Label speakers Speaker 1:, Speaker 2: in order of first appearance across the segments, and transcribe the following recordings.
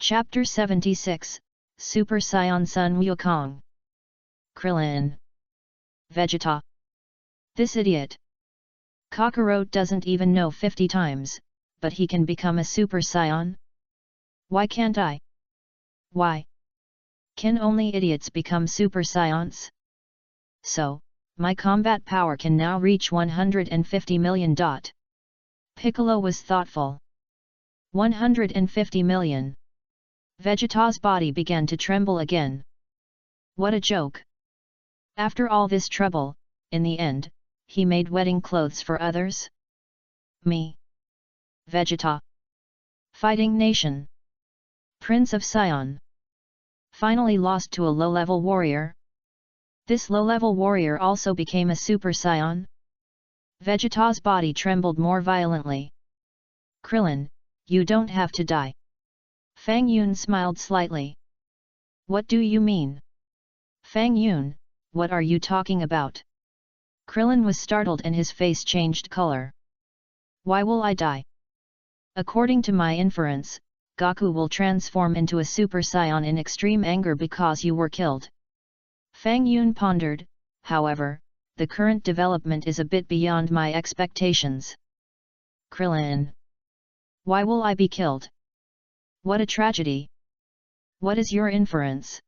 Speaker 1: Chapter 76, Super Saiyan Sun Wukong. Krillin. Vegeta. This idiot. Kakarot doesn't even know 50 times, but he can become a Super Saiyan? Why can't I? Why? Can only idiots become Super Saiyans? So, my combat power can now reach 150 million. Piccolo was thoughtful. 150 million. Vegeta's body began to tremble again. What a joke! After all this trouble, in the end, he made wedding clothes for others? Me. Vegeta. Fighting Nation. Prince of Sion. Finally lost to a low-level warrior? This low-level warrior also became a Super Saiyan? Vegeta's body trembled more violently. Krillin, you don't have to die. Fang Yun smiled slightly. What do you mean? Fang Yun, what are you talking about? Krillin was startled and his face changed color. Why will I die? According to my inference, Goku will transform into a Super Saiyan in extreme anger because you were killed. Fang Yun pondered, however, the current development is a bit beyond my expectations. Krillin. Why will I be killed? What a tragedy! What is your inference?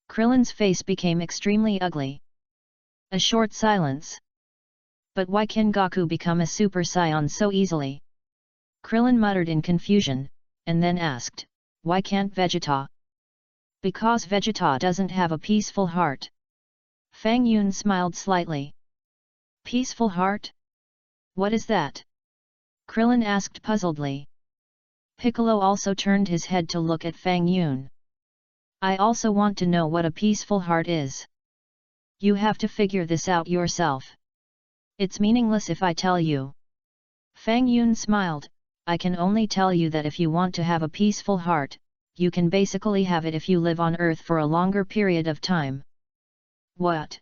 Speaker 1: Krillin's face became extremely ugly. A short silence. But why can Goku become a Super Saiyan so easily? Krillin muttered in confusion, and then asked, why can't Vegeta? Because Vegeta doesn't have a peaceful heart. Fang Yun smiled slightly. Peaceful heart? What is that? Krillin asked puzzledly. Piccolo also turned his head to look at Fang Yun. I also want to know what a peaceful heart is. You have to figure this out yourself. It's meaningless if I tell you. Fang Yun smiled, I can only tell you that if you want to have a peaceful heart, you can basically have it if you live on Earth for a longer period of time. What?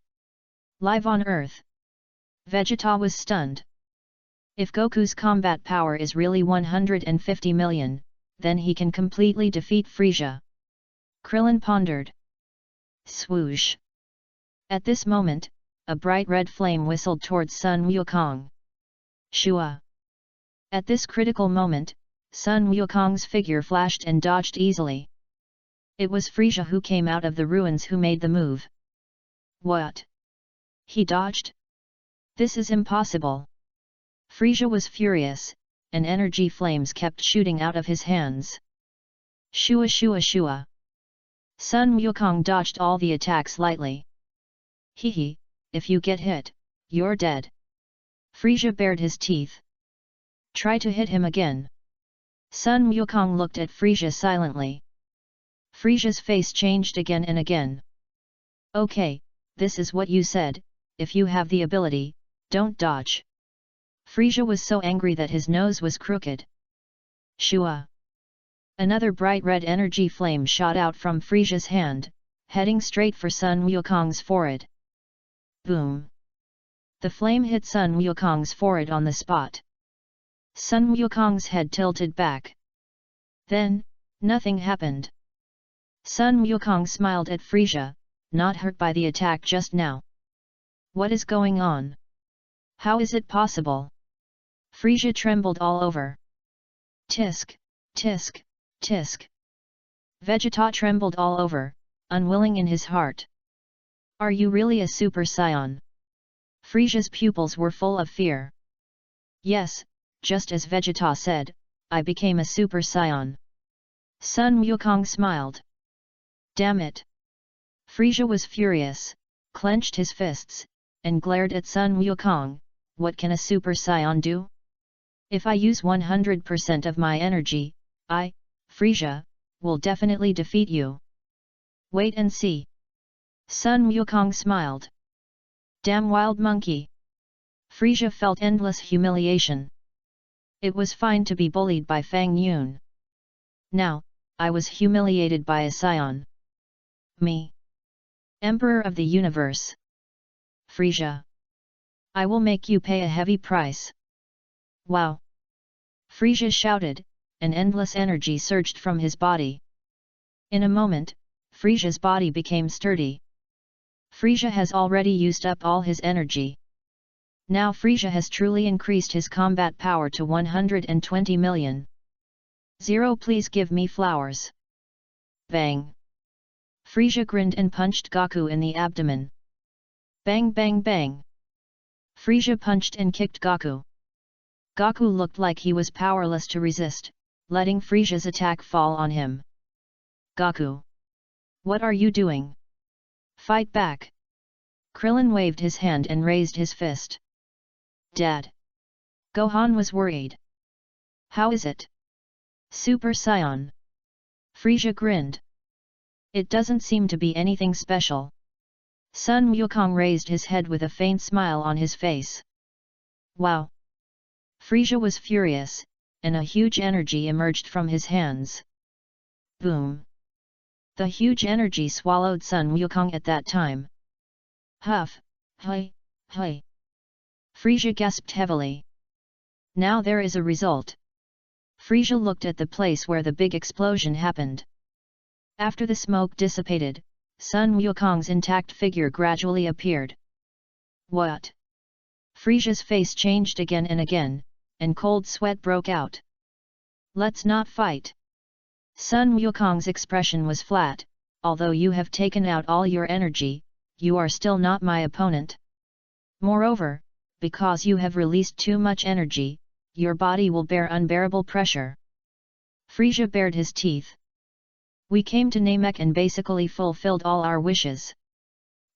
Speaker 1: Live on Earth? Vegeta was stunned. If Goku's combat power is really 150 million, then he can completely defeat Frieza. Krillin pondered. Swoosh! At this moment, a bright red flame whistled towards Sun Wukong. Shua! At this critical moment, Sun Wukong's figure flashed and dodged easily. It was Frieza who came out of the ruins who made the move. What? He dodged? This is impossible. Frieza was furious, and energy flames kept shooting out of his hands. Shua shua shua. Sun Wukong dodged all the attacks lightly. Hehe, if you get hit, you're dead. Frieza bared his teeth. Try to hit him again. Sun Wukong looked at Frieza silently. Frieza's face changed again and again. Okay, this is what you said, if you have the ability, don't dodge. Frieza was so angry that his nose was crooked. Shua! Another bright red energy flame shot out from Frieza's hand, heading straight for Sun Wukong's forehead. Boom! The flame hit Sun Wukong's forehead on the spot. Sun Wukong's head tilted back. Then, nothing happened. Sun Wukong smiled at Frieza, not hurt by the attack just now. What is going on? How is it possible? Frieza trembled all over. Tisk, tisk, tisk. Vegeta trembled all over, unwilling in his heart. Are you really a Super Saiyan? Frieza's pupils were full of fear. Yes, just as Vegeta said, I became a Super Saiyan. Sun Wukong smiled. Damn it! Frieza was furious, clenched his fists, and glared at Sun Wukong. What can a Super Saiyan do? If I use 100% of my energy, I, Frieza, will definitely defeat you. Wait and see. Sun Wukong smiled. Damn wild monkey! Frieza felt endless humiliation. It was fine to be bullied by Fang Yun. Now, I was humiliated by a Saiyan. Me. Emperor of the Universe. Frieza. I will make you pay a heavy price. Wow! Frieza shouted, and endless energy surged from his body. In a moment, Frisia's body became sturdy. Frisia has already used up all his energy. Now Frisia has truly increased his combat power to 120 million. Zero, please give me flowers. Bang! Frisia grinned and punched Gaku in the abdomen. Bang bang bang! Frisia punched and kicked Gaku. Gaku looked like he was powerless to resist, letting Frisia's attack fall on him. Gaku! What are you doing? Fight back! Krillin waved his hand and raised his fist. Dad! Gohan was worried. How is it? Super Saiyan! Frisia grinned. It doesn't seem to be anything special. Sun Wukong raised his head with a faint smile on his face. Wow! Frisia was furious, and a huge energy emerged from his hands. Boom! The huge energy swallowed Sun Wukong at that time. Huff, hi, hi. Frisia gasped heavily. Now there is a result. Frisia looked at the place where the big explosion happened. After the smoke dissipated, Sun Wukong's intact figure gradually appeared. What? Frisia's face changed again and again, and cold sweat broke out. Let's not fight. Sun Wukong's expression was flat. Although you have taken out all your energy, you are still not my opponent. Moreover, because you have released too much energy, your body will bear unbearable pressure. Frisia bared his teeth. We came to Namek and basically fulfilled all our wishes.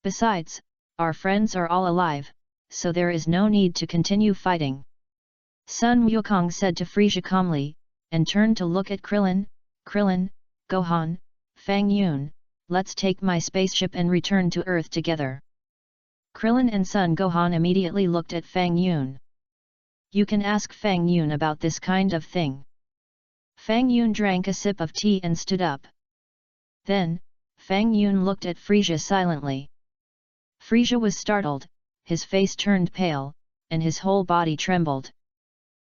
Speaker 1: Besides, our friends are all alive, so there is no need to continue fighting. Sun Wukong said to Frisia calmly, and turned to look at Krillin. Krillin, Gohan, Fang Yun, let's take my spaceship and return to Earth together. Krillin and Son Gohan immediately looked at Fang Yun. You can ask Fang Yun about this kind of thing. Fang Yun drank a sip of tea and stood up. Then, Fang Yun looked at Frisia silently. Frisia was startled, his face turned pale, and his whole body trembled.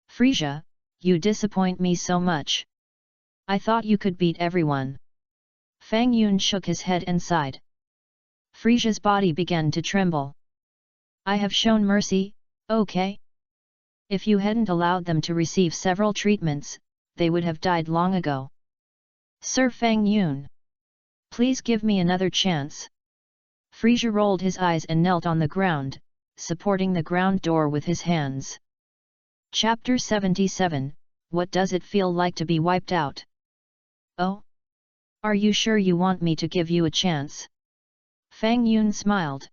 Speaker 1: Frisia, you disappoint me so much. I thought you could beat everyone. Fang Yun shook his head and sighed. Frisia's body began to tremble. I have shown mercy, okay? If you hadn't allowed them to receive several treatments, they would have died long ago. Sir Fang Yun, please give me another chance. Frisia rolled his eyes and knelt on the ground, supporting the ground door with his hands. Chapter 77, What does it feel like to be wiped out? Oh? Are you sure you want me to give you a chance? Fang Yun smiled.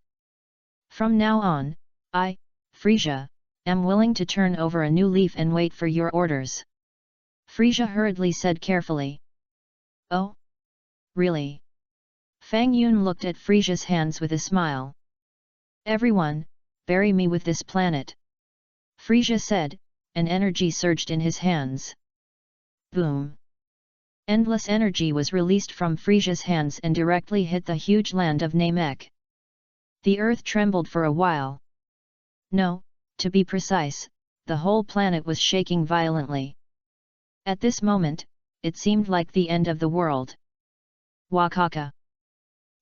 Speaker 1: From now on, I, Frisia, am willing to turn over a new leaf and wait for your orders. Frisia hurriedly said carefully. Oh? Really? Fang Yun looked at Frisia's hands with a smile. Everyone, bury me with this planet. Frisia said, and energy surged in his hands. Boom! Endless energy was released from Frisia's hands and directly hit the huge land of Namek. The earth trembled for a while. No, to be precise, the whole planet was shaking violently. At this moment, it seemed like the end of the world. Wakaka!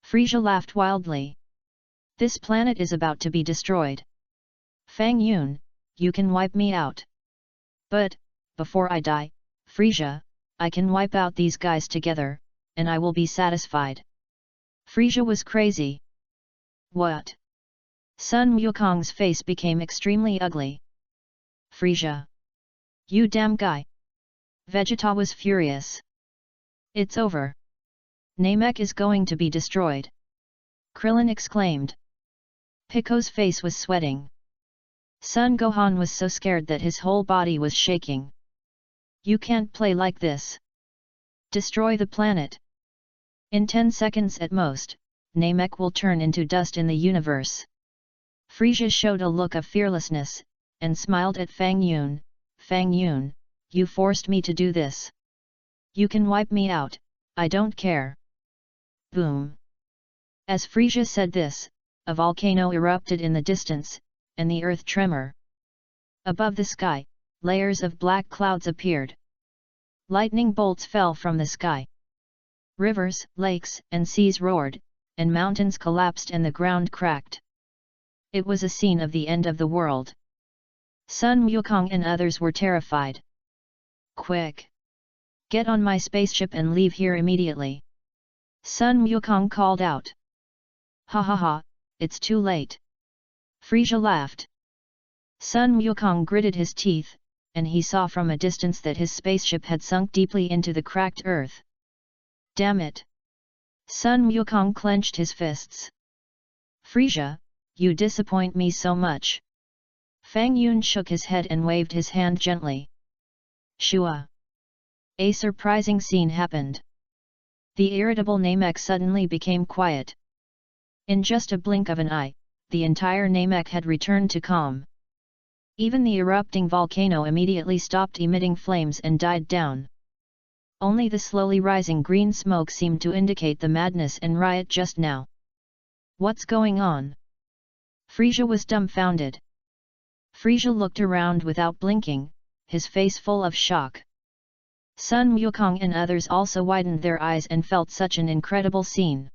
Speaker 1: Frisia laughed wildly. This planet is about to be destroyed. Fang Yun, you can wipe me out. But, before I die, Frisia, I can wipe out these guys together, and I will be satisfied. Frisia was crazy. What? Sun Wukong's face became extremely ugly. Frisia! You damn guy! Vegeta was furious. It's over. Namek is going to be destroyed. Krillin exclaimed. Pico's face was sweating. Son Gohan was so scared that his whole body was shaking. You can't play like this. Destroy the planet. In 10 seconds at most, Namek will turn into dust in the universe. Frisia showed a look of fearlessness, and smiled at Fang Yun. Fang Yun, you forced me to do this. You can wipe me out, I don't care. Boom! As Frisia said this, a volcano erupted in the distance, and the earth tremor. Above the sky, layers of black clouds appeared. Lightning bolts fell from the sky. Rivers, lakes, and seas roared, and mountains collapsed and the ground cracked. It was a scene of the end of the world. Sun Wukong and others were terrified. Quick! Get on my spaceship and leave here immediately! Sun Wukong called out. Ha ha ha, it's too late. Frisia laughed. Sun Wukong gritted his teeth, and he saw from a distance that his spaceship had sunk deeply into the cracked earth. Damn it! Sun Wukong clenched his fists. Frisia, you disappoint me so much. Fang Yun shook his head and waved his hand gently. Shua! A surprising scene happened. The irritable Namek suddenly became quiet. In just a blink of an eye, the entire Namek had returned to calm. Even the erupting volcano immediately stopped emitting flames and died down. Only the slowly rising green smoke seemed to indicate the madness and riot just now. What's going on? Frisia was dumbfounded. Frisia looked around without blinking, his face full of shock. Sun Wukong and others also widened their eyes and felt such an incredible scene.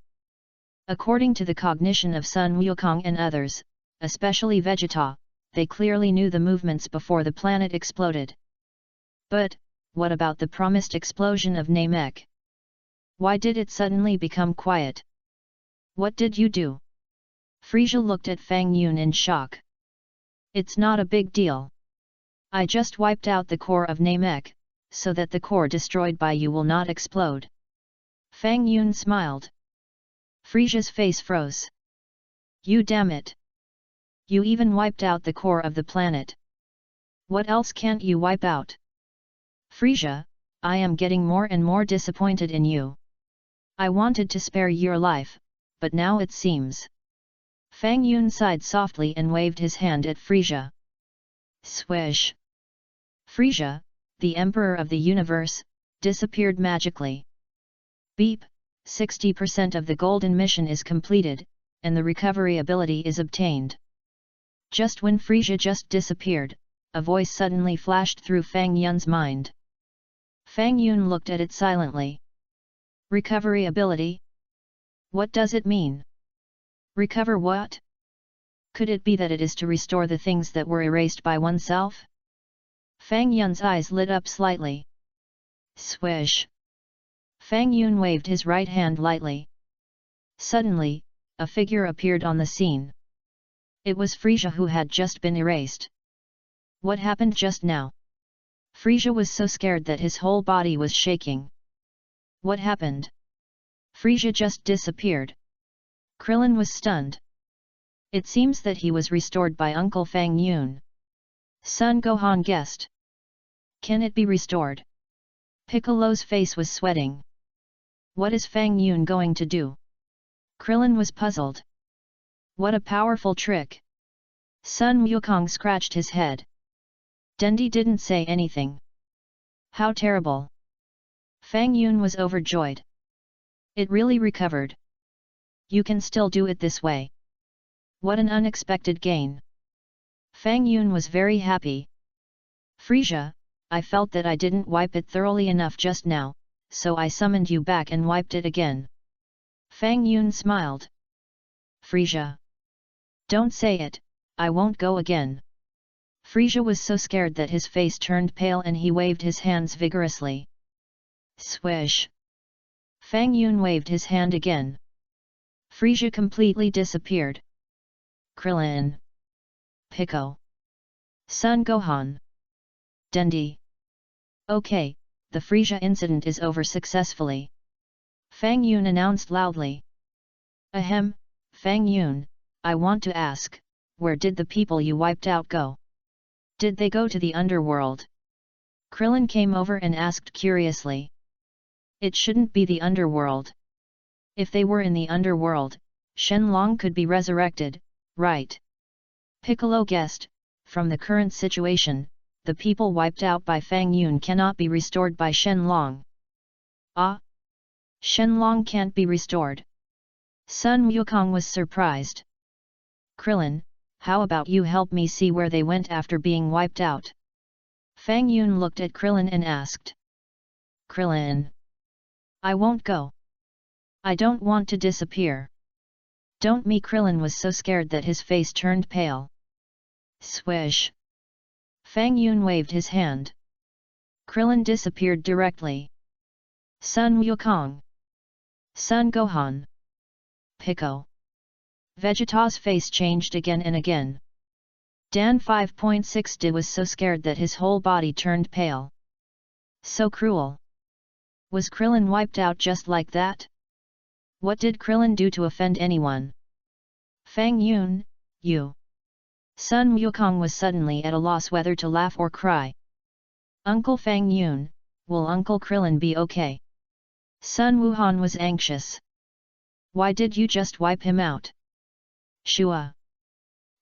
Speaker 1: According to the cognition of Sun Wukong and others, especially Vegeta, they clearly knew the movements before the planet exploded. But, what about the promised explosion of Namek? Why did it suddenly become quiet? What did you do? Frisia looked at Fang Yun in shock. It's not a big deal. I just wiped out the core of Namek, so that the core destroyed by you will not explode. Fang Yun smiled. Frisia's face froze. You damn it! You even wiped out the core of the planet. What else can't you wipe out? Frisia, I am getting more and more disappointed in you. I wanted to spare your life, but now it seems. Fang Yun sighed softly and waved his hand at Frisia. Swish! Frisia, the Emperor of the Universe, disappeared magically. Beep! 60% of the golden mission is completed, and the recovery ability is obtained. Just when Frisia just disappeared, a voice suddenly flashed through Fang Yun's mind. Fang Yun looked at it silently. Recovery ability? What does it mean? Recover what? Could it be that it is to restore the things that were erased by oneself? Fang Yun's eyes lit up slightly. Swish! Fang Yun waved his right hand lightly. Suddenly, a figure appeared on the scene. It was Frisia who had just been erased. What happened just now? Frisia was so scared that his whole body was shaking. What happened? Frisia just disappeared. Krillin was stunned. It seems that he was restored by Uncle Fang Yun. Son Gohan guessed. Can it be restored? Piccolo's face was sweating. What is Fang Yun going to do? Krillin was puzzled. What a powerful trick! Sun Wukong scratched his head. Dendi didn't say anything. How terrible! Fang Yun was overjoyed. It really recovered. You can still do it this way. What an unexpected gain! Fang Yun was very happy. Frisia, I felt that I didn't wipe it thoroughly enough just now, so I summoned you back and wiped it again. Fang Yun smiled. Frisia! Don't say it, I won't go again. Frisia was so scared that his face turned pale and he waved his hands vigorously. Swish! Fang Yun waved his hand again. Frisia completely disappeared. Krillin! Pico! Son Gohan! Dendi! Okay, the Frisia incident is over successfully. Fang Yun announced loudly. Ahem, Fang Yun, I want to ask, where did the people you wiped out go? Did they go to the underworld? Krillin came over and asked curiously. It shouldn't be the underworld. If they were in the underworld, Shenlong could be resurrected, right? Piccolo guessed, from the current situation, the people wiped out by Fang Yun cannot be restored by Shenlong. Ah! Shenlong can't be restored. Sun Wukong was surprised. Krillin, how about you help me see where they went after being wiped out? Fang Yun looked at Krillin and asked. Krillin! I won't go. I don't want to disappear. Don't me. Krillin was so scared that his face turned pale. Swish. Fang Yun waved his hand. Krillin disappeared directly. Sun Wukong. Sun Gohan. Pico. Vegeta's face changed again and again. Dan 5.6D was so scared that his whole body turned pale. So cruel. Was Krillin wiped out just like that? What did Krillin do to offend anyone? Fang Yun, you. Sun Wukong was suddenly at a loss whether to laugh or cry. Uncle Fang Yun, will Uncle Krillin be okay? Sun Wuhan was anxious. Why did you just wipe him out? Shua.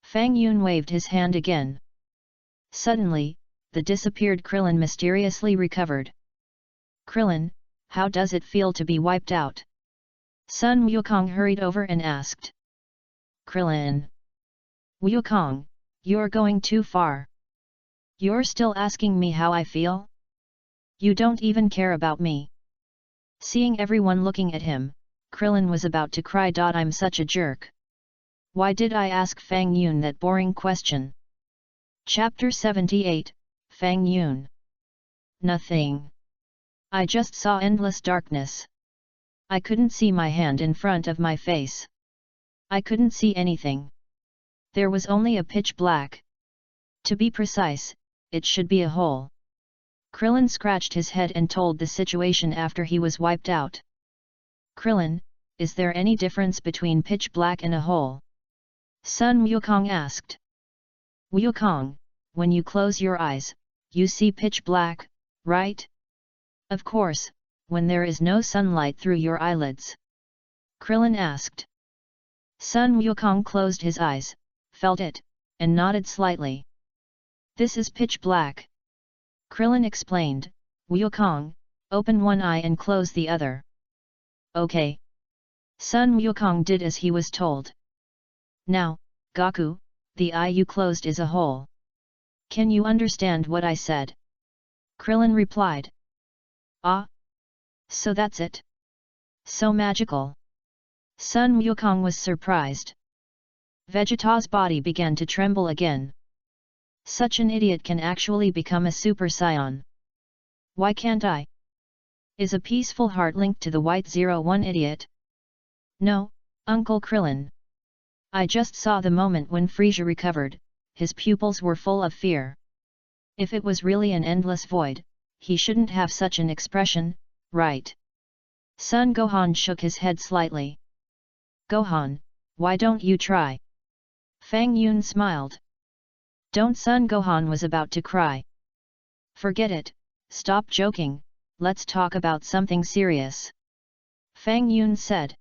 Speaker 1: Fang Yun waved his hand again. Suddenly, the disappeared Krillin mysteriously recovered. Krillin, how does it feel to be wiped out? Sun Wukong hurried over and asked. Krillin. Wukong, you're going too far. You're still asking me how I feel? You don't even care about me. Seeing everyone looking at him, Krillin was about to cry. I'm such a jerk. Why did I ask Fang Yun that boring question? Chapter 78, Fang Yun. Nothing. I just saw endless darkness. I couldn't see my hand in front of my face. I couldn't see anything. There was only a pitch black. To be precise, it should be a hole. Krillin scratched his head and told the situation after he was wiped out. Krillin, is there any difference between pitch black and a hole? Sun Wukong asked. Wukong, when you close your eyes, you see pitch black, right? Of course, when there is no sunlight through your eyelids. Krillin asked. Sun Wukong closed his eyes, felt it, and nodded slightly. This is pitch black. Krillin explained. Wukong, open one eye and close the other. Okay. Sun Wukong did as he was told. Now, Goku, the eye you closed is a hole. Can you understand what I said? Krillin replied. Ah. So that's it? So magical. Sun Wukong was surprised. Vegeta's body began to tremble again. Such an idiot can actually become a Super Saiyan. Why can't I? Is a peaceful heart linked to the White 01 idiot? No, Uncle Krillin. I just saw the moment when Frieza recovered, his pupils were full of fear. If it was really an endless void, he shouldn't have such an expression, right? Son Gohan shook his head slightly. Gohan, why don't you try? Fang Yun smiled. Don't. Son Gohan was about to cry. Forget it, stop joking, let's talk about something serious. Fang Yun said.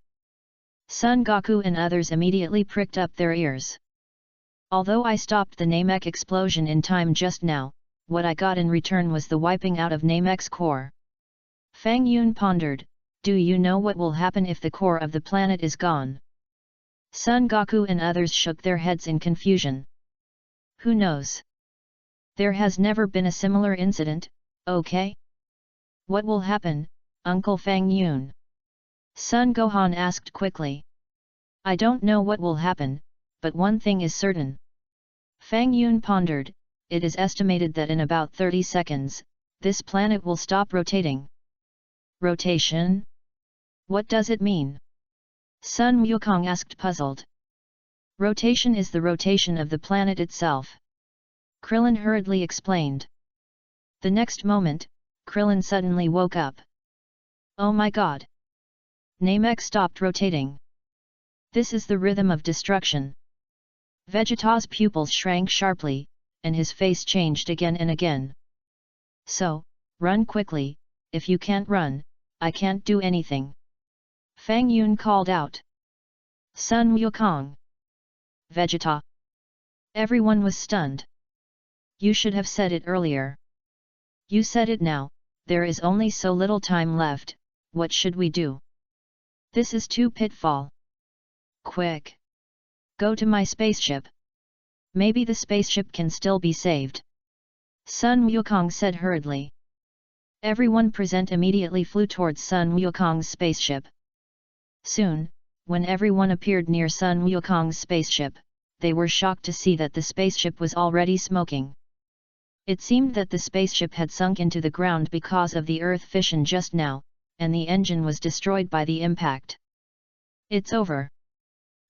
Speaker 1: Son Goku and others immediately pricked up their ears. Although I stopped the Namek explosion in time just now, what I got in return was the wiping out of Namek's core. Fang Yun pondered, do you know what will happen if the core of the planet is gone? Son Goku and others shook their heads in confusion. Who knows? There has never been a similar incident, okay? What will happen, Uncle Fang Yun? Son Gohan asked quickly. I don't know what will happen, but one thing is certain. Fang Yun pondered, it is estimated that in about 30 seconds, this planet will stop rotating. Rotation? What does it mean? Sun Wukong asked puzzled. Rotation is the rotation of the planet itself. Krillin hurriedly explained. The next moment, Krillin suddenly woke up. Oh my god! Namek stopped rotating. This is the rhythm of destruction. Vegeta's pupils shrank sharply, and his face changed again and again. So, run quickly, if you can't run, I can't do anything. Fang Yun called out. Sun Wukong. Vegeta. Everyone was stunned. You should have said it earlier. You said it now, there is only so little time left, what should we do? This is too pitfall. Quick! Go to my spaceship. Maybe the spaceship can still be saved. Sun Wukong said hurriedly. Everyone present immediately flew towards Sun Wukong's spaceship. Soon, when everyone appeared near Sun Wukong's spaceship, they were shocked to see that the spaceship was already smoking. It seemed that the spaceship had sunk into the ground because of the earth fission just now, and the engine was destroyed by the impact. It's over.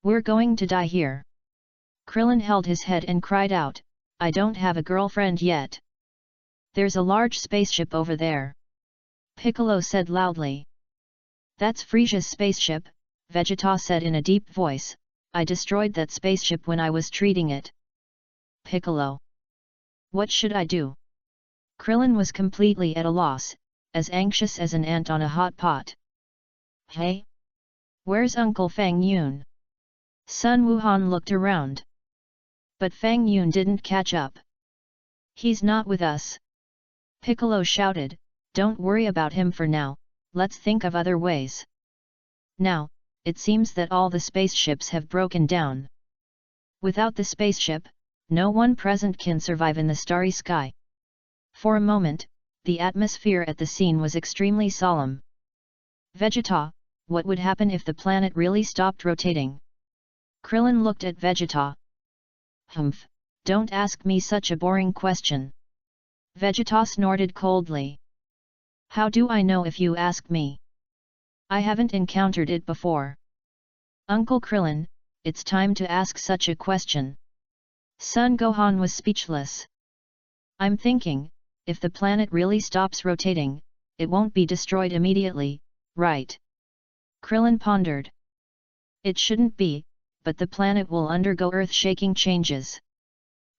Speaker 1: We're going to die here. Krillin held his head and cried out, I don't have a girlfriend yet. There's a large spaceship over there. Piccolo said loudly. That's Frisia's spaceship, Vegeta said in a deep voice, I destroyed that spaceship when I was treating it. Piccolo. What should I do? Krillin was completely at a loss, as anxious as an ant on a hot pot. Hey? Where's Uncle Fang Yun? Sun Wuhan looked around. But Fang Yun didn't catch up. He's not with us. Piccolo shouted, don't worry about him for now, let's think of other ways. Now, it seems that all the spaceships have broken down. Without the spaceship, no one present can survive in the starry sky. For a moment, the atmosphere at the scene was extremely solemn. Vegeta, what would happen if the planet really stopped rotating? Krillin looked at Vegeta. Humph, don't ask me such a boring question. Vegeta snorted coldly. How do I know if you ask me? I haven't encountered it before. Uncle Krillin, it's time to ask such a question. Son Gohan was speechless. I'm thinking, if the planet really stops rotating, it won't be destroyed immediately, right? Krillin pondered. It shouldn't be, but the planet will undergo earth-shaking changes.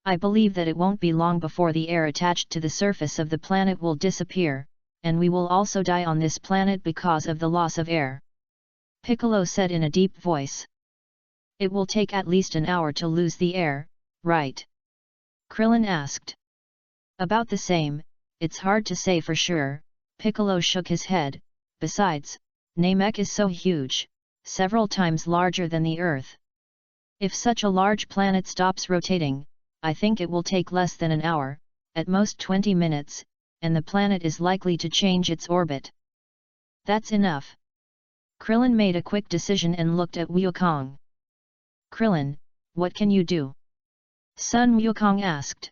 Speaker 1: I believe that it won't be long before the air attached to the surface of the planet will disappear, and we will also die on this planet because of the loss of air. Piccolo said in a deep voice. It will take at least an hour to lose the air, right? Krillin asked. About the same, it's hard to say for sure, Piccolo shook his head, besides, Namek is so huge, several times larger than the Earth. If such a large planet stops rotating, I think it will take less than an hour, at most 20 minutes, and the planet is likely to change its orbit. That's enough. Krillin made a quick decision and looked at Wukong. Krillin, what can you do? Sun Wukong asked.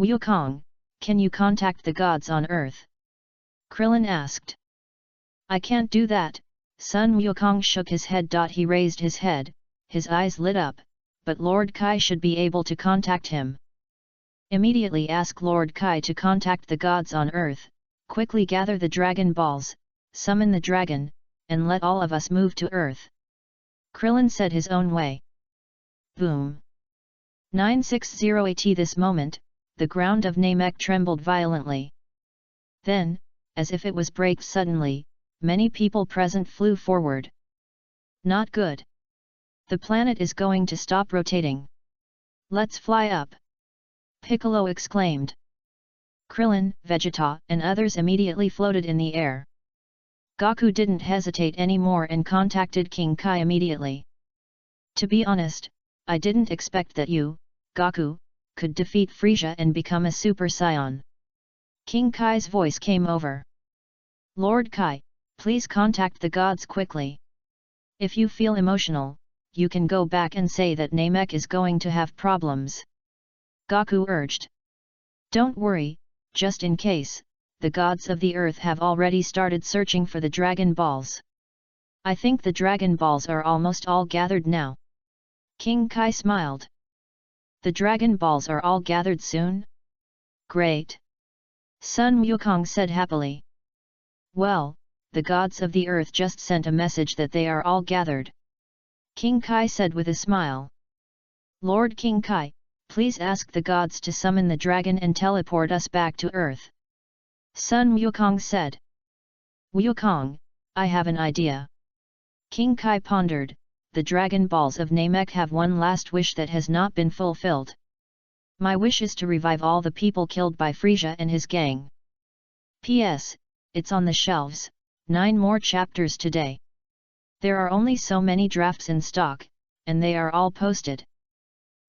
Speaker 1: Wukong, can you contact the gods on Earth? Krillin asked. I can't do that, Sun Wukong shook his head. He raised his head, his eyes lit up, but Lord Kai should be able to contact him. Immediately ask Lord Kai to contact the gods on Earth, quickly gather the Dragon Balls, summon the dragon, and let all of us move to Earth. Krillin said his own way. Boom. 960 AT. This moment, the ground of Namek trembled violently. Then, as if it was braked suddenly, many people present flew forward. Not good. The planet is going to stop rotating. Let's fly up. Piccolo exclaimed. Krillin, Vegeta, and others immediately floated in the air. Goku didn't hesitate anymore and contacted King Kai immediately. To be honest, I didn't expect that you, Goku, could defeat Frieza and become a Super Saiyan. King Kai's voice came over. Lord Kai, please contact the gods quickly. If you feel emotional, you can go back and say that Namek is going to have problems. Goku urged. Don't worry, just in case, the gods of the earth have already started searching for the Dragon Balls. I think the Dragon Balls are almost all gathered now. King Kai smiled. The Dragon Balls are all gathered soon? Great! Sun Wukong said happily. Well, the gods of the earth just sent a message that they are all gathered. King Kai said with a smile. Lord King Kai, please ask the gods to summon the dragon and teleport us back to Earth. Sun Wukong said. Wukong, I have an idea. King Kai pondered, the Dragon Balls of Namek have one last wish that has not been fulfilled. My wish is to revive all the people killed by Frieza and his gang. P.S. It's on the shelves, 9 more chapters today. There are only so many drafts in stock, and they are all posted.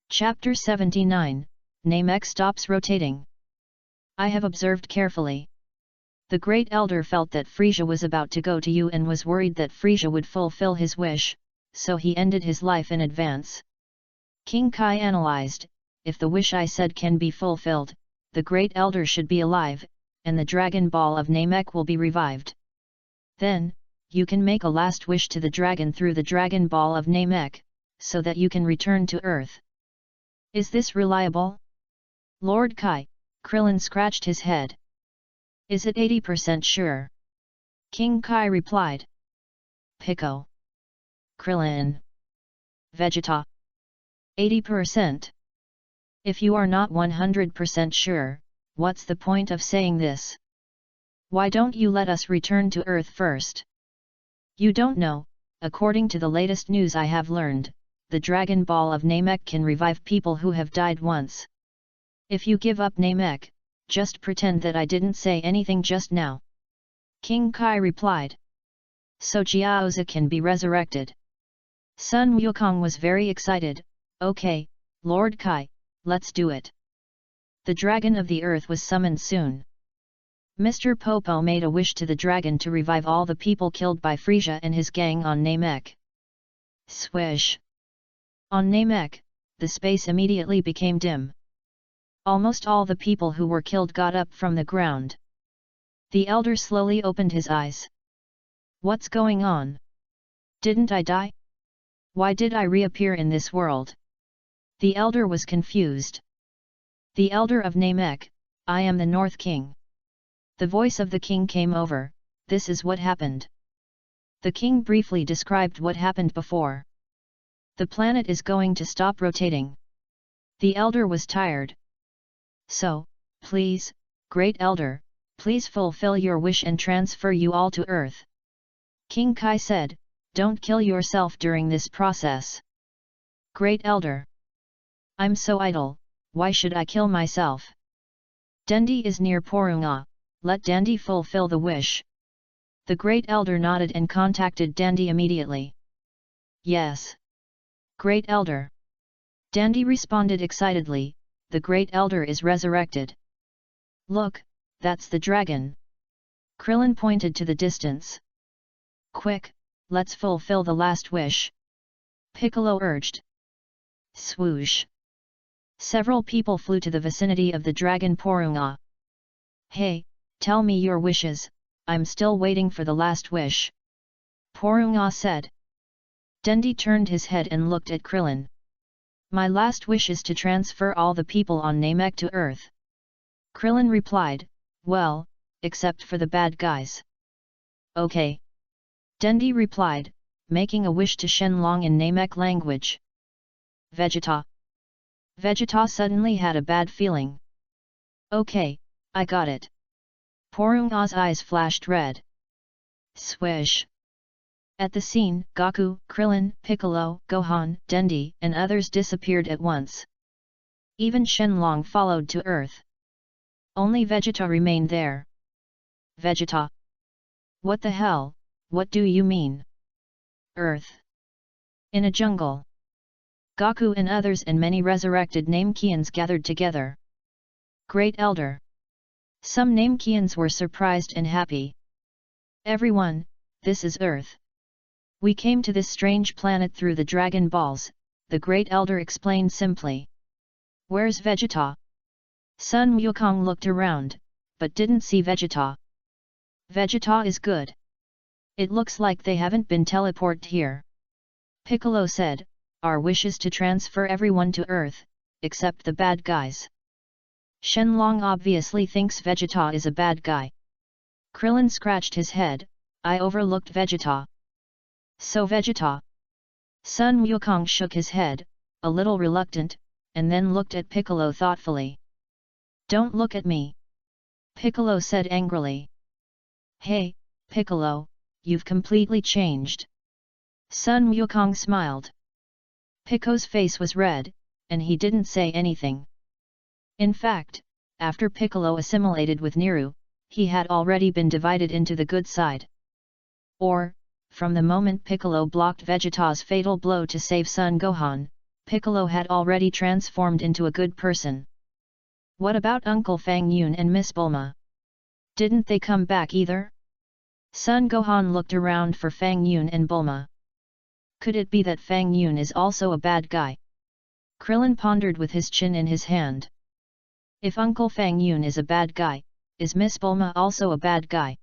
Speaker 1: Chapter 79, Namek stops rotating. I have observed carefully. The Great Elder felt that Frisia was about to go to you and was worried that Frisia would fulfill his wish, so he ended his life in advance. King Kai analyzed, if the wish I said can be fulfilled, the Great Elder should be alive, and the Dragon Ball of Namek will be revived. Then, you can make a last wish to the dragon through the Dragon Ball of Namek, so that you can return to Earth. Is this reliable? Lord Kai, Krillin scratched his head. Is it 80% sure? King Kai replied. Pico. Krillin. Vegeta. 80%. If you are not 100% sure, what's the point of saying this? Why don't you let us return to Earth first? You don't know, according to the latest news I have learned, the Dragon Ball of Namek can revive people who have died once. If you give up Namek, just pretend that I didn't say anything just now. King Kai replied. So Jiaozi can be resurrected. Sun Wukong was very excited. Okay, Lord Kai, let's do it. The Dragon of the Earth was summoned soon. Mr. Popo made a wish to the dragon to revive all the people killed by Frisia and his gang on Namek. Swish! On Namek, the space immediately became dim. Almost all the people who were killed got up from the ground. The elder slowly opened his eyes. What's going on? Didn't I die? Why did I reappear in this world? The elder was confused. The elder of Namek, I am the North King. The voice of the king came over, this is what happened. The king briefly described what happened before. The planet is going to stop rotating. The elder was tired. So, please, Great Elder, please fulfill your wish and transfer you all to Earth. King Kai said, don't kill yourself during this process. Great Elder. I'm so idle, why should I kill myself? Dendi is near Porunga, let Dendi fulfill the wish. The Great Elder nodded and contacted Dendi immediately. Yes. Great Elder. Dendi responded excitedly, the Great Elder is resurrected. Look, that's the dragon. Krillin pointed to the distance. Quick, let's fulfill the last wish. Piccolo urged. Swoosh. Several people flew to the vicinity of the dragon Porunga. Hey, tell me your wishes, I'm still waiting for the last wish. Porunga said. Dendi turned his head and looked at Krillin. My last wish is to transfer all the people on Namek to Earth. Krillin replied, well, except for the bad guys. Okay. Dendi replied, making a wish to Shenlong in Namek language. Vegeta. Vegeta suddenly had a bad feeling. Okay, I got it. Porunga's eyes flashed red. Swish. At the scene, Goku, Krillin, Piccolo, Gohan, Dendi, and others disappeared at once. Even Shenlong followed to Earth. Only Vegeta remained there. Vegeta. What the hell, what do you mean? Earth. In a jungle. Goku and others and many resurrected Namekians gathered together. Great Elder. Some Namekians were surprised and happy. Everyone, this is Earth. We came to this strange planet through the Dragon Balls, the Great Elder explained simply. Where's Vegeta? Sun Wukong looked around, but didn't see Vegeta. Vegeta is good. It looks like they haven't been teleported here. Piccolo said, our wish is to transfer everyone to Earth, except the bad guys. Shenlong obviously thinks Vegeta is a bad guy. Krillin scratched his head, I overlooked Vegeta. So Vegeta. Sun Wukong shook his head, a little reluctant, and then looked at Piccolo thoughtfully. Don't look at me. Piccolo said angrily. Hey, Piccolo, you've completely changed. Sun Wukong smiled. Pico's face was red, and he didn't say anything. In fact, after Piccolo assimilated with Niru, he had already been divided into the good side. Or, from the moment Piccolo blocked Vegeta's fatal blow to save Son Gohan, Piccolo had already transformed into a good person. What about Uncle Fang Yun and Miss Bulma? Didn't they come back either? Sun Gohan looked around for Fang Yun and Bulma. Could it be that Fang Yun is also a bad guy? Krillin pondered with his chin in his hand. If Uncle Fang Yun is a bad guy, is Miss Bulma also a bad guy?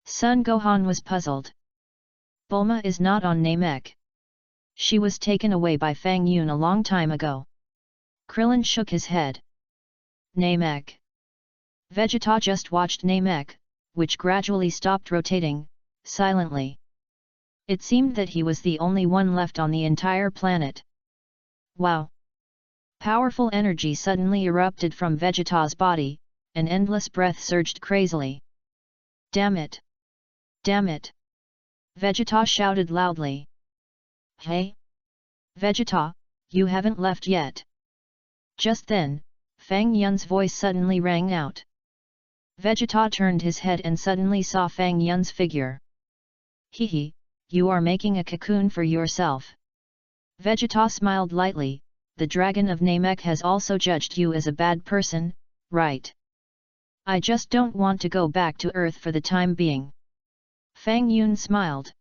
Speaker 1: Sun Gohan was puzzled. Bulma is not on Namek. She was taken away by Fang Yun a long time ago. Krillin shook his head. Namek. Vegeta just watched Namek, which gradually stopped rotating, silently. It seemed that he was the only one left on the entire planet. Wow! Powerful energy suddenly erupted from Vegeta's body, an endless breath surged crazily. Damn it! Damn it! Vegeta shouted loudly. Hey! Vegeta, you haven't left yet. Just then, Fang Yun's voice suddenly rang out. Vegeta turned his head and suddenly saw Fang Yun's figure. Hehe, you are making a cocoon for yourself. Vegeta smiled lightly. The dragon of Namek has also judged you as a bad person, right? I just don't want to go back to Earth for the time being. Fang Yun smiled.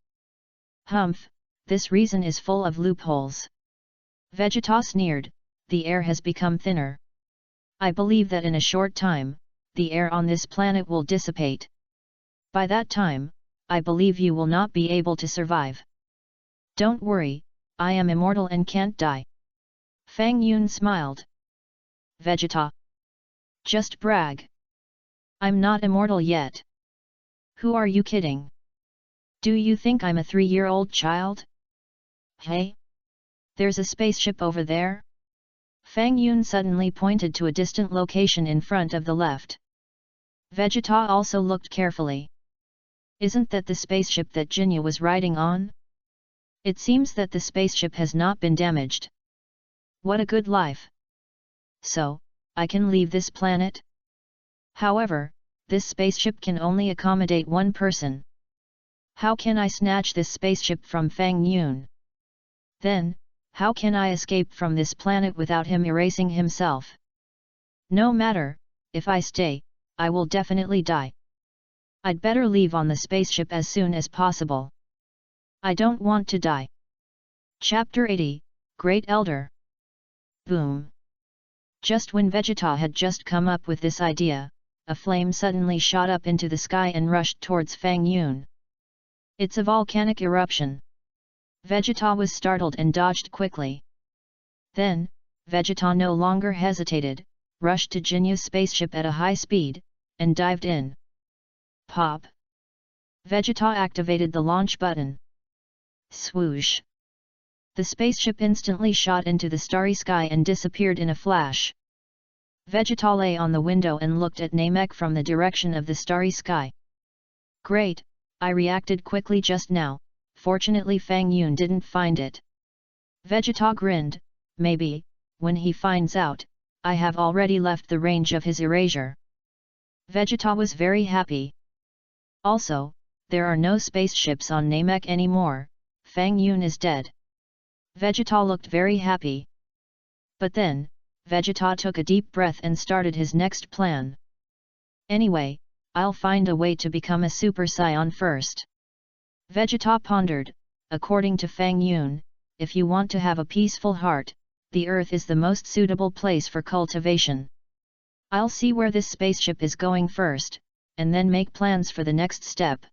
Speaker 1: Humph, this reason is full of loopholes. Vegeta sneered, the air has become thinner. I believe that in a short time, the air on this planet will dissipate. By that time, I believe you will not be able to survive. Don't worry, I am immortal and can't die. Fang Yun smiled. Vegeta. Just brag. I'm not immortal yet. Who are you kidding? Do you think I'm a 3-year-old child? Hey? There's a spaceship over there? Fang Yun suddenly pointed to a distant location in front of the left. Vegeta also looked carefully. Isn't that the spaceship that Jinyu was riding on? It seems that the spaceship has not been damaged. What a good life! So, I can leave this planet? However, this spaceship can only accommodate one person. How can I snatch this spaceship from Fang Yun? Then, how can I escape from this planet without him erasing himself? No matter, if I stay, I will definitely die. I'd better leave on the spaceship as soon as possible. I don't want to die. Chapter 80, Great Elder. Boom! Just when Vegeta had just come up with this idea, a flame suddenly shot up into the sky and rushed towards Fang Yun. It's a volcanic eruption. Vegeta was startled and dodged quickly. Then, Vegeta no longer hesitated, rushed to Jinyu's spaceship at a high speed, and dived in. Pop! Vegeta activated the launch button. Swoosh! The spaceship instantly shot into the starry sky and disappeared in a flash. Vegeta lay on the window and looked at Namek from the direction of the starry sky. Great, I reacted quickly just now, fortunately Fang Yun didn't find it. Vegeta grinned, maybe, when he finds out, I have already left the range of his erasure. Vegeta was very happy. Also, there are no spaceships on Namek anymore, Fang Yun is dead. Vegeta looked very happy. But then, Vegeta took a deep breath and started his next plan. Anyway, I'll find a way to become a Super Saiyan first. Vegeta pondered, according to Fang Yun, if you want to have a peaceful heart, the Earth is the most suitable place for cultivation. I'll see where this spaceship is going first, and then make plans for the next step.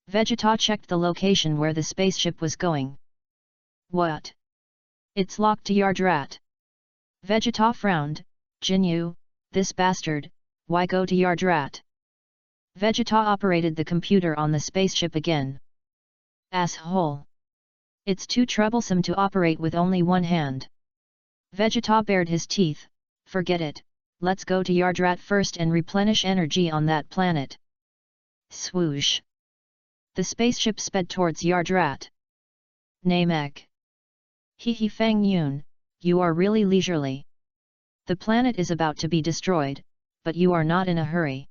Speaker 1: Vegeta checked the location where the spaceship was going. What? It's locked to Yardrat. Vegeta frowned, Jinyu, this bastard, why go to Yardrat? Vegeta operated the computer on the spaceship again. Asshole! It's too troublesome to operate with only one hand. Vegeta bared his teeth, forget it, let's go to Yardrat first and replenish energy on that planet. Swoosh! The spaceship sped towards Yardrat. Namek. Hehe Fang Yun, you are really leisurely. The planet is about to be destroyed, but you are not in a hurry.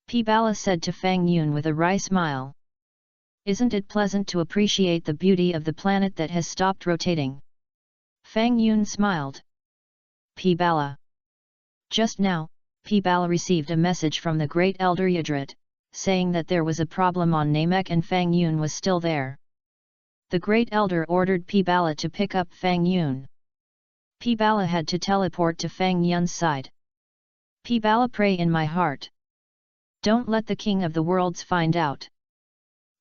Speaker 1: P-Bala said to Fang Yun with a wry smile. Isn't it pleasant to appreciate the beauty of the planet that has stopped rotating? Fang Yun smiled. P-Bala. Just now, Bala received a message from the great elder Yadrit, saying that there was a problem on Namek and Fang Yun was still there. The great elder ordered Bala to pick up Fang Yun. Bala had to teleport to Fang Yun's side. Bala, pray in my heart. Don't let the king of the worlds find out.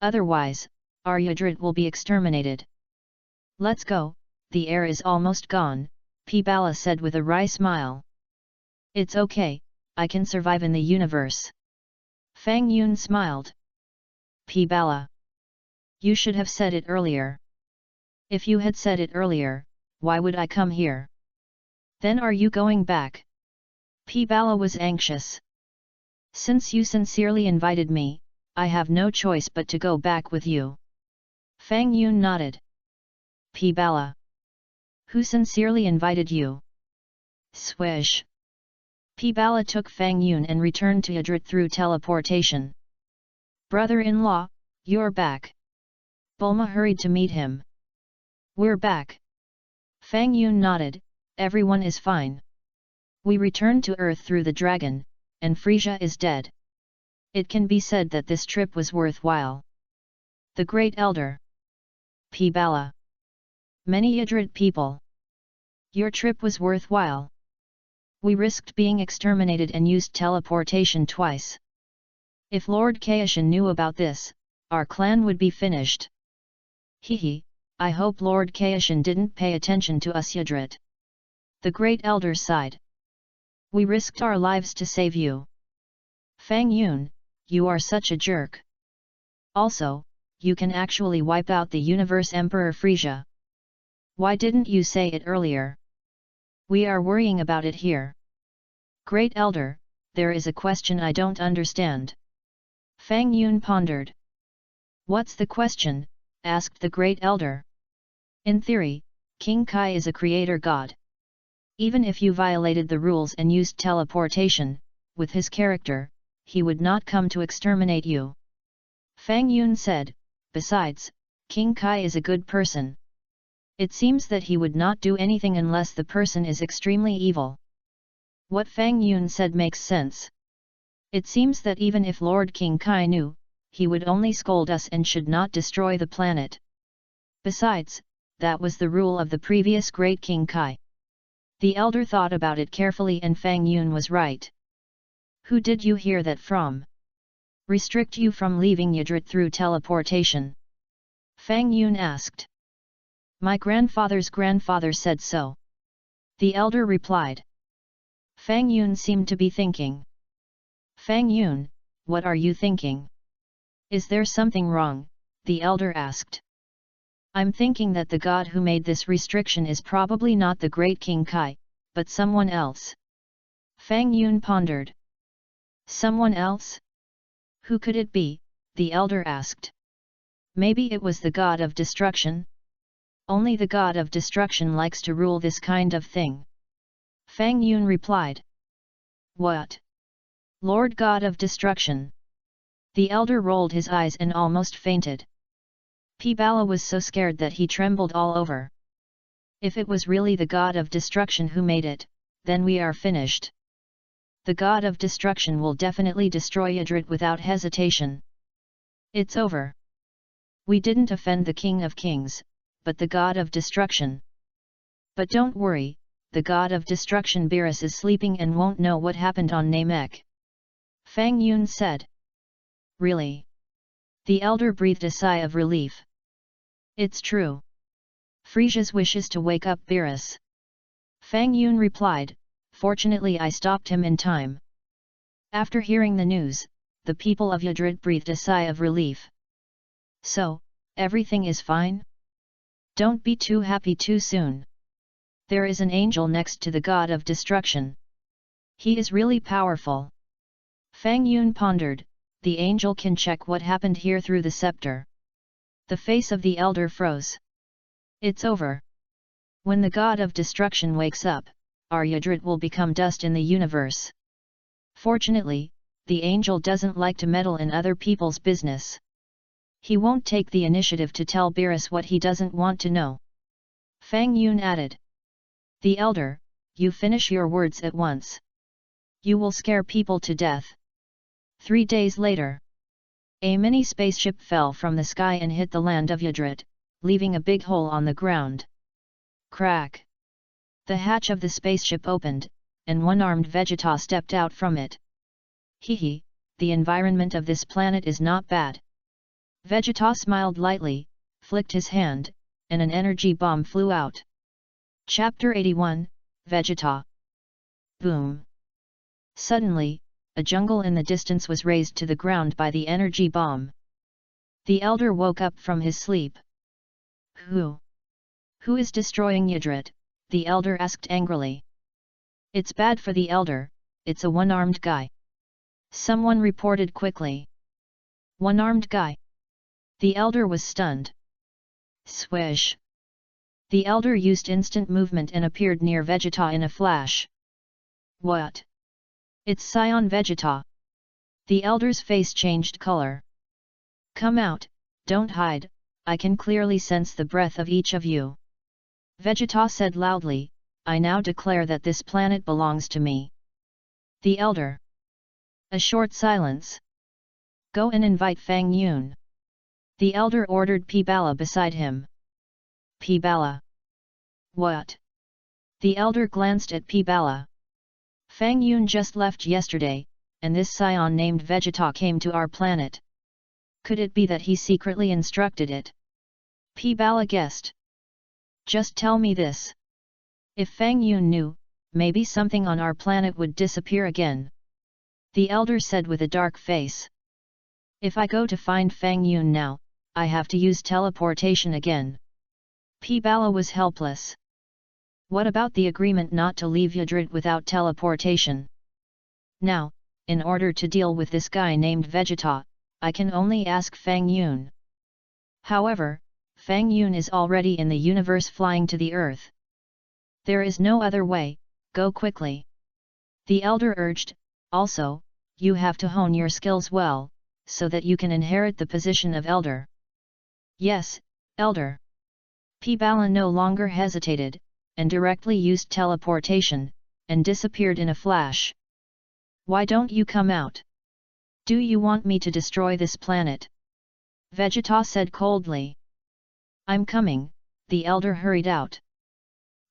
Speaker 1: Otherwise, our Yadrit will be exterminated. Let's go, the air is almost gone, Bala said with a wry smile. It's okay, I can survive in the universe. Fang Yun smiled. Bala. You should have said it earlier. If you had said it earlier, why would I come here? Then are you going back? Bala was anxious. Since you sincerely invited me, I have no choice but to go back with you. Fang Yun nodded. Bala. Who sincerely invited you? Swish. Bala took Fang Yun and returned to Yadrit through teleportation. Brother-in-law, you're back. Bulma hurried to meet him. We're back. Fang Yun nodded, everyone is fine. We returned to Earth through the dragon, and Frisia is dead. It can be said that this trip was worthwhile. The Great Elder. Bala. Many Yadrit people. Your trip was worthwhile. We risked being exterminated and used teleportation twice. If Lord Kaishan knew about this, our clan would be finished. Hehe, I hope Lord Kaishan didn't pay attention to us Yadrit. The Great Elder sighed. We risked our lives to save you. Fang Yun, you are such a jerk. Also, you can actually wipe out the universe Emperor Frisia. Why didn't you say it earlier? We are worrying about it here. Great Elder, there is a question I don't understand. Fang Yun pondered. What's the question? Asked the Great Elder. In theory, King Kai is a creator god. Even if you violated the rules and used teleportation, with his character, he would not come to exterminate you. Fang Yun said, besides, King Kai is a good person. It seems that he would not do anything unless the person is extremely evil. What Fang Yun said makes sense. It seems that even if Lord King Kai knew, he would only scold us and should not destroy the planet. Besides, that was the rule of the previous great King Kai. The elder thought about it carefully and Fang Yun was right. Who did you hear that from? Restrict you from leaving Yadrit through teleportation? Fang Yun asked. My grandfather's grandfather said so. The elder replied. Fang Yun seemed to be thinking. Fang Yun, what are you thinking? Is there something wrong? The elder asked. I'm thinking that the god who made this restriction is probably not the great King Kai, but someone else. Fang Yun pondered. Someone else? Who could it be? The elder asked. Maybe it was the god of destruction? Only the god of destruction likes to rule this kind of thing. Fang Yun replied. What? Lord God of Destruction. The elder rolled his eyes and almost fainted. Bala was so scared that he trembled all over. If it was really the god of destruction who made it, then we are finished. The god of destruction will definitely destroy Yadrit without hesitation. It's over. We didn't offend the King of Kings, but the god of destruction. But don't worry, the god of destruction Beerus is sleeping and won't know what happened on Namek. Fang Yun said. Really? The elder breathed a sigh of relief. It's true. Frisia's wish is to wake up Beerus. Fang Yun replied, fortunately I stopped him in time. After hearing the news, the people of Yadrit breathed a sigh of relief. So, everything is fine? Don't be too happy too soon. There is an angel next to the god of destruction. He is really powerful. Fang Yun pondered, the angel can check what happened here through the scepter. The face of the elder froze. It's over. When the god of destruction wakes up, our Yadrit will become dust in the universe. Fortunately, the angel doesn't like to meddle in other people's business. He won't take the initiative to tell Beerus what he doesn't want to know. Fang Yun added. The elder, you finish your words at once. You will scare people to death. 3 days later, a mini spaceship fell from the sky and hit the land of Yadrit, leaving a big hole on the ground. Crack! The hatch of the spaceship opened, and one-armed Vegeta stepped out from it. Hehe, the environment of this planet is not bad. Vegeta smiled lightly, flicked his hand, and an energy bomb flew out. Chapter 81, Vegeta. Boom! Suddenly, a jungle in the distance was razed to the ground by the energy bomb. The elder woke up from his sleep. Who is destroying Yadrit? The elder asked angrily. It's bad for the elder, it's a one-armed guy. Someone reported quickly. One-armed guy? The elder was stunned. Swish! The elder used instant movement and appeared near Vegeta in a flash. What? It's Scion Vegeta. The elder's face changed color. Come out, don't hide, I can clearly sense the breath of each of you. Vegeta said loudly, I now declare that this planet belongs to me. The elder. A short silence. Go and invite Fang Yun. The elder ordered P-Bala beside him. P-Bala. What? The elder glanced at P-Bala. Fang Yun just left yesterday, and this scion named Vegeta came to our planet. Could it be that he secretly instructed it? P-Bala guessed. Just tell me this. If Fang Yun knew, maybe something on our planet would disappear again. The elder said with a dark face. If I go to find Fang Yun now, I have to use teleportation again. P-Bala was helpless. What about the agreement not to leave Yadrit without teleportation? Now, in order to deal with this guy named Vegeta, I can only ask Fang Yun. However, Fang Yun is already in the universe flying to the Earth. There is no other way, go quickly. The elder urged, also, you have to hone your skills well, so that you can inherit the position of elder. Yes, elder. P-Bala no longer hesitated, and directly used teleportation, and disappeared in a flash. Why don't you come out? Do you want me to destroy this planet? Vegeta said coldly. I'm coming, the elder hurried out.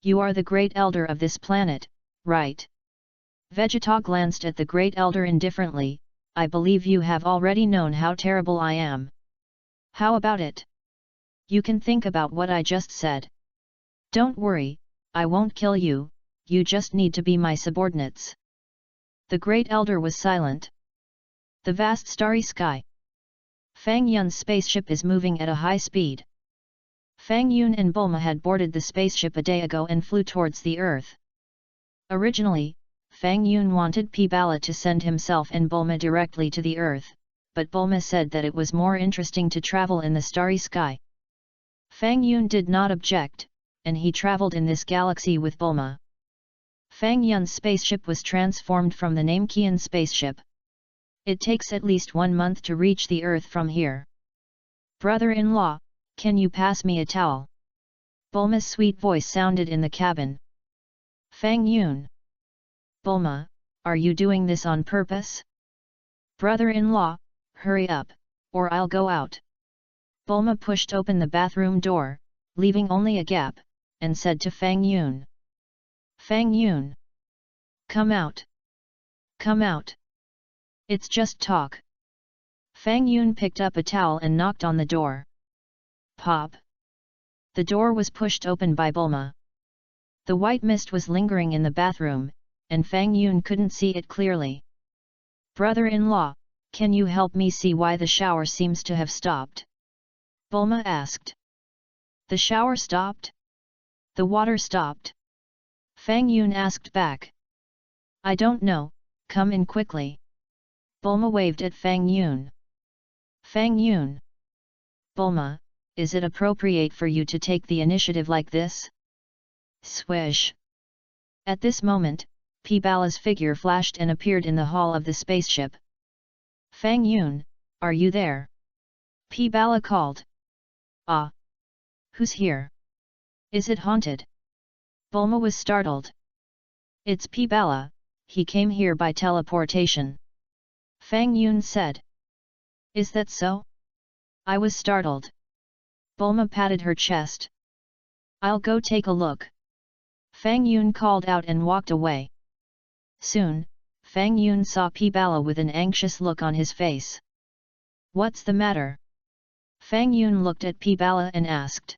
Speaker 1: You are the great elder of this planet, right? Vegeta glanced at the great elder indifferently, I believe you have already known how terrible I am. How about it? You can think about what I just said. Don't worry, I won't kill you, you just need to be my subordinates. The great elder was silent. The vast starry sky. Fang Yun's spaceship is moving at a high speed. Fang Yun and Bulma had boarded the spaceship a day ago and flew towards the Earth. Originally, Fang Yun wanted P-Bala to send himself and Bulma directly to the Earth, but Bulma said that it was more interesting to travel in the starry sky. Fang Yun did not object, and he traveled in this galaxy with Bulma. Fang Yun's spaceship was transformed from the Namekian spaceship. It takes at least 1 month to reach the Earth from here. Brother-in-law, can you pass me a towel? Bulma's sweet voice sounded in the cabin. Fang Yun. Bulma, are you doing this on purpose? Brother-in-law, hurry up, or I'll go out. Bulma pushed open the bathroom door, leaving only a gap, and said to Fang Yun. Fang Yun. Come out. Come out. It's just talk. Fang Yun picked up a towel and knocked on the door. Pop. The door was pushed open by Bulma. The white mist was lingering in the bathroom, and Fang Yun couldn't see it clearly. Brother-in-law, can you help me see why the shower seems to have stopped? Bulma asked. The shower stopped? The water stopped? Fang Yun asked back. I don't know, come in quickly. Bulma waved at Fang Yun. Fang Yun. Bulma, is it appropriate for you to take the initiative like this? Swish. At this moment, P-Bala's figure flashed and appeared in the hall of the spaceship. Fang Yun, are you there? P-Bala called. Ah. Who's here? Is it haunted? Bulma was startled. It's P-Bala, he came here by teleportation. Fang Yun said. Is that so? I was startled. Bulma patted her chest. I'll go take a look. Fang Yun called out and walked away. Soon, Fang Yun saw Pi Bala with an anxious look on his face. What's the matter? Fang Yun looked at Pi Bala and asked.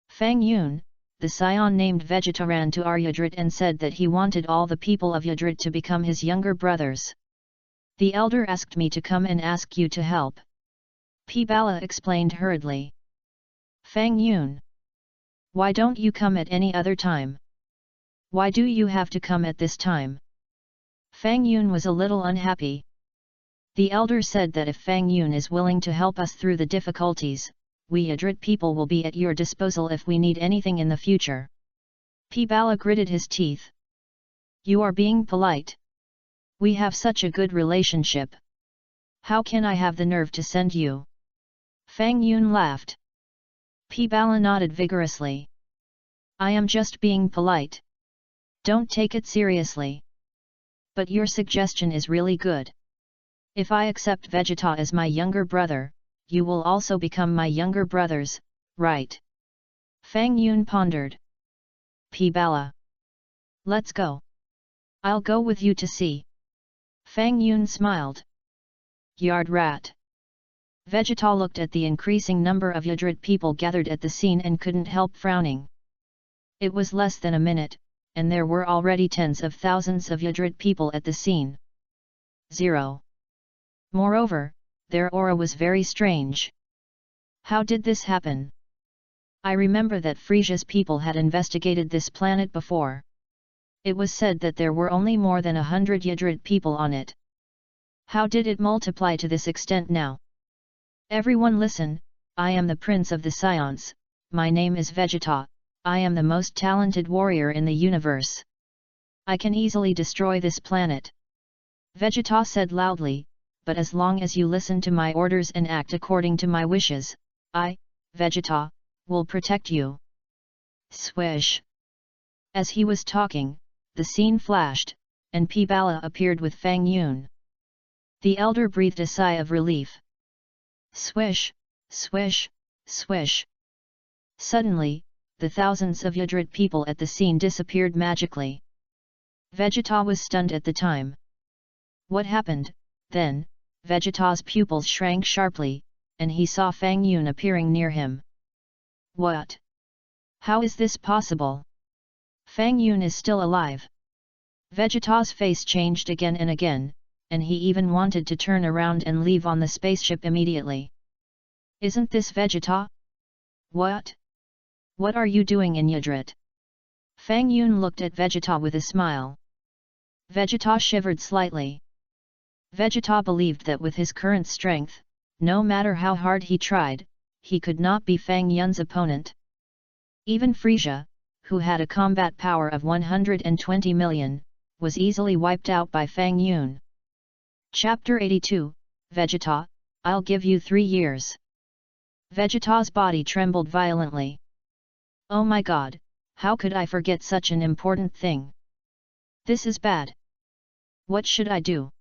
Speaker 1: Fang Yun, the scion named Vegeta ran to our Yadrit and said that he wanted all the people of Yadrit to become his younger brothers. The elder asked me to come and ask you to help. Pi Bala explained hurriedly. Fang Yun. Why don't you come at any other time? Why do you have to come at this time? Fang Yun was a little unhappy. The elder said that if Fang Yun is willing to help us through the difficulties, we Yadrit people will be at your disposal if we need anything in the future. Pi Bala gritted his teeth. You are being polite. We have such a good relationship. How can I have the nerve to send you? Fang Yun laughed. Pi Bala nodded vigorously. I am just being polite. Don't take it seriously. But your suggestion is really good. If I accept Vegeta as my younger brother, you will also become my younger brothers, right? Fang Yun pondered. Pi Bala. Let's go. I'll go with you to see. Fang Yun smiled. Yard rat. Vegeta looked at the increasing number of Yadrit people gathered at the scene and couldn't help frowning. It was less than a minute, and there were already tens of thousands of Yadrit people at the scene. 0. Moreover, their aura was very strange. How did this happen? I remember that Frisia's people had investigated this planet before. It was said that there were only more than 100 Yadrit people on it. How did it multiply to this extent now? Everyone listen, I am the Prince of the Scions, my name is Vegeta, I am the most talented warrior in the universe. I can easily destroy this planet. Vegeta said loudly, but as long as you listen to my orders and act according to my wishes, I, Vegeta, will protect you. Swish! As he was talking, the scene flashed, and Pi Bala appeared with Fang Yun. The elder breathed a sigh of relief. Swish, swish, swish. Suddenly, the thousands of Yadrit people at the scene disappeared magically. Vegeta was stunned at the time. What happened? Then, Vegeta's pupils shrank sharply, and he saw Fang Yun appearing near him. What? How is this possible? Fang Yun is still alive. Vegeta's face changed again and again, and he even wanted to turn around and leave on the spaceship immediately. Isn't this Vegeta? What? What are you doing in Yadrit? Fang Yun looked at Vegeta with a smile. Vegeta shivered slightly. Vegeta believed that with his current strength, no matter how hard he tried, he could not be Fang Yun's opponent. Even Frisia, who had a combat power of 120 million, was easily wiped out by Fang Yun. Chapter 82, Vegeta, I'll give you 3 years. Vegeta's body trembled violently. Oh my god, how could I forget such an important thing? This is bad. What should I do?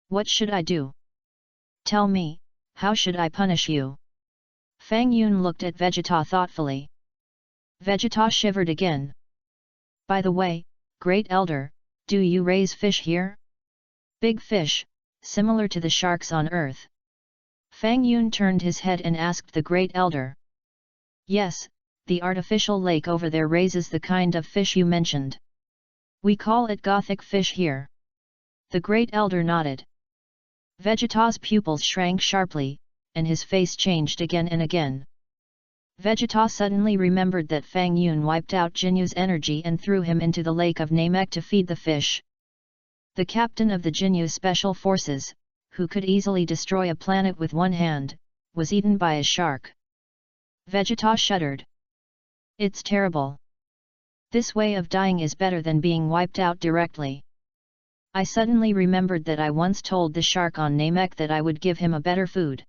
Speaker 1: What should I do? Tell me, how should I punish you? Fang Yun looked at Vegeta thoughtfully. Vegeta shivered again. By the way, Great Elder, do you raise fish here? Big fish, similar to the sharks on Earth. Fang Yun turned his head and asked the Great Elder. Yes, the artificial lake over there raises the kind of fish you mentioned. We call it Gothic fish here. The Great Elder nodded. Vegeta's pupils shrank sharply, and his face changed again and again. Vegeta suddenly remembered that Fang Yun wiped out Jinyu's energy and threw him into the lake of Namek to feed the fish. The captain of the Jinyu Special Forces, who could easily destroy a planet with one hand, was eaten by a shark. Vegeta shuddered. It's terrible. This way of dying is better than being wiped out directly. I suddenly remembered that I once told the shark on Namek that I would give him a better food.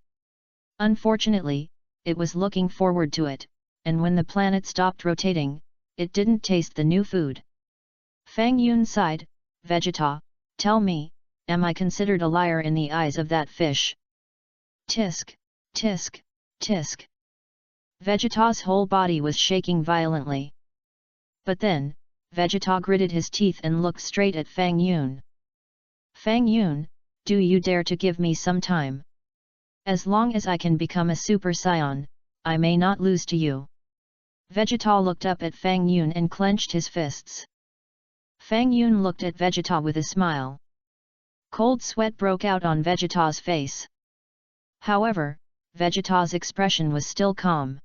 Speaker 1: Unfortunately, it was looking forward to it, and when the planet stopped rotating, it didn't taste the new food. Fang Yun sighed, Vegeta, tell me, am I considered a liar in the eyes of that fish? Tisk, tisk, tisk. Vegeta's whole body was shaking violently. But then, Vegeta gritted his teeth and looked straight at Fang Yun. Fang Yun, do you dare to give me some time? As long as I can become a Super Saiyan, I may not lose to you. Vegeta looked up at Fang Yun and clenched his fists. Fang Yun looked at Vegeta with a smile. Cold sweat broke out on Vegeta's face. However, Vegeta's expression was still calm.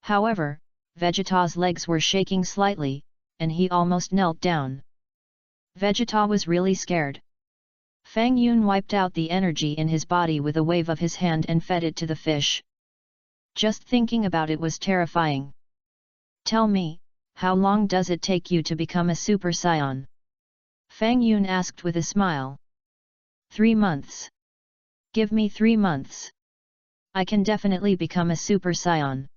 Speaker 1: However, Vegeta's legs were shaking slightly, and he almost knelt down. Vegeta was really scared. Fang Yun wiped out the energy in his body with a wave of his hand and fed it to the fish. Just thinking about it was terrifying. Tell me, how long does it take you to become a Super Saiyan? Fang Yun asked with a smile. 3 months. Give me 3 months. I can definitely become a Super Saiyan.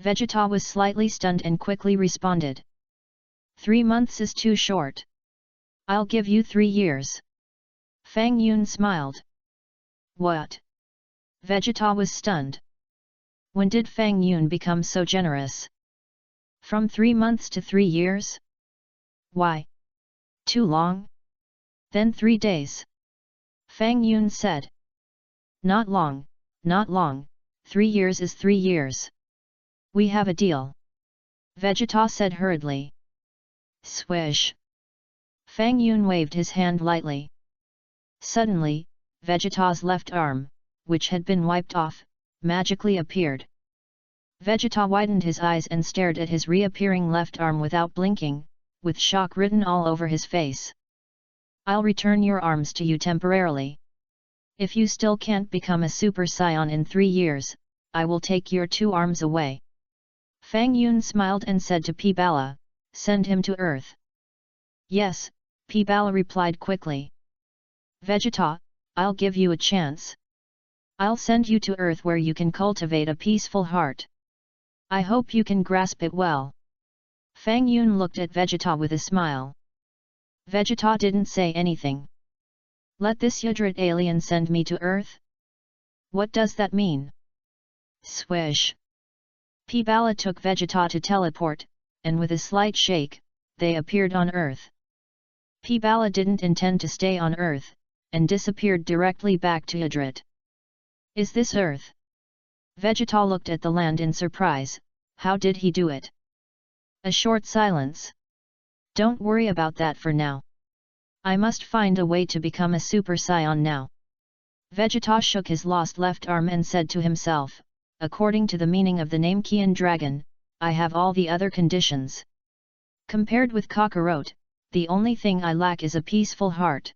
Speaker 1: Vegeta was slightly stunned and quickly responded. 3 months is too short. I'll give you 3 years. Fang Yun smiled. What? Vegeta was stunned. When did Fang Yun become so generous? From 3 months to 3 years? Why? Too long? Then 3 days. Fang Yun said. Not long, not long, 3 years is 3 years. We have a deal. Vegeta said hurriedly. Swish. Fang Yun waved his hand lightly. Suddenly, Vegeta's left arm, which had been wiped off, magically appeared. Vegeta widened his eyes and stared at his reappearing left arm without blinking, with shock written all over his face. I'll return your arms to you temporarily. If you still can't become a Super Saiyan in 3 years, I will take your 2 arms away. Fang Yun smiled and said to P-Bala, send him to Earth. Yes, P-Bala replied quickly. Vegeta, I'll give you a chance. I'll send you to Earth where you can cultivate a peaceful heart. I hope you can grasp it well. Fang Yun looked at Vegeta with a smile. Vegeta didn't say anything. Let this Yudrit alien send me to Earth? What does that mean? Swish. P-Bala took Vegeta to teleport, and with a slight shake, they appeared on Earth. P-Bala didn't intend to stay on Earth, and disappeared directly back to Yudrit. Is this Earth? Vegeta looked at the land in surprise. How did he do it? A short silence. Don't worry about that for now. I must find a way to become a Super Saiyan now. Vegeta shook his lost left arm and said to himself, according to the meaning of the name Qian Dragon, I have all the other conditions. Compared with Kakarot, the only thing I lack is a peaceful heart.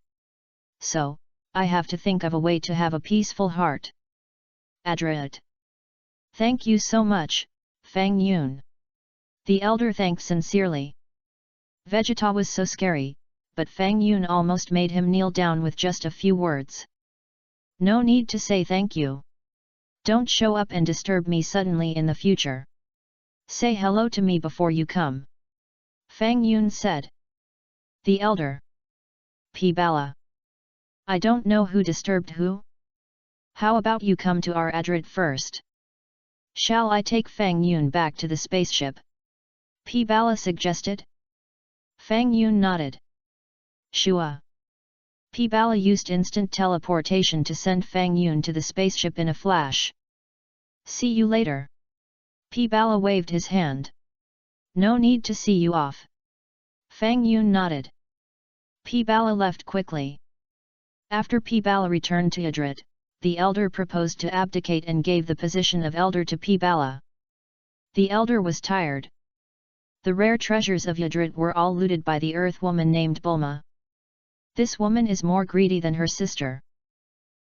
Speaker 1: So, I have to think of a way to have a peaceful heart. Adrat. Thank you so much, Fang Yun. The elder thanked sincerely. Vegeta was so scary, but Fang Yun almost made him kneel down with just a few words. No need to say thank you. Don't show up and disturb me suddenly in the future. Say hello to me before you come. Fang Yun said. The elder. P-Bala. I don't know who disturbed who. How about you come to our Adrat first? Shall I take Fang Yun back to the spaceship? P-Bala suggested. Fang Yun nodded. Shua. P-Bala used instant teleportation to send Fang Yun to the spaceship in a flash. See you later. P-Bala waved his hand. No need to see you off. Fang Yun nodded. P-Bala left quickly. After P-Bala returned to Yudrit, the elder proposed to abdicate and gave the position of elder to P-Bala. The elder was tired. The rare treasures of Yudrit were all looted by the earth woman named Bulma. This woman is more greedy than her sister.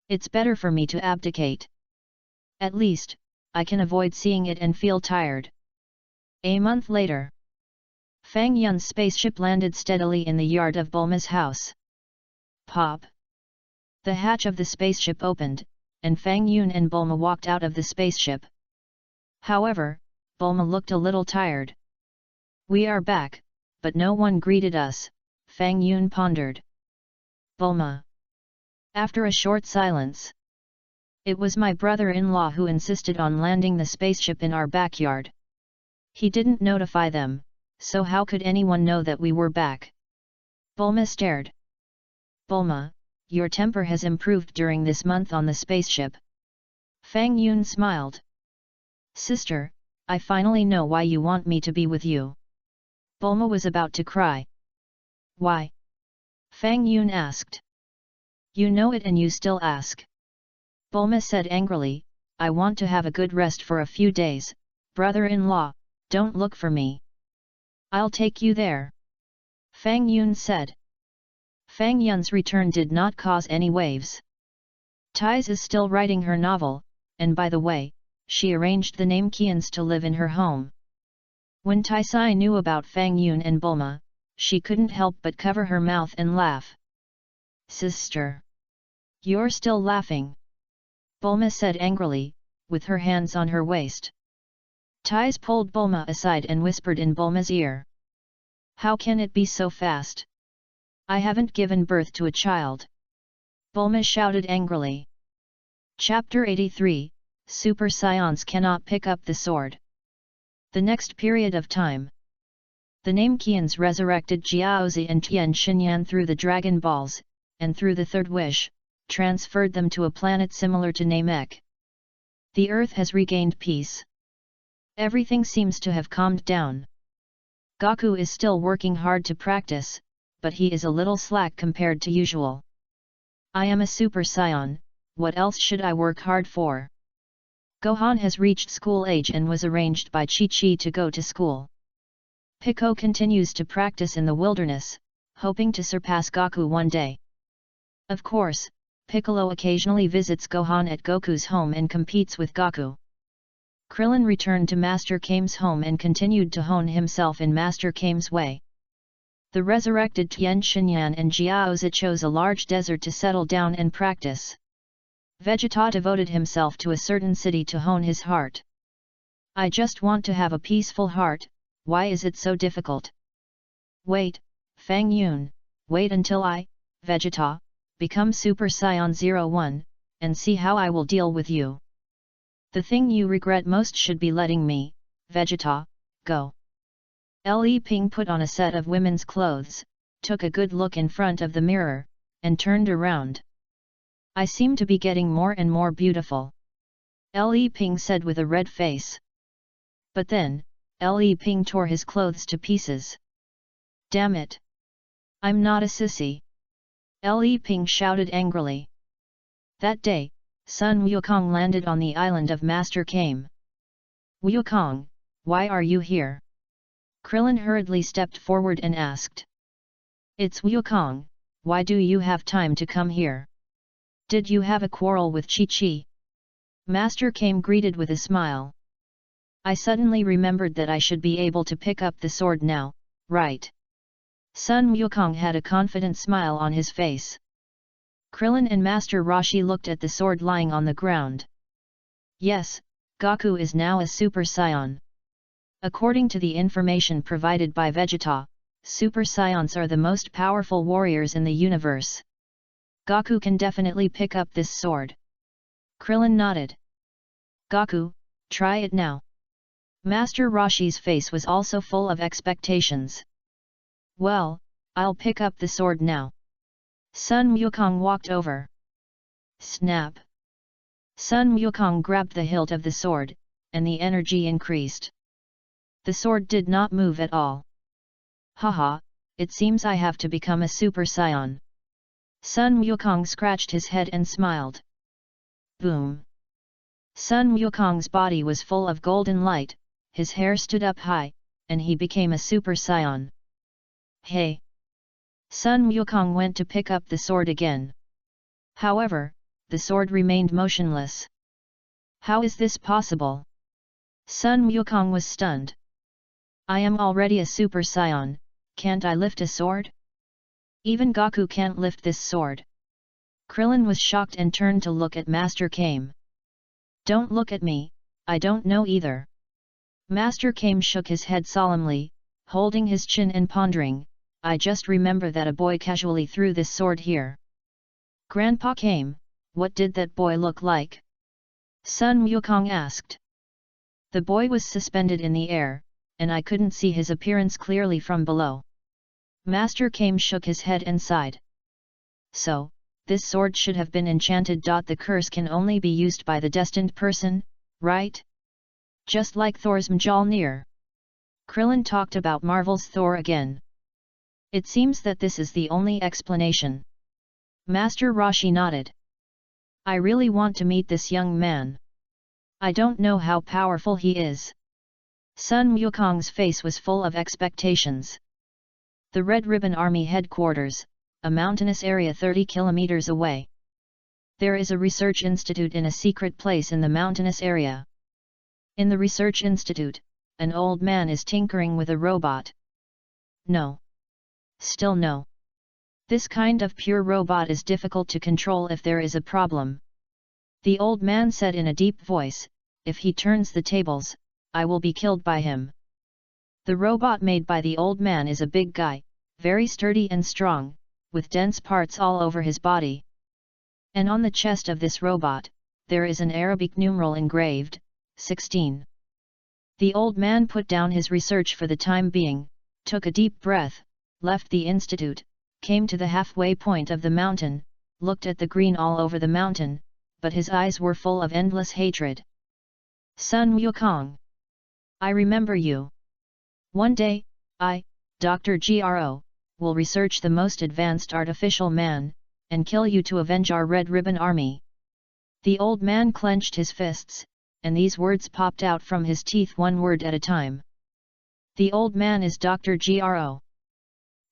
Speaker 1: It's better for me to abdicate. At least, I can avoid seeing it and feel tired. A month later, Fang Yun's spaceship landed steadily in the yard of Bulma's house. Pop! The hatch of the spaceship opened, and Fang Yun and Bulma walked out of the spaceship. However, Bulma looked a little tired. We are back, but no one greeted us, Fang Yun pondered. Bulma. After a short silence. It was my brother-in-law who insisted on landing the spaceship in our backyard. He didn't notify them, so how could anyone know that we were back? Bulma stared. Bulma, your temper has improved during this month on the spaceship. Fang Yun smiled. Sister, I finally know why you want me to be with you. Bulma was about to cry. Why? Fang Yun asked. You know it and you still ask. Bulma said angrily, I want to have a good rest for a few days, brother-in-law, don't look for me. I'll take you there. Fang Yun said. Fang Yun's return did not cause any waves. Tais is still writing her novel, and by the way, she arranged the Namekians to live in her home. When Taisai knew about Fang Yun and Bulma, she couldn't help but cover her mouth and laugh. Sister! You're still laughing? Bulma said angrily, with her hands on her waist. Tais pulled Bulma aside and whispered in Bulma's ear. How can it be so fast? I haven't given birth to a child. Bulma shouted angrily. Chapter 83, Super Scions cannot pick up the sword. The next period of time. The Namekians resurrected Jiaozi and Tian Xinyan through the Dragon Balls, and through the third wish, transferred them to a planet similar to Namek. The Earth has regained peace. Everything seems to have calmed down. Goku is still working hard to practice, but he is a little slack compared to usual. I am a Super Saiyan, what else should I work hard for? Gohan has reached school age and was arranged by Chi-Chi to go to school. Piccolo continues to practice in the wilderness, hoping to surpass Goku one day. Of course, Piccolo occasionally visits Gohan at Goku's home and competes with Goku. Krillin returned to Master Kame's home and continued to hone himself in Master Kame's way. The resurrected Tian Xinyan and Jiaozi chose a large desert to settle down and practice. Vegeta devoted himself to a certain city to hone his heart. I just want to have a peaceful heart, why is it so difficult? Wait, Fang Yun, wait until I, Vegeta, become Super Saiyan 01, and see how I will deal with you. The thing you regret most should be letting me, Vegeta, go. Li Ping put on a set of women's clothes, took a good look in front of the mirror, and turned around. I seem to be getting more and more beautiful. Li Ping said with a red face. But then, Li Ping tore his clothes to pieces. Damn it! I'm not a sissy! Li Ping shouted angrily. That day, Sun Wukong landed on the island of Master Kame. Wukong, why are you here? Krillin hurriedly stepped forward and asked. It's Wukong, why do you have time to come here? Did you have a quarrel with Chi-Chi? Master Kame greeted with a smile. I suddenly remembered that I should be able to pick up the sword now, right? Sun Wukong had a confident smile on his face. Krillin and Master Roshi looked at the sword lying on the ground. Yes, Goku is now a Super Saiyan. According to the information provided by Vegeta, Super Saiyans are the most powerful warriors in the universe. Goku can definitely pick up this sword. Krillin nodded. Goku, try it now. Master Roshi's face was also full of expectations. Well, I'll pick up the sword now. Sun Wukong walked over. Snap! Sun Wukong grabbed the hilt of the sword, and the energy increased. The sword did not move at all. Haha, it seems I have to become a Super Saiyan. Sun Wukong scratched his head and smiled. Boom! Sun Wukong's body was full of golden light, his hair stood up high, and he became a Super Saiyan. Hey! Sun Wukong went to pick up the sword again. However, the sword remained motionless. How is this possible? Sun Wukong was stunned. I am already a Super Saiyan, can't I lift a sword? Even Goku can't lift this sword. Krillin was shocked and turned to look at Master Kame. Don't look at me, I don't know either. Master Kame shook his head solemnly, holding his chin and pondering, I just remember that a boy casually threw this sword here. Grandpa came, what did that boy look like? Sun Wukong asked. The boy was suspended in the air, and I couldn't see his appearance clearly from below. Master Kame shook his head and sighed. So, this sword should have been enchanted. The curse can only be used by the destined person, right? Just like Thor's Mjolnir. Krillin talked about Marvel's Thor again. It seems that this is the only explanation. Master Roshi nodded. I really want to meet this young man. I don't know how powerful he is. Sun Wukong's face was full of expectations. The Red Ribbon Army headquarters, a mountainous area 30 kilometers away. There is a research institute in a secret place in the mountainous area. In the research institute, an old man is tinkering with a robot. No. Still no. This kind of pure robot is difficult to control if there is a problem. The old man said in a deep voice, if he turns the tables, I will be killed by him. The robot made by the old man is a big guy, very sturdy and strong, with dense parts all over his body. And on the chest of this robot, there is an Arabic numeral engraved, 16. The old man put down his research for the time being, took a deep breath, left the institute, came to the halfway point of the mountain, looked at the green all over the mountain, but his eyes were full of endless hatred. Sun Wukong. I remember you. One day, I, Dr. Gro, will research the most advanced artificial man, and kill you to avenge our Red Ribbon Army. The old man clenched his fists, and these words popped out from his teeth one word at a time. The old man is Dr. Gro.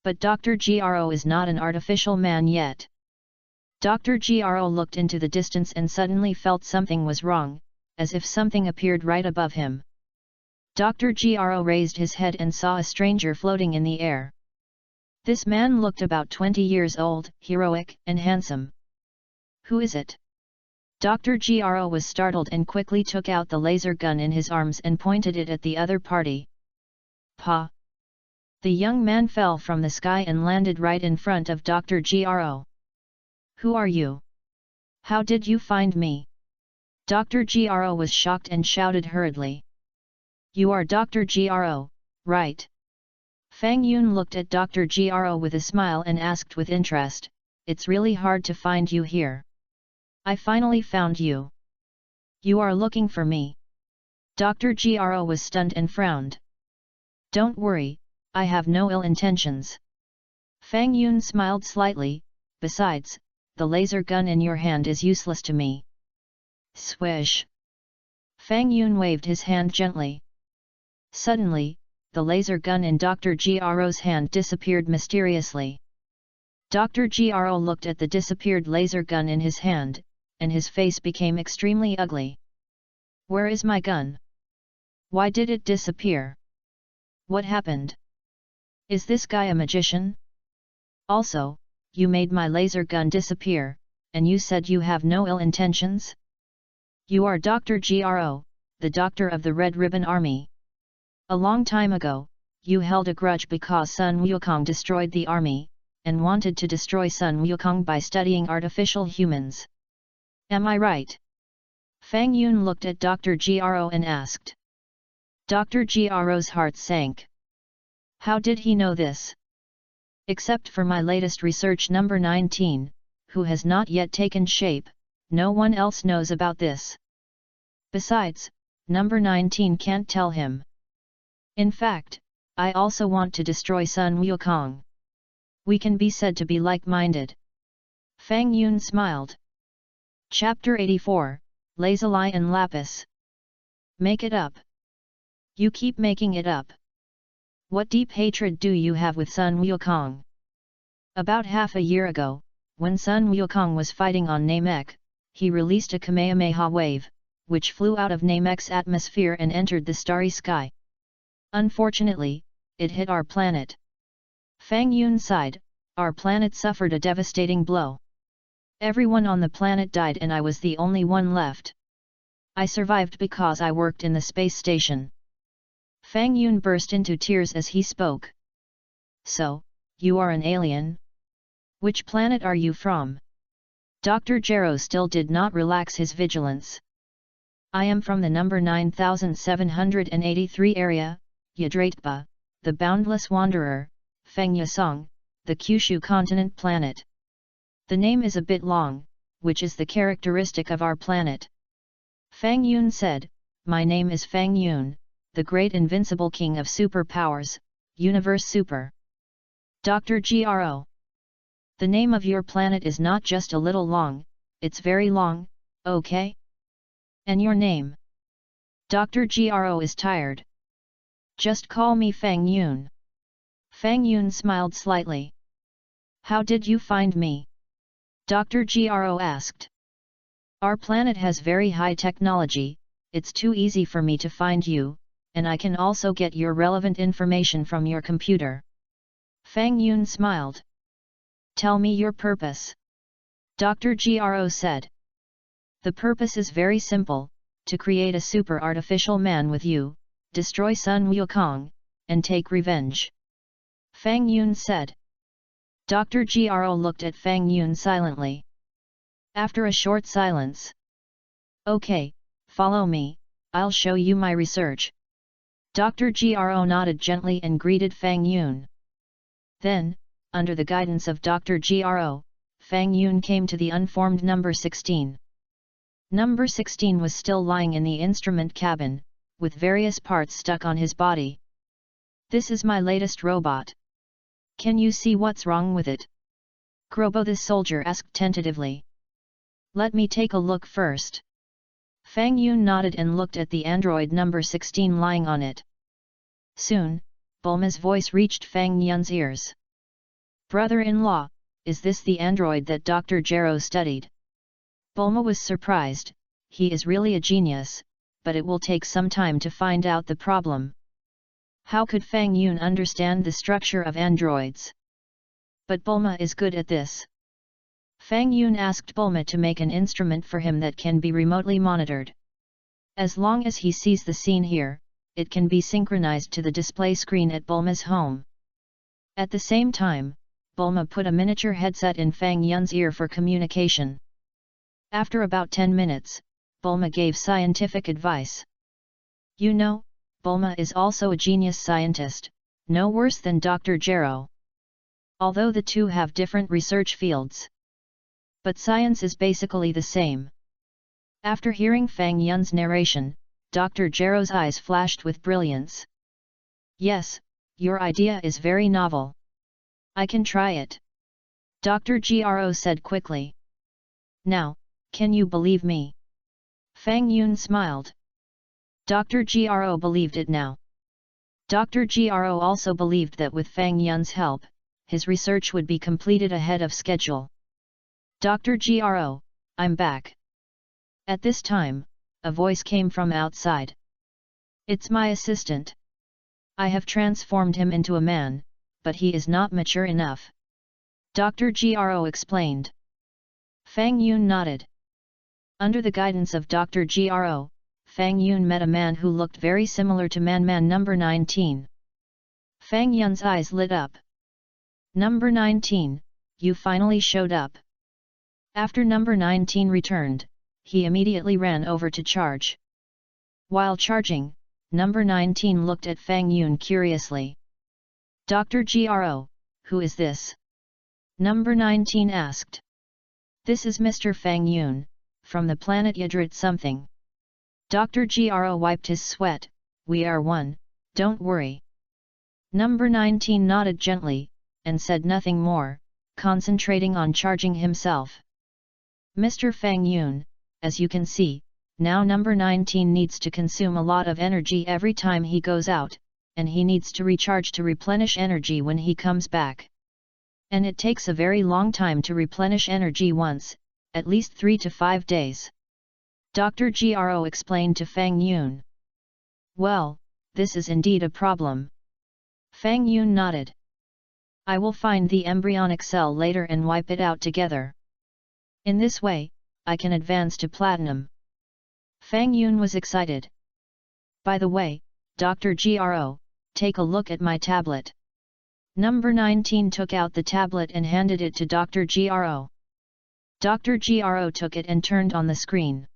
Speaker 1: But Dr. Gro is not an artificial man yet. Dr. Gro looked into the distance and suddenly felt something was wrong, as if something appeared right above him. Dr. Gro raised his head and saw a stranger floating in the air. This man looked about 20 years old, heroic and handsome. Who is it? Dr. Gro was startled and quickly took out the laser gun in his arms and pointed it at the other party. Pa! The young man fell from the sky and landed right in front of Dr. Gro. Who are you? How did you find me? Dr. Gro was shocked and shouted hurriedly. You are Dr. Gro, right? Fang Yun looked at Dr. Gro with a smile and asked with interest, it's really hard to find you here. I finally found you. You are looking for me. Dr. Gro was stunned and frowned. Don't worry, I have no ill intentions. Fang Yun smiled slightly, besides, the laser gun in your hand is useless to me. Swish! Fang Yun waved his hand gently. Suddenly, the laser gun in Dr. Gro's hand disappeared mysteriously. Dr. Gro looked at the disappeared laser gun in his hand, and his face became extremely ugly. Where is my gun? Why did it disappear? What happened? Is this guy a magician? Also, you made my laser gun disappear, and you said you have no ill intentions? You are Dr. Gro, the doctor of the Red Ribbon Army. A long time ago, you held a grudge because Sun Wukong destroyed the army, and wanted to destroy Sun Wukong by studying artificial humans. Am I right? Fang Yun looked at Dr. Gro and asked. Dr. Gro's heart sank. How did he know this? Except for my latest research number 19, who has not yet taken shape, no one else knows about this. Besides, number 19 can't tell him. In fact, I also want to destroy Sun Wukong. We can be said to be like-minded. Fang Yun smiled. Chapter 84, Lazuli and Lapis. Make it up. You keep making it up. What deep hatred do you have with Sun Wukong? About half a year ago, when Sun Wukong was fighting on Namek, he released a Kamehameha wave, which flew out of Namek's atmosphere and entered the starry sky. Unfortunately, it hit our planet. Fang Yun sighed, our planet suffered a devastating blow. Everyone on the planet died and I was the only one left. I survived because I worked in the space station. Fang Yun burst into tears as he spoke. So, You are an alien? Which planet are you from? Dr. Gero still did not relax his vigilance. I am from the number 9783 area, Yadratba, the boundless wanderer, Feng Yasong, the Kyushu continent planet. The name is a bit long, which is the characteristic of our planet. Fang Yun said, My name is Fang Yun, the great invincible king of superpowers, Universe Super. Dr. Gro. The name of your planet is not just a little long, it's very long, okay? And your name? Dr. Gro is tired. Just call me Fang Yun. Fang Yun smiled slightly. How did you find me? Dr. Gro asked. Our planet has very high technology, it's too easy for me to find you, and I can also get your relevant information from your computer. Fang Yun smiled. Tell me your purpose. Dr. Gro said. The purpose is very simple, to create a super artificial man with you, destroy Sun Wukong, and take revenge. Fang Yun said. Dr. Gro looked at Fang Yun silently. After a short silence. Okay, follow me, I'll show you my research. Dr. Gro nodded gently and greeted Fang Yun. Then, under the guidance of Dr. Gro, Fang Yun came to the unformed number 16. Number 16 was still lying in the instrument cabin, with various parts stuck on his body. This is my latest robot. Can you see what's wrong with it? Grobo the soldier asked tentatively. Let me take a look first. Fang Yun nodded and looked at the android number 16 lying on it. Soon, Bulma's voice reached Fang Yun's ears. Brother-in-law, is this the android that Dr. Gero studied? Bulma was surprised, he is really a genius, but it will take some time to find out the problem. How could Fang Yun understand the structure of androids? But Bulma is good at this. Fang Yun asked Bulma to make an instrument for him that can be remotely monitored. As long as he sees the scene here, it can be synchronized to the display screen at Bulma's home. At the same time, Bulma put a miniature headset in Fang Yun's ear for communication. After about 10 minutes, Bulma gave scientific advice. You know, Bulma is also a genius scientist, no worse than Dr. Gero. Although the two have different research fields. But science is basically the same. After hearing Fang Yun's narration, Dr. Gero's eyes flashed with brilliance. Yes, your idea is very novel. I can try it. Dr. Gro said quickly. Now, can you believe me? Fang Yun smiled. Dr. Gro believed it now. Dr. Gro also believed that with Fang Yun's help, his research would be completed ahead of schedule. Dr. Gro, I'm back. At this time, a voice came from outside. It's my assistant. I have transformed him into a man, but he is not mature enough. Dr. Gro explained. Fang Yun nodded. Under the guidance of Dr. Gro, Fang Yun met a man who looked very similar to Man number 19. Fang Yun's eyes lit up. Number 19, you finally showed up. After number 19 returned, he immediately ran over to charge. While charging, number 19 looked at Fang Yun curiously. Dr. Gro, who is this? Number 19 asked. This is Mr. Fang Yun, from the planet Yadrat something. Dr. Gro wiped his sweat, we are one, don't worry. Number 19 nodded gently, and said nothing more, concentrating on charging himself. Mr. Fang Yun, as you can see, now number 19 needs to consume a lot of energy every time he goes out, and he needs to recharge to replenish energy when he comes back. And it takes a very long time to replenish energy once, at least 3 to 5 days. Dr. Gro explained to Fang Yun. Well, this is indeed a problem. Fang Yun nodded. I will find the embryonic cell later and wipe it out together. In this way, I can advance to platinum. Fang Yun was excited. By the way, Dr. Gro, take a look at my tablet. Number 19 took out the tablet and handed it to Dr. Gro. Dr. Gro took it and turned on the screen.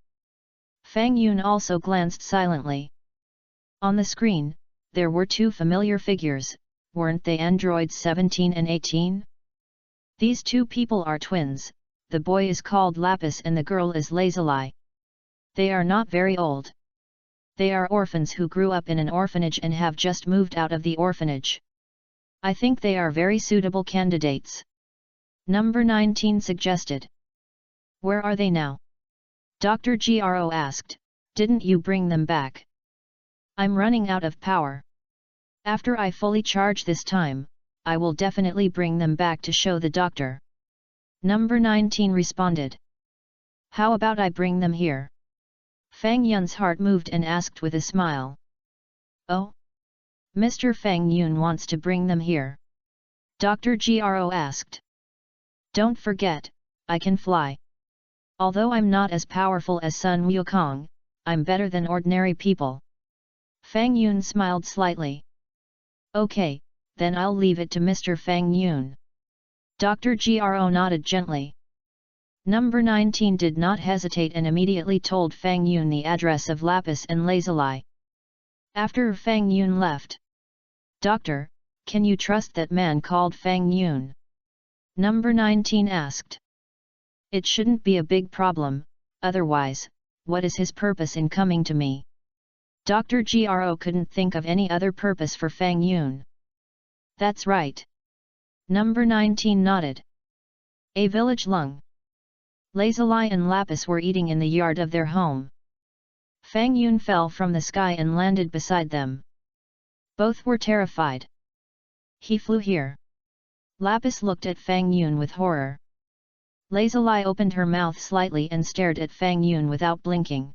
Speaker 1: Fang Yun also glanced silently. On the screen, there were two familiar figures. Weren't they androids 17 and 18? These two people are twins. The boy is called Lapis and the girl is Lazuli. They are not very old. They are orphans who grew up in an orphanage and have just moved out of the orphanage. I think they are very suitable candidates. Number 19 suggested. Where are they now? Dr. Gro asked. Didn't you bring them back? I'm running out of power. After I fully charge this time, I will definitely bring them back to show the doctor. Number 19 responded. How about I bring them here? Fang Yun's heart moved and asked with a smile. Oh? Mr. Fang Yun wants to bring them here. Dr. Gro asked. Don't forget, I can fly. Although I'm not as powerful as Sun Wukong, I'm better than ordinary people. Fang Yun smiled slightly. Okay, then I'll leave it to Mr. Fang Yun. Dr. Gro nodded gently. Number 19 did not hesitate and immediately told Fang Yun the address of Lapis and Lazuli. After Fang Yun left. Doctor, can you trust that man called Fang Yun? Number 19 asked. It shouldn't be a big problem, otherwise, what is his purpose in coming to me? Dr. Gro couldn't think of any other purpose for Fang Yun. That's right. Number 19 nodded. A village lung. Lazuli and Lapis were eating in the yard of their home. Fang Yun fell from the sky and landed beside them. Both were terrified. He flew here. Lapis looked at Fang Yun with horror. Lazuli opened her mouth slightly and stared at Fang Yun without blinking.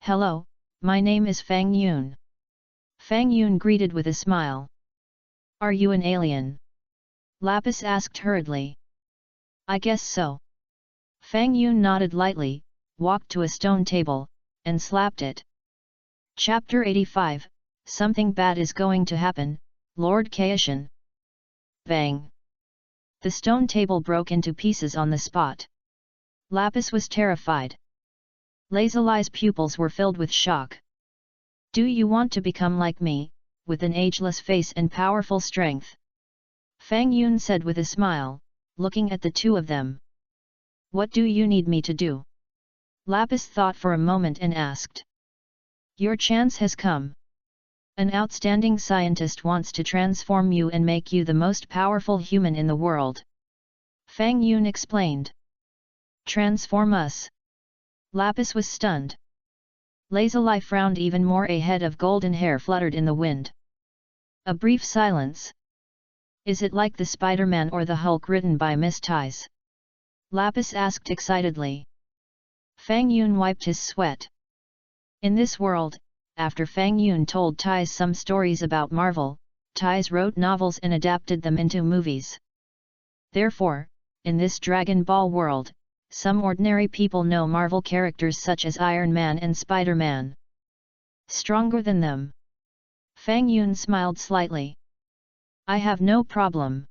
Speaker 1: Hello, my name is Fang Yun. Fang Yun greeted with a smile. Are you an alien? Lapis asked hurriedly. I guess so. Fang Yun nodded lightly, walked to a stone table, and slapped it. Chapter 85, Something bad is going to happen, Lord Kaishan. Bang! The stone table broke into pieces on the spot. Lapis was terrified. Lazuli's pupils were filled with shock. Do you want to become like me, with an ageless face and powerful strength? Fang Yun said with a smile, looking at the two of them. What do you need me to do? Lapis thought for a moment and asked. Your chance has come. An outstanding scientist wants to transform you and make you the most powerful human in the world. Fang Yun explained. Transform us? Lapis was stunned. Lazuli frowned even more. A head of golden hair fluttered in the wind. A brief silence. Is it like the Spider-Man or the Hulk written by Miss Ties? Lapis asked excitedly. Fang Yun wiped his sweat. In this world, after Fang Yun told Ties some stories about Marvel, Ties wrote novels and adapted them into movies. Therefore, in this Dragon Ball world, some ordinary people know Marvel characters such as Iron Man and Spider-Man. Stronger than them. Fang Yun smiled slightly. I have no problem.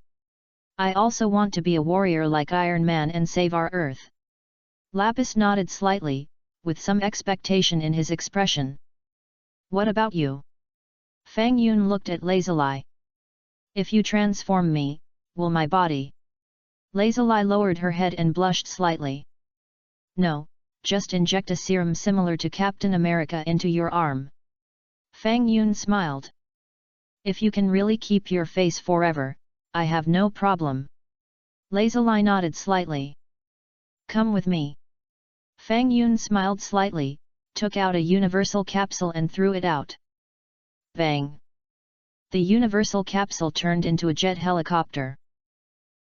Speaker 1: I also want to be a warrior like Iron Man and save our Earth. Lapis nodded slightly, with some expectation in his expression. What about you? Fang Yun looked at Lazuli. If you transform me, will my body? Lazuli lowered her head and blushed slightly. No, just inject a serum similar to Captain America into your arm. Fang Yun smiled. If you can really keep your face forever, I have no problem. Lazuli nodded slightly. Come with me. Fang Yun smiled slightly, took out a universal capsule and threw it out. Bang! The universal capsule turned into a jet helicopter.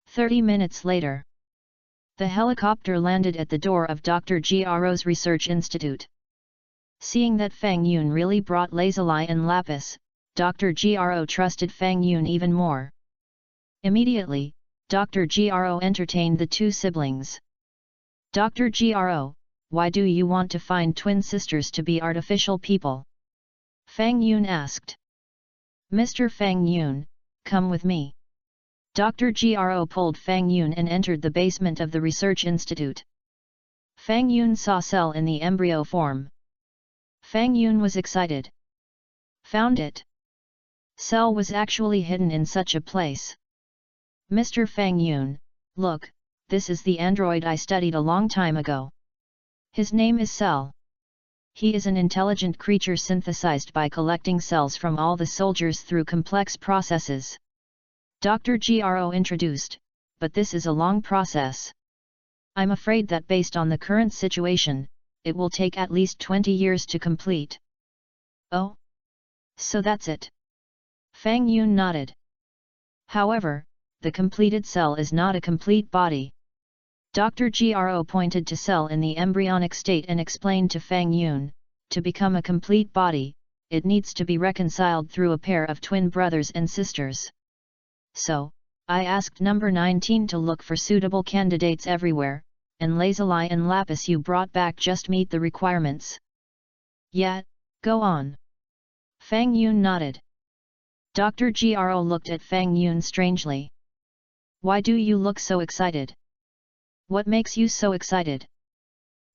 Speaker 1: 30 minutes later. The helicopter landed at the door of Dr. Gro's research institute. Seeing that Fang Yun really brought Lazuli and Lapis, Dr. Gro trusted Fang Yun even more. Immediately, Dr. Gro entertained the two siblings. Dr. Gro, why do you want to find twin sisters to be artificial people? Fang Yun asked. Mr. Fang Yun, come with me. Dr. Gro pulled Fang Yun and entered the basement of the research institute. Fang Yun saw Cell in the embryo form. Fang Yun was excited. Found it! Cell was actually hidden in such a place. Mr. Fang Yun, look, this is the android I studied a long time ago. His name is Cell. He is an intelligent creature synthesized by collecting cells from all the soldiers through complex processes. Dr. Gro introduced, but this is a long process. I'm afraid that based on the current situation, it will take at least 20 years to complete. Oh? So that's it. Fang Yun nodded. However, the completed cell is not a complete body. Dr. Gro pointed to Cell in the embryonic state and explained to Fang Yun, to become a complete body, it needs to be reconciled through a pair of twin brothers and sisters. So, I asked number 19 to look for suitable candidates everywhere, and lazuli and lapis you brought back just meet the requirements. Yeah, go on. Fang Yun nodded. Dr. Gro looked at Fang Yun strangely. Why do you look so excited? What makes you so excited?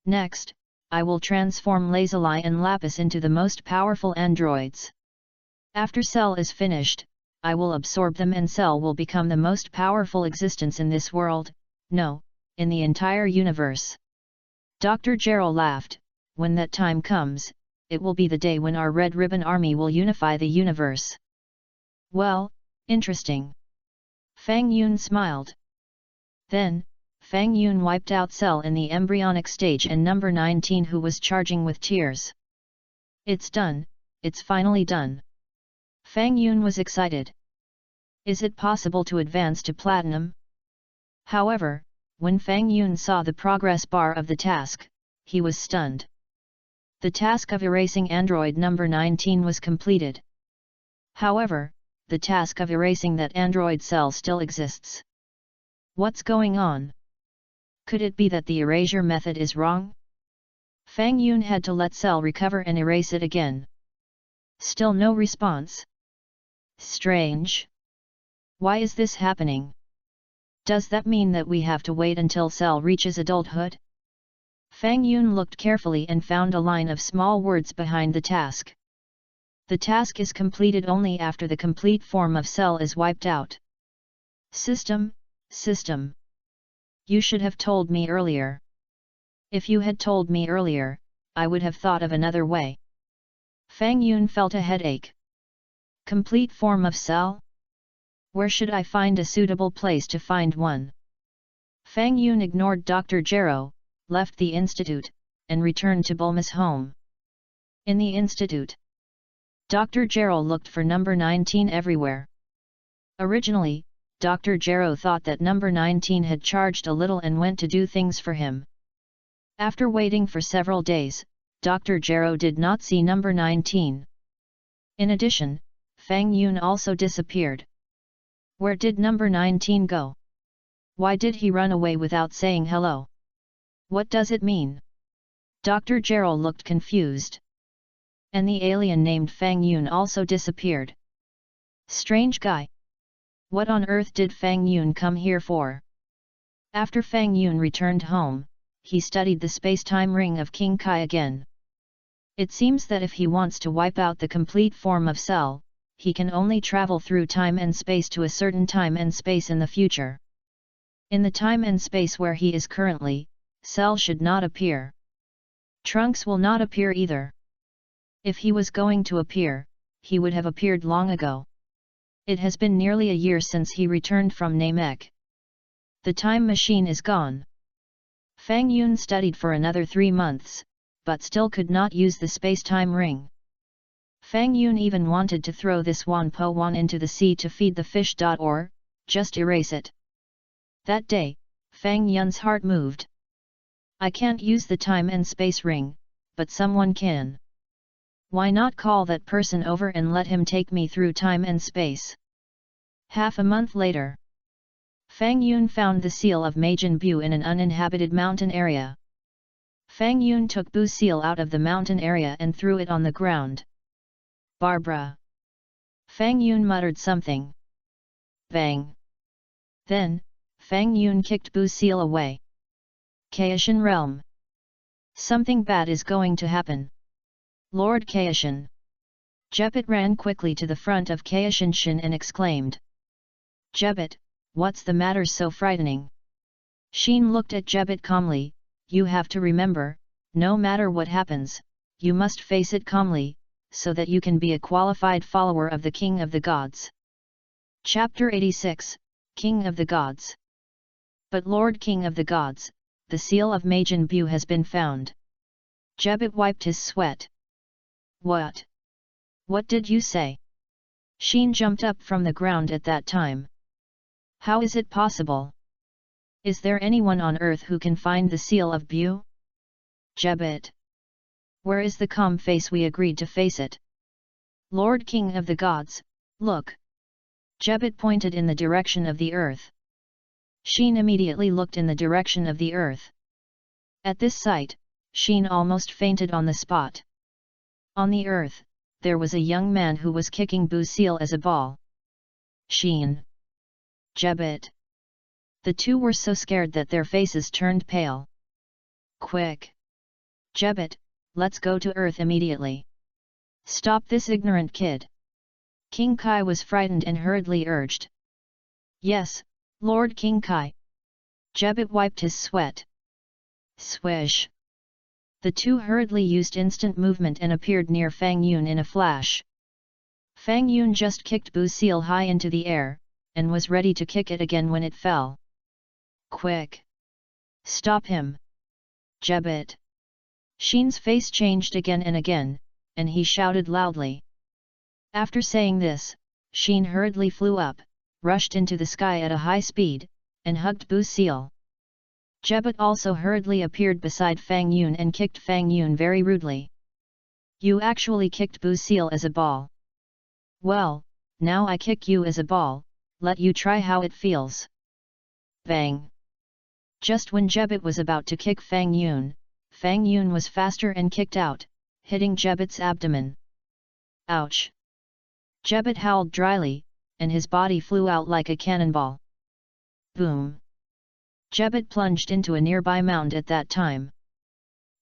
Speaker 1: Next, I will transform lazuli and lapis into the most powerful androids. After Cell is finished, I will absorb them and Cell will become the most powerful existence in this world, no, in the entire universe. Dr. Gro laughed. When that time comes, it will be the day when our Red Ribbon Army will unify the universe. Well, interesting. Fang Yun smiled. Then, Fang Yun wiped out Cell in the embryonic stage and number 19 who was charging with tears. It's done, it's finally done. Fang Yun was excited. Is it possible to advance to platinum? However, when Fang Yun saw the progress bar of the task, he was stunned. The task of erasing android number 19 was completed. However, the task of erasing that android cell still exists. What's going on? Could it be that the erasure method is wrong? Fang Yun had to let Cell recover and erase it again. Still no response. Strange. Why is this happening? Does that mean that we have to wait until Cell reaches adulthood? Fang Yun looked carefully and found a line of small words behind the task. The task is completed only after the complete form of Cell is wiped out. System. You should have told me earlier. If you had told me earlier, I would have thought of another way. Fang Yun felt a headache. Complete form of Cell? Where should I find a suitable place to find one? Fang Yun ignored Dr. Gro, left the institute, and returned to Bulma's home. In the institute, Dr. Gro looked for number 19 everywhere. Originally, Dr. Gro thought that number 19 had charged a little and went to do things for him. After waiting for several days, Dr. Gro did not see number 19. In addition, Fang Yun also disappeared. Where did number 19 go? Why did he run away without saying hello? What does it mean? Dr. Gro looked confused. And the alien named Fang Yun also disappeared. Strange guy. What on earth did Fang Yun come here for? After Fang Yun returned home, he studied the space-time ring of King Kai again. It seems that if he wants to wipe out the complete form of Cell, he can only travel through time and space to a certain time and space in the future. In the time and space where he is currently, Cell should not appear. Trunks will not appear either. If he was going to appear, he would have appeared long ago. It has been nearly a year since he returned from Namek. The time machine is gone. Fang Yun studied for another 3 months, but still could not use the space-time ring. Fang Yun even wanted to throw this Wan Po Wan into the sea to feed the fish. Or, just erase it. That day, Fang Yun's heart moved. I can't use the time and space ring, but someone can. Why not call that person over and let him take me through time and space? Half a month later, Fang Yun found the seal of Majin Bu in an uninhabited mountain area. Fang Yun took Bu's seal out of the mountain area and threw it on the ground. Barbara. Fang Yun muttered something. Bang. Then, Fang Yun kicked Bu Seal away. Kaishan realm. Something bad is going to happen. Lord Kaishan. Jebet ran quickly to the front of Kaishan Shin and exclaimed. Jebet, what's the matter so frightening? Shin looked at Jebet calmly. You have to remember, no matter what happens, you must face it calmly, so that you can be a qualified follower of the King of the Gods. Chapter 86, King of the Gods. But Lord King of the Gods, the seal of Majin Bu has been found. Jebet wiped his sweat. What? What did you say? Shin jumped up from the ground at that time. How is it possible? Is there anyone on earth who can find the seal of Bu? Jebet. Where is the calm face we agreed to face it? Lord King of the Gods, look. Jebet pointed in the direction of the earth. Shin immediately looked in the direction of the earth. At this sight, Shin almost fainted on the spot. On the earth, there was a young man who was kicking Bu Seal as a ball. Shin. Jebet. The two were so scared that their faces turned pale. Quick! Jebet, let's go to earth immediately. Stop this ignorant kid. King Kai was frightened and hurriedly urged. Yes, Lord King Kai. Jebet wiped his sweat. Swish! The two hurriedly used instant movement and appeared near Fang Yun in a flash. Fang Yun just kicked Bu Seal high into the air, and was ready to kick it again when it fell. Quick! Stop him! Jebet! Shin's face changed again and again, and he shouted loudly. After saying this, Shin hurriedly flew up, rushed into the sky at a high speed, and hugged Bu Seal. Jebet also hurriedly appeared beside Fang Yun and kicked Fang Yun very rudely. You actually kicked Bu Seal as a ball. Well, now I kick you as a ball, let you try how it feels. Bang! Just when Jebet was about to kick Fang Yun was faster and kicked out, hitting Jebet's abdomen. Ouch! Jebet howled dryly, and his body flew out like a cannonball. Boom! Jebet plunged into a nearby mound at that time.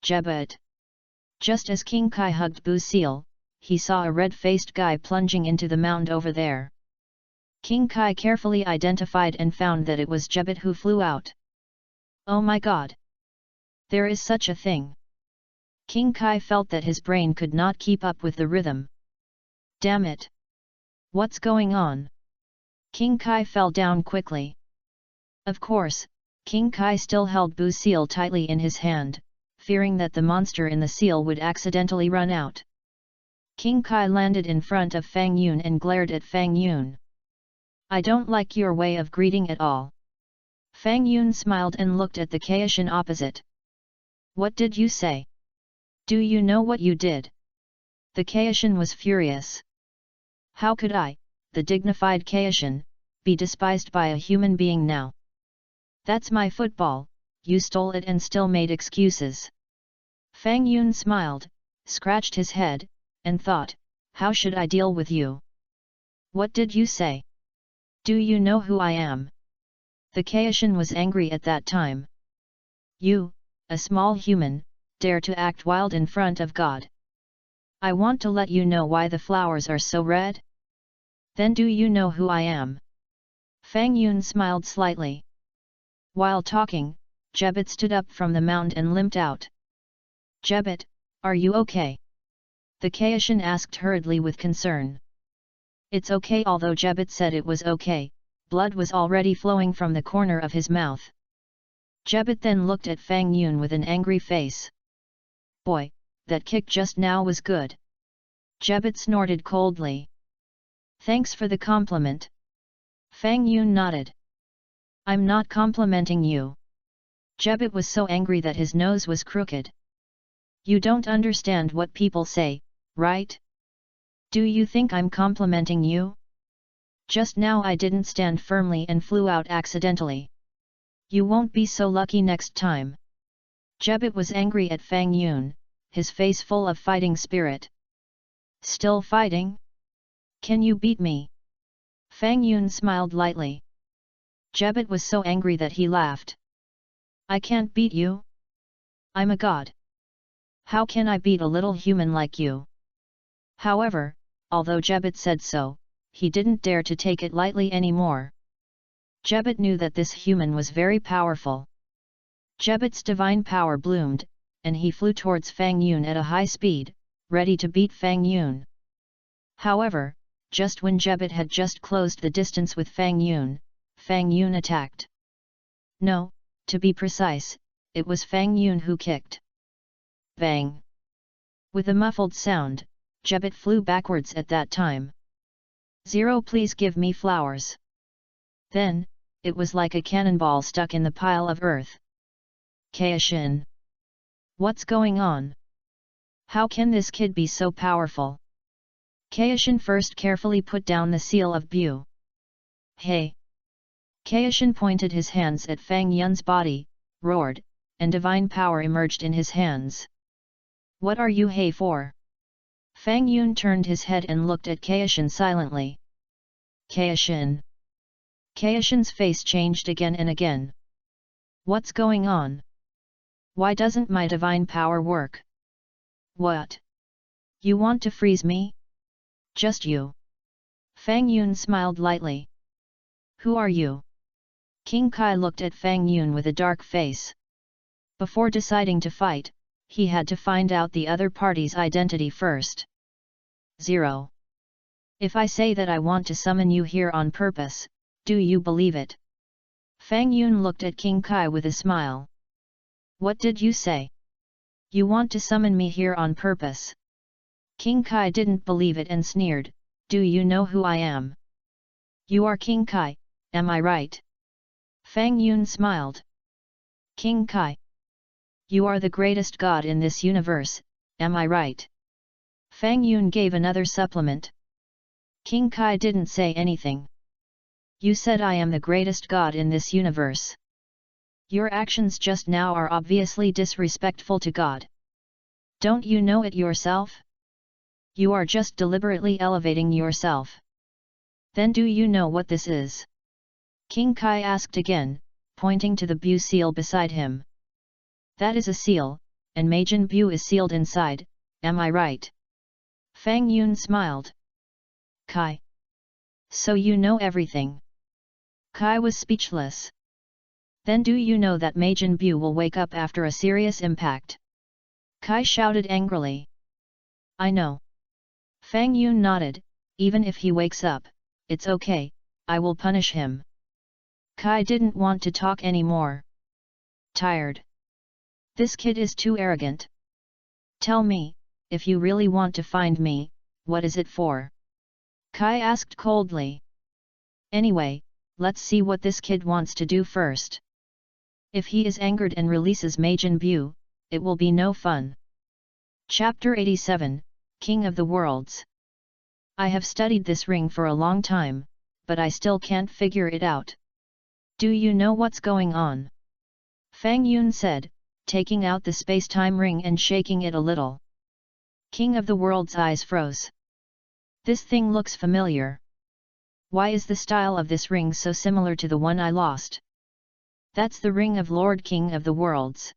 Speaker 1: Jebet! Just as King Kai hugged Bu Seal, he saw a red-faced guy plunging into the mound over there. King Kai carefully identified and found that it was Jebet who flew out. Oh my god! There is such a thing! King Kai felt that his brain could not keep up with the rhythm. Damn it! What's going on? King Kai fell down quickly. Of course, King Kai still held Bu Seal tightly in his hand, fearing that the monster in the seal would accidentally run out. King Kai landed in front of Fang Yun and glared at Fang Yun. I don't like your way of greeting at all. Fang Yun smiled and looked at the Kaishan opposite. What did you say? Do you know what you did? The Kaishan was furious. How could I, the dignified Kaishan, be despised by a human being now? That's my football, you stole it and still made excuses. Fang Yun smiled, scratched his head, and thought, how should I deal with you? What did you say? Do you know who I am? The Kaishan was angry at that time. You, a small human, dare to act wild in front of God. I want to let you know why the flowers are so red. Then do you know who I am? Fang Yun smiled slightly. While talking, Jebet stood up from the mound and limped out. Jebet, are you okay? The Kaishan asked hurriedly with concern. It's okay. Although Jebet said it was okay, blood was already flowing from the corner of his mouth. Jebet then looked at Fang Yun with an angry face. Boy, that kick just now was good. Jebet snorted coldly. Thanks for the compliment. Fang Yun nodded. I'm not complimenting you. Jebet was so angry that his nose was crooked. You don't understand what people say, right? Do you think I'm complimenting you? Just now I didn't stand firmly and flew out accidentally. You won't be so lucky next time. Jebet was angry at Fang Yun, his face full of fighting spirit. Still fighting? Can you beat me? Fang Yun smiled lightly. Jebet was so angry that he laughed. I can't beat you? I'm a god. How can I beat a little human like you? However, although Jebet said so, he didn't dare to take it lightly anymore. Jebet knew that this human was very powerful. Jebet's divine power bloomed, and he flew towards Fang Yun at a high speed, ready to beat Fang Yun. However, just when Jebet had just closed the distance with Fang Yun attacked. No, to be precise, it was Fang Yun who kicked. Bang! With a muffled sound, Jebet flew backwards at that time. 0 Please give me flowers. Then, it was like a cannonball stuck in the pile of earth. Kaishin! What's going on? How can this kid be so powerful? Kaishin first carefully put down the seal of Bu. Hey! Kaishin pointed his hands at Fang Yun's body, roared, and divine power emerged in his hands. What are you hey for? Fang Yun turned his head and looked at Kaishin silently. Kaishin! Kaishin's face changed again and again. What's going on? Why doesn't my divine power work? What? You want to freeze me? Just you. Fang Yun smiled lightly. Who are you? King Kai looked at Fang Yun with a dark face. Before deciding to fight, he had to find out the other party's identity first. 0. If I say that I want to summon you here on purpose, do you believe it? Fang Yun looked at King Kai with a smile. What did you say? You want to summon me here on purpose? King Kai didn't believe it and sneered, do you know who I am? You are King Kai, am I right? Fang Yun smiled. King Kai. You are the greatest god in this universe, am I right? Fang Yun gave another supplement. King Kai didn't say anything. You said I am the greatest god in this universe. Your actions just now are obviously disrespectful to God. Don't you know it yourself? You are just deliberately elevating yourself. Then do you know what this is? King Kai asked again, pointing to the Bu seal beside him. That is a seal, and Majin Bu is sealed inside, am I right? Fang Yun smiled. Kai. So you know everything. Kai was speechless. Then do you know that Majin Bu will wake up after a serious impact? Kai shouted angrily. I know. Fang Yun nodded, even if he wakes up, it's okay, I will punish him. Kai didn't want to talk anymore. Tired. This kid is too arrogant. Tell me, if you really want to find me, what is it for? Kai asked coldly. Anyway, let's see what this kid wants to do first. If he is angered and releases Majin Bu, it will be no fun. Chapter 87, King of the Worlds. I have studied this ring for a long time, but I still can't figure it out. Do you know what's going on? Fang Yun said, taking out the space-time ring and shaking it a little. King of the World's eyes froze. This thing looks familiar. Why is the style of this ring so similar to the one I lost? That's the ring of Lord King of the Worlds.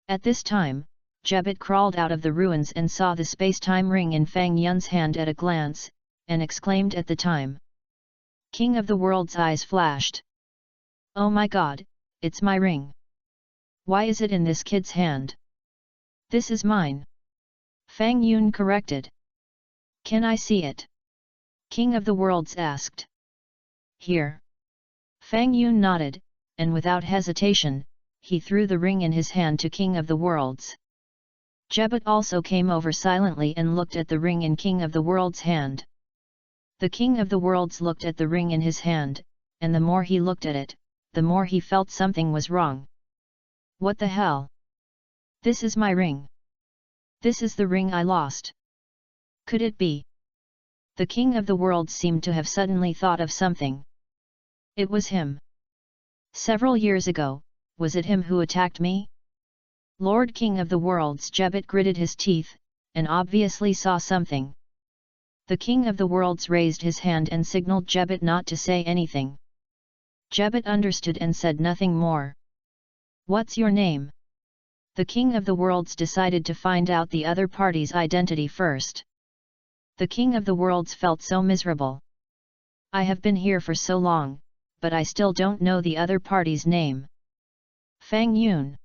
Speaker 1: At this time, Jebet crawled out of the ruins and saw the space-time ring in Fang Yun's hand at a glance, and exclaimed at the time. King of the World's eyes flashed. Oh my god, it's my ring. Why is it in this kid's hand? This is mine. Fang Yun corrected. Can I see it? King of the Worlds asked. Here. Fang Yun nodded, and without hesitation, he threw the ring in his hand to King of the Worlds. Jebet also came over silently and looked at the ring in King of the World's hand. The King of the Worlds looked at the ring in his hand, and the more he looked at it, the more he felt something was wrong. What the hell? This is my ring. This is the ring I lost. Could it be? The King of the Worlds seemed to have suddenly thought of something. It was him. Several years ago, was it him who attacked me? Lord King of the Worlds Jebet gritted his teeth, and obviously saw something. The King of the Worlds raised his hand and signaled Jebet not to say anything. Jebet understood and said nothing more. What's your name? The king of the worlds decided to find out the other party's identity first. The king of the worlds felt so miserable. I have been here for so long, but I still don't know the other party's name. Fang Yun.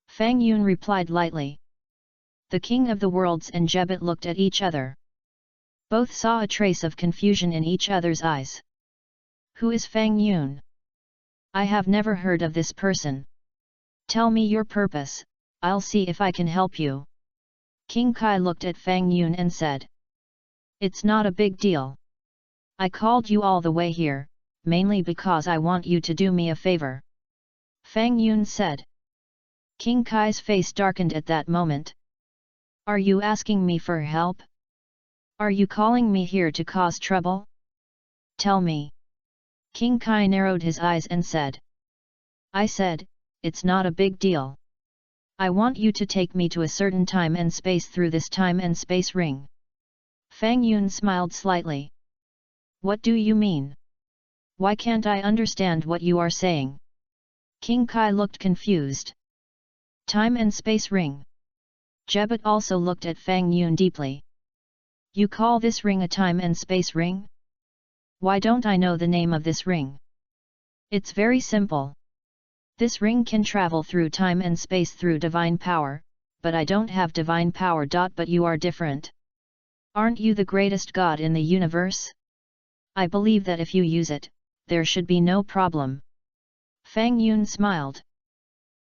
Speaker 1: Fang Yun replied lightly. The king of the worlds and Jebet looked at each other. Both saw a trace of confusion in each other's eyes. Who is Fang Yun? I have never heard of this person. Tell me your purpose, I'll see if I can help you. King Kai looked at Fang Yun and said. It's not a big deal. I called you all the way here, mainly because I want you to do me a favor. Fang Yun said. King Kai's face darkened at that moment. Are you asking me for help? Are you calling me here to cause trouble? Tell me. King Kai narrowed his eyes and said. I said, it's not a big deal. I want you to take me to a certain time and space through this time and space ring. Fang Yun smiled slightly. What do you mean? Why can't I understand what you are saying? King Kai looked confused. Time and space ring. Jebet also looked at Fang Yun deeply. You call this ring a time and space ring? Why don't I know the name of this ring? It's very simple. This ring can travel through time and space through divine power, but I don't have divine power. But you are different. Aren't you the greatest god in the universe? I believe that if you use it, there should be no problem. Fang Yun smiled.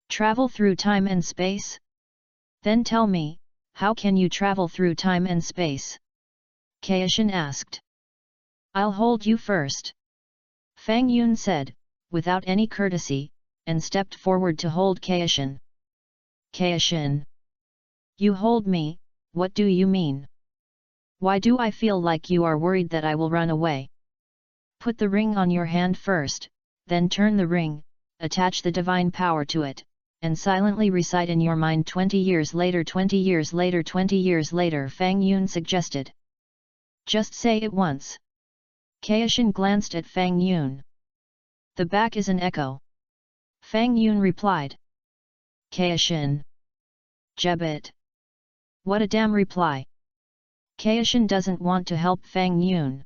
Speaker 1: Travel through time and space? Then tell me, how can you travel through time and space? Kaishin asked. I'll hold you first. Fang Yun said, without any courtesy, and stepped forward to hold Kaishin. Kaishin. You hold me, what do you mean? Why do I feel like you are worried that I will run away? Put the ring on your hand first, then turn the ring, attach the divine power to it, and silently recite in your mind 20 years later, 20 years later, 20 years later, Fang Yun suggested. Just say it once. Kaishin glanced at Fang Yun. The back is an echo. Fang Yun replied. Kaishin. Jebet. What a damn reply. Kaishin doesn't want to help Fang Yun.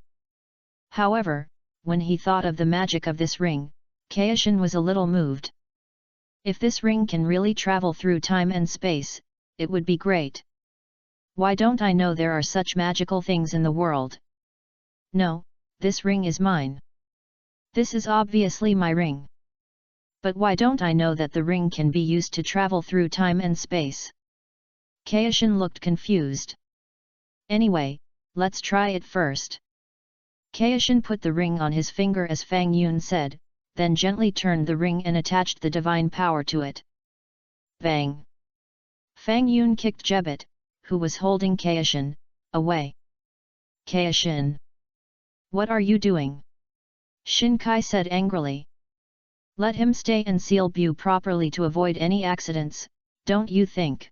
Speaker 1: However, when he thought of the magic of this ring, Kaishin was a little moved. If this ring can really travel through time and space, it would be great. Why don't I know there are such magical things in the world? No, this ring is mine. This is obviously my ring. But why don't I know that the ring can be used to travel through time and space? Kaishin looked confused. Anyway, let's try it first. Kaishin put the ring on his finger as Fang Yun said, then gently turned the ring and attached the divine power to it. Bang! Fang Yun kicked Jebet, who was holding Kaishin, away. Kaishin! What are you doing? Shin Kai said angrily. Let him stay and seal Bu properly to avoid any accidents, don't you think?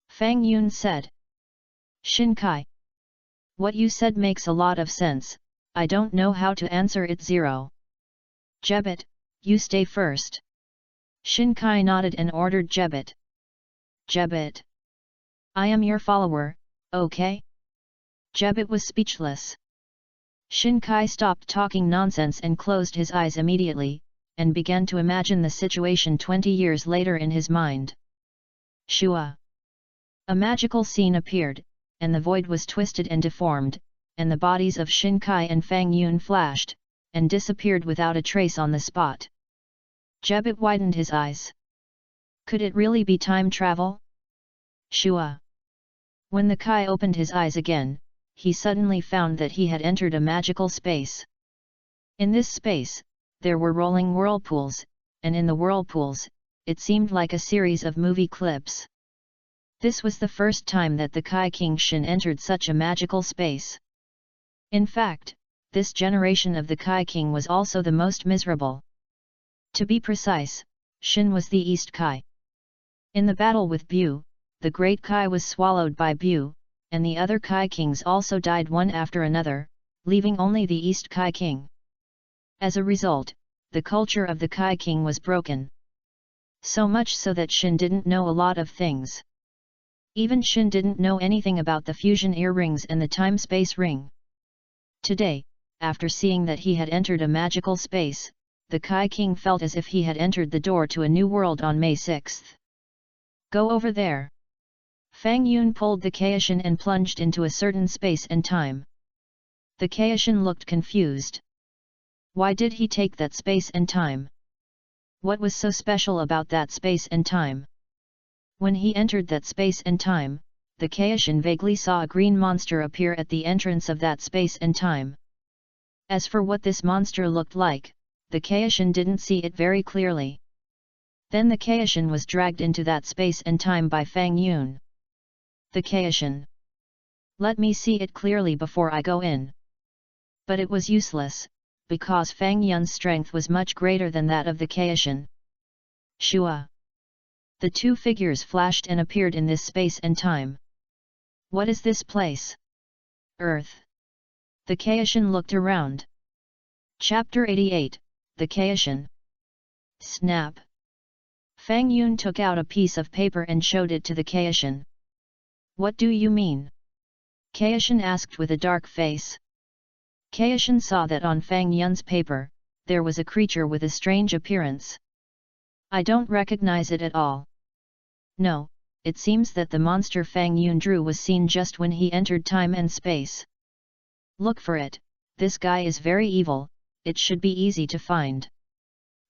Speaker 1: Fang Yun said. Shin Kai. What you said makes a lot of sense, I don't know how to answer it. 0. Jebet, you stay first. Shin Kai nodded and ordered Jebet. Jebet. I am your follower, okay? Jebet was speechless. Shin Kai stopped talking nonsense and closed his eyes immediately, and began to imagine the situation 20 years later in his mind. Shua. A magical scene appeared, and the void was twisted and deformed, and the bodies of Shin Kai and Fang Yun flashed, and disappeared without a trace on the spot. Jebet widened his eyes. Could it really be time travel? Shua. When the Kai opened his eyes again, he suddenly found that he had entered a magical space. In this space, there were rolling whirlpools, and in the whirlpools, it seemed like a series of movie clips. This was the first time that the Kai King Shin entered such a magical space. In fact, this generation of the Kai King was also the most miserable. To be precise, Shin was the East Kai. In the battle with Bu, the Great Kai was swallowed by Bu, and the other Kai Kings also died one after another, leaving only the East Kai King. As a result, the culture of the Kai King was broken. So much so that Shin didn't know a lot of things. Even Shin didn't know anything about the fusion earrings and the time-space ring. Today, after seeing that he had entered a magical space, the Kai King felt as if he had entered the door to a new world on May 6th. Go over there. Fang Yun pulled the Kaishin and plunged into a certain space and time. The Kaishin looked confused. Why did he take that space and time? What was so special about that space and time? When he entered that space and time, the Kaishin vaguely saw a green monster appear at the entrance of that space and time. As for what this monster looked like, the Kaishin didn't see it very clearly. Then the Kaishin was dragged into that space and time by Fang Yun. The Kaishin. Let me see it clearly before I go in. But it was useless, because Fang Yun's strength was much greater than that of the Kaishin. Shua. The two figures flashed and appeared in this space and time. What is this place? Earth. The Kaishin looked around. Chapter 88, The Kaishin. Snap. Fang Yun took out a piece of paper and showed it to the Kaishin. What do you mean? Kaishin asked with a dark face. Kaishin saw that on Fang Yun's paper, there was a creature with a strange appearance. I don't recognize it at all. No, it seems that the monster Fang Yun drew was seen just when he entered time and space. Look for it, this guy is very evil, it should be easy to find.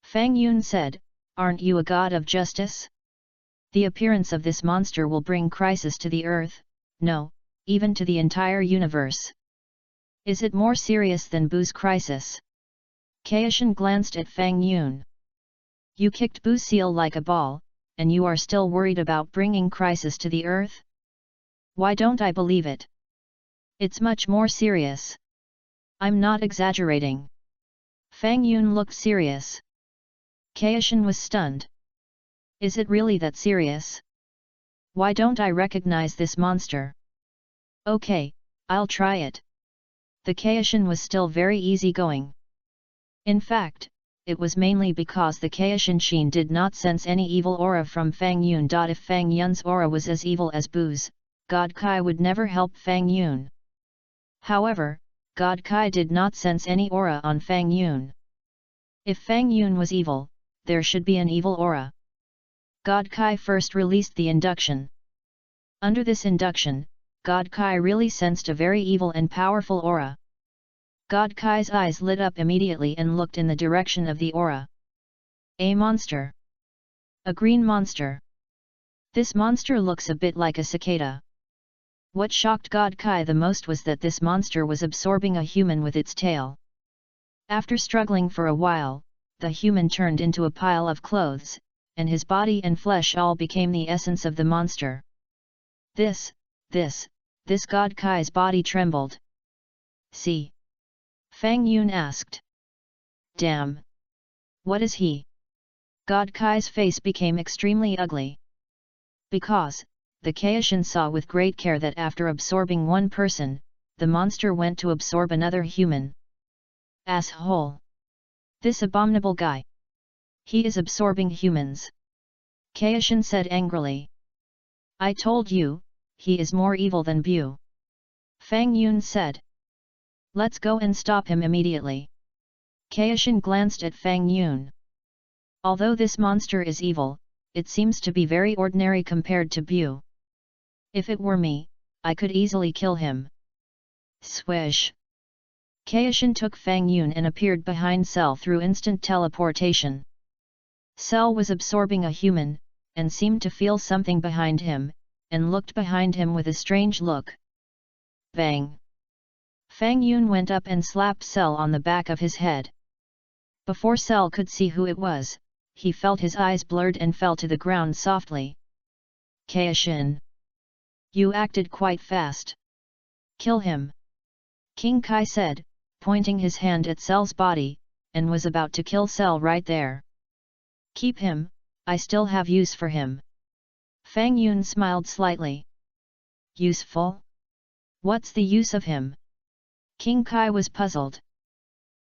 Speaker 1: Fang Yun said, aren't you a god of justice? The appearance of this monster will bring crisis to the earth, no, even to the entire universe. Is it more serious than Bu's crisis? Kaishin glanced at Fang Yun. You kicked Bu's seal like a ball, and you are still worried about bringing crisis to the earth? Why don't I believe it? It's much more serious. I'm not exaggerating. Fang Yun looked serious. Kaishin was stunned. Is it really that serious? Why don't I recognize this monster? Okay, I'll try it. The Kaishin was still very easygoing. In fact, it was mainly because the Kaishin Shin did not sense any evil aura from Fang Yun. If Fang Yun's aura was as evil as Bu's, God Kai would never help Fang Yun. However, God Kai did not sense any aura on Fang Yun. If Fang Yun was evil, there should be an evil aura. God Kai first released the induction. Under this induction, God Kai really sensed a very evil and powerful aura. God Kai's eyes lit up immediately and looked in the direction of the aura. A monster. A green monster. This monster looks a bit like a cicada. What shocked God Kai the most was that this monster was absorbing a human with its tail. After struggling for a while, the human turned into a pile of clothes, and his body and flesh all became the essence of the monster. This God Kai's body trembled. See? Fang Yun asked. Damn! What is he? God Kai's face became extremely ugly. Because, the Kaishin saw with great care that after absorbing one person, the monster went to absorb another human. Asshole! This abominable guy! He is absorbing humans. Kaishin said angrily. I told you, he is more evil than Bu. Fang Yun said. Let's go and stop him immediately. Kaishin glanced at Fang Yun. Although this monster is evil, it seems to be very ordinary compared to Bu. If it were me, I could easily kill him. Swish! Kaishin took Fang Yun and appeared behind Cell through instant teleportation. Cell was absorbing a human, and seemed to feel something behind him, and looked behind him with a strange look. Bang! Fang Yun went up and slapped Cell on the back of his head. Before Cell could see who it was, he felt his eyes blurred and fell to the ground softly. Kaishin! You acted quite fast. Kill him! King Kai said, pointing his hand at Cell's body, and was about to kill Cell right there. Keep him, I still have use for him. Fang Yun smiled slightly. Useful? What's the use of him? King Kai was puzzled.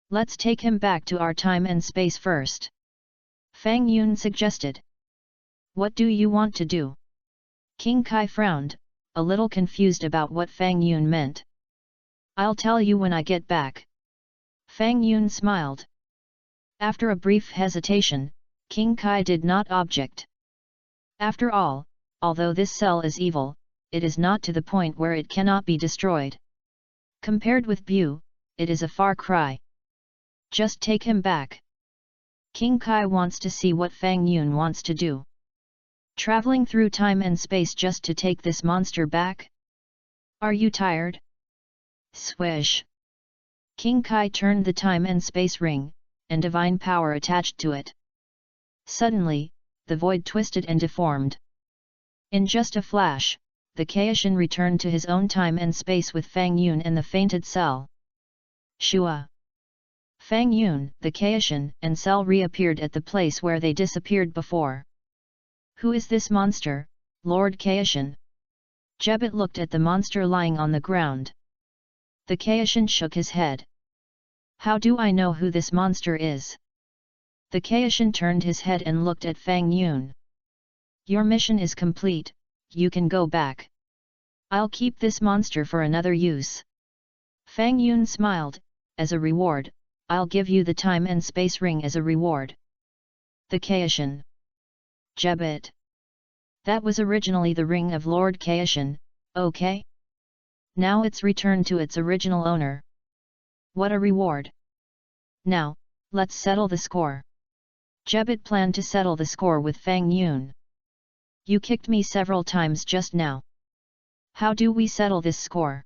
Speaker 1: Let's take him back to our time and space first. Fang Yun suggested. What do you want to do? King Kai frowned, a little confused about what Fang Yun meant. I'll tell you when I get back. Fang Yun smiled. After a brief hesitation, King Kai did not object. After all, although this cell is evil, it is not to the point where it cannot be destroyed. Compared with Bu, it is a far cry. Just take him back. King Kai wants to see what Fang Yun wants to do. Traveling through time and space just to take this monster back? Are you tired? Swish! King Kai turned the time and space ring, and divine power attached to it. Suddenly, the void twisted and deformed. In just a flash, the Kaishin returned to his own time and space with Fang Yun and the fainted cell. Shua! Fang Yun, the Kaishin, and cell reappeared at the place where they disappeared before. Who is this monster, Lord Kaishin? Jebet looked at the monster lying on the ground. The Kaishin shook his head. How do I know who this monster is? The Kaishin turned his head and looked at Fang Yun. Your mission is complete, you can go back. I'll keep this monster for another use. Fang Yun smiled, as a reward, I'll give you the time and space ring as a reward. The Kaishin. Jebet. That was originally the ring of Lord Kaishin, okay? Now it's returned to its original owner. What a reward! Now, let's settle the score. Jebet planned to settle the score with Fang Yun. You kicked me several times just now. How do we settle this score?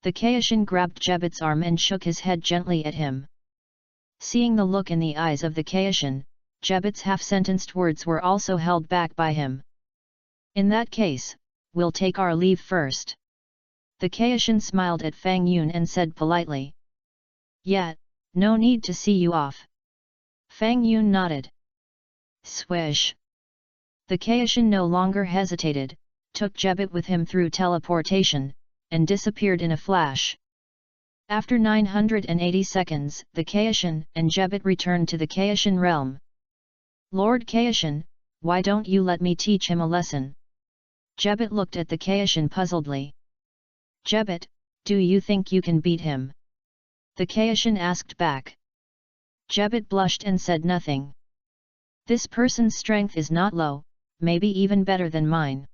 Speaker 1: The Kaishin grabbed Jebet's arm and shook his head gently at him. Seeing the look in the eyes of the Kaishin, Jebet's half-sentenced words were also held back by him. In that case, we'll take our leave first. The Kaishin smiled at Fang Yun and said politely. Yeah, no need to see you off. Fang Yun nodded. Swish! The Kaishin no longer hesitated, took Jebet with him through teleportation, and disappeared in a flash. After 980 seconds, the Kaishin and Jebet returned to the Kaishin realm. Lord Kaishin, why don't you let me teach him a lesson? Jebet looked at the Kaishin puzzledly. Jebet, do you think you can beat him? The Kaishin asked back. Jebet blushed and said nothing. This person's strength is not low, maybe even better than mine.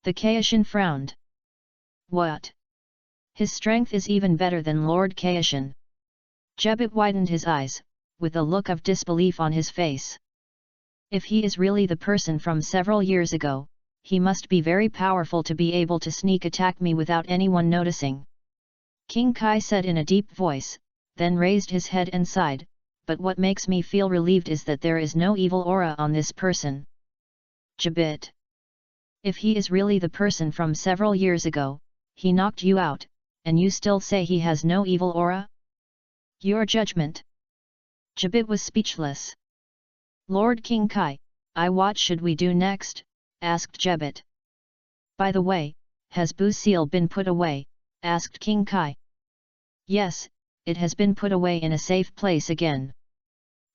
Speaker 1: The Kaishin frowned. What? His strength is even better than Lord Kaishin. Jebet widened his eyes, with a look of disbelief on his face. If he is really the person from several years ago, he must be very powerful to be able to sneak attack me without anyone noticing. King Kai said in a deep voice, then raised his head and sighed, but what makes me feel relieved is that there is no evil aura on this person. Jebet. If he is really the person from several years ago, he knocked you out, and you still say he has no evil aura? Your judgment. Jebet was speechless. Lord King Kai, what should we do next? Asked Jebet. By the way, has Bu seal been put away? Asked King Kai. Yes, it has been put away in a safe place again.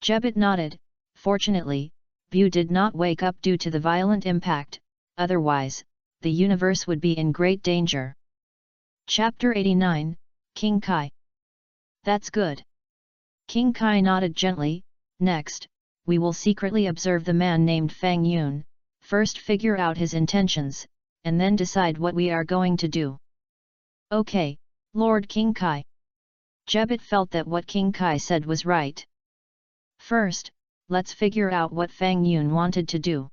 Speaker 1: Jebet nodded. Fortunately, Bu did not wake up due to the violent impact, otherwise, the universe would be in great danger. Chapter 89, King Kai. That's good. King Kai nodded gently. Next, we will secretly observe the man named Fang Yun, first figure out his intentions, and then decide what we are going to do. Okay, Lord King Kai. Jebet felt that what King Kai said was right. First, let's figure out what Fang Yun wanted to do.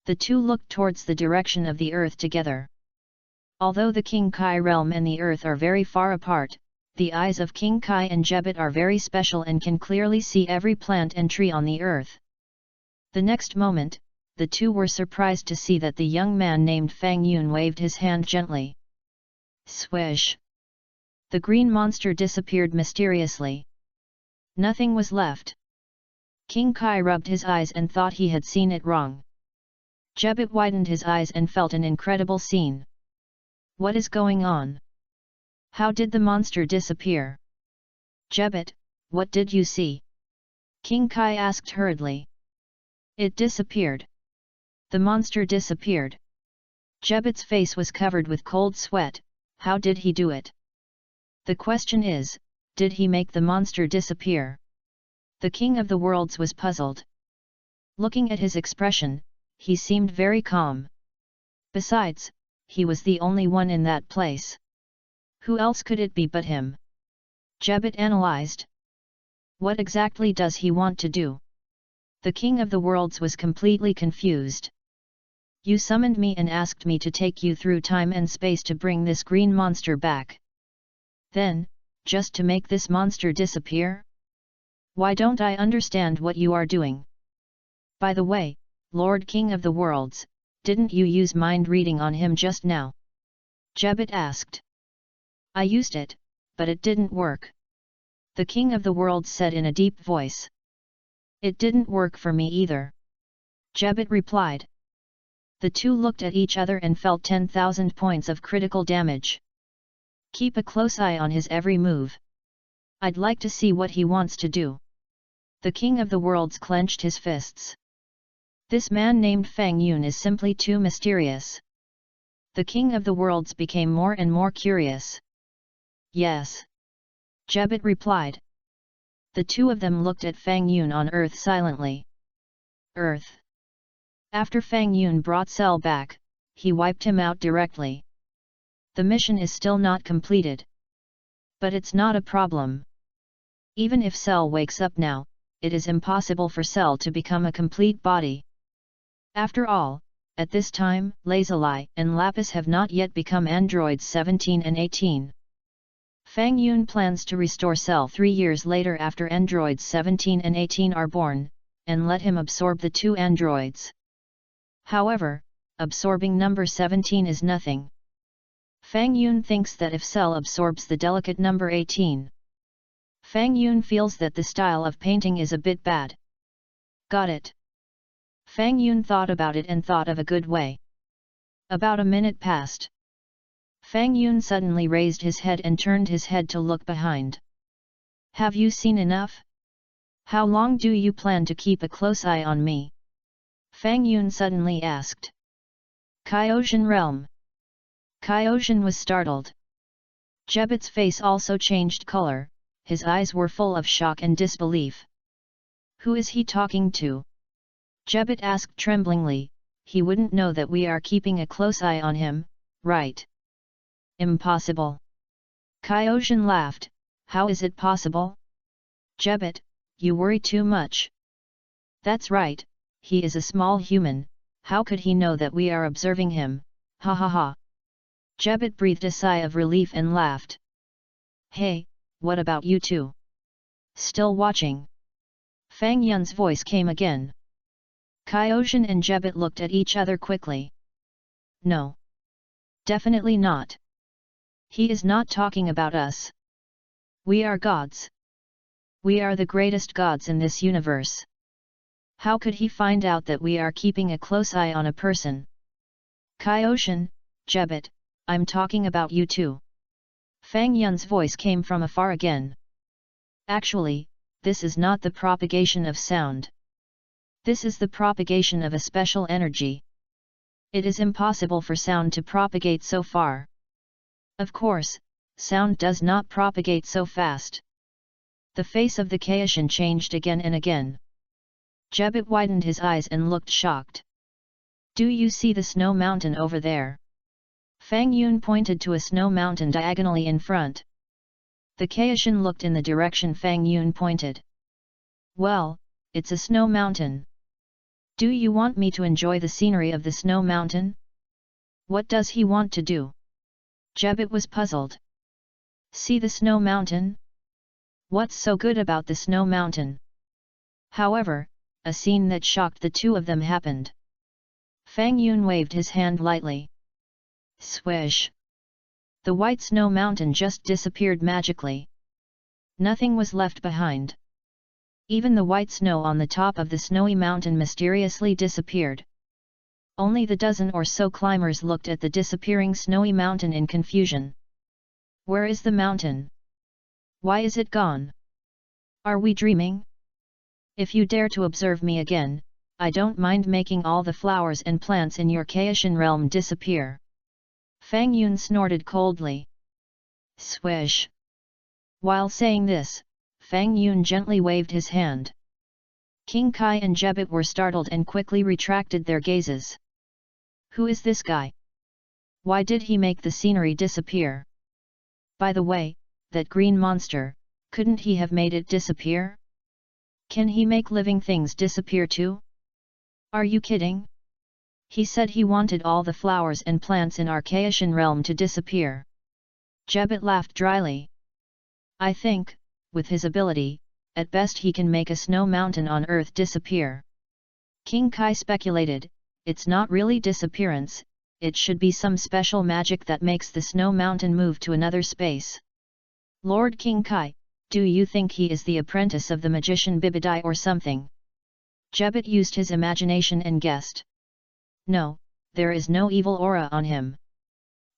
Speaker 1: The two looked towards the direction of the earth together. Although the King Kai realm and the earth are very far apart, the eyes of King Kai and Jebet are very special and can clearly see every plant and tree on the earth. The next moment, the two were surprised to see that the young man named Fang Yun waved his hand gently. Swish! The green monster disappeared mysteriously. Nothing was left. King Kai rubbed his eyes and thought he had seen it wrong. Jebet widened his eyes and felt an incredible scene. What is going on? How did the monster disappear? Jebet, What did you see? King Kai asked hurriedly. It disappeared. The monster disappeared. Jebet's face was covered with cold sweat. How did he do it? The question is, did he make the monster disappear? The King of the Worlds was puzzled. Looking at his expression, he seemed very calm. Besides, he was the only one in that place. Who else could it be but him? Jebet analyzed. What exactly does he want to do? The King of the Worlds was completely confused. You summoned me and asked me to take you through time and space to bring this green monster back. Then, just to make this monster disappear? Why don't I understand what you are doing? By the way, Lord King of the Worlds, didn't you use mind reading on him just now? Jebet asked. I used it, but it didn't work. The King of the Worlds said in a deep voice. It didn't work for me either. Jebet replied. The two looked at each other and felt 10,000 points of critical damage. Keep a close eye on his every move. I'd like to see what he wants to do. The King of the Worlds clenched his fists. This man named Fang Yun is simply too mysterious. The King of the Worlds became more and more curious. Yes. Jebet replied. The two of them looked at Fang Yun on Earth silently. Earth. After Fang Yun brought Cell back, he wiped him out directly. The mission is still not completed. But it's not a problem. Even if Cell wakes up now, it is impossible for Cell to become a complete body. After all, at this time, Lazuli and Lapis have not yet become androids 17 and 18. Fang Yun plans to restore Cell 3 years later after androids 17 and 18 are born, and let him absorb the two androids. However, absorbing number 17 is nothing. Fang Yun thinks that if Cell absorbs the delicate number 18, Fang Yun feels that the style of painting is a bit bad. Got it. Fang Yun thought about it and thought of a good way. About a minute passed. Fang Yun suddenly raised his head and turned his head to look behind. Have you seen enough? How long do you plan to keep a close eye on me? Fang Yun suddenly asked. Kyogen realm. Kyogen was startled. Jebet's face also changed color, his eyes were full of shock and disbelief. Who is he talking to? Jebet asked tremblingly. He wouldn't know that we are keeping a close eye on him, right? Impossible. Kyogen laughed. How is it possible? Jebet, you worry too much. That's right, he is a small human, how could he know that we are observing him, ha ha ha. Jebet breathed a sigh of relief and laughed. Hey, what about you two? Still watching? Fang Yun's voice came again. Kyogen and Jebet looked at each other quickly. No. Definitely not. He is not talking about us. We are gods. We are the greatest gods in this universe. How could he find out that we are keeping a close eye on a person? Kyogen, Jebet, I'm talking about you too. Fang Yun's voice came from afar again. Actually, this is not the propagation of sound. This is the propagation of a special energy. It is impossible for sound to propagate so far. Of course, sound does not propagate so fast. The face of the Kyogen changed again and again. Jebet widened his eyes and looked shocked. Do you see the snow mountain over there? Fang Yun pointed to a snow mountain diagonally in front. The Kyogen looked in the direction Fang Yun pointed. Well, it's a snow mountain. Do you want me to enjoy the scenery of the snow mountain? What does he want to do? Jebet was puzzled. See the snow mountain? What's so good about the snow mountain? However, a scene that shocked the two of them happened. Fang Yun waved his hand lightly. Swish! The white snow mountain just disappeared magically. Nothing was left behind. Even the white snow on the top of the snowy mountain mysteriously disappeared. Only the dozen or so climbers looked at the disappearing snowy mountain in confusion. Where is the mountain? Why is it gone? Are we dreaming? If you dare to observe me again, I don't mind making all the flowers and plants in your Kaishan realm disappear. Fang Yun snorted coldly. Swish! While saying this, Fang Yun gently waved his hand. King Kai and Jebet were startled and quickly retracted their gazes. Who is this guy? Why did he make the scenery disappear? By the way, that green monster, couldn't he have made it disappear? Can he make living things disappear too? Are you kidding? He said he wanted all the flowers and plants in our Kaishan realm to disappear. Jebet laughed dryly. I think, with his ability, at best he can make a snow mountain on Earth disappear. King Kai speculated, it's not really disappearance, it should be some special magic that makes the snow mountain move to another space. Lord King Kai, do you think he is the apprentice of the magician Bibidai or something? Jebet used his imagination and guessed. No, there is no evil aura on him.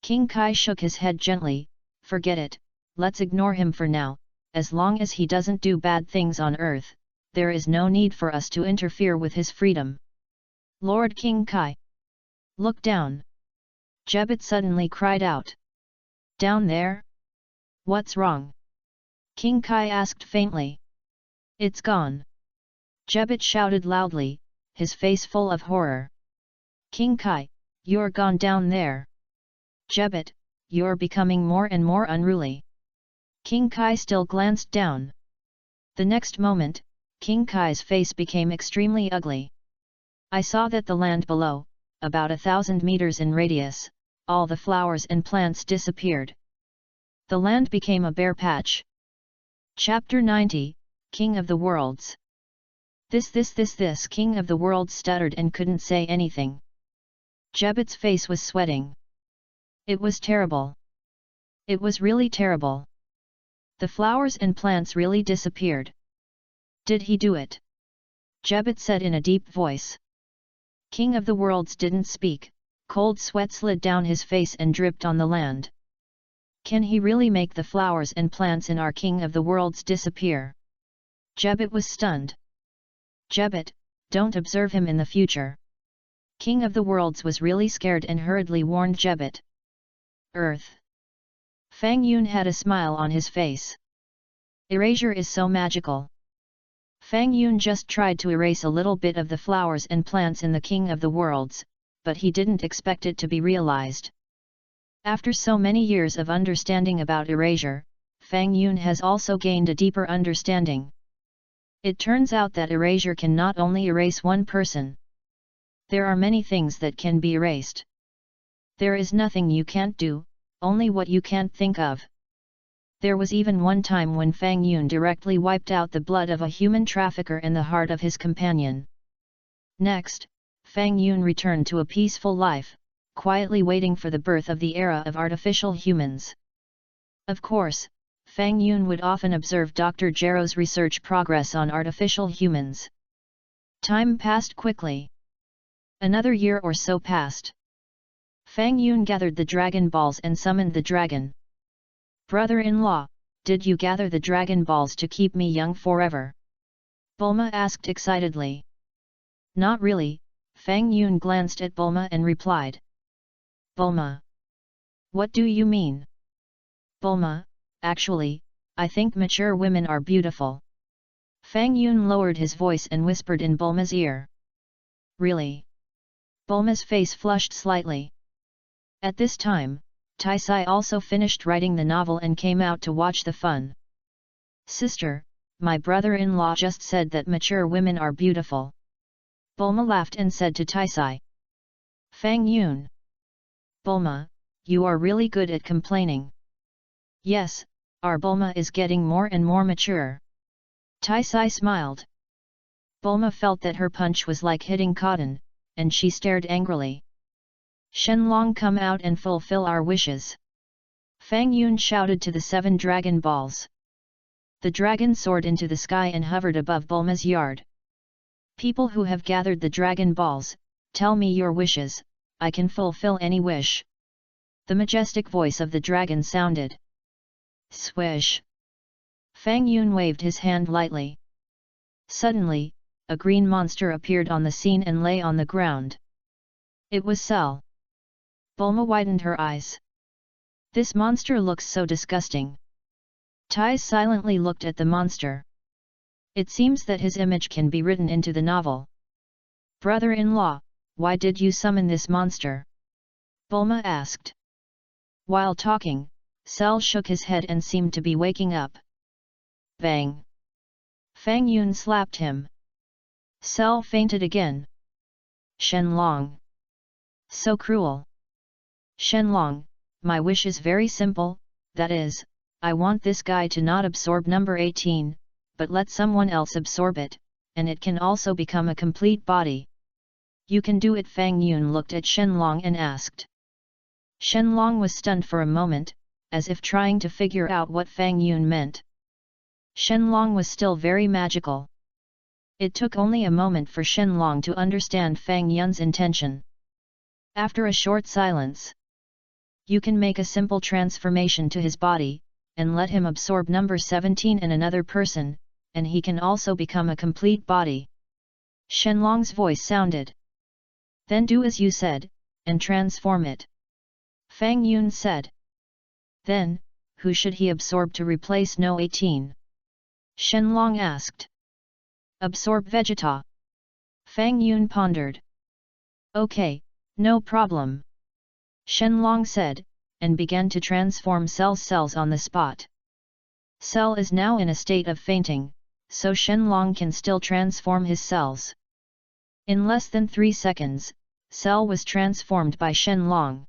Speaker 1: King Kai shook his head gently, forget it, let's ignore him for now, as long as he doesn't do bad things on Earth, there is no need for us to interfere with his freedom. Lord King Kai! Look down! Jebet suddenly cried out. Down there? What's wrong? King Kai asked faintly. It's gone. Jebet shouted loudly, his face full of horror. King Kai, you're gone down there. Jebet, you're becoming more and more unruly. King Kai still glanced down. The next moment, King Kai's face became extremely ugly. I saw that the land below, about 1,000 meters in radius, all the flowers and plants disappeared. The land became a bare patch. Chapter 90, King of the Worlds. This King of the Worlds stuttered and couldn't say anything. Jebet's face was sweating. It was terrible. It was really terrible. The flowers and plants really disappeared. Did he do it? Jebet said in a deep voice. King of the Worlds didn't speak, cold sweat slid down his face and dripped on the land. Can he really make the flowers and plants in our King of the Worlds disappear? Jebet was stunned. Jebet, don't observe him in the future. King of the Worlds was really scared and hurriedly warned Jebet. Earth. Fang Yun had a smile on his face. Erasure is so magical. Fang Yun just tried to erase a little bit of the flowers and plants in the King of the Worlds, but he didn't expect it to be realized. After so many years of understanding about erasure, Fang Yun has also gained a deeper understanding. It turns out that erasure can not only erase one person. There are many things that can be erased. There is nothing you can't do, only what you can't think of. There was even one time when Fang Yun directly wiped out the blood of a human trafficker in the heart of his companion. Next, Fang Yun returned to a peaceful life, quietly waiting for the birth of the era of artificial humans. Of course, Fang Yun would often observe Dr. Gero's research progress on artificial humans. Time passed quickly. Another year or so passed. Fang Yun gathered the Dragon Balls and summoned the dragon. Brother-in-law, did you gather the Dragon Balls to keep me young forever? Bulma asked excitedly. Not really, Fang Yun glanced at Bulma and replied. Bulma. What do you mean? Bulma, actually, I think mature women are beautiful. Fang Yun lowered his voice and whispered in Bulma's ear. Really? Bulma's face flushed slightly. At this time, Taisai also finished writing the novel and came out to watch the fun. Sister, my brother-in-law just said that mature women are beautiful. Bulma laughed and said to Taisai. Fang Yun. Bulma, you are really good at complaining. Yes, our Bulma is getting more and more mature. Taisai smiled. Bulma felt that her punch was like hitting cotton, and she stared angrily. Shenlong, come out and fulfill our wishes. Fang Yun shouted to the 7 Dragon Balls. The dragon soared into the sky and hovered above Bulma's yard. People who have gathered the Dragon Balls, tell me your wishes, I can fulfill any wish. The majestic voice of the dragon sounded. Swish! Fang Yun waved his hand lightly. Suddenly, a green monster appeared on the scene and lay on the ground. It was Cell. Bulma widened her eyes. This monster looks so disgusting. Tai silently looked at the monster. It seems that his image can be written into the novel. Brother-in-law, why did you summon this monster? Bulma asked. While talking, Cell shook his head and seemed to be waking up. Bang! Fang Yun slapped him. Cell fainted again. Shenlong. So cruel. Shenlong, my wish is very simple, that is, I want this guy to not absorb number 18, but let someone else absorb it, and it can also become a complete body. You can do it. Fang Yun looked at Shenlong and asked. Shenlong was stunned for a moment, as if trying to figure out what Fang Yun meant. Shenlong was still very magical. It took only a moment for Shenlong to understand Fang Yun's intention. After a short silence, you can make a simple transformation to his body, and let him absorb number 17 in another person, and he can also become a complete body. Shenlong's voice sounded. Then do as you said, and transform it. Fang Yun said. Then, who should he absorb to replace No 18? Shenlong asked. Absorb Vegeta. Fang Yun pondered. Okay, no problem. Shenlong said, and began to transform Cell's cells on the spot. Cell is now in a state of fainting, so Shenlong can still transform his cells. In less than 3 seconds, Cell was transformed by Shenlong.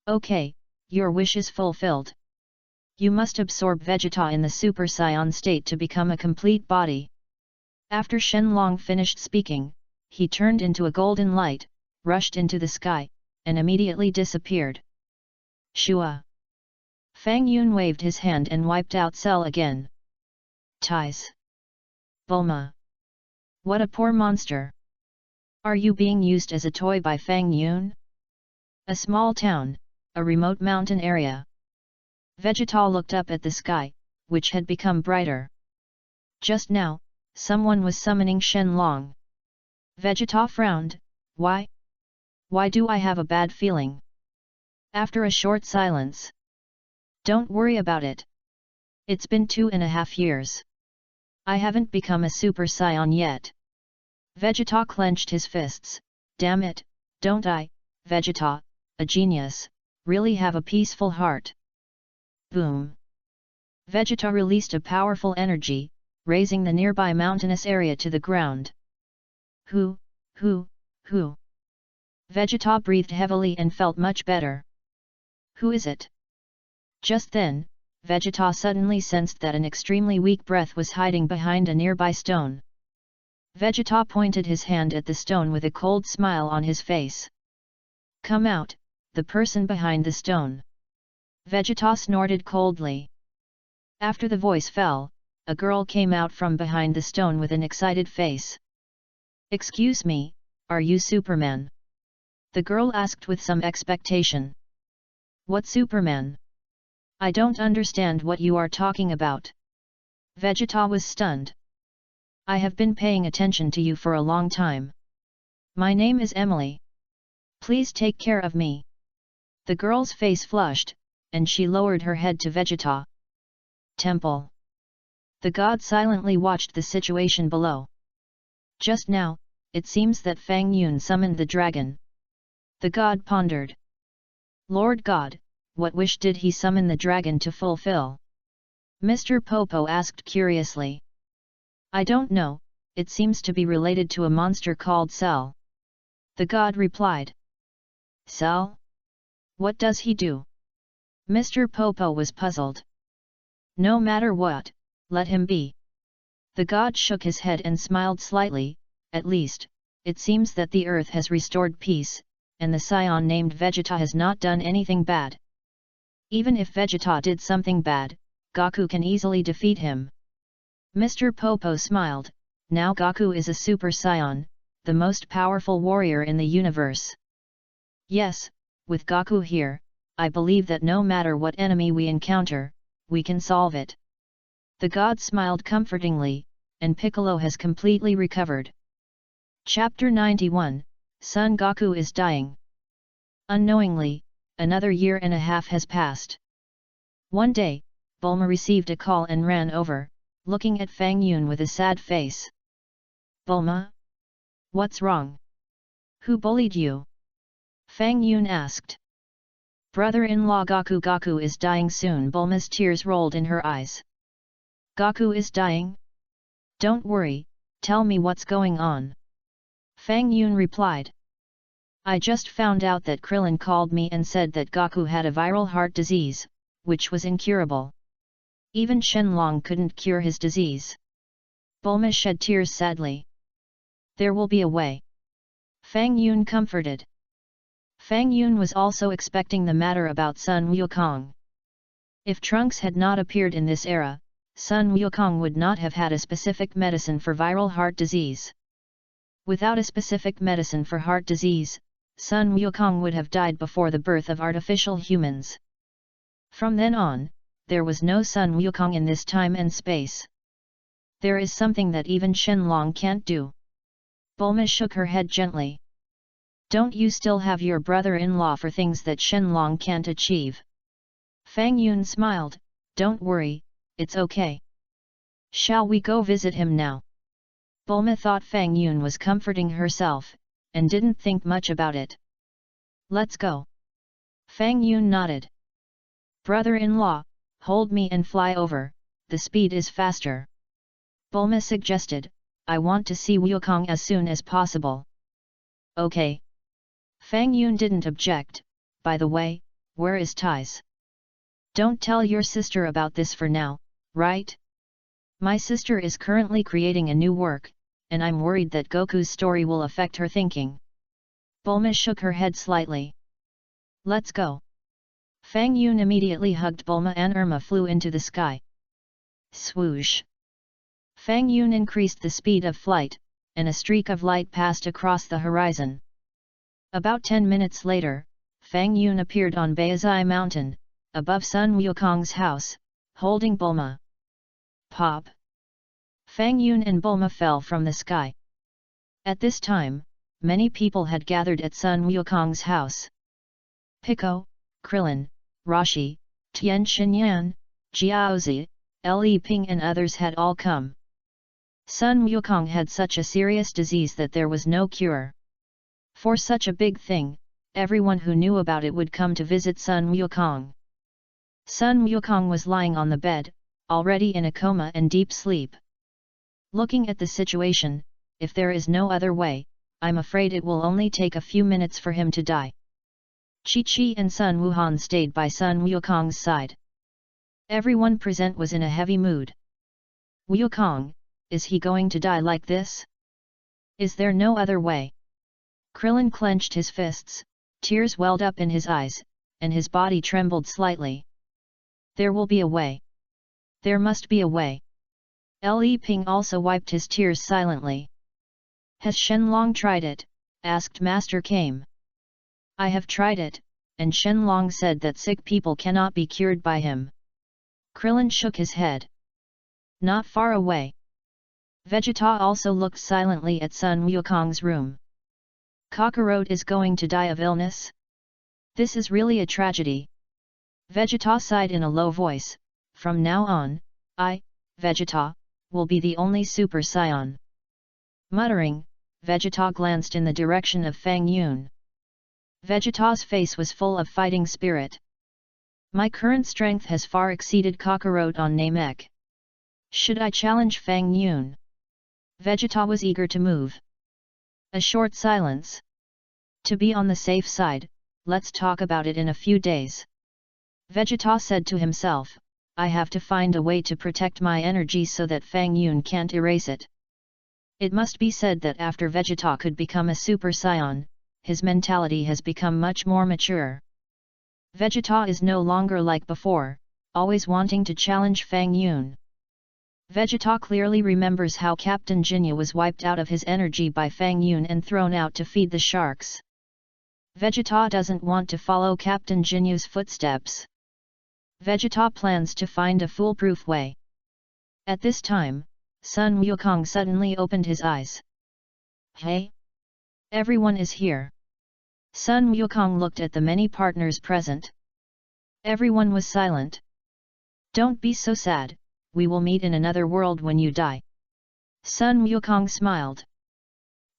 Speaker 1: Okay, your wish is fulfilled. You must absorb Vegeta in the Super Saiyan state to become a complete body. After Shenlong finished speaking, he turned into a golden light, rushed into the sky, and immediately disappeared. Shua! Fang Yun waved his hand and wiped out Cell again. Ties. Bulma. What a poor monster. Are you being used as a toy by Fang Yun? A small town, a remote mountain area. Vegeta looked up at the sky, which had become brighter. Just now, someone was summoning Shenlong. Vegeta frowned. Why? Why do I have a bad feeling? After a short silence. Don't worry about it. It's been 2.5 years. I haven't become a Super Saiyan yet. Vegeta clenched his fists. Damn it, don't I, Vegeta, a genius, really have a peaceful heart. Boom! Vegeta released a powerful energy, raising the nearby mountainous area to the ground. Who? Vegeta breathed heavily and felt much better. Who is it? Just then, Vegeta suddenly sensed that an extremely weak breath was hiding behind a nearby stone. Vegeta pointed his hand at the stone with a cold smile on his face. Come out, the person behind the stone. Vegeta snorted coldly. After the voice fell, a girl came out from behind the stone with an excited face. Excuse me, are you Superman? The girl asked with some expectation. What Superman? I don't understand what you are talking about. Vegeta was stunned. I have been paying attention to you for a long time. My name is Emily. Please take care of me. The girl's face flushed, and she lowered her head to Vegeta. Temple. The god silently watched the situation below. Just now, it seems that Fang Yun summoned the dragon. The god pondered. Lord God, what wish did he summon the dragon to fulfill? Mr. Popo asked curiously. I don't know, it seems to be related to a monster called Cell. The god replied. Cell? What does he do? Mr. Popo was puzzled. No matter what, let him be. The god shook his head and smiled slightly. At least, it seems that the earth has restored peace, and the Saiyan named Vegeta has not done anything bad. Even if Vegeta did something bad, Goku can easily defeat him. Mr. Popo smiled. Now Goku is a Super Saiyan, the most powerful warrior in the universe. Yes, with Goku here, I believe that no matter what enemy we encounter, we can solve it. The god smiled comfortingly, and Piccolo has completely recovered. Chapter 91, Son Goku is dying. Unknowingly, another year and a half has passed. One day, Bulma received a call and ran over, looking at Fang Yun with a sad face. Bulma? What's wrong? Who bullied you? Fang Yun asked. Brother-in-law Goku is dying soon. Bulma's tears rolled in her eyes. Goku is dying? Don't worry, tell me what's going on. Fang Yun replied. I just found out that Krillin called me and said that Goku had a viral heart disease, which was incurable. Even Shenlong couldn't cure his disease. Bulma shed tears sadly. There will be a way. Fang Yun comforted. Fang Yun was also expecting the matter about Sun Wukong. If Trunks had not appeared in this era, Sun Wukong would not have had a specific medicine for viral heart disease. Without a specific medicine for heart disease, Sun Wukong would have died before the birth of artificial humans. From then on, there was no Sun Wukong in this time and space. There is something that even Shenlong can't do. Bulma shook her head gently. Don't you still have your brother-in-law for things that Shenlong can't achieve? Fang Yun smiled, don't worry, it's okay. Shall we go visit him now? Bulma thought Fang Yun was comforting herself, and didn't think much about it. Let's go. Fang Yun nodded. Brother-in-law, hold me and fly over, the speed is faster. Bulma suggested, I want to see Wukong as soon as possible. Okay. Fang Yun didn't object. By the way, where is Tais? Don't tell your sister about this for now, right? My sister is currently creating a new work, and I'm worried that Goku's story will affect her thinking. Bulma shook her head slightly. Let's go. Fang Yun immediately hugged Bulma and Irma flew into the sky. Swoosh! Fang Yun increased the speed of flight, and a streak of light passed across the horizon. About 10 minutes later, Fang Yun appeared on Baizai Mountain, above Sun Wukong's house, holding Bulma. Pop! Fang Yun and Bulma fell from the sky. At this time, many people had gathered at Sun Wukong's house. Pico, Krillin, Rashi, Tien Shinyan, Jiaozi, Li Ping and others had all come. Sun Wukong had such a serious disease that there was no cure. For such a big thing, everyone who knew about it would come to visit Sun Wukong. Sun Wukong was lying on the bed, already in a coma and deep sleep. Looking at the situation, if there is no other way, I'm afraid it will only take a few minutes for him to die. Chi-Chi and Sun Wuhan stayed by Sun Wukong's side. Everyone present was in a heavy mood. Wukong, is he going to die like this? Is there no other way? Krillin clenched his fists, tears welled up in his eyes, and his body trembled slightly. There will be a way. There must be a way. Li Ping also wiped his tears silently. Has Shenlong tried it? Asked Master Kame. I have tried it, and Shenlong said that sick people cannot be cured by him. Krillin shook his head. Not far away. Vegeta also looked silently at Sun Wukong's room. Kakarot is going to die of illness? This is really a tragedy. Vegeta sighed in a low voice, from now on, I, Vegeta, will be the only Super Saiyan. Muttering, Vegeta glanced in the direction of Fang Yun. Vegeta's face was full of fighting spirit. My current strength has far exceeded Kakarot on Namek. Should I challenge Fang Yun? Vegeta was eager to move. A short silence. To be on the safe side, let's talk about it in a few days. Vegeta said to himself, I have to find a way to protect my energy so that Fang Yun can't erase it. It must be said that after Vegeta could become a Super Saiyan, his mentality has become much more mature. Vegeta is no longer like before, always wanting to challenge Fang Yun. Vegeta clearly remembers how Captain Jinya was wiped out of his energy by Fang Yun and thrown out to feed the sharks. Vegeta doesn't want to follow Captain Jinya's footsteps. Vegeta plans to find a foolproof way. At this time, Sun Wukong suddenly opened his eyes. Hey! Everyone is here. Sun Wukong looked at the many partners present. Everyone was silent. Don't be so sad, we will meet in another world when you die. Sun Wukong smiled.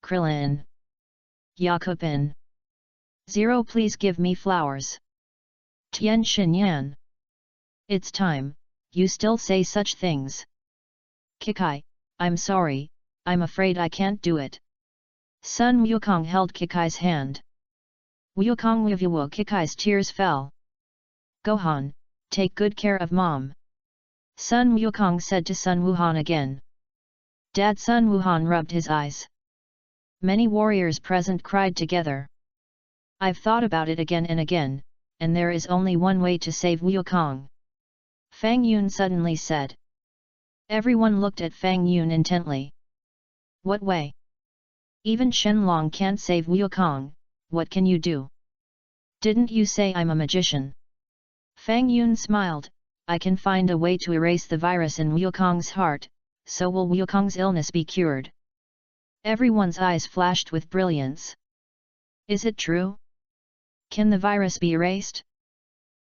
Speaker 1: Krillin. Yakupin. Zero, please give me flowers. Tian Xinyan. It's time, you still say such things. Kikai, I'm sorry, I'm afraid I can't do it. Sun Wukong held Kikai's hand. Wukong Wuvuo, Kikai's tears fell. Gohan, take good care of mom. Sun Wukong said to Sun Wuhan again. Dad. Sun Wuhan rubbed his eyes. Many warriors present cried together. I've thought about it again and again, and there is only one way to save Wukong. Fang Yun suddenly said. Everyone looked at Fang Yun intently. What way? Even Shenlong can't save Wukong, what can you do? Didn't you say I'm a magician? Fang Yun smiled, I can find a way to erase the virus in Wukong's heart, so will Wukong's illness be cured. Everyone's eyes flashed with brilliance. Is it true? Can the virus be erased?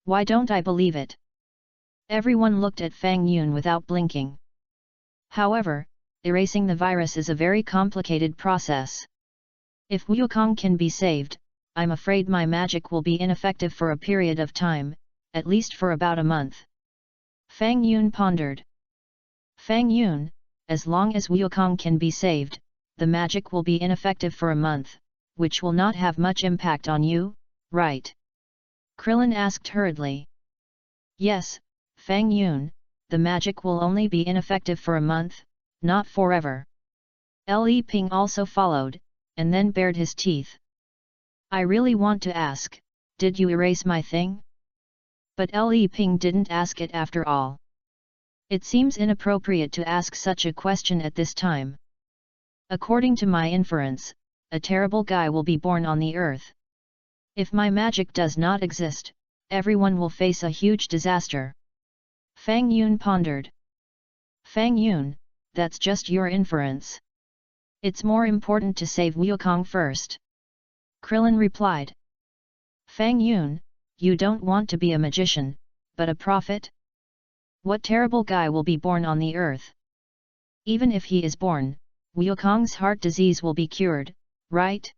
Speaker 1: Why don't I believe it? Everyone looked at Fang Yun without blinking. However, erasing the virus is a very complicated process. If Wukong can be saved, I'm afraid my magic will be ineffective for a period of time, at least for about a month. Fang Yun pondered. Fang Yun, as long as Wukong can be saved, the magic will be ineffective for a month, which will not have much impact on you, right? Krillin asked hurriedly. Yes, Fang Yun, the magic will only be ineffective for a month, not forever. Li Ping also followed, and then bared his teeth. I really want to ask, did you erase my thing? But Li Ping didn't ask it after all. It seems inappropriate to ask such a question at this time. According to my inference, a terrible guy will be born on the earth. If my magic does not exist, everyone will face a huge disaster. Fang Yun pondered. Fang Yun, that's just your inference. It's more important to save Wukong first. Krillin replied. Fang Yun, you don't want to be a magician, but a prophet? What terrible guy will be born on the earth? Even if he is born, Wukong's heart disease will be cured, right?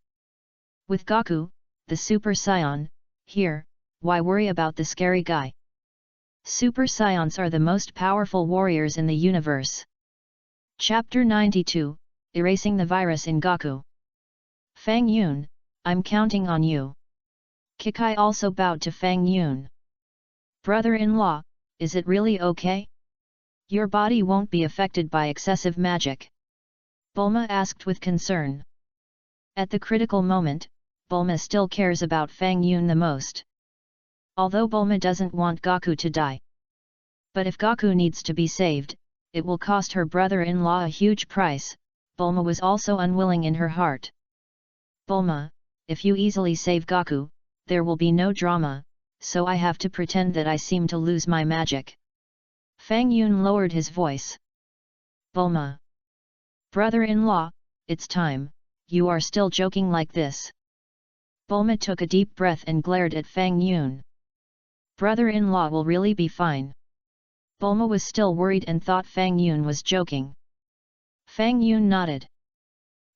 Speaker 1: With Goku, the Super Saiyan, here, why worry about the scary guy? Super Saiyans are the most powerful warriors in the universe. Chapter 92, Erasing the Virus in Goku. Fang Yun, I'm counting on you. Kikai also bowed to Fang Yun. Brother-in-law, is it really okay? Your body won't be affected by excessive magic? Bulma asked with concern. At the critical moment, Bulma still cares about Fang Yun the most. Although Bulma doesn't want Goku to die. But if Goku needs to be saved, it will cost her brother-in-law a huge price, Bulma was also unwilling in her heart. Bulma, if you easily save Goku, there will be no drama, so I have to pretend that I seem to lose my magic. Fang Yun lowered his voice. Bulma. Brother-in-law, it's time, you are still joking like this. Bulma took a deep breath and glared at Fang Yun. Brother-in-law will really be fine. Bulma was still worried and thought Fang Yun was joking. Fang Yun nodded.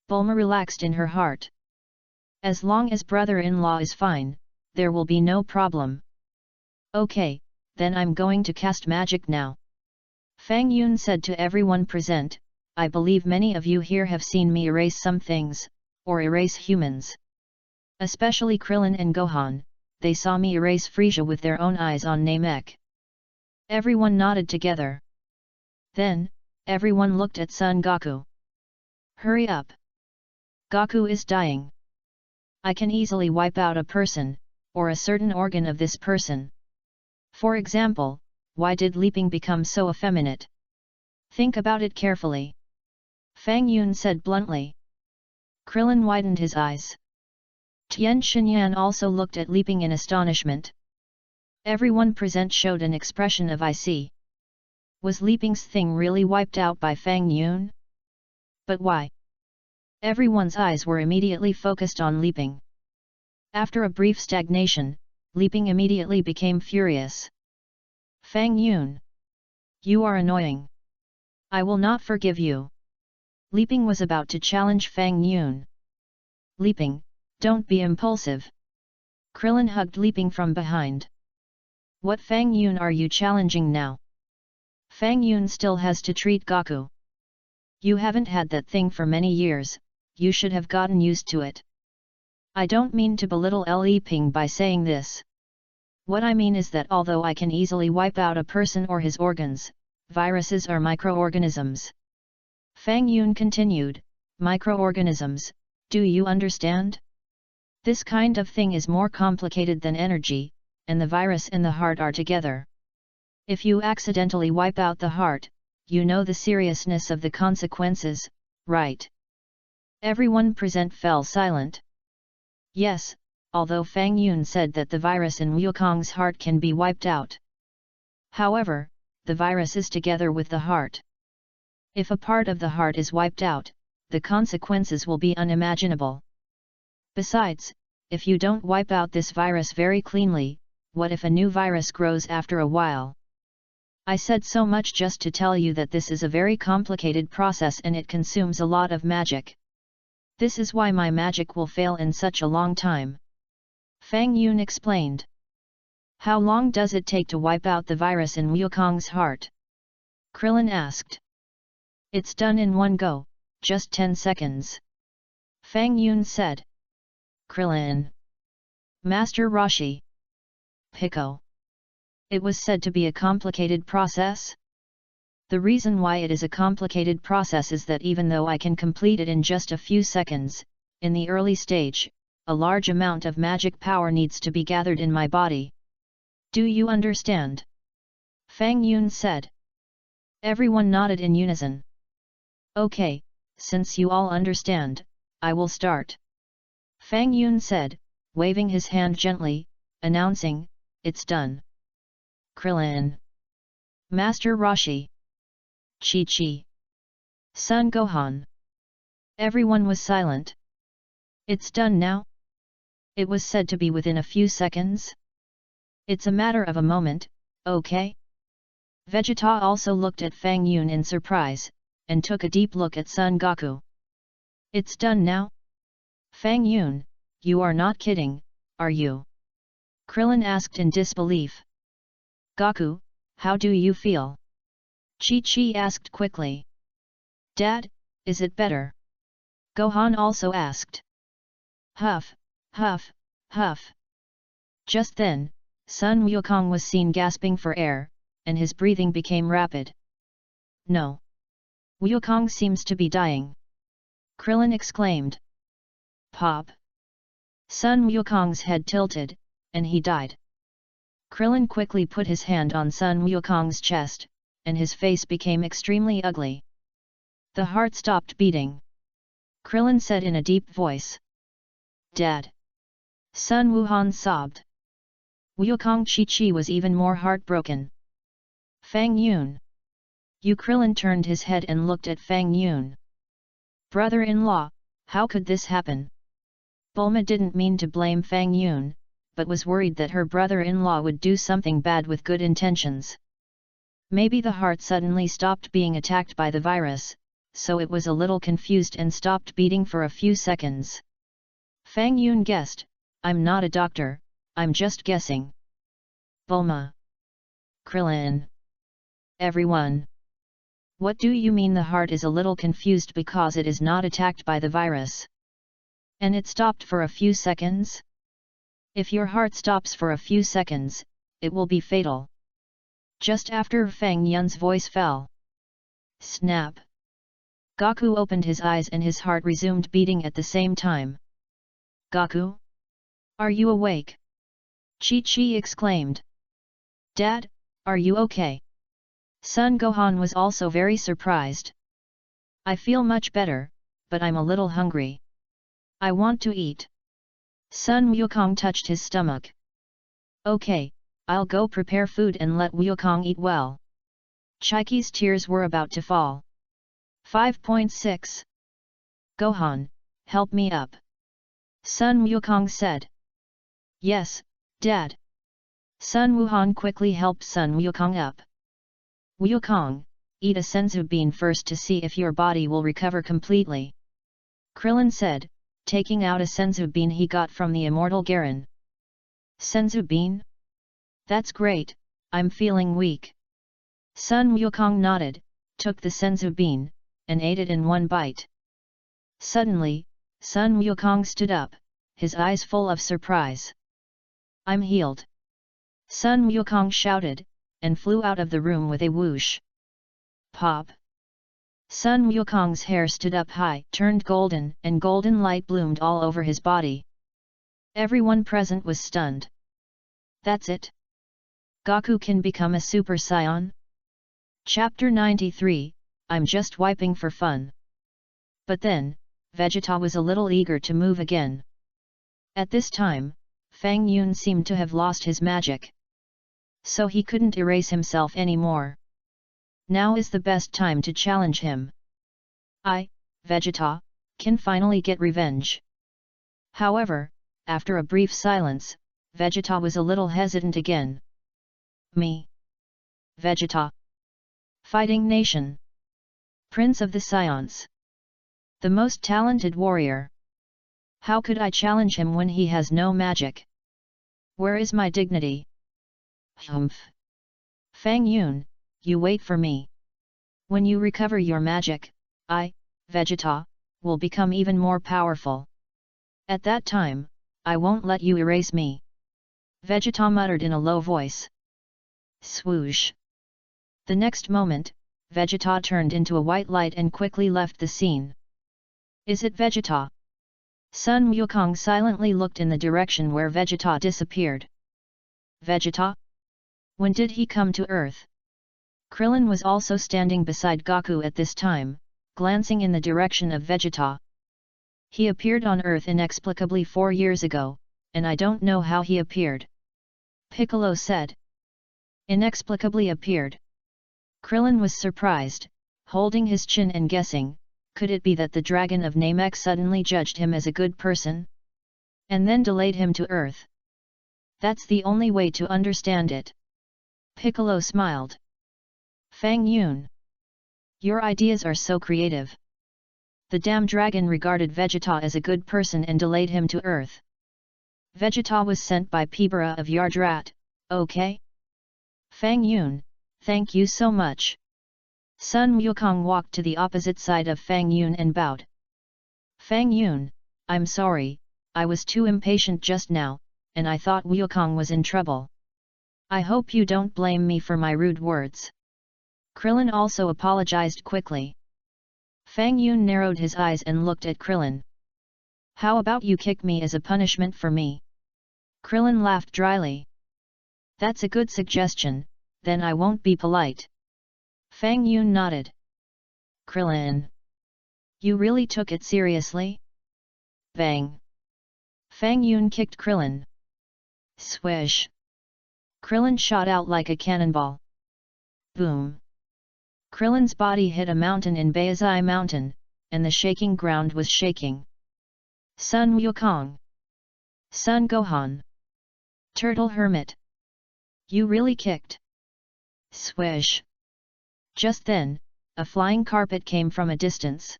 Speaker 1: Bulma relaxed in her heart. As long as brother-in-law is fine, there will be no problem. Okay, then I'm going to cast magic now. Fang Yun said to everyone present, I believe many of you here have seen me erase some things, or erase humans. Especially Krillin and Gohan, they saw me erase Frieza with their own eyes on Namek. Everyone nodded together. Then, everyone looked at Son Goku. Hurry up! Goku is dying. I can easily wipe out a person, or a certain organ of this person. For example, why did leaping become so effeminate? Think about it carefully. Fang Yun said bluntly. Krillin widened his eyes. Tian Xinyan also looked at leaping in astonishment. Everyone present showed an expression of I see. Was Leaping's thing really wiped out by Fang Yun? But why? Everyone's eyes were immediately focused on Leaping. After a brief stagnation, Leaping immediately became furious. Fang Yun! You are annoying. I will not forgive you. Leaping was about to challenge Fang Yun. Leaping, don't be impulsive. Krillin hugged Leaping from behind. What Fang Yun are you challenging now? Fang Yun still has to treat Goku. You haven't had that thing for many years, you should have gotten used to it. I don't mean to belittle Leaping by saying this. What I mean is that although I can easily wipe out a person or his organs, viruses are microorganisms. Fang Yun continued, microorganisms, do you understand? This kind of thing is more complicated than energy, and the virus and the heart are together. If you accidentally wipe out the heart, you know the seriousness of the consequences, right? Everyone present fell silent. Yes, although Fang Yun said that the virus in Wukong's heart can be wiped out. However, the virus is together with the heart. If a part of the heart is wiped out, the consequences will be unimaginable. Besides, if you don't wipe out this virus very cleanly, what if a new virus grows after a while? I said so much just to tell you that this is a very complicated process and it consumes a lot of magic. This is why my magic will fail in such a long time. Fang Yun explained. How long does it take to wipe out the virus in Wukong's heart? Krillin asked. It's done in one go, just 10 seconds. Fang Yun said. Krillin. Master Roshi. Pico. It was said to be a complicated process? The reason why it is a complicated process is that even though I can complete it in just a few seconds, in the early stage, a large amount of magic power needs to be gathered in my body. Do you understand? Fang Yun said. Everyone nodded in unison. Okay, since you all understand, I will start. Fang Yun said, waving his hand gently, announcing, it's done. Krillin. Master Roshi. Chi-Chi. Son Gohan. Everyone was silent. It's done now? It was said to be within a few seconds? It's a matter of a moment, okay? Vegeta also looked at Fang Yun in surprise, and took a deep look at Son Goku. It's done now? Fang Yun, you are not kidding, are you? Krillin asked in disbelief. Goku, how do you feel? Chi-Chi asked quickly. Dad, is it better? Gohan also asked. Huff, huff, huff. Just then, Sun Wukong was seen gasping for air, and his breathing became rapid. No. Wukong seems to be dying. Krillin exclaimed. Pop. Sun Wukong's head tilted, and he died. Krillin quickly put his hand on Sun Wukong's chest, and his face became extremely ugly. The heart stopped beating. Krillin said in a deep voice. Dad. Sun Wuhan sobbed. Wukong Chi-Chi was even more heartbroken. Fang Yun. Krillin turned his head and looked at Fang Yun. Brother-in-law, how could this happen? Bulma didn't mean to blame Fang Yun, but was worried that her brother-in-law would do something bad with good intentions. Maybe the heart suddenly stopped being attacked by the virus, so it was a little confused and stopped beating for a few seconds. Fang Yun guessed, I'm not a doctor, I'm just guessing. Bulma. Krillin. Everyone. What do you mean the heart is a little confused because it is not attacked by the virus? And it stopped for a few seconds? If your heart stops for a few seconds, it will be fatal. Just after Fang Yun's voice fell. Snap! Goku opened his eyes and his heart resumed beating at the same time. Goku? Are you awake? Chi-Chi exclaimed. Dad, are you okay? Son Gohan was also very surprised. I feel much better, but I'm a little hungry. I want to eat. Sun Wukong touched his stomach. Okay, I'll go prepare food and let Wukong eat well. Chaiki's tears were about to fall. 5.6 Gohan, help me up. Sun Wukong said. Yes, Dad. Sun Wuhan quickly helped Sun Wukong up. Wukong, eat a senzu bean first to see if your body will recover completely. Krillin said, taking out a senzu bean he got from the immortal Garen. Senzu bean? That's great, I'm feeling weak. Sun Wukong nodded, took the senzu bean, and ate it in one bite. Suddenly, Sun Wukong stood up, his eyes full of surprise. I'm healed. Sun Wukong shouted, and flew out of the room with a whoosh. Pop! Sun Wukong's hair stood up high, turned golden, and golden light bloomed all over his body. Everyone present was stunned. That's it? Goku can become a Super Saiyan? Chapter 93, I'm just wiping for fun. But then, Vegeta was a little eager to move again. At this time, Fang Yun seemed to have lost his magic. So he couldn't erase himself anymore. Now is the best time to challenge him. I, Vegeta, can finally get revenge. However, after a brief silence, Vegeta was a little hesitant again. Me? Vegeta? Fighting Nation. Prince of the Saiyans. The most talented warrior. How could I challenge him when he has no magic? Where is my dignity? Humph. Fang Yun, you wait for me. When you recover your magic, I, Vegeta, will become even more powerful. At that time, I won't let you erase me. Vegeta muttered in a low voice. Swoosh. The next moment, Vegeta turned into a white light and quickly left the scene. Is it Vegeta? Sun Wukong silently looked in the direction where Vegeta disappeared. Vegeta? When did he come to Earth? Krillin was also standing beside Goku at this time, glancing in the direction of Vegeta. He appeared on Earth inexplicably 4 years ago, and I don't know how he appeared. Piccolo said. Inexplicably appeared. Krillin was surprised, holding his chin and guessing, could it be that the dragon of Namek suddenly judged him as a good person? And then delayed him to Earth. That's the only way to understand it. Piccolo smiled. Fang Yun. Your ideas are so creative. The damn dragon regarded Vegeta as a good person and delayed him to Earth. Vegeta was sent by Pibara of Yardrat, okay? Fang Yun, thank you so much. Sun Wukong walked to the opposite side of Fang Yun and bowed. Fang Yun, I'm sorry, I was too impatient just now, and I thought Wukong was in trouble. I hope you don't blame me for my rude words. Krillin also apologized quickly. Fang Yun narrowed his eyes and looked at Krillin. How about you kick me as a punishment for me? Krillin laughed dryly. That's a good suggestion, then I won't be polite. Fang Yun nodded. Krillin. You really took it seriously? Bang. Fang Yun kicked Krillin. Swish. Krillin shot out like a cannonball. Boom. Krillin's body hit a mountain in Baizai Mountain, and the shaking ground was shaking. Sun Wukong. Sun Gohan. Turtle Hermit. You really kicked. Swish. Just then, a flying carpet came from a distance.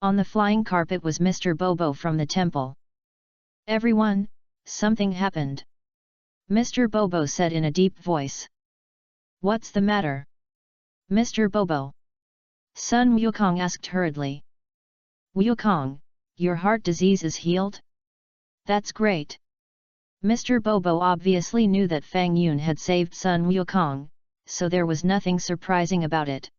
Speaker 1: On the flying carpet was Mr. Bobo from the temple. Everyone, something happened. Mr. Bobo said in a deep voice. What's the matter? Mr. Bobo. Sun Wukong asked hurriedly. Wukong, your heart disease is healed? That's great. Mr. Bobo obviously knew that Fang Yun had saved Sun Wukong, so there was nothing surprising about it.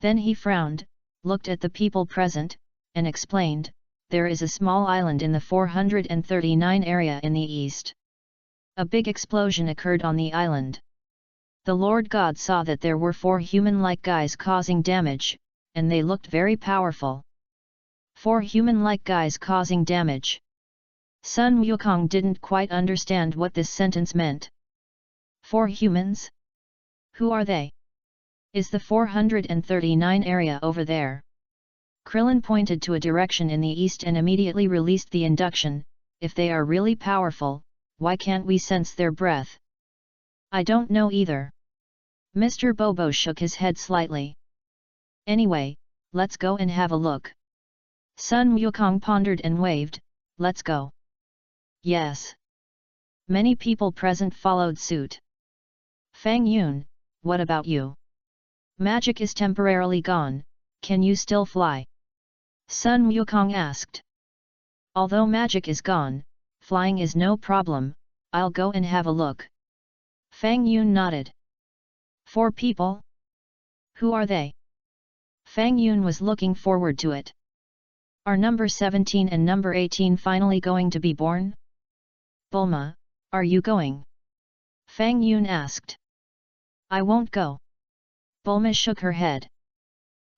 Speaker 1: Then he frowned, looked at the people present, and explained, there is a small island in the 439 area in the east. A big explosion occurred on the island. The Lord God saw that there were 4 human-like guys causing damage, and they looked very powerful. 4 human-like guys causing damage. Sun Wukong didn't quite understand what this sentence meant. 4 humans? Who are they? Is the 439 area over there? Krillin pointed to a direction in the east and immediately released the induction. If they are really powerful, why can't we sense their breath? I don't know either. Mr. Bobo shook his head slightly. Anyway, let's go and have a look. Sun Wukong pondered and waved, let's go. Yes. Many people present followed suit. Fang Yun, what about you? Magic is temporarily gone, can you still fly? Sun Wukong asked. Although magic is gone, flying is no problem, I'll go and have a look. Fang Yun nodded. 4 people? Who are they? Fang Yun was looking forward to it. Are number 17 and number 18 finally going to be born? Bulma, are you going? Fang Yun asked. I won't go. Bulma shook her head.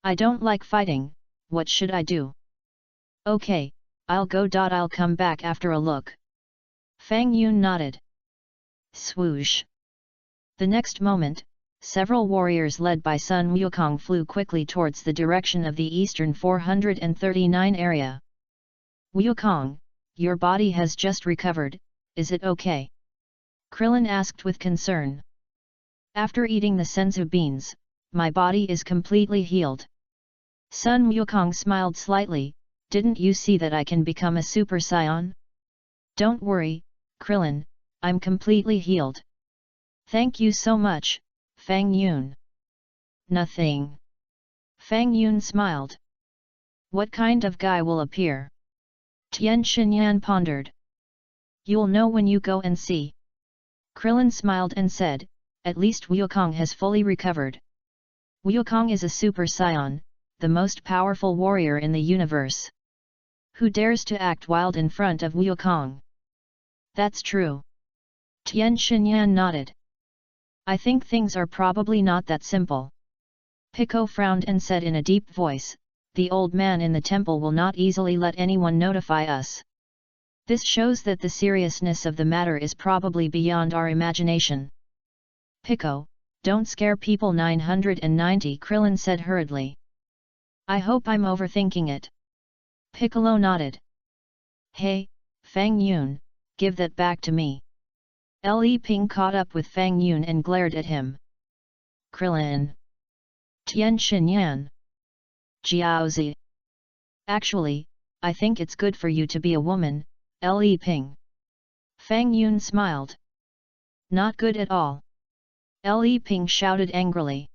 Speaker 1: I don't like fighting, what should I do? Okay, I'll go. I'll come back after a look. Fang Yun nodded. Swoosh. The next moment, several warriors led by Sun Wukong flew quickly towards the direction of the eastern 439 area. Wukong, your body has just recovered, is it okay? Krillin asked with concern. After eating the senzu beans, my body is completely healed. Sun Wukong smiled slightly, didn't you see that I can become a Super Saiyan? Don't worry, Krillin, I'm completely healed. Thank you so much, Fang Yun. Nothing. Fang Yun smiled. What kind of guy will appear? Tien Shinyan pondered. You'll know when you go and see. Krillin smiled and said, at least Wukong has fully recovered. Wukong is a Super Saiyan, the most powerful warrior in the universe. Who dares to act wild in front of Wukong? That's true. Tien Shinyan nodded. I think things are probably not that simple. Pico frowned and said in a deep voice, the old man in the temple will not easily let anyone notify us. This shows that the seriousness of the matter is probably beyond our imagination. Pico, don't scare people. 990 Krillin said hurriedly. I hope I'm overthinking it. Piccolo nodded. Hey, Fang Yun, give that back to me. Li Ping caught up with Fang Yun and glared at him. Krillin. Tien Shinyan. Jiaozi. Actually, I think it's good for you to be a woman, Li Ping. Fang Yun smiled. Not good at all. Li Ping shouted angrily.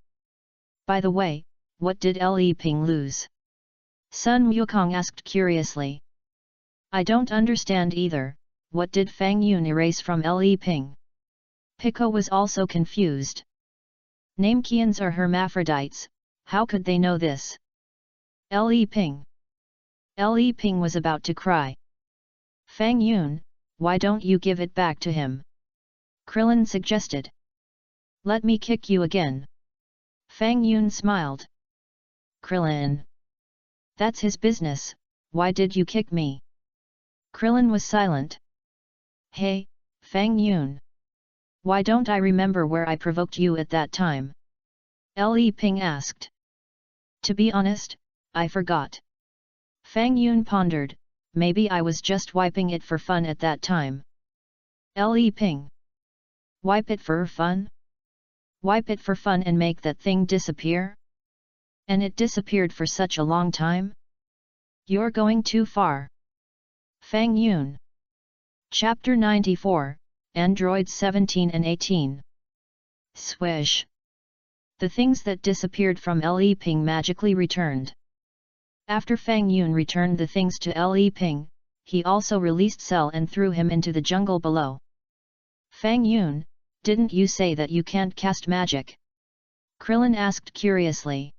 Speaker 1: By the way, what did Li Ping lose? Sun Wukong asked curiously. I don't understand either, what did Fang Yun erase from Li Ping? Pico was also confused. Namekians are hermaphrodites, how could they know this? Li Ping. Li Ping was about to cry. Fang Yun, why don't you give it back to him? Krillin suggested. Let me kick you again. Fang Yun smiled. Krillin. That's his business, why did you kick me? Krillin was silent. Hey, Fang Yun. Why don't I remember where I provoked you at that time? Li Ping asked. To be honest, I forgot. Fang Yun pondered, maybe I was just wiping it for fun at that time. Li Ping. Wipe it for fun? Wipe it for fun and make that thing disappear? And it disappeared for such a long time? You're going too far. Fang Yun. Chapter 94, Androids 17 and 18. Swish. The things that disappeared from Li Ping magically returned. After Fang Yun returned the things to Li Ping, he also released Cell and threw him into the jungle below. Fang Yun, didn't you say that you can't cast magic? Krillin asked curiously.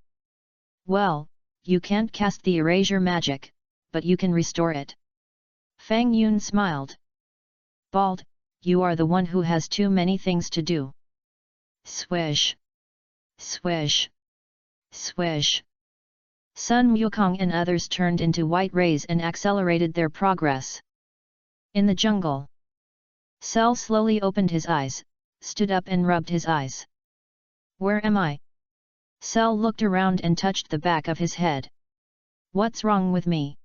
Speaker 1: Well, you can't cast the erasure magic, but you can restore it. Fang Yun smiled. Bald, you are the one who has too many things to do. Swish. Swish. Swish. Sun Wukong and others turned into white rays and accelerated their progress. In the jungle. Cell slowly opened his eyes, stood up and rubbed his eyes. Where am I? Cell looked around and touched the back of his head. What's wrong with me?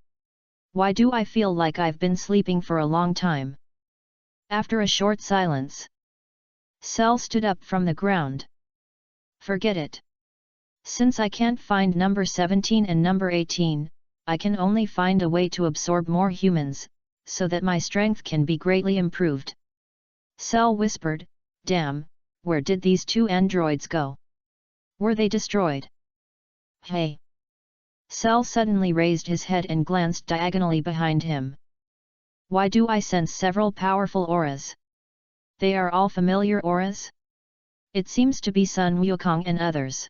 Speaker 1: Why do I feel like I've been sleeping for a long time? After a short silence, Cell stood up from the ground. Forget it. Since I can't find number 17 and number 18, I can only find a way to absorb more humans, so that my strength can be greatly improved. Cell whispered, damn, where did these two androids go? Were they destroyed? Hey! Cell suddenly raised his head and glanced diagonally behind him. Why do I sense several powerful auras? They are all familiar auras? It seems to be Sun Wukong and others.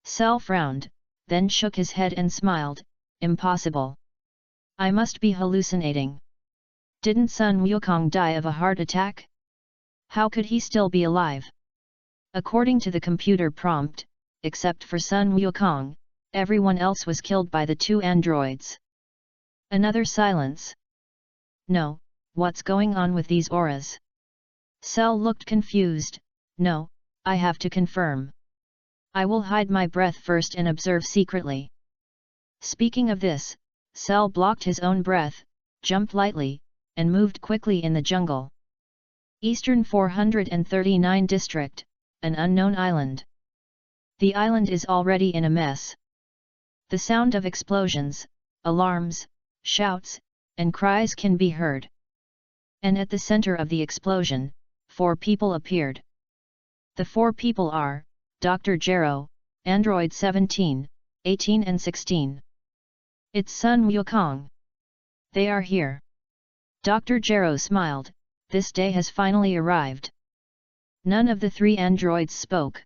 Speaker 1: Cell frowned, then shook his head and smiled, impossible. I must be hallucinating. Didn't Sun Wukong die of a heart attack? How could he still be alive? According to the computer prompt, except for Sun Wukong, everyone else was killed by the two androids. Another silence. No, what's going on with these auras? Cell looked confused. No, I have to confirm. I will hide my breath first and observe secretly. Speaking of this, Cell blocked his own breath, jumped lightly, and moved quickly in the jungle. Eastern 439 District, an unknown island. The island is already in a mess. The sound of explosions, alarms, shouts, and cries can be heard. And at the center of the explosion, 4 people appeared. The 4 people are Dr. Gero, Android 17, 18 and 16. It's Sun Wukong. They are here. Dr. Gero smiled, this day has finally arrived. None of the 3 androids spoke.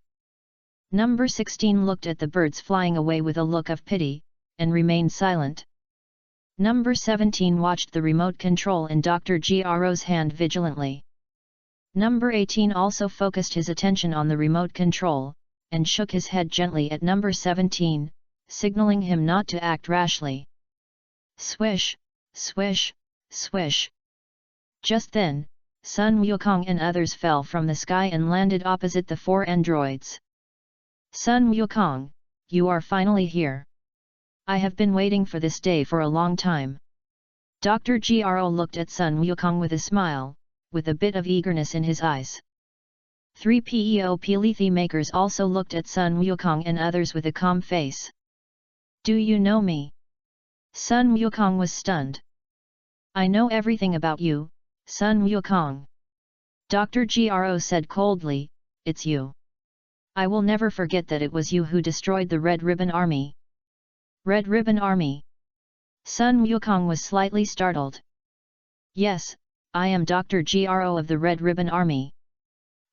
Speaker 1: Number 16 looked at the birds flying away with a look of pity, and remained silent. Number 17 watched the remote control in Dr. Gero's hand vigilantly. Number 18 also focused his attention on the remote control, and shook his head gently at number 17, signaling him not to act rashly. Swish, swish, swish. Just then, Sun Wukong and others fell from the sky and landed opposite the 4 androids. Sun Wukong, you are finally here. I have been waiting for this day for a long time. Dr. Gero looked at Sun Wukong with a smile, with a bit of eagerness in his eyes. 3 PEOP makers also looked at Sun Wukong and others with a calm face. Do you know me? Sun Wukong was stunned. I know everything about you, Sun Wukong. Dr. Gero said coldly, it's you. I will never forget that it was you who destroyed the Red Ribbon Army. Red Ribbon Army? Sun Wukong was slightly startled. Yes, I am Dr. Gero of the Red Ribbon Army.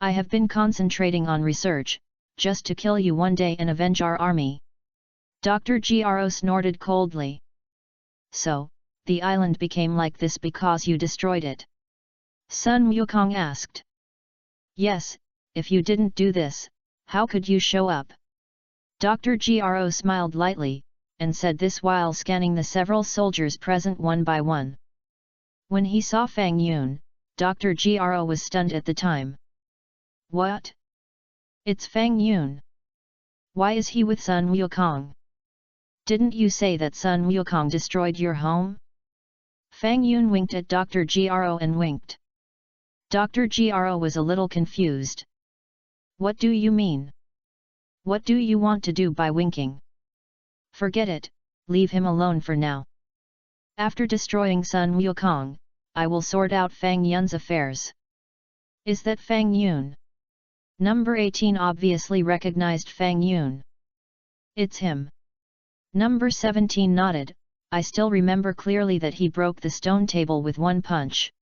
Speaker 1: I have been concentrating on research, just to kill you one day and avenge our army. Dr. Gero snorted coldly. So, the island became like this because you destroyed it? Sun Wukong asked. Yes, if you didn't do this, how could you show up? Dr. Gero smiled lightly, and said this while scanning the several soldiers present one by one. When he saw Fang Yun, Dr. Gero was stunned at the time. What? It's Fang Yun. Why is he with Sun Wukong? Didn't you say that Sun Wukong destroyed your home? Fang Yun winked at Dr. Gero and winked. Dr. Gero was a little confused. What do you mean? What do you want to do by winking? Forget it, leave him alone for now. After destroying Sun Wukong, I will sort out Fang Yun's affairs. Is that Fang Yun? Number 18 obviously recognized Fang Yun. It's him. Number 17 nodded, I still remember clearly that he broke the stone table with one punch.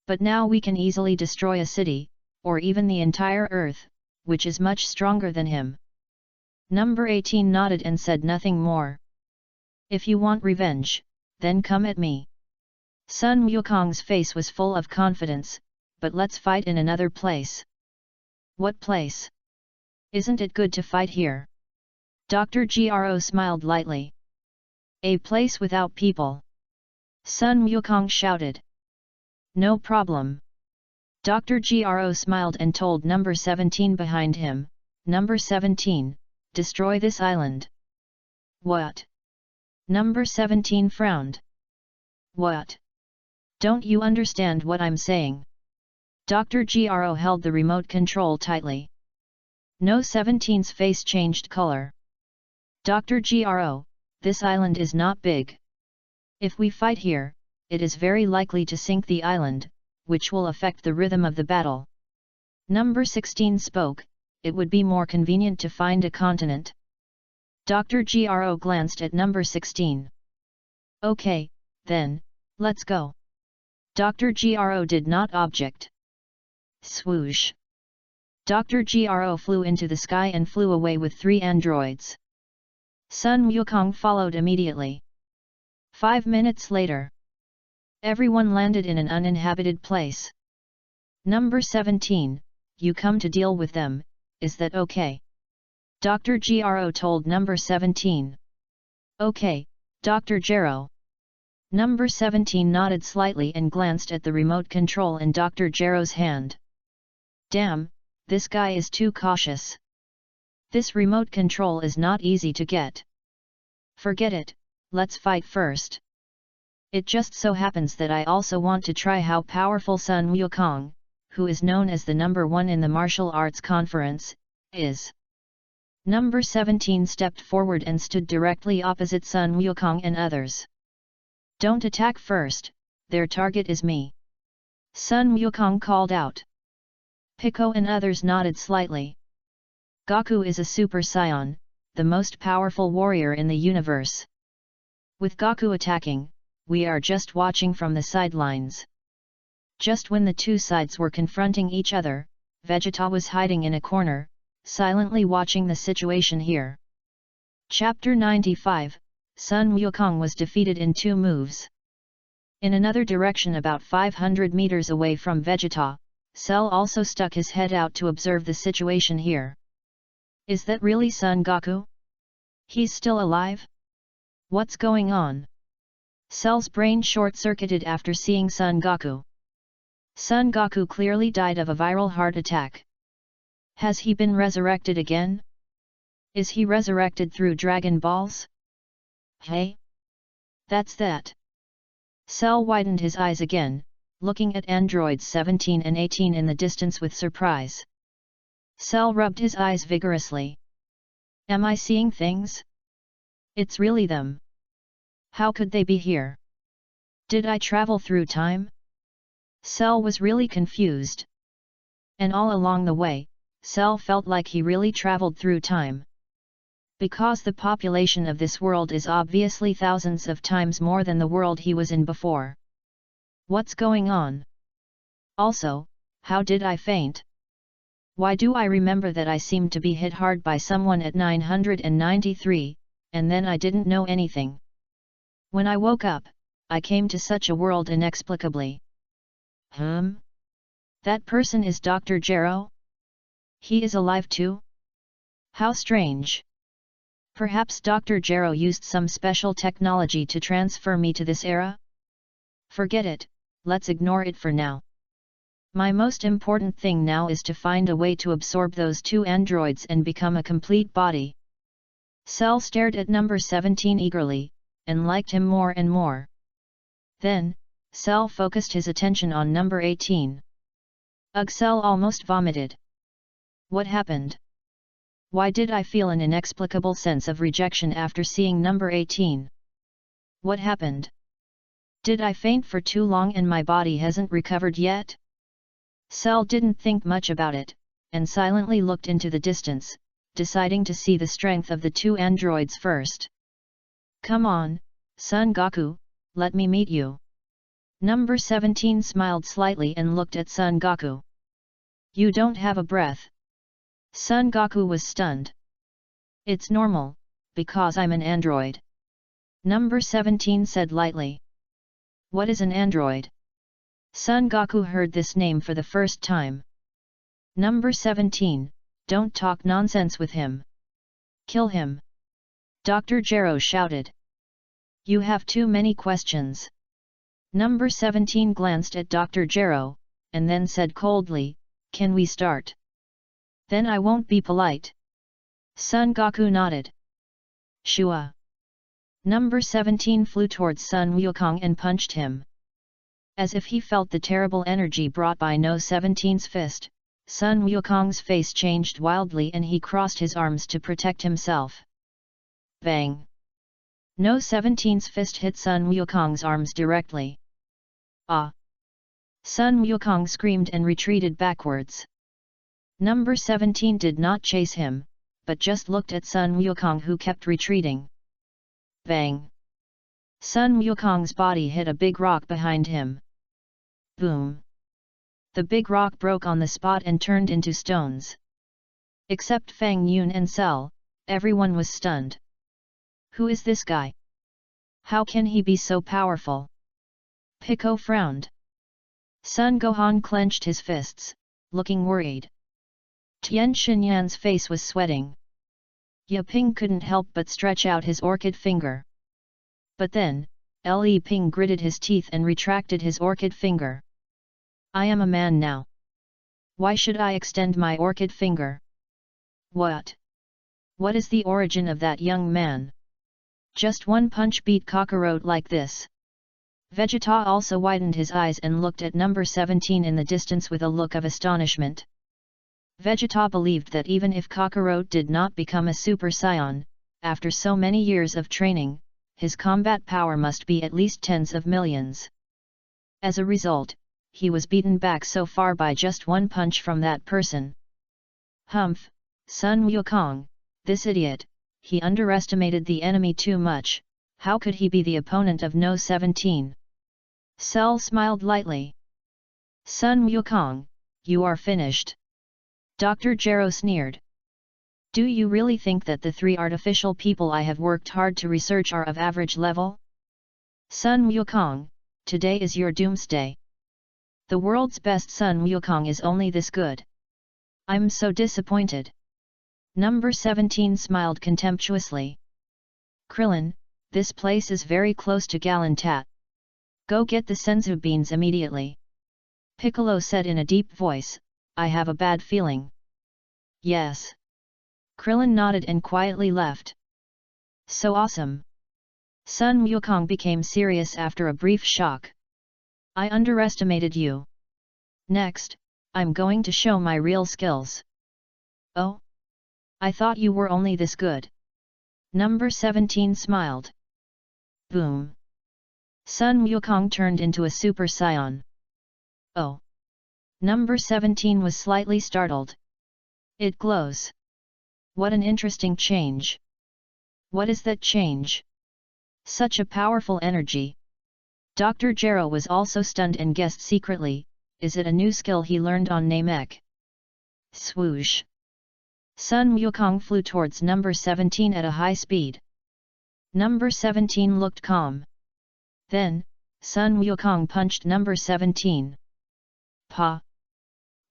Speaker 1: But now we can easily destroy a city, or even the entire earth, which is much stronger than him. Number 18 nodded and said nothing more. If you want revenge, then come at me. Sun Wukong's face was full of confidence, but let's fight in another place. What place? Isn't it good to fight here? Dr. Gero smiled lightly. A place without people. Sun Wukong shouted. No problem. Dr. Gero smiled and told number 17 behind him, Number 17, destroy this island. What? Number 17 frowned. What? Don't you understand what I'm saying? Dr. Gro held the remote control tightly. No 17's face changed color. Dr. Gro, this island is not big. If we fight here, it is very likely to sink the island, which will affect the rhythm of the battle. Number 16 spoke, it would be more convenient to find a continent. Dr. Gro glanced at number 16. Okay, then, let's go. Dr. Gro did not object. Swoosh! Dr. Gro flew into the sky and flew away with 3 androids. Sun Wukong followed immediately. 5 minutes later, everyone landed in an uninhabited place. Number 17, you come to deal with them, is that okay? Dr. Gro told number 17. Okay, Dr. Gro. Number 17 nodded slightly and glanced at the remote control in Dr. Gero's hand. Damn, this guy is too cautious. This remote control is not easy to get. Forget it, let's fight first. It just so happens that I also want to try how powerful Sun Wukong, who is known as the number 1 in the martial arts conference, is. Number 17 stepped forward and stood directly opposite Sun Wukong and others. Don't attack first, their target is me. Sun Wukong called out. Pico and others nodded slightly. Goku is a Super Saiyan, the most powerful warrior in the universe. With Goku attacking, we are just watching from the sidelines. Just when the two sides were confronting each other, Vegeta was hiding in a corner, silently watching the situation here. Chapter 95, Sun Wukong was defeated in 2 moves. In another direction about 500 meters away from Vegeta, Cell also stuck his head out to observe the situation here. Is that really Son Goku? He's still alive? What's going on? Cell's brain short-circuited after seeing Son Goku. Son Goku clearly died of a viral heart attack. Has he been resurrected again? Is he resurrected through Dragon Balls? Hey? That's that. Cell widened his eyes again, looking at androids 17 and 18 in the distance with surprise. Cell rubbed his eyes vigorously. Am I seeing things? It's really them. How could they be here? Did I travel through time? Cell was really confused. And all along the way, Cell felt like he really traveled through time. Because the population of this world is obviously thousands of times more than the world he was in before. What's going on? Also, how did I faint? Why do I remember that I seemed to be hit hard by someone at 993, and then I didn't know anything? When I woke up, I came to such a world inexplicably. That person is Dr. Gero? He is alive too? How strange. Perhaps Dr. Gero used some special technology to transfer me to this era? Forget it, let's ignore it for now. My most important thing now is to find a way to absorb those 2 androids and become a complete body. Cell stared at number 17 eagerly, and liked him more and more. Then, Cell focused his attention on number 18. Ugh, Cell almost vomited. What happened? Why did I feel an inexplicable sense of rejection after seeing number 18? What happened? Did I faint for too long and my body hasn't recovered yet? Cell didn't think much about it, and silently looked into the distance, deciding to see the strength of the 2 androids first. Come on, Son Goku, let me meet you. Number 17 smiled slightly and looked at Son Goku. You don't have a breath. Son Goku was stunned. It's normal, because I'm an android. Number 17 said lightly. What is an android? Son Goku heard this name for the first time. Number 17, don't talk nonsense with him. Kill him. Dr. Gero shouted. You have too many questions. Number 17 glanced at Dr. Gero, and then said coldly, can we start? Then I won't be polite. Son Goku nodded. Shua. Number 17 flew towards Sun Wukong and punched him. As if he felt the terrible energy brought by No 17's fist, Sun Wukong's face changed wildly and he crossed his arms to protect himself. Bang! No 17's fist hit Sun Wukong's arms directly. Ah! Sun Wukong screamed and retreated backwards. Number 17 did not chase him, but just looked at Sun Wukong who kept retreating. Bang! Sun Wukong's body hit a big rock behind him. Boom! The big rock broke on the spot and turned into stones. Except Fang Yun and Cell, everyone was stunned. Who is this guy? How can he be so powerful? Pico frowned. Sun Gohan clenched his fists, looking worried. Tian Xinyan's face was sweating. Ye Ping couldn't help but stretch out his orchid finger. But then, Li Ping gritted his teeth and retracted his orchid finger. I am a man now. Why should I extend my orchid finger? What? What is the origin of that young man? Just one punch beat Kakarot like this. Vegeta also widened his eyes and looked at number 17 in the distance with a look of astonishment. Vegeta believed that even if Kakarot did not become a Super Saiyan, after so many years of training, his combat power must be at least tens of millions. As a result, he was beaten back so far by just one punch from that person. Humph, Sun Wukong, this idiot, he underestimated the enemy too much. How could he be the opponent of No 17? Cell smiled lightly. Sun Wukong, you are finished. Dr. Gero sneered. Do you really think that the three artificial people I have worked hard to research are of average level? Sun Wukong, today is your doomsday. The world's best Sun Wukong is only this good. I'm so disappointed. Number 17 smiled contemptuously. Krillin, this place is very close to Galantat. Go get the senzu beans immediately. Piccolo said in a deep voice, I have a bad feeling. Yes. Krillin nodded and quietly left. So awesome. Sun Wukong became serious after a brief shock. I underestimated you. Next, I'm going to show my real skills. Oh? I thought you were only this good. Number 17 smiled. Boom. Sun Wukong turned into a Super Saiyan. Oh. Number 17 was slightly startled. It glows. What an interesting change. What is that change? Such a powerful energy. Dr. Gero was also stunned and guessed secretly, is it a new skill he learned on Namek? Swoosh. Sun Wukong flew towards number 17 at a high speed. Number 17 looked calm. Then, Sun Wukong punched number 17. Pa!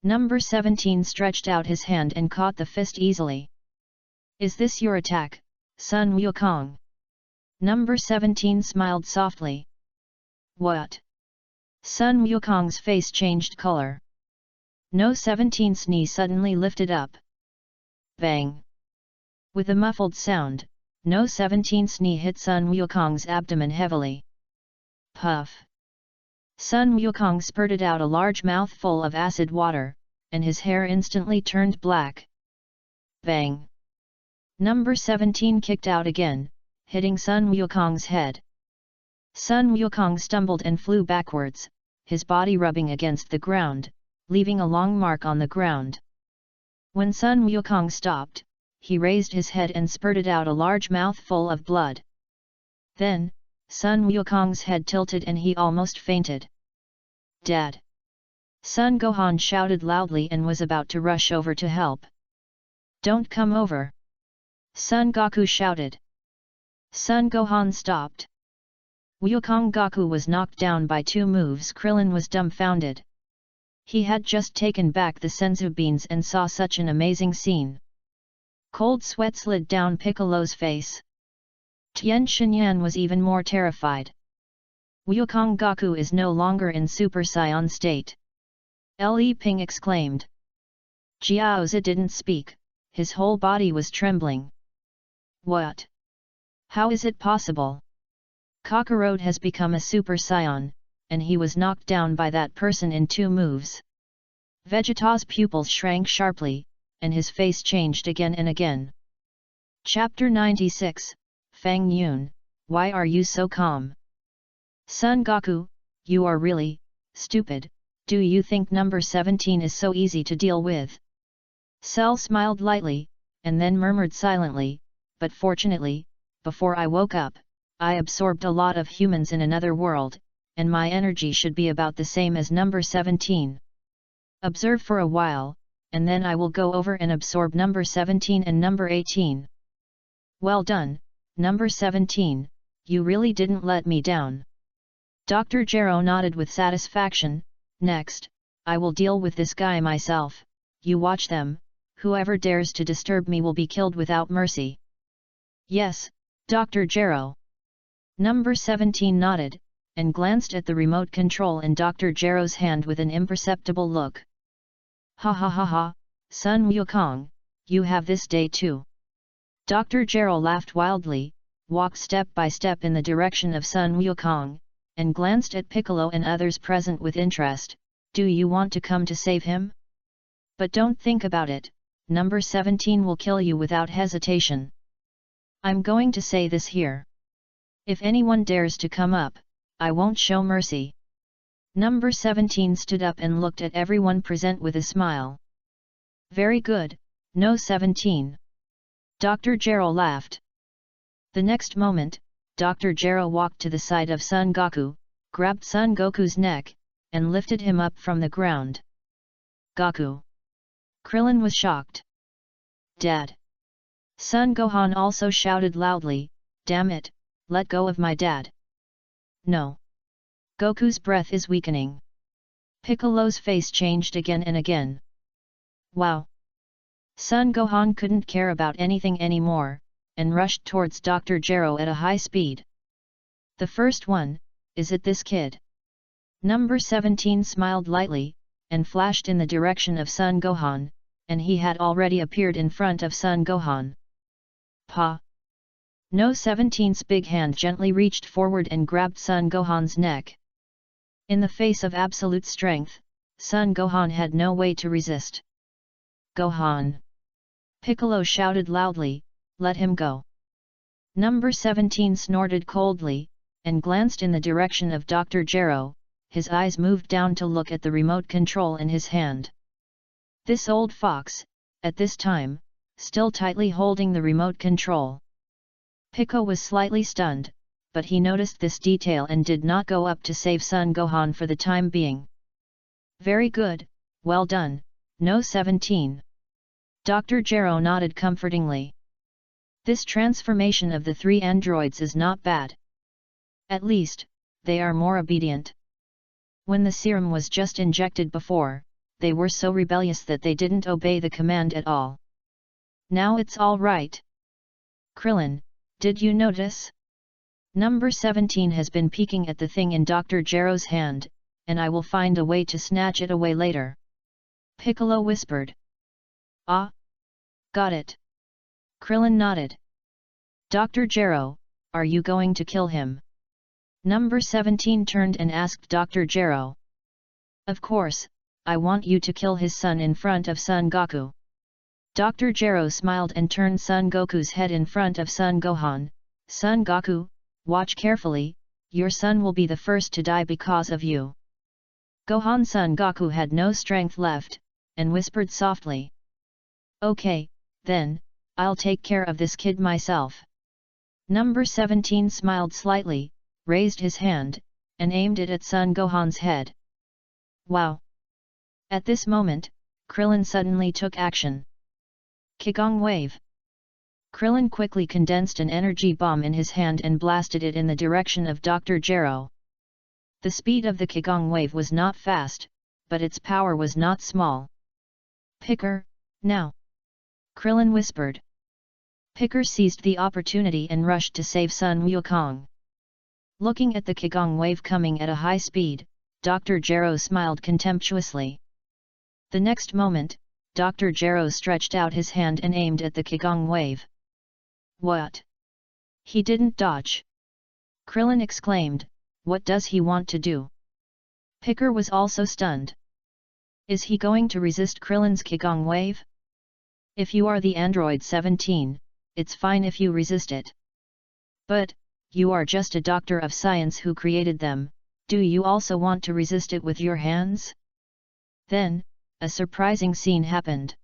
Speaker 1: Number 17 stretched out his hand and caught the fist easily. Is this your attack, Sun Wukong? Number 17 smiled softly. What? Sun Wukong's face changed color. No 17's knee suddenly lifted up. Bang! With a muffled sound, No 17's knee hit Sun Wukong's abdomen heavily. Puff! Sun Wukong spurted out a large mouthful of acid water, and his hair instantly turned black. Bang! Number 17 kicked out again, hitting Sun Wukong's head. Sun Wukong stumbled and flew backwards, his body rubbing against the ground, leaving a long mark on the ground. When Sun Wukong stopped, he raised his head and spurted out a large mouthful of blood. Then, Sun Wukong's head tilted and he almost fainted. Dad! Sun Gohan shouted loudly and was about to rush over to help. Don't come over! Sun Goku shouted. Sun Gohan stopped. Wukong Goku was knocked down by 2 moves. Krillin was dumbfounded. He had just taken back the senzu beans and saw such an amazing scene. Cold sweat slid down Piccolo's face. Tien Shinyan was even more terrified. Wukong Goku is no longer in Super Saiyan state. Li Ping exclaimed. Jiaozi didn't speak, his whole body was trembling. What? How is it possible? Kakarot has become a Super Saiyan, and he was knocked down by that person in 2 moves. Vegeta's pupils shrank sharply, and his face changed again and again. Chapter 96, Fang Yun, why are you so calm? Son Goku, you are really stupid. Do you think number 17 is so easy to deal with? Cell smiled lightly, and then murmured silently, but fortunately, before I woke up, I absorbed a lot of humans in another world, and my energy should be about the same as number 17. Observe for a while, and then I will go over and absorb number 17 and number 18. Well done, number 17, you really didn't let me down. Dr. Gero nodded with satisfaction. Next, I will deal with this guy myself, you watch them, whoever dares to disturb me will be killed without mercy. Yes, Dr. Gero. Number 17 nodded, and glanced at the remote control in Dr. Gero's hand with an imperceptible look. Ha ha ha ha, Sun Wukong, you have this day too. Dr. Gero laughed wildly, walked step by step in the direction of Sun Wukong, and glanced at Piccolo and others present with interest. Do you want to come to save him? But don't think about it, number 17 will kill you without hesitation. I'm going to say this here. If anyone dares to come up, I won't show mercy. Number 17 stood up and looked at everyone present with a smile. Very good, no 17. Dr. Gero laughed. The next moment, Dr. Gero walked to the side of Son Goku, grabbed Son Goku's neck, and lifted him up from the ground. Goku. Krillin was shocked. Dad. Son Gohan also shouted loudly, damn it, let go of my dad. No. Goku's breath is weakening. Piccolo's face changed again and again. Wow. Son Gohan couldn't care about anything anymore, and rushed towards Dr. Gero at a high speed. The first one, is it this kid? Number 17 smiled lightly, and flashed in the direction of Son Gohan, and he had already appeared in front of Son Gohan. Pa! No 17's big hand gently reached forward and grabbed Son Gohan's neck. In the face of absolute strength, Son Gohan had no way to resist. Gohan! Piccolo shouted loudly, let him go. Number 17 snorted coldly, and glanced in the direction of Dr. Gero, his eyes moved down to look at the remote control in his hand. This old fox, at this time, still tightly holding the remote control. Piccolo was slightly stunned, but he noticed this detail and did not go up to save Son Gohan for the time being. Very good, well done, no 17. Dr. Gero nodded comfortingly. This transformation of the 3 androids is not bad. At least, they are more obedient. When the serum was just injected before, they were so rebellious that they didn't obey the command at all. Now it's all right. Krillin, did you notice? Number 17 has been peeking at the thing in Dr. Gero's hand, and I will find a way to snatch it away later. Piccolo whispered. Ah! Got it. Krillin nodded. Dr. Gero, are you going to kill him? Number 17 turned and asked Dr. Gero. Of course, I want you to kill his son in front of Son Goku. Dr. Gero smiled and turned Son Goku's head in front of Son Gohan. Son Goku, watch carefully, your son will be the first to die because of you. Gohan's Son Goku had no strength left, and whispered softly. Okay, then, I'll take care of this kid myself. Number 17 smiled slightly, raised his hand, and aimed it at Son Gohan's head. Wow! At this moment, Krillin suddenly took action. Qigong Wave. Krillin quickly condensed an energy bomb in his hand and blasted it in the direction of Dr. Gero. The speed of the Qigong Wave was not fast, but its power was not small. Picker, now! Krillin whispered. Picker seized the opportunity and rushed to save Sun Wukong. Looking at the Qigong Wave coming at a high speed, Dr. Gero smiled contemptuously. The next moment, Dr. Gero stretched out his hand and aimed at the Qigong wave. What? He didn't dodge. Krillin exclaimed, what does he want to do? Picker was also stunned. Is he going to resist Krillin's Qigong wave? If you are the Android 17, it's fine if you resist it. But, you are just a doctor of science who created them, do you also want to resist it with your hands? Then, a surprising scene happened.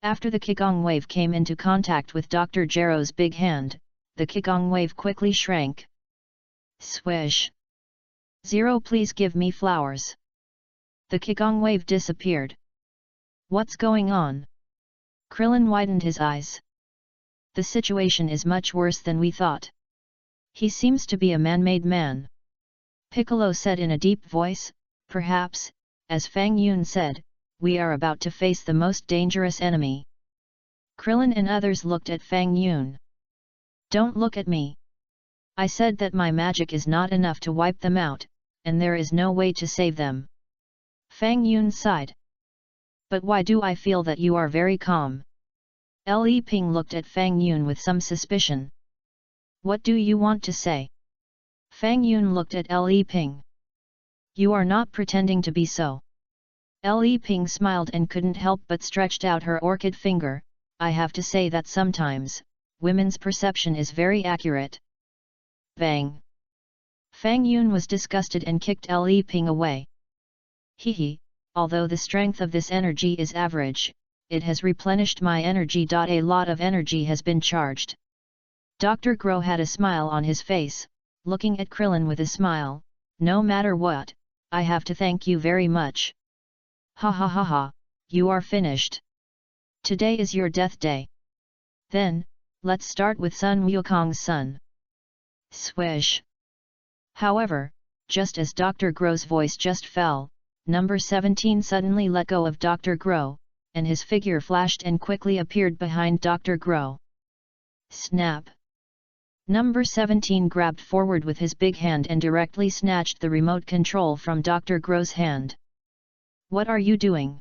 Speaker 1: After the Qigong wave came into contact with Dr. Gero's big hand, the Qigong wave quickly shrank. Swish! Zero, please give me flowers. The Qigong wave disappeared. What's going on? Krillin widened his eyes. The situation is much worse than we thought. He seems to be a man-made man. Piccolo said in a deep voice, perhaps, as Fang Yun said, we are about to face the most dangerous enemy. Krillin and others looked at Fang Yun. Don't look at me. I said that my magic is not enough to wipe them out, and there is no way to save them. Fang Yun sighed. But why do I feel that you are very calm? Li Ping looked at Fang Yun with some suspicion. What do you want to say? Fang Yun looked at Li Ping. You are not pretending to be so. Li Ping smiled and couldn't help but stretched out her orchid finger. I have to say that sometimes, women's perception is very accurate. Bang! Fang Yun was disgusted and kicked Li Ping away. Hehe, although the strength of this energy is average, it has replenished my energy. A lot of energy has been charged. Dr. Gro had a smile on his face, looking at Krillin with a smile. No matter what, I have to thank you very much. Ha ha ha ha, you are finished. Today is your death day. Then, let's start with Sun Wukong's son. Swish. However, just as Dr. Gro's voice just fell, number 17 suddenly let go of Dr. Gro, and his figure flashed and quickly appeared behind Dr. Gro. Snap! Number 17 grabbed forward with his big hand and directly snatched the remote control from Dr. Gro's hand. What are you doing?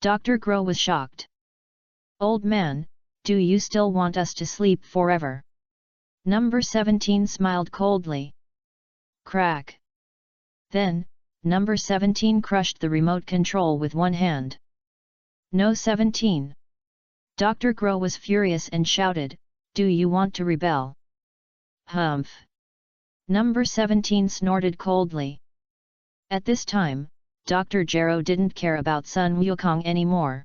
Speaker 1: Dr. Gro was shocked. Old man, do you still want us to sleep forever? Number 17 smiled coldly. Crack! Then, number 17 crushed the remote control with one hand. No 17! Dr. Gro was furious and shouted, do you want to rebel? Humph! Number 17 snorted coldly. At this time, Dr. Gero didn't care about Sun Wukong anymore.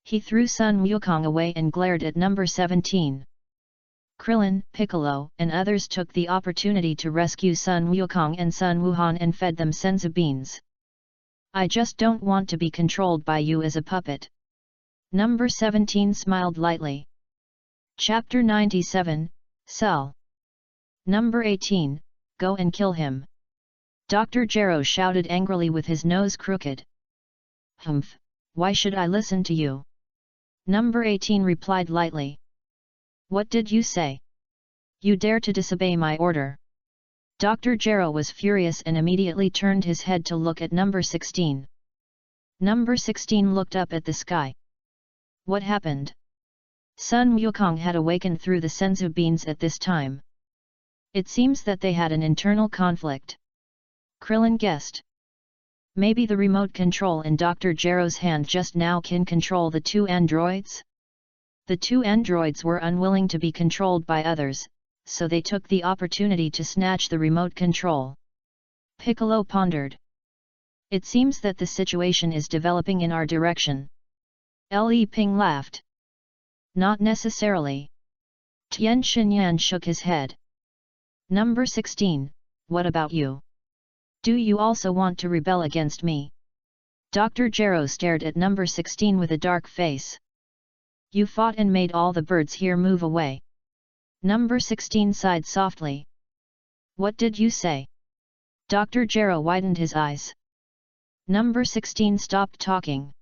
Speaker 1: He threw Sun Wukong away and glared at number 17. Krillin, Piccolo, and others took the opportunity to rescue Sun Wukong and Sun Wuhan and fed them senzu beans. I just don't want to be controlled by you as a puppet. Number 17 smiled lightly. Chapter 97, Cell. Number 18, go and kill him. Dr. Gero shouted angrily with his nose crooked. Humph, why should I listen to you? Number 18 replied lightly. What did you say? You dare to disobey my order? Dr. Gero was furious and immediately turned his head to look at number 16. Number 16 looked up at the sky. What happened? Sun Wukong had awakened through the senzu beans at this time. It seems that they had an internal conflict. Krillin guessed. Maybe the remote control in Dr. Gero's hand just now can control the two androids? The two androids were unwilling to be controlled by others, so they took the opportunity to snatch the remote control. Piccolo pondered. It seems that the situation is developing in our direction. Li Ping laughed. Not necessarily. Tian Xinyan shook his head. Number 16, what about you? Do you also want to rebel against me? Dr. Gero stared at number 16 with a dark face. You fought and made all the birds here move away. Number 16 sighed softly. What did you say? Dr. Gero widened his eyes. Number 16 stopped talking.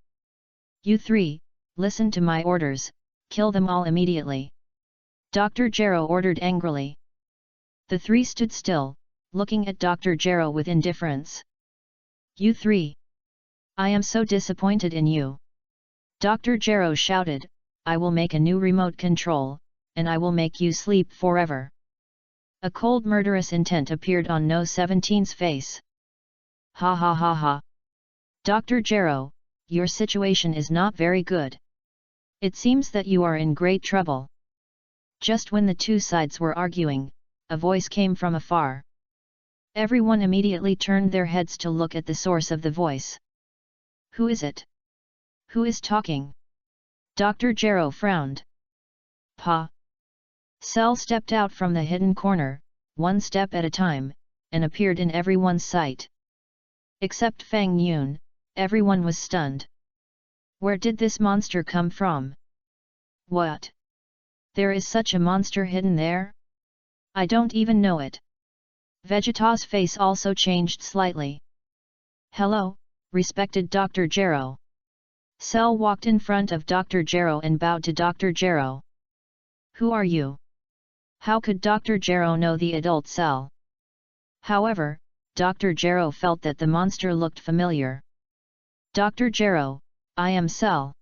Speaker 1: You three, listen to my orders, kill them all immediately. Dr. Gero ordered angrily. The three stood still, looking at Dr. Gero with indifference. You three! I am so disappointed in you. Dr. Gero shouted, I will make a new remote control, and I will make you sleep forever. A cold murderous intent appeared on No 17's face. Ha ha ha ha. Dr. Gero, your situation is not very good. It seems that you are in great trouble. Just when the two sides were arguing, a voice came from afar. Everyone immediately turned their heads to look at the source of the voice. Who is it? Who is talking? Dr. Gero frowned. Pa. Cell stepped out from the hidden corner, one step at a time, and appeared in everyone's sight. Except Fang Yun, everyone was stunned. Where did this monster come from? What? There is such a monster hidden there? I don't even know it. Vegeta's face also changed slightly. Hello, respected Dr. Gero. Cell walked in front of Dr. Gero and bowed to Dr. Gero. Who are you? How could Dr. Gero know the adult Cell? However, Dr. Gero felt that the monster looked familiar. Dr. Gero, I am Cell.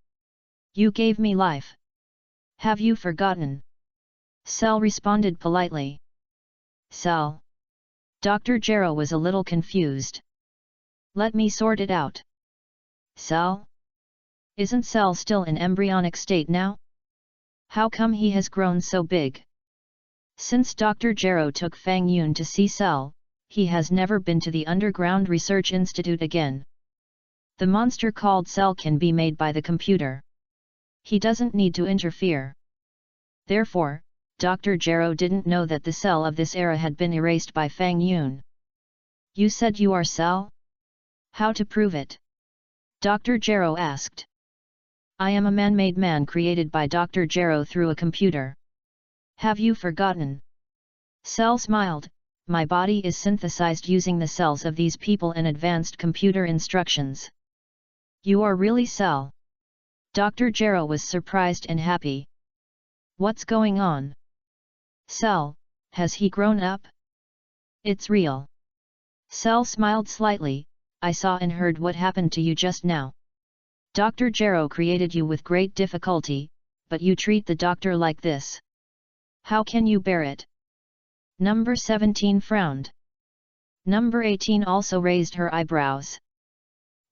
Speaker 1: You gave me life. Have you forgotten? Cell responded politely. Cell. Dr. Gero was a little confused. Let me sort it out. Cell? Isn't Cell still in embryonic state now? How come he has grown so big? Since Dr. Gero took Fang Yun to see Cell, he has never been to the Underground Research Institute again. The monster called Cell can be made by the computer. He doesn't need to interfere. Therefore, Dr. Gero didn't know that the Cell of this era had been erased by Fang Yun. You said you are Cell? How to prove it? Dr. Gero asked. I am a man-made man created by Dr. Gero through a computer. Have you forgotten? Cell smiled, my body is synthesized using the cells of these people and advanced computer instructions. You are really Cell? Dr. Gero was surprised and happy. What's going on? Cell, has he grown up? It's real. Cell smiled slightly, I saw and heard what happened to you just now. Dr. Gero created you with great difficulty, but you treat the doctor like this. How can you bear it? Number 17 frowned. Number 18 also raised her eyebrows.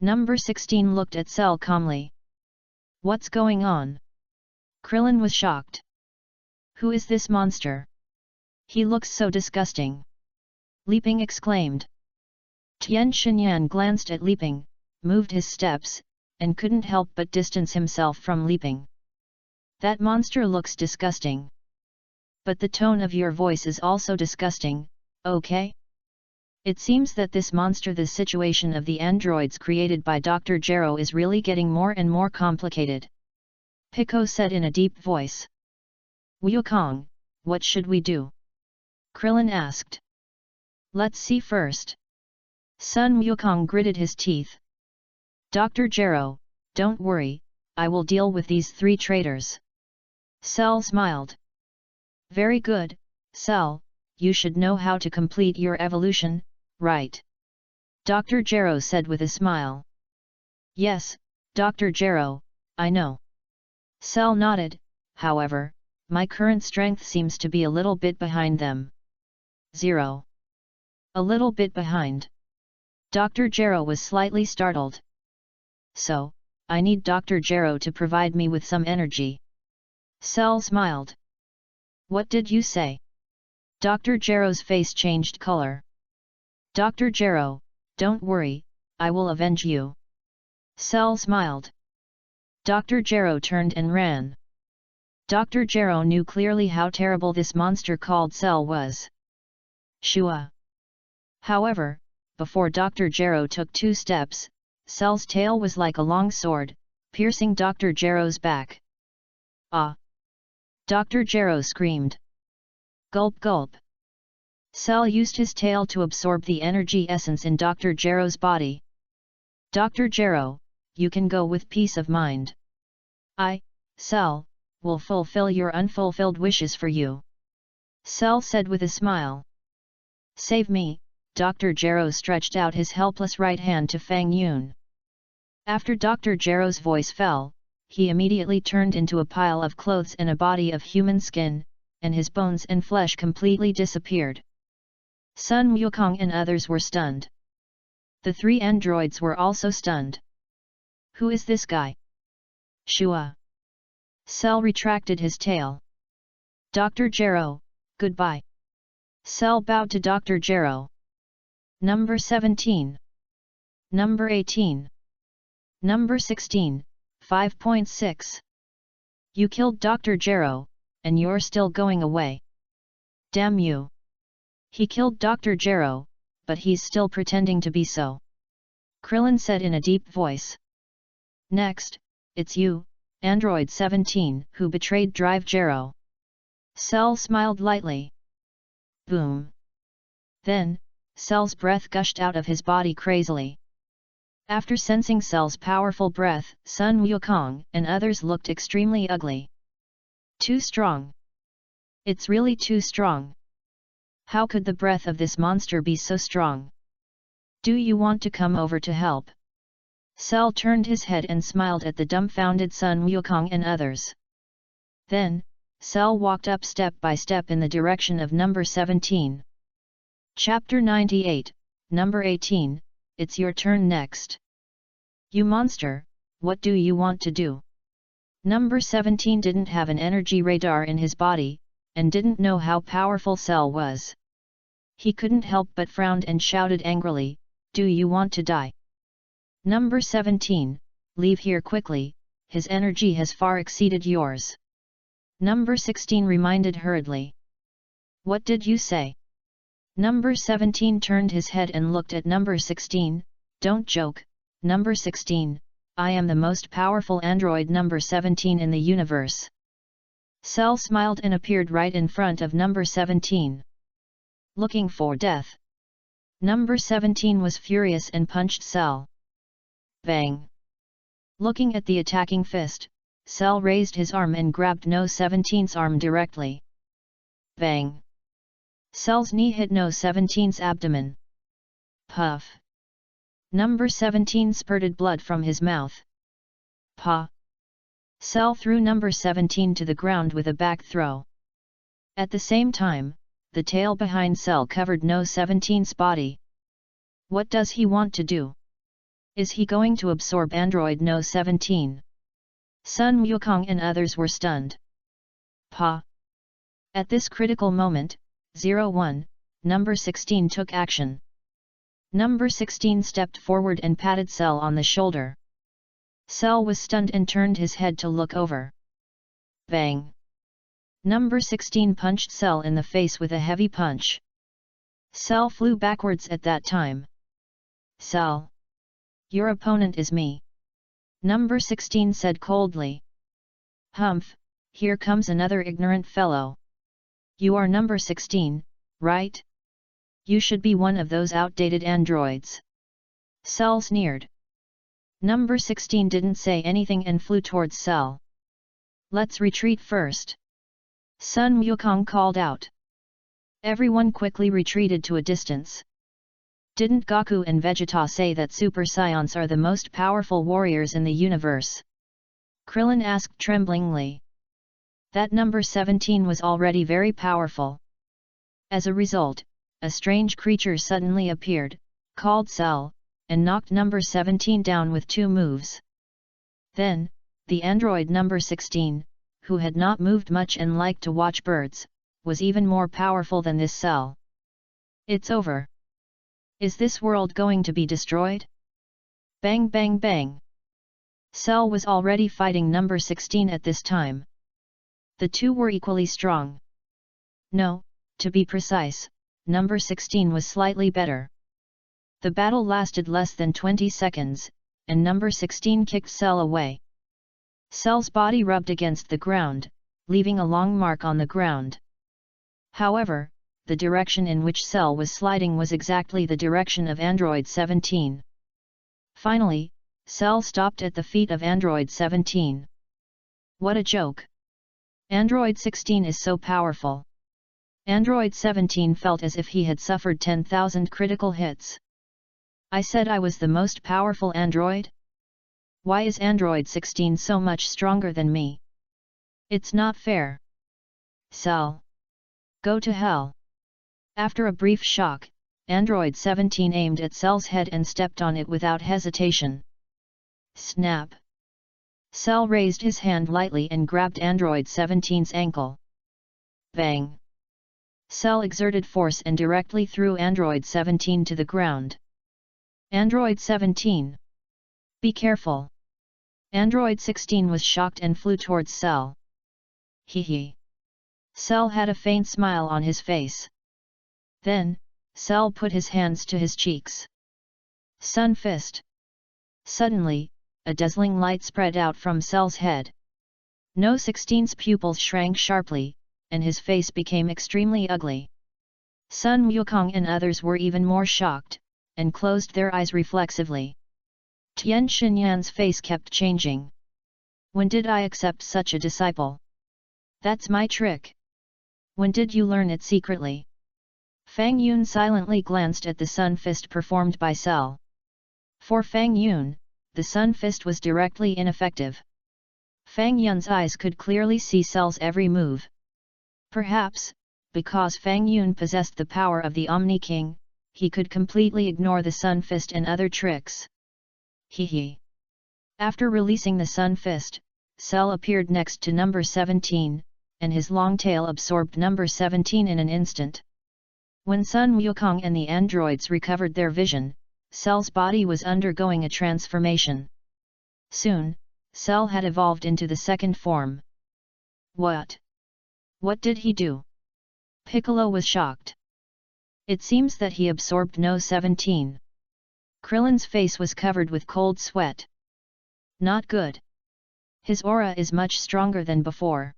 Speaker 1: Number 16 looked at Cell calmly. What's going on? Krillin was shocked. Who is this monster? He looks so disgusting. Leaping exclaimed. Tian Xinyan glanced at Leaping, moved his steps, and couldn't help but distance himself from Leaping. That monster looks disgusting. But the tone of your voice is also disgusting, okay? It seems that this monster, the situation of the androids created by Dr. Gero, is really getting more and more complicated. Pico said in a deep voice. Wukong, what should we do? Krillin asked. Let's see first. Sun Wukong gritted his teeth. Dr. Gero, don't worry, I will deal with these three traitors. Cell smiled. Very good, Cell, you should know how to complete your evolution, right? Dr. Gero said with a smile. Yes, Dr. Gero, I know. Cell nodded, however, my current strength seems to be a little bit behind them. 0. A little bit behind. Dr. Gero was slightly startled. So, I need Dr. Gero to provide me with some energy. Cell smiled. What did you say? Dr. Gero's face changed color. Dr. Gero, don't worry, I will avenge you. Cell smiled. Dr. Gero turned and ran. Dr. Gero knew clearly how terrible this monster called Cell was. Shua. However, before Dr. Gero took 2 steps, Cell's tail was like a long sword, piercing Dr. Gero's back. Ah! Dr. Gero screamed. Gulp gulp. Cell used his tail to absorb the energy essence in Dr. Gero's body. Dr. Gero, you can go with peace of mind. I, Cell, will fulfill your unfulfilled wishes for you. Cell said with a smile. Save me, Dr. Gero stretched out his helpless right hand to Fang Yun. After Dr. Gero's voice fell, he immediately turned into a pile of clothes and a body of human skin, and his bones and flesh completely disappeared. Sun Wukong and others were stunned. The 3 androids were also stunned. Who is this guy? Shua. Cell retracted his tail. Dr. Gero, goodbye. Cell bowed to Dr. Gero. Number 17. Number 18. Number 16, 5.6. You killed Dr. Gero, and you're still going away. Damn you. He killed Dr. Gero, but he's still pretending to be so. Krillin said in a deep voice. Next, it's you, Android 17, who betrayed Drive Gero. Cell smiled lightly. Boom. Then, Cell's breath gushed out of his body crazily. After sensing Cell's powerful breath, Sun Wukong and others looked extremely ugly. Too strong. It's really too strong. How could the breath of this monster be so strong? Do you want to come over to help? Cell turned his head and smiled at the dumbfounded Sun Wukong and others. Then, Cell walked up step by step in the direction of number 17. Chapter 98, Number 18, it's your turn next. You monster, what do you want to do? Number 17 didn't have an energy radar in his body, and didn't know how powerful Cell was. He couldn't help but frowned and shouted angrily, do you want to die? Number 17, leave here quickly, his energy has far exceeded yours. Number 16 reminded hurriedly. What did you say? Number 17 turned his head and looked at number 16, don't joke, number 16, I am the most powerful android number 17 in the universe. Cell smiled and appeared right in front of number 17. Looking for death. Number 17 was furious and punched Cell. Bang! Looking at the attacking fist, Cell raised his arm and grabbed No 17's arm directly. Bang! Cell's knee hit No 17's abdomen. Puff! Number 17 spurted blood from his mouth. Pa! Cell threw number 17 to the ground with a back throw. At the same time, the tail behind Cell covered No 17's body. What does he want to do? Is he going to absorb Android No 17? Sun Wukong and others were stunned. Pa! At this critical moment, 01, number 16 took action. Number 16 stepped forward and patted Cell on the shoulder. Cell was stunned and turned his head to look over. Bang! Number 16 punched Cell in the face with a heavy punch. Cell flew backwards at that time. Cell! Your opponent is me. Number 16 said coldly. Humph, here comes another ignorant fellow. You are number 16, right? You should be one of those outdated androids. Cell sneered. Number 16 didn't say anything and flew towards Cell. Let's retreat first. Sun Wukong called out. Everyone quickly retreated to a distance. Didn't Goku and Vegeta say that Super Saiyans are the most powerful warriors in the universe? Krillin asked tremblingly. That number 17 was already very powerful. As a result, a strange creature suddenly appeared, called Cell, and knocked number 17 down with 2 moves. Then, the android number 16, who had not moved much and liked to watch birds, was even more powerful than this Cell. It's over. Is this world going to be destroyed? Bang bang bang. Cell was already fighting number 16 at this time. The two were equally strong. No, to be precise, number 16 was slightly better. The battle lasted less than 20 seconds, and number 16 kicked Cell away. Cell's body rubbed against the ground, leaving a long mark on the ground. However, the direction in which Cell was sliding was exactly the direction of Android 17. Finally, Cell stopped at the feet of Android 17. What a joke! Android 16 is so powerful. Android 17 felt as if he had suffered 10,000 critical hits. I said I was the most powerful android? Why is Android 16 so much stronger than me? It's not fair. Cell. Go to hell. After a brief shock, Android 17 aimed at Cell's head and stepped on it without hesitation. Snap. Cell raised his hand lightly and grabbed Android 17's ankle. Bang. Cell exerted force and directly threw Android 17 to the ground. Android 17. Be careful. Android 16 was shocked and flew towards Cell. Hee. Cell had a faint smile on his face. Then, Cell put his hands to his cheeks. Sun Fist. Suddenly, a dazzling light spread out from Cell's head. No 16's pupils shrank sharply, and his face became extremely ugly. Sun Wukong and others were even more shocked, and closed their eyes reflexively. Tian Xinyan's face kept changing. When did I accept such a disciple? That's my trick. When did you learn it secretly? Fang Yun silently glanced at the Sun Fist performed by Cell. For Fang Yun, the Sun Fist was directly ineffective. Fang Yun's eyes could clearly see Cell's every move. Perhaps, because Fang Yun possessed the power of the Omni King, he could completely ignore the Sun Fist and other tricks. Hee. After releasing the Sun Fist, Cell appeared next to number 17, and his long tail absorbed number 17 in an instant. When Sun Wukong and the androids recovered their vision, Cell's body was undergoing a transformation. Soon, Cell had evolved into the second form. What? What did he do? Piccolo was shocked. It seems that he absorbed No 17. Krillin's face was covered with cold sweat. Not good. His aura is much stronger than before.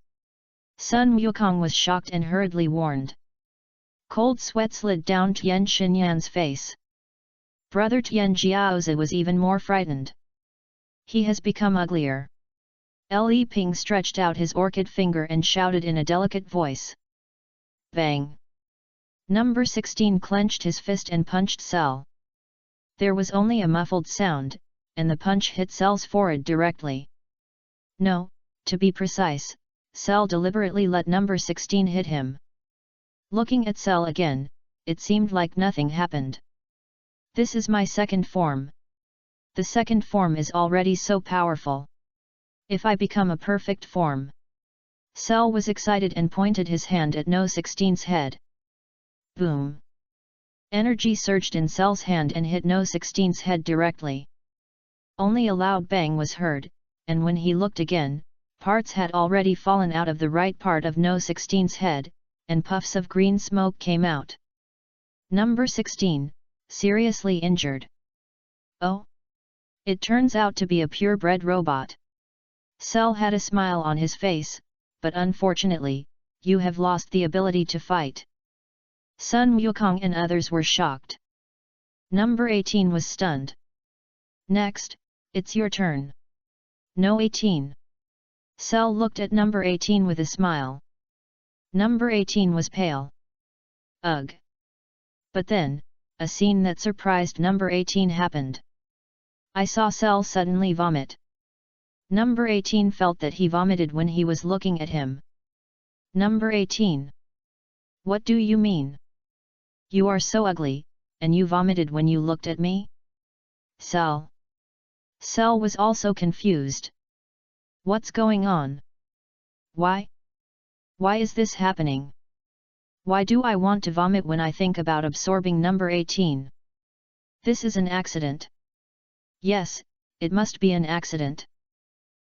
Speaker 1: Sun Wukong was shocked and hurriedly warned. Cold sweat slid down Tian Xinyan's face. Brother Tian Jiaozi was even more frightened. He has become uglier. Li Ping stretched out his orchid finger and shouted in a delicate voice. Bang! Number 16 clenched his fist and punched Cell. There was only a muffled sound, and the punch hit Cell's forehead directly. No, to be precise, Cell deliberately let number 16 hit him. Looking at Cell again, it seemed like nothing happened. This is my second form. The second form is already so powerful. If I become a perfect form. Cell was excited and pointed his hand at No 16's head. Boom! Energy surged in Cell's hand and hit No 16's head directly. Only a loud bang was heard, and when he looked again, parts had already fallen out of the right part of No 16's head, and puffs of green smoke came out. Number 16, seriously injured. Oh! It turns out to be a purebred robot. Cell had a smile on his face, but unfortunately, you have lost the ability to fight. Sun Wukong and others were shocked. Number 18 was stunned. Next, it's your turn. No 18. Cell looked at number 18 with a smile. Number 18 was pale. Ugh! But then, a scene that surprised number 18 happened. I saw Cell suddenly vomit. Number 18 felt that he vomited when he was looking at him. Number 18. What do you mean? You are so ugly, and you vomited when you looked at me? Cell. Cell was also confused. What's going on? Why? Why is this happening? Why do I want to vomit when I think about absorbing number 18? This is an accident. Yes, it must be an accident.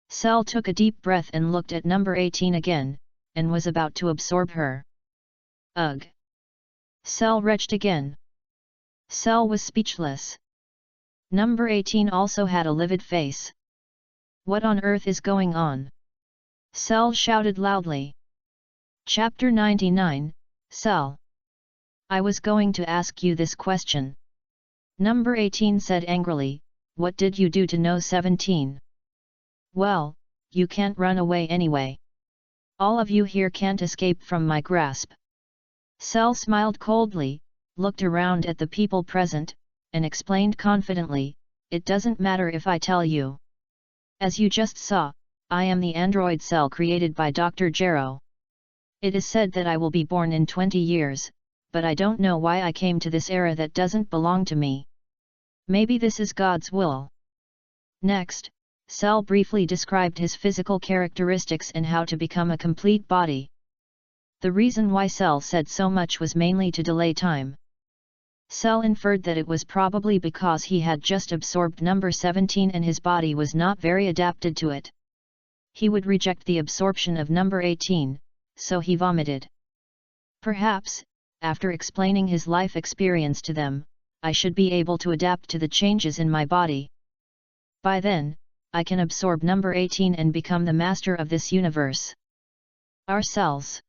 Speaker 1: Cell took a deep breath and looked at number 18 again, and was about to absorb her. Ugh! Cell retched again. Cell was speechless. Number 18 also had a livid face. What on earth is going on? Cell shouted loudly. Chapter 99, Cell. I was going to ask you this question. Number 18 said angrily, what did you do to No 17? Well, you can't run away anyway. All of you here can't escape from my grasp. Cell smiled coldly, looked around at the people present, and explained confidently, it doesn't matter if I tell you. As you just saw, I am the android cell created by Dr. Gero. It is said that I will be born in 20 years, but I don't know why I came to this era that doesn't belong to me. Maybe this is God's will. Next, Cell briefly described his physical characteristics and how to become a complete body. The reason why Cell said so much was mainly to delay time. Cell inferred that it was probably because he had just absorbed number 17 and his body was not very adapted to it. He would reject the absorption of number 18, so he vomited. Perhaps, after explaining his life experience to them, I should be able to adapt to the changes in my body. By then, I can absorb number 18 and become the master of this universe. Our cells.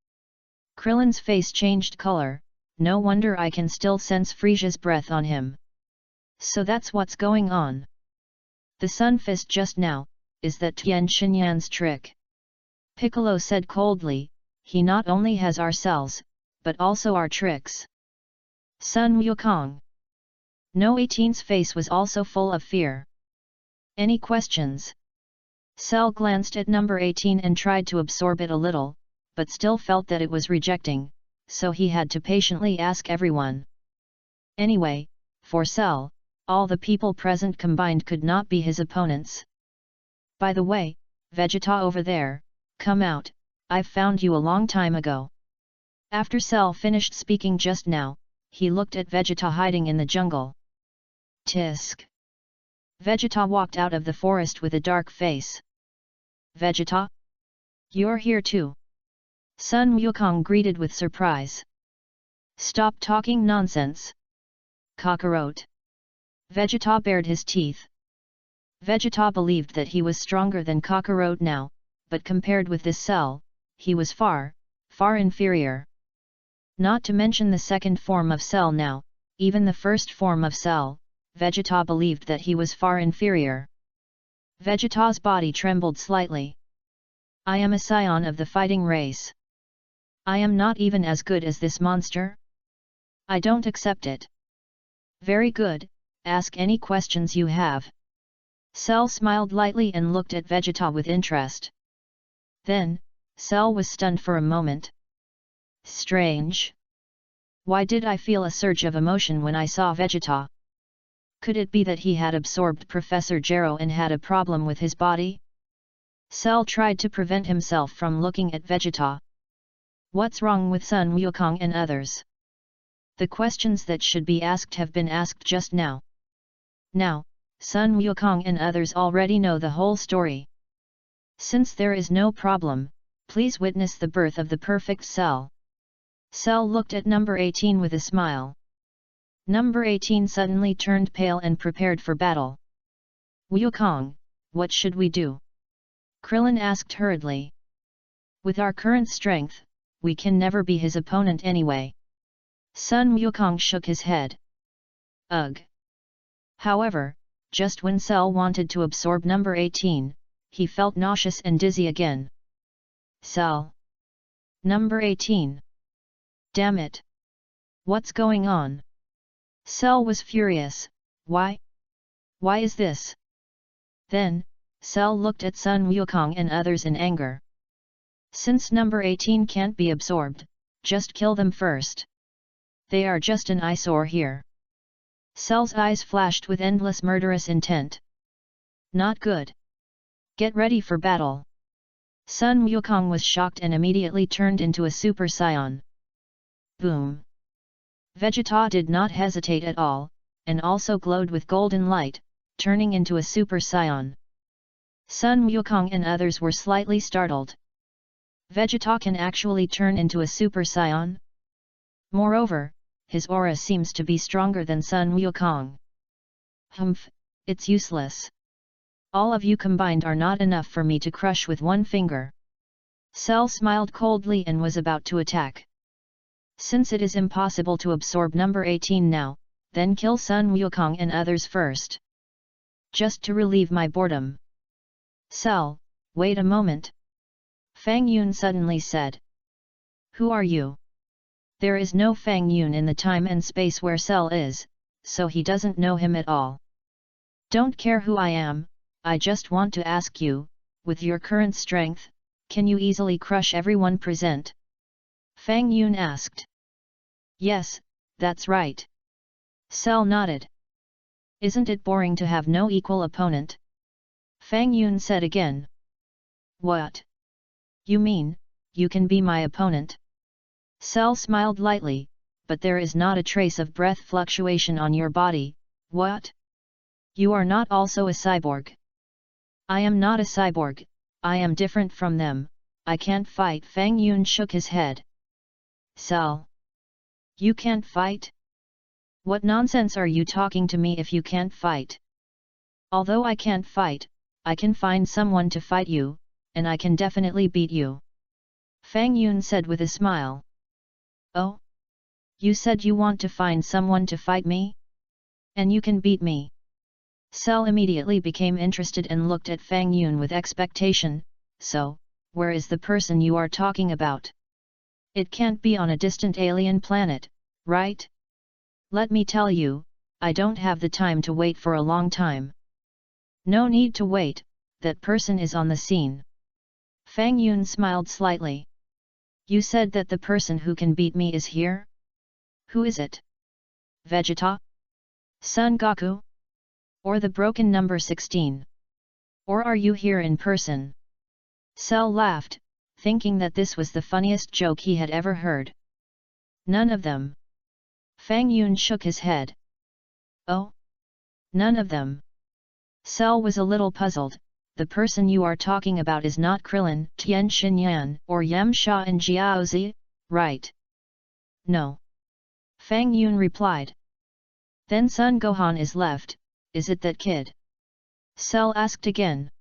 Speaker 1: Krillin's face changed color. No wonder I can still sense Frisia's breath on him. So that's what's going on. The sun fist just now, is that Tian Xinyan's trick? Piccolo said coldly, he not only has our cells, but also our tricks. Sun Wukong. No 18's face was also full of fear. Any questions? Cell glanced at number 18 and tried to absorb it a little, but still felt that it was rejecting, so he had to patiently ask everyone. Anyway, for Cell, all the people present combined could not be his opponents. By the way, Vegeta over there, come out, I've found you a long time ago. After Cell finished speaking just now, he looked at Vegeta hiding in the jungle. Tisk. Vegeta walked out of the forest with a dark face. Vegeta? You're here too? Sun Wukong greeted with surprise. Stop talking nonsense. Kakarot. Vegeta bared his teeth. Vegeta believed that he was stronger than Kakarot now, but compared with this Cell, he was far, far inferior. Not to mention the second form of Cell now, even the first form of Cell, Vegeta believed that he was far inferior. Vegeta's body trembled slightly. I am a scion of the fighting race. I am not even as good as this monster? I don't accept it. Very good, ask any questions you have. Cell smiled lightly and looked at Vegeta with interest. Then, Cell was stunned for a moment. Strange. Why did I feel a surge of emotion when I saw Vegeta? Could it be that he had absorbed Professor Gero and had a problem with his body? Cell tried to prevent himself from looking at Vegeta. What's wrong with Sun Wukong and others? The questions that should be asked have been asked just now. Now, Sun Wukong and others already know the whole story. Since there is no problem, please witness the birth of the perfect Cell. Cell looked at number 18 with a smile. Number 18 suddenly turned pale and prepared for battle. Wukong, what should we do? Krillin asked hurriedly. With our current strength, we can never be his opponent anyway. Sun Wukong shook his head. Ugh. However, just when Cell wanted to absorb number 18, he felt nauseous and dizzy again. Cell. Number 18. Damn it. What's going on? Cell was furious. Why? Why is this? Then, Cell looked at Sun Wukong and others in anger. Since number 18 can't be absorbed, just kill them first. They are just an eyesore here. Cell's eyes flashed with endless murderous intent. Not good. Get ready for battle. Sun Wukong was shocked and immediately turned into a Super Saiyan. Boom. Vegeta did not hesitate at all, and also glowed with golden light, turning into a Super Saiyan. Sun Wukong and others were slightly startled. Vegeta can actually turn into a Super Saiyan? Moreover, his aura seems to be stronger than Sun Wukong. Humph, it's useless. All of you combined are not enough for me to crush with one finger. Cell smiled coldly and was about to attack. Since it is impossible to absorb number 18 now, then kill Sun Wukong and others first. Just to relieve my boredom. Cell, wait a moment. Fang Yun suddenly said. Who are you? There is no Fang Yun in the time and space where Cell is, so he doesn't know him at all. Don't care who I am, I just want to ask you, with your current strength, can you easily crush everyone present? Fang Yun asked. Yes, that's right. Cell nodded. Isn't it boring to have no equal opponent? Fang Yun said again. What? You mean, you can be my opponent? Cell smiled lightly, but there is not a trace of breath fluctuation on your body, what? You are not also a cyborg. I am not a cyborg, I am different from them, I can't fight. Fang Yun shook his head. Cell. You can't fight? What nonsense are you talking to me if you can't fight? Although I can't fight, I can find someone to fight you, and I can definitely beat you. Fang Yun said with a smile. Oh? You said you want to find someone to fight me? And you can beat me? Cell immediately became interested and looked at Fang Yun with expectation. So, where is the person you are talking about? It can't be on a distant alien planet, right? Let me tell you, I don't have the time to wait for a long time. No need to wait, that person is on the scene. Fang Yun smiled slightly. You said that the person who can beat me is here? Who is it? Vegeta? Son Goku? Or the broken number 16? Or are you here in person? Cell laughed, thinking that this was the funniest joke he had ever heard. None of them. Fang Yun shook his head. Oh? None of them. Cell was a little puzzled. The person you are talking about is not Krillin, Tien Shinyan, or Yamcha and Jiaozi, right? No. Fang Yun replied. Then Son Gohan is left, is it that kid? Cell asked again.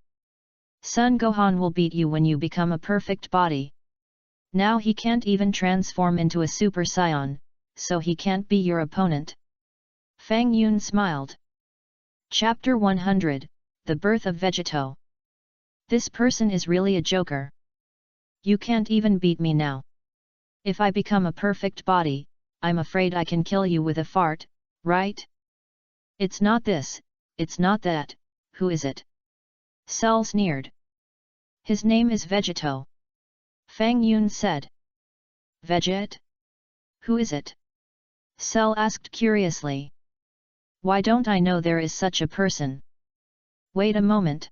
Speaker 1: Son Gohan will beat you when you become a perfect body. Now he can't even transform into a Super Saiyan, so he can't be your opponent. Fang Yun smiled. Chapter 100, The Birth of Vegeto. This person is really a joker. You can't even beat me now. If I become a perfect body, I'm afraid I can kill you with a fart, right? It's not this, it's not that, who is it? Cell sneered. His name is Vegeto. Fang Yun said. Veget? Who is it? Cell asked curiously. Why don't I know there is such a person? Wait a moment.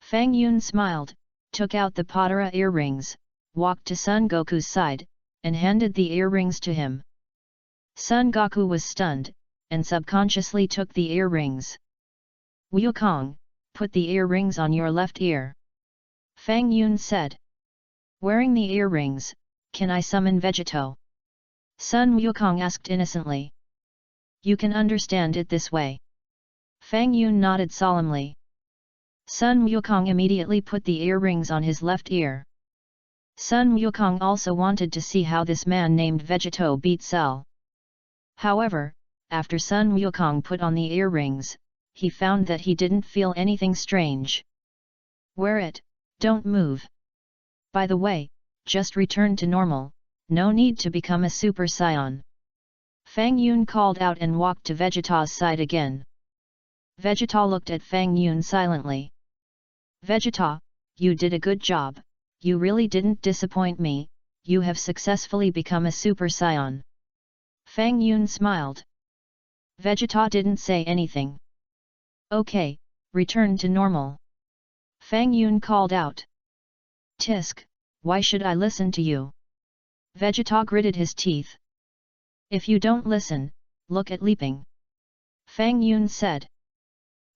Speaker 1: Fang Yun smiled, took out the Potara earrings, walked to Son Goku's side, and handed the earrings to him. Son Goku was stunned, and subconsciously took the earrings. Wukong, put the earrings on your left ear. Fang Yun said. Wearing the earrings, can I summon Vegeto? Sun Wukong asked innocently. You can understand it this way. Fang Yun nodded solemnly. Sun Wukong immediately put the earrings on his left ear. Sun Wukong also wanted to see how this man named Vegeto beat Cell. However, after Sun Wukong put on the earrings, he found that he didn't feel anything strange. Wear it, don't move. By the way, just return to normal, no need to become a Super Saiyan. Fang Yun called out and walked to Vegeta's side again. Vegeta looked at Fang Yun silently. Vegeta, you did a good job, you really didn't disappoint me, you have successfully become a Super Saiyan. Fang Yun smiled. Vegeta didn't say anything. Okay, return to normal. Fang Yun called out. Tisk, why should I listen to you? Vegeta gritted his teeth. If you don't listen, look at leaping. Fang Yun said.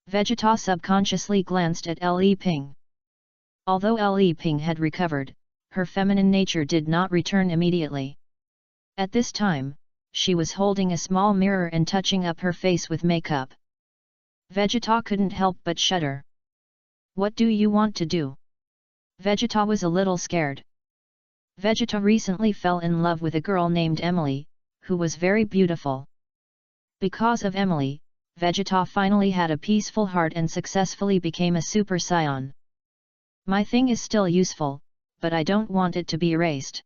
Speaker 1: Vegeta subconsciously glanced at Li Ping. Although Li Ping had recovered, her feminine nature did not return immediately. At this time, she was holding a small mirror and touching up her face with makeup. Vegeta couldn't help but shudder. What do you want to do? Vegeta was a little scared. Vegeta recently fell in love with a girl named Emily, who was very beautiful. Because of Emily, Vegeta finally had a peaceful heart and successfully became a Super Saiyan. My thing is still useful, but I don't want it to be erased.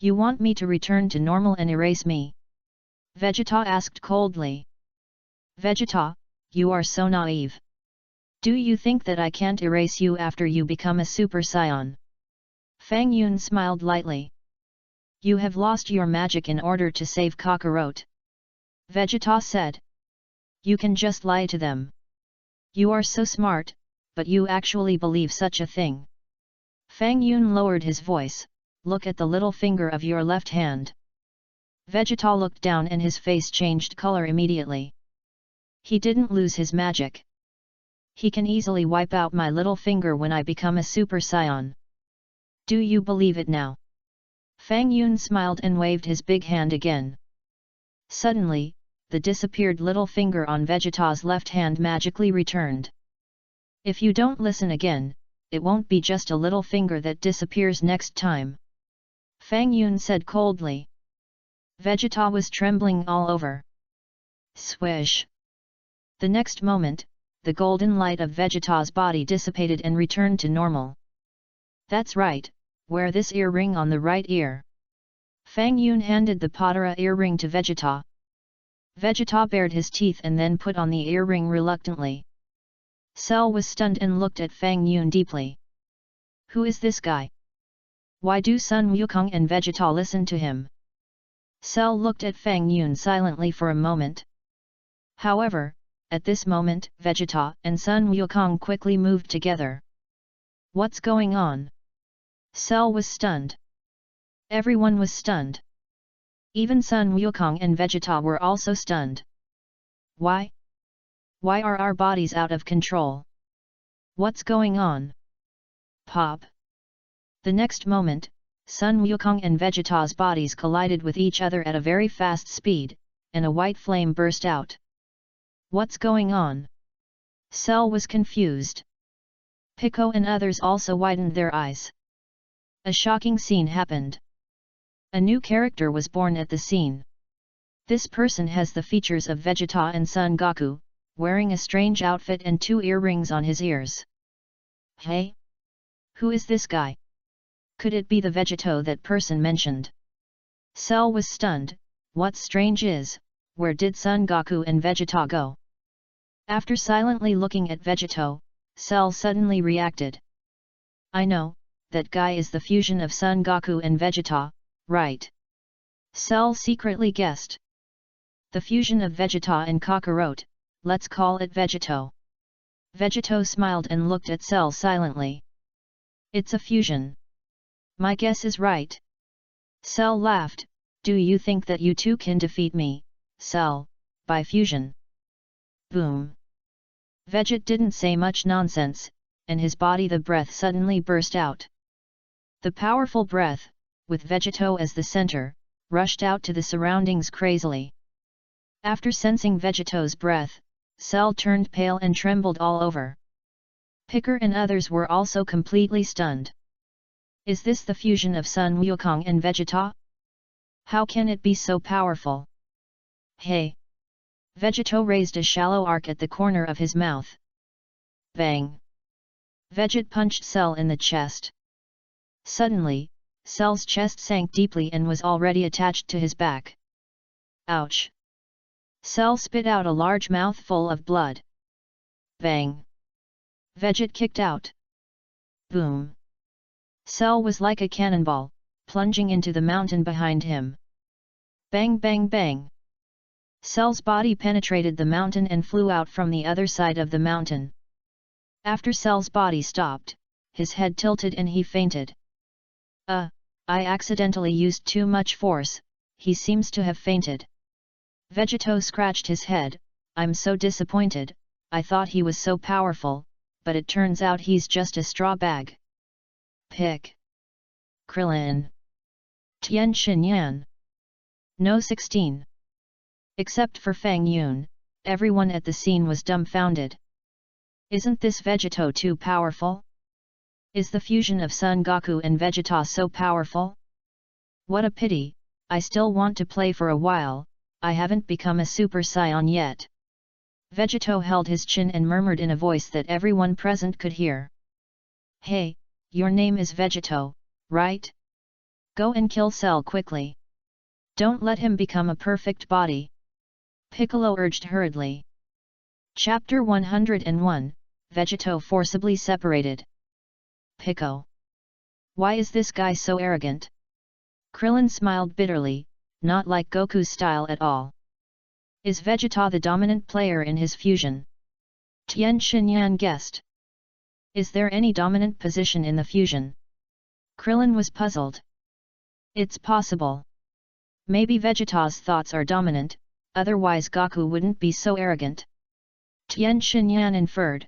Speaker 1: You want me to return to normal and erase me? Vegeta asked coldly. Vegeta, you are so naive. Do you think that I can't erase you after you become a Super Saiyan? Fang Yun smiled lightly. You have lost your magic in order to save Kakarot. Vegeta said. You can just lie to them. You are so smart, but you actually believe such a thing. Fang Yun lowered his voice, look at the little finger of your left hand. Vegeta looked down and his face changed color immediately. He didn't lose his magic. He can easily wipe out my little finger when I become a Super Saiyan. Do you believe it now? Fang Yun smiled and waved his big hand again. Suddenly, the disappeared little finger on Vegeta's left hand magically returned. If you don't listen again, it won't be just a little finger that disappears next time. Fang Yun said coldly. Vegeta was trembling all over. Swish! The next moment, the golden light of Vegeta's body dissipated and returned to normal. That's right, wear this earring on the right ear. Fang Yun handed the Potara earring to Vegeta. Vegeta bared his teeth and then put on the earring reluctantly. Cell was stunned and looked at Fang Yun deeply. Who is this guy? Why do Sun Wukong and Vegeta listen to him? Cell looked at Fang Yun silently for a moment. However, at this moment, Vegeta and Sun Wukong quickly moved together. What's going on? Cell was stunned. Everyone was stunned. Even Sun Wukong and Vegeta were also stunned. Why? Why are our bodies out of control? What's going on? Pop! The next moment, Sun Wukong and Vegeta's bodies collided with each other at a very fast speed, and a white flame burst out. What's going on? Cell was confused. Pico and others also widened their eyes. A shocking scene happened. A new character was born at the scene. This person has the features of Vegeta and Son Goku, wearing a strange outfit and 2 earrings on his ears. Hey? Who is this guy? Could it be the Vegeta that person mentioned? Cell was stunned. What's strange is, where did Son Goku and Vegeta go? After silently looking at Vegeta, Cell suddenly reacted. I know, that guy is the fusion of Son Goku and Vegeta, right? Cell secretly guessed. The fusion of Vegeta and Kakarot, let's call it Vegeto. Vegeto smiled and looked at Cell silently. It's a fusion. My guess is right. Cell laughed. Do you think that you two can defeat me, Cell, by fusion? Boom. Veget didn't say much nonsense, and his body the breath suddenly burst out. The powerful breath, with Vegeto as the center, rushed out to the surroundings crazily. After sensing Vegeto's breath, Cell turned pale and trembled all over. Picker and others were also completely stunned. Is this the fusion of Sun Wukong and Vegeta? How can it be so powerful? Hey! Vegeto raised a shallow arc at the corner of his mouth. Bang! Veget punched Cell in the chest. Suddenly, Cell's chest sank deeply and was already attached to his back. Ouch! Cell spit out a large mouthful of blood. Bang! Veget kicked out. Boom! Cell was like a cannonball, plunging into the mountain behind him. Bang bang bang! Cell's body penetrated the mountain and flew out from the other side of the mountain. After Cell's body stopped, his head tilted and he fainted. I accidentally used too much force, he seems to have fainted. Vegeto scratched his head. I'm so disappointed, I thought he was so powerful, but it turns out he's just a straw bag. Pick. Krillin. Tian Xinyan. No 16. Except for Fang Yun, everyone at the scene was dumbfounded. Isn't this Vegeto too powerful? Is the fusion of Son Goku and Vegeta so powerful? What a pity, I still want to play for a while, I haven't become a Super Saiyan yet. Vegeto held his chin and murmured in a voice that everyone present could hear. Hey, your name is Vegeto, right? Go and kill Cell quickly. Don't let him become a perfect body. Piccolo urged hurriedly. Chapter 101, Vegito forcibly separated. Pico. Why is this guy so arrogant? Krillin smiled bitterly, not like Goku's style at all. Is Vegeta the dominant player in his fusion? Tien Shinyan guessed. Is there any dominant position in the fusion? Krillin was puzzled. It's possible. Maybe Vegeta's thoughts are dominant, otherwise Goku wouldn't be so arrogant. Tien Shinyan inferred.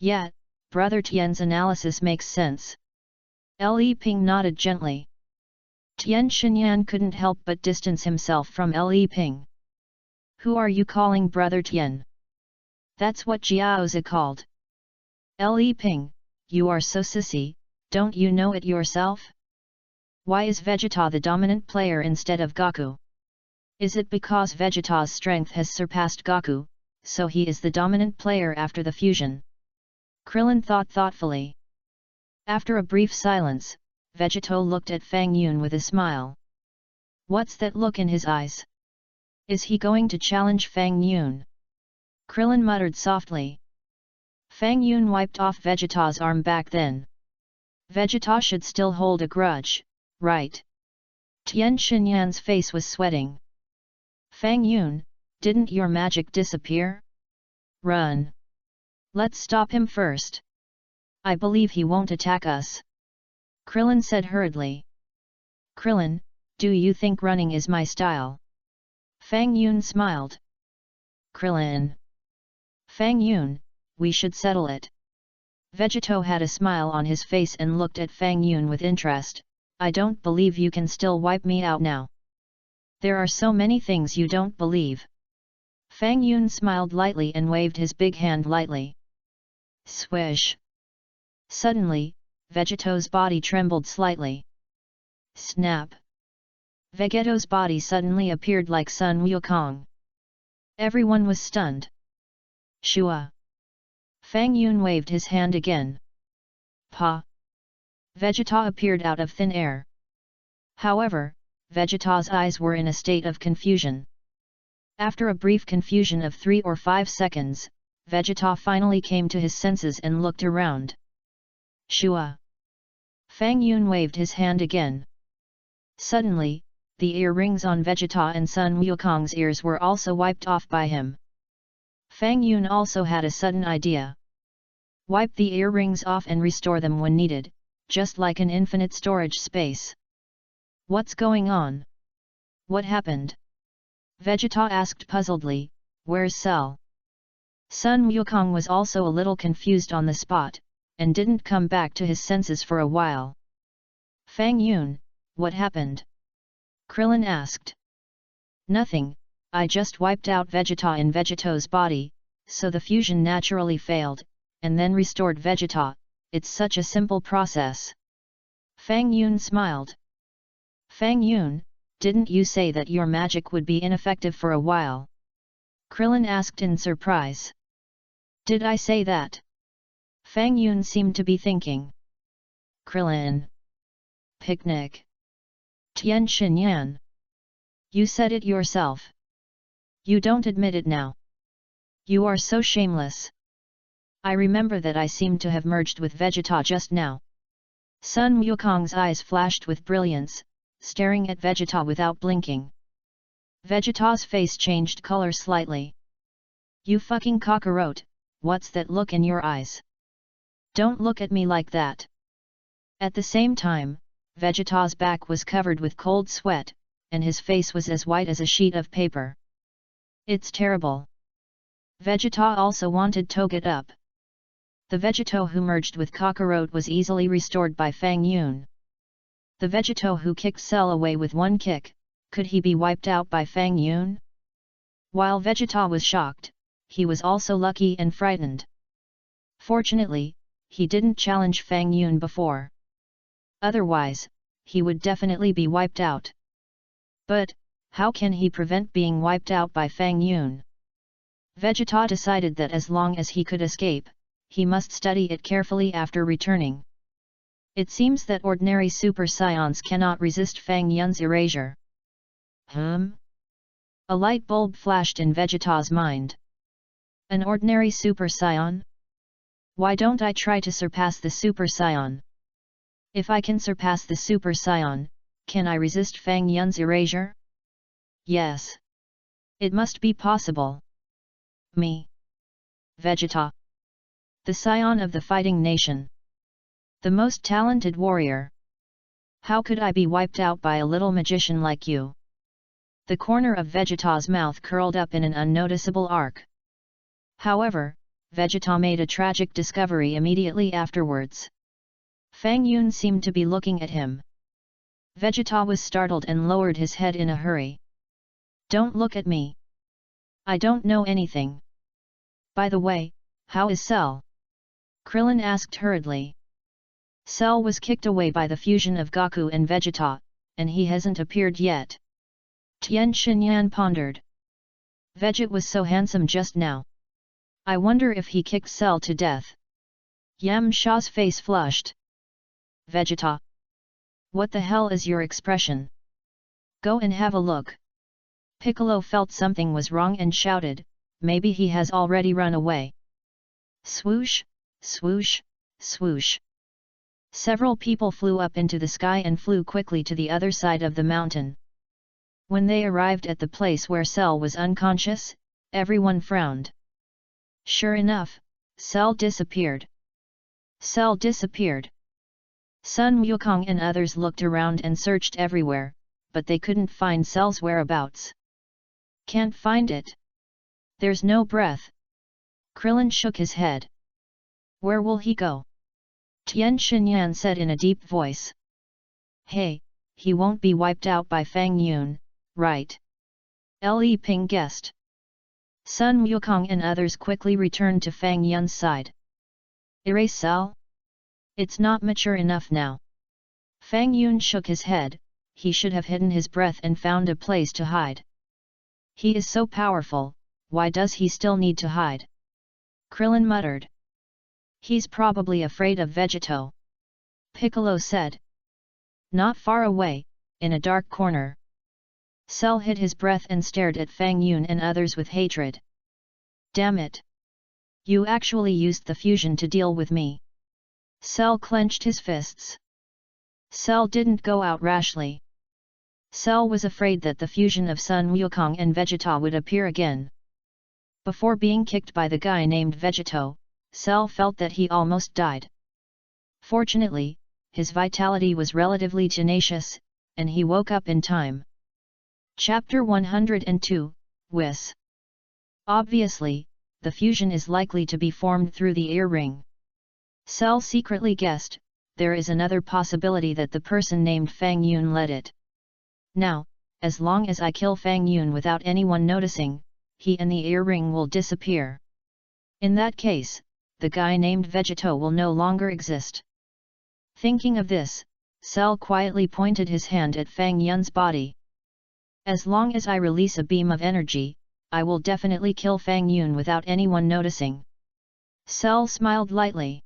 Speaker 1: Yeah, Brother Tien's analysis makes sense. Li Ping nodded gently. Tien Shinyan couldn't help but distance himself from Li Ping. Who are you calling Brother Tien? That's what Jiaozi called. Li Ping, you are so sissy, don't you know it yourself? Why is Vegeta the dominant player instead of Goku? Is it because Vegeta's strength has surpassed Goku, so he is the dominant player after the fusion? Krillin thought thoughtfully. After a brief silence, Vegito looked at Fang Yun with a smile. What's that look in his eyes? Is he going to challenge Fang Yun? Krillin muttered softly. Fang Yun wiped off Vegeta's arm back then. Vegeta should still hold a grudge, right? Tien Shinyan's face was sweating. Fang Yun, didn't your magic disappear? Run! Let's stop him first. I believe he won't attack us. Krillin said hurriedly. Krillin, do you think running is my style? Fang Yun smiled. Krillin. Fang Yun, we should settle it. Vegito had a smile on his face and looked at Fang Yun with interest. I don't believe you can still wipe me out now. There are so many things you don't believe. Fang Yun smiled lightly and waved his big hand lightly. Swish. Suddenly, Vegeto's body trembled slightly. Snap. Vegeto's body suddenly appeared like Sun Wukong. Everyone was stunned. Shua. Fang Yun waved his hand again. Pa. Vegeta appeared out of thin air. However, Vegeta's eyes were in a state of confusion. After a brief confusion of 3 or 5 seconds, Vegeta finally came to his senses and looked around. Shua. Fang Yun waved his hand again. Suddenly, the earrings on Vegeta and Sun Wukong's ears were also wiped off by him. Fang Yun also had a sudden idea. Wipe the earrings off and restore them when needed, just like an infinite storage space. What's going on? What happened? Vegeta asked puzzledly, where's Cell? Sun Wukong was also a little confused on the spot, and didn't come back to his senses for a while. Fang Yun, what happened? Krillin asked. Nothing, I just wiped out Vegeta in Vegeto's body, so the fusion naturally failed, and then restored Vegeta. It's such a simple process. Fang Yun smiled. Fang Yun, didn't you say that your magic would be ineffective for a while? Krillin asked in surprise. Did I say that? Fang Yun seemed to be thinking. Krillin. Picnic. Tien Shinyan. You said it yourself. You don't admit it now. You are so shameless. I remember that I seemed to have merged with Vegeta just now. Sun Wukong's eyes flashed with brilliance, staring at Vegeta without blinking. Vegeta's face changed color slightly. You fucking cockroach, what's that look in your eyes? Don't look at me like that. At the same time, Vegeta's back was covered with cold sweat, and his face was as white as a sheet of paper. It's terrible. Vegeta also wanted to get up. The Vegeta who merged with Kakarot was easily restored by Fang Yun. The Vegeta who kicked Cell away with one kick, could he be wiped out by Fang Yun? While Vegeta was shocked, he was also lucky and frightened. Fortunately, he didn't challenge Fang Yun before. Otherwise, he would definitely be wiped out. But, how can he prevent being wiped out by Fang Yun? Vegeta decided that as long as he could escape, he must study it carefully after returning. It seems that ordinary Super Saiyans cannot resist Fang Yun's erasure. A light bulb flashed in Vegeta's mind. An ordinary Super Saiyan? Why don't I try to surpass the Super Saiyan? If I can surpass the Super Saiyan, can I resist Fang Yun's erasure? Yes. It must be possible. Me. Vegeta. The scion of the fighting nation. The most talented warrior. How could I be wiped out by a little magician like you? The corner of Vegeta's mouth curled up in an unnoticeable arc. However, Vegeta made a tragic discovery immediately afterwards. Fang Yun seemed to be looking at him. Vegeta was startled and lowered his head in a hurry. Don't look at me. I don't know anything. By the way, how is Cell? Krillin asked hurriedly. Cell was kicked away by the fusion of Goku and Vegeta, and he hasn't appeared yet. Tien Shinyan pondered. Vegeta was so handsome just now. I wonder if he kicked Cell to death. Yamcha's face flushed. Vegeta. What the hell is your expression? Go and have a look. Piccolo felt something was wrong and shouted, maybe he has already run away. Swoosh, swoosh, swoosh. Several people flew up into the sky and flew quickly to the other side of the mountain. When they arrived at the place where Cell was unconscious, everyone frowned. Sure enough, Cell disappeared. Cell disappeared. Sun Wukong and others looked around and searched everywhere, but they couldn't find Cell's whereabouts. Can't find it. There's no breath. Krillin shook his head. Where will he go? Tien Shinyan said in a deep voice. Hey, he won't be wiped out by Fang Yun, right? Li Ping guessed. Sun Wukong and others quickly returned to Fang Yun's side. Erase Cell? It's not mature enough now. Fang Yun shook his head, he should have hidden his breath and found a place to hide. He is so powerful, why does he still need to hide? Krillin muttered. He's probably afraid of Vegeta. Piccolo said. Not far away, in a dark corner. Cell hid his breath and stared at Fang Yun and others with hatred. Damn it! You actually used the fusion to deal with me. Cell clenched his fists. Cell didn't go out rashly. Cell was afraid that the fusion of Sun Wukong and Vegeta would appear again. Before being kicked by the guy named Vegeta, Cell felt that he almost died. Fortunately, his vitality was relatively tenacious, and he woke up in time. Chapter 102, Whis. Obviously, the fusion is likely to be formed through the ear ring. Cell secretly guessed, there is another possibility that the person named Fang Yun led it. Now, as long as I kill Fang Yun without anyone noticing, he and the ear ring will disappear. In that case, the guy named Vegeta will no longer exist. Thinking of this, Cell quietly pointed his hand at Fang Yun's body. As long as I release a beam of energy, I will definitely kill Fang Yun without anyone noticing. Cell smiled lightly.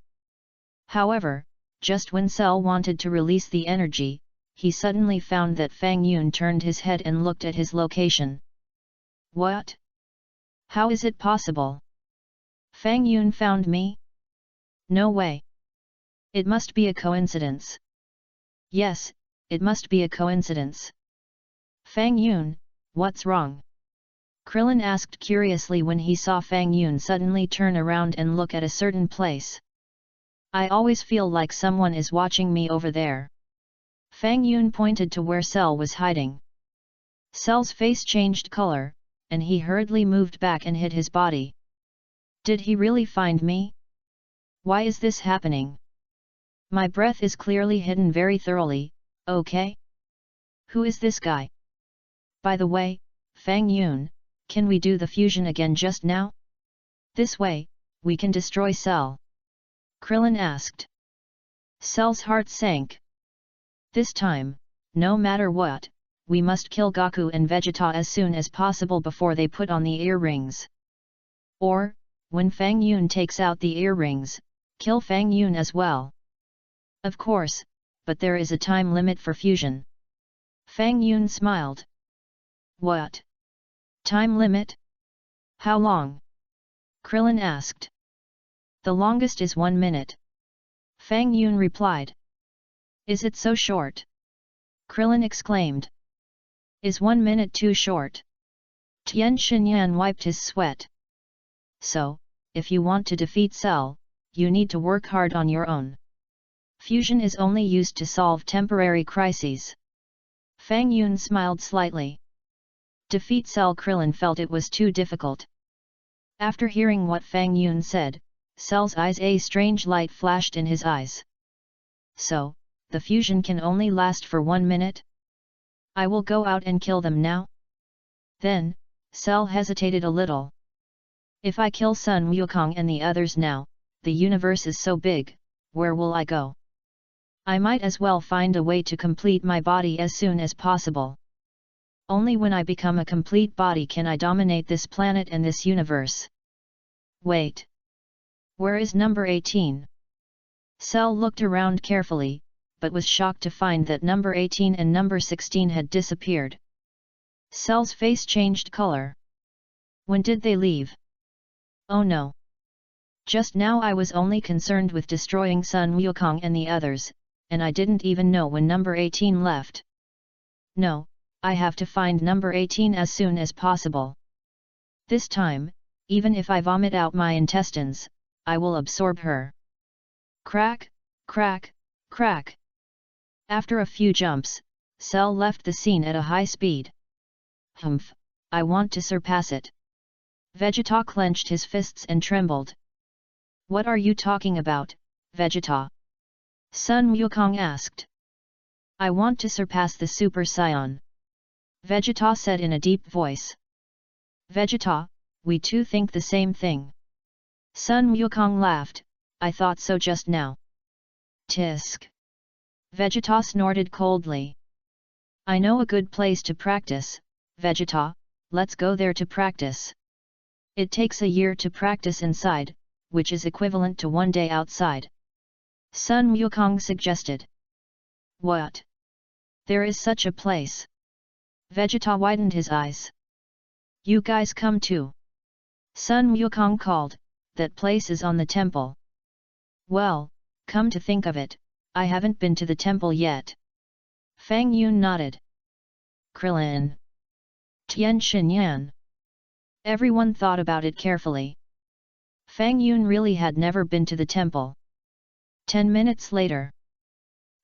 Speaker 1: However, just when Cell wanted to release the energy, he suddenly found that Fang Yun turned his head and looked at his location. What? How is it possible? Fang Yun found me? No way. It must be a coincidence. Yes, it must be a coincidence. Fang Yun, what's wrong? Krillin asked curiously when he saw Fang Yun suddenly turn around and look at a certain place. I always feel like someone is watching me over there. Fang Yun pointed to where Cell was hiding. Cell's face changed color, and he hurriedly moved back and hid his body. Did he really find me? Why is this happening? My breath is clearly hidden very thoroughly, okay? Who is this guy? By the way, Fang Yun, can we do the fusion again just now? This way, we can destroy Cell. Krillin asked. Cell's heart sank. This time, no matter what, we must kill Goku and Vegeta as soon as possible before they put on the earrings. Or, when Fang Yun takes out the earrings, kill Fang Yun as well. Of course, but there is a time limit for fusion. Fang Yun smiled. What? Time limit? How long? Krillin asked. The longest is 1 minute. Fang Yun replied. Is it so short? Krillin exclaimed. Is 1 minute too short? Tian Xinyan wiped his sweat. So, if you want to defeat Cell, you need to work hard on your own. Fusion is only used to solve temporary crises. Fang Yun smiled slightly. Defeat Cell. Krillin felt it was too difficult. After hearing what Fang Yun said, Cell's eyes, a strange light flashed in his eyes. So, the fusion can only last for 1 minute? I will go out and kill them now? Then, Cell hesitated a little. If I kill Sun Wukong and the others now, the universe is so big, where will I go? I might as well find a way to complete my body as soon as possible. Only when I become a complete body can I dominate this planet and this universe. Wait. Where is number 18? Cell looked around carefully, but was shocked to find that number 18 and number 16 had disappeared. Cell's face changed color. When did they leave? Oh no. Just now I was only concerned with destroying Sun Wukong and the others, and I didn't even know when number 18 left. No, I have to find number 18 as soon as possible. This time, even if I vomit out my intestines, I will absorb her. Crack, crack, crack. After a few jumps, Cell left the scene at a high speed. Humph, I want to surpass it. Vegeta clenched his fists and trembled. What are you talking about, Vegeta? Sun Wukong asked. I want to surpass the Super Saiyan. Vegeta said in a deep voice. Vegeta, we too think the same thing. Sun Wukong laughed, I thought so just now. Tisk. Vegeta snorted coldly. I know a good place to practice, Vegeta, let's go there to practice. It takes a year to practice inside, which is equivalent to 1 day outside. Sun Wukong suggested. What? There is such a place. Vegeta widened his eyes. You guys come too. Sun Wukong called, that place is on the temple. Well, come to think of it, I haven't been to the temple yet. Fang Yun nodded. Krillin. Tian Xinyan. Everyone thought about it carefully. Fang Yun really had never been to the temple. 10 minutes later,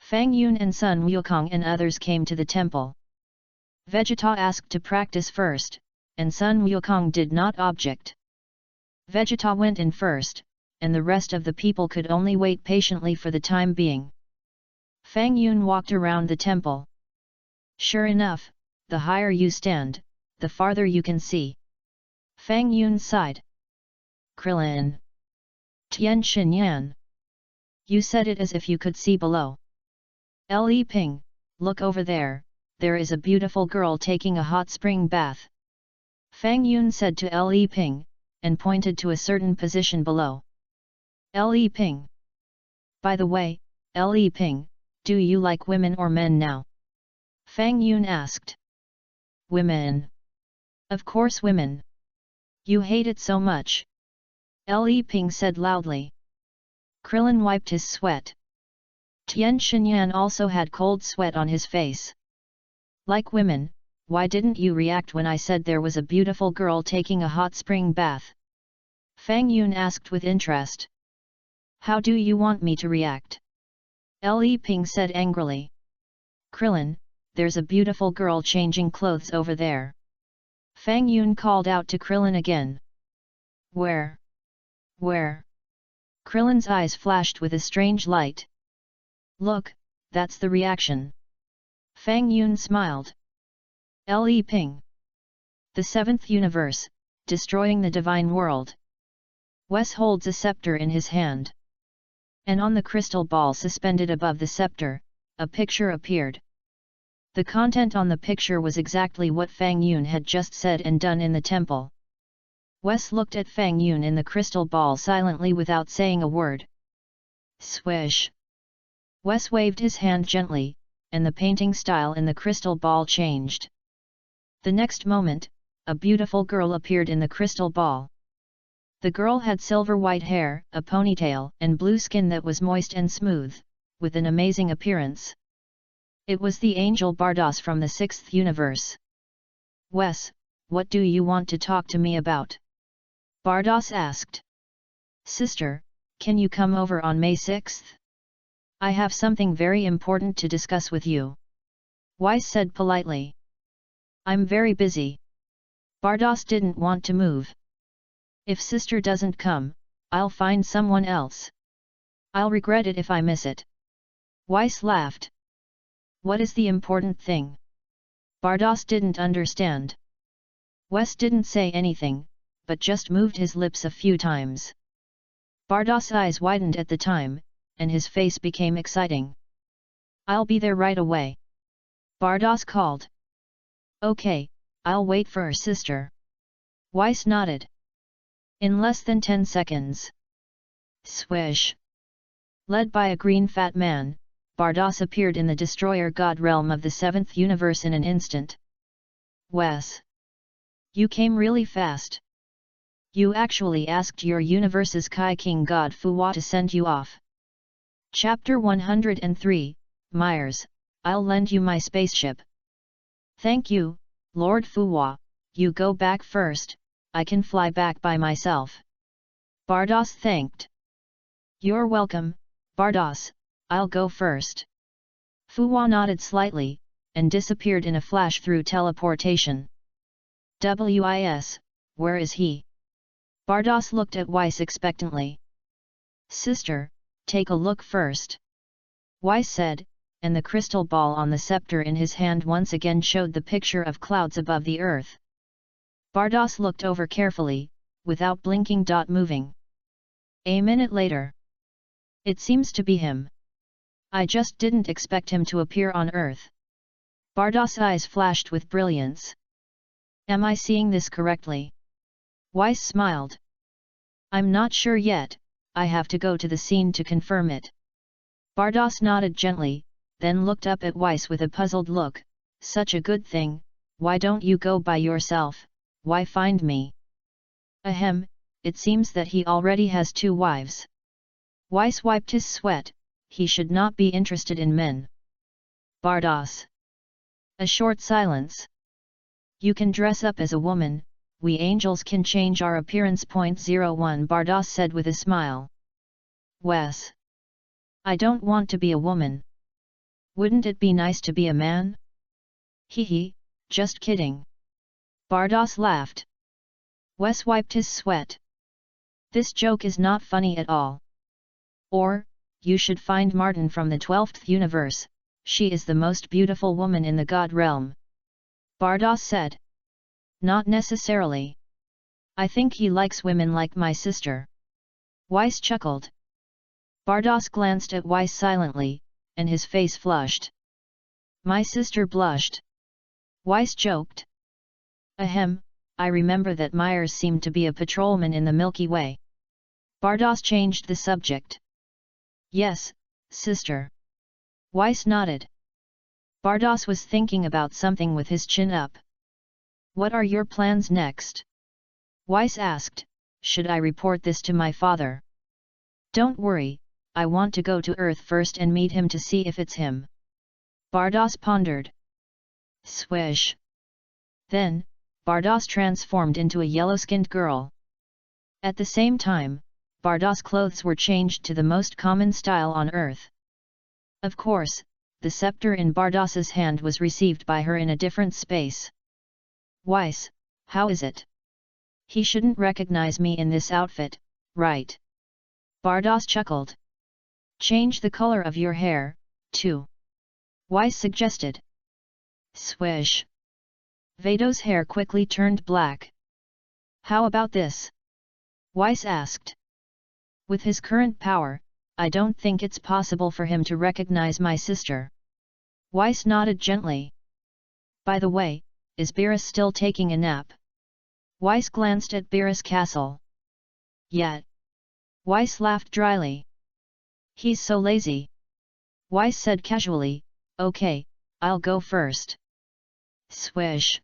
Speaker 1: Fang Yun and Sun Wukong and others came to the temple. Vegeta asked to practice first, and Sun Wukong did not object. Vegeta went in first, and the rest of the people could only wait patiently for the time being. Fang Yun walked around the temple. Sure enough, the higher you stand, the farther you can see. Fang Yun sighed. Krillin. Tian Xinyan. You said it as if you could see below. Li Ping, look over there, there is a beautiful girl taking a hot spring bath. Fang Yun said to Li Ping, and pointed to a certain position below. Li Ping. By the way, Li Ping, do you like women or men now? Fang Yun asked. Women. Of course women. You hate it so much. Li Ping said loudly. Krillin wiped his sweat. Tian Xinyan also had cold sweat on his face. Like women, why didn't you react when I said there was a beautiful girl taking a hot spring bath? Fang Yun asked with interest. How do you want me to react? Li Ping said angrily. Krillin, there's a beautiful girl changing clothes over there. Fang Yun called out to Krillin again. Where? Where? Krillin's eyes flashed with a strange light. Look, that's the reaction. Fang Yun smiled. Li Ping. The seventh universe, destroying the divine world. Wes holds a scepter in his hand. And on the crystal ball suspended above the scepter, a picture appeared. The content on the picture was exactly what Fang Yun had just said and done in the temple. Wes looked at Fang Yun in the crystal ball silently without saying a word. Swish! Wes waved his hand gently, and the painting style in the crystal ball changed. The next moment, a beautiful girl appeared in the crystal ball. The girl had silver white hair, a ponytail, and blue skin that was moist and smooth, with an amazing appearance. It was the angel Bardos from the 6th universe. "Wes, what do you want to talk to me about?" Bardos asked. "Sister, can you come over on May 6th? I have something very important to discuss with you," Weiss said politely. "I'm very busy." Bardos didn't want to move. "If sister doesn't come, I'll find someone else. I'll regret it if I miss it." Weiss laughed. "What is the important thing?" Bardos didn't understand. Wes didn't say anything, but just moved his lips a few times. Bardos' eyes widened at the time, and his face became exciting. "I'll be there right away," Bardos called. "Okay, I'll wait for her sister." Weiss nodded. In less than 10 seconds. Swish! Led by a green fat man, Bardos appeared in the Destroyer God realm of the 7th universe in an instant. "Wes! You came really fast. You actually asked your universe's Kai King God Fuwa to send you off." Chapter 103, Myers, "I'll lend you my spaceship." "Thank you, Lord Fuwa, you go back first, I can fly back by myself." Bardos thanked. "You're welcome, Bardos, I'll go first." Fuwa nodded slightly, and disappeared in a flash through teleportation. "Wis, where is he?" Bardos looked at Weiss expectantly. "Sister, take a look first," Weiss said, and the crystal ball on the scepter in his hand once again showed the picture of clouds above the earth. Bardos looked over carefully, without blinking. Moving. A minute later. "It seems to be him. I just didn't expect him to appear on Earth." Bardos' eyes flashed with brilliance. "Am I seeing this correctly?" Weiss smiled. "I'm not sure yet, I have to go to the scene to confirm it." Bardos nodded gently, then looked up at Weiss with a puzzled look. "Such a good thing, why don't you go by yourself, why find me?" "Ahem, it seems that he already has 2 wives." Weiss wiped his sweat, "He should not be interested in men." Bardos. A short silence. "You can dress up as a woman, we angels can change our appearance. 01 Bardos said with a smile. "Wes. I don't want to be a woman. Wouldn't it be nice to be a man?" "Hee, just kidding." Bardos laughed. Wes wiped his sweat. "This joke is not funny at all. Or, you should find Martin from the 12th universe, she is the most beautiful woman in the God realm." Bardos said. "Not necessarily. I think he likes women like my sister." Weiss chuckled. Bardos glanced at Weiss silently, and his face flushed. "My sister blushed." Weiss joked. "Ahem, I remember that Myers seemed to be a patrolman in the Milky Way." Bardos changed the subject. "Yes, sister." Weiss nodded. Bardos was thinking about something with his chin up. "What are your plans next?" Weiss asked. "Should I report this to my father?" "Don't worry, I want to go to Earth first and meet him to see if it's him." Bardos pondered. Swish! Then, Bardos transformed into a yellow-skinned girl. At the same time, Bardos' clothes were changed to the most common style on Earth. Of course, the scepter in Bardos's hand was received by her in a different space. "Weiss, how is it? He shouldn't recognize me in this outfit, right?" Bardos chuckled. "Change the color of your hair, too," Weiss suggested. Swish! Vado's hair quickly turned black. "How about this?" Weiss asked. "With his current power, I don't think it's possible for him to recognize my sister." Weiss nodded gently. "By the way, is Beerus still taking a nap?" Weiss glanced at Beerus Castle. "Yet." Weiss laughed dryly. "He's so lazy." Weiss said casually, "Okay, I'll go first." Swish!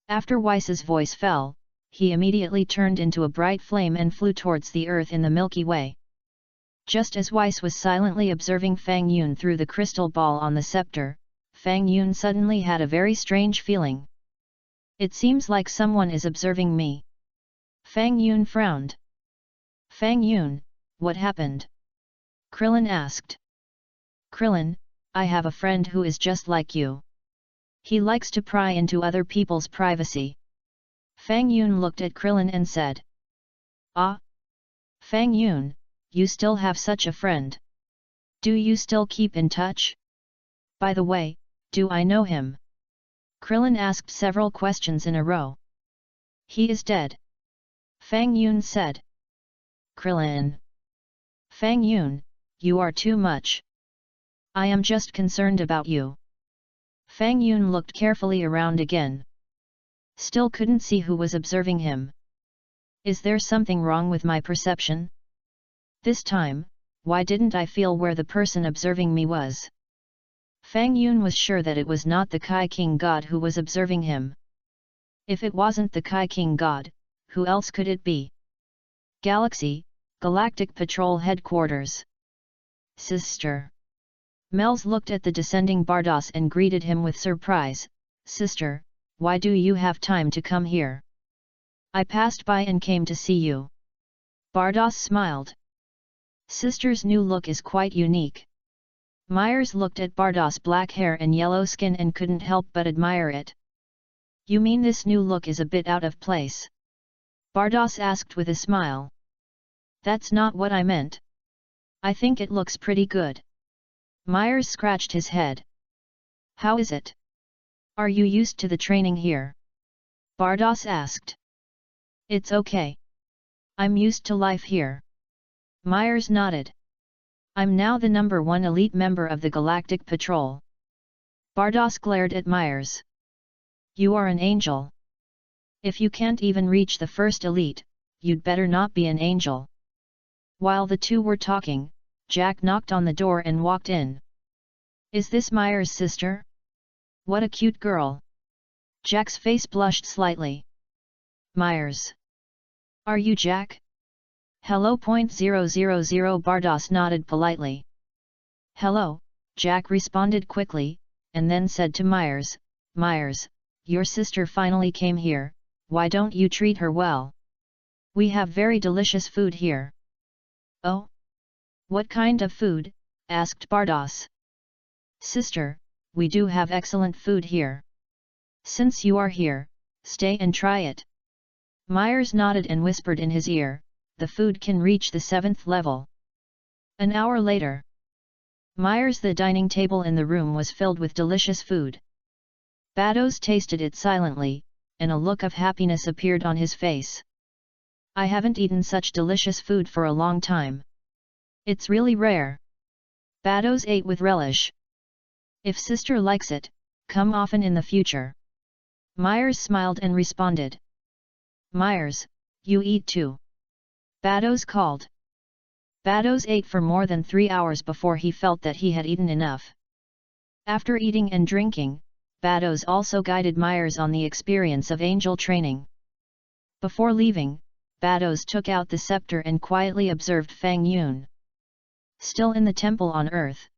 Speaker 1: After Weiss's voice fell, he immediately turned into a bright flame and flew towards the earth in the Milky Way. Just as Weiss was silently observing Fang Yun through the crystal ball on the scepter, Fang Yun suddenly had a very strange feeling. It seems like someone is observing me. Fang Yun frowned. Fang Yun, what happened? Krillin asked. Krillin, I have a friend who is just like you. He likes to pry into other people's privacy. Fang Yun looked at Krillin and said. Ah? Fang Yun, you still have such a friend. Do you still keep in touch? By the way, do I know him? Krillin asked several questions in a row. He is dead. Fang Yun said. Krillin. Fang Yun, you are too much. I am just concerned about you. Fang Yun looked carefully around again. Still couldn't see who was observing him. Is there something wrong with my perception? This time, why didn't I feel where the person observing me was? Fang Yun was sure that it was not the Kai King God who was observing him. If it wasn't the Kai King God, who else could it be? Galaxy, Galactic Patrol Headquarters. Sister. Mel's looked at the descending Bardos and greeted him with surprise. Sister, why do you have time to come here? I passed by and came to see you. Bardos smiled. Sister's new look is quite unique. Myers looked at Bardos' black hair and yellow skin and couldn't help but admire it. You mean this new look is a bit out of place? Bardos asked with a smile. That's not what I meant. I think it looks pretty good. Myers scratched his head. How is it? Are you used to the training here? Bardos asked. It's okay. I'm used to life here. Myers nodded. I'm now the #1 elite member of the Galactic Patrol. Bardos glared at Myers. You are an angel. If you can't even reach the first elite, you'd better not be an angel. While the two were talking, Jack knocked on the door and walked in. Is this Myers' sister? What a cute girl. Jack's face blushed slightly. Myers. Are you Jack? Hello. 000 Bardos nodded politely. Hello, Jack responded quickly, and then said to Myers, Myers, your sister finally came here, why don't you treat her well? We have very delicious food here. Oh? What kind of food? Asked Bardos. Sister, we do have excellent food here. Since you are here, stay and try it. Myers nodded and whispered in his ear, the food can reach the 7th level. An hour later. Myers' the dining table in the room was filled with delicious food. Bardos tasted it silently, and a look of happiness appeared on his face. I haven't eaten such delicious food for a long time. It's really rare. Bardos ate with relish. If sister likes it, come often in the future. Myers smiled and responded. Myers, you eat too. Bardos called. Bardos ate for more than 3 hours before he felt that he had eaten enough. After eating and drinking, Bardos also guided Myers on the experience of angel training. Before leaving, Bardos took out the scepter and quietly observed Fang Yun. Still in the temple on earth.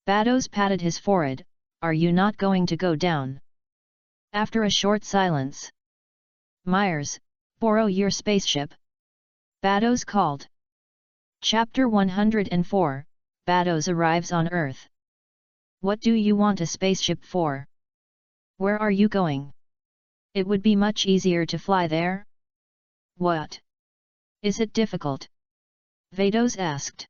Speaker 1: Bardos patted his forehead, are you not going to go down? After a short silence. Myers, borrow your spaceship. Bardos called. Chapter 104, Bardos arrives on Earth. What do you want a spaceship for? Where are you going? It would be much easier to fly there. What? Is it difficult? Bardos asked.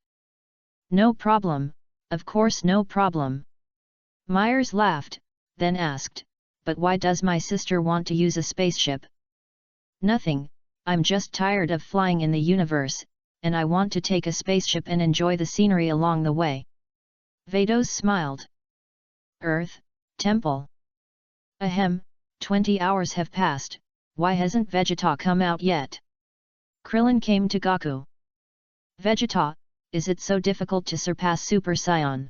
Speaker 1: No problem, of course no problem. Myers laughed, then asked, but why does my sister want to use a spaceship? Nothing, I'm just tired of flying in the universe, and I want to take a spaceship and enjoy the scenery along the way. Bardos smiled. Earth, Temple. Ahem, 20 hours have passed, why hasn't Vegeta come out yet? Krillin came to Goku. Vegeta, is it so difficult to surpass Super Saiyan?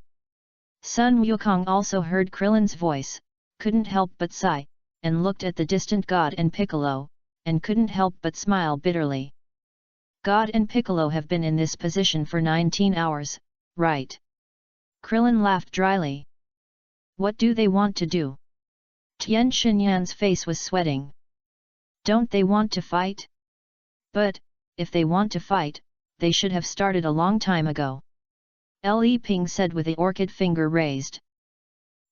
Speaker 1: Sun Wukong also heard Krillin's voice, couldn't help but sigh, and looked at the distant god and Piccolo, and couldn't help but smile bitterly. God and Piccolo have been in this position for 19 hours, right? Krillin laughed dryly. What do they want to do? Tien Shinyan's face was sweating. Don't they want to fight? But, if they want to fight, they should have started a long time ago. Li Ping said with the orchid finger raised.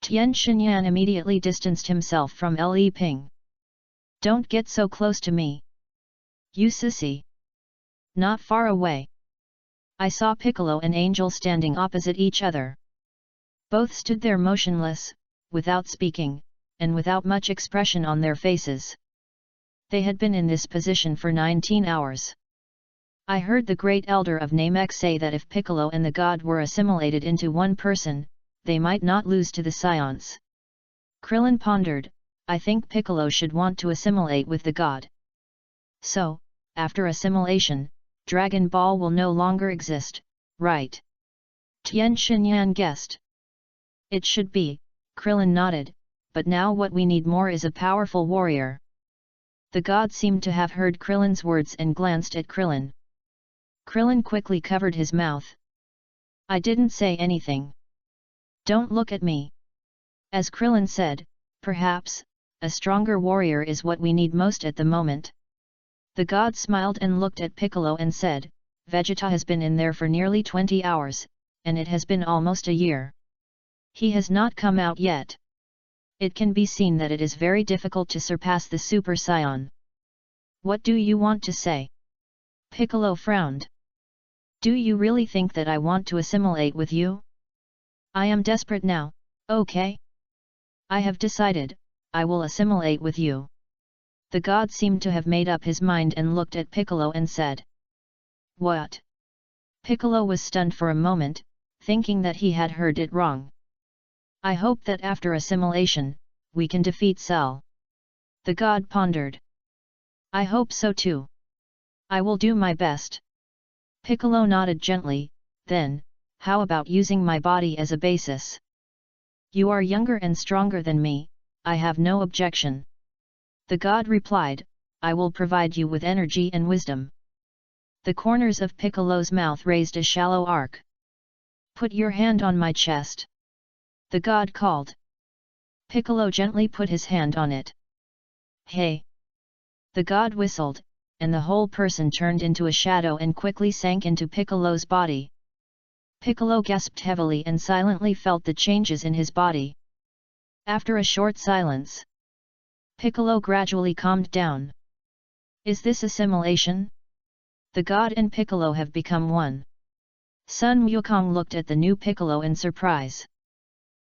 Speaker 1: Tien Shinyan immediately distanced himself from Li Ping. Don't get so close to me. You sissy. Not far away. I saw Piccolo and Angel standing opposite each other. Both stood there motionless, without speaking, and without much expression on their faces. They had been in this position for 19 hours. I heard the great elder of Namek say that if Piccolo and the god were assimilated into one person, they might not lose to the Scions. Krillin pondered, I think Piccolo should want to assimilate with the god. So, after assimilation, Dragon Ball will no longer exist, right? Tien Shinyan guessed. It should be, Krillin nodded, but now what we need more is a powerful warrior. The god seemed to have heard Krillin's words and glanced at Krillin. Krillin quickly covered his mouth. I didn't say anything. Don't look at me. As Krillin said, perhaps, a stronger warrior is what we need most at the moment. The god smiled and looked at Piccolo and said, Vegeta has been in there for nearly 20 hours, and it has been almost a year. He has not come out yet. It can be seen that it is very difficult to surpass the Super Saiyan. What do you want to say? Piccolo frowned. Do you really think that I want to assimilate with you? I am desperate now, okay? I have decided, I will assimilate with you. The god seemed to have made up his mind and looked at Piccolo and said. What? Piccolo was stunned for a moment, thinking that he had heard it wrong. I hope that after assimilation, we can defeat Cell. The god pondered. I hope so too. I will do my best. Piccolo nodded gently, then, how about using my body as a basis? You are younger and stronger than me, I have no objection. The god replied, I will provide you with energy and wisdom. The corners of Piccolo's mouth raised a shallow arc. Put your hand on my chest. The god called. Piccolo gently put his hand on it. Hey! The god whistled, and the whole person turned into a shadow and quickly sank into Piccolo's body. Piccolo gasped heavily and silently felt the changes in his body. After a short silence, Piccolo gradually calmed down. Is this assimilation? The god and Piccolo have become one. Sun Wukong looked at the new Piccolo in surprise.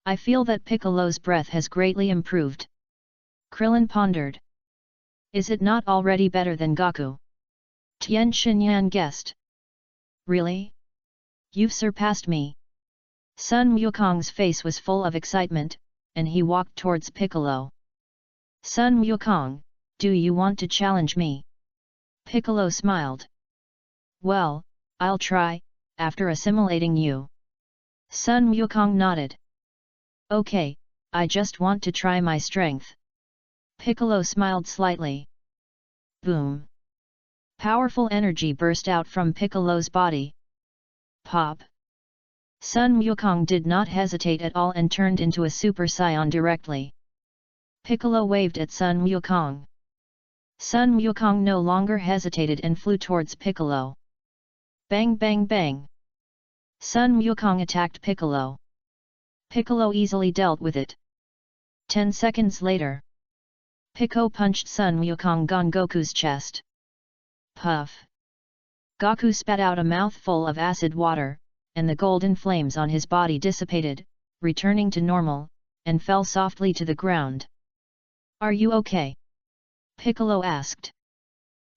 Speaker 1: I feel that Piccolo's breath has greatly improved. Krillin pondered. Is it not already better than Goku? Tien Shinyan guessed. Really? You've surpassed me. Sun Wukong's face was full of excitement, and he walked towards Piccolo. Sun Wukong, do you want to challenge me? Piccolo smiled. Well, I'll try, after assimilating you. Sun Wukong nodded. Okay, I just want to try my strength. Piccolo smiled slightly. Boom! Powerful energy burst out from Piccolo's body. Pop! Sun Wukong did not hesitate at all and turned into a Super Saiyan directly. Piccolo waved at Sun Wukong. Sun Wukong no longer hesitated and flew towards Piccolo. Bang bang bang! Sun Wukong attacked Piccolo. Piccolo easily dealt with it. 10 seconds later, Piccolo punched Sun Wukong on Goku's chest. Puff! Goku spat out a mouthful of acid water, and the golden flames on his body dissipated, returning to normal, and fell softly to the ground. Are you okay? Piccolo asked.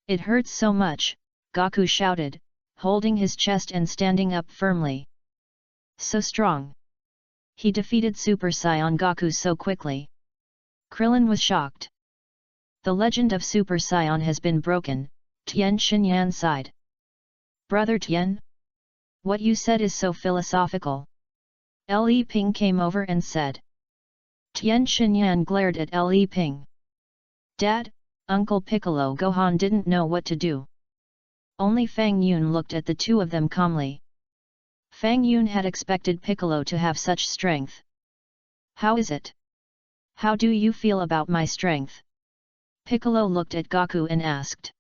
Speaker 1: It hurts so much, Goku shouted, holding his chest and standing up firmly. So strong! He defeated Super Saiyan Goku so quickly. Krillin was shocked. The legend of Super Saiyan has been broken, Tien Shinyan sighed. Brother Tien? What you said is so philosophical. Li Ping came over and said. Tien Shinyan glared at Li Ping. Dad, Uncle Piccolo Gohan didn't know what to do. Only Fang Yun looked at the two of them calmly. Fang Yun had expected Piccolo to have such strength. How is it? How do you feel about my strength? Piccolo looked at Goku and asked.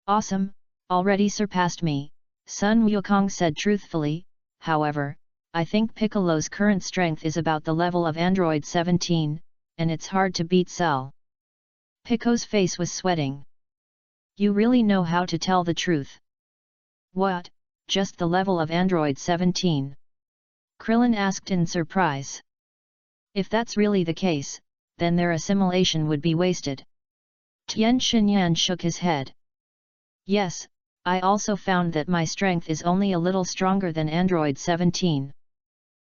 Speaker 1: Awesome, already surpassed me, Sun Wukong said truthfully. However, I think Piccolo's current strength is about the level of Android 17, and it's hard to beat Cell. Pico's face was sweating. You really know how to tell the truth. What, just the level of Android 17? Krillin asked in surprise. If that's really the case, then their assimilation would be wasted. Tien Shinyan shook his head. Yes, I also found that my strength is only a little stronger than Android 17.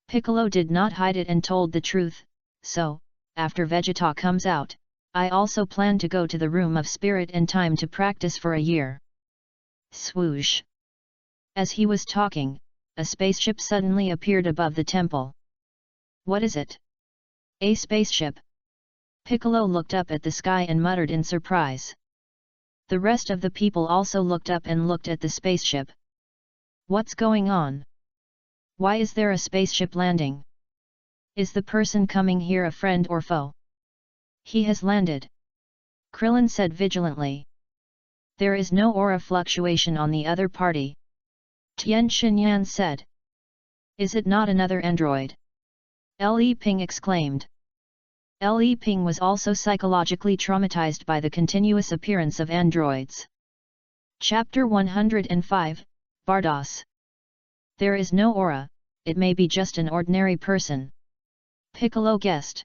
Speaker 1: Piccolo did not hide it and told the truth, so, after Vegeta comes out, I also plan to go to the Room of Spirit and Time to practice for a year. Swoosh! As he was talking, a spaceship suddenly appeared above the temple. What is it? A spaceship. Piccolo looked up at the sky and muttered in surprise. The rest of the people also looked up and looked at the spaceship. What's going on? Why is there a spaceship landing? Is the person coming here a friend or foe? He has landed. Krillin said vigilantly. There is no aura fluctuation on the other party. Tien Shinyan said. Is it not another android? Li Ping exclaimed. Li Ping was also psychologically traumatized by the continuous appearance of androids. Chapter 105, Bardos. There is no aura, it may be just an ordinary person. Piccolo guessed.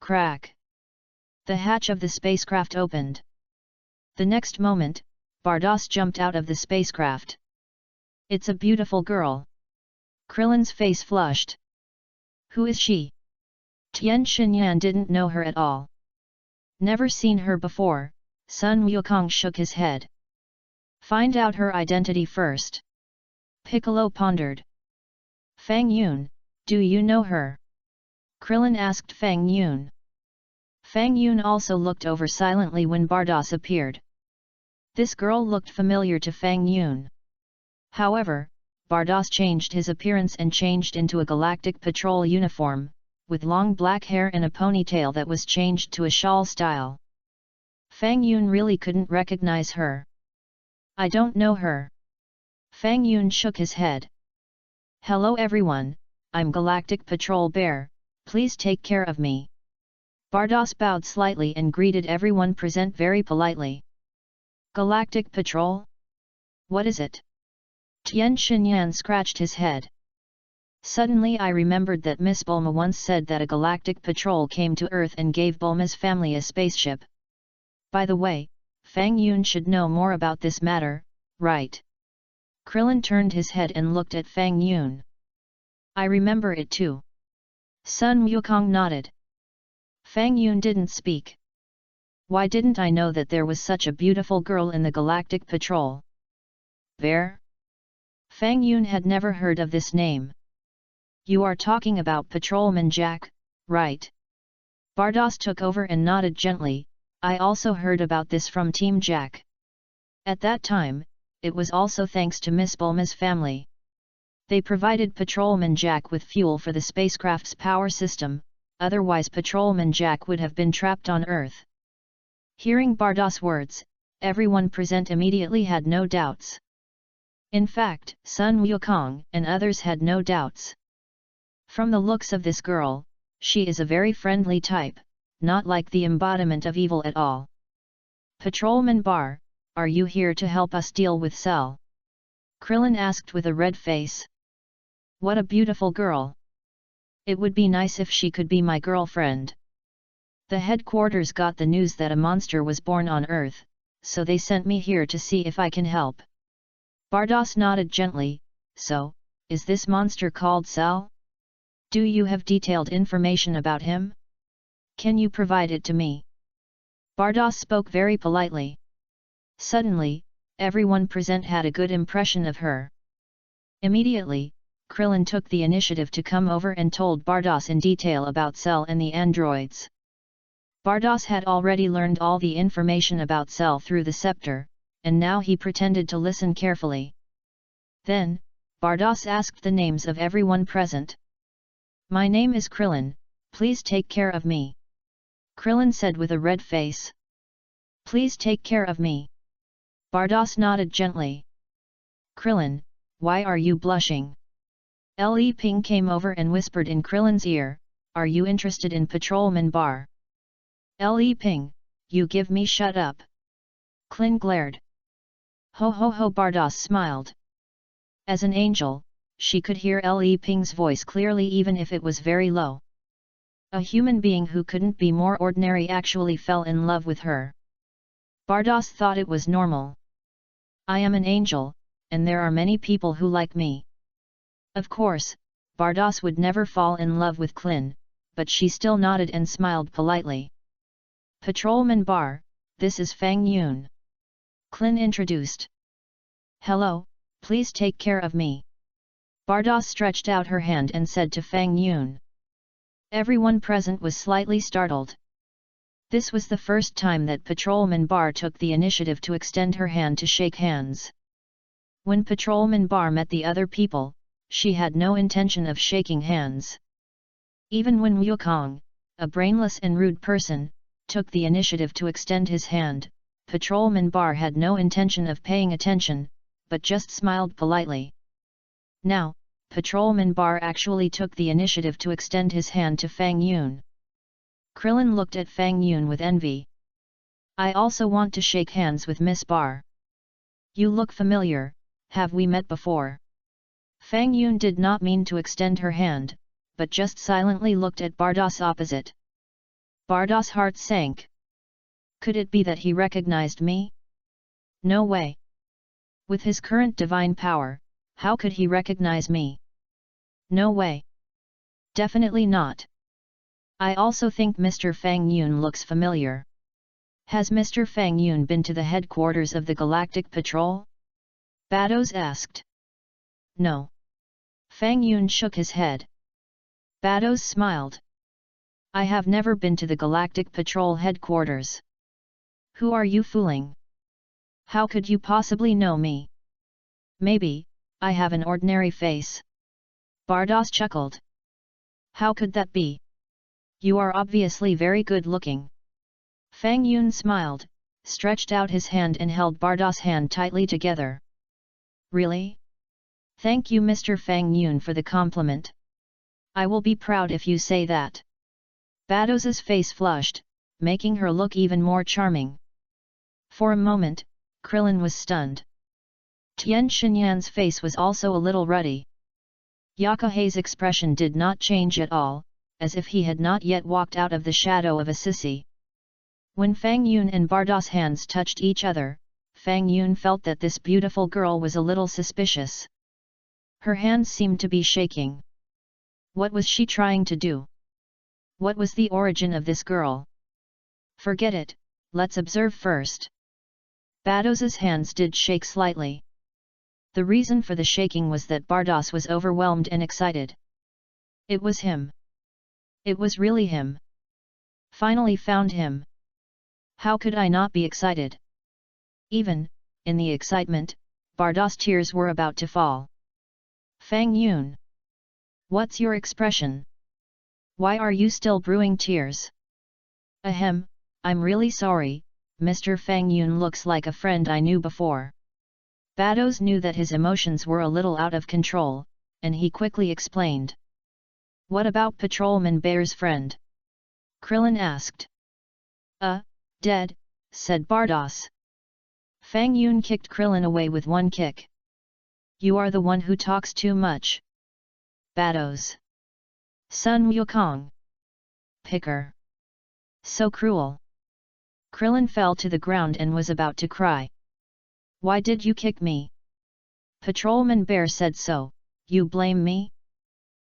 Speaker 1: Crack. The hatch of the spacecraft opened. The next moment, Bardos jumped out of the spacecraft. It's a beautiful girl. Krillin's face flushed. Who is she? Tien Shinyan didn't know her at all. Never seen her before, Sun Wukong shook his head. Find out her identity first. Piccolo pondered. Fang Yun, do you know her? Krillin asked Fang Yun. Fang Yun also looked over silently when Bardos appeared. This girl looked familiar to Fang Yun. However, Bardos changed his appearance and changed into a galactic patrol uniform, with long black hair and a ponytail that was changed to a shawl style. Fang Yun really couldn't recognize her. I don't know her. Fang Yun shook his head. Hello everyone, I'm Galactic Patrol Bear, please take care of me. Bardos bowed slightly and greeted everyone present very politely. Galactic Patrol? What is it? Tien Shinyan scratched his head. Suddenly I remembered that Miss Bulma once said that a galactic patrol came to Earth and gave Bulma's family a spaceship. By the way, Fang Yun should know more about this matter, right? Krillin turned his head and looked at Fang Yun. I remember it too. Sun Wukong nodded. Fang Yun didn't speak. Why didn't I know that there was such a beautiful girl in the Galactic Patrol? Bear? Fang Yun had never heard of this name. You are talking about Patrolman Jack, right? Bardos took over and nodded gently. I also heard about this from Team Jack. At that time, it was also thanks to Miss Bulma's family. They provided Patrolman Jack with fuel for the spacecraft's power system, otherwise Patrolman Jack would have been trapped on Earth. Hearing Bardos' words, everyone present immediately had no doubts. In fact, Sun Wukong and others had no doubts. From the looks of this girl, she is a very friendly type, not like the embodiment of evil at all. Patrolman Bar, are you here to help us deal with Cell? Krillin asked with a red face. What a beautiful girl. It would be nice if she could be my girlfriend. The headquarters got the news that a monster was born on Earth, so they sent me here to see if I can help. Bardos nodded gently. So, is this monster called Cell? Do you have detailed information about him? Can you provide it to me? Bardos spoke very politely. Suddenly, everyone present had a good impression of her. Immediately, Krillin took the initiative to come over and told Bardos in detail about Cell and the androids. Bardos had already learned all the information about Cell through the scepter, and now he pretended to listen carefully. Then, Bardos asked the names of everyone present. "My name is Krillin, please take care of me," Krillin said with a red face. "Please take care of me." Bardos nodded gently. "Krillin, why are you blushing?" Le Ping came over and whispered in Krillin's ear, "Are you interested in Patrolman Bar?" "Le Ping, you give me shut up." Klin glared. "Ho ho ho," Bardos smiled. As an angel, she could hear Le Ping's voice clearly even if it was very low. A human being who couldn't be more ordinary actually fell in love with her. Bardos thought it was normal. "I am an angel, and there are many people who like me." Of course, Bardos would never fall in love with Klin, but she still nodded and smiled politely. "Patrolman Bar, this is Fang Yun," Klin introduced. "Hello, please take care of me." Bardos stretched out her hand and said to Fang Yun. Everyone present was slightly startled. This was the first time that Patrolman Bar took the initiative to extend her hand to shake hands. When Patrolman Bar met the other people, she had no intention of shaking hands. Even when Wukong, a brainless and rude person, took the initiative to extend his hand, Patrolman Bar had no intention of paying attention, but just smiled politely. Now, Patrolman Bar actually took the initiative to extend his hand to Fang Yun. Krillin looked at Fang Yun with envy. "I also want to shake hands with Miss Bar." "You look familiar, have we met before?" Fang Yun did not mean to extend her hand, but just silently looked at Bardos opposite. Bardos' heart sank. Could it be that he recognized me? No way. With his current divine power, how could he recognize me? No way. Definitely not. I also think Mr. Fang Yun looks familiar. Has Mr. Fang Yun been to the headquarters of the Galactic Patrol? Bardos asked. No. Fang Yun shook his head. Bardos smiled. I have never been to the Galactic Patrol headquarters. Who are you fooling? How could you possibly know me? Maybe, I have an ordinary face. Bardos chuckled. How could that be? You are obviously very good looking. Fang Yun smiled, stretched out his hand and held Bardos' hand tightly together. Really? Thank you, Mr. Fang Yun, for the compliment. I will be proud if you say that. Bardos' face flushed, making her look even more charming. For a moment, Krillin was stunned. Tian Xinyan's face was also a little ruddy. Yakahei's expression did not change at all, as if he had not yet walked out of the shadow of a sissy. When Fang Yun and Bardos' hands touched each other, Fang Yun felt that this beautiful girl was a little suspicious. Her hands seemed to be shaking. What was she trying to do? What was the origin of this girl? Forget it, let's observe first. Bardos' hands did shake slightly. The reason for the shaking was that Bardos was overwhelmed and excited. It was him. It was really him. Finally found him. How could I not be excited? Even, in the excitement, Bardos' tears were about to fall. Fang Yun. What's your expression? Why are you still brewing tears? Ahem, I'm really sorry, Mr. Fang Yun looks like a friend I knew before. Bardos knew that his emotions were a little out of control, and he quickly explained. What about Patrolman Bear's friend? Krillin asked. Dead, said Bardos. Fang Yun kicked Krillin away with one kick. You are the one who talks too much. Bardos. Sun Wukong. Picker. So cruel. Krillin fell to the ground and was about to cry. Why did you kick me? Patrolman Bear said so, you blame me?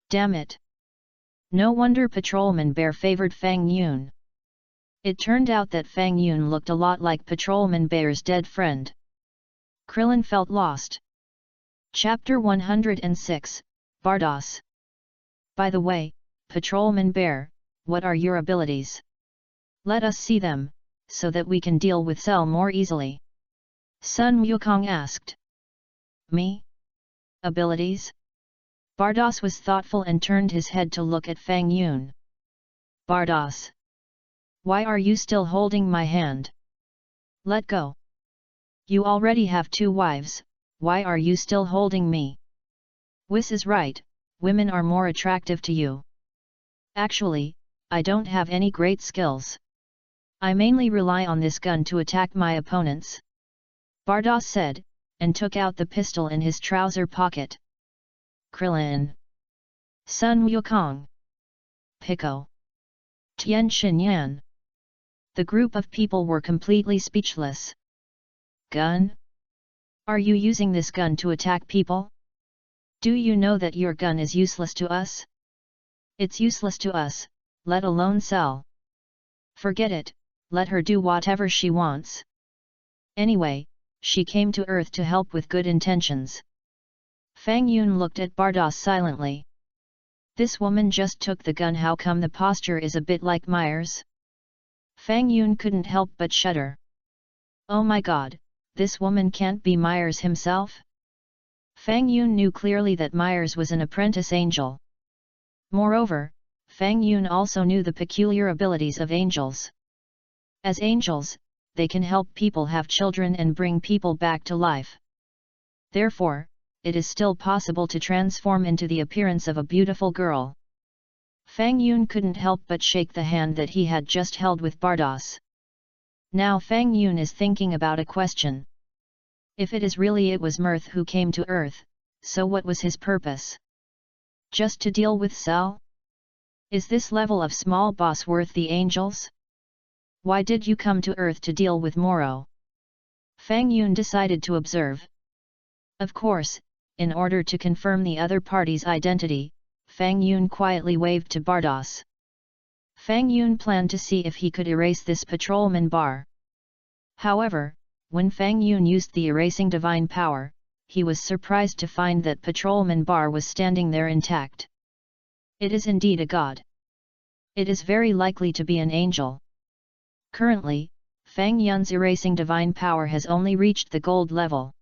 Speaker 1: Damn it. No wonder Patrolman Bear favored Fang Yun. It turned out that Fang Yun looked a lot like Patrolman Bear's dead friend. Krillin felt lost. Chapter 106, Bardos. By the way, Patrolman Bear, what are your abilities? Let us see them, so that we can deal with Cell more easily. Sun Wukong asked. Me? Abilities? Bardos was thoughtful and turned his head to look at Fang Yun. Bardos. Why are you still holding my hand? Let go. You already have 2 wives, why are you still holding me? Whis is right, women are more attractive to you. Actually, I don't have any great skills. I mainly rely on this gun to attack my opponents. Bardos said, and took out the pistol in his trouser pocket. Krillin. Sun Wukong. Pico. Tian Xinyan. The group of people were completely speechless. Gun? Are you using this gun to attack people? Do you know that your gun is useless to us? It's useless to us, let alone Cell. Forget it, let her do whatever she wants. Anyway, she came to Earth to help with good intentions. Fang Yun looked at Bardos silently. This woman just took the gun, how come the posture is a bit like Myers? Fang Yun couldn't help but shudder. Oh my god, this woman can't be Myers himself? Fang Yun knew clearly that Myers was an apprentice angel. Moreover, Fang Yun also knew the peculiar abilities of angels. As angels, they can help people have children and bring people back to life. Therefore, it is still possible to transform into the appearance of a beautiful girl. Fang Yun couldn't help but shake the hand that he had just held with Bardos. Now Fang Yun is thinking about a question. If it is really it was Mirth who came to Earth, so what was his purpose? Just to deal with Cell? Is this level of small boss worth the angels? Why did you come to Earth to deal with Moro? Fang Yun decided to observe. Of course, in order to confirm the other party's identity, Fang Yun quietly waved to Bardos. Fang Yun planned to see if he could erase this patrolman bar. However, when Fang Yun used the erasing divine power, he was surprised to find that patrolman bar was standing there intact. It is indeed a god. It is very likely to be an angel. Currently, Fang Yun's erasing divine power has only reached the gold level.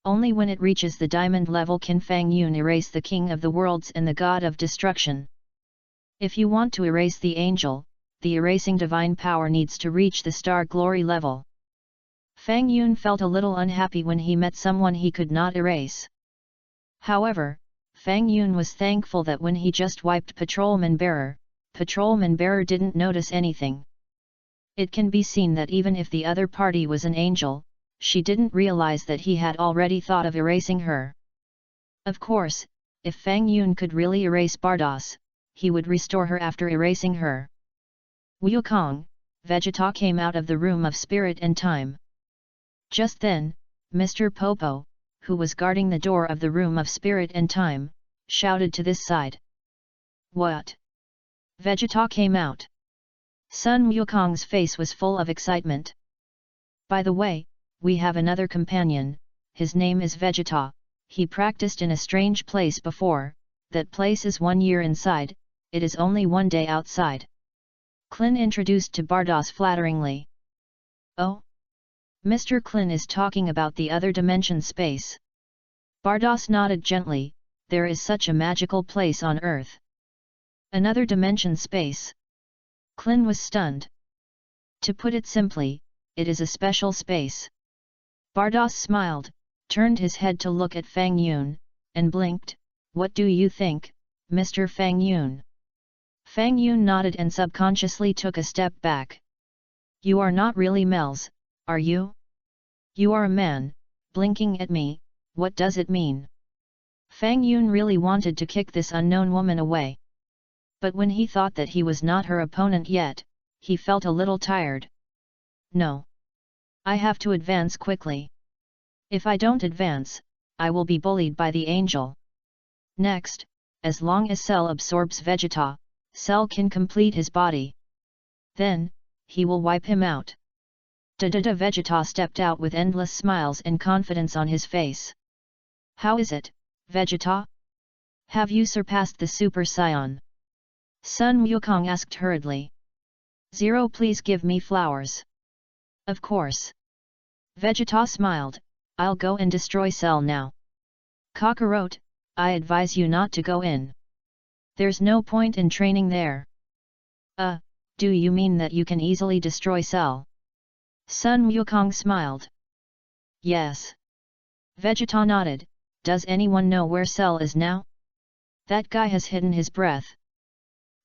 Speaker 1: Only when it reaches the diamond level can Fang Yun erase the king of the worlds and the god of destruction. If you want to erase the angel, the erasing divine power needs to reach the star glory level. Fang Yun felt a little unhappy when he met someone he could not erase. However, Fang Yun was thankful that when he just wiped Patrolman Bearer didn't notice anything. It can be seen that even if the other party was an angel, she didn't realize that he had already thought of erasing her. Of course, if Fang Yun could really erase Bardos, he would restore her after erasing her. Wukong, Vegeta came out of the room of spirit and time. Just then, Mr. Popo, who was guarding the door of the room of spirit and time, shouted to this side. What? Vegeta came out. Sun Wukong's face was full of excitement. By the way, we have another companion, his name is Vegeta, he practiced in a strange place before, that place is 1 year inside, it is only 1 day outside. Klin introduced to Bardos flatteringly. Oh? Mr. Klin is talking about the other dimension space. Bardos nodded gently, there is such a magical place on Earth. Another dimension space? Klin was stunned. To put it simply, it is a special space. Bardos smiled, turned his head to look at Fang Yun, and blinked. What do you think, Mr. Fang Yun? Fang Yun nodded and subconsciously took a step back. You are not really Mels, are you? You are a man, blinking at me, what does it mean? Fang Yun really wanted to kick this unknown woman away. But when he thought that he was not her opponent yet, he felt a little tired. No. I have to advance quickly. If I don't advance, I will be bullied by the angel. Next, as long as Cell absorbs Vegeta, Cell can complete his body. Then, he will wipe him out. Vegeta stepped out with endless smiles and confidence on his face. How is it, Vegeta? Have you surpassed the Super Saiyan? Sun Wukong asked hurriedly. 0 Please give me flowers. Of course. Vegeta smiled, I'll go and destroy Cell now. Kakarot, I advise you not to go in. There's no point in training there. Do you mean that you can easily destroy Cell? Sun Wukong smiled. Yes. Vegeta nodded, does anyone know where Cell is now? That guy has hidden his breath.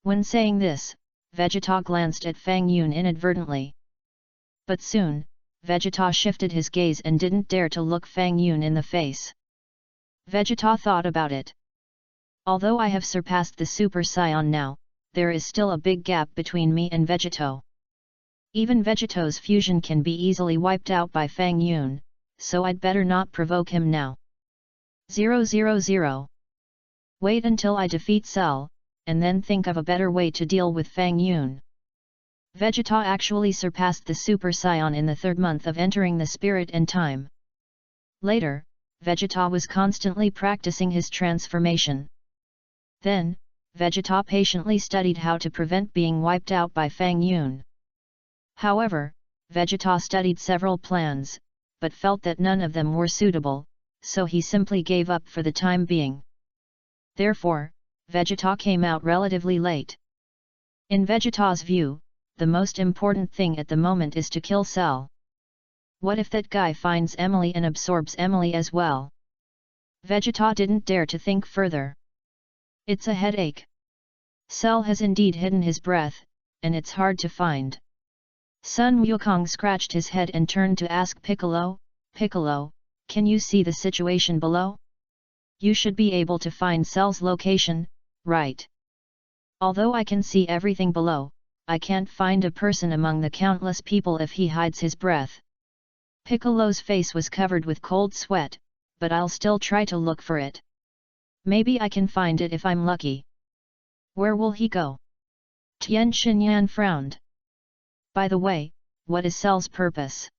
Speaker 1: When saying this, Vegeta glanced at Fang Yun inadvertently. But soon, Vegeta shifted his gaze and didn't dare to look Fang Yun in the face. Vegeta thought about it. Although I have surpassed the Super Saiyan now, there is still a big gap between me and Vegeto. Even Vegeto's fusion can be easily wiped out by Fang Yun, so I'd better not provoke him now. 000. Wait until I defeat Cell, and then think of a better way to deal with Fang Yun. Vegeta actually surpassed the Super Saiyan in the 3rd month of entering the spirit and time. Later, Vegeta was constantly practicing his transformation. Then, Vegeta patiently studied how to prevent being wiped out by Fang Yun. However, Vegeta studied several plans, but felt that none of them were suitable, so he simply gave up for the time being. Therefore, Vegeta came out relatively late. In Vegeta's view, the most important thing at the moment is to kill Cell. What if that guy finds Emily and absorbs Emily as well? Vegeta didn't dare to think further. It's a headache. Cell has indeed hidden his breath, and it's hard to find. Sun Wukong scratched his head and turned to ask Piccolo, Piccolo, can you see the situation below? You should be able to find Cell's location, right? Although I can see everything below, I can't find a person among the countless people if he hides his breath. Piccolo's face was covered with cold sweat, but I'll still try to look for it. Maybe I can find it if I'm lucky. Where will he go? Tien Shinyan frowned. By the way, what is Cell's purpose?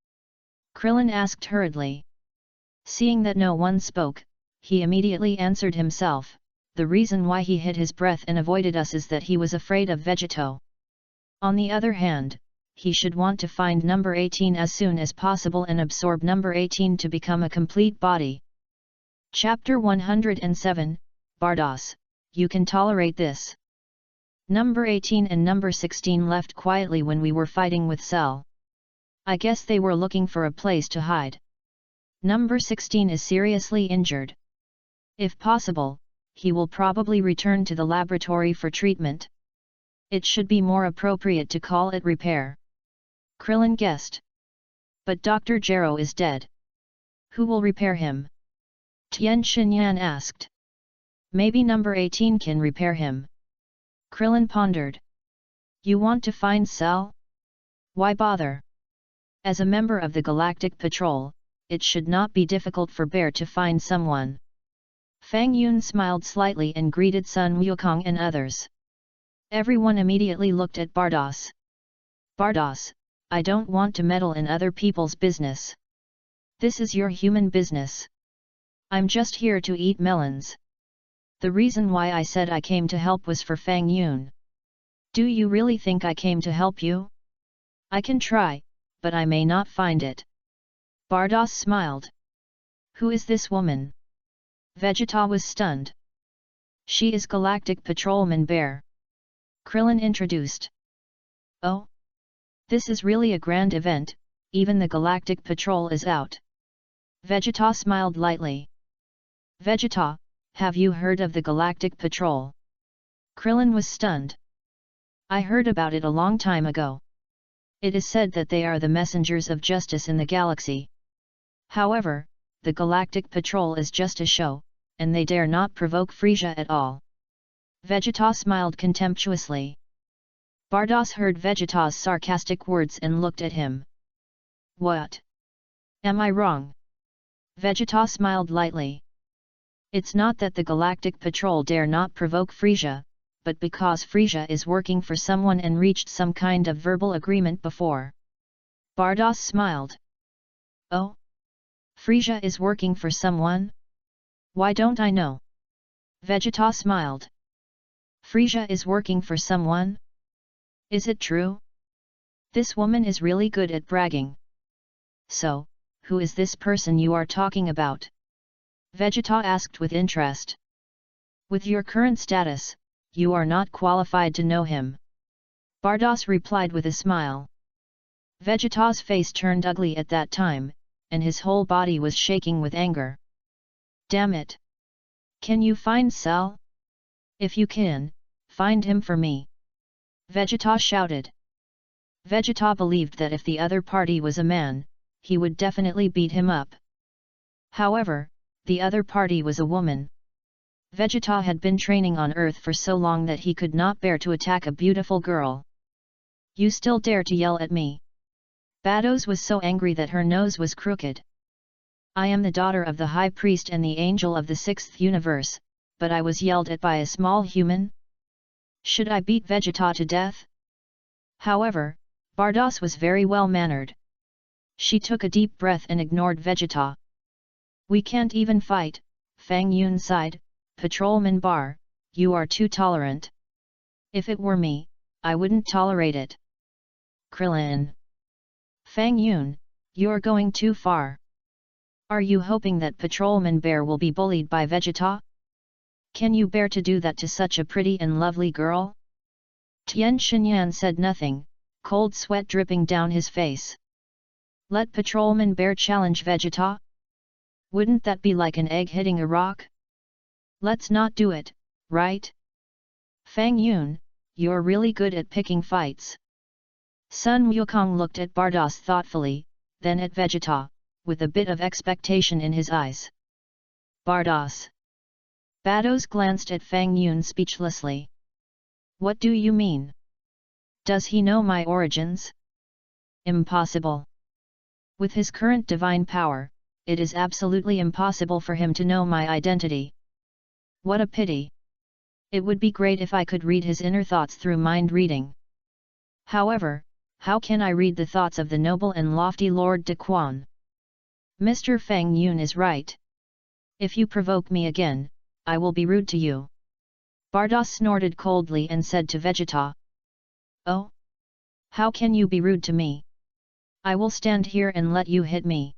Speaker 1: Krillin asked hurriedly. Seeing that no one spoke, he immediately answered himself, the reason why he hid his breath and avoided us is that he was afraid of Vegeto. On the other hand, he should want to find number 18 as soon as possible and absorb number 18 to become a complete body. Chapter 107, Bardos, you can tolerate this. Number 18 and number 16 left quietly when we were fighting with Cell. I guess they were looking for a place to hide. Number 16 is seriously injured. If possible, he will probably return to the laboratory for treatment. It should be more appropriate to call it repair. Krillin guessed. But Dr. Gero is dead. Who will repair him? Tien Shinyan asked. Maybe number 18 can repair him. Krillin pondered. You want to find Cell? Why bother? As a member of the Galactic Patrol, it should not be difficult for Bear to find someone. Fang Yun smiled slightly and greeted Sun Wukong and others. Everyone immediately looked at Bardos. Bardos, I don't want to meddle in other people's business. This is your human business. I'm just here to eat melons. The reason why I said I came to help was for Fang Yun. Do you really think I came to help you? I can try, but I may not find it. Bardos smiled. Who is this woman? Vegeta was stunned. She is Galactic Patrolman Bear. Krillin introduced. Oh? This is really a grand event, even the Galactic Patrol is out. Vegeta smiled lightly. Vegeta, have you heard of the Galactic Patrol? Krillin was stunned. I heard about it a long time ago. It is said that they are the messengers of justice in the galaxy. However, the Galactic Patrol is just a show, and they dare not provoke Frieza at all. Vegeta smiled contemptuously. Bardos heard Vegeta's sarcastic words and looked at him. What? Am I wrong? Vegeta smiled lightly. It's not that the Galactic Patrol dare not provoke Frieza, but because Frieza is working for someone and reached some kind of verbal agreement before. Bardos smiled. Oh? Frieza is working for someone? Why don't I know? Vegeta smiled. Frieza is working for someone? Is it true? This woman is really good at bragging. So, who is this person you are talking about? Vegeta asked with interest. With your current status, you are not qualified to know him. Bardos replied with a smile. Vegeta's face turned ugly at that time, and his whole body was shaking with anger. Damn it! Can you find Cell? If you can, find him for me! Vegeta shouted. Vegeta believed that if the other party was a man, he would definitely beat him up. However, the other party was a woman. Vegeta had been training on Earth for so long that he could not bear to attack a beautiful girl. You still dare to yell at me? Bardos was so angry that her nose was crooked. I am the daughter of the High Priest and the Angel of the Sixth Universe, but I was yelled at by a small human? Should I beat Vegeta to death? However, Bardos was very well-mannered. She took a deep breath and ignored Vegeta. We can't even fight, Fang Yun sighed. Patrolman Bar, you are too tolerant. If it were me, I wouldn't tolerate it. Krillin. Fang Yun, you're going too far. Are you hoping that Patrolman Bear will be bullied by Vegeta? Can you bear to do that to such a pretty and lovely girl? Tien Shinyan said nothing, cold sweat dripping down his face. Let Patrolman Bear challenge Vegeta? Wouldn't that be like an egg hitting a rock? Let's not do it, right? Fang Yun, you're really good at picking fights. Sun Wukong looked at Bardos thoughtfully, then at Vegeta, with a bit of expectation in his eyes. Bardos. Bardos glanced at Fang Yun speechlessly. What do you mean? Does he know my origins? Impossible. With his current divine power, it is absolutely impossible for him to know my identity. What a pity. It would be great if I could read his inner thoughts through mind reading. However, how can I read the thoughts of the noble and lofty Lord De Quan? Mr. Fang Yun is right. If you provoke me again, I will be rude to you. Bardos snorted coldly and said to Vegeta. Oh? How can you be rude to me? I will stand here and let you hit me.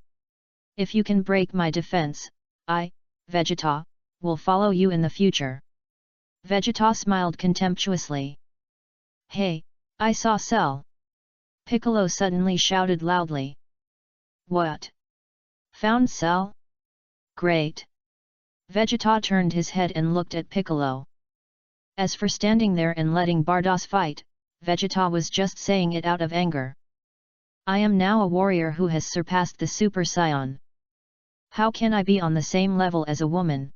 Speaker 1: If you can break my defense, I, Vegeta, will follow you in the future. Vegeta smiled contemptuously. Hey, I saw Cell! Piccolo suddenly shouted loudly. What? Found Cell? Great! Vegeta turned his head and looked at Piccolo. As for standing there and letting Bardos fight, Vegeta was just saying it out of anger. I am now a warrior who has surpassed the Super Saiyan. How can I be on the same level as a woman?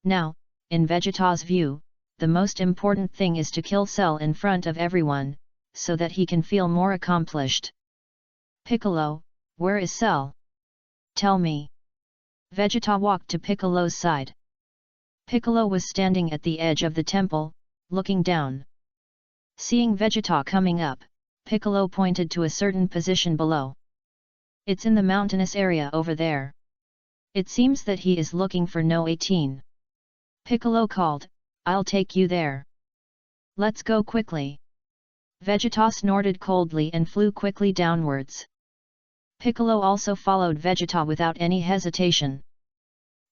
Speaker 1: Now, in Vegeta's view, the most important thing is to kill Cell in front of everyone, so that he can feel more accomplished. Piccolo, where is Cell? Tell me. Vegeta walked to Piccolo's side. Piccolo was standing at the edge of the temple, looking down. Seeing Vegeta coming up, Piccolo pointed to a certain position below. It's in the mountainous area over there. It seems that he is looking for No 18. Piccolo called, I'll take you there. Let's go quickly. Vegeta snorted coldly and flew quickly downwards. Piccolo also followed Vegeta without any hesitation.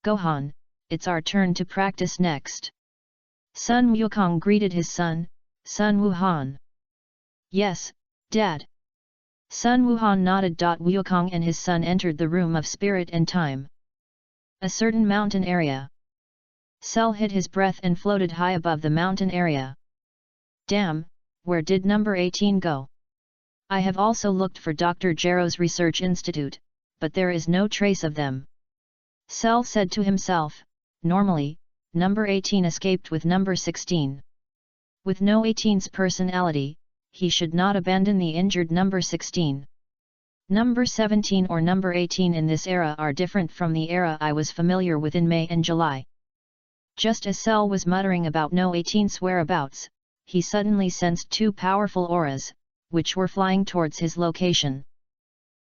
Speaker 1: Gohan, it's our turn to practice next. Sun Wukong greeted his son, Sun Wuhan. Yes, Dad. Sun Wuhan nodded. Wukong and his son entered the room of spirit and time. A certain mountain area. Cell hid his breath and floated high above the mountain area. Damn, where did number 18 go? I have also looked for Dr. Gero's research institute, but there is no trace of them. Cell said to himself, normally, number 18 escaped with number 16. With No 18's personality, he should not abandon the injured number 16. Number 17 or number 18 in this era are different from the era I was familiar with in May and July. Just as Cell was muttering about No 18's whereabouts, he suddenly sensed two powerful auras, which were flying towards his location.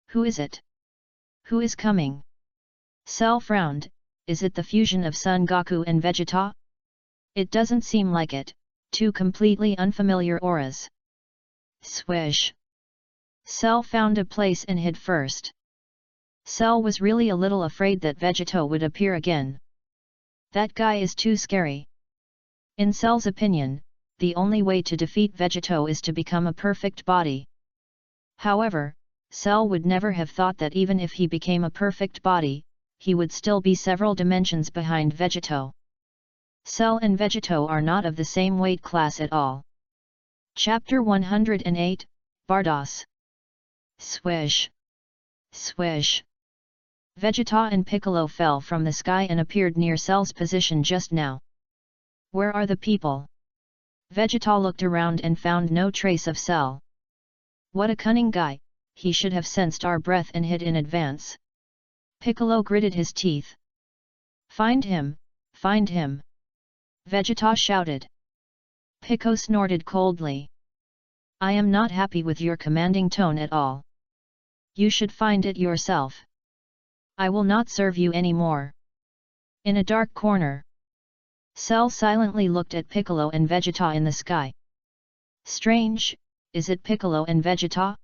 Speaker 1: Who is it? Who is coming? Cell frowned. Is it the fusion of Son Goku and Vegeta? It doesn't seem like it, two completely unfamiliar auras. Swish! Cell found a place and hid first. Cell was really a little afraid that Vegeto would appear again. That guy is too scary. In Cell's opinion, the only way to defeat Vegeto is to become a perfect body. However, Cell would never have thought that even if he became a perfect body, he would still be several dimensions behind Vegeto. Cell and Vegeto are not of the same weight class at all. Chapter 108, Bardos. Swish! Swish! Vegeta and Piccolo fell from the sky and appeared near Cell's position just now. Where are the people? Vegeta looked around and found no trace of Cell. What a cunning guy, he should have sensed our breath and hid in advance. Piccolo gritted his teeth. Find him, find him! Vegeta shouted. Pico snorted coldly. I am not happy with your commanding tone at all. You should find it yourself. I will not serve you anymore. In a dark corner, Cell silently looked at Piccolo and Vegeta in the sky. Strange, is it Piccolo and Vegeta?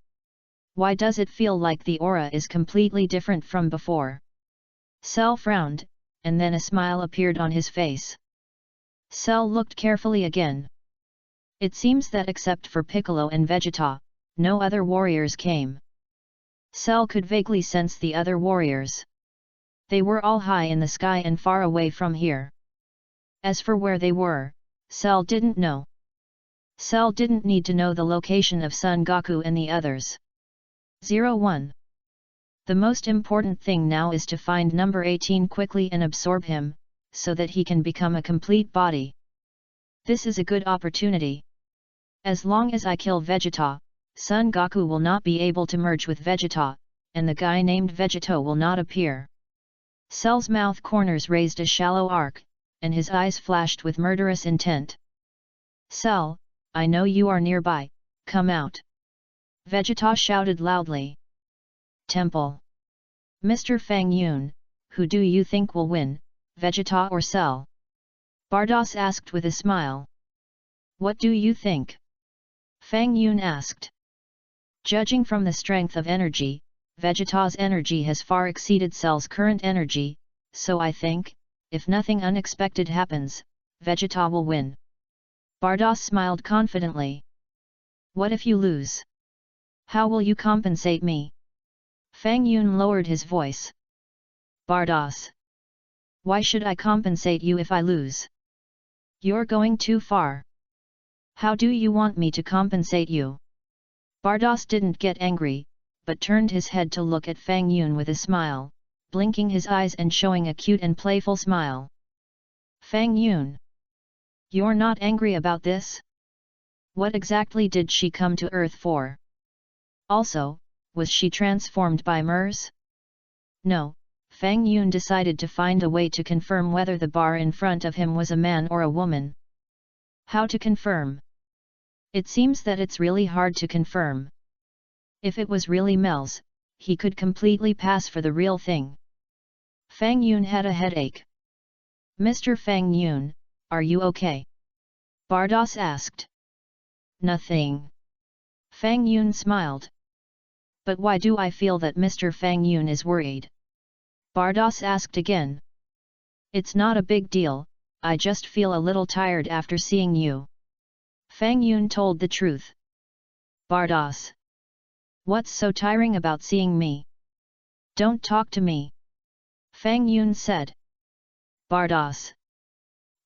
Speaker 1: Why does it feel like the aura is completely different from before? Cell frowned, and then a smile appeared on his face. Cell looked carefully again. It seems that except for Piccolo and Vegeta, no other warriors came. Cell could vaguely sense the other warriors. They were all high in the sky and far away from here. As for where they were, Cell didn't know. Cell didn't need to know the location of Son Goku and the others. 01. The most important thing now is to find number 18 quickly and absorb him, so that he can become a complete body. This is a good opportunity. As long as I kill Vegeta, Son Goku will not be able to merge with Vegeta, and the guy named Vegeto will not appear. Cell's mouth corners raised a shallow arc, and his eyes flashed with murderous intent. Cell, I know you are nearby, come out! Vegeta shouted loudly. Temple. Mr. Fang Yun, who do you think will win, Vegeta or Cell? Bardos asked with a smile. What do you think? Fang Yun asked. Judging from the strength of energy, Vegeta's energy has far exceeded Cell's current energy, so I think, if nothing unexpected happens, Vegeta will win. Bardos smiled confidently. What if you lose? How will you compensate me? Fang Yun lowered his voice. Bardos. Why should I compensate you if I lose? You're going too far. How do you want me to compensate you? Bardos didn't get angry, but turned his head to look at Fang Yun with a smile, blinking his eyes and showing a cute and playful smile. Fang Yun. You're not angry about this? What exactly did she come to Earth for? Also, was she transformed by Mers? No, Fang Yun decided to find a way to confirm whether the bar in front of him was a man or a woman. How to confirm? It seems that it's really hard to confirm. If it was really Mel's, he could completely pass for the real thing. Fang Yun had a headache. Mr. Fang Yun, are you okay? Bardos asked. Nothing. Fang Yun smiled. But why do I feel that Mr. Fang Yun is worried? Bardos asked again. It's not a big deal, I just feel a little tired after seeing you. Fang Yun told the truth. Bardos. What's so tiring about seeing me? Don't talk to me. Fang Yun said. Bardos.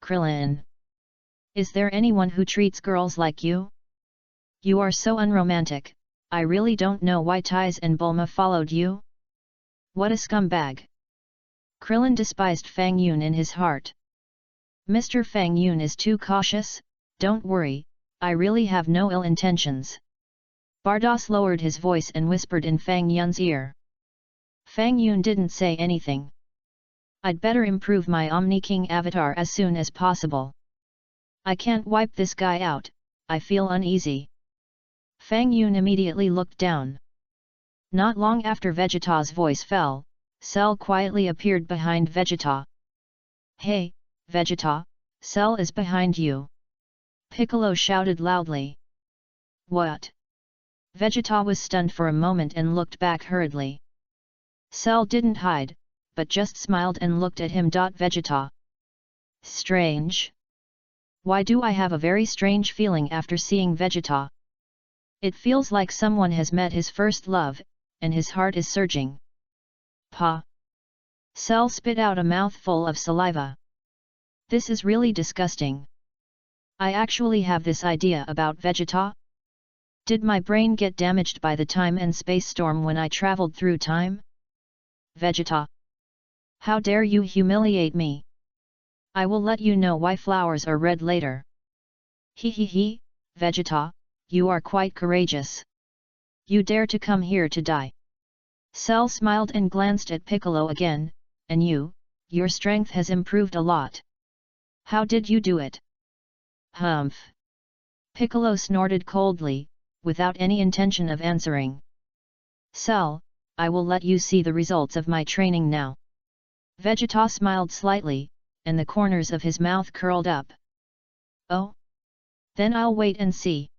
Speaker 1: Krillin. Is there anyone who treats girls like you? You are so unromantic, I really don't know why Tais and Bulma followed you. What a scumbag. Krillin despised Fang Yun in his heart. Mr. Fang Yun is too cautious, don't worry, I really have no ill intentions. Bardos lowered his voice and whispered in Fang Yun's ear. Fang Yun didn't say anything. I'd better improve my Omni King avatar as soon as possible. I can't wipe this guy out, I feel uneasy. Fang Yun immediately looked down. Not long after Vegeta's voice fell, Cell quietly appeared behind Vegeta. Hey, Vegeta, Cell is behind you. Piccolo shouted loudly. What? Vegeta was stunned for a moment and looked back hurriedly. Cell didn't hide, but just smiled and looked at him. Vegeta. Strange. Why do I have a very strange feeling after seeing Vegeta? It feels like someone has met his first love, and his heart is surging. Pa. Cell spit out a mouthful of saliva. This is really disgusting. I actually have this idea about Vegeta? Did my brain get damaged by the time and space storm when I traveled through time? Vegeta. How dare you humiliate me? I will let you know why flowers are red later. He, Vegeta, you are quite courageous. You dare to come here to die. Cell smiled and glanced at Piccolo again, and your strength has improved a lot. How did you do it? Humph. Piccolo snorted coldly, without any intention of answering. Cell, I will let you see the results of my training now. Vegeta smiled slightly, and the corners of his mouth curled up. Oh? Then I'll wait and see.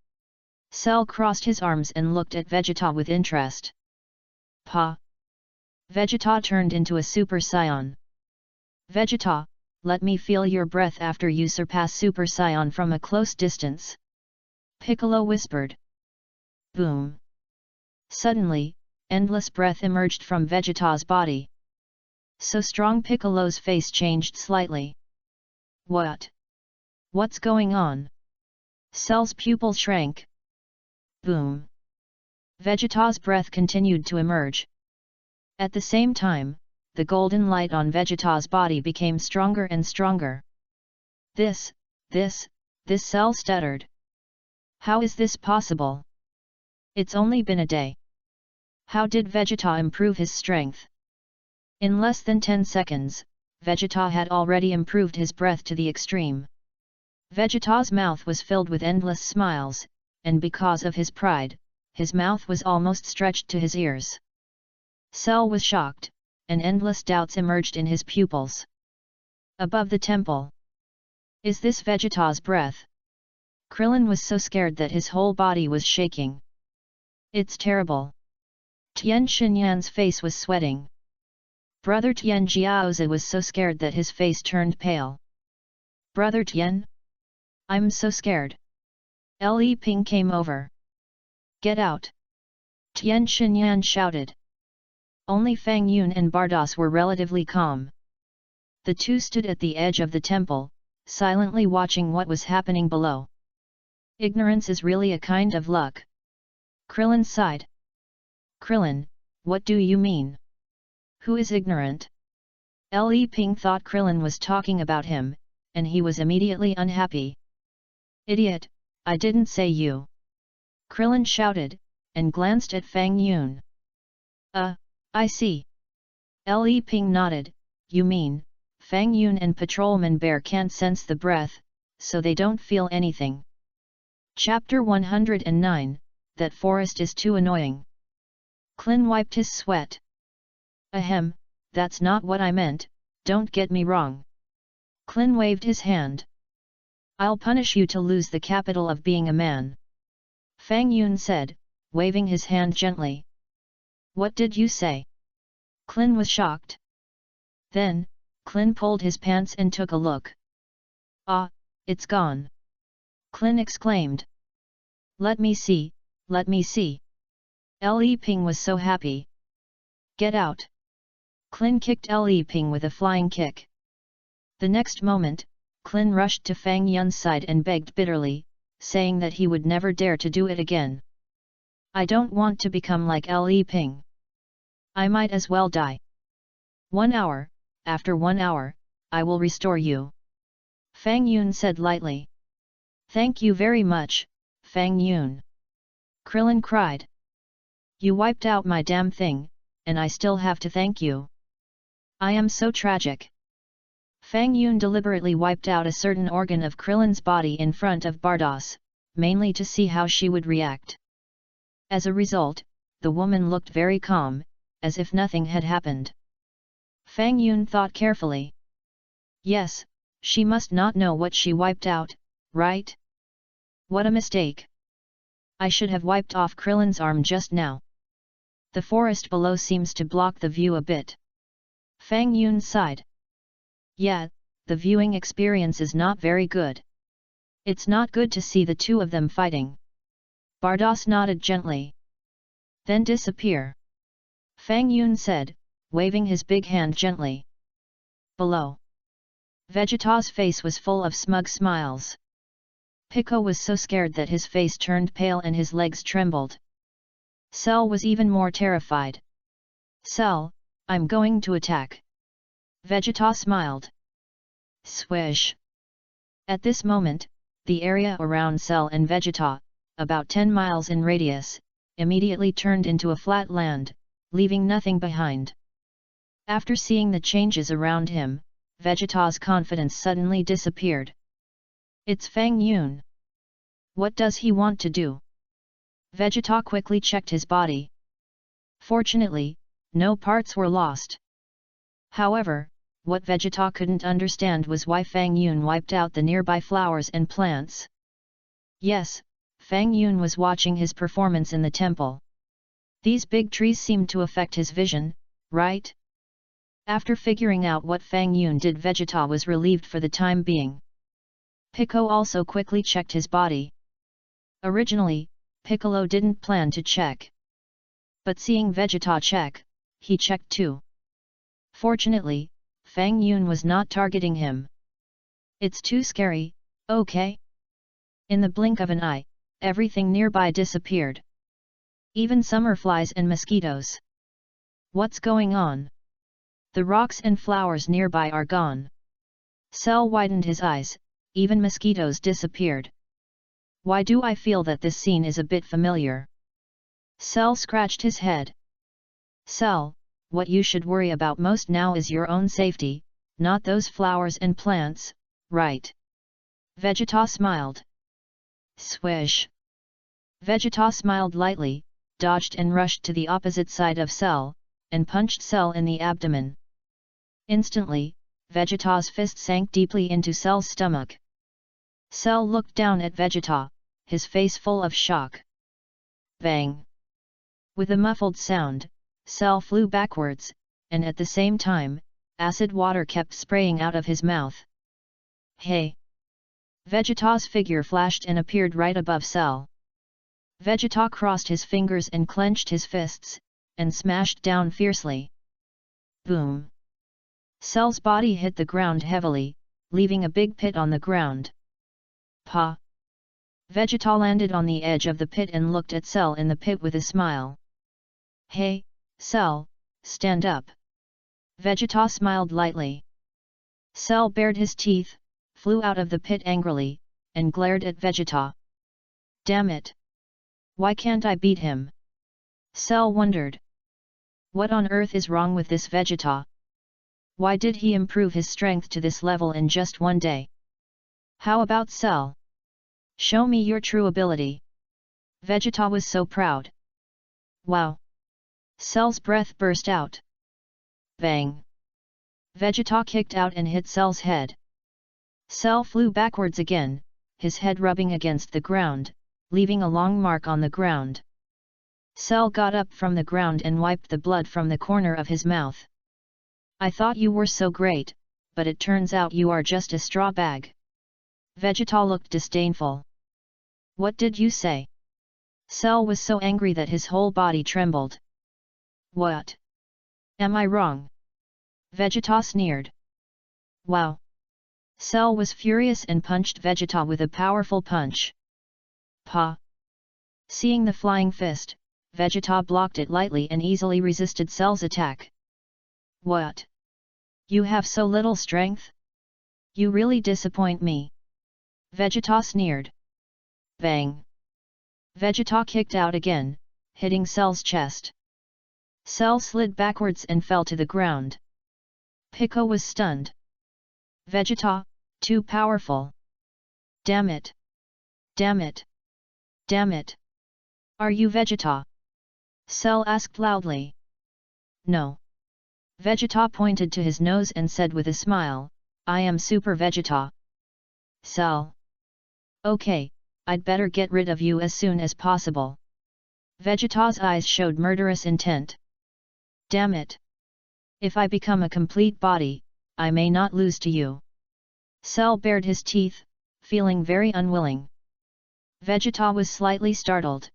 Speaker 1: Cell crossed his arms and looked at Vegeta with interest. Pa. Vegeta turned into a Super Saiyan. Vegeta, let me feel your breath after you surpass Super Saiyan from a close distance. Piccolo whispered. Boom. Suddenly, endless breath emerged from Vegeta's body. So strong Piccolo's face changed slightly. What? What's going on? Cell's pupil shrank. Boom. Vegeta's breath continued to emerge. At the same time, the golden light on Vegeta's body became stronger and stronger. This Cell stuttered. How is this possible? It's only been a day. How did Vegeta improve his strength? In less than 10 seconds, Vegeta had already improved his breath to the extreme. Vegeta's mouth was filled with endless smiles, and because of his pride, his mouth was almost stretched to his ears. Cell was shocked, and endless doubts emerged in his pupils. Above the temple. Is this Vegeta's breath? Krillin was so scared that his whole body was shaking. It's terrible. Tien Shinyan's face was sweating. Brother Tien Jiaozi was so scared that his face turned pale. Brother Tien? I'm so scared. Li Ping came over. Get out! Tien Shinyan shouted. Only Fang Yun and Bardos were relatively calm. The two stood at the edge of the temple, silently watching what was happening below. Ignorance is really a kind of luck. Krillin sighed. Krillin, what do you mean? Who is ignorant? Li Ping thought Krillin was talking about him, and he was immediately unhappy. Idiot, I didn't say you. Krillin shouted, and glanced at Fang Yun. I see. Li Ping nodded, you mean, Fang Yun and Patrolman Bear can't sense the breath, so they don't feel anything. Chapter 109, That forest is too annoying. Klin wiped his sweat. Ahem, that's not what I meant, don't get me wrong. Klin waved his hand. I'll punish you to lose the capital of being a man. Fang Yun said, waving his hand gently. What did you say? Klin was shocked. Then, Klin pulled his pants and took a look. Ah, it's gone. Klin exclaimed. Let me see, let me see. Li Ping was so happy. Get out. Klin kicked Li Ping with a flying kick. The next moment, Klin rushed to Fang Yun's side and begged bitterly, saying that he would never dare to do it again. I don't want to become like Li Ping. I might as well die. 1 hour, after 1 hour, I will restore you. Fang Yun said lightly. Thank you very much, Fang Yun. Krillin cried. You wiped out my damn thing, and I still have to thank you. I am so tragic. Fang Yun deliberately wiped out a certain organ of Krillin's body in front of Bardos, mainly to see how she would react. As a result, the woman looked very calm, as if nothing had happened. Fang Yun thought carefully. Yes, she must not know what she wiped out, right? What a mistake! I should have wiped off Krillin's arm just now. The forest below seems to block the view a bit. Fang Yun sighed. Yeah, the viewing experience is not very good. It's not good to see the two of them fighting. Bardos nodded gently. Then disappear. Fang Yun said, waving his big hand gently. Below. Vegeta's face was full of smug smiles. Pico was so scared that his face turned pale and his legs trembled. Cell was even more terrified. Cell, I'm going to attack. Vegeta smiled. Swish. At this moment, the area around Cell and Vegeta, about 10 miles in radius, immediately turned into a flat land, leaving nothing behind. After seeing the changes around him, Vegeta's confidence suddenly disappeared. It's Fang Yun. What does he want to do? Vegeta quickly checked his body. Fortunately, no parts were lost. However, what Vegeta couldn't understand was why Fang Yun wiped out the nearby flowers and plants. Yes, Fang Yun was watching his performance in the temple. These big trees seemed to affect his vision, right? After figuring out what Fang Yun did, Vegeta was relieved for the time being. Pico also quickly checked his body. Originally, Piccolo didn't plan to check. But seeing Vegeta check, he checked too. Fortunately, Fang Yun was not targeting him. It's too scary, okay? In the blink of an eye, everything nearby disappeared. Even summer flies and mosquitoes. What's going on? The rocks and flowers nearby are gone. Cell widened his eyes, even mosquitoes disappeared. Why do I feel that this scene is a bit familiar? Cell scratched his head. Cell, what you should worry about most now is your own safety, not those flowers and plants, right? Vegeta smiled. Swish. Vegeta smiled lightly, dodged and rushed to the opposite side of Cell, and punched Cell in the abdomen. Instantly, Vegeta's fist sank deeply into Cell's stomach. Cell looked down at Vegeta, his face full of shock. Bang! With a muffled sound, Cell flew backwards, and at the same time, acid water kept spraying out of his mouth. Hey! Vegeta's figure flashed and appeared right above Cell. Vegeta crossed his fingers and clenched his fists, and smashed down fiercely. Boom! Cell's body hit the ground heavily, leaving a big pit on the ground. Pa! Vegeta landed on the edge of the pit and looked at Cell in the pit with a smile. Hey, Cell, stand up. Vegeta smiled lightly. Cell bared his teeth, flew out of the pit angrily, and glared at Vegeta. Damn it! Why can't I beat him? Cell wondered. What on earth is wrong with this Vegeta? Why did he improve his strength to this level in just one day? How about Cell? Show me your true ability. Vegeta was so proud. Wow! Cell's breath burst out. Bang! Vegeta kicked out and hit Cell's head. Cell flew backwards again, his head rubbing against the ground, leaving a long mark on the ground. Cell got up from the ground and wiped the blood from the corner of his mouth. I thought you were so great, but it turns out you are just a straw bag. Vegeta looked disdainful. What did you say? Cell was so angry that his whole body trembled. What? Am I wrong? Vegeta sneered. Wow! Cell was furious and punched Vegeta with a powerful punch. Pa! Seeing the flying fist, Vegeta blocked it lightly and easily resisted Cell's attack. What? You have so little strength? You really disappoint me. Vegeta sneered. Bang! Vegeta kicked out again, hitting Cell's chest. Cell slid backwards and fell to the ground. Pico was stunned. Vegeta, too powerful. Damn it! Damn it! Damn it! Are you Vegeta? Cell asked loudly. No. Vegeta pointed to his nose and said with a smile, I am Super Vegeta. Cell. Okay, I'd better get rid of you as soon as possible. Vegeta's eyes showed murderous intent. Damn it! If I become a complete body, I may not lose to you. Cell bared his teeth, feeling very unwilling. Vegeta was slightly startled.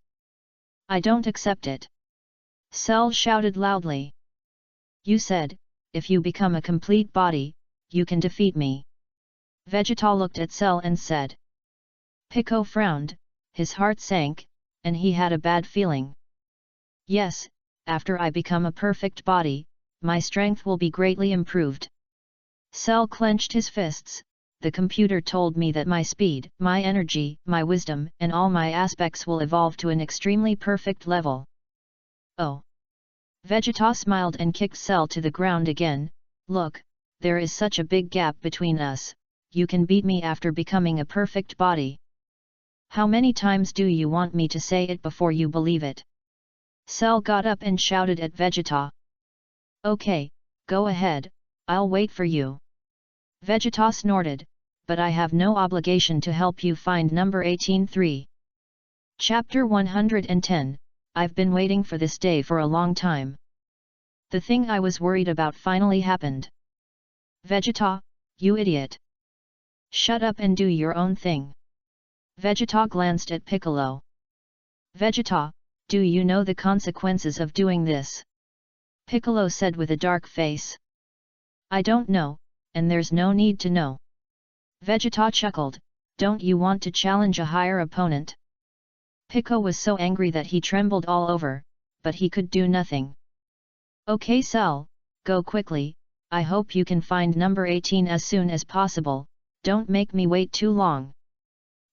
Speaker 1: I don't accept it. Cell shouted loudly. You said, if you become a complete body, you can defeat me. Vegeta looked at Cell and said. Pico frowned, his heart sank, and he had a bad feeling. Yes, after I become a perfect body, my strength will be greatly improved. Cell clenched his fists. The computer told me that my speed, my energy, my wisdom, and all my aspects will evolve to an extremely perfect level. Oh! Vegeta smiled and kicked Cell to the ground again. Look, there is such a big gap between us, you can beat me after becoming a perfect body. How many times do you want me to say it before you believe it? Cell got up and shouted at Vegeta. Okay, go ahead, I'll wait for you. Vegeta snorted, but I have no obligation to help you find number 18-3. Chapter 110, I've been waiting for this day for a long time. The thing I was worried about finally happened. Vegeta, you idiot. Shut up and do your own thing. Vegeta glanced at Piccolo. Vegeta, do you know the consequences of doing this? Piccolo said with a dark face. I don't know, and there's no need to know. Vegeta chuckled, don't you want to challenge a higher opponent? Pico was so angry that he trembled all over, but he could do nothing. Okay Cell, go quickly, I hope you can find number 18 as soon as possible, don't make me wait too long.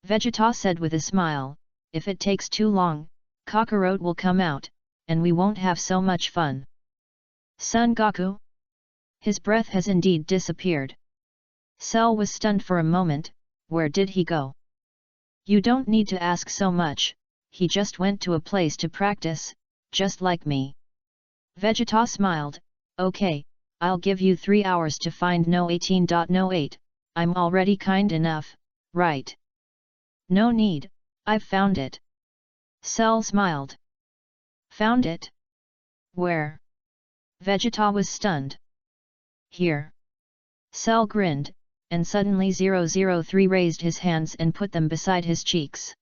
Speaker 1: Vegeta said with a smile, if it takes too long, Kakarot will come out, and we won't have so much fun. Son Goku? His breath has indeed disappeared. Cell was stunned for a moment, where did he go? You don't need to ask so much, he just went to a place to practice, just like me. Vegeta smiled, okay, I'll give you 3 hours to find no 18.08, I'm already kind enough, right? No need, I've found it. Cell smiled. Found it? Where? Vegeta was stunned. Here. Cell grinned, and suddenly 003 raised his hands and put them beside his cheeks.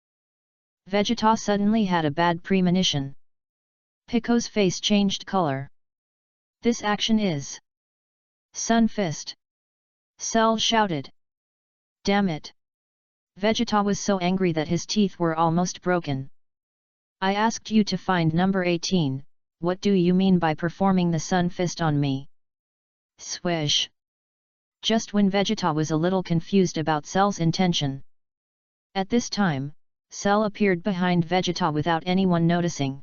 Speaker 1: Vegeta suddenly had a bad premonition. Pico's face changed color. This action is Sun Fist. Cell shouted. Damn it! Vegeta was so angry that his teeth were almost broken. I asked you to find number 18, what do you mean by performing the Sun Fist on me? Swish! Just when Vegeta was a little confused about Cell's intention. At this time, Cell appeared behind Vegeta without anyone noticing.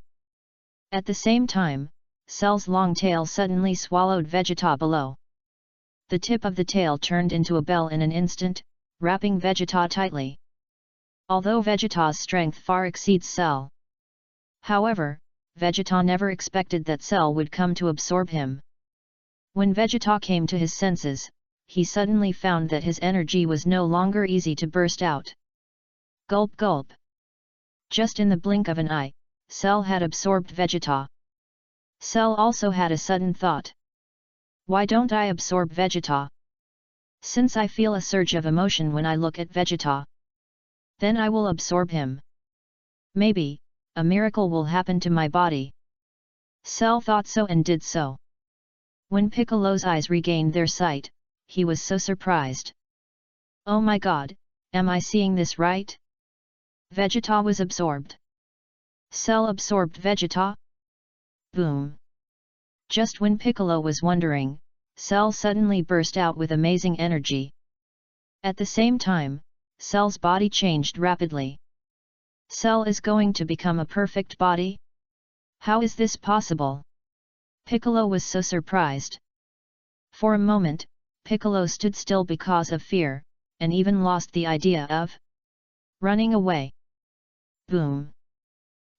Speaker 1: At the same time, Cell's long tail suddenly swallowed Vegeta below. The tip of the tail turned into a bell in an instant, wrapping Vegeta tightly. Although Vegeta's strength far exceeds Cell. However, Vegeta never expected that Cell would come to absorb him. When Vegeta came to his senses, he suddenly found that his energy was no longer easy to burst out. Gulp gulp. Just in the blink of an eye, Cell had absorbed Vegeta. Cell also had a sudden thought. Why don't I absorb Vegeta? Since I feel a surge of emotion when I look at Vegeta. Then I will absorb him. Maybe, a miracle will happen to my body. Cell thought so and did so. When Piccolo's eyes regained their sight, he was so surprised. Oh my god, am I seeing this right? Vegeta was absorbed. Cell absorbed Vegeta? Boom! Just when Piccolo was wondering, Cell suddenly burst out with amazing energy. At the same time, Cell's body changed rapidly. Cell is going to become a perfect body? How is this possible? Piccolo was so surprised. For a moment, Piccolo stood still because of fear, and even lost the idea of running away. Boom!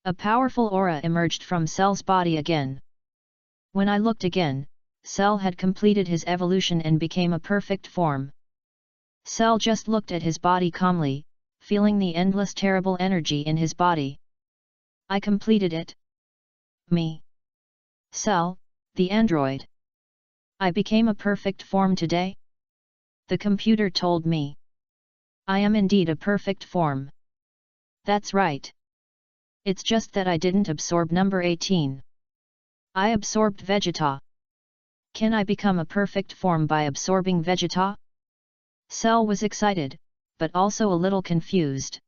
Speaker 1: A powerful aura emerged from Cell's body again. When I looked again, Cell had completed his evolution and became a perfect form. Cell just looked at his body calmly, feeling the endless terrible energy in his body. I completed it. Me. Cell, the android. I became a perfect form today? The computer told me. I am indeed a perfect form. That's right. It's just that I didn't absorb number 18. I absorbed Vegeta. Can I become a perfect form by absorbing Vegeta? Cell was excited, but also a little confused.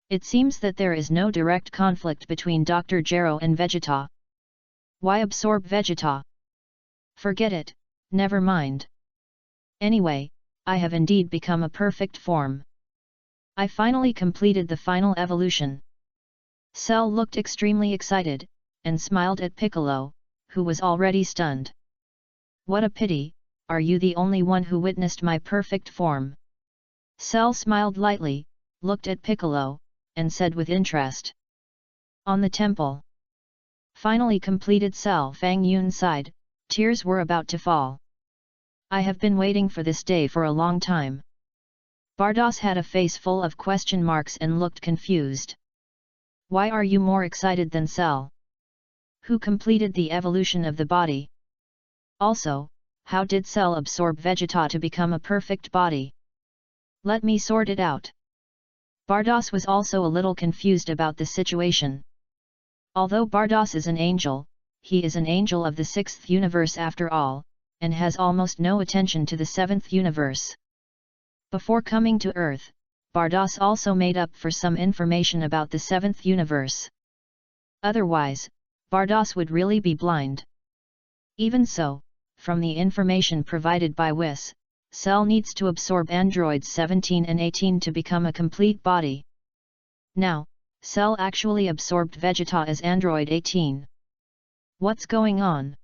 Speaker 1: It seems that there is no direct conflict between Dr. Gero and Vegeta. Why absorb Vegeta? Forget it, never mind. Anyway, I have indeed become a perfect form. I finally completed the final evolution. Cell looked extremely excited, and smiled at Piccolo, who was already stunned. What a pity, are you the only one who witnessed my perfect form? Cell smiled lightly, looked at Piccolo, and said with interest. On the temple. Finally completed Cell Fang Yun sighed, tears were about to fall. I have been waiting for this day for a long time. Bardos had a face full of question marks and looked confused. Why are you more excited than Cell? Who completed the evolution of the body? Also, how did Cell absorb Vegeta to become a perfect body? Let me sort it out. Bardos was also a little confused about the situation. Although Bardos is an angel, he is an angel of the 6th universe after all, and has almost no attention to the 7th universe. Before coming to Earth, Bardos also made up for some information about the 7th universe. Otherwise, Bardos would really be blind. Even so, from the information provided by Whis, Cell needs to absorb androids 17 and 18 to become a complete body. Now, Cell actually absorbed Vegeta as android 18. What's going on?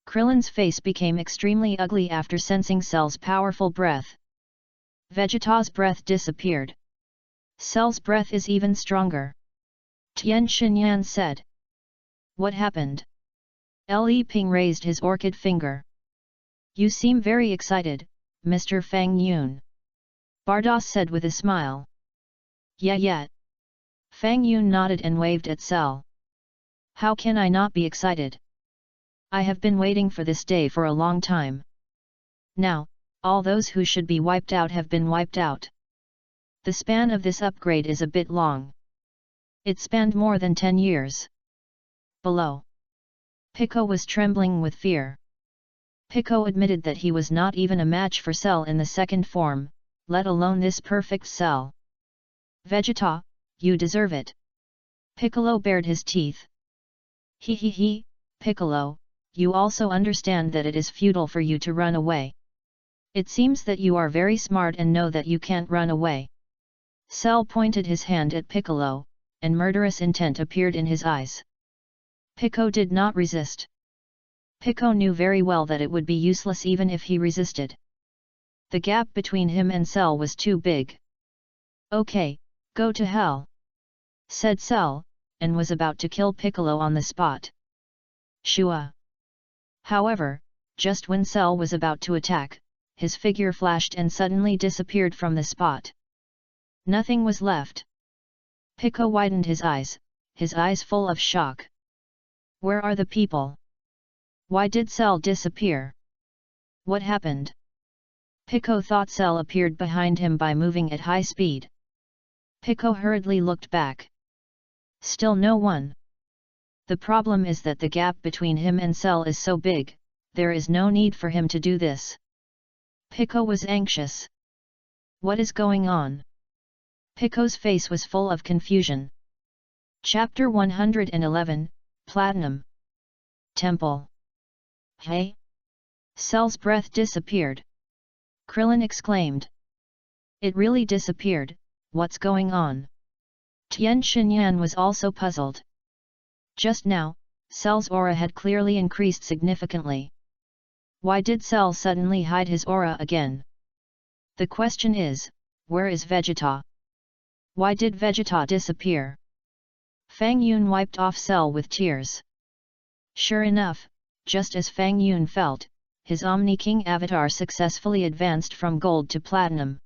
Speaker 1: Krillin's face became extremely ugly after sensing Cell's powerful breath. Vegeta's breath disappeared. Cell's breath is even stronger. Tian Xinyan said. What happened? Li Ping raised his orchid finger. You seem very excited, Mr. Fang Yun. Bardos said with a smile. Yeah. Fang Yun nodded and waved at Cell. How can I not be excited? I have been waiting for this day for a long time. Now, all those who should be wiped out have been wiped out. The span of this upgrade is a bit long. It spanned more than 10 years. Below. Pico was trembling with fear. Pico admitted that he was not even a match for Cell in the second form, let alone this perfect Cell. Vegeta, you deserve it. Piccolo bared his teeth. He, Piccolo, you also understand that it is futile for you to run away. It seems that you are very smart and know that you can't run away. Cell pointed his hand at Piccolo, and murderous intent appeared in his eyes. Pico did not resist. Pico knew very well that it would be useless even if he resisted. The gap between him and Cell was too big. Okay, go to hell, said Cell, and was about to kill Piccolo on the spot. Shua. However, just when Cell was about to attack, his figure flashed and suddenly disappeared from the spot. Nothing was left. Pico widened his eyes full of shock. Where are the people? Why did Cell disappear? What happened? Pico thought Cell appeared behind him by moving at high speed. Pico hurriedly looked back. Still no one. The problem is that the gap between him and Cell is so big, there is no need for him to do this. Pico was anxious. What is going on? Pico's face was full of confusion. Chapter 111, Platinum. Temple. Hey? Cell's breath disappeared. Krillin exclaimed. It really disappeared, what's going on? Tian Xinyan was also puzzled. Just now, Cell's aura had clearly increased significantly. Why did Cell suddenly hide his aura again? The question is, where is Vegeta? Why did Vegeta disappear? Fang Yun wiped off Cell with tears. Sure enough, just as Fang Yun felt, his Omni King avatar successfully advanced from gold to platinum.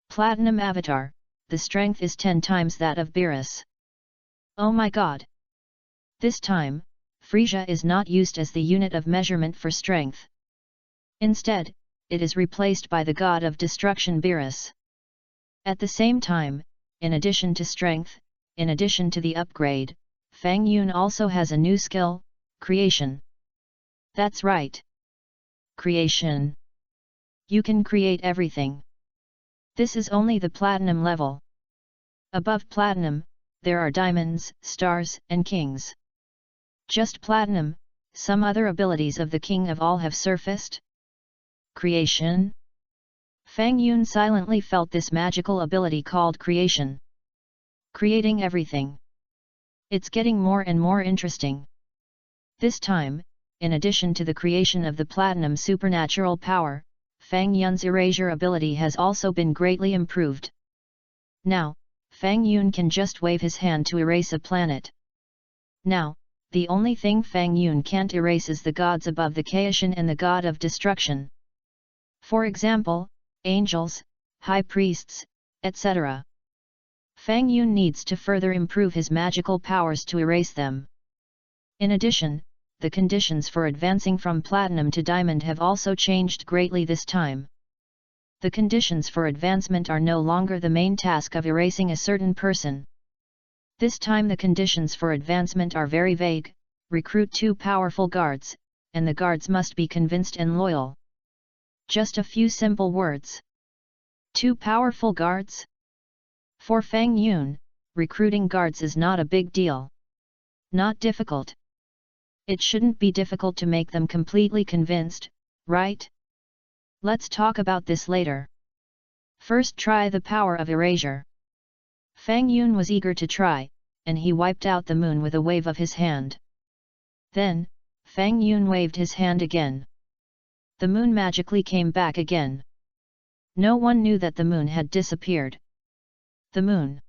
Speaker 1: Platinum avatar, the strength is 10 times that of Beerus. Oh my god! This time, Frisia is not used as the unit of measurement for strength. Instead, it is replaced by the god of destruction Beerus. At the same time, in addition to strength, in addition to the upgrade, Fang Yun also has a new skill, creation. That's right. Creation. You can create everything. This is only the platinum level. Above platinum, there are diamonds, stars, and kings. Just platinum, some other abilities of the king of all have surfaced. Creation? Fang Yun silently felt this magical ability called creation. Creating everything. It's getting more and more interesting. This time, in addition to the creation of the platinum supernatural power, Fang Yun's erasure ability has also been greatly improved. Now, Fang Yun can just wave his hand to erase a planet. Now, the only thing Fang Yun can't erase is the gods above the Kaishan and the god of destruction. For example, angels, high priests, etc. Fang Yun needs to further improve his magical powers to erase them. In addition, the conditions for advancing from platinum to diamond have also changed greatly this time. The conditions for advancement are no longer the main task of erasing a certain person. This time the conditions for advancement are very vague: recruit 2 powerful guards, and the guards must be convinced and loyal. Just a few simple words. 2 powerful guards? For Fang Yun, recruiting guards is not a big deal. Not difficult. It shouldn't be difficult to make them completely convinced, right? Let's talk about this later. First try the power of erasure. Fang Yun was eager to try, and he wiped out the moon with a wave of his hand. Then, Fang Yun waved his hand again. The moon magically came back again. No one knew that the moon had disappeared. The moon.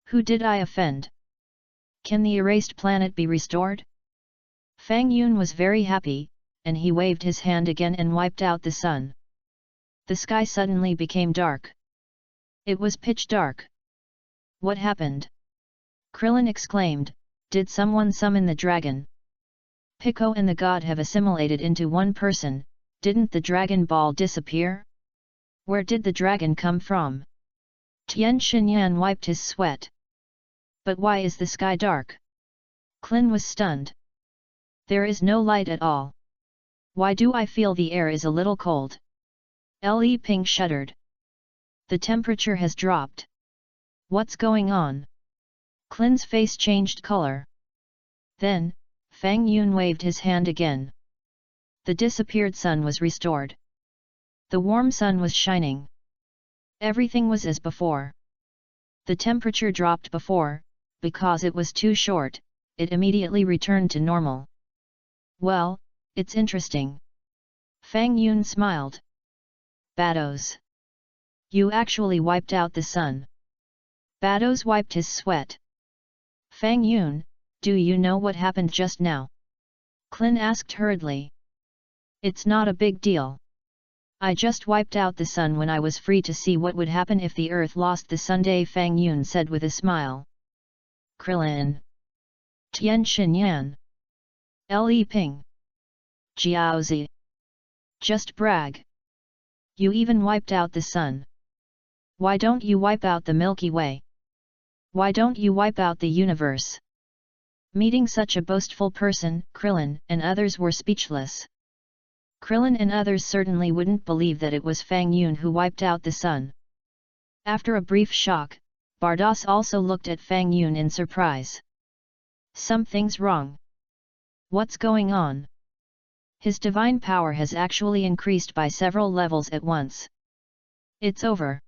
Speaker 1: Who did I offend? Can the erased planet be restored? Fang Yun was very happy, and he waved his hand again and wiped out the sun. The sky suddenly became dark. It was pitch dark. What happened? Krillin exclaimed, did someone summon the dragon? Pico and the god have assimilated into one person, didn't the Dragon Ball disappear? Where did the dragon come from? Tian Xinyan wiped his sweat. But why is the sky dark? Klin was stunned. There is no light at all. Why do I feel the air is a little cold? Li Ping shuddered. The temperature has dropped. What's going on? Klin's face changed color. Then, Fang Yun waved his hand again. The disappeared sun was restored. The warm sun was shining. Everything was as before. The temperature dropped before, because it was too short, it immediately returned to normal. Well, it's interesting. Fang Yun smiled. Bados. You actually wiped out the sun. Bados wiped his sweat. Fang Yun, do you know what happened just now? Klin asked hurriedly. It's not a big deal. I just wiped out the sun when I was free to see what would happen if the earth lost the Sunday, Fang Yun said with a smile. Krillin. Tian Xinyan. Li Ping. Jiaozi. Just brag. You even wiped out the sun. Why don't you wipe out the Milky Way? Why don't you wipe out the universe? Meeting such a boastful person, Krillin and others were speechless. Krillin and others certainly wouldn't believe that it was Fang Yun who wiped out the sun. After a brief shock, Bardos also looked at Fang Yun in surprise. Something's wrong. What's going on? His divine power has actually increased by several levels at once. It's over.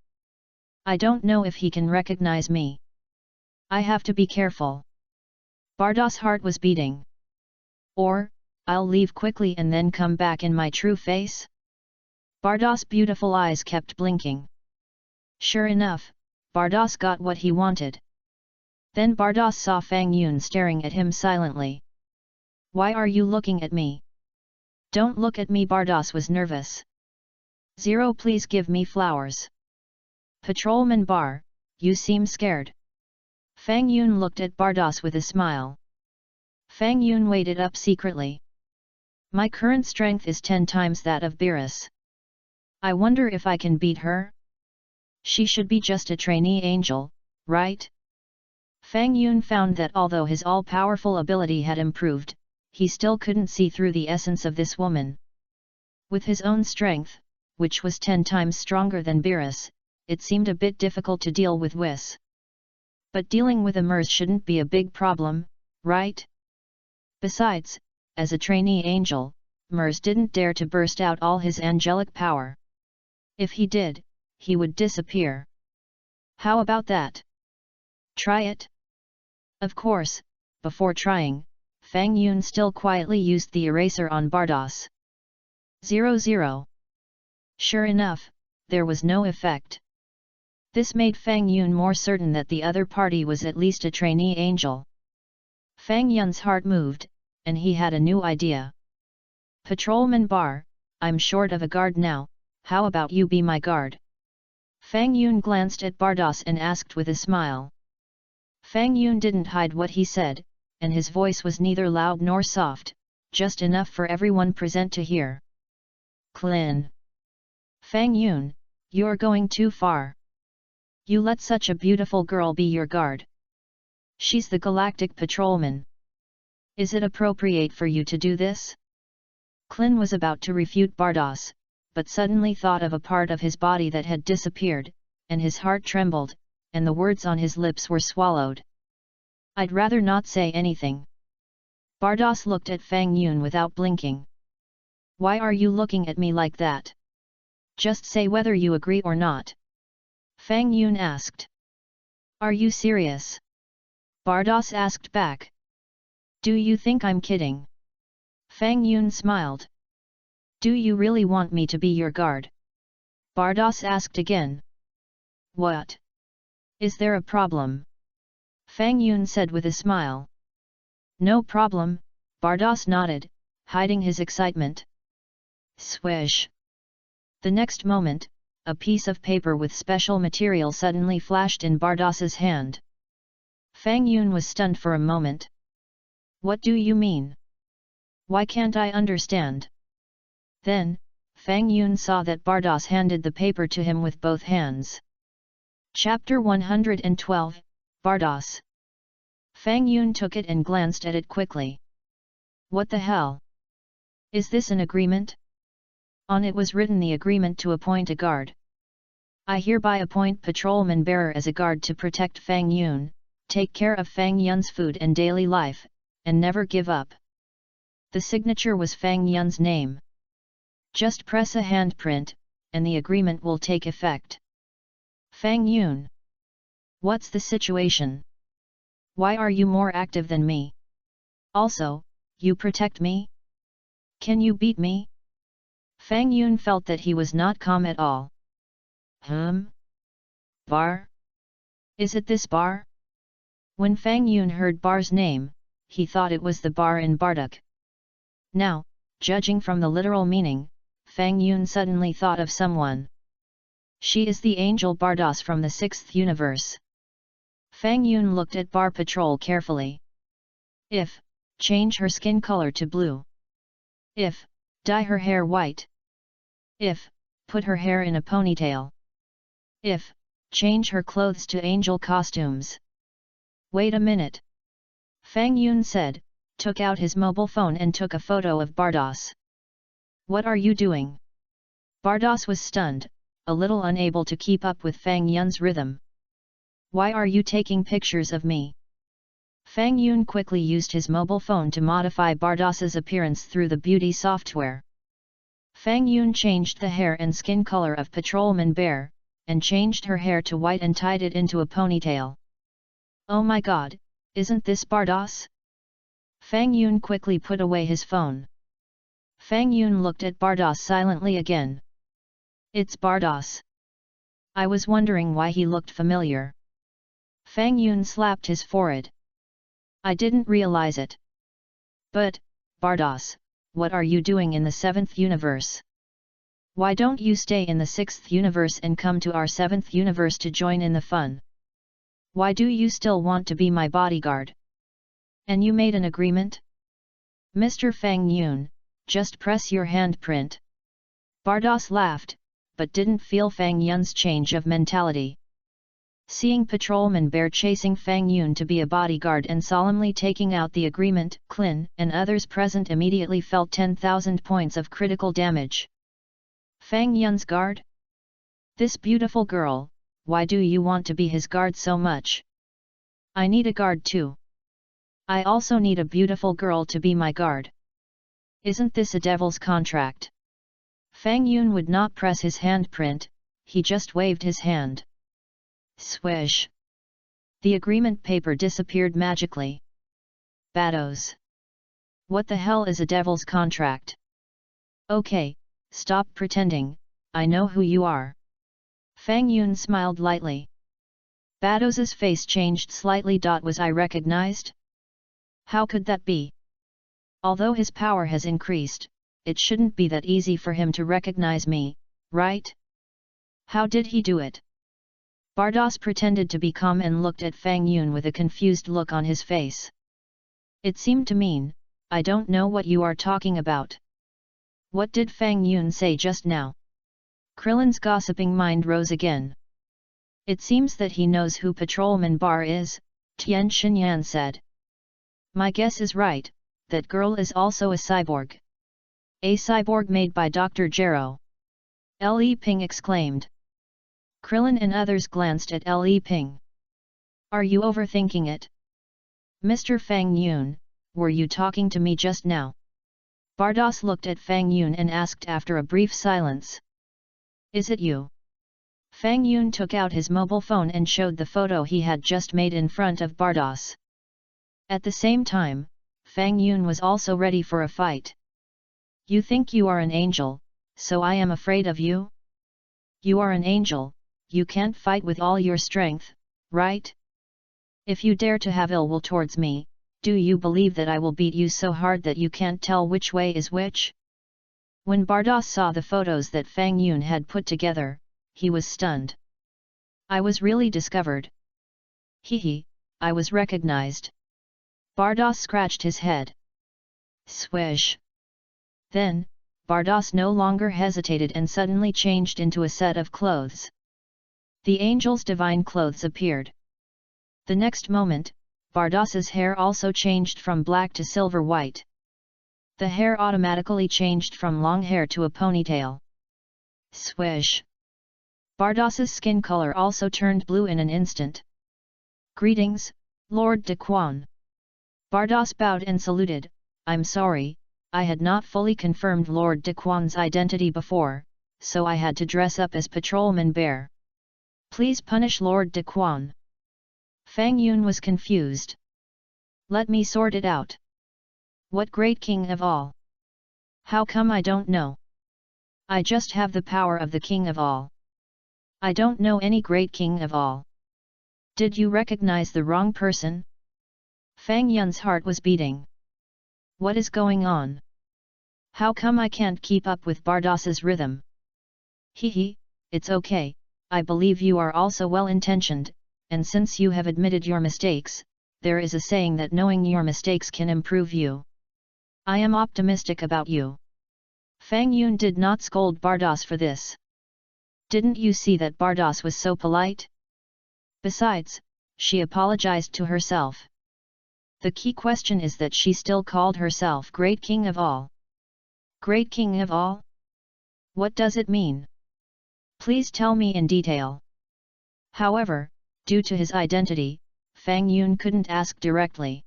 Speaker 1: I don't know if he can recognize me. I have to be careful. Bardos' heart was beating. Or, I'll leave quickly and then come back in my true face? Bardos' beautiful eyes kept blinking. Sure enough, Bardos got what he wanted. Then Bardos saw Fang Yun staring at him silently. Why are you looking at me? Don't look at me, Bardos was nervous. Zero, please give me flowers. Patrolman Bar, you seem scared. Fang Yun looked at Bardos with a smile. Fang Yun waited up secretly. My current strength is 10 times that of Beerus. I wonder if I can beat her? She should be just a trainee angel, right? Fang Yun found that although his all-powerful ability had improved, he still couldn't see through the essence of this woman. With his own strength, which was 10 times stronger than Beerus, it seemed a bit difficult to deal with Whis. But dealing with a Mers shouldn't be a big problem, right? Besides, as a trainee angel, Mers didn't dare to burst out all his angelic power. If he did, he would disappear. How about that? Try it? Of course, before trying, Fang Yun still quietly used the eraser on Bardos. 00. Sure enough, there was no effect. This made Fang Yun more certain that the other party was at least a trainee angel. Fang Yun's heart moved, and he had a new idea. Patrolman Bar, I'm short of a guard now, how about you be my guard? Fang Yun glanced at Bardos and asked with a smile. Fang Yun didn't hide what he said, and his voice was neither loud nor soft, just enough for everyone present to hear. Klin. Fang Yun, you're going too far. You let such a beautiful girl be your guard. She's the Galactic Patrolman. Is it appropriate for you to do this? Klin was about to refute Bardos, but suddenly thought of a part of his body that had disappeared, and his heart trembled, and the words on his lips were swallowed. I'd rather not say anything. Bardos looked at Fang Yun without blinking. Why are you looking at me like that? Just say whether you agree or not. Fang Yun asked. Are you serious? Bardos asked back. Do you think I'm kidding? Fang Yun smiled. Do you really want me to be your guard? Bardos asked again. What? Is there a problem? Fang Yun said with a smile. No problem, Bardos nodded, hiding his excitement. Swish. The next moment, a piece of paper with special material suddenly flashed in Bardos's hand. Fang Yun was stunned for a moment. What do you mean? Why can't I understand? Then, Fang Yun saw that Bardos handed the paper to him with both hands. Chapter 112, Bardos. Fang Yun took it and glanced at it quickly. What the hell? Is this an agreement? On it was written the agreement to appoint a guard. I hereby appoint Patrolman Bearer as a guard to protect Fang Yun, take care of Fang Yun's food and daily life, and never give up. The signature was Fang Yun's name. Just press a handprint, and the agreement will take effect. Fang Yun. What's the situation? Why are you more active than me? Also, you protect me? Can you beat me? Fang Yun felt that he was not calm at all. Bar? Is it this bar? When Fang Yun heard Bar's name, he thought it was the bar in Barduk. Now, judging from the literal meaning, Fang Yun suddenly thought of someone. She is the angel Bardos from the 6th universe. Fang Yun looked at Bar Patrol carefully. If, change her skin color to blue. If, dye her hair white. If, put her hair in a ponytail. If, change her clothes to angel costumes. Wait a minute. Fang Yun said, took out his mobile phone and took a photo of Bardos. What are you doing? Bardos was stunned, a little unable to keep up with Fang Yun's rhythm. Why are you taking pictures of me? Fang Yun quickly used his mobile phone to modify Bardos's appearance through the beauty software. Fang Yun changed the hair and skin color of Patrolman Bear, and changed her hair to white and tied it into a ponytail. Oh my god, isn't this Bardos? Fang Yun quickly put away his phone. Fang Yun looked at Bardos silently again. It's Bardos. I was wondering why he looked familiar. Fang Yun slapped his forehead. I didn't realize it. But, Bardos, what are you doing in the 7th universe? Why don't you stay in the 6th universe and come to our 7th universe to join in the fun? Why do you still want to be my bodyguard? And you made an agreement? Mr. Fang Yun, just press your handprint. Bardos laughed, but didn't feel Fang Yun's change of mentality. Seeing Patrolman Bear chasing Fang Yun to be a bodyguard and solemnly taking out the agreement, Clin and others present immediately felt 10,000 points of critical damage. Fang Yun's guard? This beautiful girl, why do you want to be his guard so much? I need a guard too. I also need a beautiful girl to be my guard. Isn't this a devil's contract? Fang Yun would not press his handprint, he just waved his hand. Swish! The agreement paper disappeared magically. Bados! What the hell is a devil's contract? Okay, stop pretending, I know who you are. Fang Yun smiled lightly. Bados's face changed slightly. Was I recognized? How could that be? Although his power has increased, it shouldn't be that easy for him to recognize me, right? How did he do it? Bardos pretended to be calm and looked at Fang Yun with a confused look on his face. It seemed to mean, I don't know what you are talking about. What did Fang Yun say just now? Krillin's gossiping mind rose again. It seems that he knows who Patrolman Bar is, Tian Xinyan said. My guess is right, that girl is also a cyborg. A cyborg made by Dr. Gero. Li Ping exclaimed. Krillin and others glanced at Li Ping. Are you overthinking it? Mr. Fang Yun, were you talking to me just now? Bardos looked at Fang Yun and asked after a brief silence. Is it you? Fang Yun took out his mobile phone and showed the photo he had just made in front of Bardos. At the same time, Fang Yun was also ready for a fight. You think you are an angel, so I am afraid of you? You are an angel, you can't fight with all your strength, right? If you dare to have ill will towards me, do you believe that I will beat you so hard that you can't tell which way is which? When Bardos saw the photos that Fang Yun had put together, he was stunned. I was really discovered. Hehe, I was recognized. Bardos scratched his head. Swish! Then, Bardos no longer hesitated and suddenly changed into a set of clothes. The angel's divine clothes appeared. The next moment, Bardos's hair also changed from black to silver white. The hair automatically changed from long hair to a ponytail. Swish! Bardos's skin color also turned blue in an instant. Greetings, Lord De Quan. Bardos bowed and saluted. I'm sorry, I had not fully confirmed Lord De Quan's identity before, so I had to dress up as Patrolman Bear. Please punish Lord De Quan. Fang Yun was confused. Let me sort it out. What great king of all? How come I don't know? I just have the power of the king of all. I don't know any great king of all. Did you recognize the wrong person? Fang Yun's heart was beating. What is going on? How come I can't keep up with Bardos's rhythm? Hehe, it's okay, I believe you are also well-intentioned, and since you have admitted your mistakes, there is a saying that knowing your mistakes can improve you. I am optimistic about you. Fang Yun did not scold Bardos for this. Didn't you see that Bardos was so polite? Besides, she apologized to herself. The key question is that she still called herself Great King of All. Great King of All? What does it mean? Please tell me in detail. However, due to his identity, Fang Yun couldn't ask directly.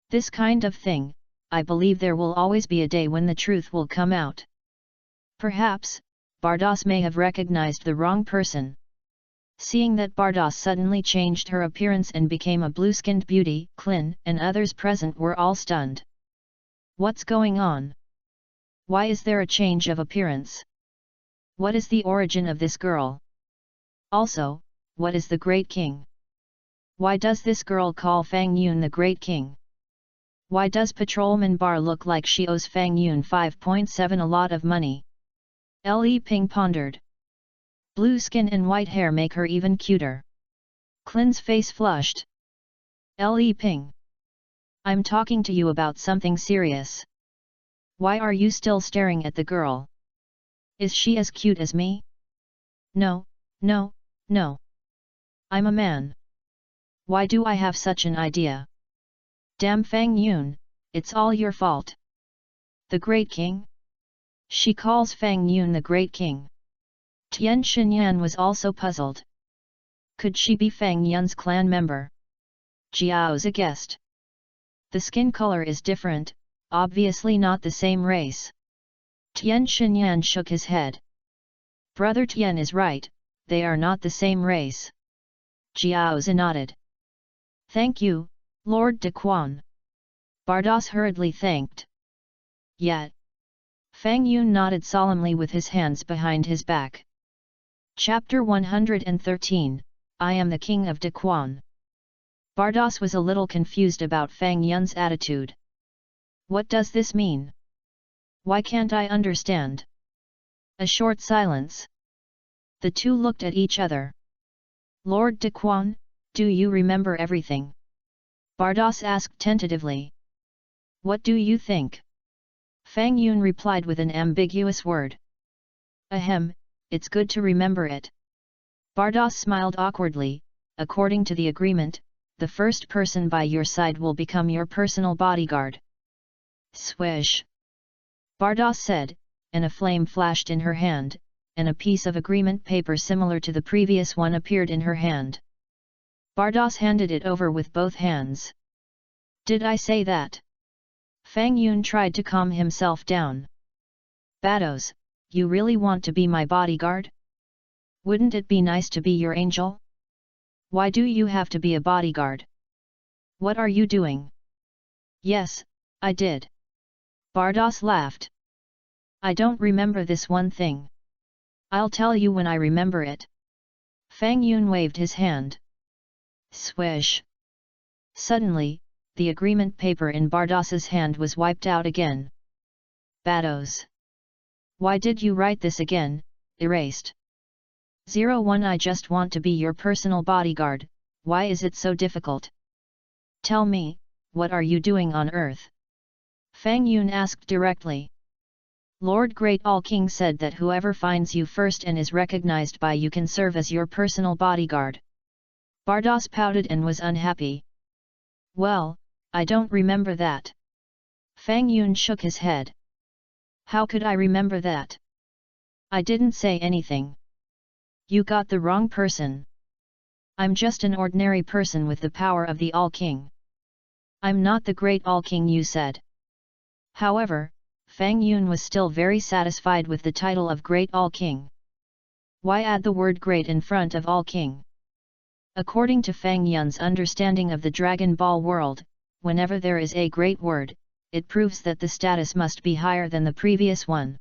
Speaker 1: This kind of thing, I believe there will always be a day when the truth will come out. Perhaps, Bardos may have recognized the wrong person. Seeing that Bardos suddenly changed her appearance and became a blue-skinned beauty, Clin and others present were all stunned. What's going on? Why is there a change of appearance? What is the origin of this girl? Also, what is the Great King? Why does this girl call Fang Yun the Great King? Why does Patrolman Bar look like she owes Fang Yun 5.7 a lot of money? Li Ping pondered. Blue skin and white hair make her even cuter. Clin's face flushed. Le Ping. I'm talking to you about something serious. Why are you still staring at the girl? Is she as cute as me? No, no, no. I'm a man. Why do I have such an idea? Damn Fang Yun, it's all your fault. The Great King? She calls Fang Yun the Great King. Tian Xinyan was also puzzled. Could she be Fang Yun's clan member? Jiao's a guest. The skin color is different, obviously not the same race. Tian Xinyan shook his head. Brother Tian is right, they are not the same race. Jiaozi nodded. Thank you, Lord De Quan. Bardos hurriedly thanked. Yet. Fang Yun nodded solemnly with his hands behind his back. Chapter 113, I am the King of De Quan. Bardos was a little confused about Fang Yun's attitude. What does this mean? Why can't I understand? A short silence. The two looked at each other. Lord De Quan, do you remember everything? Bardos asked tentatively. What do you think? Fang Yun replied with an ambiguous word. Ahem, it's good to remember it. Bardos smiled awkwardly. According to the agreement, the first person by your side will become your personal bodyguard. Swish! Bardos said, and a flame flashed in her hand, and a piece of agreement paper similar to the previous one appeared in her hand. Bardos handed it over with both hands. Did I say that? Fang Yun tried to calm himself down. Bados, you really want to be my bodyguard? Wouldn't it be nice to be your angel? Why do you have to be a bodyguard? What are you doing? Yes, I did. Bardos laughed. I don't remember this one thing. I'll tell you when I remember it. Fang Yun waved his hand. Swish! Suddenly, the agreement paper in Bardos's hand was wiped out again. Bados! Why did you write this again? Erased. 01 I just want to be your personal bodyguard, why is it so difficult? Tell me, what are you doing on Earth? Fang Yun asked directly. Lord Great All King said that whoever finds you first and is recognized by you can serve as your personal bodyguard. Bardos pouted and was unhappy. Well, I don't remember that. Fang Yun shook his head. How could I remember that? I didn't say anything. You got the wrong person. I'm just an ordinary person with the power of the All King. I'm not the Great All King you said. However, Fang Yun was still very satisfied with the title of Great All King. Why add the word great in front of All King? According to Fang Yun's understanding of the Dragon Ball world, whenever there is a great word, it proves that the status must be higher than the previous one.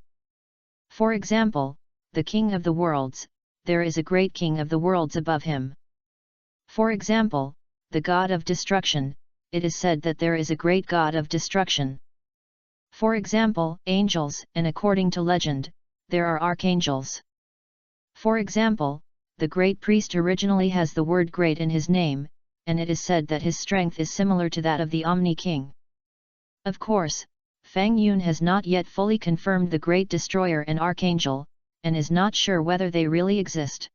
Speaker 1: For example, the King of the Worlds, there is a great King of the Worlds above him. For example, the God of Destruction, it is said that there is a great God of Destruction. For example, angels, and according to legend, there are archangels. For example, the great priest originally has the word great in his name, and it is said that his strength is similar to that of the Omni King. Of course, Fang Yun has not yet fully confirmed the Great Destroyer and Archangel, and is not sure whether they really exist.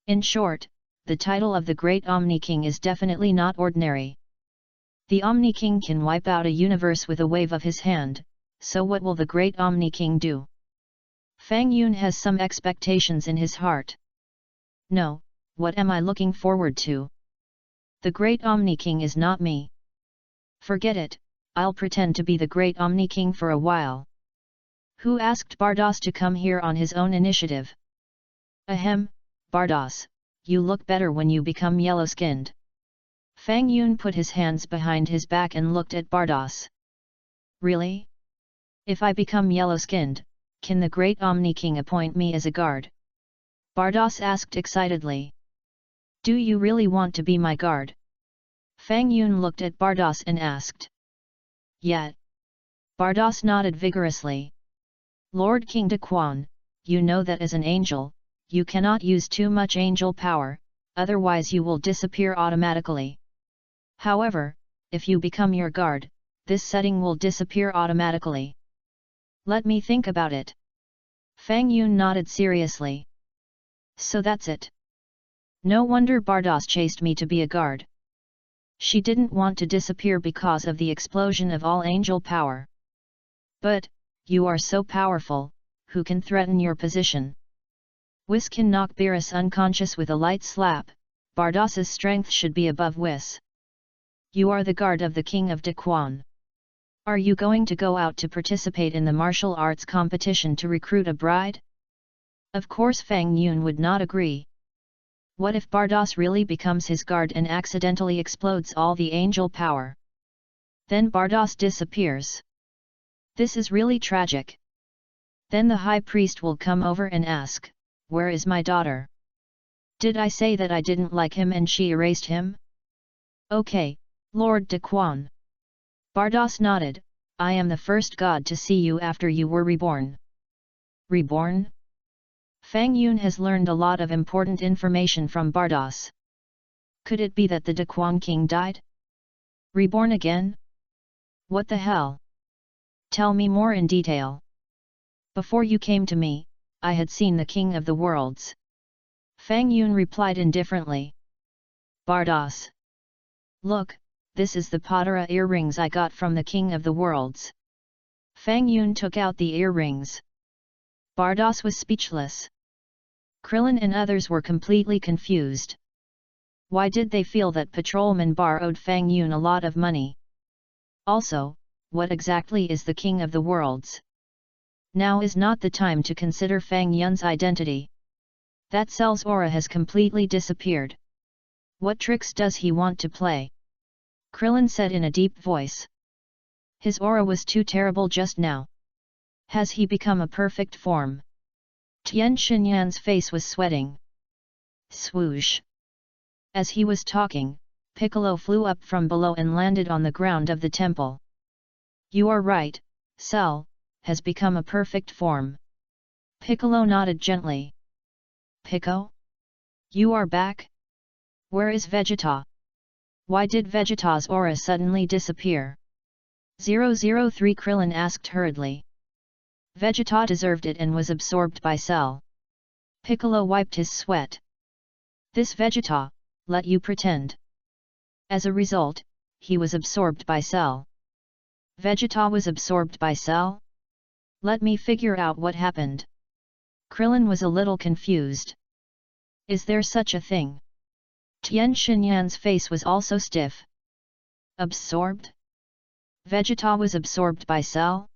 Speaker 1: In short, the title of the Great Omni King is definitely not ordinary. The Omni King can wipe out a universe with a wave of his hand, so what will the Great Omni King do? Fang Yun has some expectations in his heart. No, what am I looking forward to? The Great Omni King is not me. Forget it, I'll pretend to be the Great Omni King for a while. Who asked Bardos to come here on his own initiative? Ahem, Bardos, you look better when you become yellow-skinned. Fang Yun put his hands behind his back and looked at Bardos. Really? If I become yellow-skinned, can the Great Omni King appoint me as a guard? Bardos asked excitedly. Do you really want to be my guard? Fang Yun looked at Bardos and asked. Yet. Bardos nodded vigorously. Lord King De Quan, you know that as an angel, you cannot use too much angel power, otherwise you will disappear automatically. However, if you become your guard, this setting will disappear automatically. Let me think about it. Fang Yun nodded seriously. So that's it. No wonder Bardos chased me to be a guard. She didn't want to disappear because of the explosion of all angel power. But, you are so powerful, who can threaten your position? Whis can knock Beerus unconscious with a light slap. Bardos's strength should be above Whis. You are the guard of the King of Daquan. Are you going to go out to participate in the martial arts competition to recruit a bride? Of course Fang Yun would not agree. What if Bardos really becomes his guard and accidentally explodes all the angel power? Then Bardos disappears. This is really tragic. Then the high priest will come over and ask, "Where is my daughter? Did I say that I didn't like him and she erased him?" Okay, Lord Daquan. Bardos nodded, "I am the first god to see you after you were reborn." Reborn? Fang Yun has learned a lot of important information from Bardos. Could it be that the Daquan king died? Reborn again? What the hell? Tell me more in detail. Before you came to me, I had seen the king of the worlds. Fang Yun replied indifferently. Bardos. Look, this is the Patara earrings I got from the king of the worlds. Fang Yun took out the earrings. Bardos was speechless. Krillin and others were completely confused. Why did they feel that Patrolman borrowed Fang Yun a lot of money? Also, what exactly is the king of the worlds? Now is not the time to consider Fang Yun's identity. That Cell's aura has completely disappeared. What tricks does he want to play? Krillin said in a deep voice. His aura was too terrible just now. Has he become a perfect form? Tian Xinyan's face was sweating. Swoosh! As he was talking, Piccolo flew up from below and landed on the ground of the temple. You are right, Cell has become a perfect form. Piccolo nodded gently. Pico? You are back? Where is Vegeta? Why did Vegeta's aura suddenly disappear? 003 Krillin asked hurriedly. Vegeta deserved it and was absorbed by Cell. Piccolo wiped his sweat. This Vegeta, let you pretend. As a result, he was absorbed by Cell. Vegeta was absorbed by Cell? Let me figure out what happened. Krillin was a little confused. Is there such a thing? Tian Xinyan's face was also stiff. Absorbed? Vegeta was absorbed by Cell?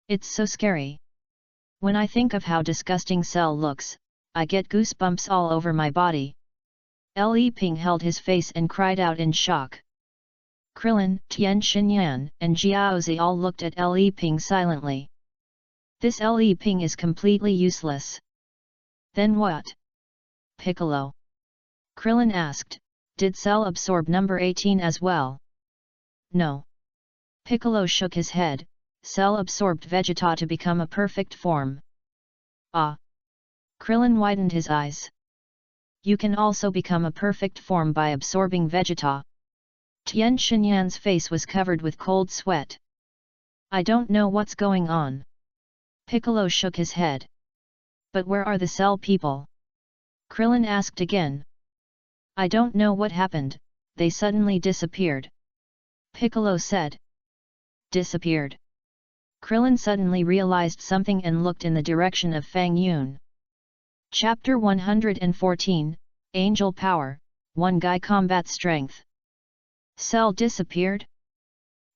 Speaker 1: It's so scary. When I think of how disgusting Cell looks, I get goosebumps all over my body. Li Ping held his face and cried out in shock. Krillin, Tian Xinyan, and Jiaozi all looked at Li Ping silently. This Li Ping is completely useless. Then what? Piccolo. Krillin asked, did Cell absorb number 18 as well? No. Piccolo shook his head, Cell absorbed Vegeta to become a perfect form. Ah! Krillin widened his eyes. You can also become a perfect form by absorbing Vegeta. Tian Xinyan's face was covered with cold sweat. I don't know what's going on. Piccolo shook his head. But where are the Cell people? Krillin asked again. I don't know what happened, they suddenly disappeared. Piccolo said. Disappeared. Krillin suddenly realized something and looked in the direction of Fang Yun. Chapter 114, Angel Power, One Guy Combat Strength. Cell disappeared?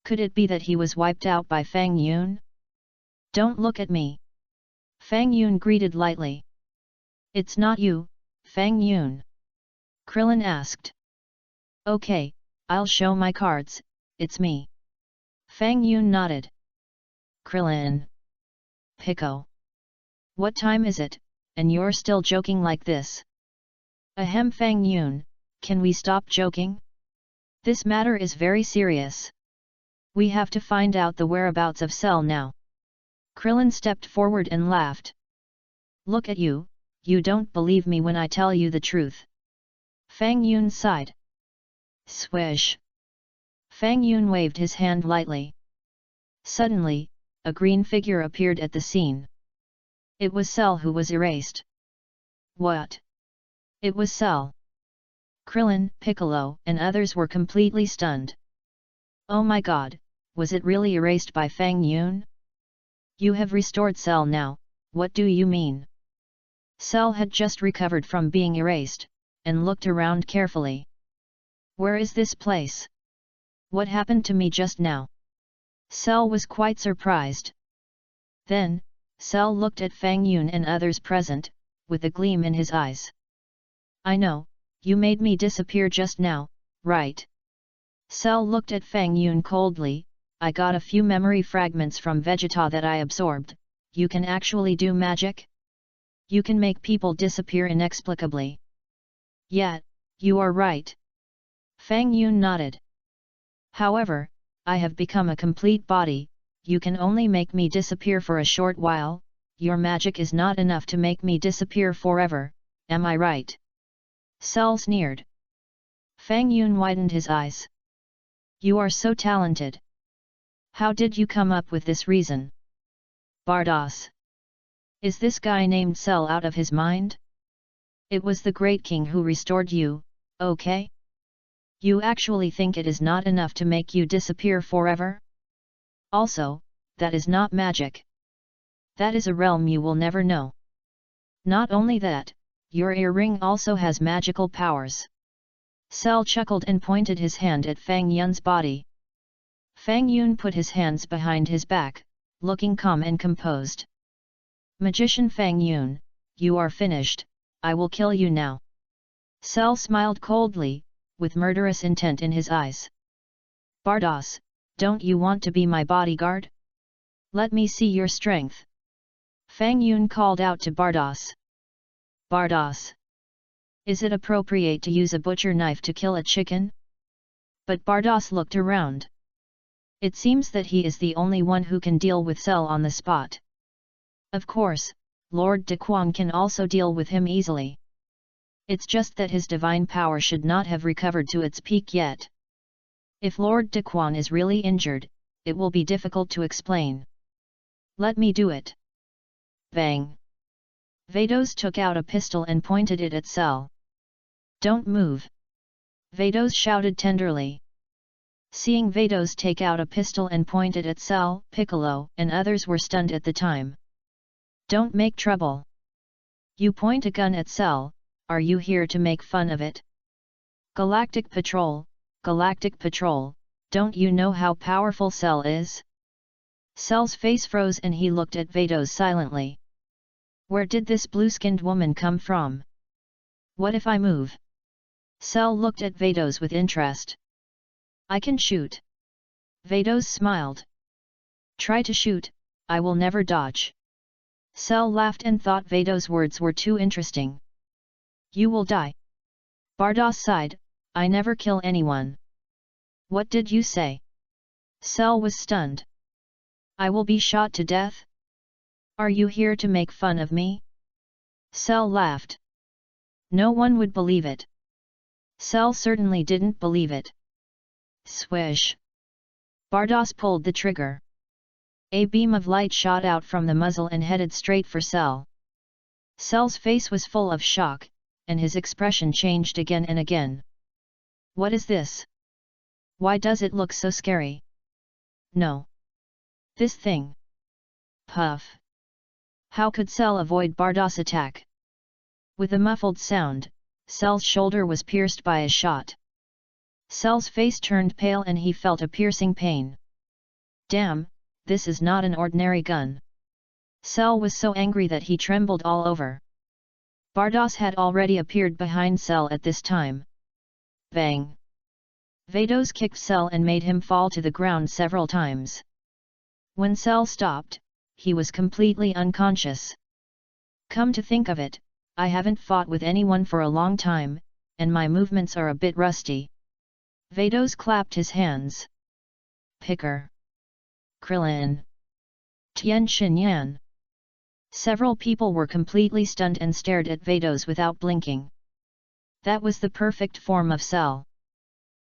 Speaker 1: Could it be that he was wiped out by Fang Yun? Don't look at me. Fang Yun greeted lightly. It's not you, Fang Yun. Krillin asked. Okay, I'll show my cards, it's me. Fang Yun nodded. Krillin. Pico. What time is it, and you're still joking like this? Ahem Fang Yun, can we stop joking? This matter is very serious. We have to find out the whereabouts of Cell now. Krillin stepped forward and laughed. Look at you, you don't believe me when I tell you the truth. Fang Yun sighed. Swish. Fang Yun waved his hand lightly. Suddenly, a green figure appeared at the scene. It was Cell who was erased. What? It was Cell. Krillin, Piccolo, and others were completely stunned. Oh my god, was it really erased by Fang Yun? You have restored Cell now, what do you mean? Cell had just recovered from being erased, and looked around carefully. Where is this place? What happened to me just now? Cell was quite surprised. Then, Cell looked at Fang Yun and others present, with a gleam in his eyes. I know, you made me disappear just now, right? Cell looked at Fang Yun coldly. I got a few memory fragments from Vegeta that I absorbed. You can actually do magic? You can make people disappear inexplicably. Yeah, you are right. Fang Yun nodded. However, I have become a complete body. You can only make me disappear for a short while. Your magic is not enough to make me disappear forever, am I right? Cell sneered. Fang Yun widened his eyes. You are so talented. How did you come up with this reason? Bardos. Is this guy named Cell out of his mind? It was the Great King who restored you, okay? You actually think it is not enough to make you disappear forever? Also, that is not magic. That is a realm you will never know. Not only that, your earring also has magical powers. Cell chuckled and pointed his hand at Fang Yun's body. Fang Yun put his hands behind his back, looking calm and composed. Magician Fang Yun, you are finished, I will kill you now. Cell smiled coldly, with murderous intent in his eyes. Bardos, don't you want to be my bodyguard? Let me see your strength. Fang Yun called out to Bardos. Bardos. Is it appropriate to use a butcher knife to kill a chicken? But Bardos looked around. It seems that he is the only one who can deal with Cell on the spot. Of course, Lord Daquan can also deal with him easily. It's just that his divine power should not have recovered to its peak yet. If Lord Daquan is really injured, it will be difficult to explain. Let me do it. Bang! Vados took out a pistol and pointed it at Cell. Don't move! Vados shouted tenderly. Seeing Vados take out a pistol and point it at Cell, Piccolo and others were stunned at the time. Don't make trouble. You point a gun at Cell, are you here to make fun of it? Galactic Patrol, don't you know how powerful Cell is? Cell's face froze and he looked at Vados silently. Where did this blue-skinned woman come from? What if I move? Cell looked at Vados with interest. I can shoot. Vados smiled. Try to shoot, I will never dodge. Cell laughed and thought Vados' words were too interesting. You will die. Bardos sighed, I never kill anyone. What did you say? Cell was stunned. I will be shot to death? Are you here to make fun of me? Cell laughed. No one would believe it. Cell certainly didn't believe it. Swish! Bardos pulled the trigger. A beam of light shot out from the muzzle and headed straight for Cell. Cell's face was full of shock, and his expression changed again and again. What is this? Why does it look so scary? No. This thing. Puff. How could Cell avoid Bardos' attack? With a muffled sound, Cell's shoulder was pierced by a shot. Cell's face turned pale and he felt a piercing pain. Damn, this is not an ordinary gun. Cell was so angry that he trembled all over. Bardos had already appeared behind Cell at this time. Bang! Vados kicked Cell and made him fall to the ground several times. When Cell stopped, he was completely unconscious. Come to think of it, I haven't fought with anyone for a long time, and my movements are a bit rusty. Vados clapped his hands. Picker. Krillin. Tien Shinyan. Several people were completely stunned and stared at Vados without blinking. That was the perfect form of cell.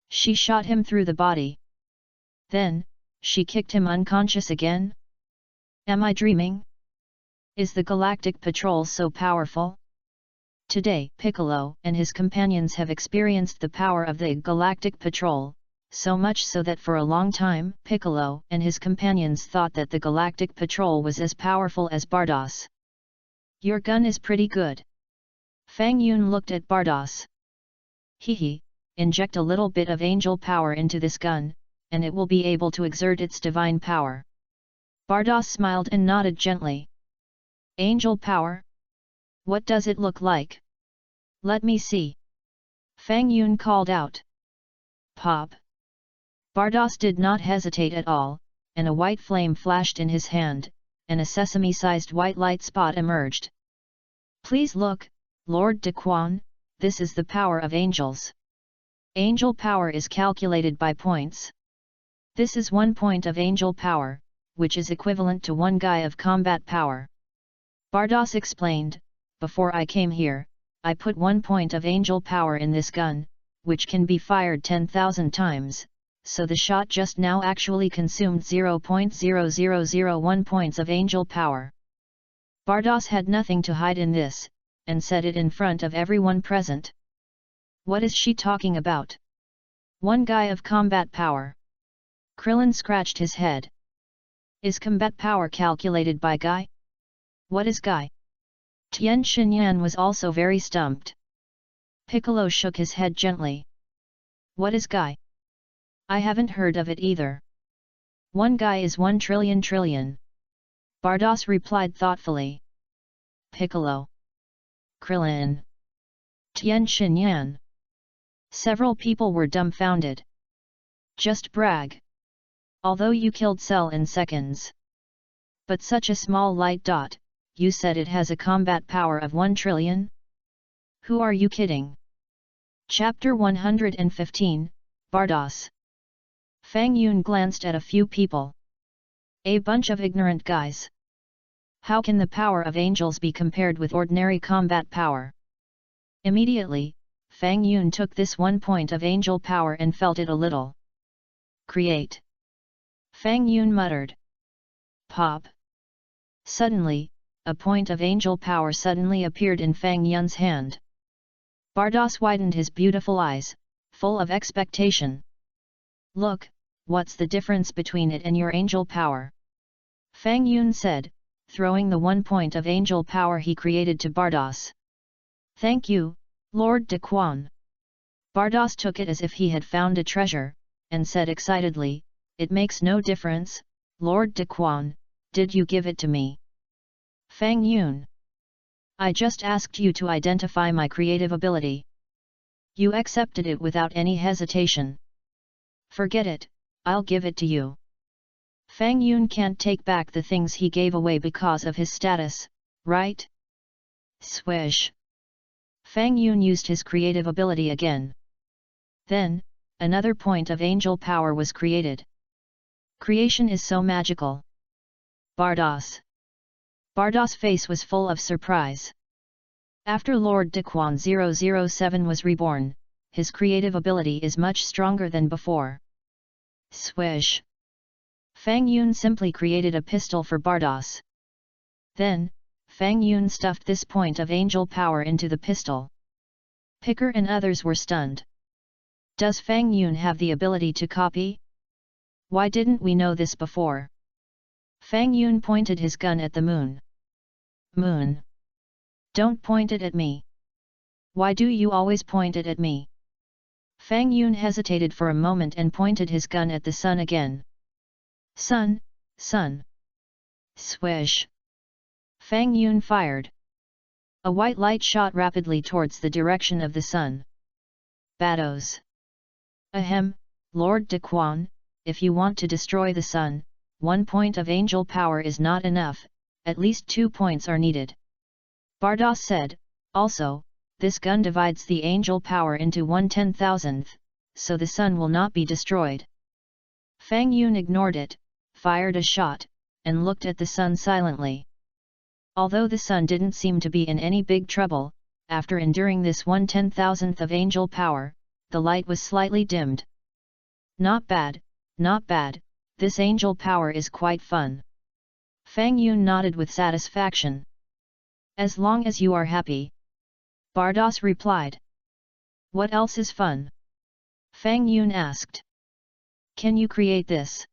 Speaker 1: She shot him through the body. Then, she kicked him unconscious again? Am I dreaming? Is the Galactic Patrol so powerful? Today, Piccolo and his companions have experienced the power of the Galactic Patrol, so much so that for a long time, Piccolo and his companions thought that the Galactic Patrol was as powerful as Bardos. Your gun is pretty good. Fang Yun looked at Bardos. Hehe, inject a little bit of angel power into this gun, and it will be able to exert its divine power. Bardos smiled and nodded gently. Angel power? What does it look like? Let me see. Fang Yun called out. Pop. Bardos did not hesitate at all, and a white flame flashed in his hand, and a sesame-sized white light spot emerged. Please look, Lord De Quan, this is the power of angels. Angel power is calculated by points. This is 1 point of angel power, which is equivalent to 1 guy of combat power. Bardos explained, before I came here, I put 1 point of angel power in this gun, which can be fired 10,000 times, so the shot just now actually consumed 0.0001 points of angel power. Bardos had nothing to hide in this, and said it in front of everyone present. What is she talking about? 1 guy of combat power. Krillin scratched his head. Is combat power calculated by guy? What is guy? Tian Xinyan was also very stumped. Piccolo shook his head gently. What is guy? I haven't heard of it either. 1 guy is 1 trillion trillion. Bardos replied thoughtfully. Piccolo. Krillin. Tian Xinyan. Several people were dumbfounded. Just brag. Although you killed Cell in seconds. But such a small light dot, you said it has a combat power of 1 trillion? Who are you kidding? Chapter 115, Bardos. Fang Yun glanced at a few people. A bunch of ignorant guys. How can the power of angels be compared with ordinary combat power? Immediately, Fang Yun took this 1 point of angel power and felt it a little. Create. Fang Yun muttered. Pop. Suddenly, a point of angel power suddenly appeared in Fang Yun's hand. Bardos widened his beautiful eyes, full of expectation. Look, what's the difference between it and your angel power? Fang Yun said, throwing the 1 point of angel power he created to Bardos. Thank you, Lord De Quan. Bardos took it as if he had found a treasure, and said excitedly, It makes no difference, Lord De Quan, did you give it to me? Fang Yun. I just asked you to identify my creative ability. You accepted it without any hesitation. Forget it, I'll give it to you. Fang Yun can't take back the things he gave away because of his status, right? Swish. Fang Yun used his creative ability again. Then, another point of angel power was created. Creation is so magical. Bardos. Bardos' face was full of surprise. After Lord De Quan 007 was reborn, his creative ability is much stronger than before. Swish. Fang Yun simply created a pistol for Bardos. Then, Fang Yun stuffed this point of angel power into the pistol. Picker and others were stunned. Does Fang Yun have the ability to copy? Why didn't we know this before? Fang Yun pointed his gun at the moon. Moon. Don't point it at me. Why do you always point it at me? Fang Yun hesitated for a moment and pointed his gun at the sun again. Sun, sun. Swish. Fang Yun fired. A white light shot rapidly towards the direction of the sun. Bados. Ahem, Lord De Quan, if you want to destroy the sun, 1 point of angel power is not enough, at least 2 points are needed. Bardos said, also, this gun divides the angel power into 1/10,000th, so the sun will not be destroyed. Fang Yun ignored it, fired a shot, and looked at the sun silently. Although the sun didn't seem to be in any big trouble, after enduring this 1/10,000th of angel power, the light was slightly dimmed. Not bad, not bad, this angel power is quite fun. Fang Yun nodded with satisfaction. As long as you are happy. Bardos replied. What else is fun? Fang Yun asked. Can you create this?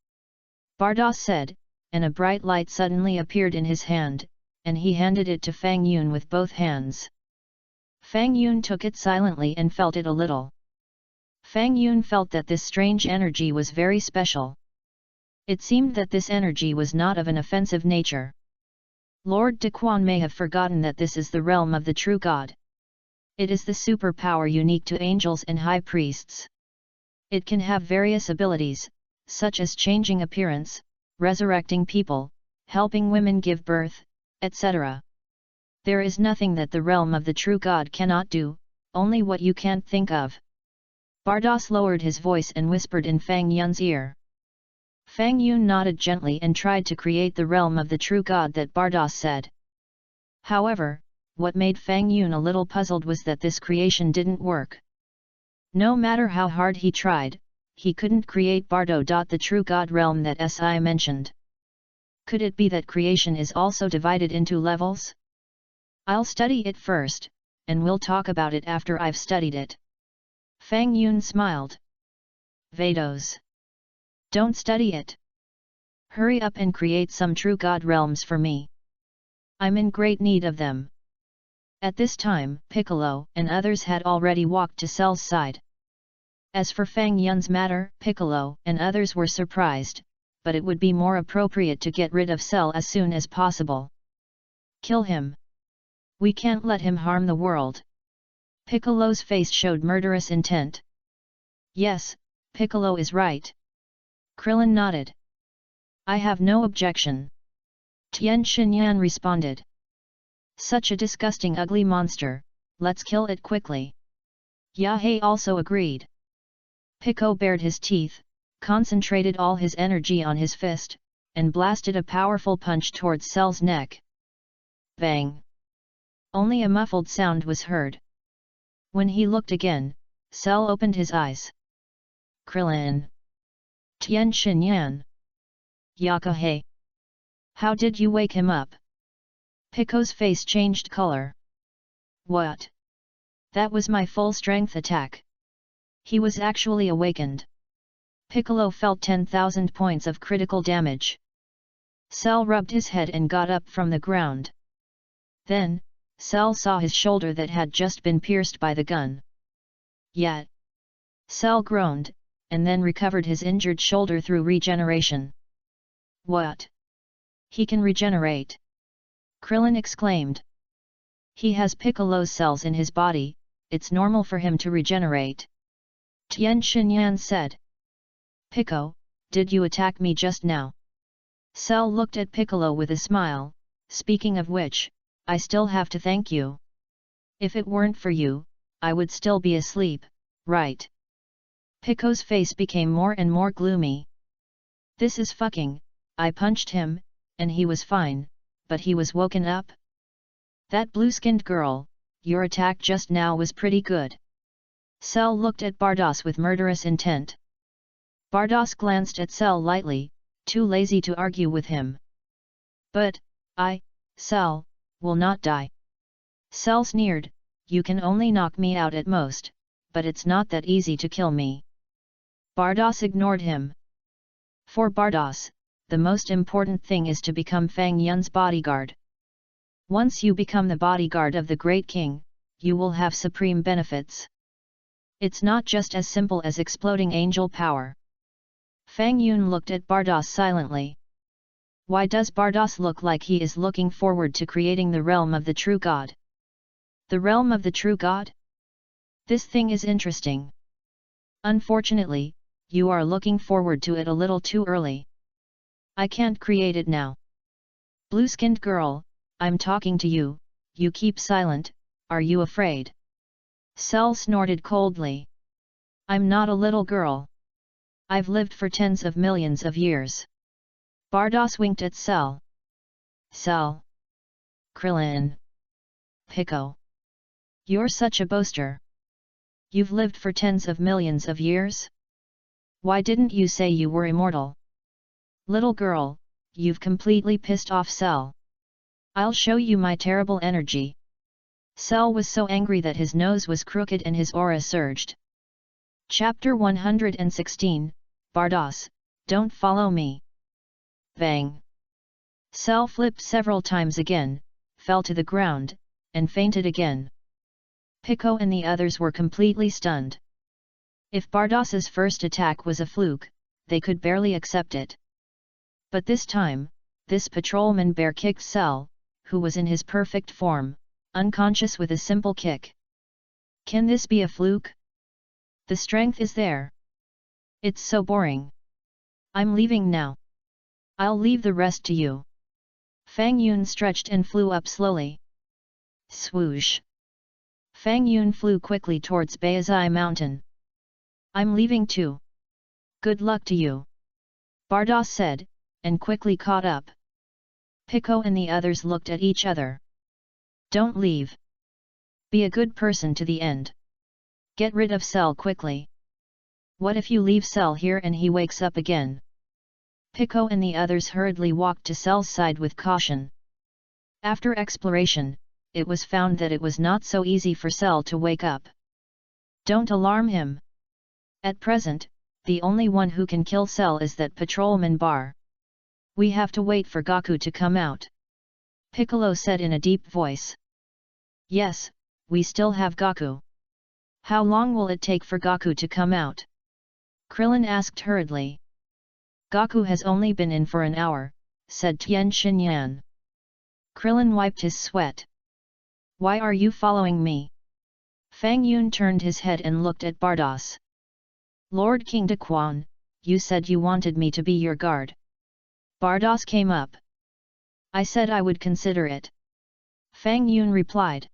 Speaker 1: Bardos said, and a bright light suddenly appeared in his hand, and he handed it to Fang Yun with both hands. Fang Yun took it silently and felt it a little. Fang Yun felt that this strange energy was very special. It seemed that this energy was not of an offensive nature. Lord De Quan may have forgotten that this is the realm of the true God. It is the superpower unique to angels and high priests. It can have various abilities, such as changing appearance, resurrecting people, helping women give birth, etc. There is nothing that the realm of the true God cannot do, only what you can't think of. Bardos lowered his voice and whispered in Fang Yun's ear. Fang Yun nodded gently and tried to create the realm of the true God that Bardos said. However, what made Fang Yun a little puzzled was that this creation didn't work. No matter how hard he tried, he couldn't create Bardo. The true God realm that Si mentioned. Could it be that creation is also divided into levels? I'll study it first, and we'll talk about it after I've studied it. Fang Yun smiled. Vados. Don't study it. Hurry up and create some true God realms for me. I'm in great need of them. At this time, Piccolo and others had already walked to Cell's side. As for Fang Yun's matter, Piccolo and others were surprised, but it would be more appropriate to get rid of Cell as soon as possible. Kill him. We can't let him harm the world. Piccolo's face showed murderous intent. Yes, Piccolo is right. Krillin nodded. I have no objection. Tien Shinyan responded. Such a disgusting ugly monster, let's kill it quickly. Yahei also agreed. Pico bared his teeth, concentrated all his energy on his fist, and blasted a powerful punch towards Cell's neck. Bang! Only a muffled sound was heard. When he looked again, Cell opened his eyes. Krillin! Tien Shinyan! Yakahei! How did you wake him up? Pico's face changed color. What? That was my full-strength attack. He was actually awakened. Piccolo felt 10,000 points of critical damage. Cell rubbed his head and got up from the ground. Then, Cell saw his shoulder that had just been pierced by the gun. Yet. Cell groaned, and then recovered his injured shoulder through regeneration. What? He can regenerate! Krillin exclaimed. He has Piccolo's cells in his body, it's normal for him to regenerate. Tien Shinyan said. Pico, did you attack me just now? Cell looked at Piccolo with a smile, speaking of which, I still have to thank you. If it weren't for you, I would still be asleep, right? Pico's face became more and more gloomy. This is fucking, I punched him, and he was fine, but he was woken up? That blue-skinned girl, your attack just now was pretty good. Cell looked at Bardos with murderous intent. Bardos glanced at Cell lightly, too lazy to argue with him. But, Cell, will not die. Cell sneered, you can only knock me out at most, but it's not that easy to kill me. Bardos ignored him. For Bardos, the most important thing is to become Fang Yun's bodyguard. Once you become the bodyguard of the Great King, you will have supreme benefits. It's not just as simple as exploding angel power. Fang Yun looked at Bardos silently. Why does Bardos look like he is looking forward to creating the realm of the true God? The realm of the true God? This thing is interesting. Unfortunately, you are looking forward to it a little too early. I can't create it now. Blue-skinned girl, I'm talking to you, you keep silent, are you afraid? Cell snorted coldly. I'm not a little girl. I've lived for tens of millions of years. Bardos winked at Cell. Cell. Krillin. Pico. You're such a boaster. You've lived for tens of millions of years? Why didn't you say you were immortal? Little girl, you've completely pissed off Cell. I'll show you my terrible energy. Cell was so angry that his nose was crooked and his aura surged. Chapter 116, Bardos, don't follow me. Bang! Cell flipped several times again, fell to the ground, and fainted again. Pico and the others were completely stunned. If Bardos's first attack was a fluke, they could barely accept it. But this time, this patrolman bear kicked Cell, who was in his perfect form, unconscious with a simple kick. Can this be a fluke? The strength is there. It's so boring. I'm leaving now. I'll leave the rest to you. Fang Yun stretched and flew up slowly. Swoosh! Fang Yun flew quickly towards Baizai Mountain. I'm leaving too. Good luck to you. Bardos said, and quickly caught up. Pico and the others looked at each other. Don't leave. Be a good person to the end. Get rid of Cell quickly. What if you leave Cell here and he wakes up again? Pico and the others hurriedly walked to Cell's side with caution. After exploration, it was found that it was not so easy for Cell to wake up. Don't alarm him. At present, the only one who can kill Cell is that patrolman Bar. We have to wait for Gaku to come out. Piccolo said in a deep voice. Yes, we still have Gaku. How long will it take for Gaku to come out? Krillin asked hurriedly. Gaku has only been in for an hour, said Tien Xinyan. Krillin wiped his sweat. Why are you following me? Fang Yun turned his head and looked at Bardos. Lord King Daquan, you said you wanted me to be your guard. Bardos came up. I said I would consider it. Fang Yun replied.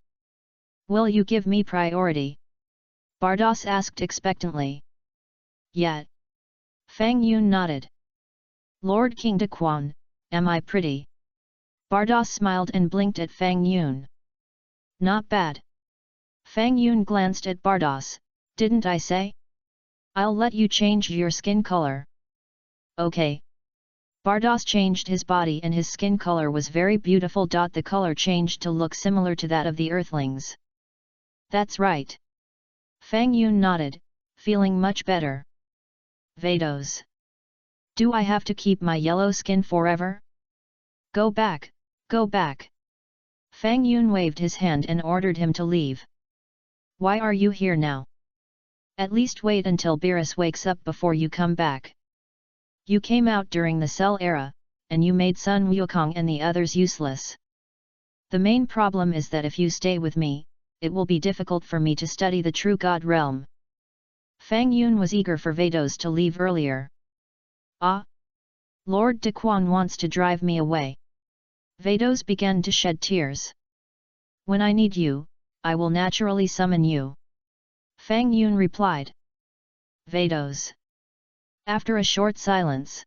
Speaker 1: Will you give me priority? Bardos asked expectantly. Yet. Fang Yun nodded. Lord King Daquan, am I pretty? Bardos smiled and blinked at Fang Yun. Not bad. Fang Yun glanced at Bardos. Didn't I say? I'll let you change your skin color. Okay. Bardos changed his body and his skin color was very beautiful. The color changed to look similar to that of the Earthlings. That's right. Fang Yun nodded, feeling much better. Vados. Do I have to keep my yellow skin forever? Go back, go back. Fang Yun waved his hand and ordered him to leave. Why are you here now? At least wait until Beerus wakes up before you come back. You came out during the Cell era, and you made Sun Wukong and the others useless. The main problem is that if you stay with me, it will be difficult for me to study the true God realm. Fang Yun was eager for Vados to leave earlier. Ah! Lord Daquan wants to drive me away. Vados began to shed tears. When I need you, I will naturally summon you. Fang Yun replied. Vados. After a short silence.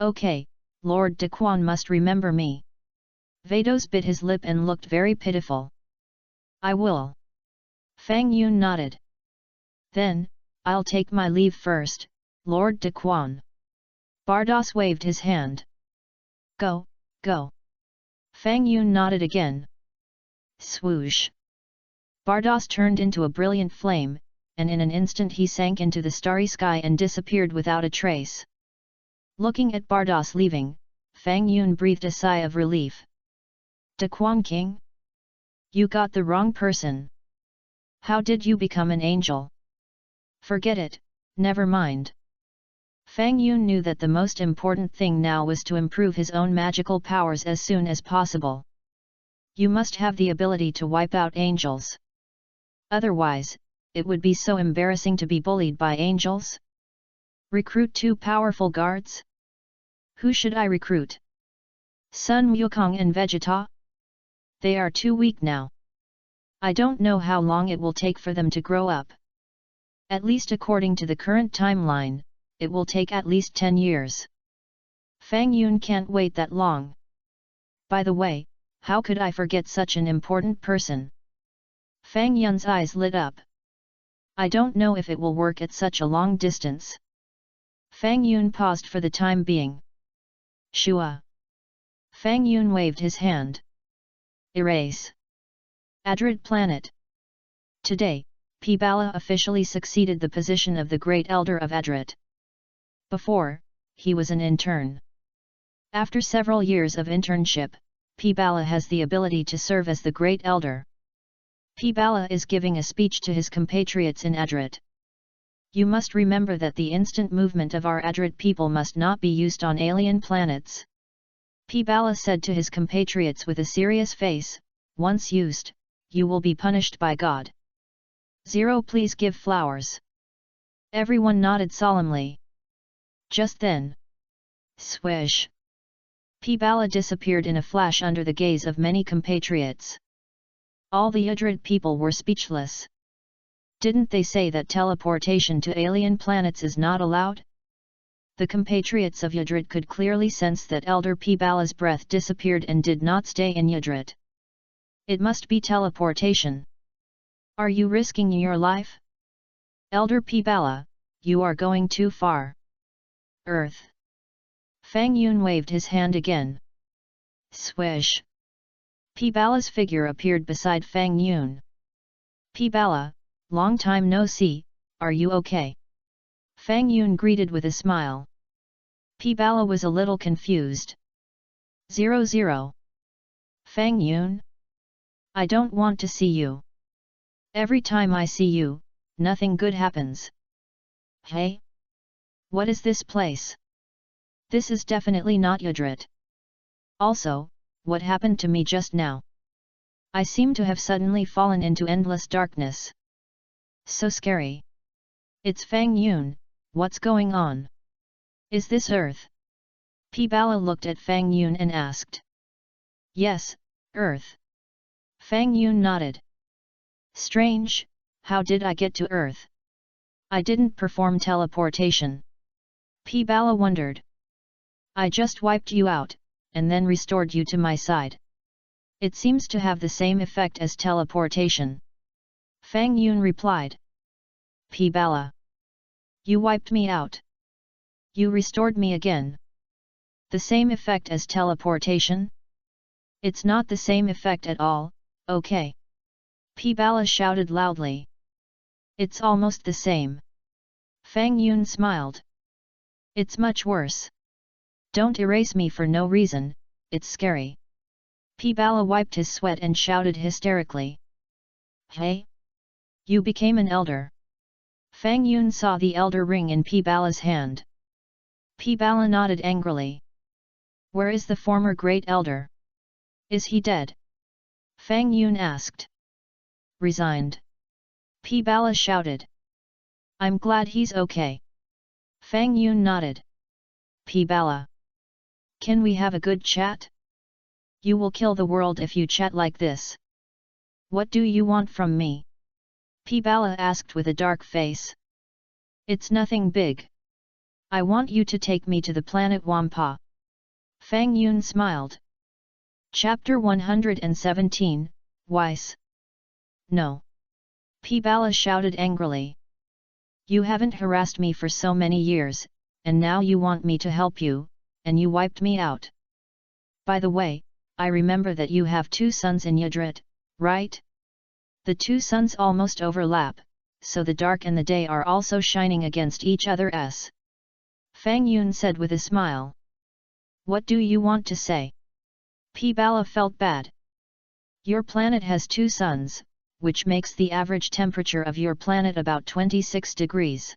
Speaker 1: Okay, Lord Daquan must remember me. Vados bit his lip and looked very pitiful. I will. Fang Yun nodded. Then, I'll take my leave first, Lord Daquan. Bardos waved his hand. Go, go. Fang Yun nodded again. Swoosh. Bardos turned into a brilliant flame, and in an instant he sank into the starry sky and disappeared without a trace. Looking at Bardos leaving, Fang Yun breathed a sigh of relief. Daquan King? You got the wrong person. How did you become an angel? Forget it, never mind. Fang Yun knew that the most important thing now was to improve his own magical powers as soon as possible. You must have the ability to wipe out angels. Otherwise, it would be so embarrassing to be bullied by angels. Recruit 2 powerful guards? Who should I recruit? Sun Wukong and Vegeta? They are too weak now. I don't know how long it will take for them to grow up. At least according to the current timeline, it will take at least 10 years. Fang Yun can't wait that long. By the way, how could I forget such an important person? Fang Yun's eyes lit up. I don't know if it will work at such a long distance. Fang Yun paused for the time being. Shua. Fang Yun waved his hand. Erase. Adrid Planet. Today, Pibala officially succeeded the position of the Great Elder of Adrit. Before, he was an intern. After several years of internship, Pibala has the ability to serve as the Great Elder. Pibala is giving a speech to his compatriots in Adrit. You must remember that the instant movement of our Adrit people must not be used on alien planets. Pibala said to his compatriots with a serious face, once used, you will be punished by God. 0 Please give flowers. Everyone nodded solemnly. Just then. Swish. Pibala disappeared in a flash under the gaze of many compatriots. All the Adrit people were speechless. Didn't they say that teleportation to alien planets is not allowed? The compatriots of Yadrit could clearly sense that Elder Pibala's breath disappeared and did not stay in Yadrit. It must be teleportation. Are you risking your life? Elder Pibala, you are going too far. Earth. Fang Yun waved his hand again. Swish. Pibala's figure appeared beside Fang Yun. Pibala, long time no see, are you okay? Fang Yun greeted with a smile. Pibala was a little confused. 00. Fang Yun? I don't want to see you. Every time I see you, nothing good happens. Hey? What is this place? This is definitely not Yadrit. Also, what happened to me just now? I seem to have suddenly fallen into endless darkness. So scary. It's Fang Yun, what's going on? Is this Earth? Pibala looked at Fang Yun and asked. Yes, Earth. Fang Yun nodded. Strange, how did I get to Earth? I didn't perform teleportation. Pibala wondered. I just wiped you out, and then restored you to my side. It seems to have the same effect as teleportation. Fang Yun replied. Pibala. You wiped me out. You restored me again. The same effect as teleportation? It's not the same effect at all, okay. Pibala shouted loudly. It's almost the same. Fang Yun smiled. It's much worse. Don't erase me for no reason, it's scary. Pibala wiped his sweat and shouted hysterically. Hey? You became an elder. Fang Yun saw the elder ring in Pibala's hand. Pibala nodded angrily. Where is the former great elder? Is he dead? Fang Yun asked. Resigned. Pibala shouted. I'm glad he's okay. Fang Yun nodded. Pibala. Can we have a good chat? You will kill the world if you chat like this. What do you want from me? Pibala asked with a dark face. It's nothing big. I want you to take me to the planet Wampa. Fang Yun smiled. Chapter 117, Weiss. No. Pibala shouted angrily. You haven't harassed me for so many years, and now you want me to help you, and you wiped me out. By the way, I remember that you have 2 sons in Yadrit, right? The 2 suns almost overlap, so the dark and the day are also shining against each other. Fang Yun said with a smile. What do you want to say? Pibala felt bad. Your planet has 2 suns, which makes the average temperature of your planet about 26 degrees.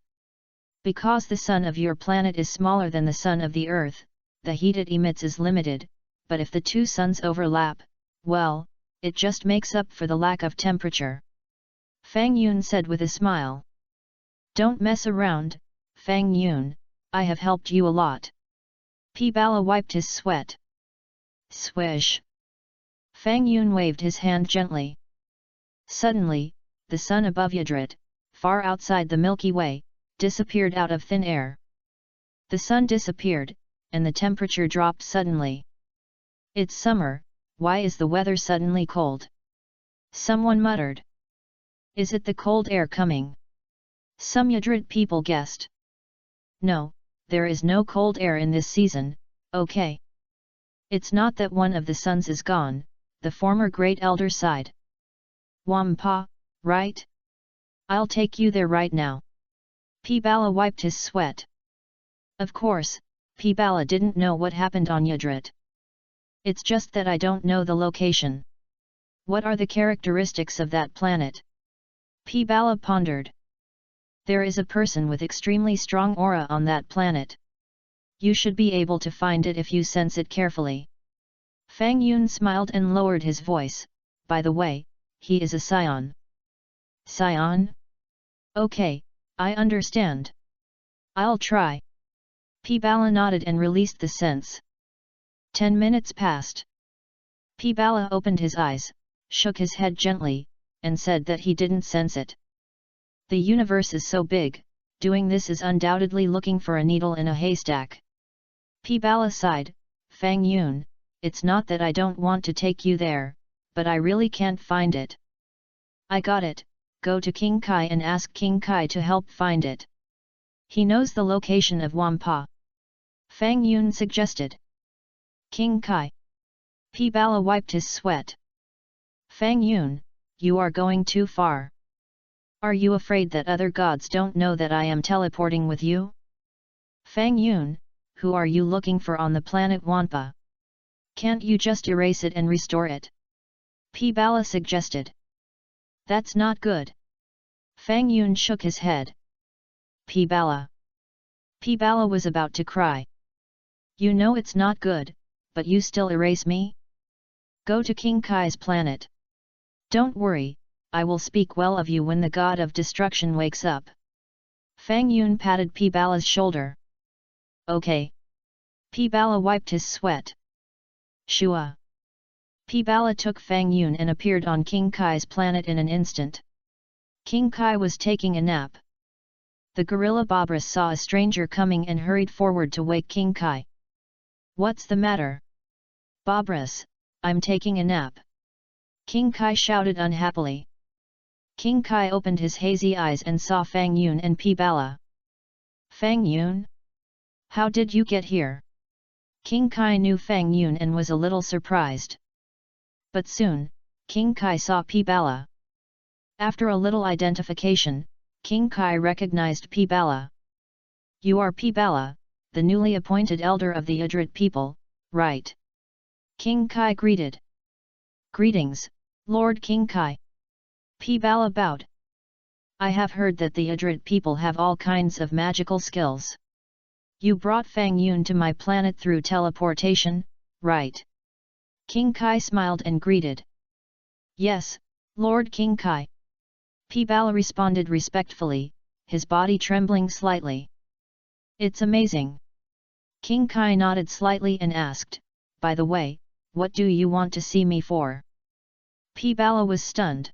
Speaker 1: Because the sun of your planet is smaller than the sun of the Earth, the heat it emits is limited, but if the 2 suns overlap, well, it just makes up for the lack of temperature. Fang Yun said with a smile. Don't mess around, Fang Yun, I have helped you a lot. Pibala wiped his sweat. Swish. Fang Yun waved his hand gently. Suddenly, the sun above Yadrit, far outside the Milky Way, disappeared out of thin air. The sun disappeared, and the temperature dropped suddenly. It's summer, why is the weather suddenly cold? Someone muttered. Is it the cold air coming? Some Yadrid people guessed. No, there is no cold air in this season, okay. It's not that one of the sons is gone, the former great elder sighed. Wampa, right? I'll take you there right now. P-Bala wiped his sweat. Of course, P-Bala didn't know what happened on Yadrit. It's just that I don't know the location. What are the characteristics of that planet? P-Bala pondered. There is a person with extremely strong aura on that planet. You should be able to find it if you sense it carefully. Fang Yun smiled and lowered his voice. By the way, he is a scion. Scion? Okay, I understand. I'll try. P-Bala nodded and released the sense. 10 minutes passed. P-Bala opened his eyes, shook his head gently, and said that he didn't sense it. The universe is so big, doing this is undoubtedly looking for a needle in a haystack. P-Bala sighed, Fang Yun, it's not that I don't want to take you there, but I really can't find it. I got it, go to King Kai and ask King Kai to help find it. He knows the location of Wampa. Fang Yun suggested. King Kai. P-Bala wiped his sweat. Fang Yun, you are going too far. Are you afraid that other gods don't know that I am teleporting with you? Fang Yun, who are you looking for on the planet Wampa? Can't you just erase it and restore it? P-Bala suggested. That's not good. Fang Yun shook his head. P-Bala. P-Bala was about to cry. You know it's not good, but you still erase me? Go to King Kai's planet. Don't worry, I will speak well of you when the god of destruction wakes up. Fang Yun patted P-Bala's shoulder. Okay. P-Bala wiped his sweat. Shua. P-Bala took Fang Yun and appeared on King Kai's planet in an instant. King Kai was taking a nap. The gorilla Babras saw a stranger coming and hurried forward to wake King Kai. What's the matter? Babras, I'm taking a nap. King Kai shouted unhappily. King Kai opened his hazy eyes and saw Fang Yun and P-Bala. Fang Yun? How did you get here? King Kai knew Fang Yun and was a little surprised. But soon, King Kai saw P-Bala. After a little identification, King Kai recognized P-Bala. You are P-Bala, the newly appointed elder of the Udrit people, right? King Kai greeted. Greetings, Lord King Kai. P-Bala bowed. I have heard that the Udrit people have all kinds of magical skills. You brought Fang Yun to my planet through teleportation, right? King Kai smiled and greeted. Yes, Lord King Kai. P-Bala responded respectfully, his body trembling slightly. It's amazing. King Kai nodded slightly and asked, by the way, what do you want to see me for? P-Bala was stunned.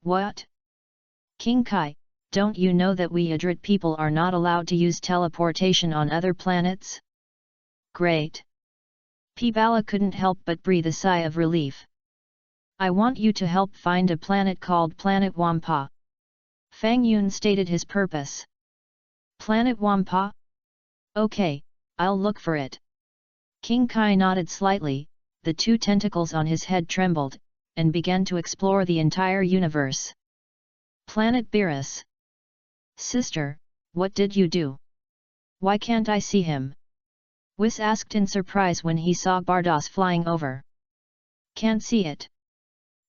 Speaker 1: What? King Kai, don't you know that we Udrit people are not allowed to use teleportation on other planets? Great. P-Bala couldn't help but breathe a sigh of relief. I want you to help find a planet called Planet Wampa. Fang Yun stated his purpose. Planet Wampa? Okay, I'll look for it. King Kai nodded slightly, the two tentacles on his head trembled, and began to explore the entire universe. Planet Beerus. Sister, what did you do? Why can't I see him? Whis asked in surprise when he saw Bardos flying over. Can't see it.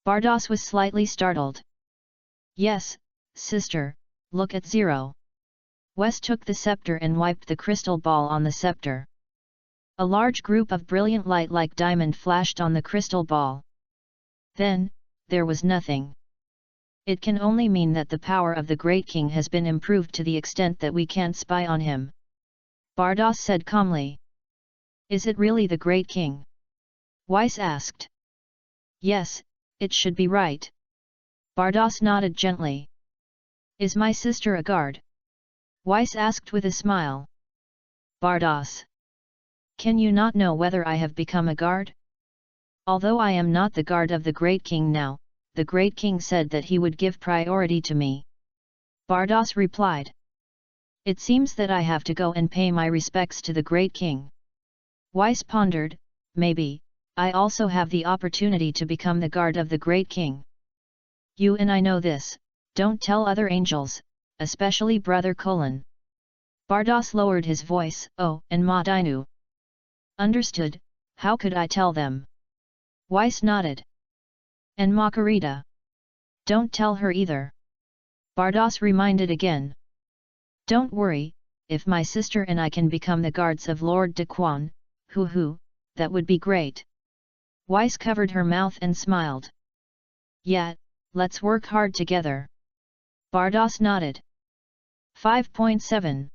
Speaker 1: Bardos was slightly startled. Yes, sister, look at Zero. Wes took the scepter and wiped the crystal ball on the scepter. A large group of brilliant light like diamond flashed on the crystal ball. Then, there was nothing. It can only mean that the power of the Great King has been improved to the extent that we can't spy on him. Bardos said calmly. Is it really the Great King? Weiss asked. Yes, it should be right. Bardos nodded gently. Is my sister a guard? Weiss asked with a smile. Bardos. Can you not know whether I have become a guard? Although I am not the guard of the Great King now, the great king said that he would give priority to me. Bardas replied. It seems that I have to go and pay my respects to the great king. Weiss pondered, maybe, I also have the opportunity to become the guard of the great king. You and I know this, don't tell other angels, especially Brother Colin. Bardas lowered his voice, oh, and Ma Dinu. Understood, how could I tell them? Weiss nodded. And Makarita. Don't tell her either. Bardas reminded again. Don't worry, if my sister and I can become the guards of Lord de Quan, hoo, that would be great. Weiss covered her mouth and smiled. Yeah, let's work hard together. Bardas nodded. 5.7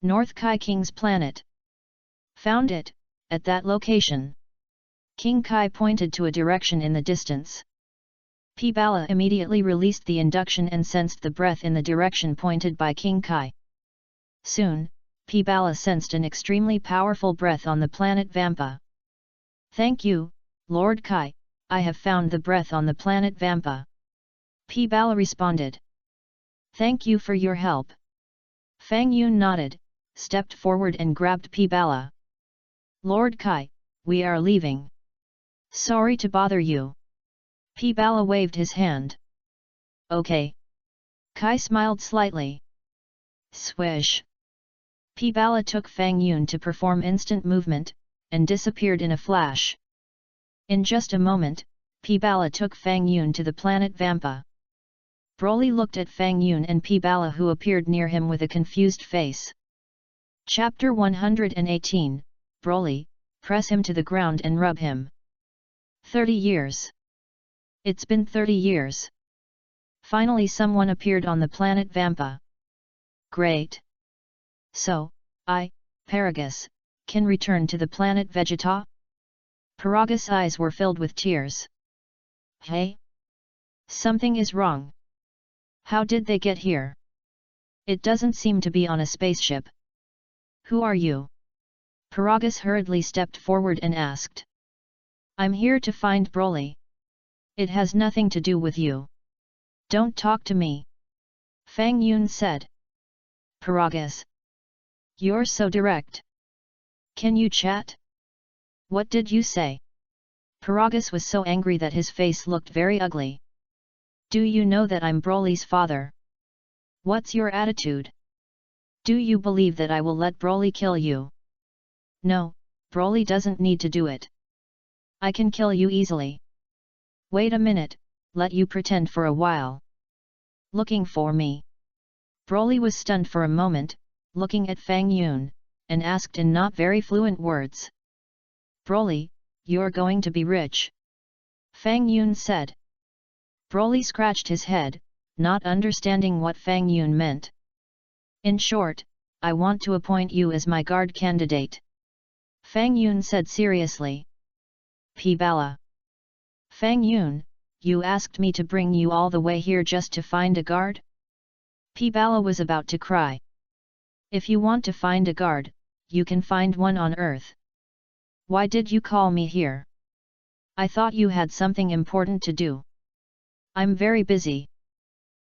Speaker 1: North Kai King's planet. Found it, at that location. King Kai pointed to a direction in the distance. P. Bala immediately released the induction and sensed the breath in the direction pointed by King Kai. Soon, P. Bala sensed an extremely powerful breath on the planet Vampa. Thank you, Lord Kai, I have found the breath on the planet Vampa. P. Bala responded. Thank you for your help. Fang Yun nodded, stepped forward and grabbed P. Bala. Lord Kai, we are leaving. Sorry to bother you. P. Bala waved his hand. Okay. Kai smiled slightly. Swish. P. Bala took Fang Yun to perform instant movement, and disappeared in a flash. In just a moment, P. Bala took Fang Yun to the planet Vampa. Broly looked at Fang Yun and P. Bala, who appeared near him with a confused face. Chapter 118, Broly, press him to the ground and rub him. 30 years. It's been 30 years. Finally someone appeared on the planet Vampa. Great. So, I, Paragus, can return to the planet Vegeta? Paragus' eyes were filled with tears. Hey? Something is wrong. How did they get here? It doesn't seem to be on a spaceship. Who are you? Paragus hurriedly stepped forward and asked. I'm here to find Broly. It has nothing to do with you. Don't talk to me. Fang Yun said. Paragus. You're so direct. Can you chat? What did you say? Paragus was so angry that his face looked very ugly. Do you know that I'm Broly's father? What's your attitude? Do you believe that I will let Broly kill you? No, Broly doesn't need to do it. I can kill you easily. Wait a minute, let you pretend for a while. Looking for me? Broly was stunned for a moment, looking at Fang Yun, and asked in not very fluent words. Broly, you're going to be rich. Fang Yun said. Broly scratched his head, not understanding what Fang Yun meant. In short, I want to appoint you as my guard candidate. Fang Yun said seriously. P. Bala. Fang Yun, you asked me to bring you all the way here just to find a guard? P. Bala was about to cry. If you want to find a guard, you can find one on Earth. Why did you call me here? I thought you had something important to do. I'm very busy.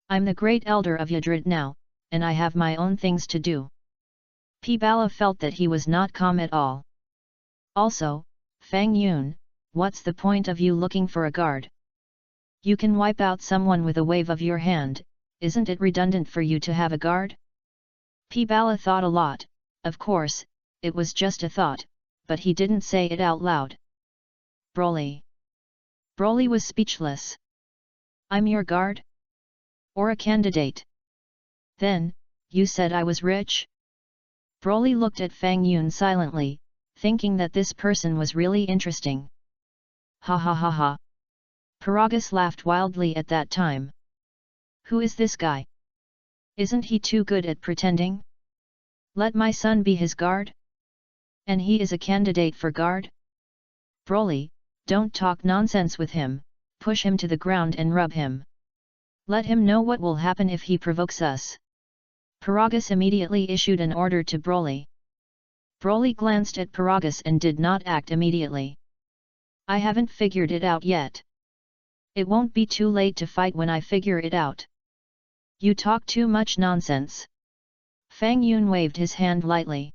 Speaker 1: I'm the great elder of Yadrid now, and I have my own things to do. P. Bala felt that he was not calm at all. Also, Fang Yun, what's the point of you looking for a guard? You can wipe out someone with a wave of your hand, isn't it redundant for you to have a guard? P. Bala thought a lot, of course, it was just a thought, but he didn't say it out loud. Broly. Broly was speechless. I'm your guard? Or a candidate? Then, you said I was rich? Broly looked at Fang Yun silently, thinking that this person was really interesting. Ha ha ha ha. Paragus laughed wildly at that time. Who is this guy? Isn't he too good at pretending? Let my son be his guard? And he is a candidate for guard? Broly, don't talk nonsense with him, push him to the ground and rub him. Let him know what will happen if he provokes us. Paragus immediately issued an order to Broly. Broly glanced at Paragus and did not act immediately. I haven't figured it out yet. It won't be too late to fight when I figure it out. You talk too much nonsense. Fang Yun waved his hand lightly.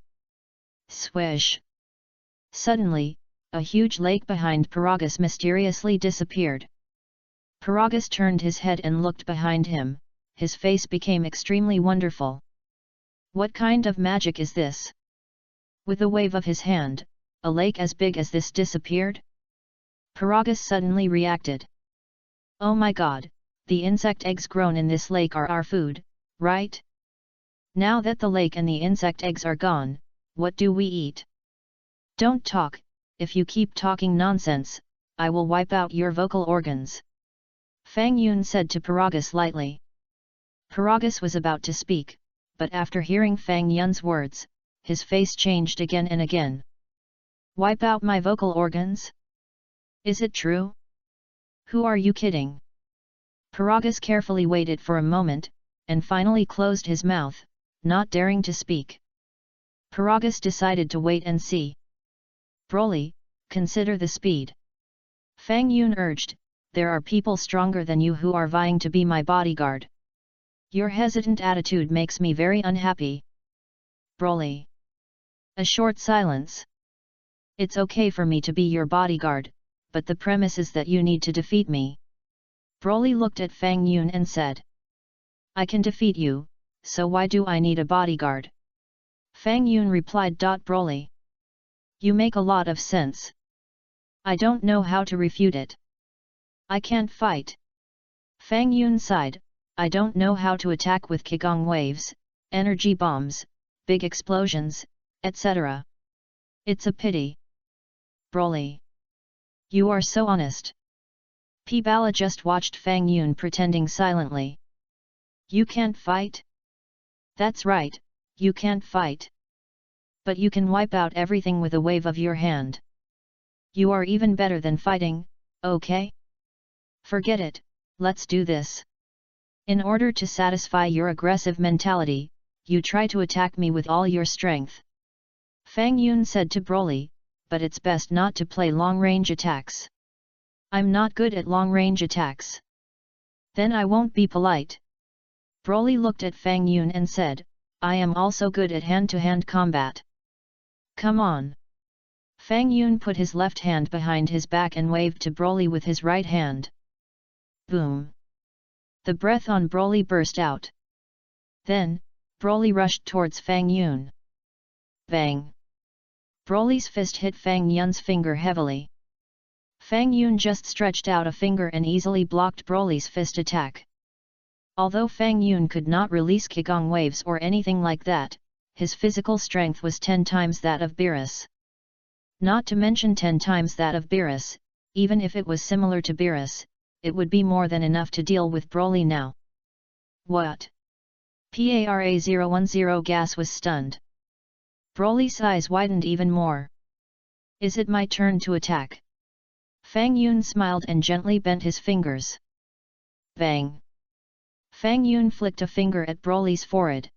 Speaker 1: Swish! Suddenly, a huge lake behind Paragus mysteriously disappeared. Paragus turned his head and looked behind him, his face became extremely wonderful. What kind of magic is this? With a wave of his hand, a lake as big as this disappeared? Paragus suddenly reacted. Oh my god, the insect eggs grown in this lake are our food, right? Now that the lake and the insect eggs are gone, what do we eat? Don't talk, if you keep talking nonsense, I will wipe out your vocal organs. Fang Yun said to Paragus lightly. Paragus was about to speak, but after hearing Fang Yun's words, his face changed again and again. Wipe out my vocal organs? Is it true? Who are you kidding? Paragus carefully waited for a moment, and finally closed his mouth, not daring to speak. Paragus decided to wait and see. Broly, consider the speed. Fang Yun urged, there are people stronger than you who are vying to be my bodyguard. Your hesitant attitude makes me very unhappy. Broly. A short silence. It's okay for me to be your bodyguard, but the premise is that you need to defeat me. Broly looked at Fang Yun and said. I can defeat you, so why do I need a bodyguard? Fang Yun replied. Broly. You make a lot of sense. I don't know how to refute it. I can't fight. Fang Yun sighed, I don't know how to attack with Qigong waves, energy bombs, big explosions, etc. It's a pity. Broly. You are so honest. P-Bala just watched Fang Yun pretending silently. You can't fight? That's right, you can't fight. But you can wipe out everything with a wave of your hand. You are even better than fighting, okay? Forget it, let's do this. In order to satisfy your aggressive mentality, you try to attack me with all your strength. Fang Yun said to Broly, but it's best not to play long-range attacks. I'm not good at long-range attacks. Then I won't be polite. Broly looked at Fang Yun and said, I am also good at hand-to-hand combat. Come on. Fang Yun put his left hand behind his back and waved to Broly with his right hand. Boom! The breath on Broly burst out. Then, Broly rushed towards Fang Yun. Bang! Broly's fist hit Fang Yun's finger heavily. Fang Yun just stretched out a finger and easily blocked Broly's fist attack. Although Fang Yun could not release Qigong waves or anything like that, his physical strength was 10 times that of Beerus. Not to mention 10 times that of Beerus, even if it was similar to Beerus, it would be more than enough to deal with Broly now. What? PARA010 Gas was stunned. Broly's eyes widened even more. Is it my turn to attack? Fang Yun smiled and gently bent his fingers. Bang! Fang Yun flicked a finger at Broly's forehead.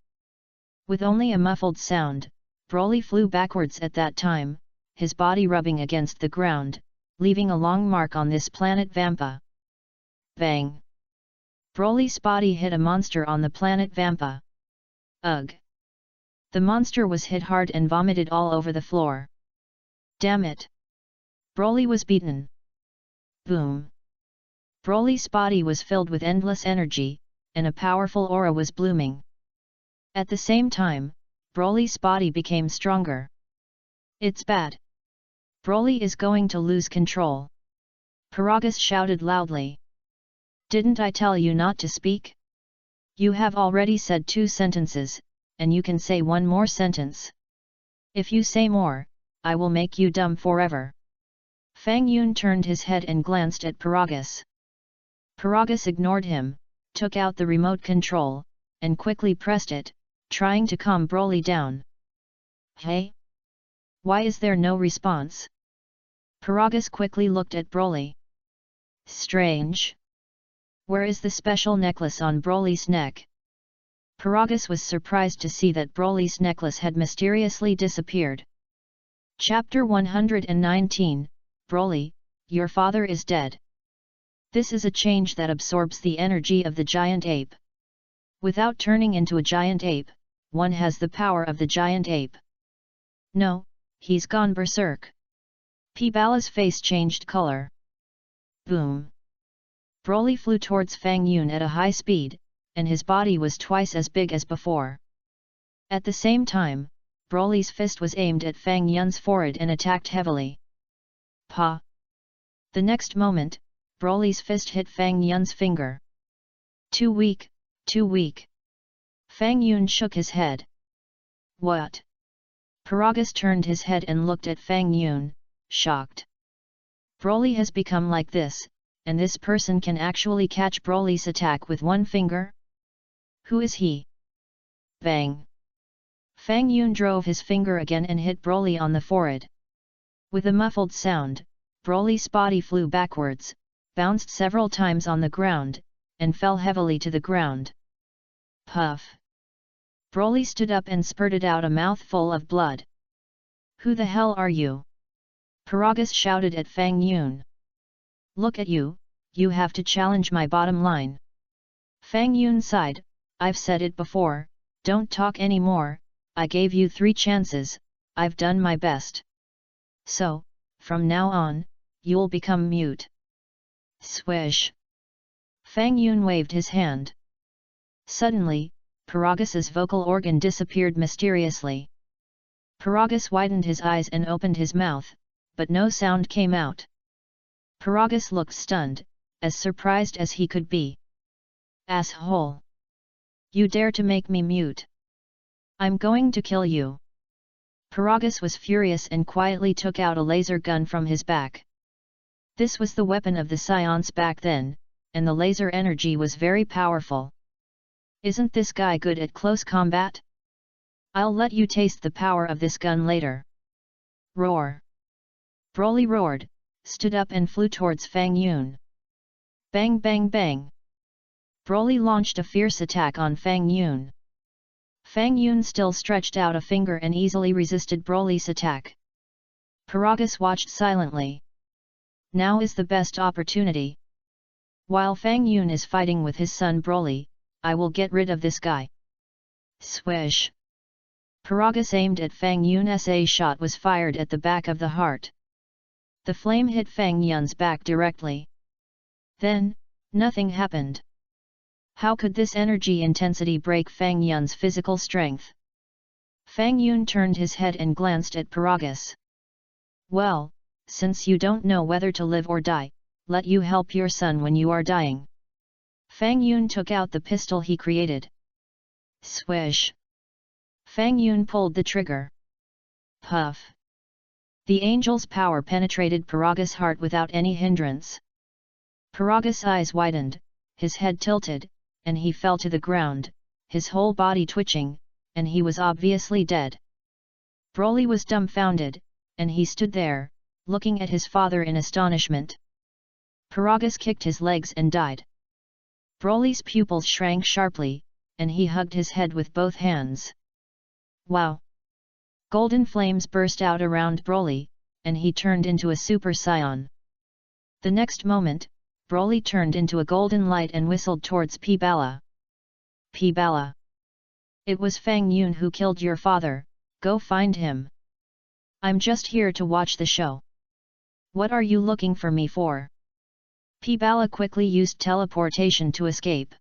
Speaker 1: With only a muffled sound, Broly flew backwards at that time, his body rubbing against the ground, leaving a long mark on this planet Vampa. Bang! Broly's body hit a monster on the planet Vampa. Ugh! The monster was hit hard and vomited all over the floor. Damn it! Broly was beaten. Boom! Broly's body was filled with endless energy, and a powerful aura was blooming. At the same time, Broly's body became stronger. It's bad. Broly is going to lose control. Paragus shouted loudly. Didn't I tell you not to speak? You have already said 2 sentences, and you can say 1 more sentence. If you say more, I will make you dumb forever. Fang Yun turned his head and glanced at Paragus. Paragus ignored him, took out the remote control, and quickly pressed it, trying to calm Broly down. Hey? Why is there no response? Paragus quickly looked at Broly. Strange. Where is the special necklace on Broly's neck? Paragus was surprised to see that Broly's necklace had mysteriously disappeared. Chapter 119, Broly, your father is dead. This is a change that absorbs the energy of the giant ape. Without turning into a giant ape, one has the power of the giant ape. No, he's gone berserk. P-Bala's face changed color. Boom! Broly flew towards Fang Yun at a high speed, and his body was twice as big as before. At the same time, Broly's fist was aimed at Fang Yun's forehead and attacked heavily. Pa! The next moment, Broly's fist hit Fang Yun's finger. Too weak, too weak. Fang Yun shook his head. What? Paragus turned his head and looked at Fang Yun, shocked. Broly has become like this, and this person can actually catch Broly's attack with one finger? Who is he? Bang! Fang Yun drove his finger again and hit Broly on the forehead. With a muffled sound, Broly's body flew backwards, bounced several times on the ground, and fell heavily to the ground. Puff! Broly stood up and spurted out a mouthful of blood. Who the hell are you? Paragus shouted at Fang Yun. Look at you, you have to challenge my bottom line. Fang Yun sighed, I've said it before, don't talk anymore, I gave you 3 chances, I've done my best. So, from now on, you'll become mute. Swish! Fang Yun waved his hand. Suddenly, Paragus's vocal organ disappeared mysteriously. Paragus widened his eyes and opened his mouth, but no sound came out. Paragus looked stunned, as surprised as he could be. Asshole! You dare to make me mute? I'm going to kill you! Paragus was furious and quietly took out a laser gun from his back. This was the weapon of the Scions back then, and the laser energy was very powerful. Isn't this guy good at close combat? I'll let you taste the power of this gun later. Roar! Broly roared, stood up and flew towards Fang Yun. Bang bang bang! Broly launched a fierce attack on Fang Yun. Fang Yun still stretched out a finger and easily resisted Broly's attack. Paragus watched silently. Now is the best opportunity. While Fang Yun is fighting with his son Broly, I will get rid of this guy. Swish! Paragus aimed at Fang Yun's shot was fired at the back of the heart. The flame hit Fang Yun's back directly. Then, nothing happened. How could this energy intensity break Fang Yun's physical strength? Fang Yun turned his head and glanced at Paragus. Well, since you don't know whether to live or die, let you help your son when you are dying. Fang Yun took out the pistol he created. Swish! Fang Yun pulled the trigger. Puff! The angel's power penetrated Paragus' heart without any hindrance. Paragus' eyes widened, his head tilted, and he fell to the ground, his whole body twitching, and he was obviously dead. Broly was dumbfounded, and he stood there, looking at his father in astonishment. Paragus kicked his legs and died. Broly's pupils shrank sharply, and he hugged his head with both hands. Wow! Golden flames burst out around Broly, and he turned into a Super Saiyan. The next moment, Broly turned into a golden light and whistled towards P-Bala. P-Bala! It was Fang Yun who killed your father, go find him. I'm just here to watch the show. What are you looking for me for? P-Bala quickly used teleportation to escape.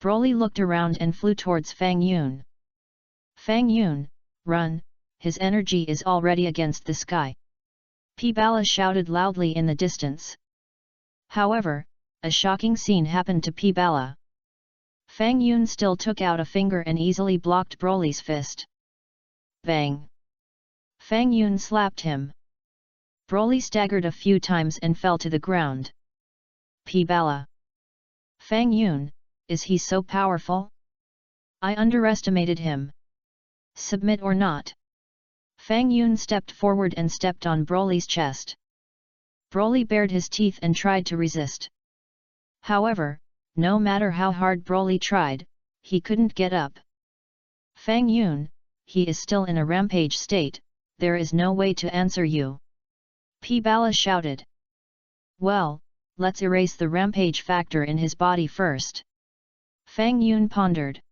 Speaker 1: Broly looked around and flew towards Fang Yun. Fang Yun, run, his energy is already against the sky. P-Bala shouted loudly in the distance. However, a shocking scene happened to P-Bala. Fang Yun still took out a finger and easily blocked Broly's fist. Bang! Fang Yun slapped him. Broly staggered a few times and fell to the ground. P-Bala! Fang Yun, is he so powerful? I underestimated him. Submit or not? Fang Yun stepped forward and stepped on Broly's chest. Broly bared his teeth and tried to resist. However, no matter how hard Broly tried, he couldn't get up. Fang Yun, he is still in a rampage state, there is no way to answer you. P-Bala shouted. Well, let's erase the rampage factor in his body first. Fang Yun pondered.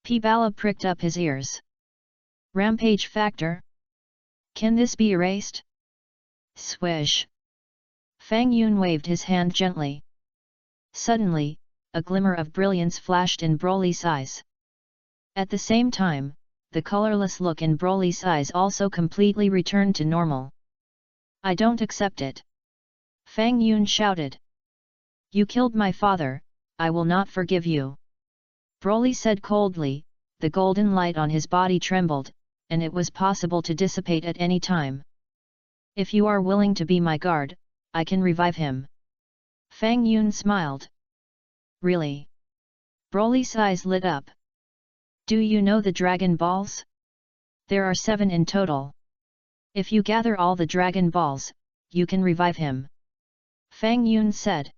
Speaker 1: P-Bala pricked up his ears. Rampage factor? Can this be erased? Swish. Fang Yun waved his hand gently. Suddenly, a glimmer of brilliance flashed in Broly's eyes. At the same time, the colorless look in Broly's eyes also completely returned to normal. I don't accept it. Fang Yun shouted. You killed my father, I will not forgive you. Broly said coldly, the golden light on his body trembled, and it was possible to dissipate at any time. If you are willing to be my guard, I can revive him. Fang Yun smiled. Really? Broly's eyes lit up. Do you know the Dragon Balls? There are 7 in total. If you gather all the Dragon Balls, you can revive him. Fang Yun said.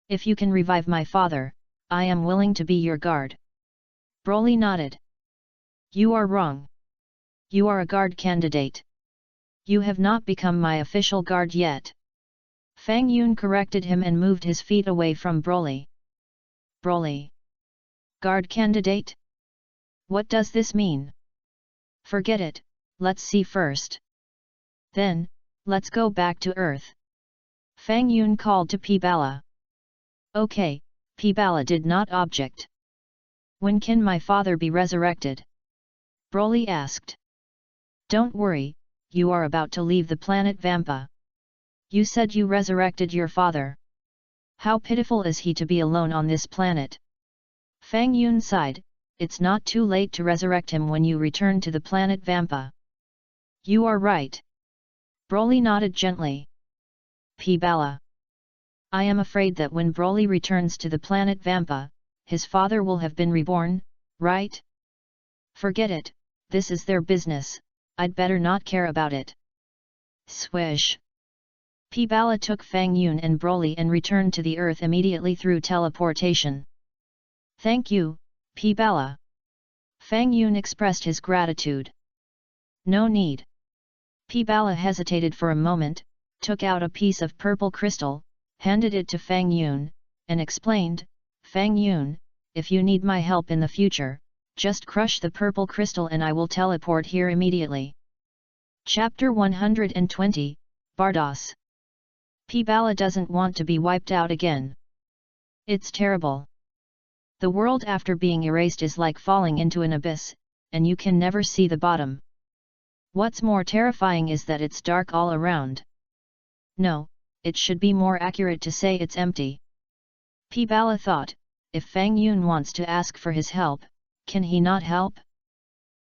Speaker 1: If you can revive my father, I am willing to be your guard. Broly nodded. You are wrong. You are a guard candidate. You have not become my official guard yet. Fang Yun corrected him and moved his feet away from Broly. Broly. Guard candidate? What does this mean? Forget it, let's see first. Then, let's go back to Earth. Fang Yun called to P-Bala. Okay, P-Bala did not object. When can my father be resurrected? Broly asked. Don't worry, you are about to leave the planet Vampa. You said you resurrected your father. How pitiful is he to be alone on this planet? Fang Yun sighed, it's not too late to resurrect him when you return to the planet Vampa. You are right. Broly nodded gently. P-Bala. I am afraid that when Broly returns to the planet Vampa, his father will have been reborn, right? Forget it, this is their business, I'd better not care about it. Swish. P-Bala took Fang Yun and Broly and returned to the Earth immediately through teleportation. Thank you, P-Bala. Fang Yun expressed his gratitude. No need. P-Bala hesitated for a moment, took out a piece of purple crystal, handed it to Fang Yun, and explained, Fang Yun, if you need my help in the future, just crush the purple crystal and I will teleport here immediately. Chapter 120, Bardos. P-Bala doesn't want to be wiped out again. It's terrible. The world after being erased is like falling into an abyss, and you can never see the bottom. What's more terrifying is that it's dark all around. No, it should be more accurate to say it's empty. P-Bala thought, if Fang Yun wants to ask for his help, can he not help?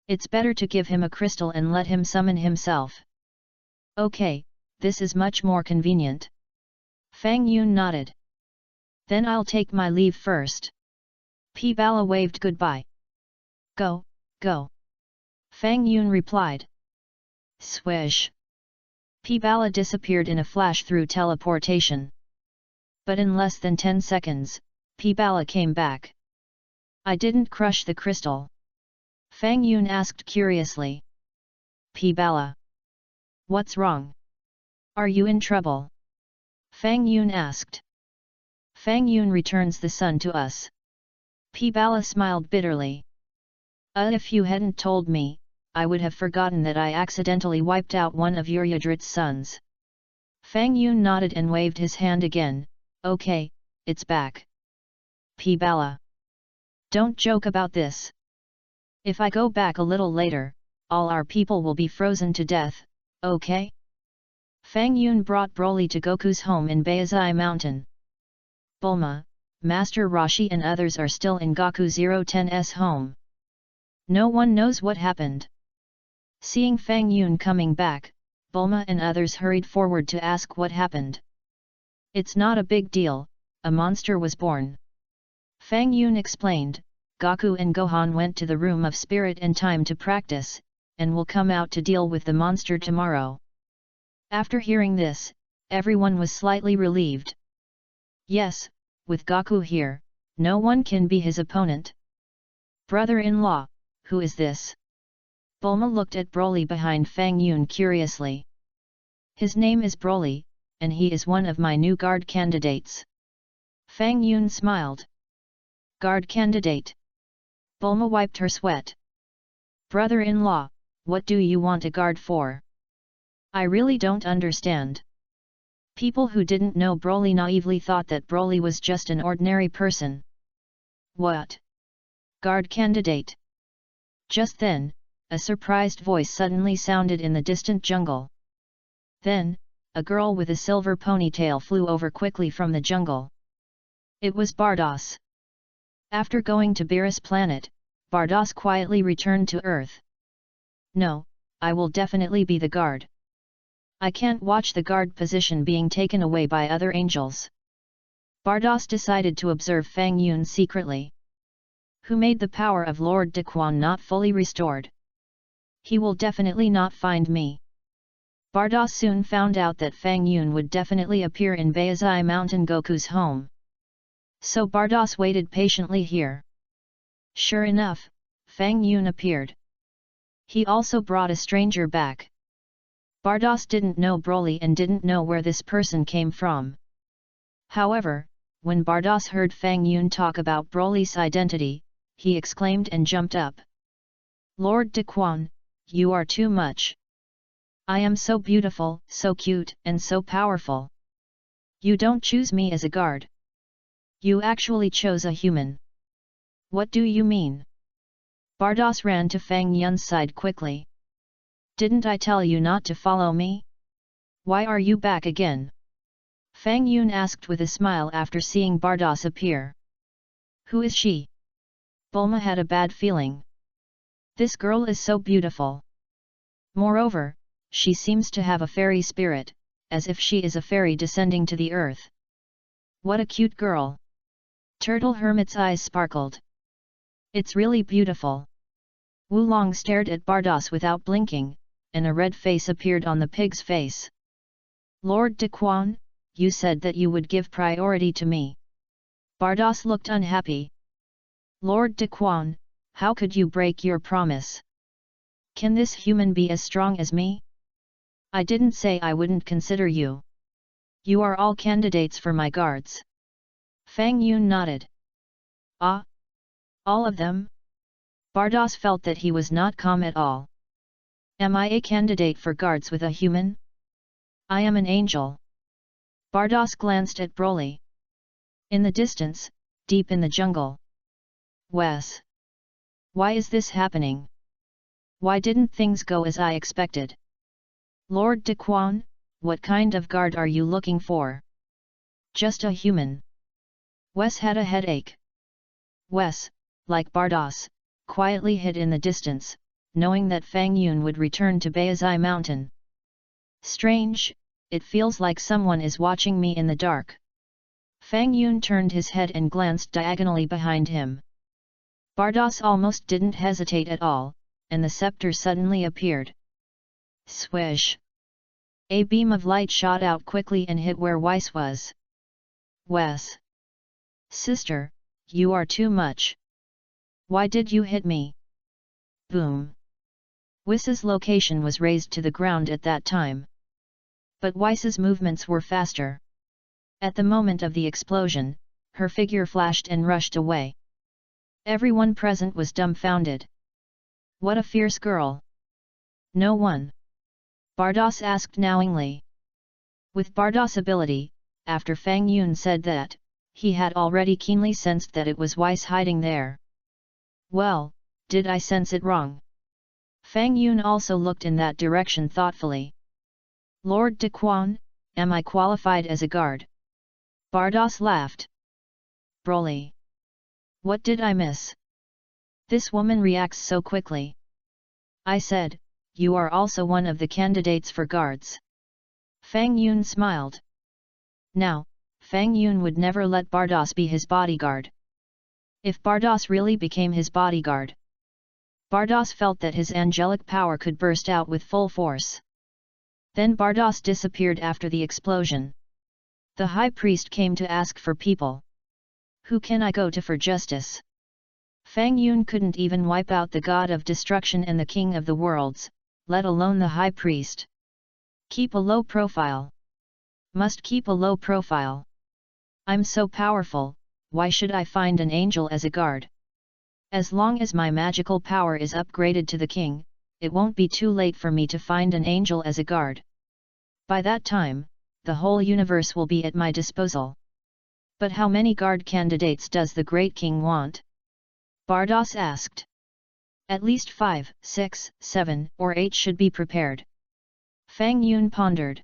Speaker 1: It's better to give him a crystal and let him summon himself. Okay, this is much more convenient. Fang Yun nodded. Then I'll take my leave first. P-Bala waved goodbye. Go, go. Fang Yun replied. Swish. P-Bala disappeared in a flash through teleportation. But in less than 10 seconds, P-Bala came back. I didn't crush the crystal. Fang Yun asked curiously. P-Bala. What's wrong? Are you in trouble? Fang Yun asked. Fang Yun returns the sun to us. P-Bala smiled bitterly. If you hadn't told me, I would have forgotten that I accidentally wiped out one of your Yadrit's sons. Fang Yun nodded and waved his hand again. Okay, it's back. P-Bala. Don't joke about this. If I go back a little later, all our people will be frozen to death, okay? Fang Yun brought Broly to Goku's home in Baizai Mountain. Bulma, Master Roshi and others are still in Goku 010's home. No one knows what happened. Seeing Fang Yun coming back, Bulma and others hurried forward to ask what happened. It's not a big deal, a monster was born. Fang Yun explained, Goku and Gohan went to the room of spirit and time to practice, and will come out to deal with the monster tomorrow. After hearing this, everyone was slightly relieved. Yes, with Goku here, no one can be his opponent. Brother-in-law, who is this? Bulma looked at Broly behind Fang Yun curiously. His name is Broly, and he is one of my new guard candidates. Fang Yun smiled. Guard candidate. Bulma wiped her sweat. Brother-in-law, what do you want a guard for? I really don't understand. People who didn't know Broly naively thought that Broly was just an ordinary person. What? Guard candidate. Just then, a surprised voice suddenly sounded in the distant jungle. Then, a girl with a silver ponytail flew over quickly from the jungle. It was Bardos. After going to Beerus planet, Bardos quietly returned to Earth. No, I will definitely be the guard. I can't watch the guard position being taken away by other angels. Bardos decided to observe Fang Yun secretly. Who made the power of Lord Daquan not fully restored? He will definitely not find me. Bardos soon found out that Fang Yun would definitely appear in Baizai Mountain Goku's home. So Bardos waited patiently here. Sure enough, Fang Yun appeared. He also brought a stranger back. Bardos didn't know Broly and didn't know where this person came from. However, when Bardos heard Fang Yun talk about Broly's identity, he exclaimed and jumped up. Lord Daquan, you are too much. I am so beautiful, so cute, and so powerful. You don't choose me as a guard. You actually chose a human. What do you mean? Bardos ran to Fang Yun's side quickly. Didn't I tell you not to follow me? Why are you back again? Fang Yun asked with a smile after seeing Bardos appear. Who is she? Bulma had a bad feeling. This girl is so beautiful. Moreover, she seems to have a fairy spirit, as if she is a fairy descending to the earth. What a cute girl! Turtle Hermit's eyes sparkled. It's really beautiful. Wulong stared at Bardos without blinking, and a red face appeared on the pig's face. Lord Daquan, you said that you would give priority to me. Bardos looked unhappy. Lord Daquan, how could you break your promise? Can this human be as strong as me? I didn't say I wouldn't consider you. You are all candidates for my guards. Fang Yun nodded. Ah? All of them? Bardos felt that he was not calm at all. Am I a candidate for guards with a human? I am an angel. Bardos glanced at Broly. In the distance, deep in the jungle. Wes. Why is this happening? Why didn't things go as I expected? Lord Daquan, what kind of guard are you looking for? Just a human. Wes had a headache. Wes, like Bardos, quietly hid in the distance, knowing that Fang Yun would return to Baizai Mountain. Strange, it feels like someone is watching me in the dark. Fang Yun turned his head and glanced diagonally behind him. Bardos almost didn't hesitate at all, and the scepter suddenly appeared. Swish! A beam of light shot out quickly and hit where Weiss was. Wes! Sister, you are too much. Why did you hit me? Boom! Weiss's location was raised to the ground at that time. But Weiss's movements were faster. At the moment of the explosion, her figure flashed and rushed away. Everyone present was dumbfounded. What a fierce girl! No one? Bardos asked knowingly. With Bardos' ability, after Fang Yun said that, he had already keenly sensed that it was Weiss hiding there. Well, did I sense it wrong? Fang Yun also looked in that direction thoughtfully. Lord Daquan, am I qualified as a guard? Bardos laughed. Broly. What did I miss? This woman reacts so quickly. I said, you are also one of the candidates for guards. Fang Yun smiled. Now, Fang Yun would never let Bardos be his bodyguard. If Bardos really became his bodyguard, Bardos felt that his angelic power could burst out with full force. Then Bardos disappeared after the explosion. The high priest came to ask for people. Who can I go to for justice? Fang Yun couldn't even wipe out the god of destruction and the king of the worlds, let alone the high priest. Keep a low profile. Must keep a low profile. I'm so powerful, why should I find an angel as a guard? As long as my magical power is upgraded to the king, it won't be too late for me to find an angel as a guard. By that time, the whole universe will be at my disposal. But how many guard candidates does the great king want? Bardos asked. At least 5, 6, 7, or 8 should be prepared. Fang Yun pondered.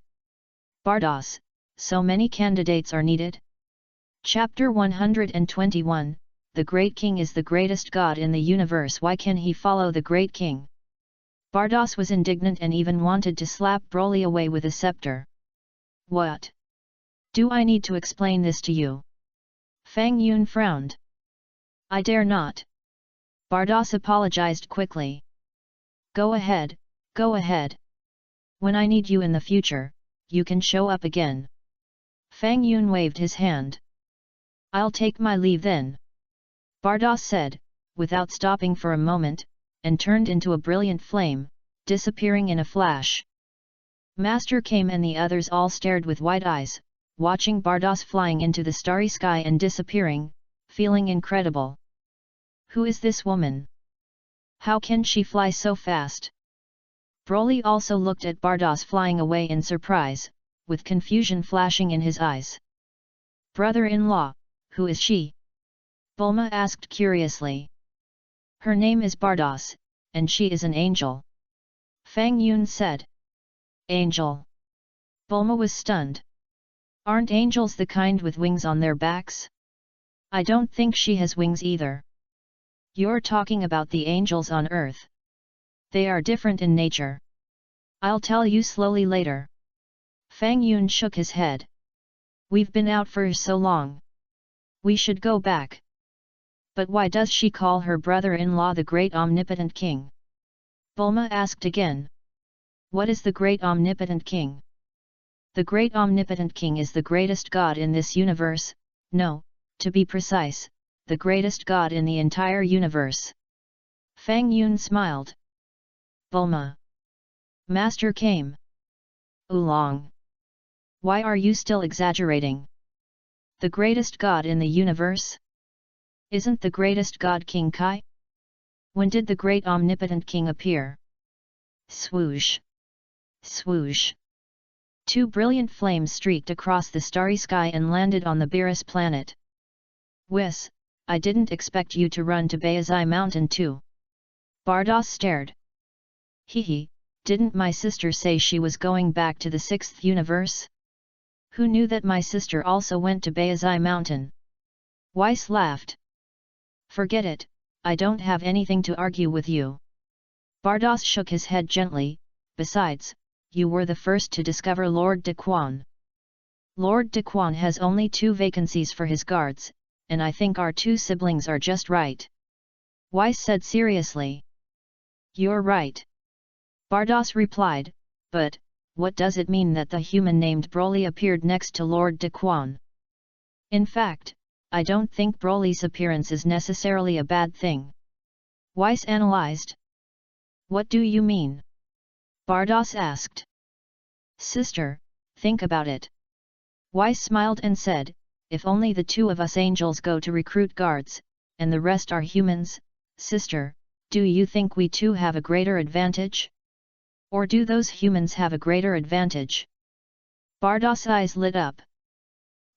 Speaker 1: Bardos, so many candidates are needed? Chapter 121, The Great King is the greatest god in the universe. Why can he follow the Great King? Bardos was indignant and even wanted to slap Broly away with a scepter. What? Do I need to explain this to you? Fang Yun frowned. I dare not. Bardos apologized quickly. Go ahead, go ahead. When I need you in the future, you can show up again. Fang Yun waved his hand. I'll take my leave then. Bardos said, without stopping for a moment, and turned into a brilliant flame, disappearing in a flash. Master came and the others all stared with wide eyes, watching Bardos flying into the starry sky and disappearing, feeling incredible. Who is this woman? How can she fly so fast? Broly also looked at Bardos flying away in surprise, with confusion flashing in his eyes. Brother-in-law, who is she? Bulma asked curiously. Her name is Bardos, and she is an angel. Fang Yun said. Angel? Bulma was stunned. Aren't angels the kind with wings on their backs? I don't think she has wings either. You're talking about the angels on Earth. They are different in nature. I'll tell you slowly later. Fang Yun shook his head. We've been out for so long. We should go back. But why does she call her brother-in-law the Great Omnipotent King? Bulma asked again. What is the Great Omnipotent King? The Great Omnipotent King is the greatest god in this universe, no, to be precise, the greatest god in the entire universe. Fang Yun smiled. Bulma. Master came. Oolong. Why are you still exaggerating? The greatest god in the universe? Isn't the greatest god King Kai? When did the Great Omnipotent King appear? Swoosh. Swoosh. Two brilliant flames streaked across the starry sky and landed on the Beerus planet. Whis, I didn't expect you to run to Baizai Mountain too. Bardos stared. Hehe, didn't my sister say she was going back to the 6th universe? Who knew that my sister also went to Baizai Mountain? Weiss laughed. Forget it, I don't have anything to argue with you. Bardos shook his head gently, besides, you were the first to discover Lord Daquan. Lord Daquan has only 2 vacancies for his guards, and I think our 2 siblings are just right. Weiss said seriously. You're right. Bardos replied, but, what does it mean that the human named Broly appeared next to Lord Daquan? In fact, I don't think Broly's appearance is necessarily a bad thing. Weiss analyzed. What do you mean? Bardos asked. Sister, think about it. Weiss smiled and said, if only the 2 of us angels go to recruit guards, and the rest are humans, sister, do you think we 2 have a greater advantage? Or do those humans have a greater advantage? Bardos' eyes lit up.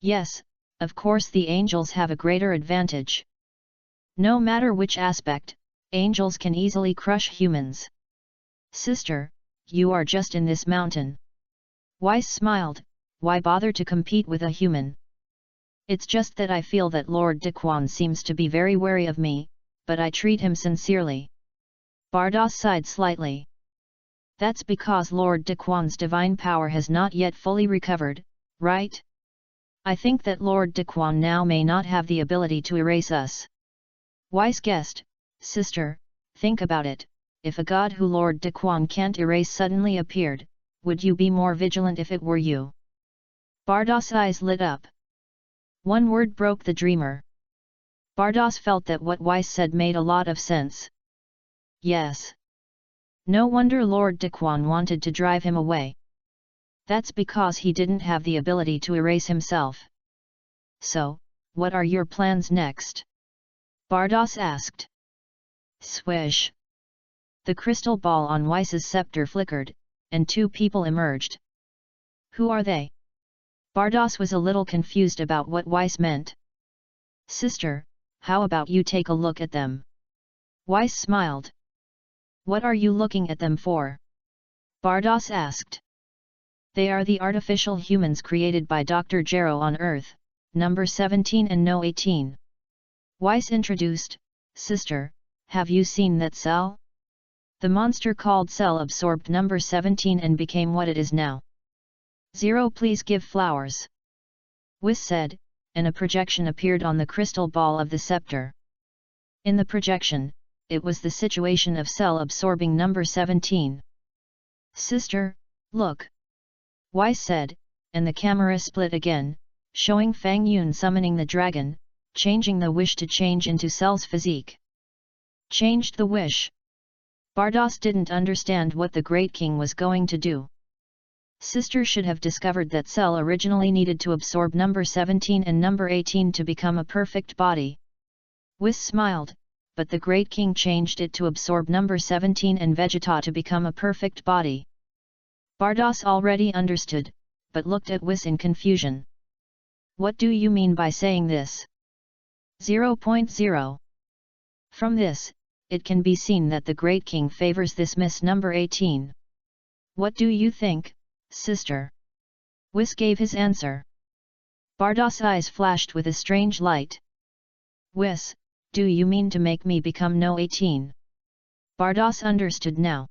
Speaker 1: Yes, of course the angels have a greater advantage. No matter which aspect, angels can easily crush humans. Sister, you are just in this mountain. Weiss smiled, why bother to compete with a human? It's just that I feel that Lord Daquan seems to be very wary of me, but I treat him sincerely. Bardos sighed slightly. That's because Lord Daquan's divine power has not yet fully recovered, right? I think that Lord Daquan now may not have the ability to erase us. Weiss guessed, sister, think about it, if a god who Lord Daquan can't erase suddenly appeared, would you be more vigilant if it were you? Bardos' eyes lit up. One word broke the dreamer. Bardos felt that what Weiss said made a lot of sense. Yes. No wonder Lord Daquan wanted to drive him away. That's because he didn't have the ability to erase himself. So, what are your plans next? Bardos asked. Swish! The crystal ball on Weiss's scepter flickered, and two people emerged. Who are they? Bardos was a little confused about what Weiss meant. Sister, how about you take a look at them? Weiss smiled. What are you looking at them for? Bardos asked. They are the artificial humans created by Dr. Gero on Earth, number 17 and no 18. Weiss introduced. Sister, have you seen that cell? The monster called cell absorbed number 17 and became what it is now. Zero, please give flowers. Weiss said, and a projection appeared on the crystal ball of the scepter. In the projection, it was the situation of cell absorbing number 17. Sister, look! Weiss said, and the camera split again, showing Fang Yun summoning the dragon, changing the wish to change into Cell's physique. Changed the wish. Bardos didn't understand what the Great King was going to do. Sister should have discovered that Cell originally needed to absorb number 17 and number 18 to become a perfect body. Weiss smiled, but the Great King changed it to absorb number 17 and Vegeta to become a perfect body. Bardos already understood, but looked at Weiss in confusion. What do you mean by saying this? 0.0. From this, it can be seen that the Great King favors this Miss number 18. What do you think, sister? Weiss gave his answer. Bardos' eyes flashed with a strange light. Weiss, do you mean to make me become no 18? Bardos understood now.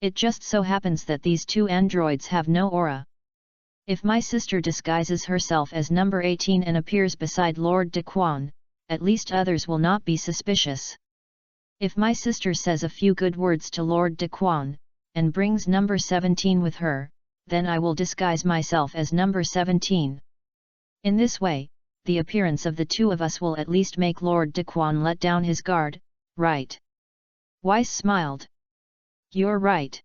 Speaker 1: It just so happens that these two androids have no aura. If my sister disguises herself as number 18 and appears beside Lord De Quan, at least others will not be suspicious. If my sister says a few good words to Lord De Quan, and brings number 17 with her, then I will disguise myself as number 17. In this way, the appearance of the two of us will at least make Lord De Quan let down his guard, right? Weiss smiled. You're right.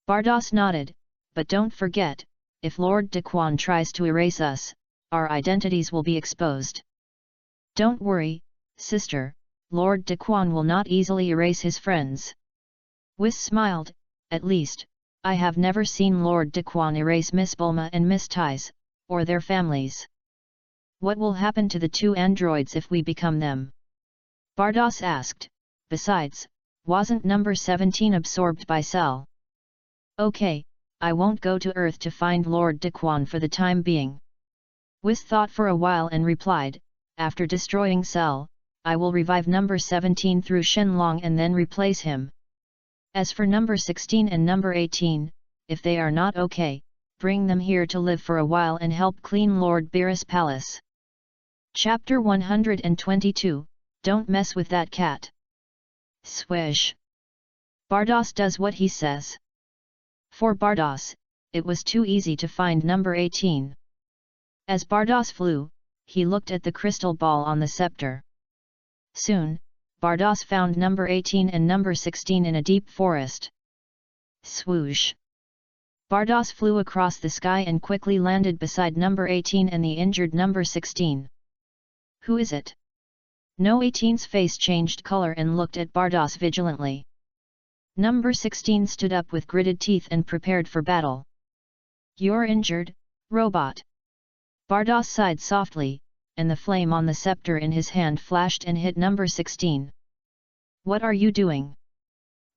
Speaker 1: Bardos nodded, but don't forget, if Lord De Quan tries to erase us, our identities will be exposed. Don't worry, sister, Lord De Quan will not easily erase his friends. Weiss smiled, at least, I have never seen Lord De Quan erase Miss Bulma and Miss Tais, or their families. What will happen to the two androids if we become them? Bardos asked. Besides, wasn't number 17 absorbed by Cell? Okay, I won't go to Earth to find Lord De Quan for the time being. Weiss thought for a while and replied, after destroying Cell, I will revive number 17 through Shenlong and then replace him. As for number 16 and number 18, if they are not okay, bring them here to live for a while and help clean Lord Beerus' palace. Chapter 122, Don't mess with that cat. Swish. Bardos does what he says. For Bardos, it was too easy to find number 18. As Bardos flew, he looked at the crystal ball on the scepter. Soon, Bardos found number 18 and number 16 in a deep forest. Swoosh! Bardos flew across the sky and quickly landed beside number 18 and the injured number 16. Who is it? No 18's face changed color and looked at Bardos vigilantly. Number 16 stood up with gritted teeth and prepared for battle. You're injured, robot. Bardos sighed softly, and the flame on the scepter in his hand flashed and hit number 16. What are you doing?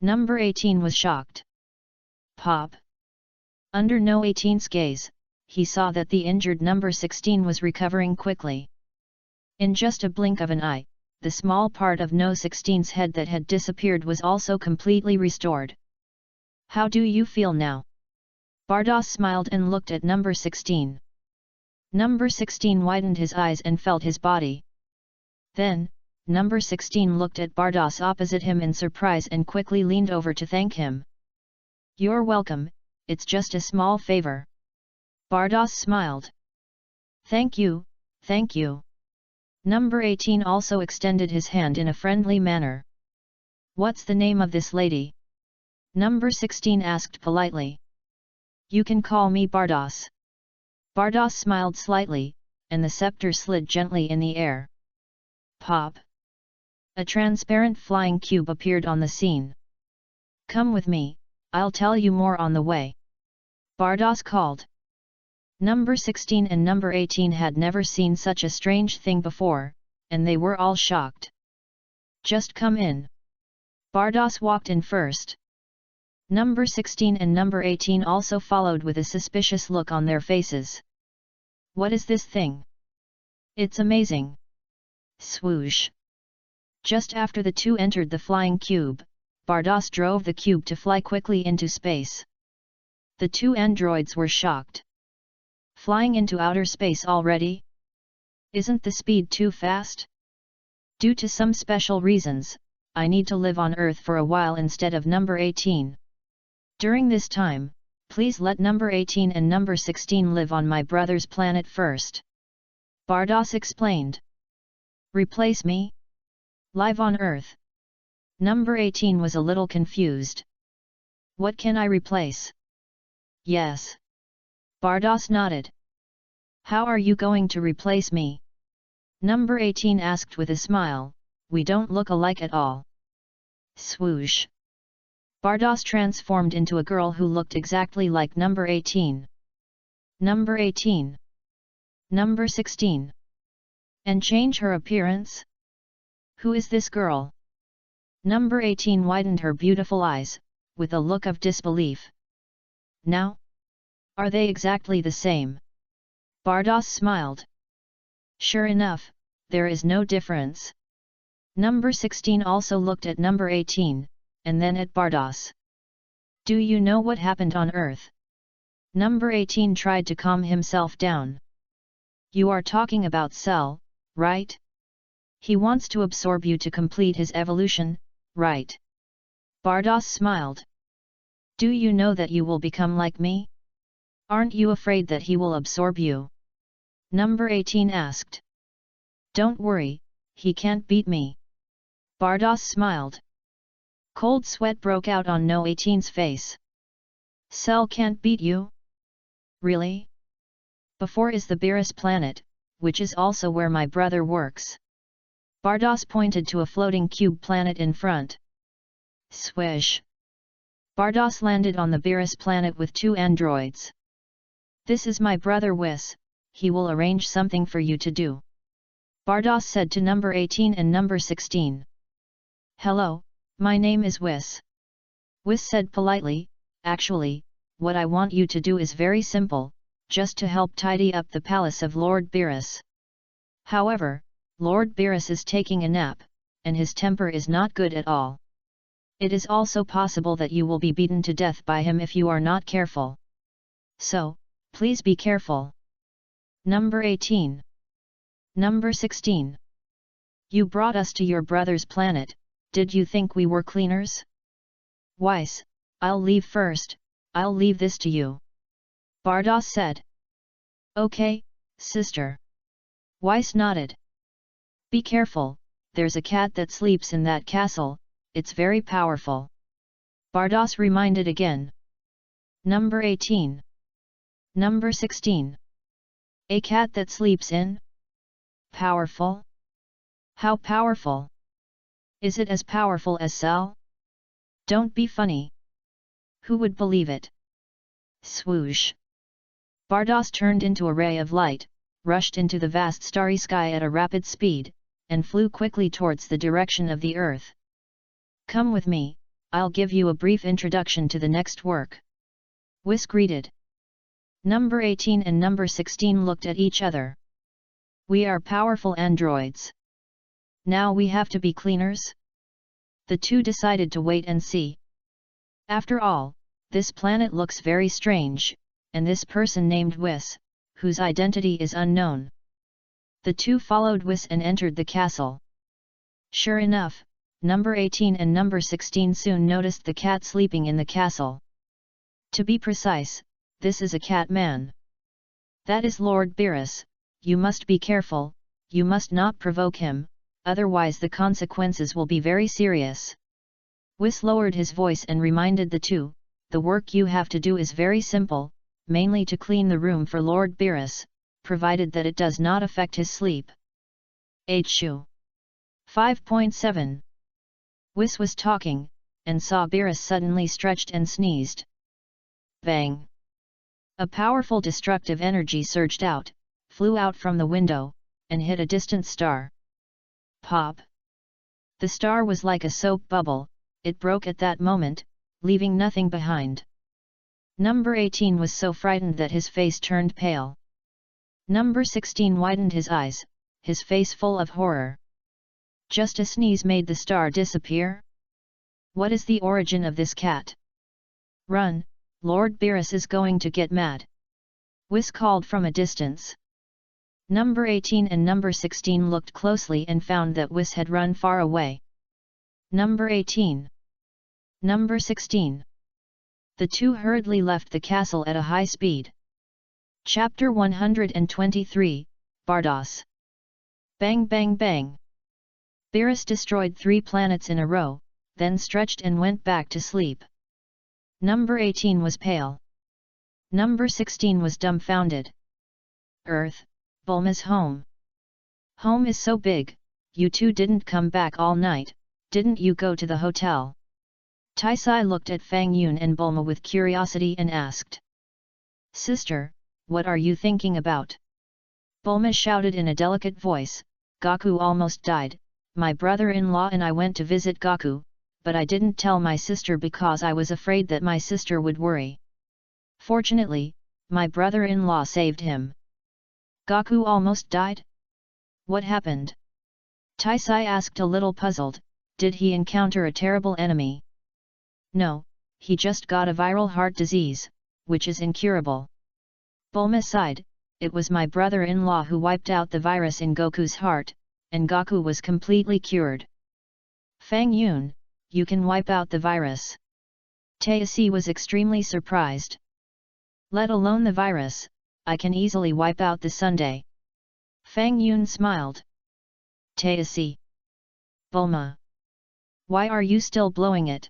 Speaker 1: Number 18 was shocked. Pop. Under no 18's gaze, he saw that the injured number 16 was recovering quickly. In just a blink of an eye, the small part of no 16's head that had disappeared was also completely restored. How do you feel now? Bardos smiled and looked at number 16. Number 16 widened his eyes and felt his body. Then, number 16 looked at Bardos opposite him in surprise and quickly leaned over to thank him. You're welcome, it's just a small favor. Bardos smiled. Thank you, thank you. Number 18 also extended his hand in a friendly manner. What's the name of this lady? Number 16 asked politely. You can call me Bardos. Bardos smiled slightly, and the scepter slid gently in the air. Pop! A transparent flying cube appeared on the scene. Come with me, I'll tell you more on the way. Bardos called. Number 16 and number 18 had never seen such a strange thing before, and they were all shocked. Just come in. Bardos walked in first. Number 16 and number 18 also followed with a suspicious look on their faces. What is this thing? It's amazing. Swoosh. Just after the two entered the flying cube, Bardos drove the cube to fly quickly into space. The two androids were shocked. Flying into outer space already? Isn't the speed too fast? Due to some special reasons, I need to live on Earth for a while instead of number 18. During this time, please let number 18 and number 16 live on my brother's planet first. Bardos explained. Replace me? Live on Earth? Number 18 was a little confused. What can I replace? Yes. Bardos nodded. How are you going to replace me? Number 18 asked with a smile. We don't look alike at all. Swoosh. Bardos transformed into a girl who looked exactly like number 18. Number 18. Number 16. And change her appearance? Who is this girl? Number 18 widened her beautiful eyes, with a look of disbelief. Now? Are they exactly the same? Bardos smiled. Sure enough, there is no difference. Number 16 also looked at number 18, and then at Bardos. Do you know what happened on Earth? Number 18 tried to calm himself down. You are talking about Cell, right? He wants to absorb you to complete his evolution, right? Bardos smiled. Do you know that you will become like me? Aren't you afraid that he will absorb you? Number 18 asked. Don't worry, he can't beat me. Bardos smiled. Cold sweat broke out on No 18's face. Cell can't beat you? Really? Before is the Beerus planet, which is also where my brother works. Bardos pointed to a floating cube planet in front. Swish. Bardos landed on the Beerus planet with two androids. This is my brother Whis, he will arrange something for you to do. Bardos said to number 18 and number 16. Hello, my name is Whis. Whis said politely, actually, what I want you to do is very simple, just to help tidy up the palace of Lord Beerus. However, Lord Beerus is taking a nap, and his temper is not good at all. It is also possible that you will be beaten to death by him if you are not careful. So, please be careful. Number 18. Number 16. You brought us to your brother's planet, did you think we were cleaners? Weiss, I'll leave first, I'll leave this to you. Bardos said. Okay, sister. Weiss nodded. Be careful, there's a cat that sleeps in that castle, it's very powerful. Bardos reminded again. Number 18. Number 16. A cat that sleeps in? Powerful? How powerful? Is it as powerful as Cell? Don't be funny. Who would believe it? Swoosh. Bardos turned into a ray of light, rushed into the vast starry sky at a rapid speed, and flew quickly towards the direction of the Earth. Come with me, I'll give you a brief introduction to the next work. Whis greeted. Number 18 and number 16 looked at each other. We are powerful androids. Now we have to be cleaners? The two decided to wait and see. After all, this planet looks very strange, and this person named Whis, whose identity is unknown. The two followed Whis and entered the castle. Sure enough, number 18 and number 16 soon noticed the cat sleeping in the castle. To be precise, this is a cat man. That is Lord Beerus, you must be careful, you must not provoke him, otherwise the consequences will be very serious. Whis lowered his voice and reminded the two, the work you have to do is very simple, mainly to clean the room for Lord Beerus, provided that it does not affect his sleep. H. 5.7. Whis was talking, and saw Beerus suddenly stretched and sneezed. Bang! A powerful destructive energy surged out, flew out from the window, and hit a distant star. Pop! The star was like a soap bubble, it broke at that moment, leaving nothing behind. Number 18 was so frightened that his face turned pale. Number 16 widened his eyes, his face full of horror. Just a sneeze made the star disappear? What is the origin of this cat? Run, Lord Beerus is going to get mad. Whis called from a distance. Number 18 and number 16 looked closely and found that Whis had run far away. Number 18. Number 16. The two hurriedly left the castle at a high speed. Chapter 123, Bardos. Bang bang bang. Beerus destroyed 3 planets in a row, then stretched and went back to sleep. Number 18 was pale. Number 16 was dumbfounded. Earth, Bulma's home. Home is so big, you two didn't come back all night, didn't you go to the hotel? Taisai looked at Fang Yun and Bulma with curiosity and asked. Sister, what are you thinking about? Bulma shouted in a delicate voice, Gaku almost died, my brother-in-law and I went to visit Gaku, but I didn't tell my sister because I was afraid that my sister would worry. Fortunately, my brother-in-law saved him. Gaku almost died? What happened? Taisai asked a little puzzled, did he encounter a terrible enemy? No, he just got a viral heart disease, which is incurable. Bulma sighed, it was my brother-in-law who wiped out the virus in Goku's heart, and Gaku was completely cured. Fang Yun, you can wipe out the virus. Taisi was extremely surprised. Let alone the virus, I can easily wipe out the sundae. Fang Yun smiled. Taisi. Bulma. Why are you still blowing it?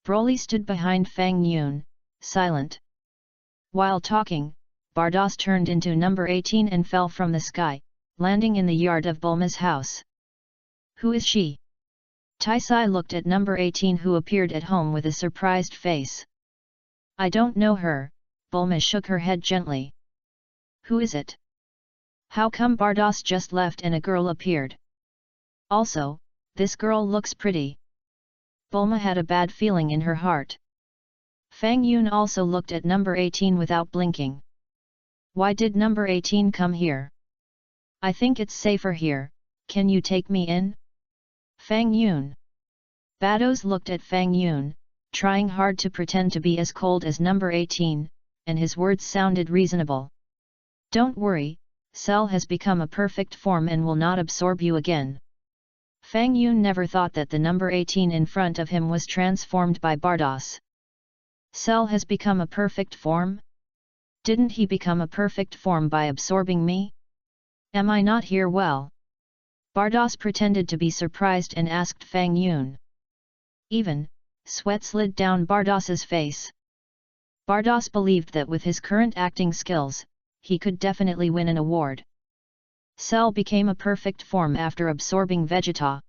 Speaker 1: Broly stood behind Fang Yun, silent. While talking, Bardos turned into number 18 and fell from the sky, landing in the yard of Bulma's house. Who is she? Taisai looked at number 18 who appeared at home with a surprised face. I don't know her, Bulma shook her head gently. Who is it? How come Bardos just left and a girl appeared? Also, this girl looks pretty. Bulma had a bad feeling in her heart. Fang Yun also looked at number 18 without blinking. Why did number 18 come here? I think it's safer here, can you take me in? Fang Yun. Bardos looked at Fang Yun, trying hard to pretend to be as cold as number 18, and his words sounded reasonable. Don't worry, Cell has become a perfect form and will not absorb you again. Fang Yun never thought that the number 18 in front of him was transformed by Bardos. Cell has become a perfect form? Didn't he become a perfect form by absorbing me? Am I not here well? Bardos pretended to be surprised and asked Fang Yun. Even, sweat slid down Bardos's face. Bardos believed that with his current acting skills, he could definitely win an award. Cell became a perfect form after absorbing Vegeta.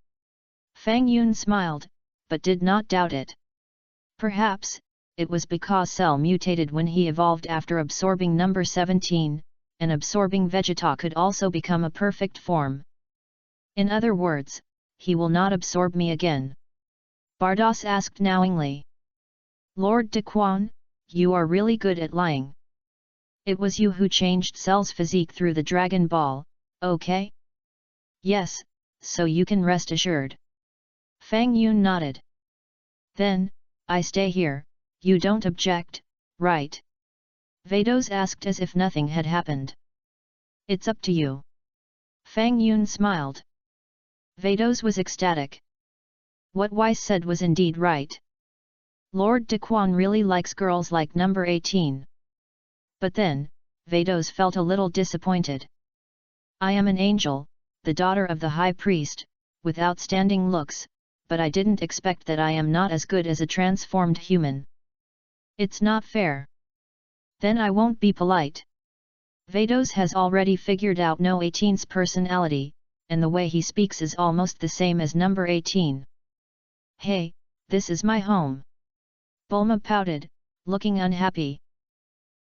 Speaker 1: Fang Yun smiled, but did not doubt it. Perhaps, it was because Cell mutated when he evolved after absorbing number 17, and absorbing Vegeta could also become a perfect form. In other words, he will not absorb me again. Bardos asked knowingly. Lord Daquan, you are really good at lying. It was you who changed Cell's physique through the Dragon Ball, okay? Yes, so you can rest assured. Fang Yun nodded. Then, I stay here, you don't object, right? Vados asked as if nothing had happened. It's up to you. Fang Yun smiled. Vados was ecstatic. What Weiss said was indeed right. Lord Daquan really likes girls like number 18. But then, Vados felt a little disappointed. I am an angel, the daughter of the High Priest, with outstanding looks, but I didn't expect that I am not as good as a transformed human. It's not fair. Then I won't be polite. Vados has already figured out No 18's personality, and the way he speaks is almost the same as number 18. Hey, this is my home. Bulma pouted, looking unhappy.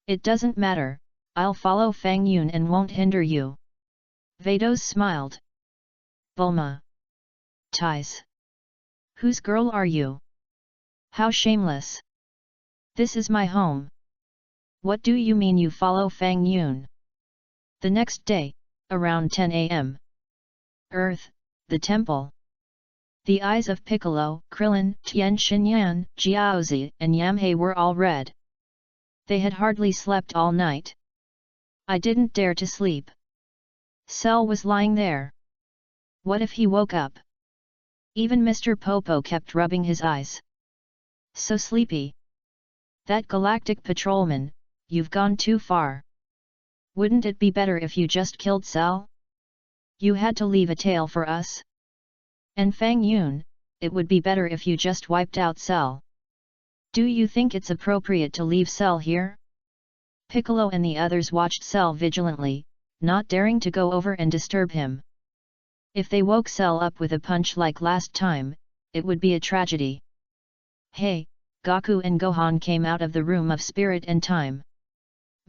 Speaker 1: It doesn't matter, I'll follow Fang Yun and won't hinder you. Vados smiled. Bulma. Ties. Whose girl are you? How shameless. This is my home. What do you mean you follow Fang Yun? The next day, around 10 a.m. Earth, the temple. The eyes of Piccolo, Krillin, Tien Shinyan, Jiaozi, and Yamhei were all red. They had hardly slept all night. I didn't dare to sleep. Cell was lying there. What if he woke up? Even Mr. Popo kept rubbing his eyes. So sleepy. That galactic patrolman, you've gone too far. Wouldn't it be better if you just killed Cell? You had to leave a tail for us. And Fang Yun, it would be better if you just wiped out Cell. Do you think it's appropriate to leave Cell here? Piccolo and the others watched Cell vigilantly, not daring to go over and disturb him. If they woke Cell up with a punch like last time, it would be a tragedy. Hey, Goku and Gohan came out of the room of spirit and time.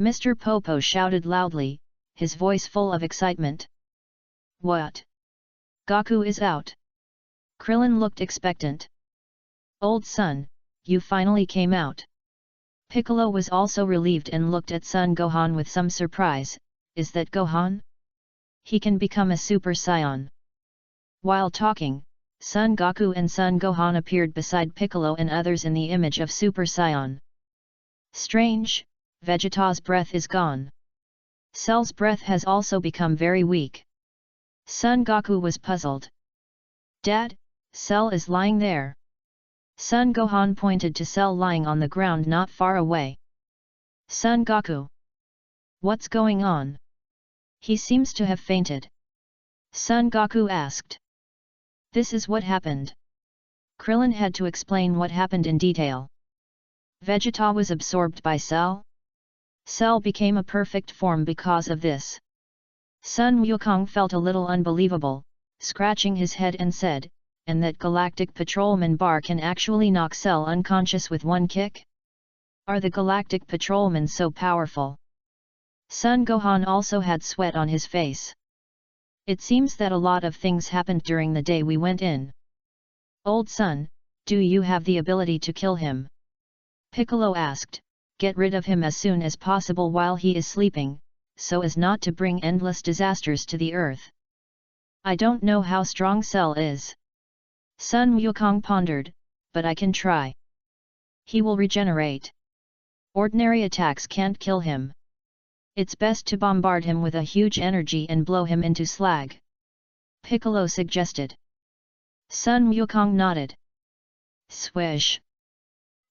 Speaker 1: Mr. Popo shouted loudly, his voice full of excitement. What? Goku is out. Krillin looked expectant. Old son, you finally came out. Piccolo was also relieved and looked at Son Gohan with some surprise. Is that Gohan? He can become a Super Saiyan. While talking, Son Goku and Son Gohan appeared beside Piccolo and others in the image of Super Saiyan. Strange, Vegeta's breath is gone. Cell's breath has also become very weak. Son Goku was puzzled. Dad, Cell is lying there. Son Gohan pointed to Cell lying on the ground not far away. Son Goku. What's going on? He seems to have fainted. Son Goku asked. This is what happened. Krillin had to explain what happened in detail. Vegeta was absorbed by Cell. Cell became a perfect form because of this. Sun Wukong felt a little unbelievable, scratching his head and said, and that Galactic Patrolman Bar can actually knock Cell unconscious with one kick? Are the Galactic Patrolmen so powerful? Son Gohan also had sweat on his face. It seems that a lot of things happened during the day we went in. Old son, do you have the ability to kill him? Piccolo asked, get rid of him as soon as possible while he is sleeping, so as not to bring endless disasters to the earth. I don't know how strong Cell is. Sun Wukong pondered, but I can try. He will regenerate. Ordinary attacks can't kill him. It's best to bombard him with a huge energy and blow him into slag. Piccolo suggested. Sun Wukong nodded. Swish.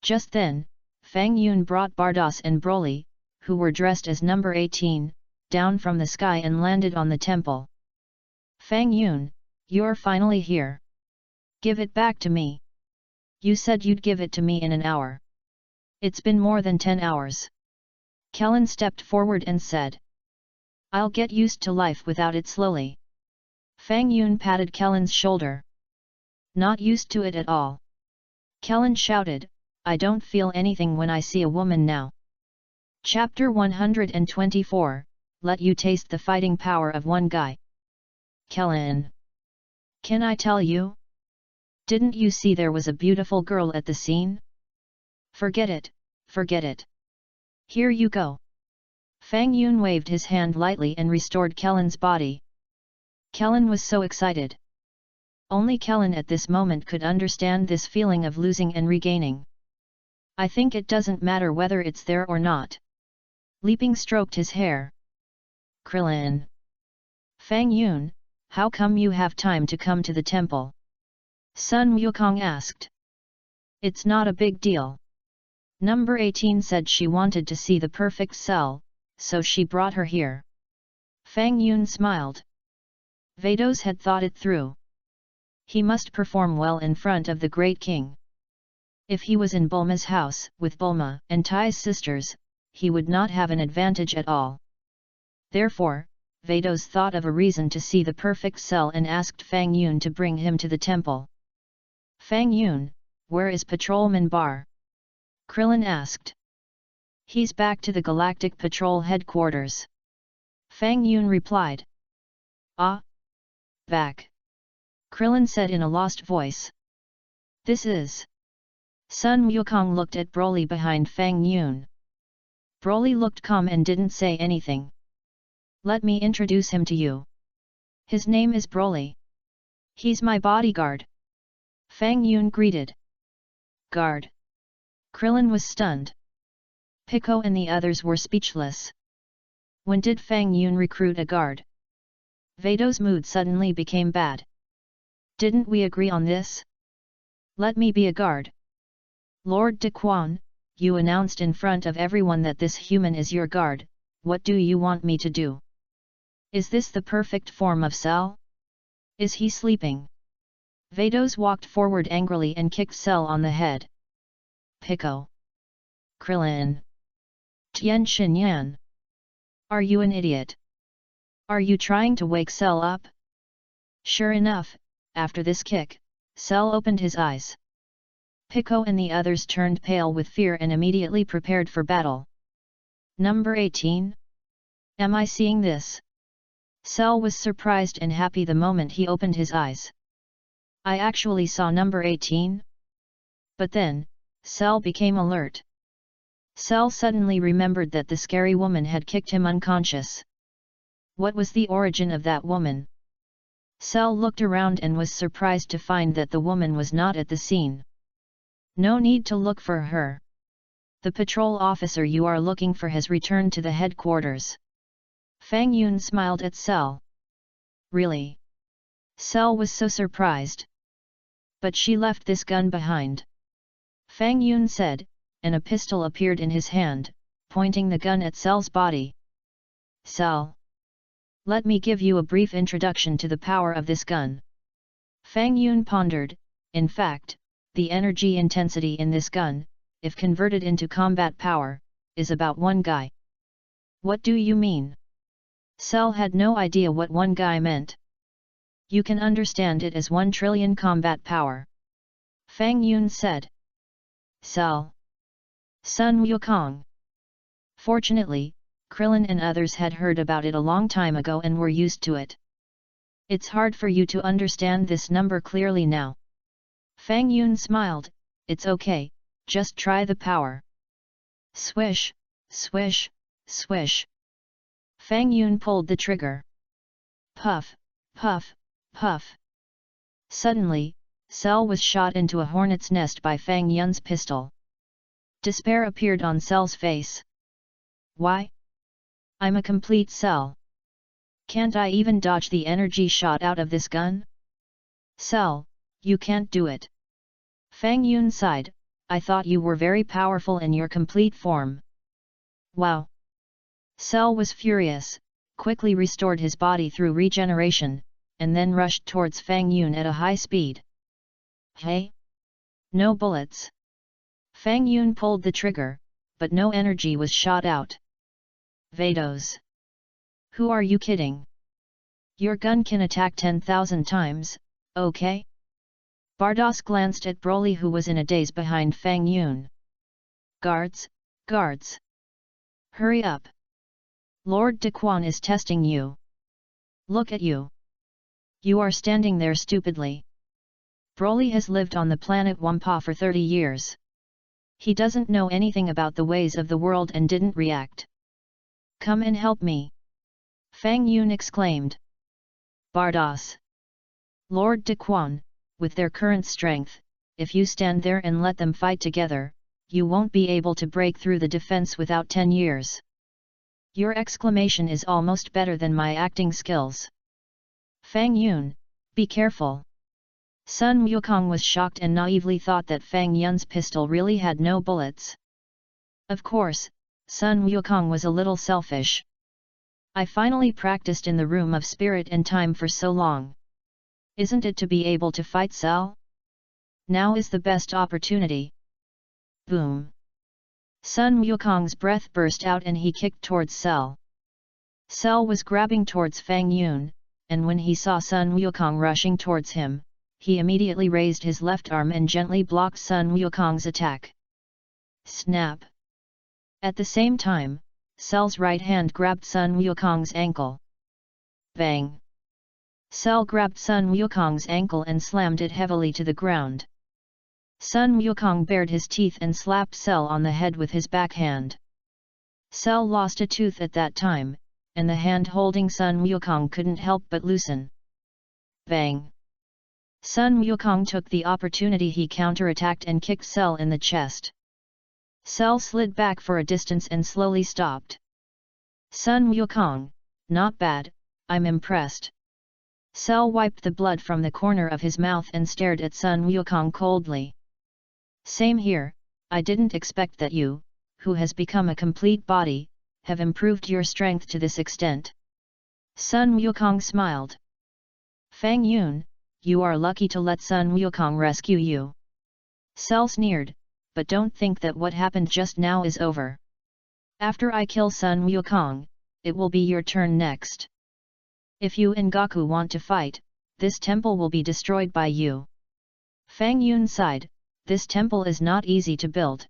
Speaker 1: Just then, Fang Yun brought Bardos and Broly, who were dressed as number 18, down from the sky and landed on the temple. Fang Yun, you're finally here. Give it back to me. You said you'd give it to me in an hour. It's been more than 10 hours. Kellen stepped forward and said. I'll get used to life without it slowly. Fang Yun patted Kellen's shoulder. Not used to it at all. Kellen shouted, I don't feel anything when I see a woman now. Chapter 124, Let you taste the fighting power of one guy. Kellen. Can I tell you? Didn't you see there was a beautiful girl at the scene? Forget it, forget it. Here you go. Fang Yun waved his hand lightly and restored Kellen's body. Kellen was so excited. Only Kellen at this moment could understand this feeling of losing and regaining. I think it doesn't matter whether it's there or not. Leaping stroked his hair. Krillin. Fang Yun, how come you have time to come to the temple? Sun Wukong asked. It's not a big deal. Number 18 said she wanted to see the perfect Cell, so she brought her here. Fang Yun smiled. Vados had thought it through. He must perform well in front of the great king. If he was in Bulma's house with Bulma and Tai's sisters, he would not have an advantage at all. Therefore, Vados thought of a reason to see the perfect cell and asked Fang Yun to bring him to the temple. "Fang Yun, where is Patrolman Bar?" Krillin asked. "He's back to the Galactic Patrol headquarters," Fang Yun replied. "Ah? Back?" Krillin said in a lost voice. "This is..." Sun Wukong looked at Broly behind Fang Yun. Broly looked calm and didn't say anything. "Let me introduce him to you. His name is Broly. He's my bodyguard," Fang Yun greeted. "Guard?" Krillin was stunned. Pico and the others were speechless. When did Fang Yun recruit a guard? Vados' mood suddenly became bad. "Didn't we agree on this? Let me be a guard." "Lord De Quan, you announced in front of everyone that this human is your guard, what do you want me to do? Is this the perfect form of Cell? Is he sleeping?" Vados walked forward angrily and kicked Cell on the head. "Pico! Krillin! Tien Shinyan! Are you an idiot? Are you trying to wake Cell up?" Sure enough, after this kick, Cell opened his eyes. Pico and the others turned pale with fear and immediately prepared for battle. Number 18? Am I seeing this? Cell was surprised and happy the moment he opened his eyes. I actually saw number 18? But then, Cell became alert. Cell suddenly remembered that the scary woman had kicked him unconscious. What was the origin of that woman? Cell looked around and was surprised to find that the woman was not at the scene. No need to look for her. The patrol officer you are looking for has returned to the headquarters. Fang Yun smiled at Cell. Really? Cell was so surprised. But she left this gun behind. Fang Yun said, and a pistol appeared in his hand, pointing the gun at Cell's body. Cell. Let me give you a brief introduction to the power of this gun. Fang Yun pondered. In fact, the energy intensity in this gun, if converted into combat power, is about 1 guy. What do you mean? Cell had no idea what 1 guy meant. You can understand it as 1 trillion combat power. Fang Yun said. Cell. Sun Wukong. Fortunately, Krillin and others had heard about it a long time ago and were used to it. It's hard for you to understand this number clearly now. Fang Yun smiled. It's okay, just try the power. Swish, swish, swish. Fang Yun pulled the trigger. Puff, puff, puff. Suddenly, Cell was shot into a hornet's nest by Fang Yun's pistol. Despair appeared on Cell's face. Why? I'm a complete Cell. Can't I even dodge the energy shot out of this gun? Cell, you can't do it. Fang Yun sighed, I thought you were very powerful in your complete form. Wow! Cell was furious, quickly restored his body through regeneration, and then rushed towards Fang Yun at a high speed. Hey! No bullets! Fang Yun pulled the trigger, but no energy was shot out. Vados! Who are you kidding? Your gun can attack 10,000 times, okay? Bardos glanced at Broly who was in a daze behind Fang Yun. Guards, guards! Hurry up! Lord De Quan is testing you. Look at you. You are standing there stupidly. Broly has lived on the planet Wampa for 30 years. He doesn't know anything about the ways of the world and didn't react. Come and help me! Fang Yun exclaimed. Bardos! Lord De Quan, with their current strength, if you stand there and let them fight together, you won't be able to break through the defense without 10 years. Your exclamation is almost better than my acting skills. Fang Yun, be careful. Sun Wukong was shocked and naively thought that Fang Yun's pistol really had no bullets. Of course, Sun Wukong was a little selfish. I finally practiced in the room of spirit and time for so long. Isn't it to be able to fight Cell? Now is the best opportunity. Boom! Sun Wukong's breath burst out and he kicked towards Cell. Cell was grabbing towards Fang Yun, and when he saw Sun Wukong rushing towards him, he immediately raised his left arm and gently blocked Sun Wukong's attack. Snap! At the same time, Cell's right hand grabbed Sun Wukong's ankle. Bang! Cell grabbed Sun Wukong's ankle and slammed it heavily to the ground. Sun Wukong bared his teeth and slapped Cell on the head with his backhand. Cell lost a tooth at that time, and the hand holding Sun Wukong couldn't help but loosen. Bang! Sun Wukong took the opportunity, he counterattacked and kicked Cell in the chest. Cell slid back for a distance and slowly stopped. Sun Wukong, not bad, I'm impressed. Cell wiped the blood from the corner of his mouth and stared at Sun Wukong coldly. Same here, I didn't expect that you, who has become a complete body, have improved your strength to this extent. Sun Wukong smiled. Fang Yun, you are lucky to let Sun Wukong rescue you. Cell sneered, but don't think that what happened just now is over. After I kill Sun Wukong, it will be your turn next. If you and Gaku want to fight, this temple will be destroyed by you. Fang Yun sighed, this temple is not easy to build.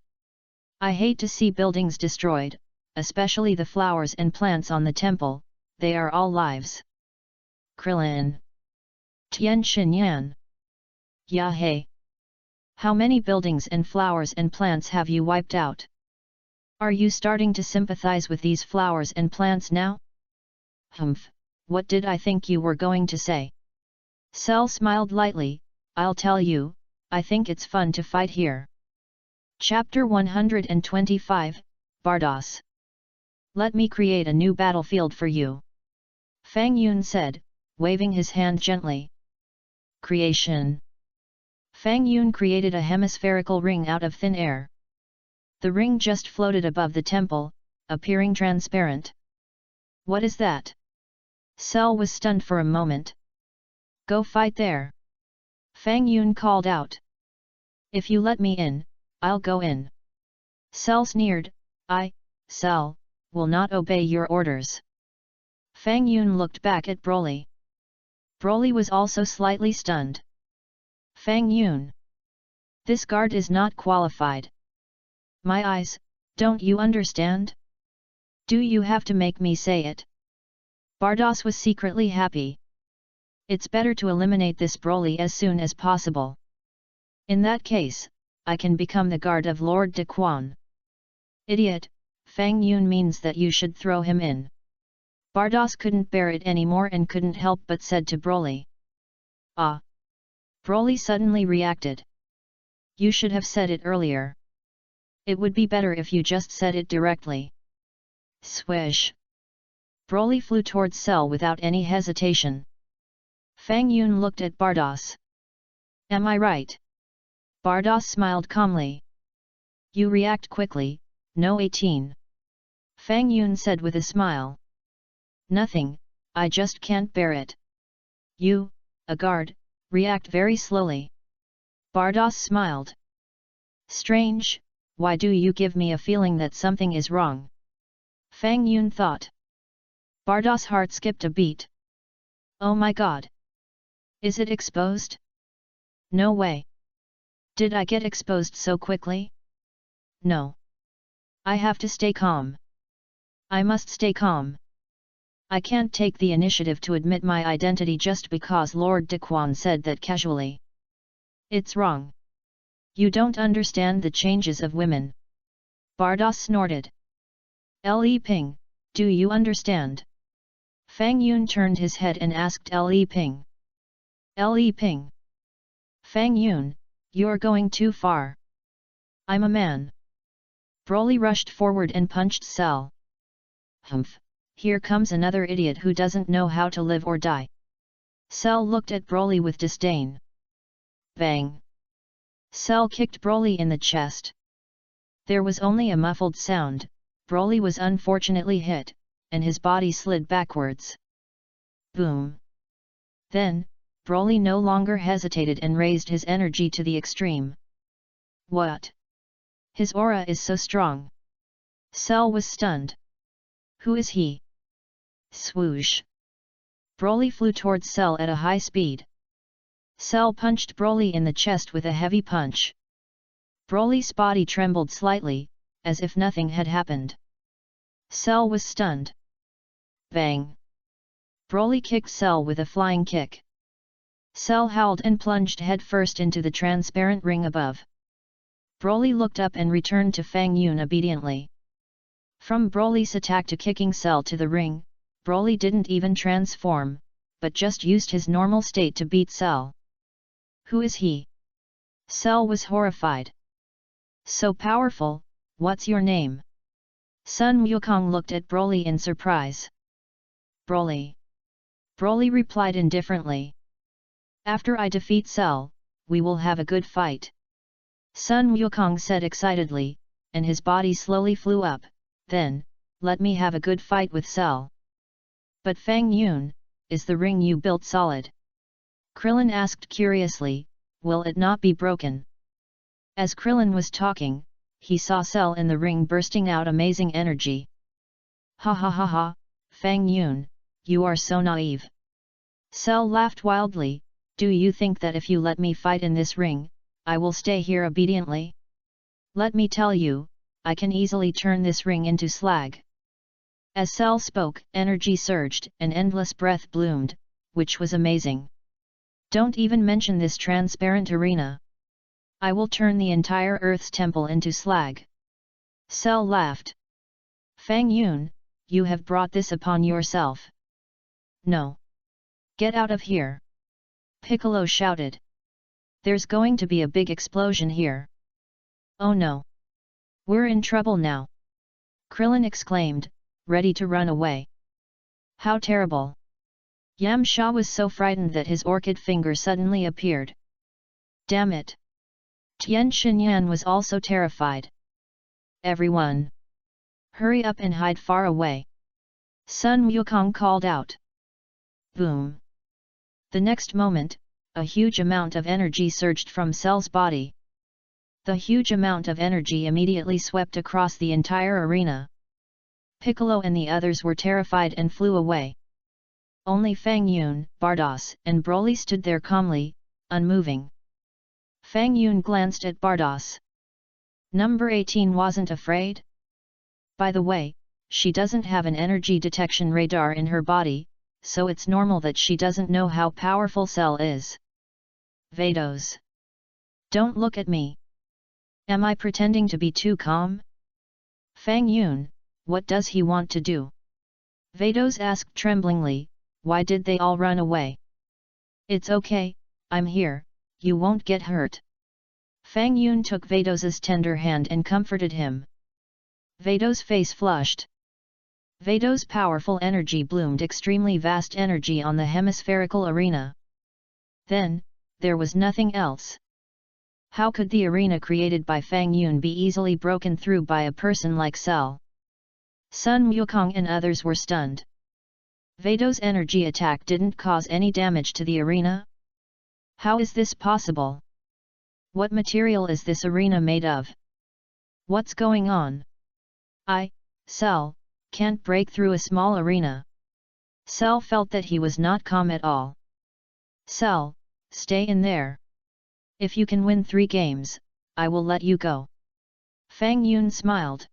Speaker 1: I hate to see buildings destroyed, especially the flowers and plants on the temple, they are all lives. Krillin. Tian Xinyan. Ya hey. How many buildings and flowers and plants have you wiped out? Are you starting to sympathize with these flowers and plants now? Humph, what did I think you were going to say? Cell smiled lightly, I'll tell you, I think it's fun to fight here. Chapter 125, Bardos. Let me create a new battlefield for you. Fang Yun said, waving his hand gently. Creation. Fang Yun created a hemispherical ring out of thin air. The ring just floated above the temple, appearing transparent. What is that? Cell was stunned for a moment. Go fight there. Fang Yun called out. If you let me in, I'll go in. Cell sneered, Cell, will not obey your orders. Fang Yun looked back at Broly. Broly was also slightly stunned. Fang Yun. This guard is not qualified. My eyes, don't you understand? Do you have to make me say it? Bardos was secretly happy. It's better to eliminate this Broly as soon as possible. In that case, I can become the guard of Lord De Quan. Idiot, Fang Yun means that you should throw him in. Bardos couldn't bear it anymore and couldn't help but said to Broly. Ah! Broly suddenly reacted. You should have said it earlier. It would be better if you just said it directly. Swish! Broly flew towards Cell without any hesitation. Fang Yun looked at Bardos. Am I right? Bardos smiled calmly. You react quickly, no 18. Fang Yun said with a smile. Nothing, I just can't bear it. You, a guard, react very slowly. Bardos smiled. Strange, why do you give me a feeling that something is wrong? Fang Yun thought. Bardos' heart skipped a beat. Oh my god! Is it exposed? No way! Did I get exposed so quickly? No. I have to stay calm. I must stay calm. I can't take the initiative to admit my identity just because Lord De Quan said that casually. It's wrong. You don't understand the changes of women. Bardos snorted. Le Ping, do you understand? Fang Yun turned his head and asked Le Ping. Le Ping. Fang Yun, you're going too far. I'm a man. Broly rushed forward and punched Cell. Humph, here comes another idiot who doesn't know how to live or die. Cell looked at Broly with disdain. Bang! Cell kicked Broly in the chest. There was only a muffled sound, Broly was unfortunately hit, and his body slid backwards. Boom! Then, Broly no longer hesitated and raised his energy to the extreme. What? His aura is so strong. Cell was stunned. Who is he? Swoosh! Broly flew towards Cell at a high speed. Cell punched Broly in the chest with a heavy punch. Broly's body trembled slightly, as if nothing had happened. Cell was stunned. Bang! Broly kicked Cell with a flying kick. Cell howled and plunged headfirst into the transparent ring above. Broly looked up and returned to Fang Yun obediently. From Broly's attack to kicking Cell to the ring, Broly didn't even transform, but just used his normal state to beat Cell. Who is he? Cell was horrified. So powerful, what's your name? Sun Wukong looked at Broly in surprise. Broly. Broly replied indifferently. After I defeat Cell, we will have a good fight. Sun Wukong said excitedly, and his body slowly flew up. Then, let me have a good fight with Cell. But Fang Yun, is the ring you built solid? Krillin asked curiously, will it not be broken? As Krillin was talking, he saw Cell in the ring bursting out amazing energy. Ha ha ha ha, Fang Yun, you are so naive. Cell laughed wildly, do you think that if you let me fight in this ring, I will stay here obediently? Let me tell you, I can easily turn this ring into slag. As Cell spoke, energy surged and endless breath bloomed, which was amazing. Don't even mention this transparent arena. I will turn the entire Earth's temple into slag. Cell laughed. Fang Yun, you have brought this upon yourself. No. Get out of here. Piccolo shouted. There's going to be a big explosion here. Oh no. We're in trouble now. Krillin exclaimed, ready to run away. How terrible. Yamcha was so frightened that his orchid finger suddenly appeared. Damn it. Tien Shinyan was also terrified. Everyone! Hurry up and hide far away. Sun Wukong called out. Boom! The next moment, a huge amount of energy surged from Cell's body. The huge amount of energy immediately swept across the entire arena. Piccolo and the others were terrified and flew away. Only Fang Yun, Bardos, and Broly stood there calmly, unmoving. Fang Yun glanced at Bardos. Number 18 wasn't afraid? By the way, she doesn't have an energy detection radar in her body, so it's normal that she doesn't know how powerful Cell is. Vados. Don't look at me. Am I pretending to be too calm? Fang Yun, what does he want to do? Vados asked tremblingly, why did they all run away? It's okay, I'm here, you won't get hurt. Fang Yun took Vados's tender hand and comforted him. Vados' face flushed. Vados' powerful energy bloomed extremely vast energy on the hemispherical arena. Then, there was nothing else. How could the arena created by Fang Yun be easily broken through by a person like Cell? Sun Wukong and others were stunned. Vados' energy attack didn't cause any damage to the arena? How is this possible? What material is this arena made of? What's going on? Cell, can't break through a small arena. Cell felt that he was not calm at all. Cell, stay in there. If you can win 3 games, I will let you go. Fang Yun smiled.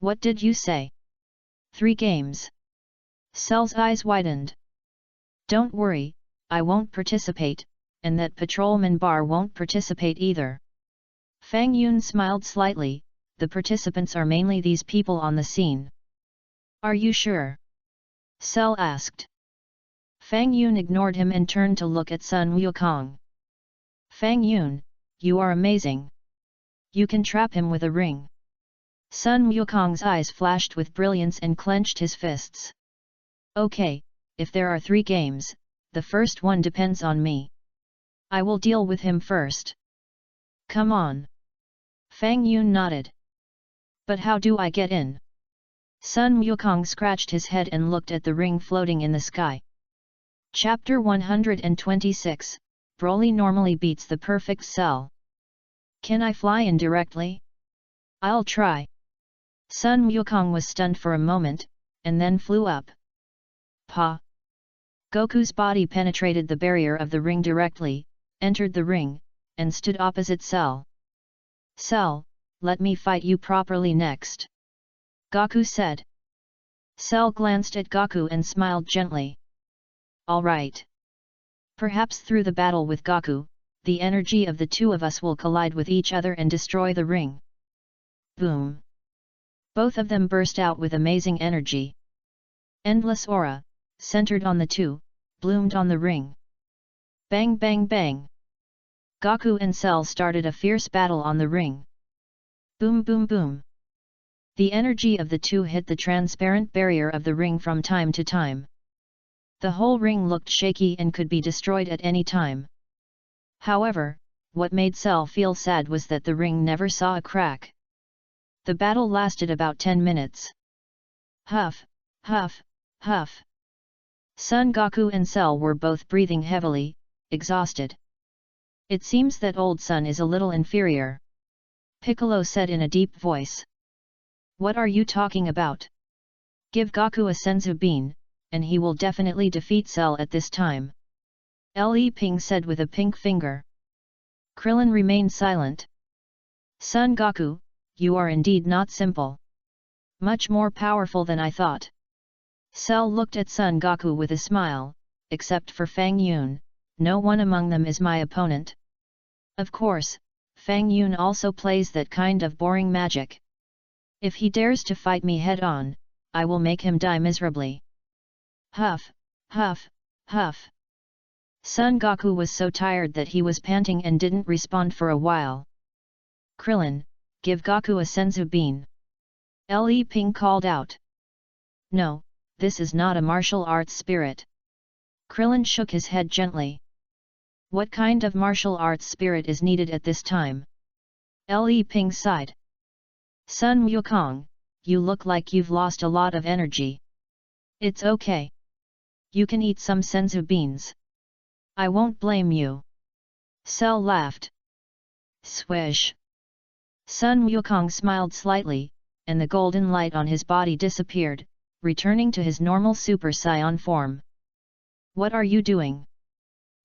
Speaker 1: What did you say? 3 games. Cell's eyes widened. Don't worry, I won't participate, and that patrolman Bar won't participate either. Fang Yun smiled slightly, the participants are mainly these people on the scene. Are you sure? Cell asked. Fang Yun ignored him and turned to look at Sun Wukong. Fang Yun, you are amazing. You can trap him with a ring. Sun Wukong's eyes flashed with brilliance and clenched his fists. Okay, if there are 3 games, the first one depends on me. I will deal with him first. Come on. Fang Yun nodded. But how do I get in? Sun Wukong scratched his head and looked at the ring floating in the sky. Chapter 126, Broly normally beats the perfect Cell. Can I fly in directly? I'll try. Sun Wukong was stunned for a moment, and then flew up. Pa! Goku's body penetrated the barrier of the ring directly, entered the ring, and stood opposite Cell. Cell, let me fight you properly next. Goku said. Cell glanced at Goku and smiled gently. Alright. Perhaps through the battle with Goku, the energy of the two of us will collide with each other and destroy the ring. Boom! Both of them burst out with amazing energy. Endless aura, centered on the two, bloomed on the ring. Bang bang bang! Goku and Cell started a fierce battle on the ring. Boom boom boom! The energy of the two hit the transparent barrier of the ring from time to time. The whole ring looked shaky and could be destroyed at any time. However, what made Cell feel sad was that the ring never saw a crack. The battle lasted about 10 minutes. Huff, huff, huff. Son Goku and Cell were both breathing heavily, exhausted. It seems that old Son is a little inferior. Piccolo said in a deep voice. What are you talking about? Give Goku a senzu bean, and he will definitely defeat Cell at this time. Li Ping said with a pink finger. Krillin remained silent. Son Goku, you are indeed not simple. Much more powerful than I thought. Cell looked at Son Goku with a smile, except for Fang Yun, no one among them is my opponent. Of course, Fang Yun also plays that kind of boring magic. If he dares to fight me head-on, I will make him die miserably. Huff, huff, huff. Son Goku was so tired that he was panting and didn't respond for a while. Krillin, give Goku a senzu bean. Li Ping called out. No, this is not a martial arts spirit. Krillin shook his head gently. What kind of martial arts spirit is needed at this time? Li Ping sighed. Sun Wukong, you look like you've lost a lot of energy. It's okay. You can eat some senzu beans. I won't blame you. Cell laughed. Swish. Sun Wukong smiled slightly, and the golden light on his body disappeared, returning to his normal Super Saiyan form. What are you doing?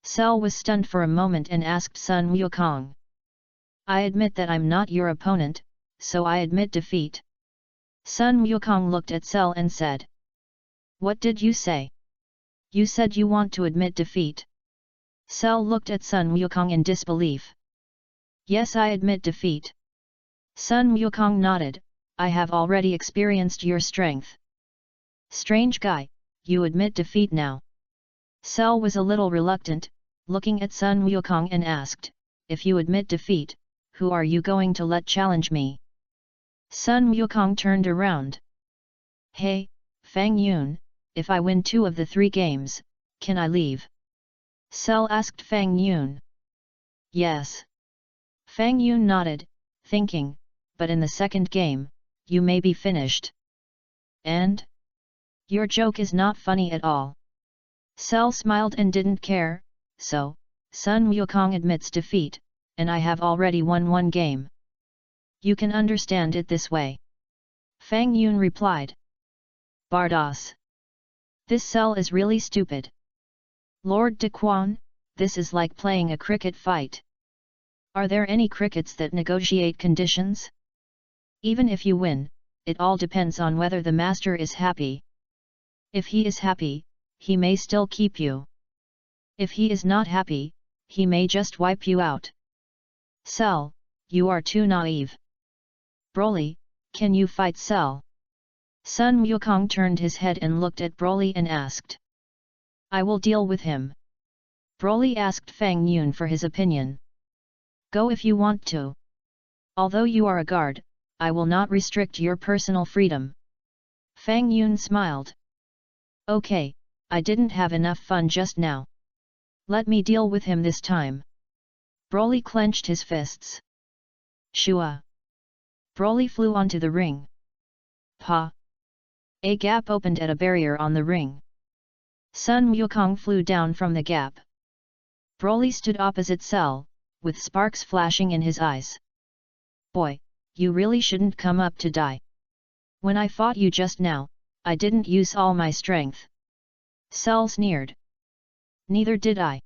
Speaker 1: Cell was stunned for a moment and asked Sun Wukong. I admit that I'm not your opponent, so I admit defeat. Sun Wukong looked at Cell and said. What did you say? You said you want to admit defeat. Cell looked at Sun Wukong in disbelief. Yes, I admit defeat. Sun Wukong nodded, I have already experienced your strength. Strange guy, you admit defeat now. Cell was a little reluctant, looking at Sun Wukong and asked, if you admit defeat, who are you going to let challenge me? Sun Wukong turned around. Hey, Fang Yun, if I win 2 of the 3 games, can I leave? Cell asked Fang Yun. Yes. Fang Yun nodded, thinking, but in the second game, you may be finished. And? Your joke is not funny at all. Cell smiled and didn't care, so, Sun Wukong admits defeat, and I have already won 1 game. You can understand it this way. Fang Yun replied. Bardos. This Cell is really stupid. Lord De Quan, this is like playing a cricket fight. Are there any crickets that negotiate conditions? Even if you win, it all depends on whether the master is happy. If he is happy, he may still keep you. If he is not happy, he may just wipe you out. Cell, you are too naive. Broly, can you fight Cell? Sun Wukong turned his head and looked at Broly and asked. I will deal with him. Broly asked Fang Yun for his opinion. Go if you want to. Although you are a guard, I will not restrict your personal freedom. Fang Yun smiled. Okay, I didn't have enough fun just now. Let me deal with him this time. Broly clenched his fists. Shua. Broly flew onto the ring. Pa. A gap opened at a barrier on the ring. Sun Wukong flew down from the gap. Broly stood opposite Cell, with sparks flashing in his eyes. Boy, you really shouldn't come up to die. When I fought you just now, I didn't use all my strength. Cell sneered. Neither did I.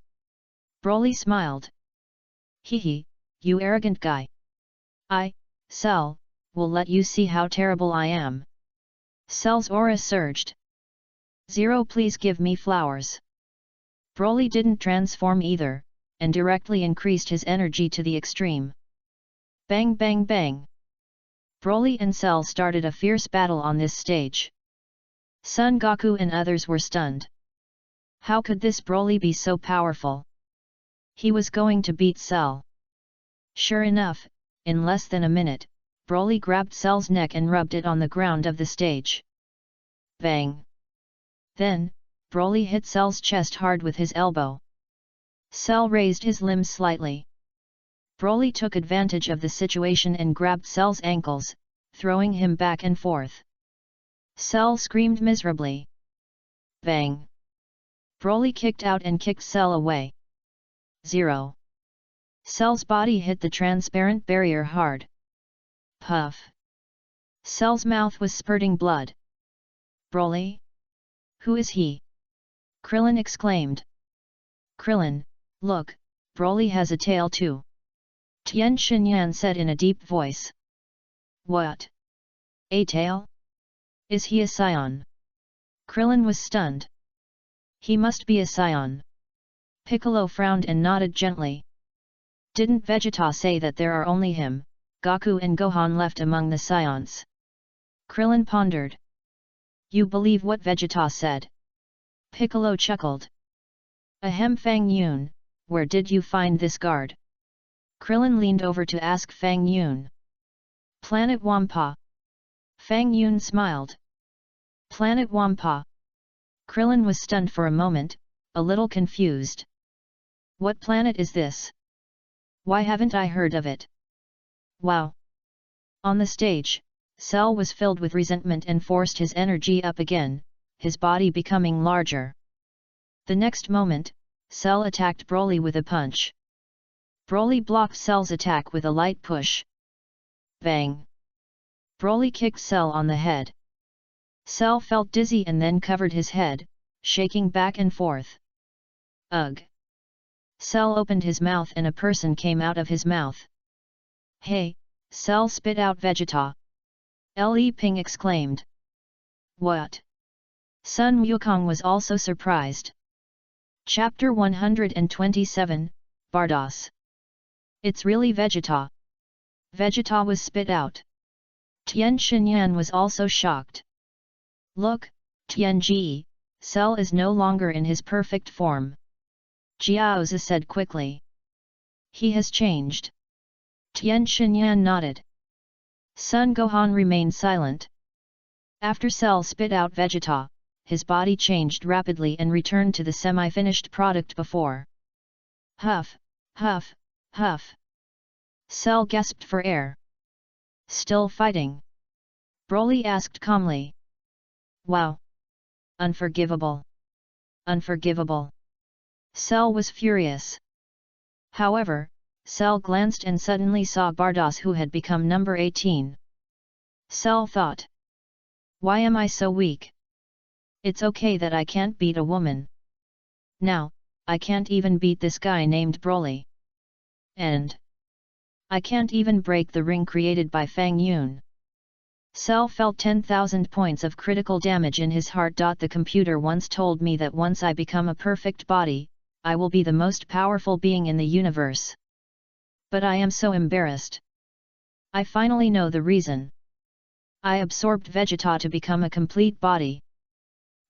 Speaker 1: Broly smiled. Hehe, you arrogant guy. Cell, will let you see how terrible I am. Cell's aura surged. Zero, please give me flowers. Broly didn't transform either, and directly increased his energy to the extreme. Bang bang bang. Broly and Cell started a fierce battle on this stage. Son Goku and others were stunned. How could this Broly be so powerful? He was going to beat Cell. Sure enough, in less than a minute, Broly grabbed Cell's neck and rubbed it on the ground of the stage. Bang! Then, Broly hit Cell's chest hard with his elbow. Cell raised his limbs slightly. Broly took advantage of the situation and grabbed Cell's ankles, throwing him back and forth. Cell screamed miserably. Bang! Broly kicked out and kicked Cell away. Zero. Cell's body hit the transparent barrier hard. Puff! Cell's mouth was spurting blood. Broly? Who is he? Krillin exclaimed. Krillin, look, Broly has a tail too. Tien Shinyan said in a deep voice. What? A tail? Is he a scion? Krillin was stunned. He must be a scion. Piccolo frowned and nodded gently. Didn't Vegeta say that there are only him, Goku and Gohan left among the scions? Krillin pondered. You believe what Vegeta said? Piccolo chuckled. Ahem, Fang Yun, where did you find this guard? Krillin leaned over to ask Fang Yun. Planet Wampa. Fang Yun smiled. Planet Wampa. Krillin was stunned for a moment, a little confused. What planet is this? Why haven't I heard of it? Wow! On the stage, Cell was filled with resentment and forced his energy up again, his body becoming larger. The next moment, Cell attacked Broly with a punch. Broly blocked Cell's attack with a light push. Bang! Broly kicked Cell on the head. Cell felt dizzy and then covered his head, shaking back and forth. Ugh! Cell opened his mouth and a person came out of his mouth. Hey! Cell spit out Vegeta. Li Ping exclaimed. What? Sun Wukong was also surprised. Chapter 127, Bardos. It's really Vegeta. Vegeta was spit out. Tien Shinyan was also shocked. Look, Tianji, Cell is no longer in his perfect form. Jiaozi said quickly. He has changed. Tien Shinyan nodded. Son Gohan remained silent. After Cell spit out Vegeta, his body changed rapidly and returned to the semi-finished product before. Huff, huff, huff. Cell gasped for air. Still fighting? Broly asked calmly. Wow! Unforgivable! Unforgivable! Cell was furious. However, Cell glanced and suddenly saw Bardos, who had become number 18. Cell thought. Why am I so weak? It's okay that I can't beat a woman. Now, I can't even beat this guy named Broly. And I can't even break the ring created by Fang Yun. Cell felt 10,000 points of critical damage in his heart. The computer once told me that once I become a perfect body, I will be the most powerful being in the universe. But I am so embarrassed. I finally know the reason. I absorbed Vegeta to become a complete body.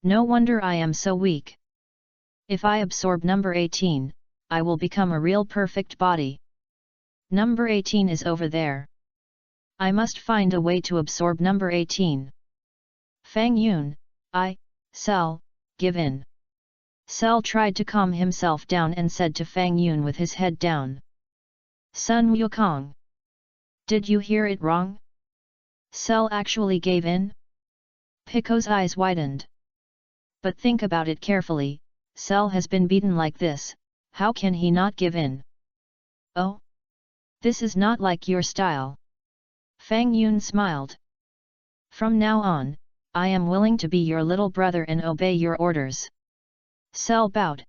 Speaker 1: No wonder I am so weak. If I absorb number 18, I will become a real perfect body. Number 18 is over there. I must find a way to absorb number 18. Fang Yun, Cell, give in. Cell tried to calm himself down and said to Fang Yun with his head down. Sun Wukong. Did you hear it wrong? Cell actually gave in? Pico's eyes widened. But think about it carefully, Cell has been beaten like this, how can he not give in? Oh? This is not like your style. Fang Yun smiled. From now on, I am willing to be your little brother and obey your orders. Cell bowed.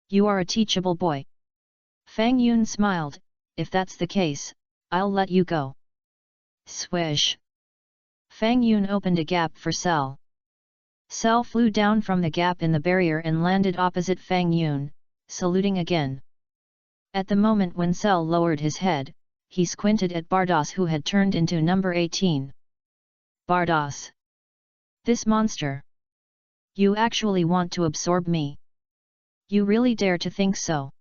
Speaker 1: You are a teachable boy. Fang Yun smiled, if that's the case, I'll let you go. Swish. Fang Yun opened a gap for Cell. Cell flew down from the gap in the barrier and landed opposite Fang Yun, saluting again. At the moment when Cell lowered his head, he squinted at Bardos, who had turned into number 18. Bardos. This monster. You actually want to absorb me? You really dare to think so?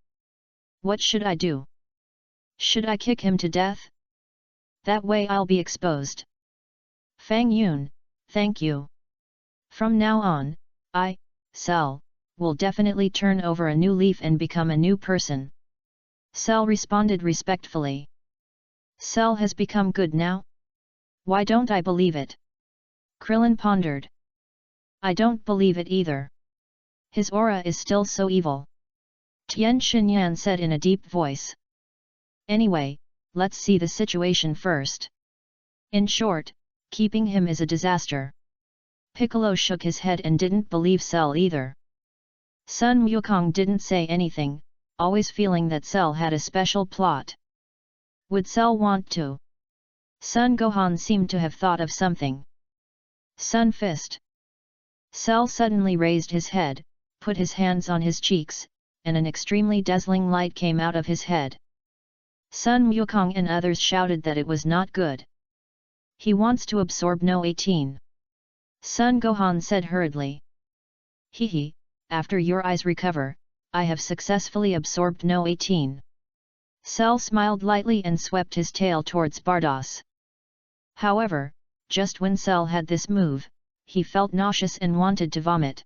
Speaker 1: What should I do? Should I kick him to death? That way I'll be exposed. Fang Yun, thank you. From now on, I, Cell, will definitely turn over a new leaf and become a new person. Cell responded respectfully. Cell has become good now? Why don't I believe it? Krillin pondered. I don't believe it either. His aura is still so evil. Tian Xinyan said in a deep voice. Anyway, let's see the situation first. In short, keeping him is a disaster. Piccolo shook his head and didn't believe Cell either. Sun Wukong didn't say anything, always feeling that Cell had a special plot. Would Cell want to? Sun Gohan seemed to have thought of something. Sun Fist. Cell suddenly raised his head, put his hands on his cheeks, and an extremely dazzling light came out of his head. Sun Wukong and others shouted that it was not good. He wants to absorb No 18. Sun Gohan said hurriedly. Hehe, after your eyes recover, I have successfully absorbed No 18. Cell smiled lightly and swept his tail towards Bardos. However, just when Cell had this move, he felt nauseous and wanted to vomit.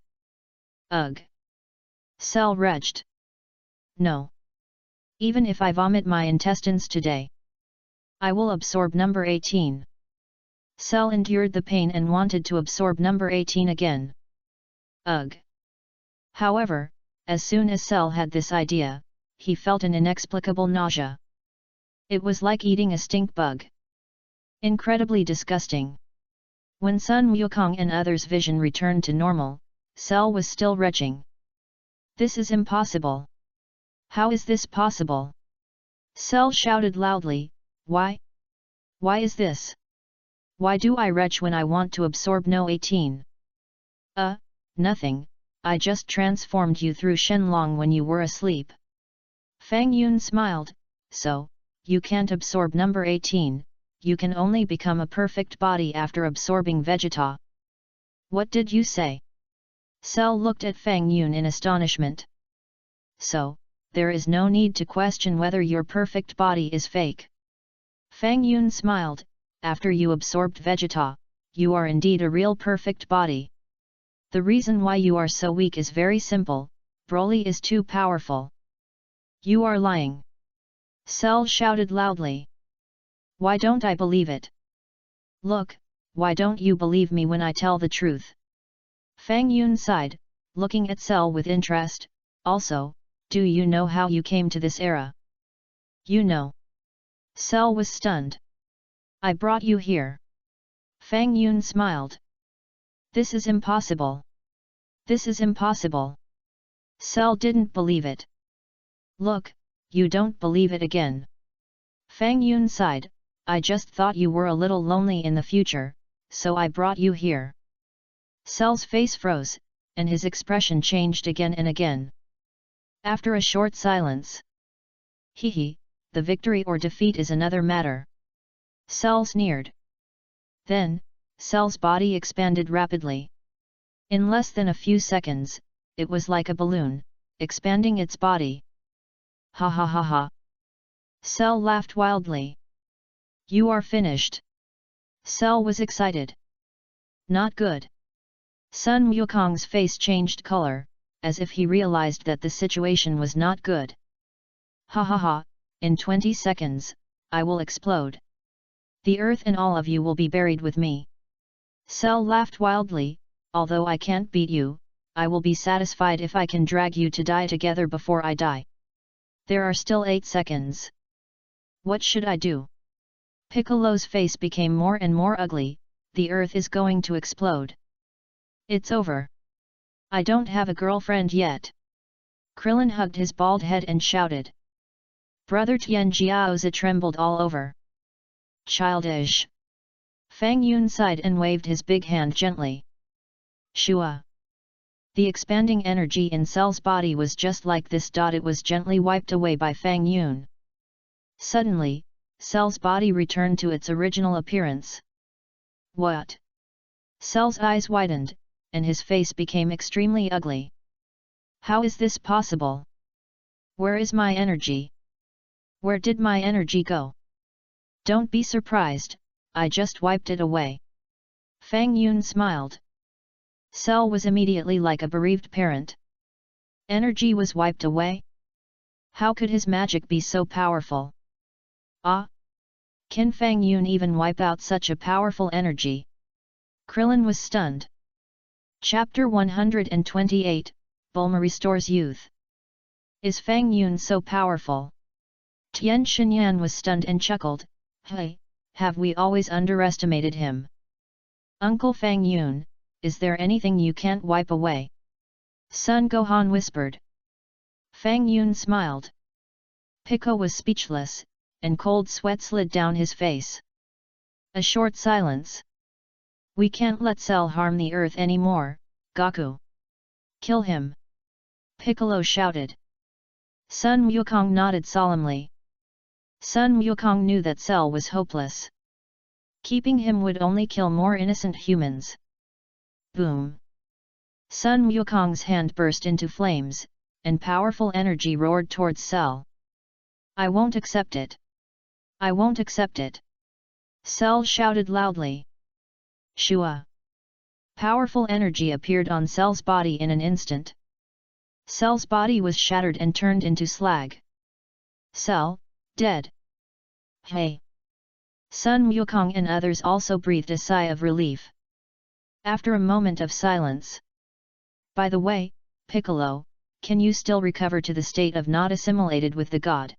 Speaker 1: Ugh! Cell retched. No. Even if I vomit my intestines today, I will absorb number 18. Cell endured the pain and wanted to absorb number 18 again. Ugh! However, as soon as Cell had this idea, he felt an inexplicable nausea. It was like eating a stink bug. Incredibly disgusting. When Sun Wukong and others' vision returned to normal, Cell was still retching. This is impossible. How is this possible? Cell shouted loudly, why? Why is this? Why do I retch when I want to absorb No 18? Nothing, I just transformed you through Shenlong when you were asleep. Fang Yun smiled, so, you can't absorb number 18, you can only become a perfect body after absorbing Vegeta. What did you say? Cell looked at Fang Yun in astonishment. So, there is no need to question whether your perfect body is fake. Fang Yun smiled, after you absorbed Vegeta, you are indeed a real perfect body. The reason why you are so weak is very simple, Broly is too powerful. You are lying. Cell shouted loudly. Why don't I believe it? Look, why don't you believe me when I tell the truth? Fang Yun sighed, looking at Cell with interest. Also, do you know how you came to this era? You know. Cell was stunned. I brought you here. Fang Yun smiled. This is impossible. This is impossible. Cell didn't believe it. Look, you don't believe it again. Fang Yun sighed, I just thought you were a little lonely in the future, so I brought you here. Cell's face froze, and his expression changed again and again. After a short silence. Hehe, the victory or defeat is another matter. Cell sneered. Then, Cell's body expanded rapidly. In less than a few seconds, it was like a balloon, expanding its body. Ha ha ha ha. Cell laughed wildly. You are finished. Cell was excited. Not good. Sun Wukong's face changed color, as if he realized that the situation was not good. Ha ha ha, in 20 seconds, I will explode. The earth and all of you will be buried with me. Cell laughed wildly, although I can't beat you, I will be satisfied if I can drag you to die together before I die. There are still 8 seconds. What should I do? Piccolo's face became more and more ugly, the earth is going to explode. It's over. I don't have a girlfriend yet. Krillin hugged his bald head and shouted. Brother Tianjiaozi trembled all over. Childish. Fang Yun sighed and waved his big hand gently. Shua. The expanding energy in Cell's body was just like this. It was gently wiped away by Fang Yun. Suddenly, Cell's body returned to its original appearance. What? Cell's eyes widened, and his face became extremely ugly. How is this possible? Where is my energy? Where did my energy go? Don't be surprised, I just wiped it away. Fang Yun smiled. Cell was immediately like a bereaved parent. Energy was wiped away? How could his magic be so powerful? Ah! Can Fang Yun even wipe out such a powerful energy? Krillin was stunned. Chapter 128, Bulma restores youth. Is Fang Yun so powerful? Tian Xinyan was stunned and chuckled. Hey, have we always underestimated him? Uncle Fang Yun, is there anything you can't wipe away? Sun Gohan whispered. Fang Yun smiled. Pico was speechless, and cold sweat slid down his face. A short silence. We can't let Cell harm the earth anymore, Goku. Kill him. Piccolo shouted. Sun Wukong nodded solemnly. Sun Wukong knew that Cell was hopeless. Keeping him would only kill more innocent humans. Boom! Sun Wukong's hand burst into flames, and powerful energy roared towards Cell. I won't accept it. I won't accept it. Cell shouted loudly. Shua! Powerful energy appeared on Cell's body in an instant. Cell's body was shattered and turned into slag. Cell, dead. Hey! Sun Wukong and others also breathed a sigh of relief. After a moment of silence. By the way, Piccolo, can you still recover to the state of not assimilated with the god?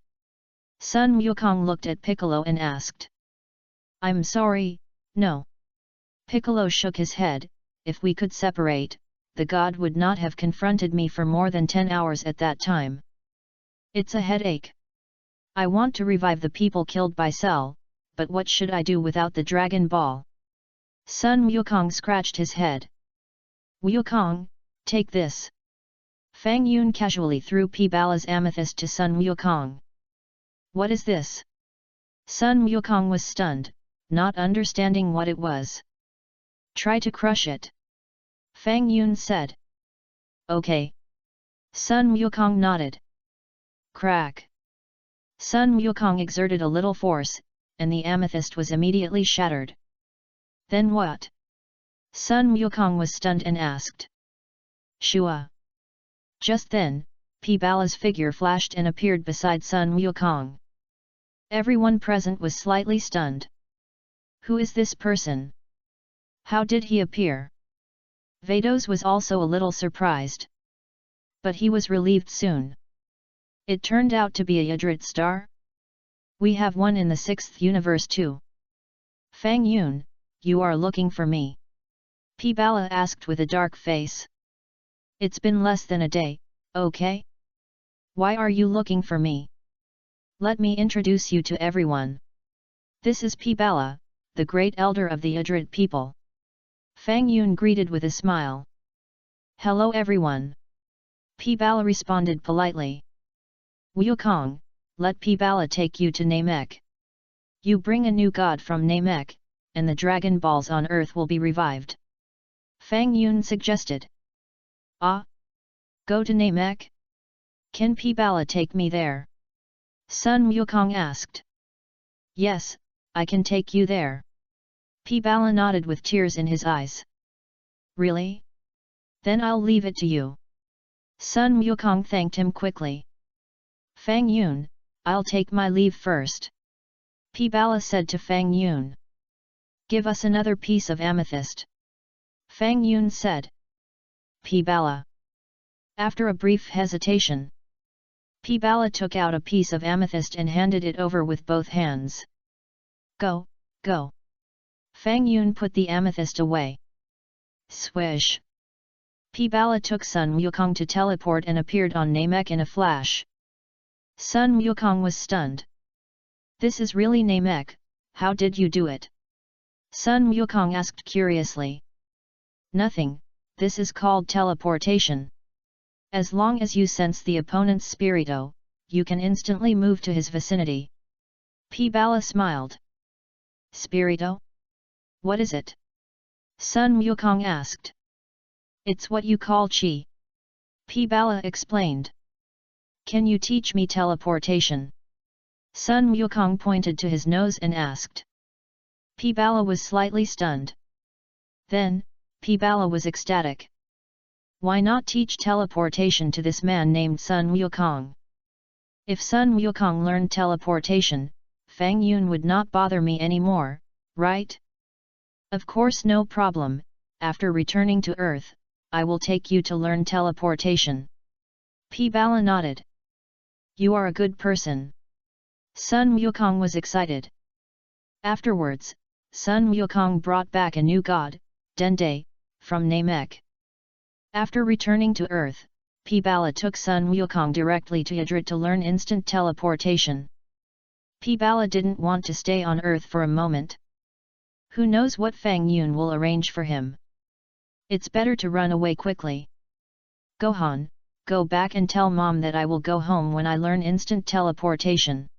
Speaker 1: Sun Wukong looked at Piccolo and asked. I'm sorry, no. Piccolo shook his head. If we could separate, the god would not have confronted me for more than 10 hours at that time. It's a headache. I want to revive the people killed by Cell, but what should I do without the Dragon Ball? Sun Wukong scratched his head. Wukong, take this. Fang Yun casually threw P-Bala's amethyst to Sun Wukong. What is this? Sun Wukong was stunned, not understanding what it was. Try to crush it. Fang Yun said. Okay. Sun Wukong nodded. Crack. Sun Wukong exerted a little force, and the amethyst was immediately shattered. Then what? Sun Wukong was stunned and asked. Shua. Just then, P-Bala's figure flashed and appeared beside Sun Wukong. Everyone present was slightly stunned. Who is this person? How did he appear? Vados was also a little surprised. But he was relieved soon. It turned out to be a Ydrit star? We have one in the 6th universe too. Fang Yun, you are looking for me? P-Bala asked with a dark face. It's been less than a day, okay? Why are you looking for me? Let me introduce you to everyone. This is P-Bala, the great elder of the Ydrit people. Fang Yun greeted with a smile. Hello everyone. P-Bala responded politely. Wukong, let P-Bala take you to Namek. You bring a new god from Namek, and the Dragon Balls on Earth will be revived. Fang Yun suggested. Ah? Go to Namek? Can P-Bala take me there? Sun Wukong asked. Yes, I can take you there. P-Bala nodded with tears in his eyes. Really? Then I'll leave it to you. Sun Wukong thanked him quickly. Fang Yun, I'll take my leave first. P-Bala said to Fang Yun. Give us another piece of amethyst. Fang Yun said. P-Bala. After a brief hesitation, P-Bala took out a piece of amethyst and handed it over with both hands. Go, go. Fang Yun put the amethyst away. Swish! P-Bala took Sun Wukong to teleport and appeared on Namek in a flash. Sun Wukong was stunned. This is really Namek, how did you do it? Sun Wukong asked curiously. Nothing, this is called teleportation. As long as you sense the opponent's spirito, you can instantly move to his vicinity. P-Bala smiled. Spirito? What is it? Sun Wukong asked. It's what you call chi. P-Bala explained. Can you teach me teleportation? Sun Wukong pointed to his nose and asked. P-Bala was slightly stunned. Then, P-Bala was ecstatic. Why not teach teleportation to this man named Sun Wukong? If Sun Wukong learned teleportation, Fang Yun would not bother me anymore, right? Of course, no problem. After returning to Earth, I will take you to learn teleportation. P-Bala nodded. You are a good person. Sun Wukong was excited. Afterwards, Sun Wukong brought back a new god, Dende, from Namek. After returning to Earth, P-Bala took Sun Wukong directly to Yadrit to learn instant teleportation. P-Bala didn't want to stay on Earth for a moment. Who knows what Fang Yun will arrange for him? It's better to run away quickly. Gohan, go back and tell Mom that I will go home when I learn instant teleportation.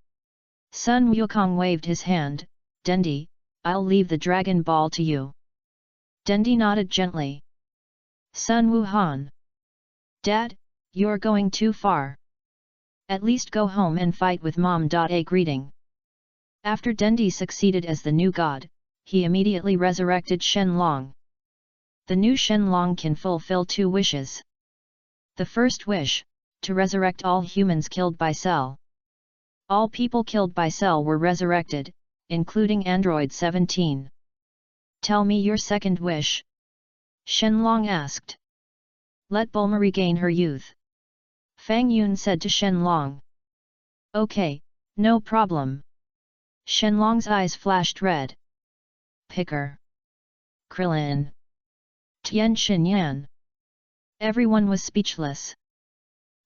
Speaker 1: Sun Wukong waved his hand. Dendi, I'll leave the Dragon Ball to you. Dendi nodded gently. Sun Wuhan. Dad, you're going too far. At least go home and fight with Mom. A greeting. After Dendi succeeded as the new god, he immediately resurrected Shenlong. The new Shenlong can fulfill 2 wishes. The first wish, to resurrect all humans killed by Cell. All people killed by Cell were resurrected, including Android 17. Tell me your second wish. Shenlong asked. Let Bulma regain her youth. Fang Yun said to Shenlong. Okay, no problem. Shenlong's eyes flashed red. Picker. Krillin. Tien Shinyan. Everyone was speechless.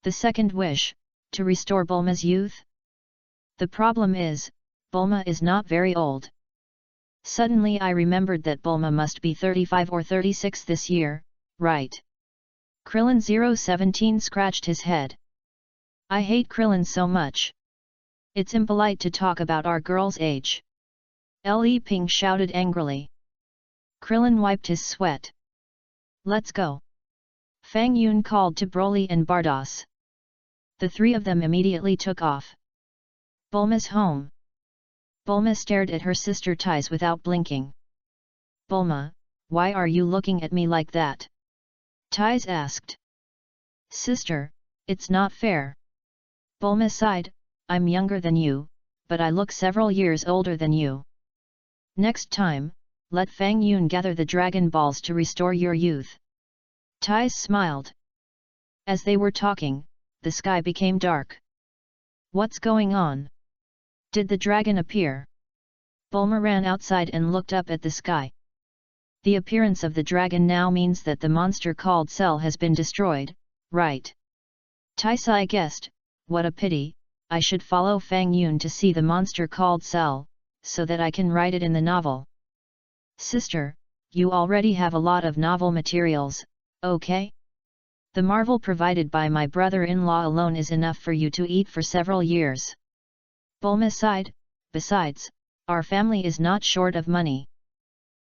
Speaker 1: The second wish, to restore Bulma's youth? The problem is, Bulma is not very old. Suddenly I remembered that Bulma must be 35 or 36 this year, right? Krillin 017 scratched his head. I hate Krillin so much. It's impolite to talk about our girl's age. Li Ping shouted angrily. Krillin wiped his sweat. Let's go. Fang Yun called to Broly and Bardos. The 3 of them immediately took off. Bulma's home. Bulma stared at her sister Tais without blinking. Bulma, why are you looking at me like that? Tais asked. Sister, it's not fair. Bulma sighed, I'm younger than you, but I look several years older than you. Next time, let Fang Yun gather the Dragon Balls to restore your youth. Tais smiled. As they were talking, the sky became dark. What's going on? Did the dragon appear? Bulma ran outside and looked up at the sky. The appearance of the dragon now means that the monster called Cell has been destroyed, right? Taisai guessed, what a pity, I should follow Fang Yun to see the monster called Cell, so that I can write it in the novel. Sister, you already have a lot of novel materials, okay? The marvel provided by my brother-in-law alone is enough for you to eat for several years. Bulma sighed, besides, our family is not short of money.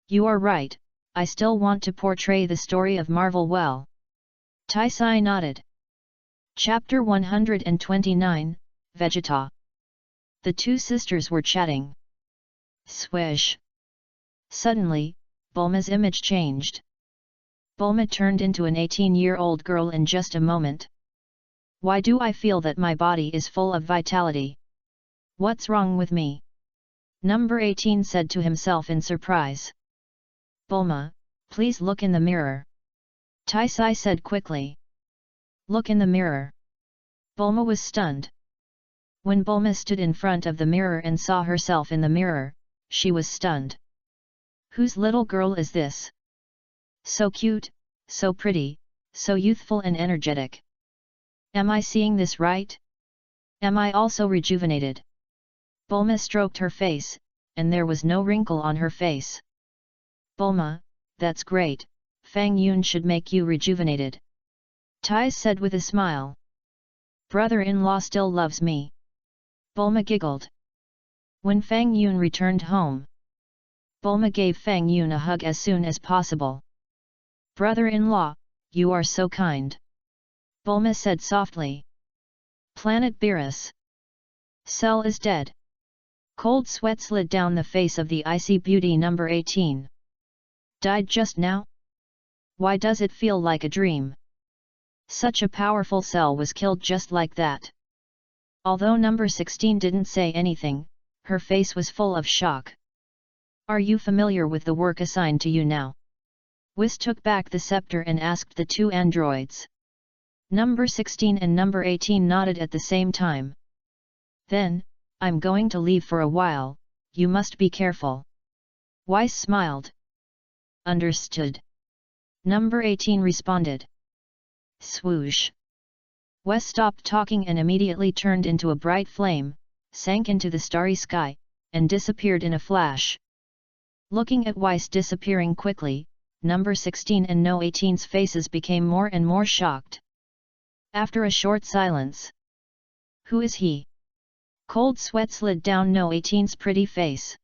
Speaker 1: You are right, I still want to portray the story of Marvel well. Taisai nodded. Chapter 129, Vegeta. The 2 sisters were chatting. Swish. Suddenly, Bulma's image changed. Bulma turned into an 18-year-old girl in just a moment. Why do I feel that my body is full of vitality? What's wrong with me? Number 18 said to himself in surprise. Bulma, please look in the mirror. Taisai said quickly. Look in the mirror. Bulma was stunned. When Bulma stood in front of the mirror and saw herself in the mirror, she was stunned. Whose little girl is this? So cute, so pretty, so youthful and energetic. Am I seeing this right? Am I also rejuvenated? Bulma stroked her face, and there was no wrinkle on her face. Bulma, that's great, Fang Yun should make you rejuvenated. Tai said with a smile. Brother-in-law still loves me. Bulma giggled. When Fang Yun returned home, Bulma gave Fang Yun a hug as soon as possible. Brother-in-law, you are so kind. Bulma said softly. Planet Beerus. Cell is dead. Cold sweat slid down the face of the icy beauty number 18. Died just now? Why does it feel like a dream? Such a powerful Cell was killed just like that. Although number 16 didn't say anything, her face was full of shock. Are you familiar with the work assigned to you now? Whis took back the scepter and asked the two androids. Number 16 and number 18 nodded at the same time. Then, I'm going to leave for a while, you must be careful. Weiss smiled. Understood. Number 18 responded. Swoosh. Wes stopped talking and immediately turned into a bright flame, sank into the starry sky, and disappeared in a flash. Looking at Weiss disappearing quickly, number 16 and no 18's faces became more and more shocked. After a short silence. Who is he? Cold sweat slid down no 18's pretty face.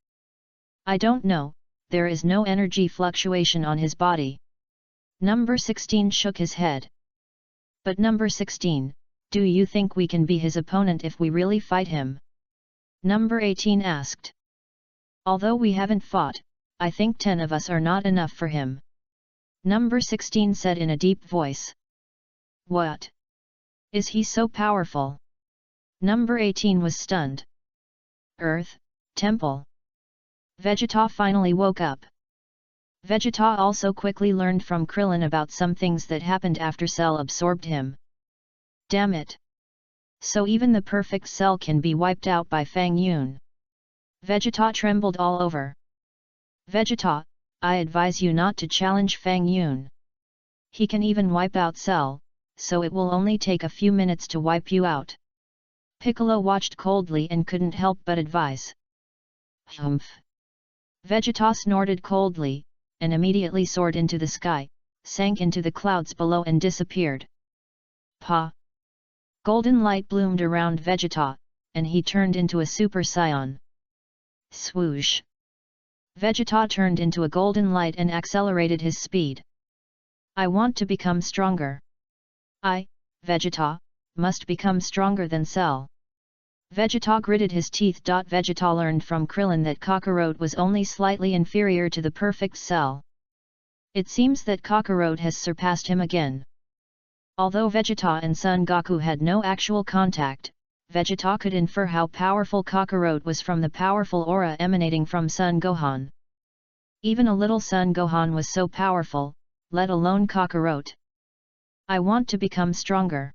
Speaker 1: I don't know, there is no energy fluctuation on his body. Number 16 shook his head. But number 16, do you think we can be his opponent if we really fight him? Number 18 asked. Although we haven't fought, I think 10 of us are not enough for him. Number 16 said in a deep voice. What? Is he so powerful? Number 18 was stunned. Earth, Temple. Vegeta finally woke up. Vegeta also quickly learned from Krillin about some things that happened after Cell absorbed him. Damn it! So even the perfect Cell can be wiped out by Fang Yun. Vegeta trembled all over. Vegeta, I advise you not to challenge Fang Yun. He can even wipe out Cell, so it will only take a few minutes to wipe you out. Piccolo watched coldly and couldn't help but advise. Humph! Vegeta snorted coldly, and immediately soared into the sky, sank into the clouds below and disappeared. Pa! Golden light bloomed around Vegeta, and he turned into a Super Saiyan. Swoosh! Vegeta turned into a golden light and accelerated his speed. I want to become stronger. I, Vegeta, must become stronger than Cell. Vegeta gritted his teeth. Vegeta learned from Krillin that Kakarot was only slightly inferior to the perfect Cell. It seems that Kakarot has surpassed him again. Although Vegeta and Son Goku had no actual contact, Vegeta could infer how powerful Kakarot was from the powerful aura emanating from Son Gohan. Even a little Son Gohan was so powerful, let alone Kakarot. I want to become stronger.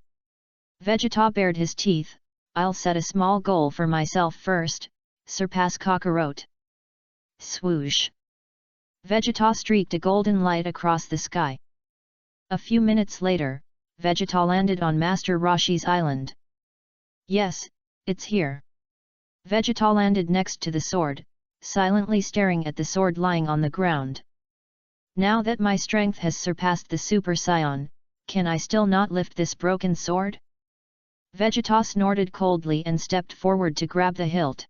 Speaker 1: Vegeta bared his teeth. I'll set a small goal for myself first, surpass Kakarot. Swoosh! Vegeta streaked a golden light across the sky. A few minutes later, Vegeta landed on Master Roshi's island. Yes, it's here. Vegeta landed next to the sword, silently staring at the sword lying on the ground. Now that my strength has surpassed the Super Saiyan, can I still not lift this broken sword? Vegeta snorted coldly and stepped forward to grab the hilt.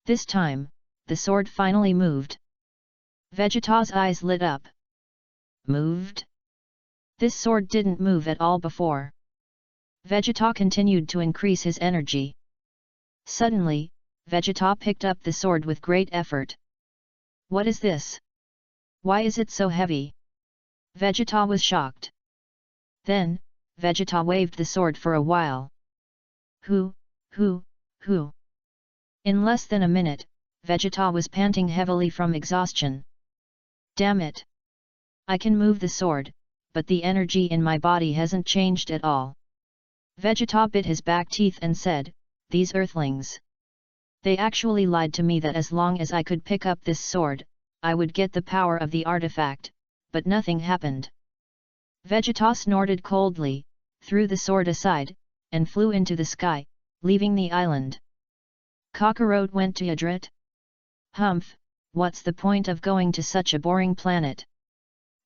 Speaker 1: This time, the sword finally moved. Vegeta's eyes lit up. Moved? This sword didn't move at all before. Vegeta continued to increase his energy. Suddenly, Vegeta picked up the sword with great effort. What is this? Why is it so heavy? Vegeta was shocked. Then, Vegeta waved the sword for a while. Who? In less than a minute, Vegeta was panting heavily from exhaustion. Damn it! I can move the sword, but the energy in my body hasn't changed at all. Vegeta bit his back teeth and said, these earthlings. They actually lied to me that as long as I could pick up this sword, I would get the power of the artifact, but nothing happened. Vegeta snorted coldly, threw the sword aside, and flew into the sky, leaving the island. Kakarot went to Adrit. Humph, what's the point of going to such a boring planet?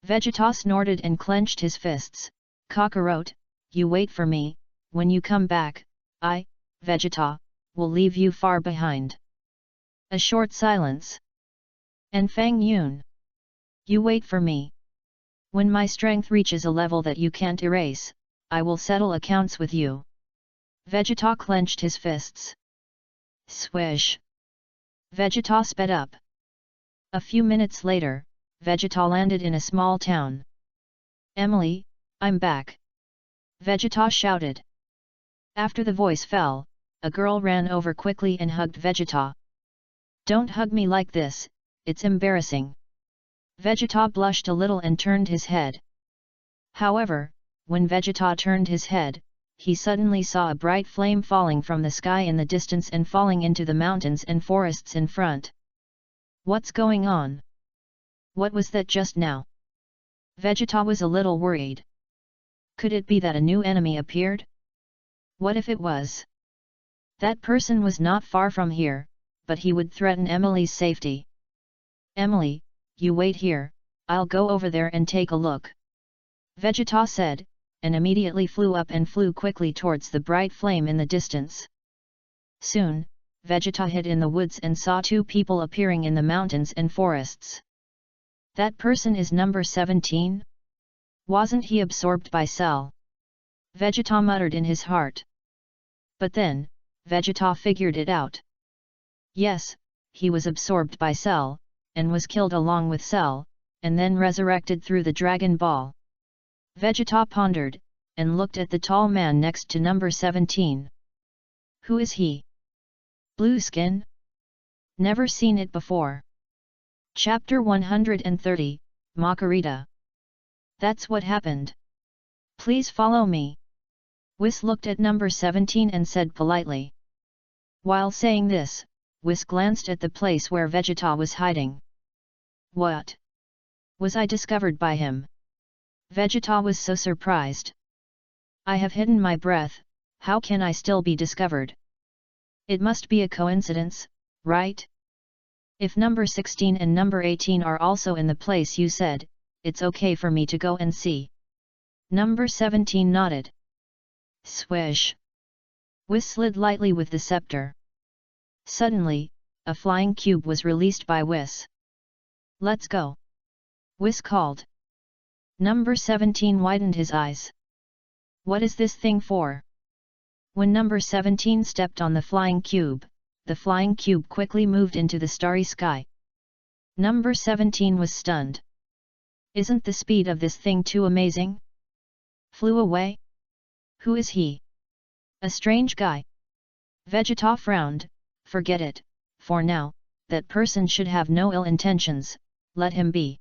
Speaker 1: Vegeta snorted and clenched his fists. Kakarot, you wait for me, when you come back, I, Vegeta, will leave you far behind. A short silence. And Fang Yun. You wait for me. When my strength reaches a level that you can't erase, I will settle accounts with you. Vegeta clenched his fists. Swish. Vegeta sped up. A few minutes later, Vegeta landed in a small town. Emily, I'm back. Vegeta shouted. After the voice fell, a girl ran over quickly and hugged Vegeta. Don't hug me like this, it's embarrassing. Vegeta blushed a little and turned his head. However, when Vegeta turned his head, he suddenly saw a bright flame falling from the sky in the distance and falling into the mountains and forests in front. What's going on? What was that just now? Vegeta was a little worried. Could it be that a new enemy appeared? What if it was? That person was not far from here, but he would threaten Emily's safety. Emily, you wait here, I'll go over there and take a look. Vegeta said, and immediately flew up and flew quickly towards the bright flame in the distance. Soon, Vegeta hid in the woods and saw two people appearing in the mountains and forests. That person is number 17? Wasn't he absorbed by Cell? Vegeta muttered in his heart. But then, Vegeta figured it out. Yes, he was absorbed by Cell, and was killed along with Cell, and then resurrected through the Dragon Ball. Vegeta pondered, and looked at the tall man next to number 17. Who is he? Blue skin? Never seen it before. Chapter 130, Makarita. That's what happened. Please follow me. Whis looked at number 17 and said politely. While saying this, Whis glanced at the place where Vegeta was hiding. What? Was I discovered by him? Vegeta was so surprised. I have hidden my breath, how can I still be discovered? It must be a coincidence, right? If number 16 and number 18 are also in the place you said, it's okay for me to go and see. Number 17 nodded. Swish. Whis slid lightly with the scepter. Suddenly, a flying cube was released by Whis. Let's go. Whis called. Number 17 widened his eyes. What is this thing for? When number 17 stepped on the flying cube quickly moved into the starry sky. Number 17 was stunned. Isn't the speed of this thing too amazing? Flew away? Who is he? A strange guy. Vegeta frowned. Forget it, for now, that person should have no ill intentions, let him be.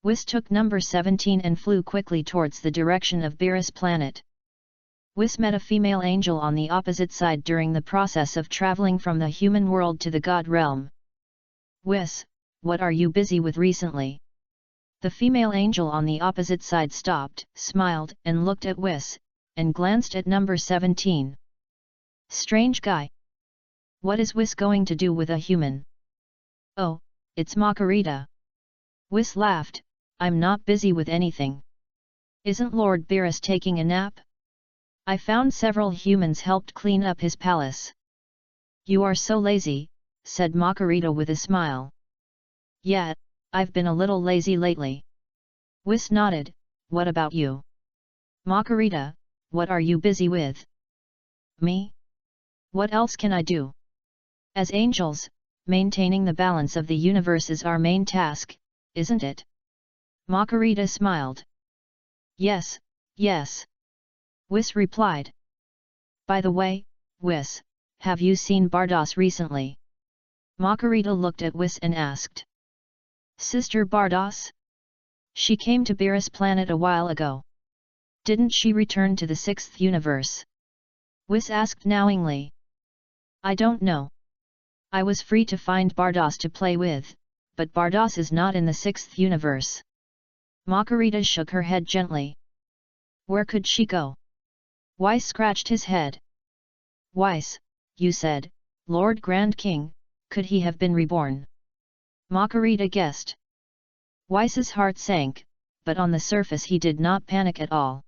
Speaker 1: Whis took number 17 and flew quickly towards the direction of Beerus planet. Whis met a female angel on the opposite side during the process of traveling from the human world to the god realm. Whis, what are you busy with recently? The female angel on the opposite side stopped, smiled and looked at Whis, and glanced at number 17. Strange guy. What is Whis going to do with a human? Oh, it's Makarita. Whis laughed, I'm not busy with anything. Isn't Lord Beerus taking a nap? I found several humans helped clean up his palace. You are so lazy, said Makarita with a smile. Yeah, I've been a little lazy lately. Whis nodded, what about you? Makarita, what are you busy with? Me? What else can I do? As angels, maintaining the balance of the universe is our main task, isn't it? Makarita smiled. Yes, yes. Whis replied. By the way, Whis, have you seen Bardos recently? Makarita looked at Whis and asked. Sister Bardos? She came to Beerus planet a while ago. Didn't she return to the 6th universe? Whis asked knowingly. I don't know. I was free to find Bardos to play with, but Bardos is not in the 6th universe. Margarita shook her head gently. Where could she go? Weiss scratched his head. Weiss, you said, Lord Grand King, could he have been reborn? Margarita guessed. Weiss's heart sank, but on the surface he did not panic at all.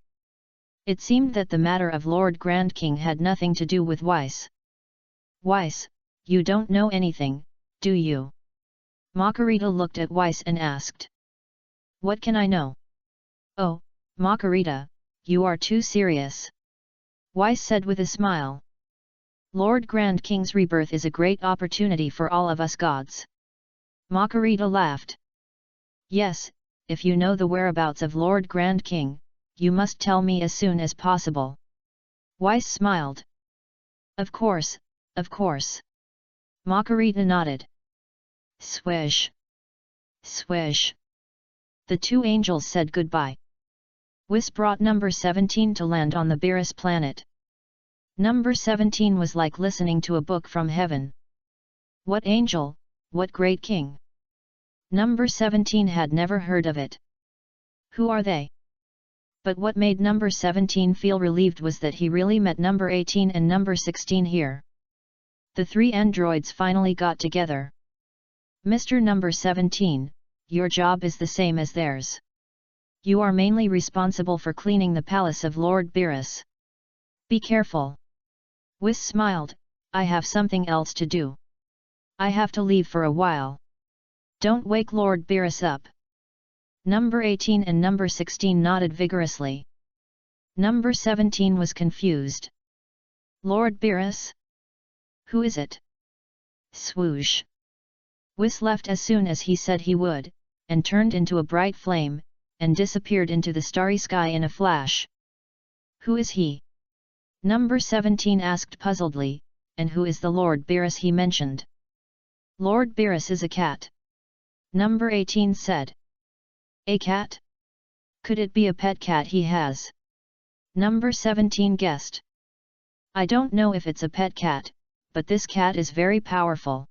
Speaker 1: It seemed that the matter of Lord Grand King had nothing to do with Weiss. Weiss, you don't know anything, do you? Margarita looked at Weiss and asked. What can I know? Oh, Margarita, you are too serious. Weiss said with a smile. Lord Grand King's rebirth is a great opportunity for all of us gods. Margarita laughed. Yes, if you know the whereabouts of Lord Grand King, you must tell me as soon as possible. Weiss smiled. Of course, of course. Margarita nodded. Swish. Swish. The two angels said goodbye. Weiss brought number 17 to land on the Beerus planet. Number 17 was like listening to a book from heaven. What angel, what great king? Number 17 had never heard of it. Who are they? But what made number 17 feel relieved was that he really met number 18 and number 16 here. The three androids finally got together. Mr. Number 17, your job is the same as theirs. You are mainly responsible for cleaning the palace of Lord Beerus. Be careful. Weiss smiled, I have something else to do. I have to leave for a while. Don't wake Lord Beerus up. Number 18 and number 16 nodded vigorously. Number 17 was confused. Lord Beerus? Who is it? Swoosh. Weiss left as soon as he said he would, and turned into a bright flame, and disappeared into the starry sky in a flash. Who is he? Number 17 asked puzzledly, and who is the Lord Beerus he mentioned? Lord Beerus is a cat. Number 18 said. A cat? Could it be a pet cat he has? Number 17 guessed. I don't know if it's a pet cat, but this cat is very powerful.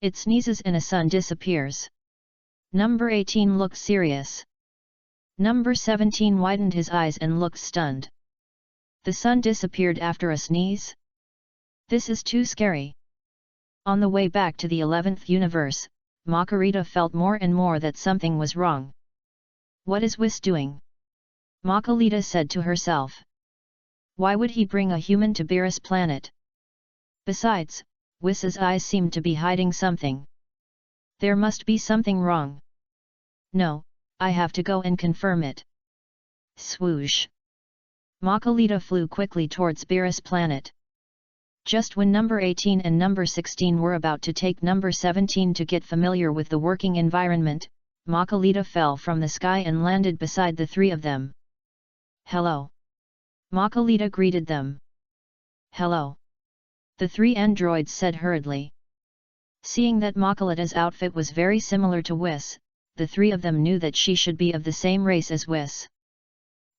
Speaker 1: It sneezes and a sun disappears. Number 18 looked serious. Number 17 widened his eyes and looked stunned. The sun disappeared after a sneeze? This is too scary. On the way back to the 11th universe, Margarita felt more and more that something was wrong. What is Weiss doing? Margarita said to herself. Why would he bring a human to Beerus planet? Besides, Weiss's eyes seemed to be hiding something. There must be something wrong. No, I have to go and confirm it. Swoosh. Margarita flew quickly towards Beerus planet. Just when number 18 and number 16 were about to take number 17 to get familiar with the working environment, Margarita fell from the sky and landed beside the three of them. Hello. Margarita greeted them. Hello. The three androids said hurriedly. Seeing that Margarita's outfit was very similar to Weiss, the three of them knew that she should be of the same race as Weiss.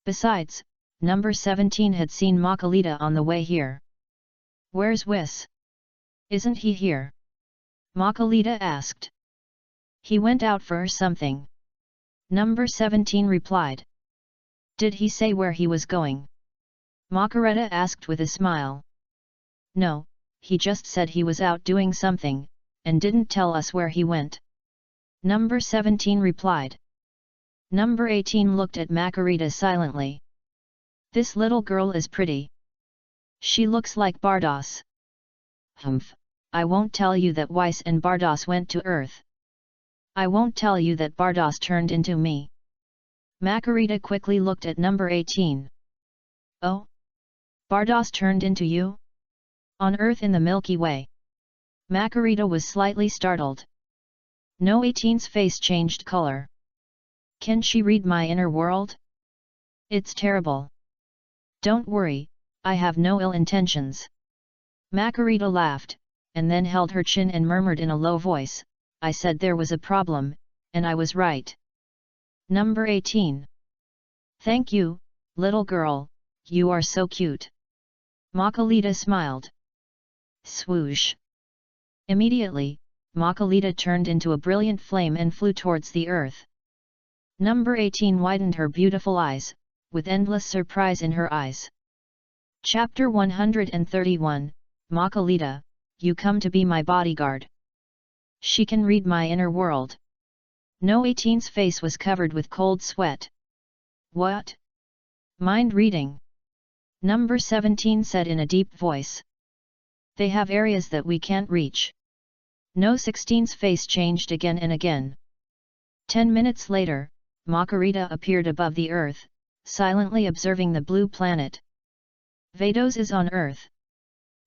Speaker 1: Besides, number 17 had seen Margarita on the way here. Where's Weiss? Isn't he here? Margarita asked. He went out for something. Number 17 replied. Did he say where he was going? Margarita asked with a smile. No, he just said he was out doing something, and didn't tell us where he went. Number 17 replied. Number 18 looked at Margarita silently. This little girl is pretty. She looks like Bardos. Humph, I won't tell you that Weiss and Bardos went to Earth. I won't tell you that Bardos turned into me. Margarita quickly looked at number 18. Oh? Bardos turned into you? On Earth in the Milky Way. Margarita was slightly startled. No, 18's face changed color. Can she read my inner world? It's terrible. Don't worry, I have no ill intentions. Margarita laughed, and then held her chin and murmured in a low voice, I said there was a problem, and I was right. Number 18. Thank you, little girl, you are so cute. Margarita smiled. Swoosh. Immediately, Makalita turned into a brilliant flame and flew towards the earth. Number 18 widened her beautiful eyes, with endless surprise in her eyes. Chapter 131, Makalita, you come to be my bodyguard. She can read my inner world. No 18's face was covered with cold sweat. What? Mind reading? Number 17 said in a deep voice. They have areas that we can't reach. No 16's face changed again and again. 10 minutes later, Makarita appeared above the earth, silently observing the blue planet. Vados is on Earth.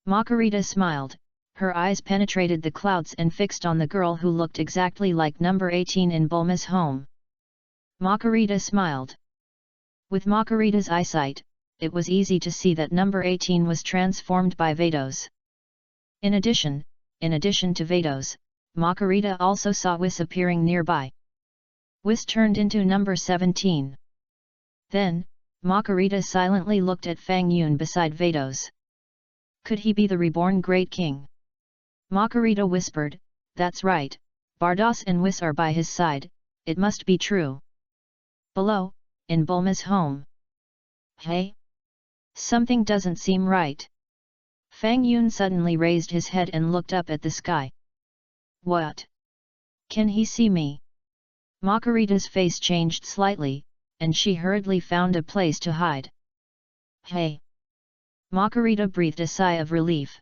Speaker 1: Makarita smiled, her eyes penetrated the clouds and fixed on the girl who looked exactly like number 18 in Bulma's home. Makarita smiled. With Makarita's eyesight, it was easy to see that number 18 was transformed by Vados. In addition to Vados, Makarita also saw Whis appearing nearby. Whis turned into number 17. Then, Makarita silently looked at Fang Yun beside Vados. Could he be the reborn Great King? Makarita whispered, that's right, Bardos and Whis are by his side, it must be true. Below, in Bulma's home. Hey? Something doesn't seem right. Fang Yun suddenly raised his head and looked up at the sky. What? Can he see me? Makarita's face changed slightly, and she hurriedly found a place to hide. Hey! Makarita breathed a sigh of relief.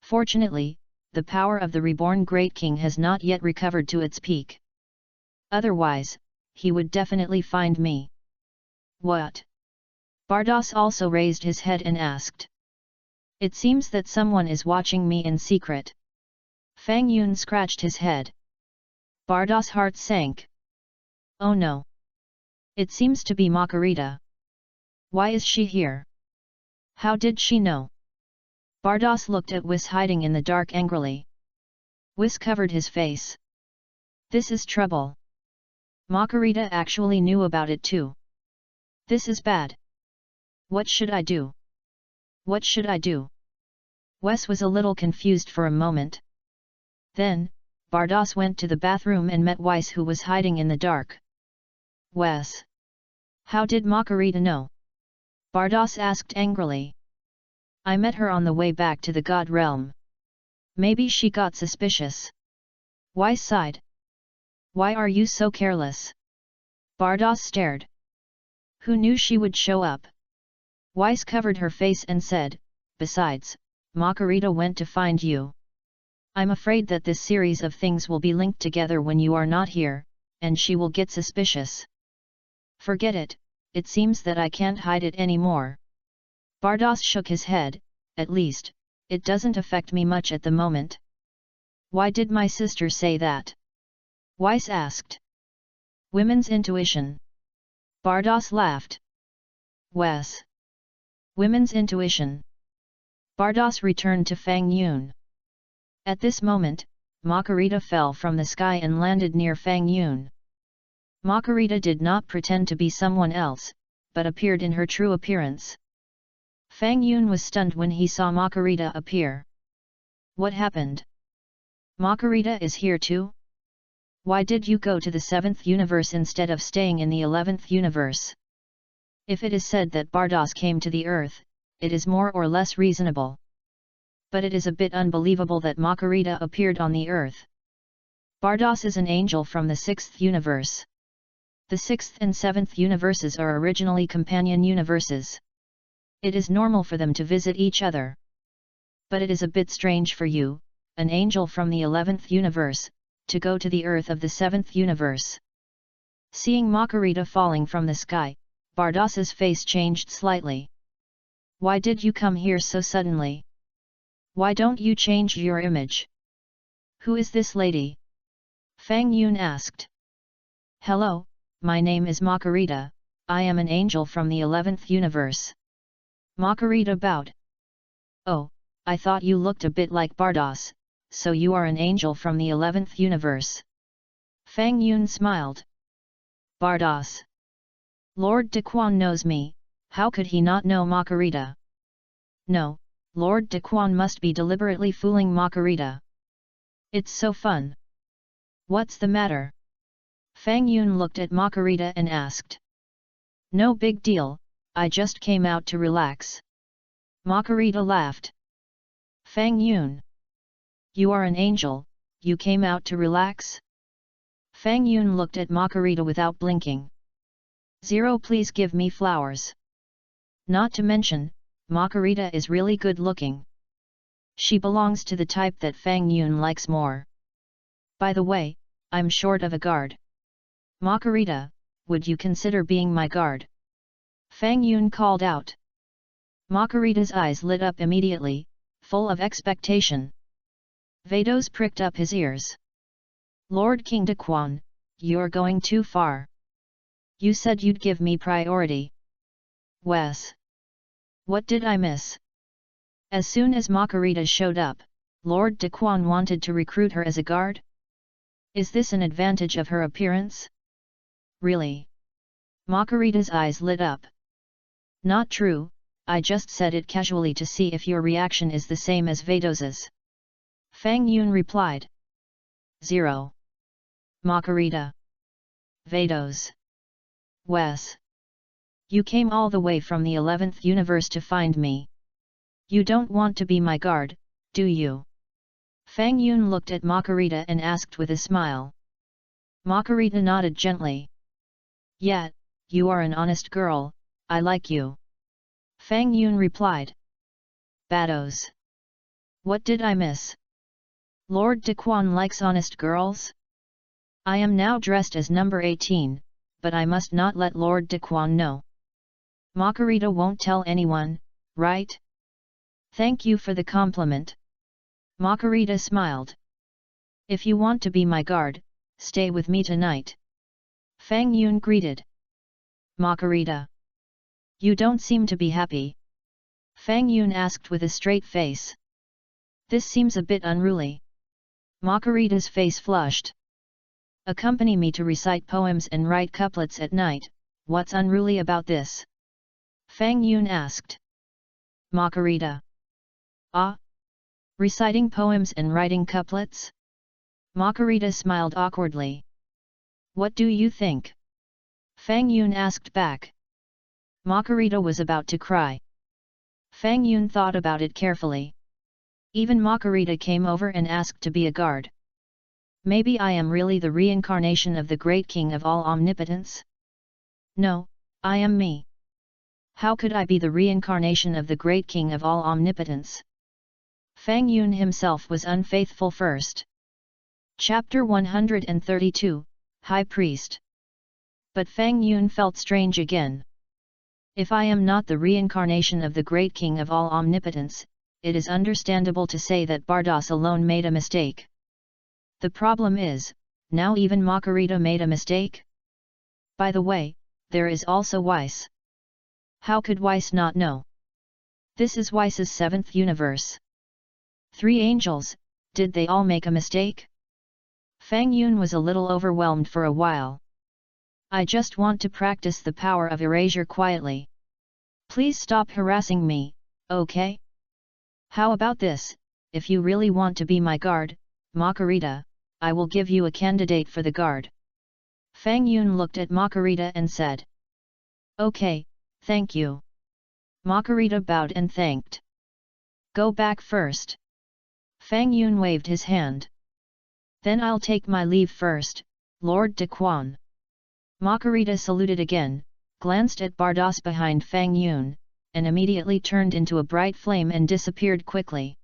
Speaker 1: Fortunately, the power of the reborn Great King has not yet recovered to its peak. Otherwise, he would definitely find me. What? Bardos also raised his head and asked. It seems that someone is watching me in secret. Fang Yun scratched his head. Bardos' heart sank. Oh no! It seems to be Makarita. Why is she here? How did she know? Bardos looked at Whis hiding in the dark angrily. Whis covered his face. This is trouble. Makarita actually knew about it too. This is bad. What should I do? What should I do? Wes was a little confused for a moment. Then, Bardos went to the bathroom and met Weiss, who was hiding in the dark. Wes! How did Makarita know? Bardos asked angrily. I met her on the way back to the God Realm. Maybe she got suspicious. Weiss sighed. Why are you so careless? Bardos stared. Who knew she would show up? Weiss covered her face and said, besides, Makarita went to find you. I'm afraid that this series of things will be linked together when you are not here, and she will get suspicious. Forget it, it seems that I can't hide it anymore. Bardos shook his head, at least, it doesn't affect me much at the moment. Why did my sister say that? Weiss asked. Women's intuition. Bardos laughed. Wes. Women's intuition. Bardos returned to Fang Yun. At this moment, Makarita fell from the sky and landed near Fang Yun. Makarita did not pretend to be someone else, but appeared in her true appearance. Fang Yun was stunned when he saw Makarita appear. What happened? Makarita is here too? Why did you go to the 7th universe instead of staying in the 11th universe? If it is said that Bardos came to the Earth, it is more or less reasonable. But it is a bit unbelievable that Makarita appeared on the Earth. Bardos is an angel from the 6th universe. The 6th and 7th universes are originally companion universes. It is normal for them to visit each other. But it is a bit strange for you, an angel from the 11th universe, to go to the Earth of the 7th universe. Seeing Makarita falling from the sky, Bardos's face changed slightly. Why did you come here so suddenly? Why don't you change your image? Who is this lady? Fang Yun asked. Hello, my name is Makarita, I am an angel from the 11th universe. Makarita bowed. Oh, I thought you looked a bit like Bardos, so you are an angel from the 11th universe. Fang Yun smiled. Bardos. Lord Daquan knows me, how could he not know Makarita? No, Lord Daquan must be deliberately fooling Makarita. It's so fun. What's the matter? Fang Yun looked at Makarita and asked. No big deal, I just came out to relax. Makarita laughed. Fang Yun. You are an angel, you came out to relax? Fang Yun looked at Makarita without blinking. 0 Please give me flowers. Not to mention, Makarita is really good looking. She belongs to the type that Fang Yun likes more. By the way, I'm short of a guard. Makarita, would you consider being my guard? Fang Yun called out. Makarita's eyes lit up immediately, full of expectation. Vados pricked up his ears. Lord King Daquan, you're going too far. You said you'd give me priority. Wes. What did I miss? As soon as Makarita showed up, Lord Daquan wanted to recruit her as a guard? Is this an advantage of her appearance? Really? Makarita's eyes lit up. Not true, I just said it casually to see if your reaction is the same as Vados's. Fang Yun replied. 0. Makarita. Vados. Wes. You came all the way from the 11th universe to find me. You don't want to be my guard, do you? Fang Yun looked at Makarita and asked with a smile. Makarita nodded gently. Yeah, you are an honest girl, I like you. Fang Yun replied. Bados. What did I miss? Lord Daquan likes honest girls? I am now dressed as number 18, but I must not let Lord Daquan know. Makarita won't tell anyone, right? Thank you for the compliment. Makarita smiled. If you want to be my guard, stay with me tonight. Fang Yun greeted. Makarita. You don't seem to be happy. Fang Yun asked with a straight face. This seems a bit unruly. Makarita's face flushed. Accompany me to recite poems and write couplets at night, what's unruly about this? Fang Yun asked. Makarita. Ah? Reciting poems and writing couplets? Makarita smiled awkwardly. What do you think? Fang Yun asked back. Makarita was about to cry. Fang Yun thought about it carefully. Even Makarita came over and asked to be a guard. Maybe I am really the reincarnation of the great king of all omnipotence? No, I am me. How could I be the reincarnation of the great king of all omnipotence? Fang Yun himself was unfaithful first. Chapter 132, High Priest. But Fang Yun felt strange again. If I am not the reincarnation of the great king of all omnipotence, it is understandable to say that Bardos alone made a mistake. The problem is, now even Makarita made a mistake? By the way, there is also Weiss. How could Weiss not know? This is Weiss's 7th universe. 3 angels, did they all make a mistake? Fang Yun was a little overwhelmed for a while. I just want to practice the power of erasure quietly. Please stop harassing me, okay? How about this, if you really want to be my guard, Makarita, I will give you a candidate for the guard. Fang Yun looked at Makarita and said. Okay, thank you. Makarita bowed and thanked. Go back first. Fang Yun waved his hand. Then I'll take my leave first, Lord Daquan. Makarita saluted again, glanced at Bardos behind Fang Yun, and immediately turned into a bright flame and disappeared quickly.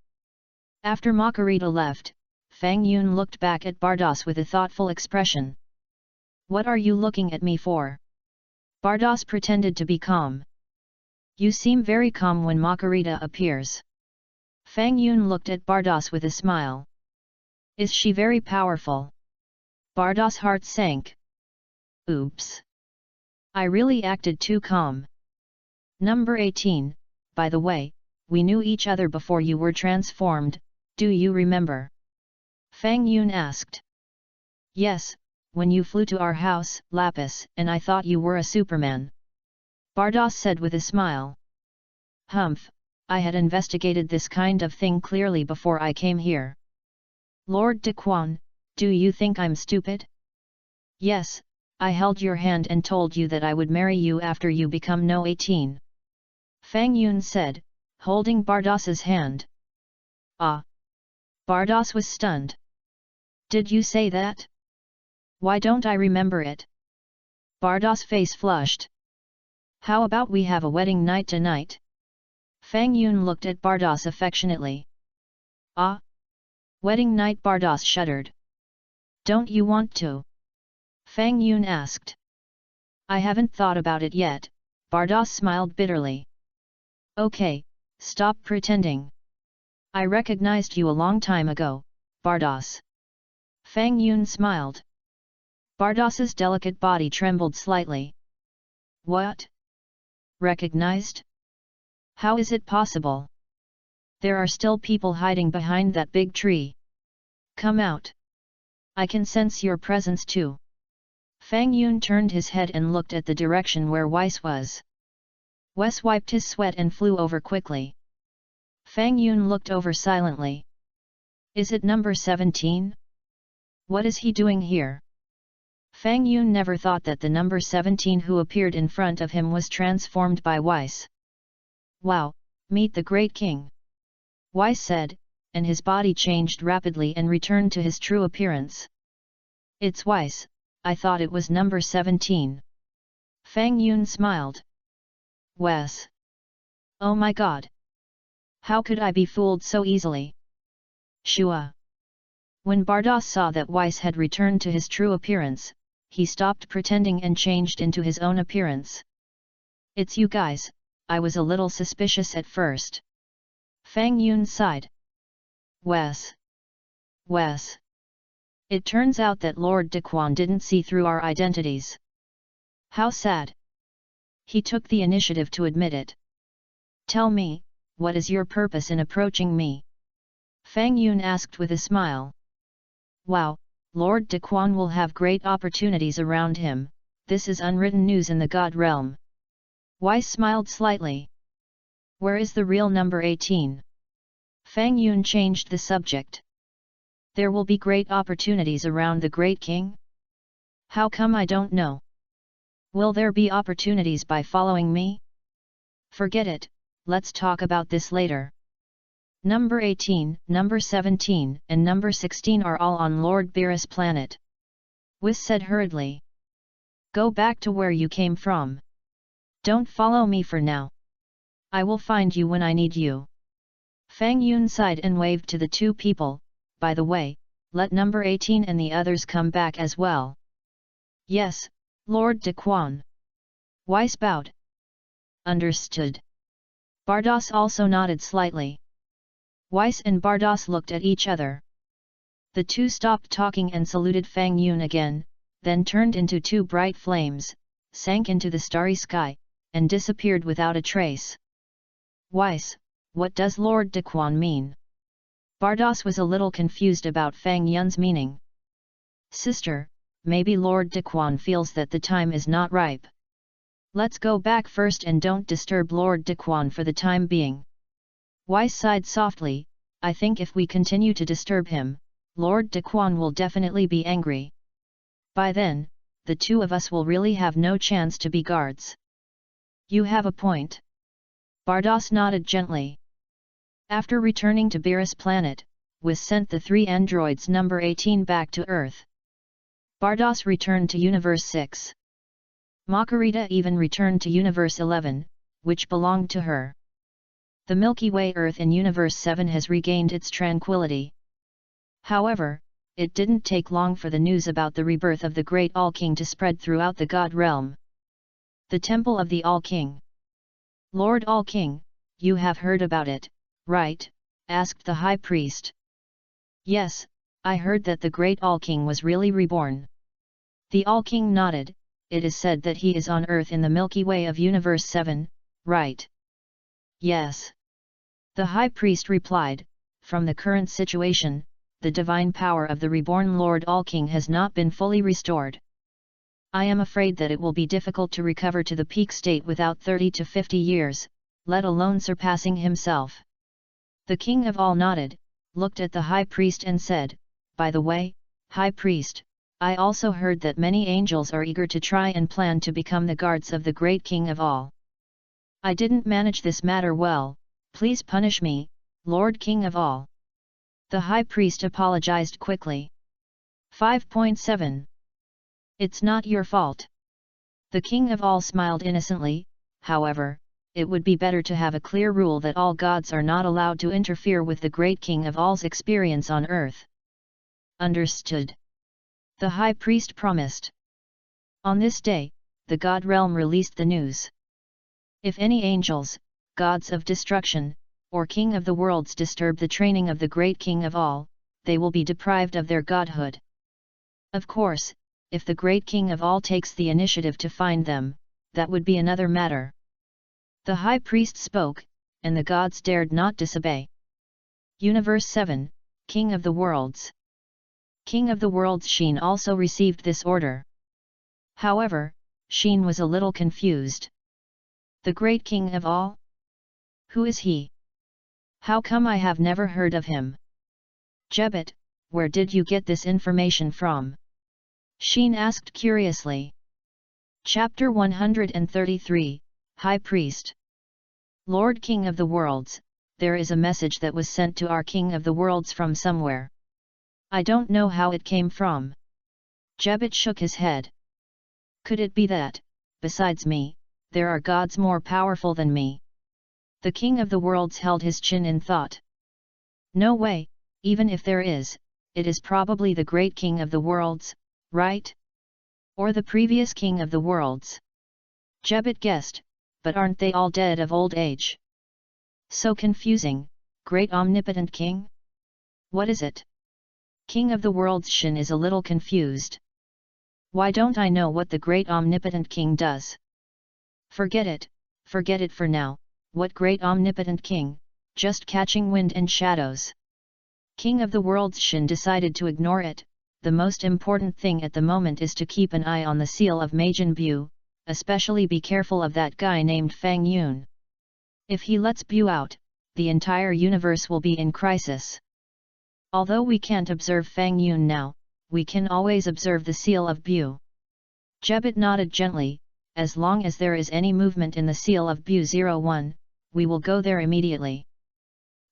Speaker 1: After Makarita left, Fang Yun looked back at Bardos with a thoughtful expression. What are you looking at me for? Bardos pretended to be calm. You seem very calm when Makarita appears. Fang Yun looked at Bardos with a smile. Is she very powerful? Bardos' heart sank. Oops. I really acted too calm. Number 18, by the way, we knew each other before you were transformed, do you remember? Fang Yun asked. Yes, when you flew to our house, Lapis, and I thought you were a Superman. Bardos said with a smile. Humph, I had investigated this kind of thing clearly before I came here. Lord Daquan, do you think I'm stupid? Yes, I held your hand and told you that I would marry you after you become no 18. Fang Yun said, holding Bardas's hand. Ah! Bardas was stunned. Did you say that? Why don't I remember it? Bardas' face flushed. How about we have a wedding night tonight? Fang Yun looked at Bardas affectionately. Ah! Wedding night. Bardas shuddered. Don't you want to? Fang Yun asked. I haven't thought about it yet, Bardas smiled bitterly. Okay, stop pretending. I recognized you a long time ago, Bardas. Fang Yun smiled. Bardas's delicate body trembled slightly. What? Recognized? How is it possible? There are still people hiding behind that big tree. Come out. I can sense your presence too. Fang Yun turned his head and looked at the direction where Weiss was. Wes wiped his sweat and flew over quickly. Fang Yun looked over silently. Is it number 17? What is he doing here? Fang Yun never thought that the number 17 who appeared in front of him was transformed by Weiss. Wow, meet the great king. Weiss said, and his body changed rapidly and returned to his true appearance. It's Weiss, I thought it was number 17. Fang Yun smiled. Wes. Oh my god. How could I be fooled so easily? Shua. When Bardas saw that Weiss had returned to his true appearance, he stopped pretending and changed into his own appearance. It's you guys, I was a little suspicious at first. Fang Yun sighed. Wes. It turns out that Lord Daquan didn't see through our identities. How sad. He took the initiative to admit it. Tell me, what is your purpose in approaching me? Fang Yun asked with a smile. Wow, Lord Daquan will have great opportunities around him, this is unwritten news in the God realm. Weiss smiled slightly. Where is the real number 18? Fang Yun changed the subject. There will be great opportunities around the great king? How come I don't know? Will there be opportunities by following me? Forget it, let's talk about this later. Number 18, number 17, and number 16 are all on Lord Beerus' planet. Whis said hurriedly. Go back to where you came from. Don't follow me for now. I will find you when I need you. Fang Yun sighed and waved to the two people, by the way, let number 18 and the others come back as well. Yes, Lord Daquan. Weiss bowed. Understood. Bardas also nodded slightly. Weiss and Bardas looked at each other. The two stopped talking and saluted Fang Yun again, then turned into two bright flames, sank into the starry sky, and disappeared without a trace. Weiss, what does Lord Daquan mean? Bardas was a little confused about Fang Yun's meaning. Sister, maybe Lord Daquan feels that the time is not ripe. Let's go back first and don't disturb Lord Daquan for the time being. Weiss sighed softly, I think if we continue to disturb him, Lord Daquan will definitely be angry. By then, the two of us will really have no chance to be guards. You have a point. Bardas nodded gently. After returning to Beerus' planet, Whis sent the three androids number 18 back to Earth. Bardas returned to Universe 6. Makarita even returned to Universe 11, which belonged to her. The Milky Way Earth in Universe 7 has regained its tranquility. However, it didn't take long for the news about the rebirth of the Great All-King to spread throughout the God realm. The Temple of the All-King. Lord All-King, you have heard about it, right? Asked the High Priest. Yes, I heard that the Great All-King was really reborn. The All-King nodded, it is said that he is on Earth in the Milky Way of Universe 7, right? Yes. The High Priest replied, from the current situation, the divine power of the reborn Lord All-King has not been fully restored. I am afraid that it will be difficult to recover to the peak state without 30 to 50 years, let alone surpassing himself. The King of All nodded, looked at the High Priest and said, By the way, High Priest, I also heard that many angels are eager to try and plan to become the guards of the great King of all. I didn't manage this matter well, please punish me, Lord King of all." The High Priest apologized quickly. 5.7. It's not your fault. The King of all smiled innocently. However, it would be better to have a clear rule that all gods are not allowed to interfere with the great King of all's experience on earth. Understood. The High Priest promised. On this day, the God realm released the news. If any angels, gods of destruction, or King of the worlds disturb the training of the great King of all, they will be deprived of their godhood. Of course, if the great King of all takes the initiative to find them, that would be another matter. The High Priest spoke, and the gods dared not disobey. Universe 7, King of the Worlds. King of the Worlds Sheen also received this order. However, Sheen was a little confused. The great King of all? Who is he? How come I have never heard of him? Jebbet, where did you get this information from? Sheen asked curiously. Chapter 133, High Priest. Lord King of the Worlds, there is a message that was sent to our King of the Worlds from somewhere. I don't know how it came from. Jebbet shook his head. Could it be that, besides me, there are gods more powerful than me? The King of the Worlds held his chin in thought. No way, even if there is, it is probably the great King of the Worlds, right? Or the previous King of the Worlds. Jebbet guessed, but aren't they all dead of old age? So confusing, great omnipotent king? What is it? King of the Worlds Shin is a little confused. Why don't I know what the great omnipotent king does? Forget it for now, what great omnipotent king, just catching wind and shadows. King of the Worlds Shin decided to ignore it. The most important thing at the moment is to keep an eye on the seal of Majin Bu, especially be careful of that guy named Fang Yun. If he lets Bu out, the entire universe will be in crisis. Although we can't observe Fang Yun now, we can always observe the seal of Bu. Jebbet nodded gently. As long as there is any movement in the seal of Bu 01, we will go there immediately.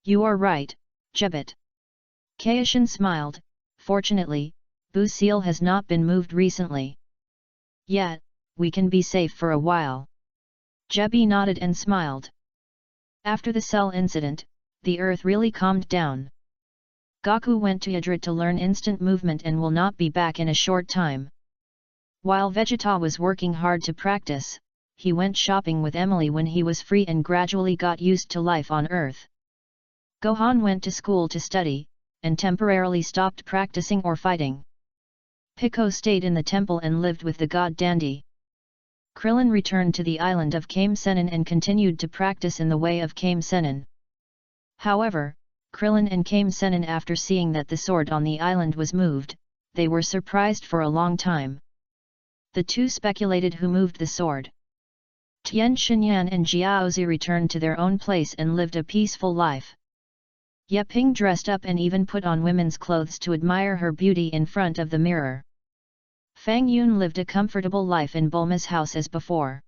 Speaker 1: You are right, Jebbet. Kaishin smiled. Fortunately, Bu seal has not been moved recently. Yet, we can be safe for a while. Jebbet nodded and smiled. After the cell incident, the earth really calmed down. Gaku went to Yadrit to learn instant movement and will not be back in a short time. While Vegeta was working hard to practice, he went shopping with Emily when he was free and gradually got used to life on Earth. Gohan went to school to study, and temporarily stopped practicing or fighting. Pico stayed in the temple and lived with the god Dandy. Krillin returned to the island of Kame Sennin and continued to practice in the way of Kame Sennin. However, Krillin and Kame Sennin, after seeing that the sword on the island was moved, they were surprised for a long time. The two speculated who moved the sword. Tien Shinyan and Jiaozi returned to their own place and lived a peaceful life. Yeping dressed up and even put on women's clothes to admire her beauty in front of the mirror. Fang Yun lived a comfortable life in Bulma's house as before.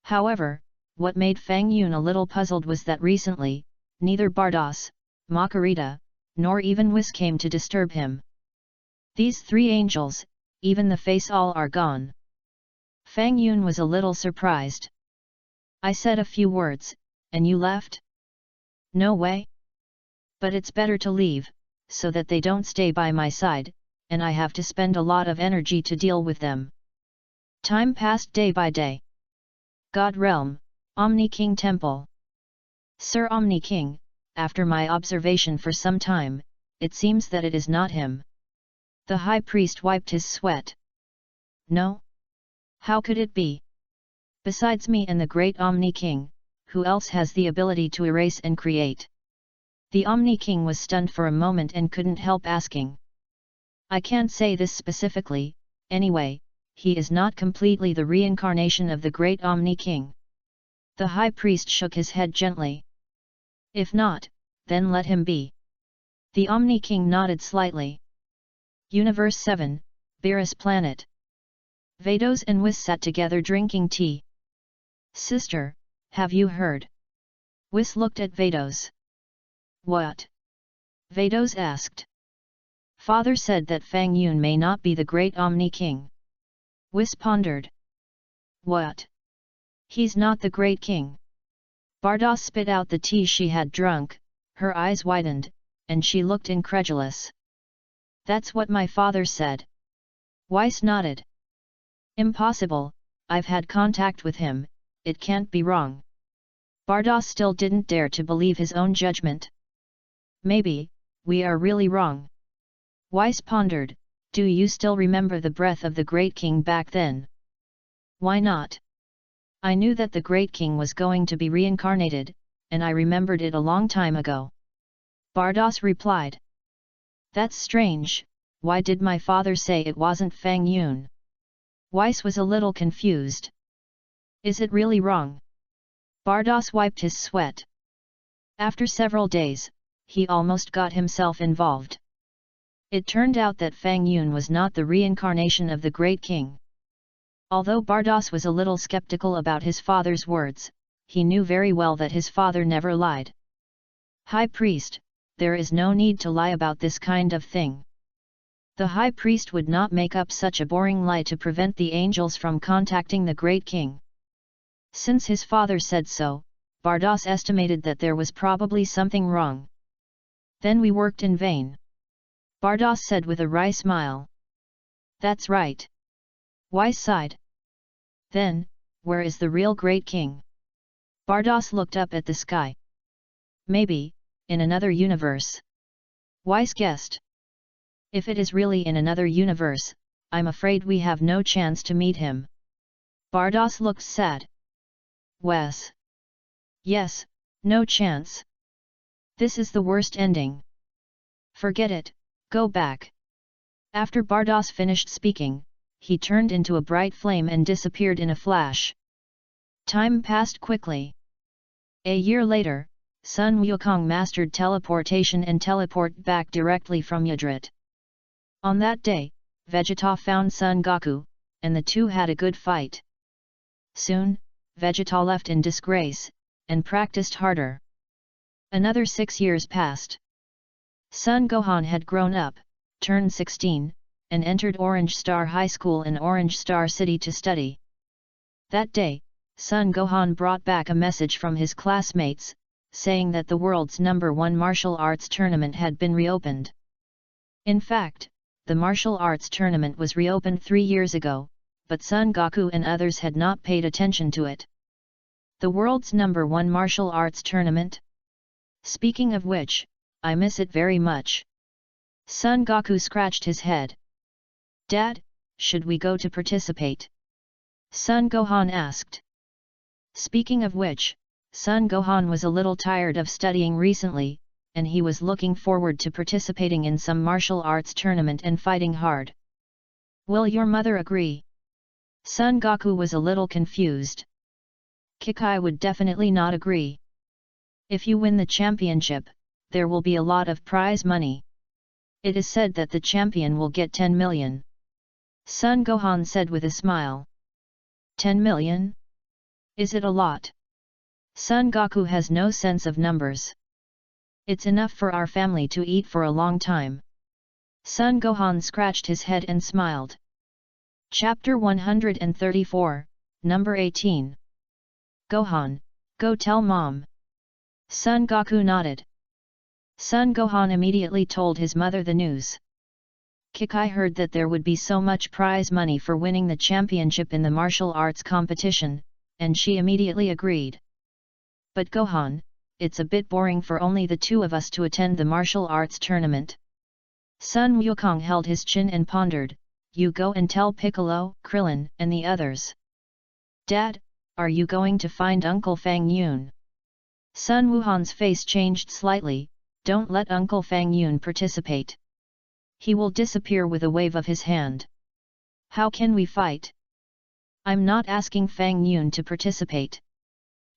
Speaker 1: However, what made Fang Yun a little puzzled was that recently, neither Bardos, Makarita, nor even Whis came to disturb him. These three angels, even the face, all are gone. Fang Yun was a little surprised. I said a few words, and you left? No way. But it's better to leave, so that they don't stay by my side, and I have to spend a lot of energy to deal with them. Time passed day by day. God Realm, Omni King Temple. Sir Omni King, after my observation for some time, it seems that it is not him. The High Priest wiped his sweat. No? How could it be? Besides me and the great Omni King, who else has the ability to erase and create? The Omni King was stunned for a moment and couldn't help asking. I can't say this specifically, anyway, he is not completely the reincarnation of the great Omni King. The High Priest shook his head gently. If not, then let him be. The Omni King nodded slightly. Universe 7, Beerus Planet. Vados and Whis sat together drinking tea. Sister, have you heard? Whis looked at Vados. What? Vados asked. Father said that Fang Yun may not be the great Omni King. Whis pondered. What? He's not the great king. Bardos spit out the tea she had drunk, her eyes widened, and she looked incredulous. That's what my father said. Weiss nodded. Impossible, I've had contact with him, it can't be wrong. Bardos still didn't dare to believe his own judgment. Maybe, we are really wrong. Weiss pondered, do you still remember the breath of the great king back then? Why not? I knew that the great king was going to be reincarnated, and I remembered it a long time ago. Bardos replied. That's strange, why did my father say it wasn't Fang Yun? Weiss was a little confused. Is it really wrong? Bardos wiped his sweat. After several days, he almost got himself involved. It turned out that Fang Yun was not the reincarnation of the great king. Although Bardos was a little skeptical about his father's words, he knew very well that his father never lied. High priest, there is no need to lie about this kind of thing. The high priest would not make up such a boring lie to prevent the angels from contacting the great king. Since his father said so, Bardos estimated that there was probably something wrong. Then we worked in vain. Bardos said with a wry smile. That's right. Weiss sighed. Then, where is the real great king? Bardos looked up at the sky. Maybe, in another universe. Weiss guessed. If it is really in another universe, I'm afraid we have no chance to meet him. Bardos looked sad. Wes. Yes, no chance. This is the worst ending. Forget it, go back. After Bardos finished speaking, he turned into a bright flame and disappeared in a flash. Time passed quickly. A year later, Sun Wukong mastered teleportation and teleported back directly from Yadrit. On that day, Vegeta found Son Goku, and the two had a good fight. Soon, Vegeta left in disgrace, and practiced harder. Another 6 years passed. Son Gohan had grown up, turned 16, and entered Orange Star High School in Orange Star City to study. That day, Son Gohan brought back a message from his classmates, saying that the world's #1 martial arts tournament had been reopened. In fact, the martial arts tournament was reopened 3 years ago, but Son Goku and others had not paid attention to it. The world's #1 martial arts tournament? Speaking of which, I miss it very much. Son Goku scratched his head. Dad, should we go to participate? Son Gohan asked. Speaking of which, Son Gohan was a little tired of studying recently, and he was looking forward to participating in some martial arts tournament and fighting hard. Will your mother agree? Son Goku was a little confused. Kikai would definitely not agree. If you win the championship, there will be a lot of prize money. It is said that the champion will get 10 million. Son Gohan said with a smile. 10 million? Is it a lot? Son Goku has no sense of numbers. It's enough for our family to eat for a long time. Son Gohan scratched his head and smiled. Chapter 134, Number 18. Gohan, go tell Mom. Son Goku nodded. Son Gohan immediately told his mother the news. Kikai heard that there would be so much prize money for winning the championship in the martial arts competition, and she immediately agreed. But Gohan, it's a bit boring for only the two of us to attend the martial arts tournament. Sun Wukong held his chin and pondered, you go and tell Piccolo, Krillin, and the others. Dad, are you going to find Uncle Fang Yun? Sun Wuhan's face changed slightly, don't let Uncle Fang Yun participate. He will disappear with a wave of his hand. How can we fight? I'm not asking Fang Yun to participate.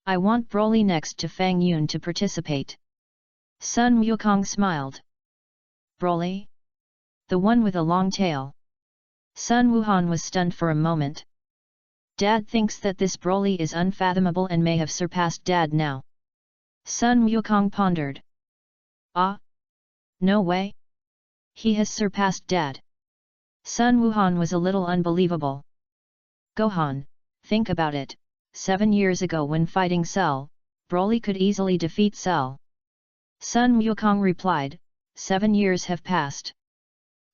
Speaker 1: I want Broly next to Fang Yun to participate. Sun Wukong smiled. Broly? The one with a long tail. Sun Wuhan was stunned for a moment. Dad thinks that this Broly is unfathomable and may have surpassed Dad now. Sun Wukong pondered. Ah? No way? He has surpassed Dad. Sun Wuhan was a little unbelievable. Gohan, think about it, 7 years ago when fighting Cell, Broly could easily defeat Cell. Sun Wukong replied, 7 years have passed.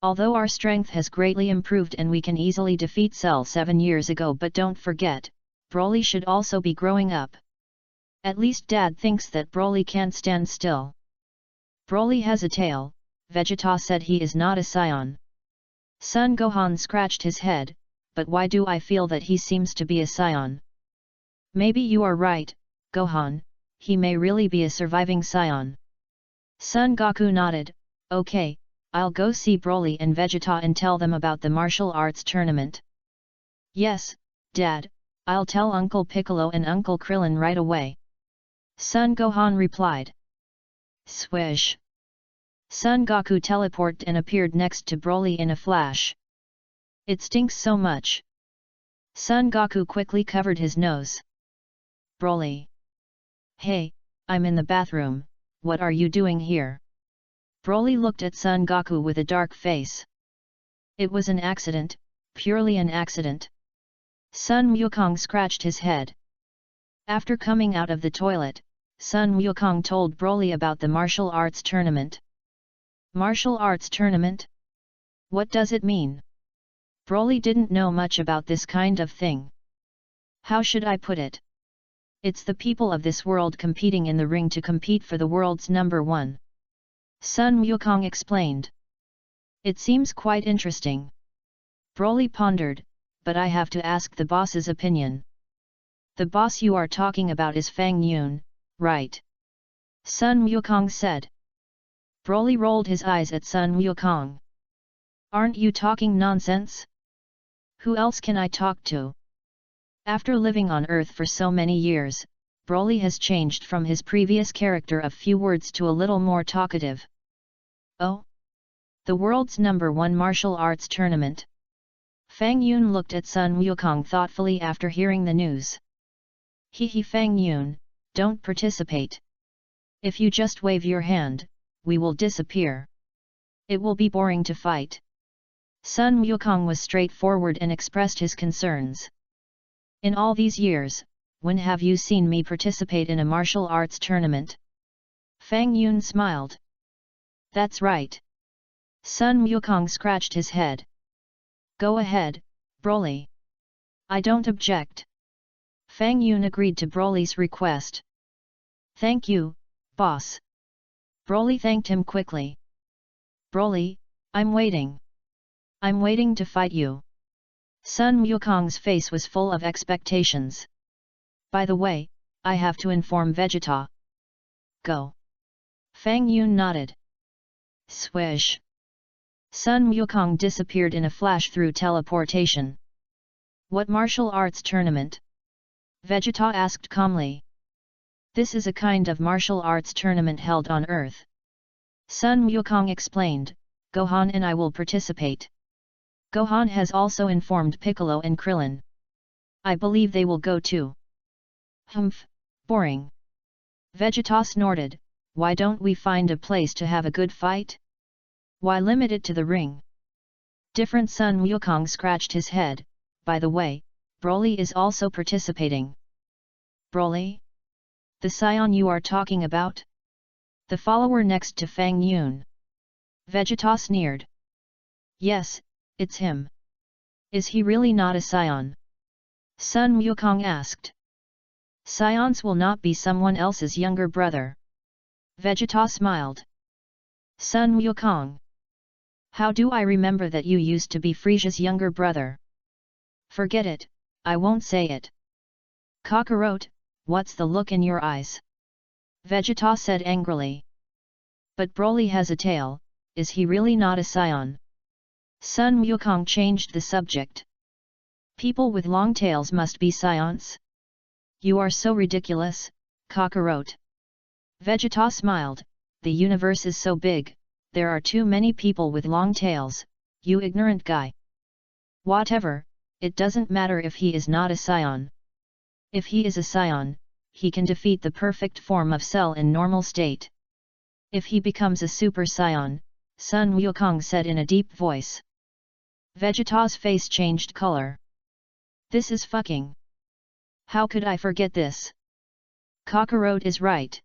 Speaker 1: Although our strength has greatly improved and we can easily defeat Cell 7 years ago, but don't forget, Broly should also be growing up. At least Dad thinks that Broly can't stand still. Broly has a tail, Vegeta said. He is not a Saiyan. Son Gohan scratched his head, but why do I feel that he seems to be a Saiyan? Maybe you are right, Gohan, he may really be a surviving Saiyan. Son Goku nodded, okay, I'll go see Broly and Vegeta and tell them about the martial arts tournament. Yes, Dad, I'll tell Uncle Piccolo and Uncle Krillin right away. Son Gohan replied. Swish! Son Goku teleported and appeared next to Broly in a flash. It stinks so much. Son Goku quickly covered his nose. Broly. Hey, I'm in the bathroom, what are you doing here? Broly looked at Son Goku with a dark face. It was an accident, purely an accident. Sun Wukong scratched his head. After coming out of the toilet, Sun Wukong told Broly about the martial arts tournament. Martial arts tournament? What does it mean? Broly didn't know much about this kind of thing. How should I put it? It's the people of this world competing in the ring to compete for the world's number one. Sun Wukong explained. It seems quite interesting. Broly pondered, but I have to ask the boss's opinion. The boss you are talking about is Fang Yun, right? Sun Wukong said. Broly rolled his eyes at Sun Wukong. Aren't you talking nonsense? Who else can I talk to? After living on Earth for so many years, Broly has changed from his previous character of few words to a little more talkative. Oh? The world's number one martial arts tournament. Fang Yun looked at Sun Wukong thoughtfully after hearing the news. Hehe, Fang Yun, don't participate. If you just wave your hand, we will disappear. It will be boring to fight. Sun Wukong was straightforward and expressed his concerns. In all these years, when have you seen me participate in a martial arts tournament? Fang Yun smiled. That's right. Sun Wukong scratched his head. Go ahead, Broly. I don't object. Fang Yun agreed to Broly's request. Thank you, boss. Broly thanked him quickly. Broly, I'm waiting. I'm waiting to fight you. Sun Wukong's face was full of expectations. By the way, I have to inform Vegeta. Go. Fang Yun nodded. Swish. Sun Wukong disappeared in a flash through teleportation. What martial arts tournament? Vegeta asked calmly. This is a kind of martial arts tournament held on Earth. Sun Wukong explained, Gohan and I will participate. Gohan has also informed Piccolo and Krillin. I believe they will go too. Humph, boring. Vegeta snorted, why don't we find a place to have a good fight? Why limit it to the ring? Different. Sun Wukong scratched his head, by the way, Broly is also participating. Broly? The Saiyan you are talking about? The follower next to Fang Yun. Vegeta sneered. Yes, it's him. Is he really not a Saiyan? Sun Wukong asked. Saiyans will not be someone else's younger brother. Vegeta smiled. Sun Wukong. How do I remember that you used to be Frieza's younger brother? Forget it, I won't say it. Kakarot, what's the look in your eyes? Vegeta said angrily. But Broly has a tail, is he really not a Saiyan? Sun Wukong changed the subject. People with long tails must be Saiyans? You are so ridiculous, Kakarot. Vegeta smiled, the universe is so big, there are too many people with long tails, you ignorant guy. Whatever, it doesn't matter if he is not a scion. If he is a scion, he can defeat the perfect form of Cell in normal state. If he becomes a super scion, Sun Wukong said in a deep voice. Vegeta's face changed color. This is fucking. How could I forget this? Kakarot is right.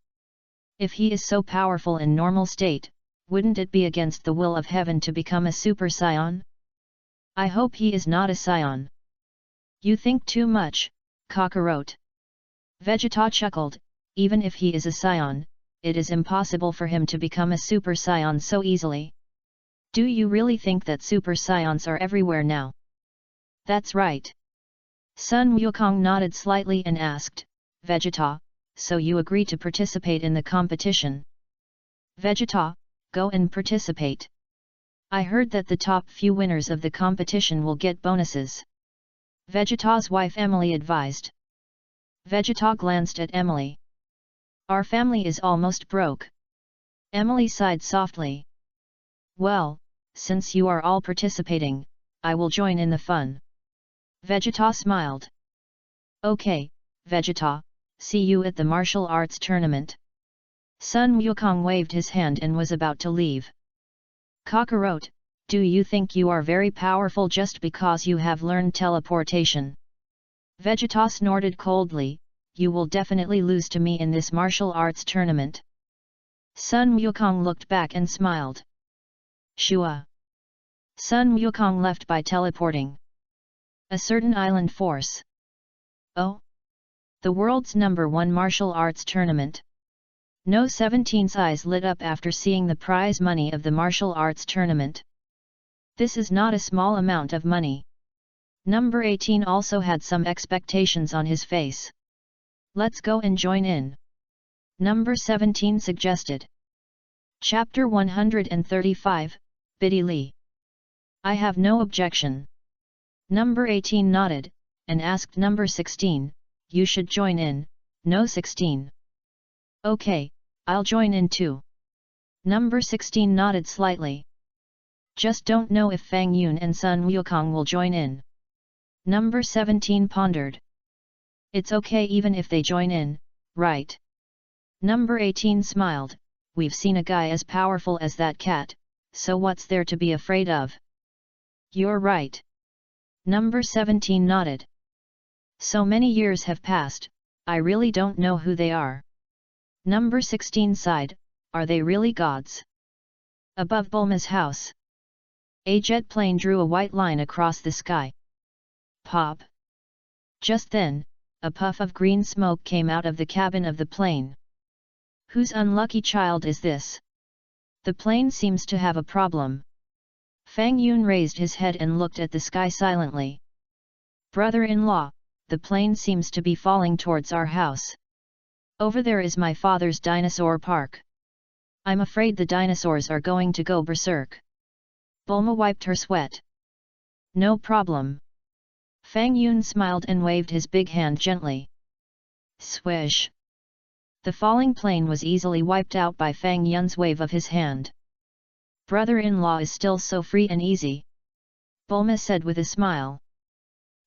Speaker 1: If he is so powerful in normal state, wouldn't it be against the will of heaven to become a super scion? I hope he is not a scion. You think too much, Kakarot. Vegeta chuckled. Even if he is a scion, it is impossible for him to become a super scion so easily. Do you really think that super scions are everywhere now? That's right. Sun Wukong nodded slightly and asked, Vegeta, so you agree to participate in the competition? Vegeta, go and participate. I heard that the top few winners of the competition will get bonuses. Vegeta's wife Emily advised. Vegeta glanced at Emily. Our family is almost broke. Emily sighed softly. Well, since you are all participating, I will join in the fun. Vegeta smiled. Okay, Vegeta, see you at the martial arts tournament. Sun Wukong waved his hand and was about to leave. Kakarot, do you think you are very powerful just because you have learned teleportation? Vegeta snorted coldly, you will definitely lose to me in this martial arts tournament. Sun Wukong looked back and smiled. Shua. Sun Wukong left by teleporting. A certain island force. Oh? The world's #1 martial arts tournament. No 17's eyes lit up after seeing the prize money of the martial arts tournament. This is not a small amount of money. Number 18 also had some expectations on his face. Let's go and join in. Number 17 suggested. Chapter 135, Biddy Lee. I have no objection. Number 18 nodded, and asked number 16, you should join in, no 16. Okay, I'll join in too. Number 16 nodded slightly. Just don't know if Fang Yun and Sun Wukong will join in. Number 17 pondered. It's okay even if they join in, right? Number 18 smiled, we've seen a guy as powerful as that cat, so what's there to be afraid of? You're right. Number 17 nodded. So many years have passed, I really don't know who they are. Number 16 sighed, are they really gods? Above Bulma's house. A jet plane drew a white line across the sky. Pop. Just then, a puff of green smoke came out of the cabin of the plane. Whose unlucky child is this? The plane seems to have a problem. Fang Yun raised his head and looked at the sky silently. Brother-in-law, the plane seems to be falling towards our house. Over there is my father's dinosaur park. I'm afraid the dinosaurs are going to go berserk. Bulma wiped her sweat. No problem. Fang Yun smiled and waved his big hand gently. Swish. The falling plane was easily wiped out by Fang Yun's wave of his hand. Brother-in-law is still so free and easy. Bulma said with a smile.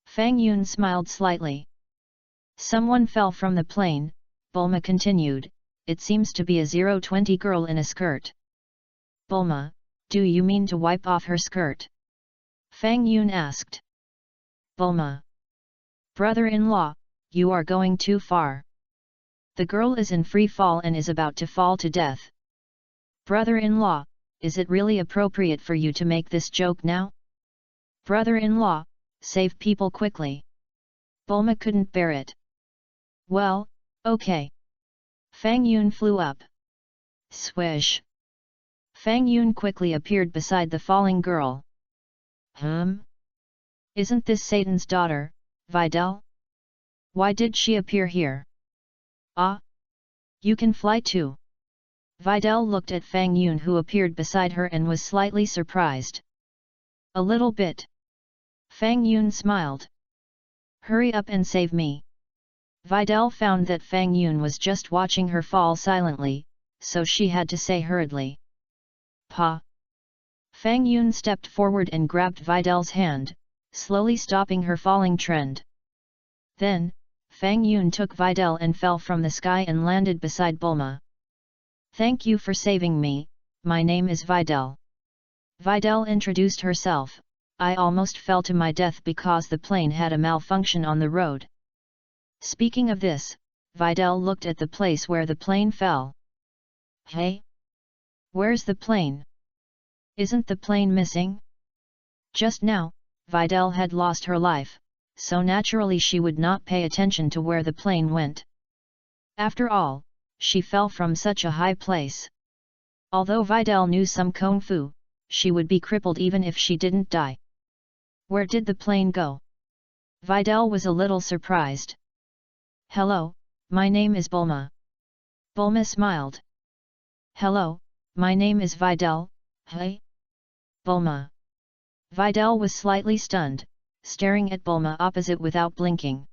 Speaker 1: Fang Yun smiled slightly. Someone fell from the plane, Bulma continued, it seems to be a 020 girl in a skirt. Bulma, do you mean to wipe off her skirt? Fang Yun asked. Bulma. Brother-in-law, you are going too far. The girl is in free fall and is about to fall to death. Brother-in-law, is it really appropriate for you to make this joke now? Brother-in-law, save people quickly. Bulma couldn't bear it. Well, okay. Fang Yun flew up. Swish. Fang Yun quickly appeared beside the falling girl. Isn't this Satan's daughter, Videl? Why did she appear here? Ah? You can fly too. Videl looked at Fang Yun who appeared beside her and was slightly surprised. A little bit. Fang Yun smiled. Hurry up and save me. Videl found that Fang Yun was just watching her fall silently, so she had to say hurriedly. Pa. Fang Yun stepped forward and grabbed Vidal's hand, slowly stopping her falling trend. Then, Fang Yun took Vidal and fell from the sky and landed beside Bulma. Thank you for saving me, my name is Vidal. Vidal introduced herself. I almost fell to my death because the plane had a malfunction on the road. Speaking of this, Vidal looked at the place where the plane fell. Hey? Where's the plane? Isn't the plane missing? Just now, Vidal had lost her life, so naturally she would not pay attention to where the plane went. After all, she fell from such a high place. Although Vidal knew some kung fu, she would be crippled even if she didn't die. Where did the plane go? Vidal was a little surprised. Hello, my name is Bulma. Bulma smiled. Hello, my name is Vidal. Hey? Bulma. Vidal was slightly stunned, staring at Bulma opposite without blinking.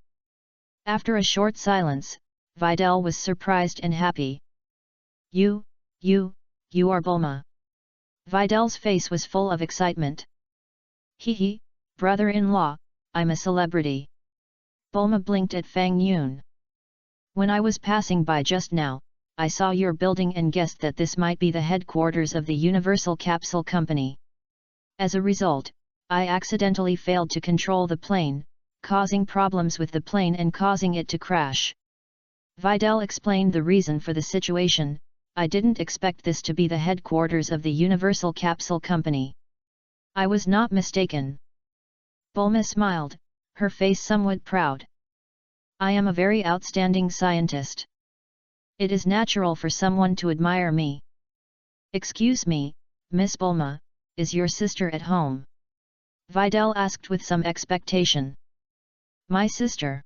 Speaker 1: After a short silence, Vidal was surprised and happy. You are Bulma. Vidal's face was full of excitement. Hee, brother-in-law, I'm a celebrity. Bulma blinked at Fang Yun. When I was passing by just now, I saw your building and guessed that this might be the headquarters of the Universal Capsule Company. As a result, I accidentally failed to control the plane, causing problems with the plane and causing it to crash. Vidal explained the reason for the situation. I didn't expect this to be the headquarters of the Universal Capsule Company. I was not mistaken. Bulma smiled, her face somewhat proud. I am a very outstanding scientist. It is natural for someone to admire me. Excuse me, Miss Bulma, is your sister at home? Vidal asked with some expectation. My sister?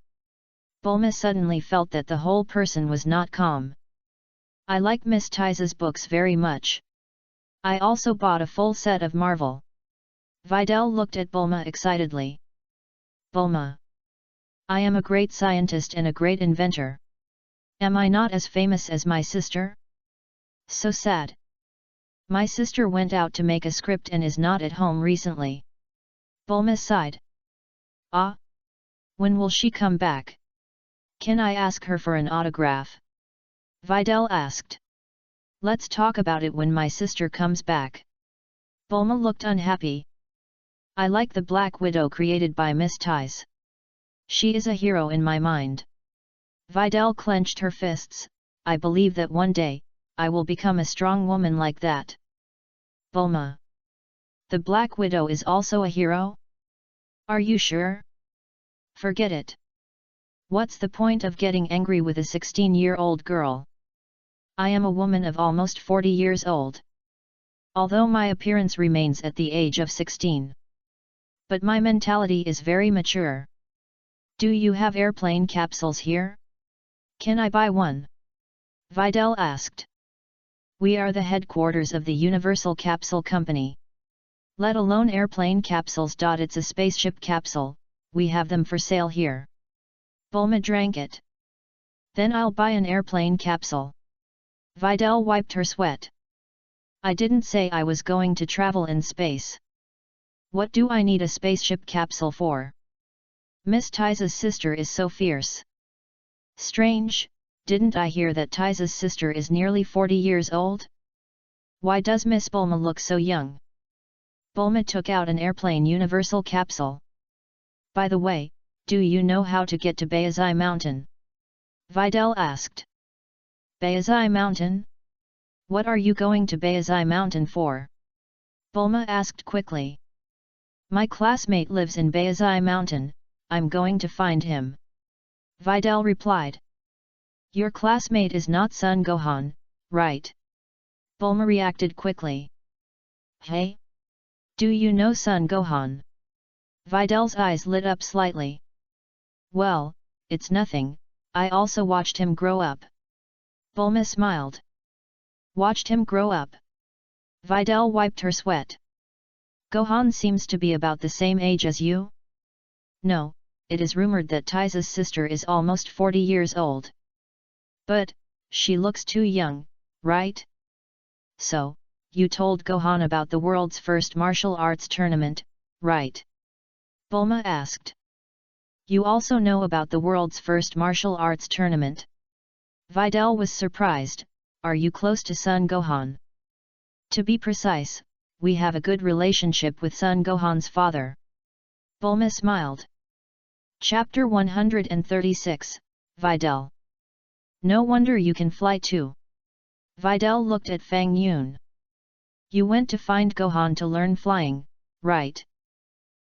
Speaker 1: Bulma suddenly felt that the whole person was not calm. I like Miss Taiza's books very much. I also bought a full set of Marvel. Vidal looked at Bulma excitedly. Bulma. I am a great scientist and a great inventor. Am I not as famous as my sister? So sad. My sister went out to make a script and is not at home recently. Bulma sighed. Ah? When will she come back? Can I ask her for an autograph? Vidal asked. Let's talk about it when my sister comes back. Bulma looked unhappy. I like the Black Widow created by Miss Taiz. She is a hero in my mind. Vidal clenched her fists. I believe that one day, I will become a strong woman like that. Bulma. The Black Widow is also a hero? Are you sure? Forget it. What's the point of getting angry with a 16-year-old girl? I am a woman of almost 40 years old. Although my appearance remains at the age of 16. But my mentality is very mature. Do you have airplane capsules here? Can I buy one? Vidal asked. We are the headquarters of the Universal Capsule Company. Let alone airplane capsules. It's a spaceship capsule, we have them for sale here. Bulma drank it. Then I'll buy an airplane capsule. Vidal wiped her sweat. I didn't say I was going to travel in space. What do I need a spaceship capsule for? Miss Taiza's sister is so fierce. Strange, didn't I hear that Taiza's sister is nearly 40 years old? Why does Miss Bulma look so young? Bulma took out an airplane universal capsule. By the way, do you know how to get to Bayazai Mountain? Vidal asked. Bayazai Mountain? What are you going to Bayazai Mountain for? Bulma asked quickly. My classmate lives in Bayazai Mountain, I'm going to find him. Vidal replied. Your classmate is not Son Gohan, right? Bulma reacted quickly. Hey? Do you know Son Gohan? Vidal's eyes lit up slightly. Well, it's nothing, I also watched him grow up. Bulma smiled. Watched him grow up. Vidal wiped her sweat. Gohan seems to be about the same age as you? No, it is rumored that Taiza's sister is almost 40 years old. But, she looks too young, right? So, you told Gohan about the world's first martial arts tournament, right? Bulma asked. You also know about the world's first martial arts tournament? Videl was surprised. Are you close to Son Gohan? To be precise, we have a good relationship with Son Gohan's father. Bulma smiled. Chapter 136, Videl. No wonder you can fly too. Videl looked at Fang Yun. You went to find Gohan to learn flying, right?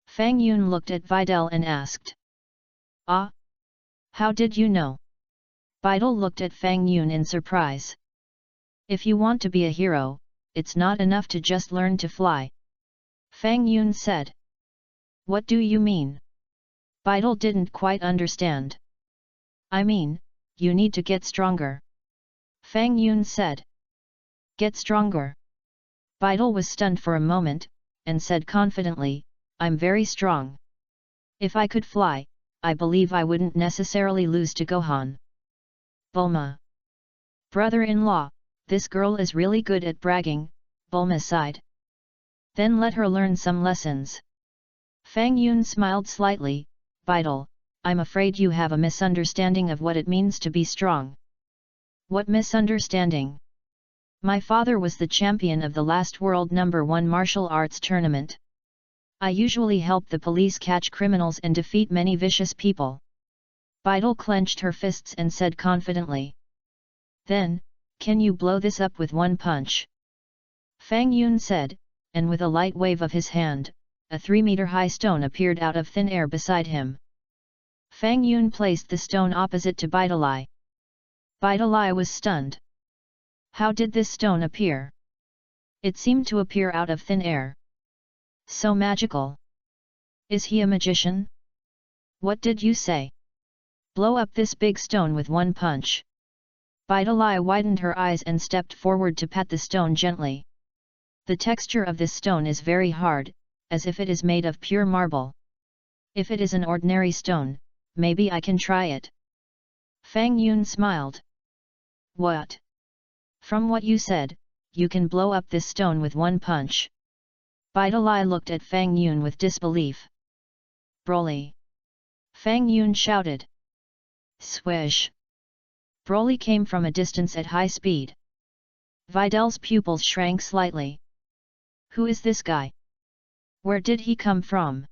Speaker 1: Fang Yun looked at Videl and asked. Ah? How did you know? Videl looked at Fang Yun in surprise. If you want to be a hero, it's not enough to just learn to fly. Fang Yun said. What do you mean? Videl didn't quite understand. I mean, you need to get stronger. Fang Yun said. Get stronger. Videl was stunned for a moment, and said confidently, I'm very strong. If I could fly, I believe I wouldn't necessarily lose to Gohan. Bulma. Brother-in-law, this girl is really good at bragging, Bulma sighed. Then let her learn some lessons. Fang Yun smiled slightly. Videl, I'm afraid you have a misunderstanding of what it means to be strong. What misunderstanding? My father was the champion of the last world #1 martial arts tournament. I usually help the police catch criminals and defeat many vicious people. Videl clenched her fists and said confidently. Then, can you blow this up with one punch? Fang Yun said, and with a light wave of his hand, a 3-meter-high stone appeared out of thin air beside him. Fang Yun placed the stone opposite to Videli. Videli was stunned. How did this stone appear? It seemed to appear out of thin air. So magical. Is he a magician? What did you say? Blow up this big stone with one punch. Videli widened her eyes and stepped forward to pat the stone gently. The texture of this stone is very hard, as if it is made of pure marble. If it is an ordinary stone, maybe I can try it. Fang Yun smiled. What? From what you said, you can blow up this stone with one punch. Videli looked at Fang Yun with disbelief. Broly! Fang Yun shouted. Swish! Broly came from a distance at high speed. Videl's pupils shrank slightly. Who is this guy? Where did he come from?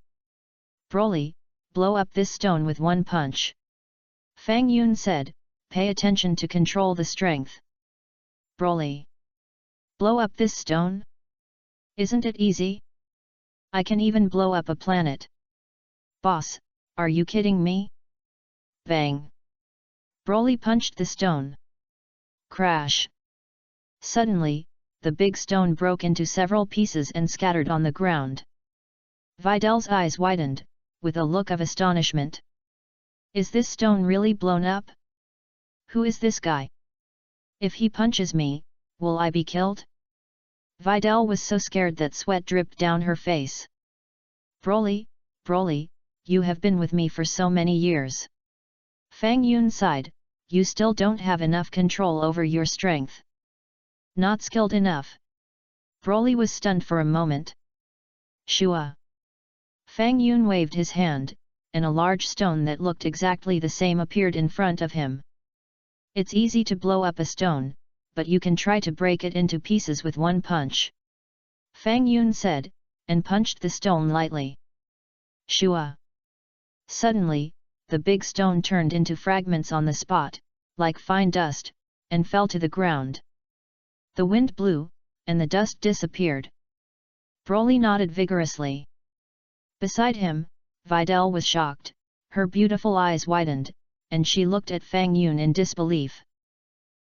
Speaker 1: Broly, blow up this stone with one punch. Fang Yun said, pay attention to control the strength. Broly. Blow up this stone? Isn't it easy? I can even blow up a planet. Boss, are you kidding me? Bang! Broly punched the stone. Crash! Suddenly, the big stone broke into several pieces and scattered on the ground. Videl's eyes widened, with a look of astonishment. Is this stone really blown up? Who is this guy? If he punches me, will I be killed? Videl was so scared that sweat dripped down her face. Broly, Broly, you have been with me for so many years. Fang Yun sighed, you still don't have enough control over your strength. Not skilled enough. Broly was stunned for a moment. Shua! Fang Yun waved his hand, and a large stone that looked exactly the same appeared in front of him. It's easy to blow up a stone, but you can try to break it into pieces with one punch. Fang Yun said, and punched the stone lightly. Shua! Suddenly, the big stone turned into fragments on the spot, like fine dust, and fell to the ground. The wind blew, and the dust disappeared. Broly nodded vigorously. Beside him, Videl was shocked, her beautiful eyes widened, and she looked at Fang Yun in disbelief.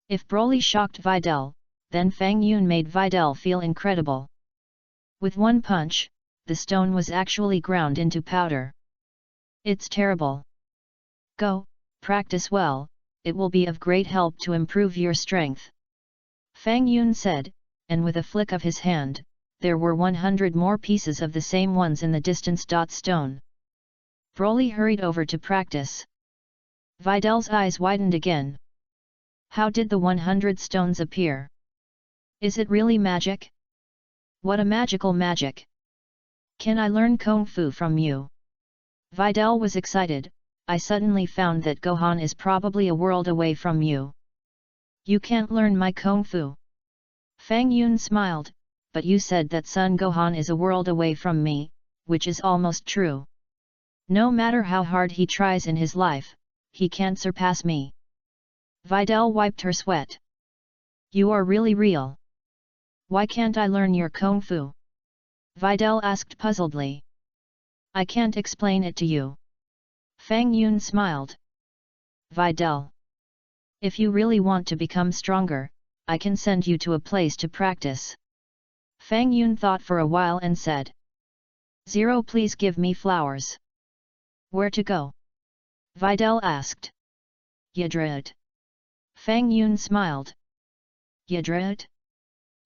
Speaker 1: If Broly shocked Videl, then Fang Yun made Videl feel incredible. With one punch, the stone was actually ground into powder. It's terrible. Go, practice well, it will be of great help to improve your strength. Fang Yun said, and with a flick of his hand, there were 100 more pieces of the same ones in the distance. Stone. Broly hurried over to practice. Videl's eyes widened again. How did the 100 stones appear? Is it really magic? What a magical magic! Can I learn Kung Fu from you? Vidal was excited. I suddenly found that Gohan is probably a world away from you. You can't learn my Kung Fu. Fang Yun smiled, but you said that Son Gohan is a world away from me, which is almost true. No matter how hard he tries in his life, he can't surpass me. Vidal wiped her sweat. You are really real. Why can't I learn your Kung Fu? Vidal asked puzzledly. I can't explain it to you. Fang Yun smiled. Vidal. If you really want to become stronger, I can send you to a place to practice. Fang Yun thought for a while and said. 0 Please give me flowers. Where to go? Vidal asked. Yadrat. Fang Yun smiled. Yadrat?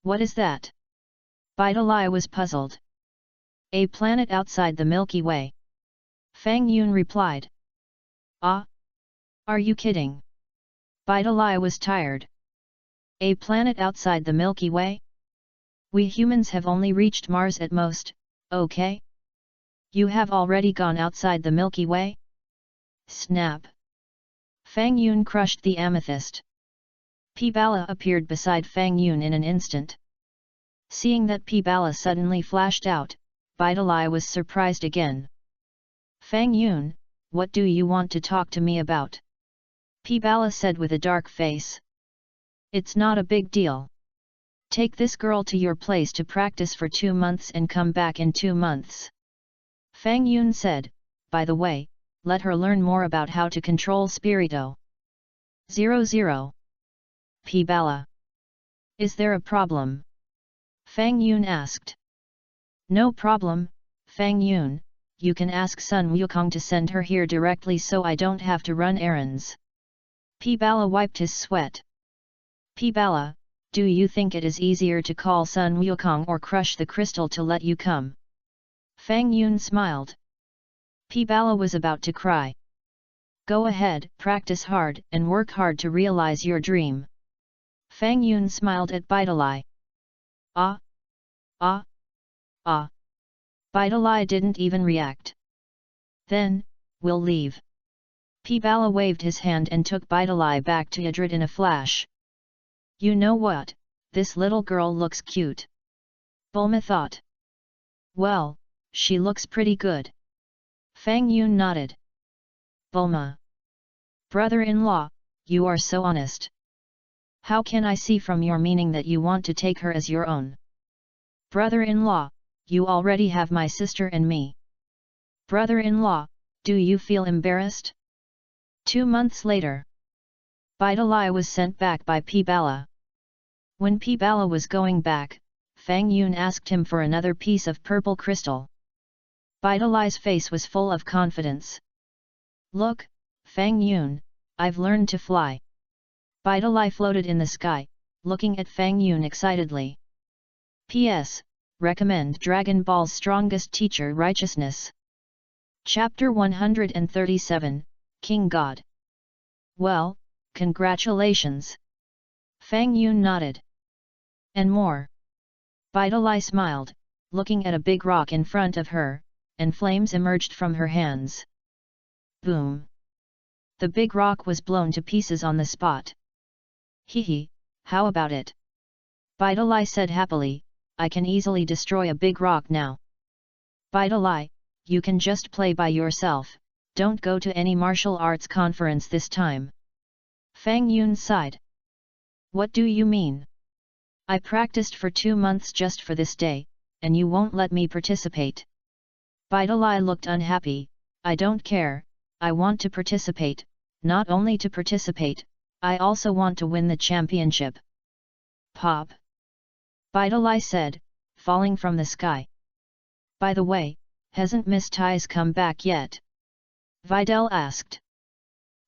Speaker 1: What is that? Vidal was puzzled. A planet outside the Milky Way. Fang Yun replied. Ah? Are you kidding? Vidal was tired. A planet outside the Milky Way? We humans have only reached Mars at most, okay? You have already gone outside the Milky Way? Snap! Fang Yun crushed the amethyst. P-Bala appeared beside Fang Yun in an instant. Seeing that P-Bala suddenly flashed out, Vidal was surprised again. Fang Yun, what do you want to talk to me about? P-Bala said with a dark face. It's not a big deal. Take this girl to your place to practice for 2 months and come back in 2 months. Fang Yun said, by the way, let her learn more about how to control Spirito. 00. P-Bala. Is there a problem? Fang Yun asked. No problem, Fang Yun, you can ask Sun Wukong to send her here directly so I don't have to run errands. P-Bala wiped his sweat. P-Bala, do you think it is easier to call Sun Wukong or crush the crystal to let you come? Fang Yun smiled. P-Bala was about to cry. Go ahead, practice hard and work hard to realize your dream. Fang Yun smiled at Vidal. Ah! Ah! Ah! Vidal didn't even react. Then, we'll leave. P-Bala waved his hand and took Vidal back to Yadrat in a flash. You know what, this little girl looks cute. Bulma thought. Well, she looks pretty good. Fang Yun nodded. Bulma. Brother-in-law, you are so honest. How can I see from your meaning that you want to take her as your own? Brother-in-law, you already have my sister and me. Brother-in-law, do you feel embarrassed? 2 months later. Vidal was sent back by P-Bala. When P-Bala was going back, Fang Yun asked him for another piece of purple crystal. Vidal's face was full of confidence. Look, Fang Yun, I've learned to fly. Vidal floated in the sky, looking at Fang Yun excitedly. P.S. Recommend Dragon Ball's Strongest Teacher Righteousness. Chapter 137, King God. Well, congratulations. Fang Yun nodded. And more. Vidal smiled, looking at a big rock in front of her, and flames emerged from her hands. Boom! The big rock was blown to pieces on the spot. Hee, how about it? Vidal said happily, I can easily destroy a big rock now. Vidal, you can just play by yourself, don't go to any martial arts conference this time. Fang Yun sighed. What do you mean? I practiced for 2 months just for this day, and you won't let me participate. Vidal looked unhappy. I don't care, I want to participate, not only to participate, I also want to win the championship. Pop! Vidal said, falling from the sky. By the way, hasn't Miss Tai's come back yet? Vidal asked.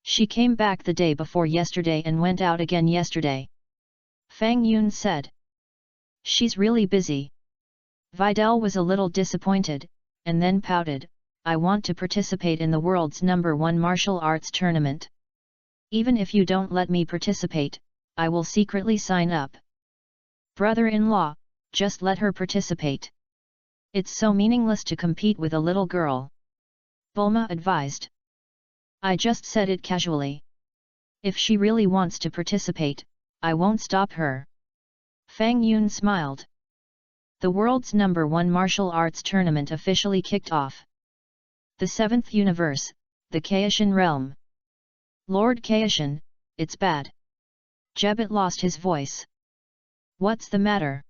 Speaker 1: She came back the day before yesterday and went out again yesterday. Fang Yun said. She's really busy. Vidal was a little disappointed, and then pouted, I want to participate in the world's #1 martial arts tournament. Even if you don't let me participate, I will secretly sign up. Brother-in-law, just let her participate. It's so meaningless to compete with a little girl. Bulma advised. I just said it casually. If she really wants to participate, I won't stop her. Fang Yun smiled. The world's #1 martial arts tournament officially kicked off. The 7th universe, the Kaishan realm. Lord Kaishan, it's bad. Jebat lost his voice. What's the matter?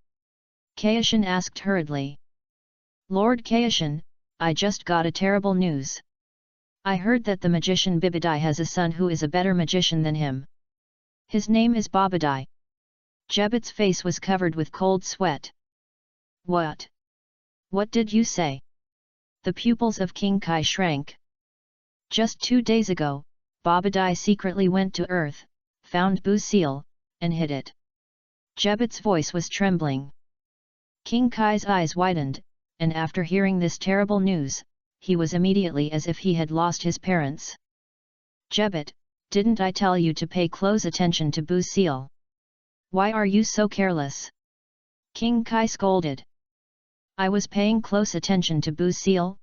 Speaker 1: Kaishan asked hurriedly. Lord Kaishan, I just got a terrible news. I heard that the magician Bibidai has a son who is a better magician than him. His name is Babadai. Jebat's face was covered with cold sweat. What? What did you say? The pupils of King Kai shrank. Just 2 days ago, Babadai secretly went to Earth, found Boo's seal, and hid it. Jebat's voice was trembling. King Kai's eyes widened, and after hearing this terrible news, he was immediately as if he had lost his parents. Jebat, didn't I tell you to pay close attention to Boo's seal? Why are you so careless? King Kai scolded. I was paying close attention to Boo's seal.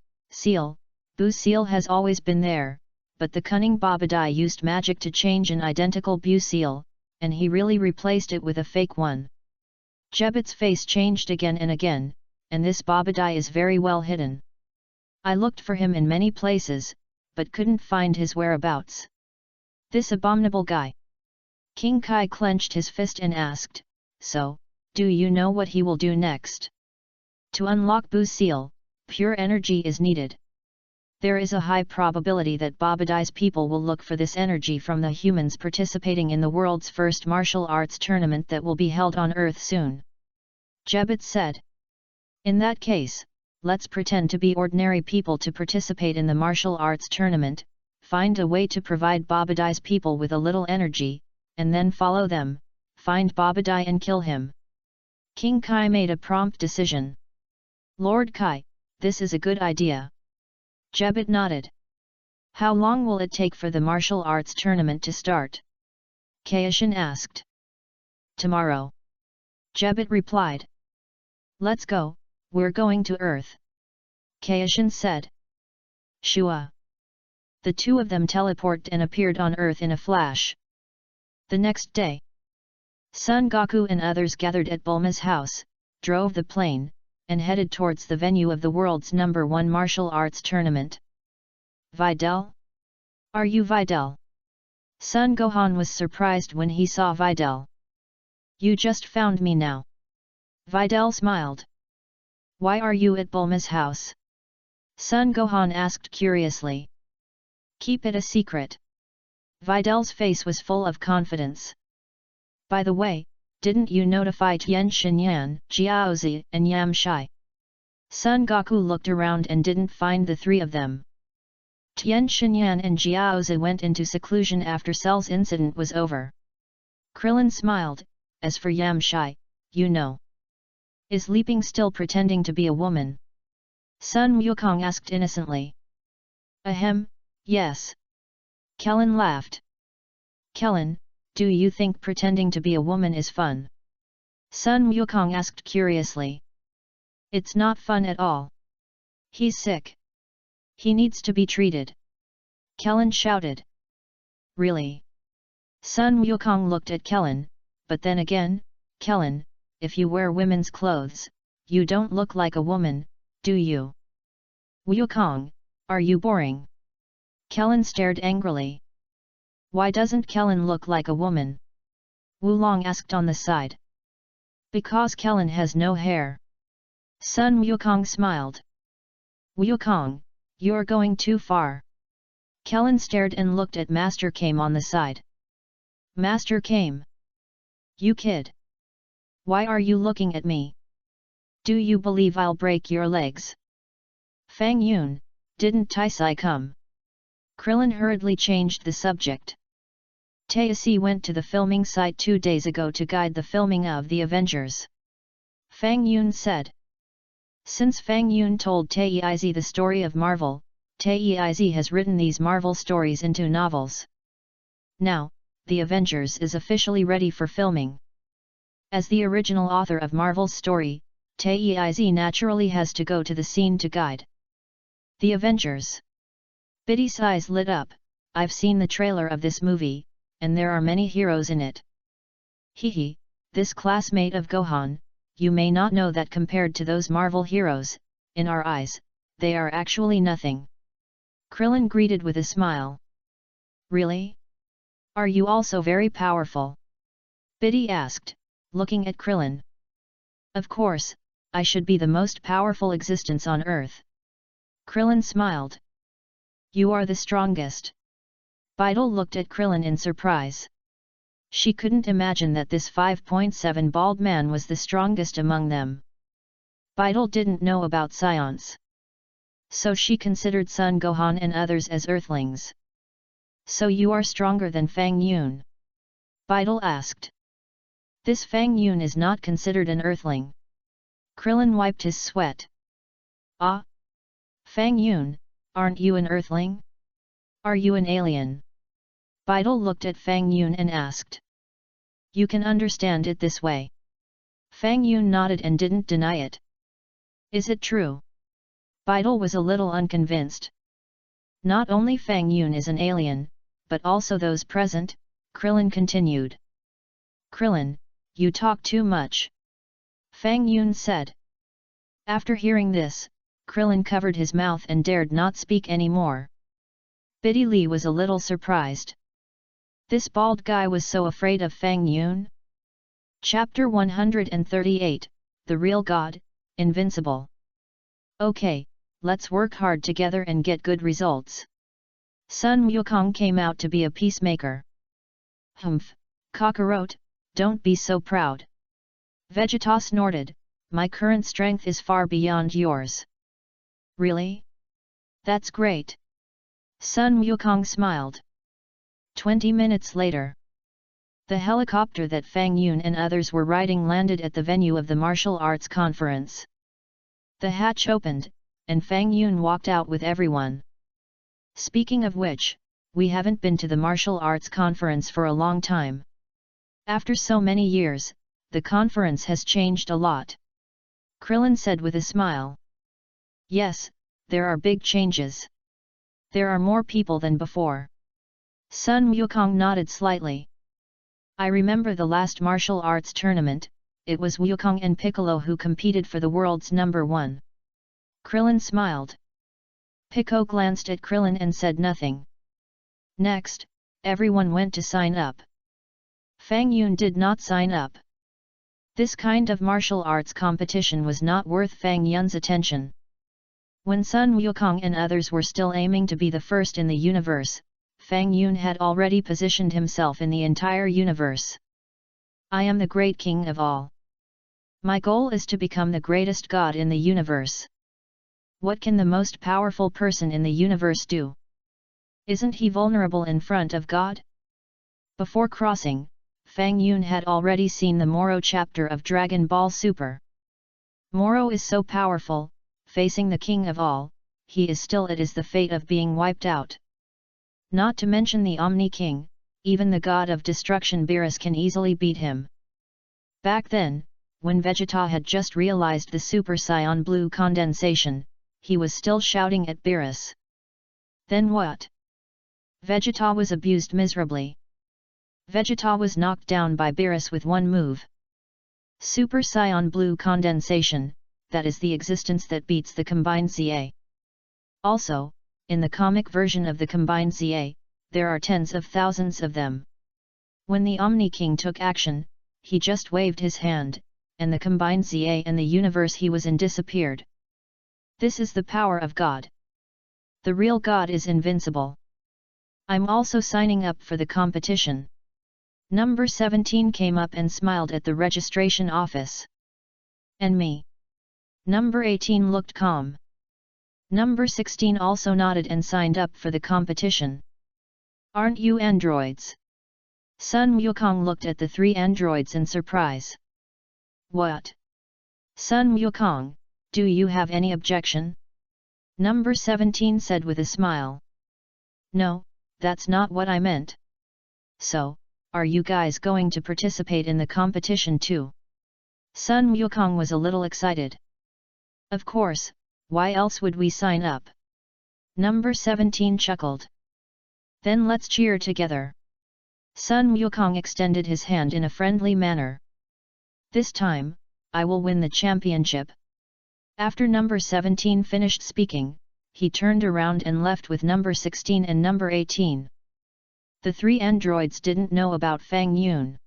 Speaker 1: Boo's seal has always been there, but the cunning Babadai used magic to change an identical Boo seal, and he really replaced it with a fake one. Jebat's face changed again and again, and this Babadai is very well hidden. I looked for him in many places, but couldn't find his whereabouts. This abominable guy. King Kai clenched his fist and asked, so, do you know what he will do next? To unlock Boo's seal, pure energy is needed. There is a high probability that Babadai's people will look for this energy from the humans participating in the world's first martial arts tournament that will be held on Earth soon. Jebat said. In that case, let's pretend to be ordinary people to participate in the martial arts tournament, find a way to provide Babadai's people with a little energy, and then follow them, find Babadai and kill him. King Kai made a prompt decision. Lord Kai, this is a good idea. Jebat nodded. How long will it take for the martial arts tournament to start? Kaishan asked. Tomorrow. Jebat replied. Let's go, we're going to Earth. Kaishan said. Shua. The two of them teleported and appeared on Earth in a flash. The next day, Son Goku and others gathered at Bulma's house, drove the plane, and headed towards the venue of the world's #1 martial arts tournament. Videl? Are you Videl? Son Gohan was surprised when he saw Videl. You just found me now. Videl smiled. Why are you at Bulma's house? Son Gohan asked curiously. Keep it a secret. Videl's face was full of confidence. By the way, didn't you notify Tien Shinyan, Jiaozi, and Yam Shai? Son Goku looked around and didn't find the three of them. Tien Shinyan and Jiaozi went into seclusion after Cell's incident was over. Krillin smiled. As for Yam Shai, you know. Is Leaping still pretending to be a woman? Sun Wukong asked innocently. Ahem, yes. Kellen laughed. Kellen, do you think pretending to be a woman is fun? Sun Wukong asked curiously. It's not fun at all. He's sick. He needs to be treated. Kellen shouted. Really? Sun Wukong looked at Kellen, but then again, Kellen, if you wear women's clothes, you don't look like a woman, do you? Wukong, are you boring? Kellen stared angrily. Why doesn't Kellen look like a woman? Wulong asked on the side. Because Kellen has no hair. Sun Wukong smiled. Wukong, you're going too far. Kellen stared and looked at Master Kame on the side. Master Kame. You kid. Why are you looking at me? Do you believe I'll break your legs? Fang Yun, didn't Taisai come? Krillin hurriedly changed the subject. Taisi went to the filming site 2 days ago to guide the filming of The Avengers. Fang Yun said. Since Fang Yun told Taisi the story of Marvel, Taisi has written these Marvel stories into novels. Now, The Avengers is officially ready for filming. As the original author of Marvel's story, Taiz naturally has to go to the scene to guide the Avengers. Biddy's eyes lit up. I've seen the trailer of this movie, and there are many heroes in it. Hehe, this classmate of Gohan, you may not know that compared to those Marvel heroes, in our eyes, they are actually nothing. Krillin greeted with a smile. Really? Are you also very powerful? Biddy asked, looking at Krillin. Of course, I should be the most powerful existence on Earth. Krillin smiled. You are the strongest. Beidle looked at Krillin in surprise. She couldn't imagine that this 5.7 bald man was the strongest among them. Beidle didn't know about science. So she considered Son Gohan and others as Earthlings. So you are stronger than Fang Yun? Beidle asked. This Fang Yun is not considered an Earthling. Krillin wiped his sweat. Ah? Fang Yun, aren't you an Earthling? Are you an alien? Beidle looked at Fang Yun and asked. You can understand it this way. Fang Yun nodded and didn't deny it. Is it true? Beidle was a little unconvinced. Not only Fang Yun is an alien, but also those present, Krillin continued. Krillin, you talk too much. Fang Yun said. After hearing this, Krillin covered his mouth and dared not speak anymore. Biddy Lee was a little surprised. This bald guy was so afraid of Fang Yun? Chapter 138, The Real God, Invincible. Okay, let's work hard together and get good results. Sun Wukong came out to be a peacemaker. Humph, Kakarot, don't be so proud. Vegeta snorted, my current strength is far beyond yours. Really? That's great. Sun Wukong smiled. 20 minutes later. The helicopter that Fang Yun and others were riding landed at the venue of the martial arts conference. The hatch opened, and Fang Yun walked out with everyone. Speaking of which, we haven't been to the martial arts conference for a long time. After so many years, the conference has changed a lot. Krillin said with a smile. Yes, there are big changes. There are more people than before. Sun Wukong nodded slightly. I remember the last martial arts tournament, it was Wukong and Piccolo who competed for the world's #1. Krillin smiled. Piccolo glanced at Krillin and said nothing. Next, everyone went to sign up. Fang Yun did not sign up. This kind of martial arts competition was not worth Fang Yun's attention. When Sun Wukong and others were still aiming to be the first in the universe, Fang Yun had already positioned himself in the entire universe. I am the great king of all. My goal is to become the greatest god in the universe. What can the most powerful person in the universe do? Isn't he vulnerable in front of God? Before crossing, Fang Yun had already seen the Moro chapter of Dragon Ball Super. Moro is so powerful, facing the king of all, he is still it is the fate of being wiped out. Not to mention the Omni King, even the god of destruction Beerus can easily beat him. Back then, when Vegeta had just realized the Super Saiyan Blue condensation, he was still shouting at Beerus. Then what? Vegeta was abused miserably. Vegeta was knocked down by Beerus with one move. Super Saiyan Blue condensation, that is the existence that beats the combined ZA. Also, in the comic version of the combined ZA, there are tens of thousands of them. When the Omni King took action, he just waved his hand, and the combined ZA and the universe he was in disappeared. This is the power of God. The real God is invincible. I'm also signing up for the competition. Number 17 came up and smiled at the registration office. And me? Number 18 looked calm. Number 16 also nodded and signed up for the competition. Aren't you androids? Sun Wukong looked at the 3 androids in surprise. What? Sun Wukong, do you have any objection? Number 17 said with a smile. No, that's not what I meant. So, are you guys going to participate in the competition too? Sun Wukong was a little excited. Of course, why else would we sign up? Number 17 chuckled. Then let's cheer together. Sun Wukong extended his hand in a friendly manner. This time, I will win the championship. After number 17 finished speaking, he turned around and left with number 16 and number 18. The three androids didn't know about Fang Yun.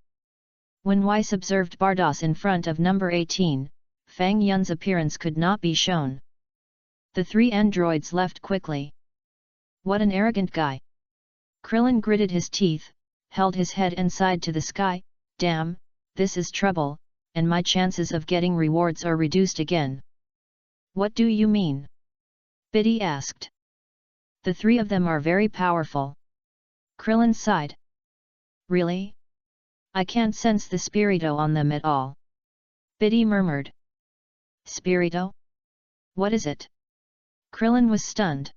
Speaker 1: When Weiss observed Bardos in front of number 18, Fang Yun's appearance could not be shown. The three androids left quickly. What an arrogant guy! Krillin gritted his teeth, held his head and sighed to the sky. Damn, this is trouble, and my chances of getting rewards are reduced again. What do you mean? Biddy asked. The three of them are very powerful. Krillin sighed. Really? I can't sense the spirito on them at all. Biddy murmured. Spirito? What is it? Krillin was stunned.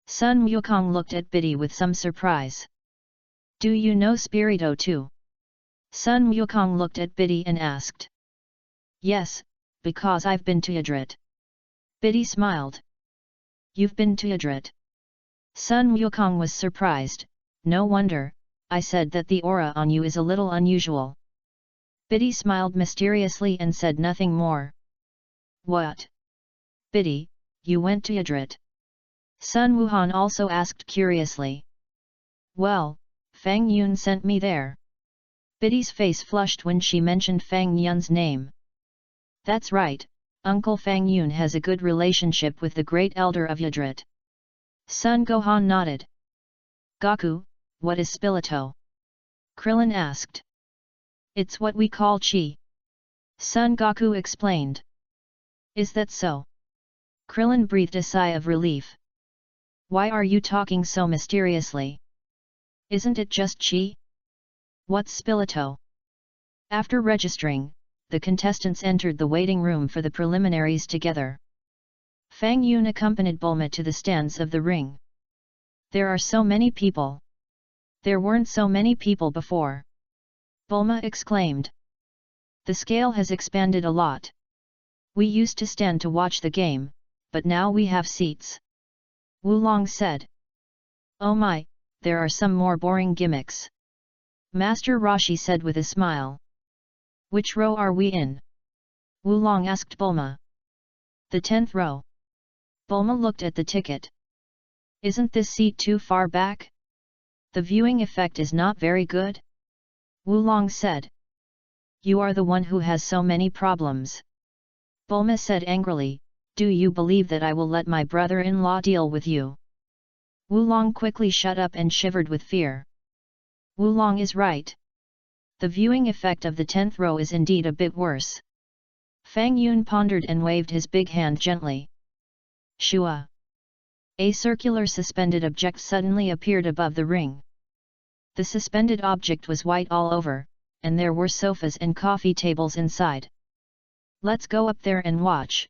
Speaker 1: Sun Wukong looked at Biddy with some surprise. Do you know spirito too? Sun Wukong looked at Biddy and asked. Yes, because I've been to Yadrit. Biddy smiled. You've been to Yadrit? Sun Wukong was surprised. No wonder, I said that the aura on you is a little unusual. Biddy smiled mysteriously and said nothing more. What? Biddy, you went to Yadrit? Sun Wuhan also asked curiously. Well, Fang Yun sent me there. Biddy's face flushed when she mentioned Fang Yun's name. That's right, Uncle Fang Yun has a good relationship with the great elder of Yadrit. Sun Gohan nodded. Goku, what is spirito? Krillin asked. It's what we call chi. Son Goku explained. Is that so? Krillin breathed a sigh of relief. Why are you talking so mysteriously? Isn't it just chi? What's spirito? After registering, the contestants entered the waiting room for the preliminaries together. Fang Yun accompanied Bulma to the stands of the ring. There are so many people. There weren't so many people before. Bulma exclaimed. The scale has expanded a lot. We used to stand to watch the game, but now we have seats. Wulong said. Oh my, there are some more boring gimmicks. Master Roshi said with a smile. Which row are we in? Wulong asked Bulma. The 10th row. Bulma looked at the ticket. Isn't this seat too far back? The viewing effect is not very good? Wulong said. You are the one who has so many problems. Bulma said angrily, do you believe that I will let my brother-in-law deal with you? Wulong quickly shut up and shivered with fear. Wulong is right. The viewing effect of the 10th row is indeed a bit worse. Fang Yun pondered and waved his big hand gently. Shua. A circular suspended object suddenly appeared above the ring. The suspended object was white all over, and there were sofas and coffee tables inside. Let's go up there and watch.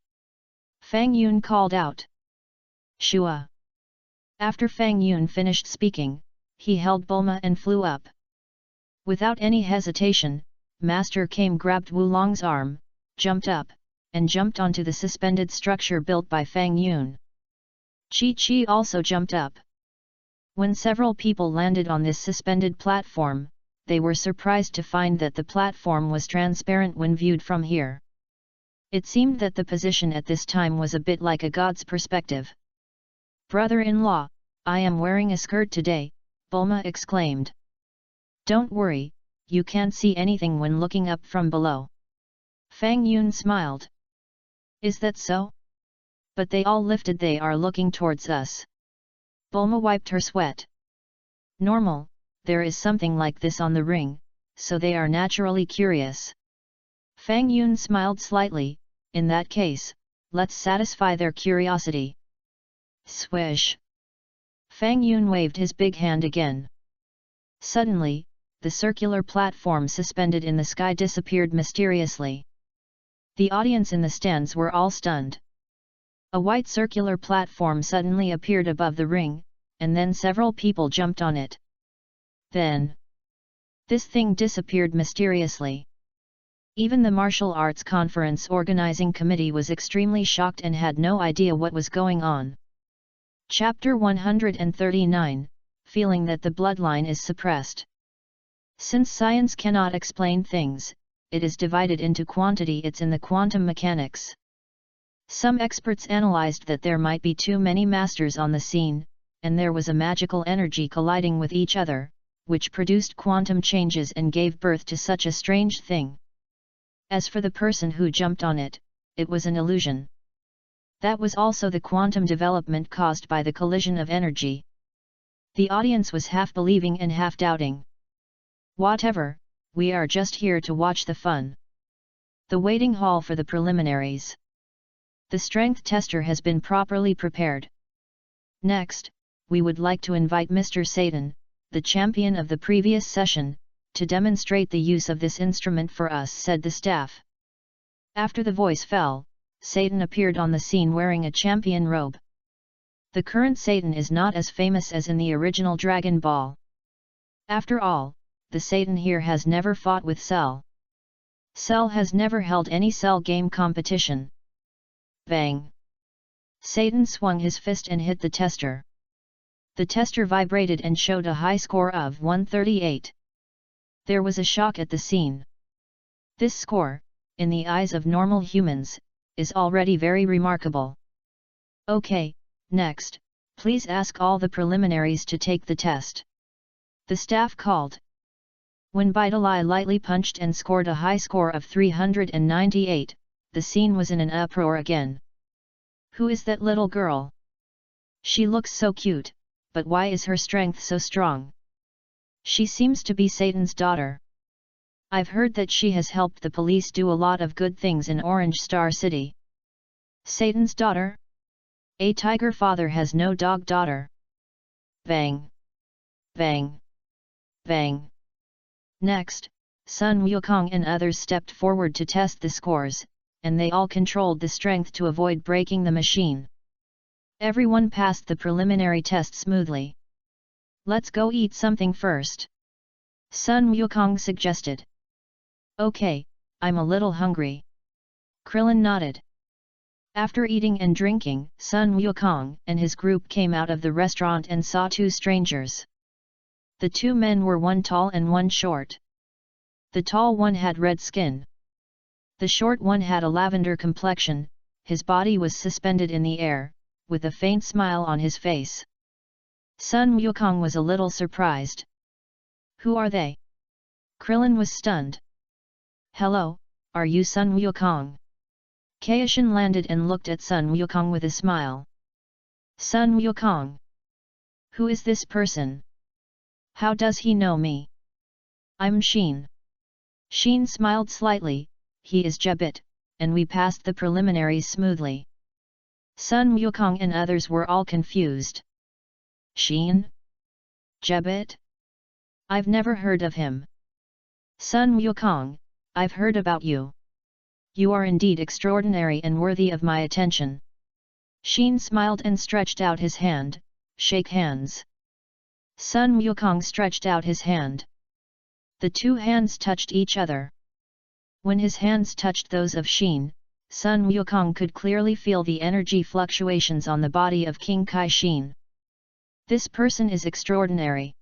Speaker 1: Fang Yun called out. Shua. After Fang Yun finished speaking, he held Bulma and flew up. Without any hesitation, Master Kame grabbed Wulong's arm, jumped up, and jumped onto the suspended structure built by Fang Yun. Chi-Chi also jumped up. When several people landed on this suspended platform, they were surprised to find that the platform was transparent when viewed from here. It seemed that the position at this time was a bit like a god's perspective. Brother-in-law, I am wearing a skirt today, Bulma exclaimed. Don't worry, you can't see anything when looking up from below. Fang Yun smiled. Is that so? But they all lifted, they are looking towards us. Bulma wiped her sweat. Normal, there is something like this on the ring, so they are naturally curious. Fang Yun smiled slightly, in that case, let's satisfy their curiosity. Swish! Fang Yun waved his big hand again. Suddenly, the circular platform suspended in the sky disappeared mysteriously. The audience in the stands were all stunned. A white circular platform suddenly appeared above the ring, and then several people jumped on it. Then, this thing disappeared mysteriously. Even the martial arts conference organizing committee was extremely shocked and had no idea what was going on. Chapter 139, Feeling that the bloodline is suppressed. Since science cannot explain things, it is divided into quantity. It's in the quantum mechanics. Some experts analyzed that there might be too many masters on the scene, and there was a magical energy colliding with each other, which produced quantum changes and gave birth to such a strange thing. As for the person who jumped on it, it was an illusion. That was also the quantum development caused by the collision of energy. The audience was half believing and half doubting. Whatever, we are just here to watch the fun. The waiting hall for the preliminaries. The strength tester has been properly prepared. Next, we would like to invite Mr. Satan, the champion of the previous session, to demonstrate the use of this instrument for us, said the staff. After the voice fell, Satan appeared on the scene wearing a champion robe. The current Satan is not as famous as in the original Dragon Ball. After all, the Satan here has never fought with Cell. Cell has never held any Cell game competition. Bang! Satan swung his fist and hit the tester. The tester vibrated and showed a high score of 138. There was a shock at the scene. This score, in the eyes of normal humans, is already very remarkable. Okay, next, please ask all the preliminaries to take the test. The staff called. When Bidalai lightly punched and scored a high score of 398, the scene was in an uproar again. Who is that little girl? She looks so cute, but why is her strength so strong? She seems to be Satan's daughter. I've heard that she has helped the police do a lot of good things in Orange Star City. Satan's daughter? A tiger father has no dog daughter. Bang! Bang! Bang! Next, Sun Wukong and others stepped forward to test the scores, and they all controlled the strength to avoid breaking the machine. Everyone passed the preliminary test smoothly. Let's go eat something first. Sun Wukong suggested. Okay, I'm a little hungry. Krillin nodded. After eating and drinking, Sun Wukong and his group came out of the restaurant and saw two strangers. The two men were one tall and one short. The tall one had red skin. The short one had a lavender complexion, his body was suspended in the air, with a faint smile on his face. Sun Wukong was a little surprised. Who are they? Krillin was stunned. Hello, are you Sun Wukong? Kaishin landed and looked at Sun Wukong with a smile. Sun Wukong. Who is this person? How does he know me? I'm Sheen. Sheen smiled slightly. He is Jebit, and we passed the preliminaries smoothly. Sun Wukong and others were all confused. Sheen? Jebit? I've never heard of him. Sun Wukong, I've heard about you. You are indeed extraordinary and worthy of my attention. Sheen smiled and stretched out his hand. Shake hands. Sun Wukong stretched out his hand. The two hands touched each other. When his hands touched those of Sheen, Sun Wukong could clearly feel the energy fluctuations on the body of King Kai Sheen. This person is extraordinary.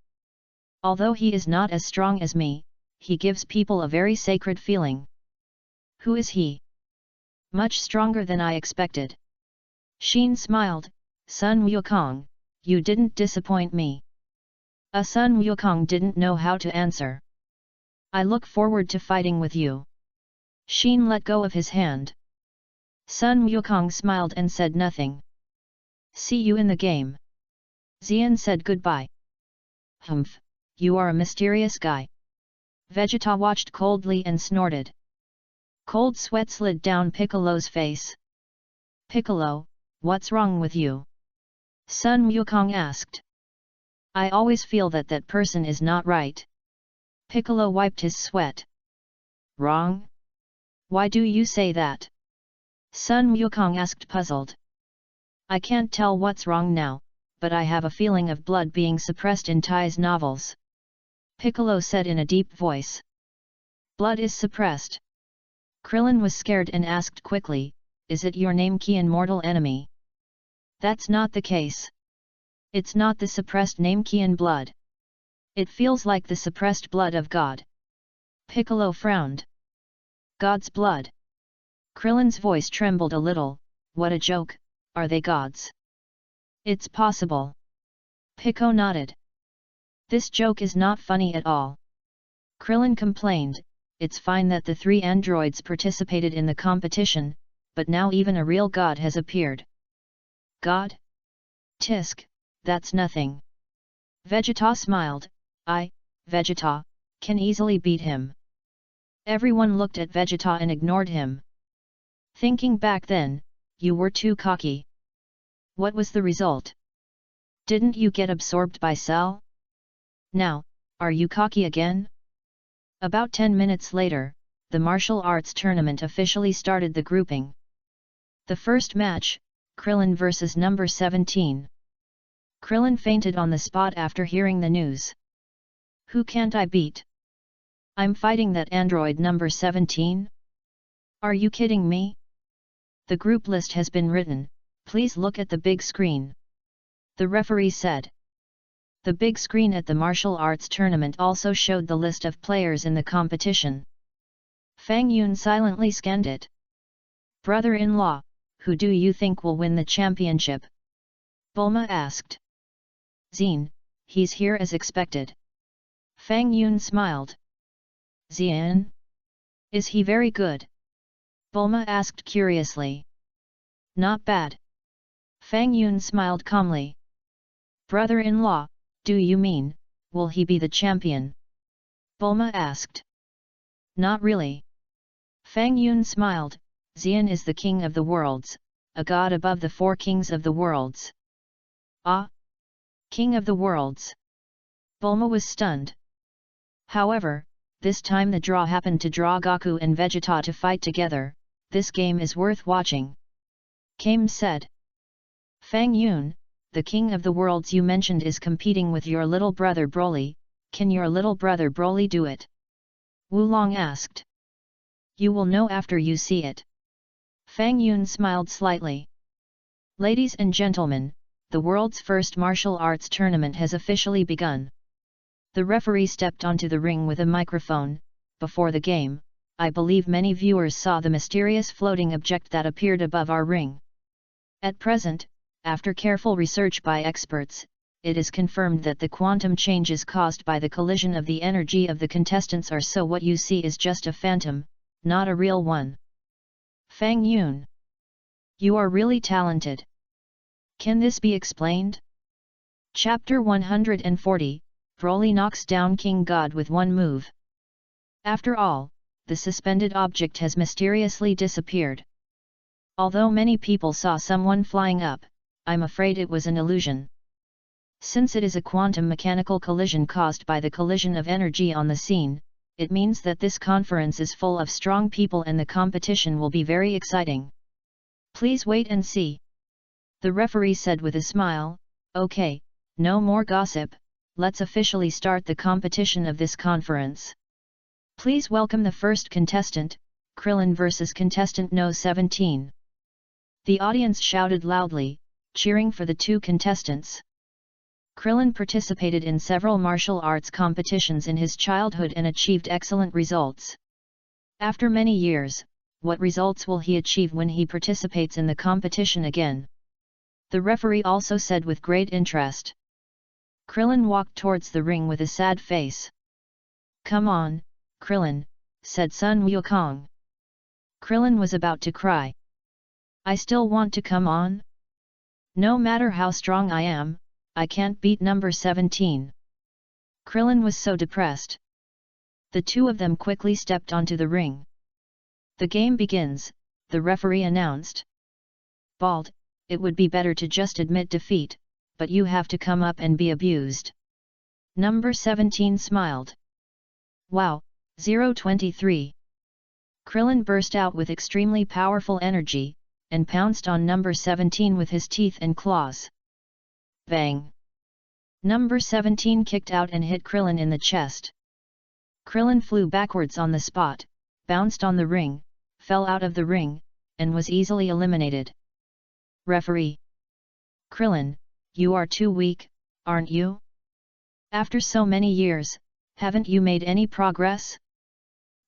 Speaker 1: Although he is not as strong as me, he gives people a very sacred feeling. Who is he? Much stronger than I expected. Sheen smiled. Sun Wukong, you didn't disappoint me. Sun Wukong didn't know how to answer. I look forward to fighting with you. Sheen let go of his hand. Sun Wukong smiled and said nothing. See you in the game. Xian said goodbye. Humph, you are a mysterious guy. Vegeta watched coldly and snorted. Cold sweat slid down Piccolo's face. Piccolo, what's wrong with you? Sun Wukong asked. I always feel that that person is not right. Piccolo wiped his sweat. Wrong? Why do you say that? Sun Wukong asked puzzled. I can't tell what's wrong now, but I have a feeling of blood being suppressed in Tai's novels. Piccolo said in a deep voice. Blood is suppressed. Krillin was scared and asked quickly, "Is it your name Kian mortal enemy?" "That's not the case. It's not the suppressed name Kian blood. It feels like the suppressed blood of God." Piccolo frowned. "God's blood?" Krillin's voice trembled a little. "What a joke, are they gods?" "It's possible." Pico nodded. "This joke is not funny at all." Krillin complained, "It's fine that the 3 androids participated in the competition, but now even a real god has appeared." "God? Tisk, that's nothing." Vegeta smiled, Vegeta, can easily beat him." Everyone looked at Vegeta and ignored him. "Thinking back then, you were too cocky. What was the result? Didn't you get absorbed by Cell? Now, are you cocky again?" About 10 minutes later, the martial arts tournament officially started the grouping. The first match, Krillin vs number 17. Krillin fainted on the spot after hearing the news. "Who can't I beat? I'm fighting that android number 17? Are you kidding me? The group list has been written, please look at the big screen," the referee said. The big screen at the martial arts tournament also showed the list of players in the competition. Fang Yun silently scanned it. "Brother-in-law, who do you think will win the championship?" Bulma asked. "Zine, he's here as expected." Fang Yun smiled. "Zien? Is he very good?" Bulma asked curiously. "Not bad." Fang Yun smiled calmly. "Brother-in-law, do you mean, will he be the champion?" Bulma asked. "Not really." Fang Yun smiled, "Zien is the king of the worlds, a god above the 4 kings of the worlds." "Ah? King of the worlds?" Bulma was stunned. However, this time the draw happened to draw Goku and Vegeta to fight together. "This game is worth watching," Kame said. "Fang Yun, the king of the worlds you mentioned is competing with your little brother Broly. Can your little brother Broly do it?" Wulong asked. "You will know after you see it." Fang Yun smiled slightly. "Ladies and gentlemen, the world's first martial arts tournament has officially begun." The referee stepped onto the ring with a microphone. "Before the game, I believe many viewers saw the mysterious floating object that appeared above our ring. At present, after careful research by experts, it is confirmed that the quantum changes caused by the collision of the energy of the contestants are so what you see is just a phantom, not a real one." Fang Yun, you are really talented. Can this be explained? Chapter 140, Broly knocks down King God with one move. After all, the suspended object has mysteriously disappeared. Although many people saw someone flying up, I'm afraid it was an illusion. Since it is a quantum mechanical collision caused by the collision of energy on the scene, it means that this conference is full of strong people and the competition will be very exciting. Please wait and see. The referee said with a smile. Okay, no more gossip, let's officially start the competition of this conference. Please welcome the first contestant, Krillin vs contestant No 17. The audience shouted loudly, cheering for the 2 contestants. Krillin participated in several martial arts competitions in his childhood and achieved excellent results. After many years, what results will he achieve when he participates in the competition again? The referee also said with great interest. Krillin walked towards the ring with a sad face. "Come on, Krillin," said Sun Wukong. Krillin was about to cry. "I still want to come on? No matter how strong I am, I can't beat number 17. Krillin was so depressed. The 2 of them quickly stepped onto the ring. "The game begins," the referee announced. "Bald, it would be better to just admit defeat, but you have to come up and be abused." Number 17 smiled. "Wow, 023. Krillin burst out with extremely powerful energy, and pounced on number 17 with his teeth and claws. Bang! Number 17 kicked out and hit Krillin in the chest. Krillin flew backwards on the spot, bounced on the ring, fell out of the ring, and was easily eliminated. Referee. Krillin, you are too weak, aren't you? After so many years, haven't you made any progress?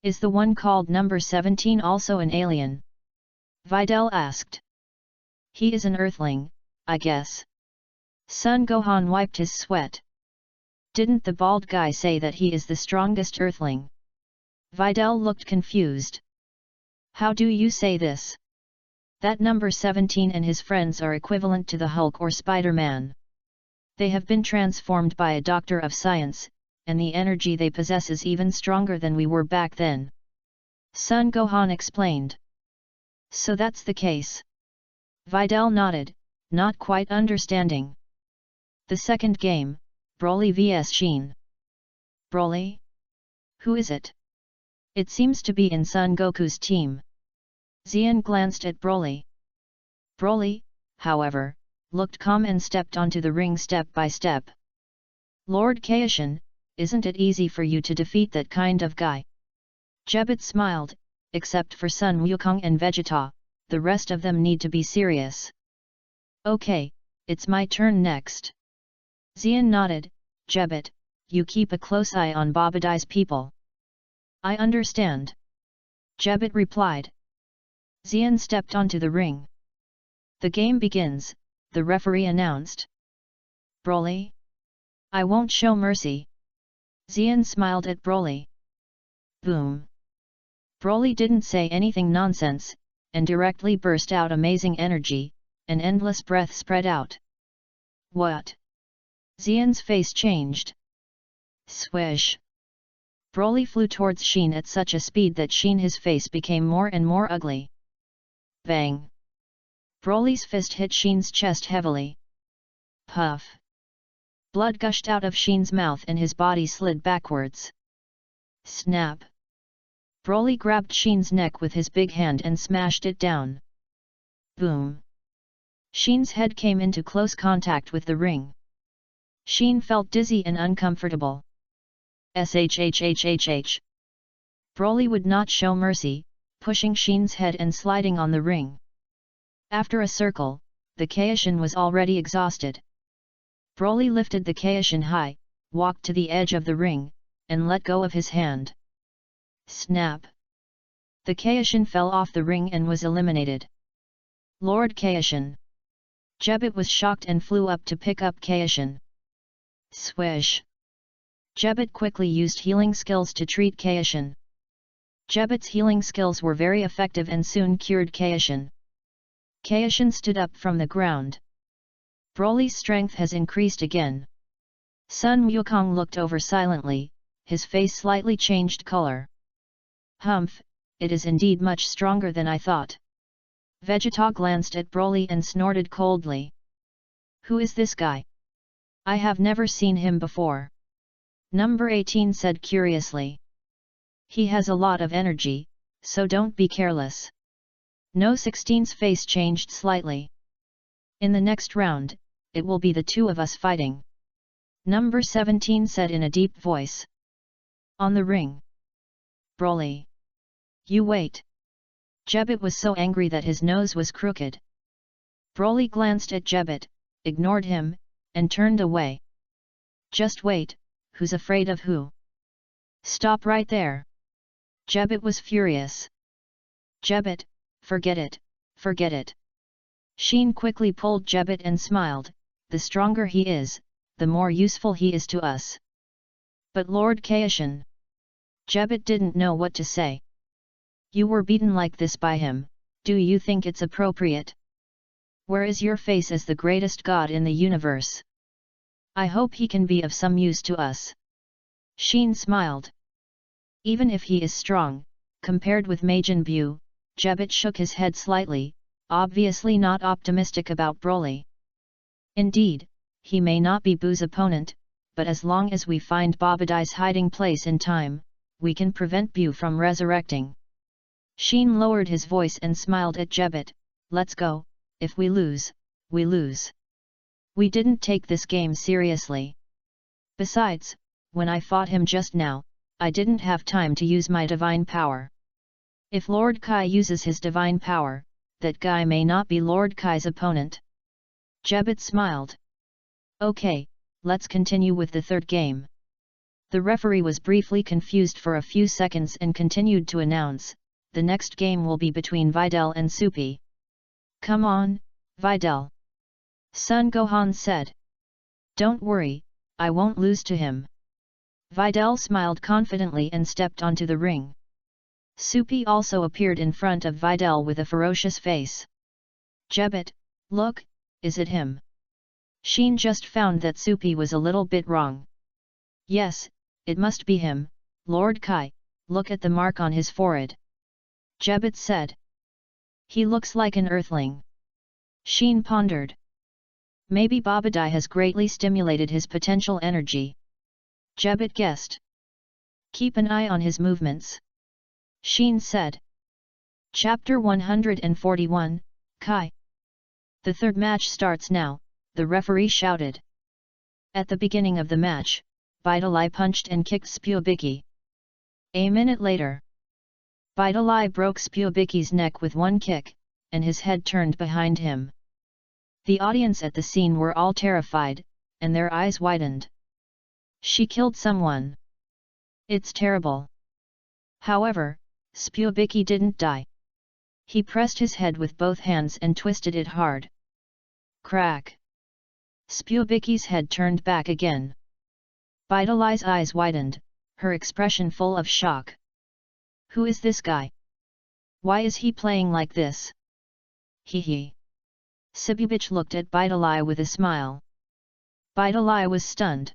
Speaker 1: Is the one called number 17 also an alien? Videl asked. He is an earthling, I guess. Son Gohan wiped his sweat. Didn't the bald guy say that he is the strongest earthling? Videl looked confused. How do you say this? That number 17 and his friends are equivalent to the Hulk or Spider-Man. They have been transformed by a doctor of science, and the energy they possess is even stronger than we were back then. Son Gohan explained. So that's the case. Videl nodded, not quite understanding. The second game, Broly vs Sheen. Broly? Who is it? It seems to be in Son Goku's team. Xian glanced at Broly. Broly, however, looked calm and stepped onto the ring step by step. Lord Kaishin, isn't it easy for you to defeat that kind of guy? Jebat smiled, except for Sun Wukong and Vegeta, the rest of them need to be serious. Okay, it's my turn next. Xian nodded. Jebat, you keep a close eye on Babadai's people. I understand. Jebat replied. Xian stepped onto the ring. The game begins, the referee announced. Broly? I won't show mercy. Xian smiled at Broly. Boom. Broly didn't say anything nonsense, and directly burst out amazing energy, an endless breath spread out. What? Xian's face changed. Swish. Broly flew towards Sheen at such a speed that his face became more and more ugly. Bang! Broly's fist hit Sheen's chest heavily. Puff! Blood gushed out of Sheen's mouth and his body slid backwards. Snap! Broly grabbed Sheen's neck with his big hand and smashed it down. Boom! Sheen's head came into close contact with the ring. Sheen felt dizzy and uncomfortable. Shhhhh! Broly would not show mercy, pushing Sheen's head and sliding on the ring. After a circle, the Kaishin was already exhausted. Broly lifted the Kaishin high, walked to the edge of the ring, and let go of his hand. Snap! The Kaishin fell off the ring and was eliminated. Lord Kaishin! Jebat was shocked and flew up to pick up Kaishin. Swish! Jebat quickly used healing skills to treat Kaishin. Jebat's healing skills were very effective and soon cured Kaishin. Kaishin stood up from the ground. Broly's strength has increased again. Sun Wukong looked over silently, his face slightly changed color. Humph, it is indeed much stronger than I thought. Vegeta glanced at Broly and snorted coldly. Who is this guy? I have never seen him before. Number 18 said curiously. He has a lot of energy, so don't be careless. No 16's face changed slightly. In the next round, it will be the two of us fighting. Number 17 said in a deep voice. On the ring. Broly. You wait. Jebat was so angry that his nose was crooked. Broly glanced at Jebat, ignored him, and turned away. Just wait, who's afraid of who? Stop right there. Jebat was furious. Jebat, forget it, forget it. Sheen quickly pulled Jebat and smiled, the stronger he is, the more useful he is to us. But Lord Kaishin. Jebat didn't know what to say. You were beaten like this by him, do you think it's appropriate? Where is your face as the greatest god in the universe? I hope he can be of some use to us. Sheen smiled. Even if he is strong, compared with Majin Buu, Jebat shook his head slightly, obviously not optimistic about Broly. Indeed, he may not be Buu's opponent, but as long as we find Babadai's hiding place in time, we can prevent Buu from resurrecting. Sheen lowered his voice and smiled at Jebat. Let's go, if we lose, we lose. We didn't take this game seriously. Besides, when I fought him just now, I didn't have time to use my divine power. If Lord Kai uses his divine power, that guy may not be Lord Kai's opponent. Jebet smiled. Okay, let's continue with the third game. The referee was briefly confused for a few seconds and continued to announce, the next game will be between Videl and Supi. Come on, Videl. Sun Gohan said. Don't worry, I won't lose to him. Videl smiled confidently and stepped onto the ring. Supi also appeared in front of Videl with a ferocious face. Jebet, look, is it him? Sheen just found that Supi was a little bit wrong. Yes, it must be him, Lord Kai, look at the mark on his forehead. Jebet said. He looks like an earthling. Sheen pondered. Maybe Babadai has greatly stimulated his potential energy. Jebet guessed. Keep an eye on his movements. Sheen said. Chapter 141, Kai. The third match starts now, the referee shouted. At the beginning of the match, Vidalai punched and kicked Spubiki. A minute later, Vidalai broke Spubiki's neck with one kick, and his head turned behind him. The audience at the scene were all terrified, and their eyes widened. She killed someone. It's terrible. However, Spubiki didn't die. He pressed his head with both hands and twisted it hard. Crack! Spubiki's head turned back again. Vidalai's eyes widened, her expression full of shock. Who is this guy? Why is he playing like this? Hee hee. Sibubich looked at Vidalai with a smile. Vidalai was stunned.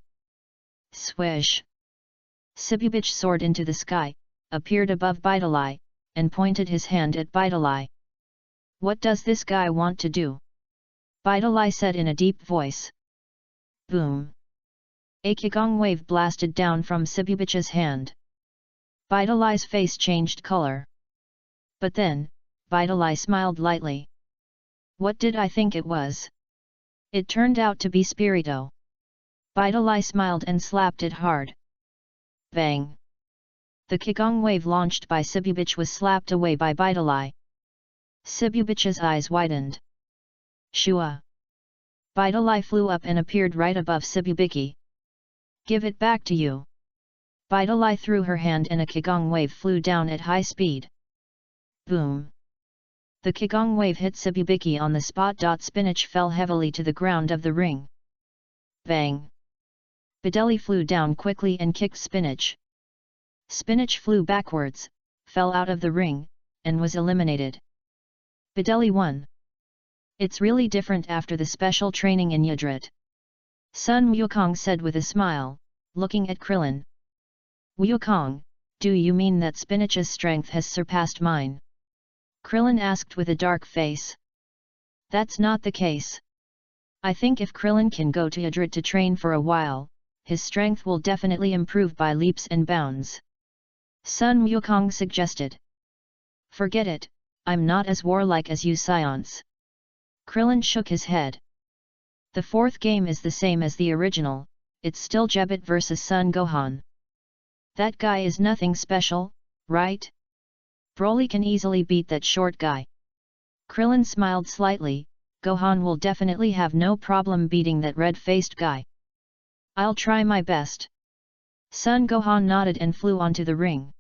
Speaker 1: Swish! Sibubich soared into the sky, appeared above Vidalai, and pointed his hand at Vidalai. What does this guy want to do? Vidalai said in a deep voice. Boom! A Qigong wave blasted down from Sibubich's hand. Vidalai's face changed color. But then, Vidalai smiled lightly. What did I think it was? It turned out to be Spirito. Vidalai smiled and slapped it hard. Bang! The Qigong wave launched by Sibubich was slapped away by Vidalai. Sibubich's eyes widened. Shua! Vidalai flew up and appeared right above Sibubiki. Give it back to you. Vidalai threw her hand and a Qigong wave flew down at high speed. Boom! The Qigong wave hit Sibubiki on the spot. Spinach fell heavily to the ground of the ring. Bang! Videli flew down quickly and kicked Spinach. Spinach flew backwards, fell out of the ring, and was eliminated. Videli won. It's really different after the special training in Yudrit. Sun Wukong said with a smile, looking at Krillin. Wukong, do you mean that Spinach's strength has surpassed mine? Krillin asked with a dark face. That's not the case. I think if Krillin can go to Yudrit to train for a while, his strength will definitely improve by leaps and bounds. Sun Wukong suggested. Forget it, I'm not as warlike as you scions. Krillin shook his head. The fourth game is the same as the original, it's still Jebet vs Sun Gohan. That guy is nothing special, right? Broly can easily beat that short guy. Krillin smiled slightly, Gohan will definitely have no problem beating that red-faced guy. I'll try my best. Sun Gohan nodded and flew onto the ring.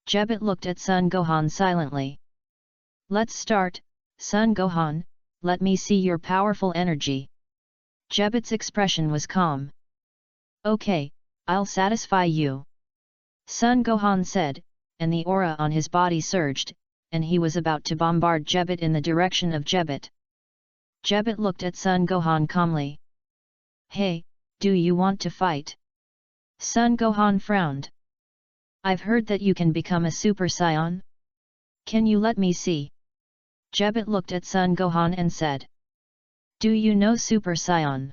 Speaker 1: Jebet looked at Sun Gohan silently. Let's start, Sun Gohan, let me see your powerful energy. Jebet's expression was calm. Okay, I'll satisfy you. Sun Gohan said, and the aura on his body surged, and he was about to bombard Jebet in the direction of Jebet. Jebet looked at Sun Gohan calmly. Hey, do you want to fight? Sun Gohan frowned. I've heard that you can become a Super Saiyan. Can you let me see? Jebet looked at Sun Gohan and said. Do you know Super Saiyan?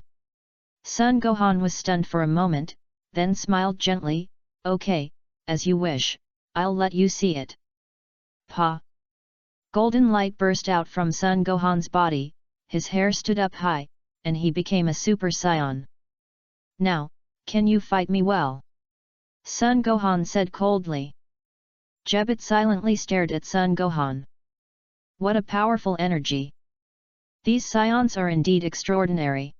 Speaker 1: Sun Gohan was stunned for a moment, then smiled gently, okay, as you wish, I'll let you see it. Pa! Golden light burst out from Sun Gohan's body, his hair stood up high, and he became a Super Saiyan. Now, can you fight me well? Sun Gohan said coldly. Jebit silently stared at Sun Gohan. What a powerful energy! These scions are indeed extraordinary.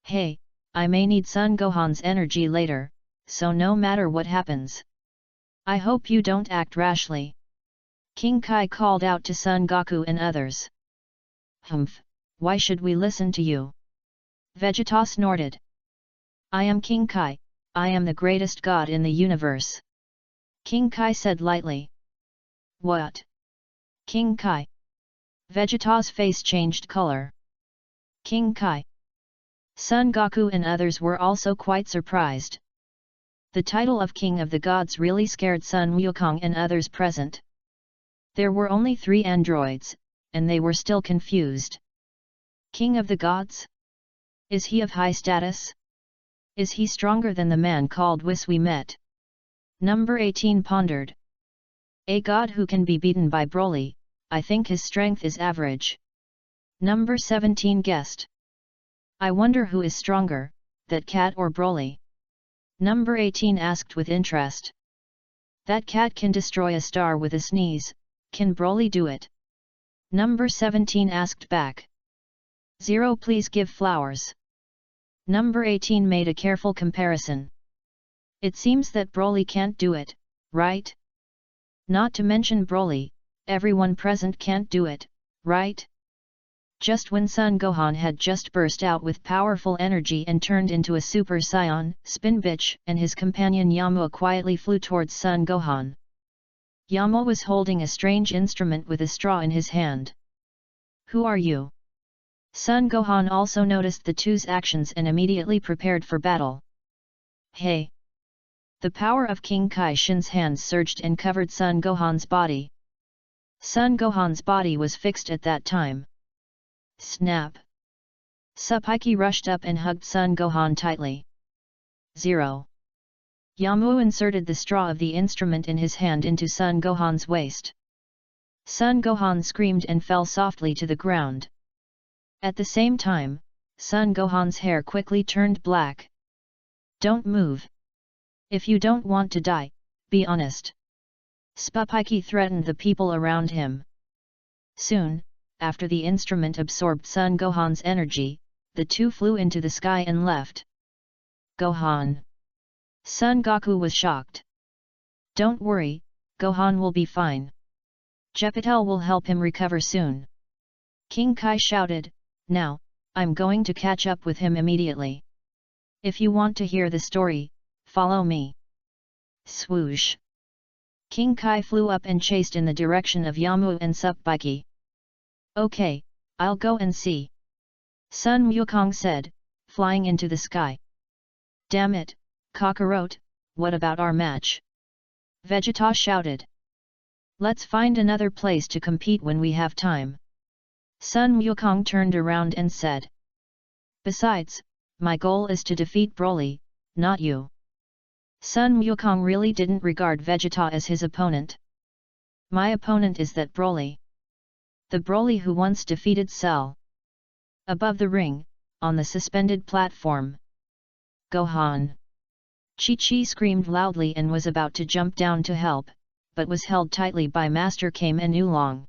Speaker 1: Hey, I may need Sun Gohan's energy later, so no matter what happens, I hope you don't act rashly. King Kai called out to Son Goku and others. Humph, why should we listen to you? Vegeta snorted. I am King Kai, I am the greatest god in the universe. King Kai said lightly. What? King Kai? Vegeta's face changed color. King Kai? Son Goku and others were also quite surprised. The title of King of the Gods really scared Sun Wukong and others present. There were only 3 androids, and they were still confused. King of the Gods? Is he of high status? Is he stronger than the man called Whis we met? Number 18 pondered. A god who can be beaten by Broly, I think his strength is average. Number 17 guessed. I wonder who is stronger, that cat or Broly? Number 18 asked with interest. That cat can destroy a star with a sneeze, can Broly do it? Number 17 asked back. 0 please give flowers. Number 18 made a careful comparison. It seems that Broly can't do it, right? Not to mention Broly, everyone present can't do it, right? Just when Son Gohan had just burst out with powerful energy and turned into a Super Saiyan, Spin Bitch and his companion Yama quietly flew towards Son Gohan. Yama was holding a strange instrument with a straw in his hand. Who are you? Son Gohan also noticed the two's actions and immediately prepared for battle. Hey! The power of King Kai Shin's hands surged and covered Son Gohan's body. Son Gohan's body was fixed at that time. Snap! Supiki rushed up and hugged Son Gohan tightly. 0. Yamu inserted the straw of the instrument in his hand into Son Gohan's waist. Son Gohan screamed and fell softly to the ground. At the same time, Son Gohan's hair quickly turned black. Don't move. If you don't want to die, be honest. Supiki threatened the people around him. Soon, after the instrument absorbed Son Gohan's energy, the two flew into the sky and left. Gohan. Son Goku was shocked. Don't worry, Gohan will be fine. Jepitel will help him recover soon. King Kai shouted, now, I'm going to catch up with him immediately. If you want to hear the story, follow me. Swoosh. King Kai flew up and chased in the direction of Yamu and Supiki. Okay, I'll go and see. Sun Wukong said, flying into the sky. Damn it, Kakarot, what about our match? Vegeta shouted. Let's find another place to compete when we have time. Sun Wukong turned around and said. Besides, my goal is to defeat Broly, not you. Sun Wukong really didn't regard Vegeta as his opponent. My opponent is that Broly. The Broly who once defeated Cell. Above the ring, on the suspended platform. Gohan. Chi-Chi screamed loudly and was about to jump down to help, but was held tightly by Master Kame and Oolong.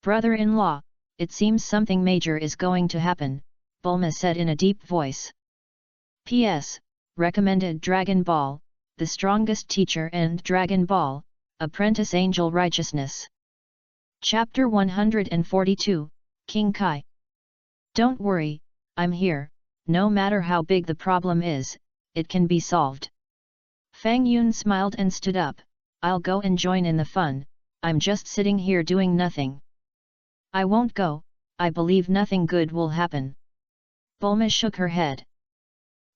Speaker 1: Brother-in-law, it seems something major is going to happen, Bulma said in a deep voice. P.S. Recommended Dragon Ball, The Strongest Teacher and Dragon Ball, Apprentice Angel Righteousness. Chapter 142, King Kai. Don't worry, I'm here, no matter how big the problem is, it can be solved. Fang Yun smiled and stood up, I'll go and join in the fun, I'm just sitting here doing nothing. I won't go, I believe nothing good will happen. Bulma shook her head.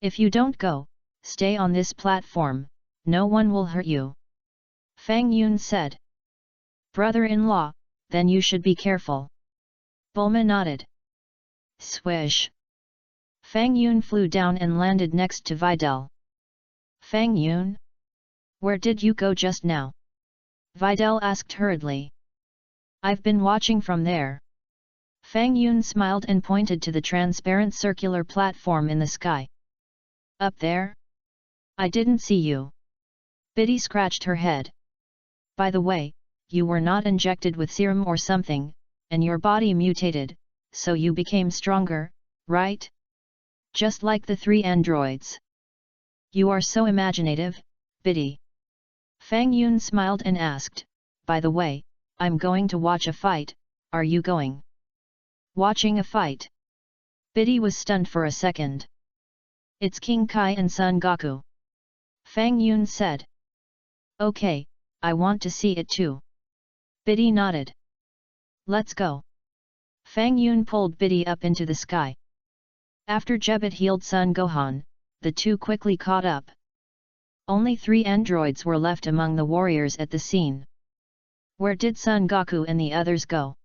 Speaker 1: If you don't go, stay on this platform, no one will hurt you. Fang Yun said. Brother-in-law, then you should be careful. Bulma nodded. Swish. Fang Yun flew down and landed next to Videl. Fang Yun? Where did you go just now? Videl asked hurriedly. I've been watching from there. Fang Yun smiled and pointed to the transparent circular platform in the sky. Up there? I didn't see you. Biddy scratched her head. By the way, you were not injected with serum or something, and your body mutated, so you became stronger, right? Just like the 3 androids. You are so imaginative, Biddy. Fang Yun smiled and asked, by the way, I'm going to watch a fight, are you going? Watching a fight? Biddy was stunned for a second. It's King Kai and Son Goku. Fang Yun said. Okay, I want to see it too. Biddy nodded. Let's go. Fang Yun pulled Biddy up into the sky. After Jebit healed Son Gohan, the two quickly caught up. Only 3 androids were left among the warriors at the scene. Where did Son Goku and the others go?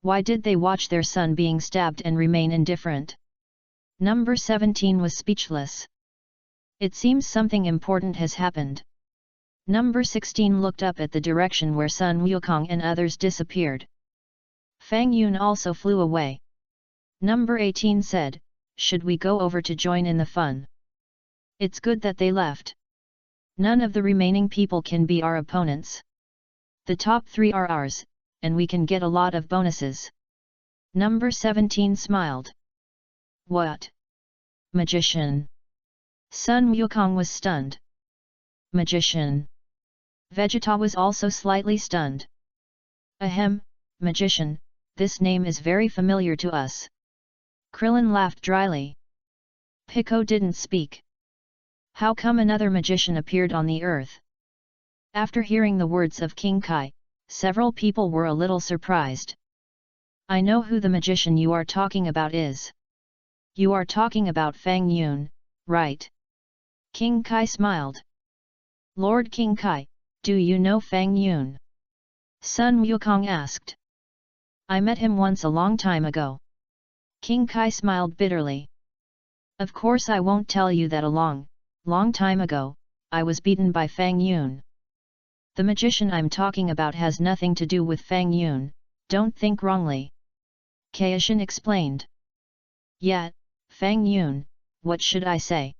Speaker 1: Why did they watch their son being stabbed and remain indifferent? Number 17 was speechless. It seems something important has happened. Number 16 looked up at the direction where Sun Wukong and others disappeared. Fang Yun also flew away. Number 18 said, should we go over to join in the fun? It's good that they left. None of the remaining people can be our opponents. The top 3 are ours, and we can get a lot of bonuses. Number 17 smiled. What? Magician. Sun Wukong was stunned. Magician. Vegeta was also slightly stunned. Ahem, magician, this name is very familiar to us. Krillin laughed dryly. Pico didn't speak. How come another magician appeared on the earth? After hearing the words of King Kai, several people were a little surprised. I know who the magician you are talking about is. You are talking about Fang Yun, right? King Kai smiled. Lord King Kai, do you know Fang Yun? Sun Wukong asked. I met him once a long time ago. King Kai smiled bitterly. Of course I won't tell you that a long time ago, I was beaten by Fang Yun. The magician I'm talking about has nothing to do with Fang Yun, don't think wrongly. Kaishin explained. Yeah, Fang Yun, what should I say?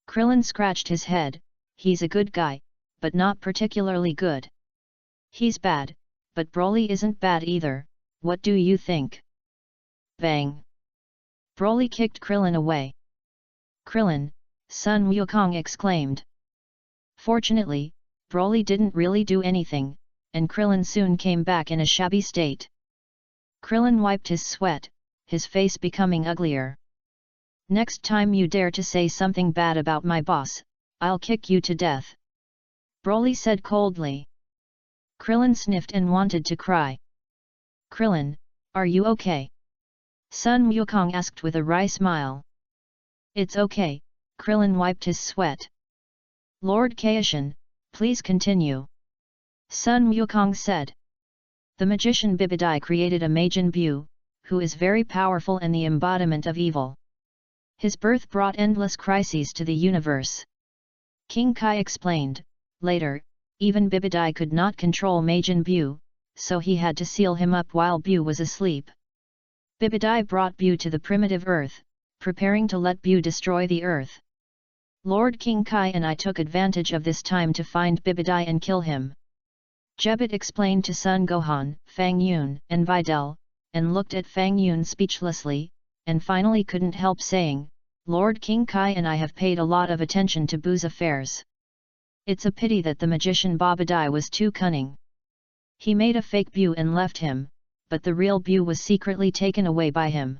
Speaker 1: Krillin scratched his head, he's a good guy, but not particularly good. He's bad, but Broly isn't bad either, what do you think? Bang! Broly kicked Krillin away. Krillin, Sun Wukong exclaimed. Fortunately, Broly didn't really do anything, and Krillin soon came back in a shabby state. Krillin wiped his sweat, his face becoming uglier. Next time you dare to say something bad about my boss, I'll kick you to death. Broly said coldly. Krillin sniffed and wanted to cry. Krillin, are you okay? Sun Wukong asked with a wry smile. It's okay, Krillin wiped his sweat. Lord Kaishin, please continue. Sun Wukong said. The magician Bibidai created a Majin Buu, who is very powerful and the embodiment of evil. His birth brought endless crises to the universe. King Kai explained, later, even Bibidai could not control Majin Buu, so he had to seal him up while Buu was asleep. Bibidai brought Buu to the primitive earth, preparing to let Buu destroy the earth. Lord King Kai and I took advantage of this time to find Bibidai and kill him. Jebit explained to Son Gohan, Fang Yun, and Videl, and looked at Fang Yun speechlessly, and finally couldn't help saying, Lord King Kai and I have paid a lot of attention to Buu's affairs. It's a pity that the magician Babadai was too cunning. He made a fake Buu and left him, but the real Buu was secretly taken away by him.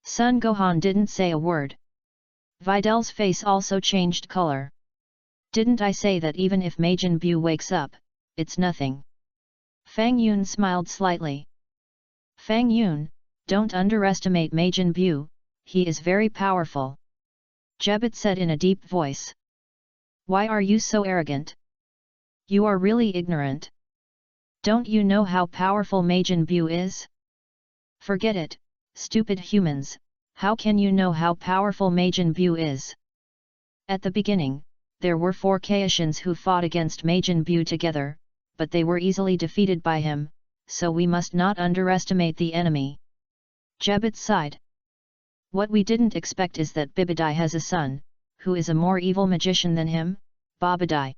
Speaker 1: Son Gohan didn't say a word. Videl's face also changed color. Didn't I say that even if Majin Buu wakes up, it's nothing? Fang Yun smiled slightly. Fang Yun, don't underestimate Majin Buu, he is very powerful. Jebit said in a deep voice. Why are you so arrogant? You are really ignorant. Don't you know how powerful Majin Buu is? Forget it, stupid humans, how can you know how powerful Majin Buu is? At the beginning, there were 4 Kaishins who fought against Majin Buu together, but they were easily defeated by him, so we must not underestimate the enemy. Jebit sighed. What we didn't expect is that Bibidai has a son, who is a more evil magician than him, Babadai.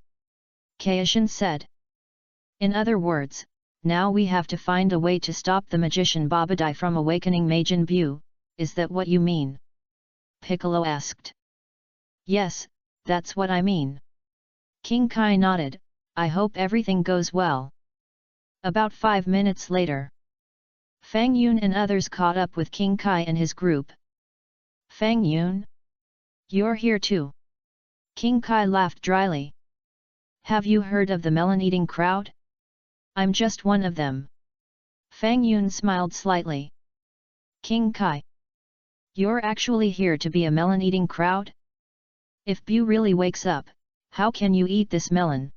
Speaker 1: Kaishin said. In other words, now we have to find a way to stop the magician Babadai from awakening Majin Buu, is that what you mean? Piccolo asked. Yes, that's what I mean. King Kai nodded, I hope everything goes well. About 5 minutes later, Fang Yun and others caught up with King Kai and his group. Fang Yun? You're here too. King Kai laughed dryly. Have you heard of the melon-eating crowd? I'm just one of them. Fang Yun smiled slightly. King Kai. You're actually here to be a melon-eating crowd? If Bu really wakes up, how can you eat this melon?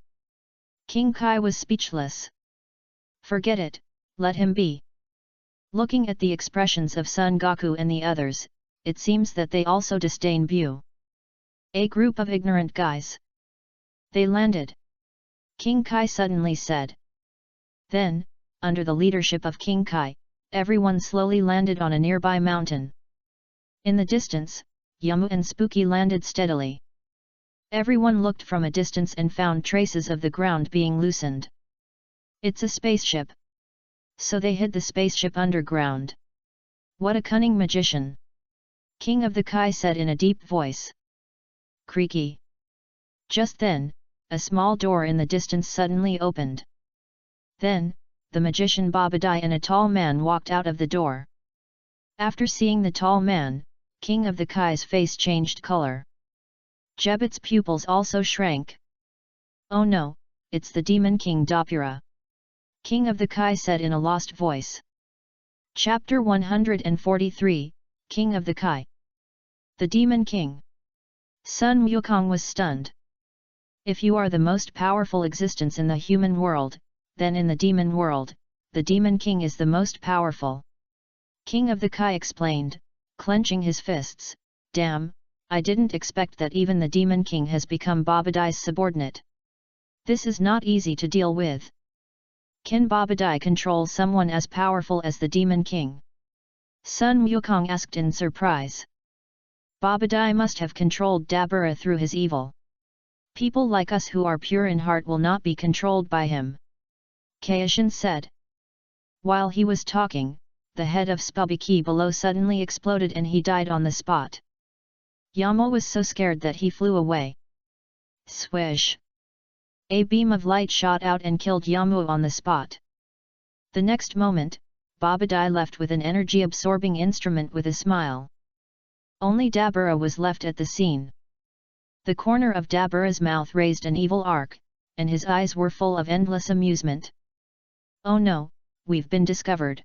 Speaker 1: King Kai was speechless. Forget it, let him be. Looking at the expressions of Son Goku and the others, it seems that they also disdain Bu. A group of ignorant guys. They landed. King Kai suddenly said. Then, under the leadership of King Kai, everyone slowly landed on a nearby mountain. In the distance, Yamu and Spooky landed steadily. Everyone looked from a distance and found traces of the ground being loosened. It's a spaceship. So they hid the spaceship underground. What a cunning magician! King of the Kai said in a deep voice. Creaky. Just then, a small door in the distance suddenly opened. Then, the magician Babadai and a tall man walked out of the door. After seeing the tall man, King of the Kai's face changed color. Jebet's pupils also shrank. Oh no, it's the Demon King Dopura. King of the Kai said in a lost voice. Chapter 143, King of the Kai. The Demon King. Sun Wukong was stunned. If you are the most powerful existence in the human world, then in the demon world, the Demon King is the most powerful. King of the Kai explained, clenching his fists, damn, I didn't expect that even the Demon King has become Babadai's subordinate. This is not easy to deal with. Can Babadai control someone as powerful as the Demon King? Sun Wukong asked in surprise. Babadai must have controlled Dabura through his evil. People like us who are pure in heart will not be controlled by him. Kaishin said. While he was talking, the head of Spubiki below suddenly exploded and he died on the spot. Yamo was so scared that he flew away. Swish! A beam of light shot out and killed Yamo on the spot. The next moment, Babadai left with an energy-absorbing instrument with a smile. Only Dabura was left at the scene. The corner of Dabura's mouth raised an evil arc, and his eyes were full of endless amusement. Oh no, we've been discovered!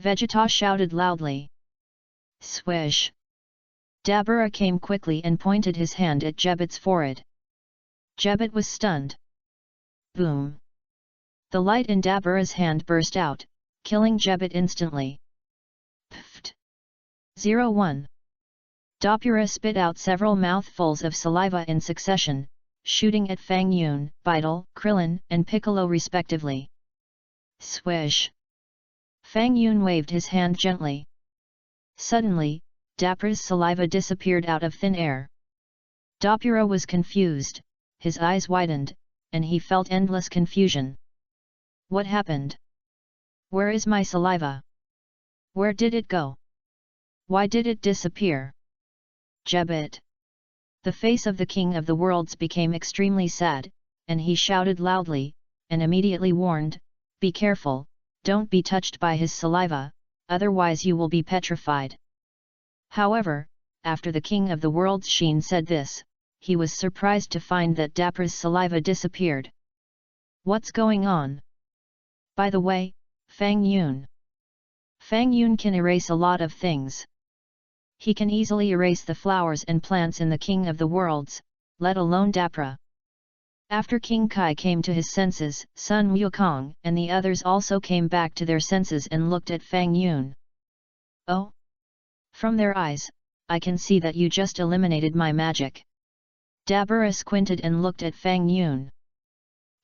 Speaker 1: Vegeta shouted loudly. Swish! Dabura came quickly and pointed his hand at Jebet's forehead. Jebet was stunned. Boom! The light in Dabura's hand burst out, killing Jebet instantly. Pfft! 01. Dabura spit out several mouthfuls of saliva in succession, shooting at Fang Yun, Beidel, Krillin, and Piccolo respectively. Swish! Fang Yun waved his hand gently. Suddenly, Dabura's saliva disappeared out of thin air. Dabura was confused, his eyes widened, and he felt endless confusion. What happened? Where is my saliva? Where did it go? Why did it disappear? Jebet! The face of the King of the Worlds became extremely sad, and he shouted loudly, and immediately warned, be careful, don't be touched by his saliva, otherwise you will be petrified. However, after the King of the Worlds Shin said this, he was surprised to find that Dabura's saliva disappeared. What's going on? By the way, Fang Yun. Fang Yun can erase a lot of things. He can easily erase the flowers and plants in the King of the Worlds, let alone Dabura. After King Kai came to his senses, Sun Wukong and the others also came back to their senses and looked at Fang Yun. Oh? From their eyes, I can see that you just eliminated my magic. Dabura squinted and looked at Fang Yun.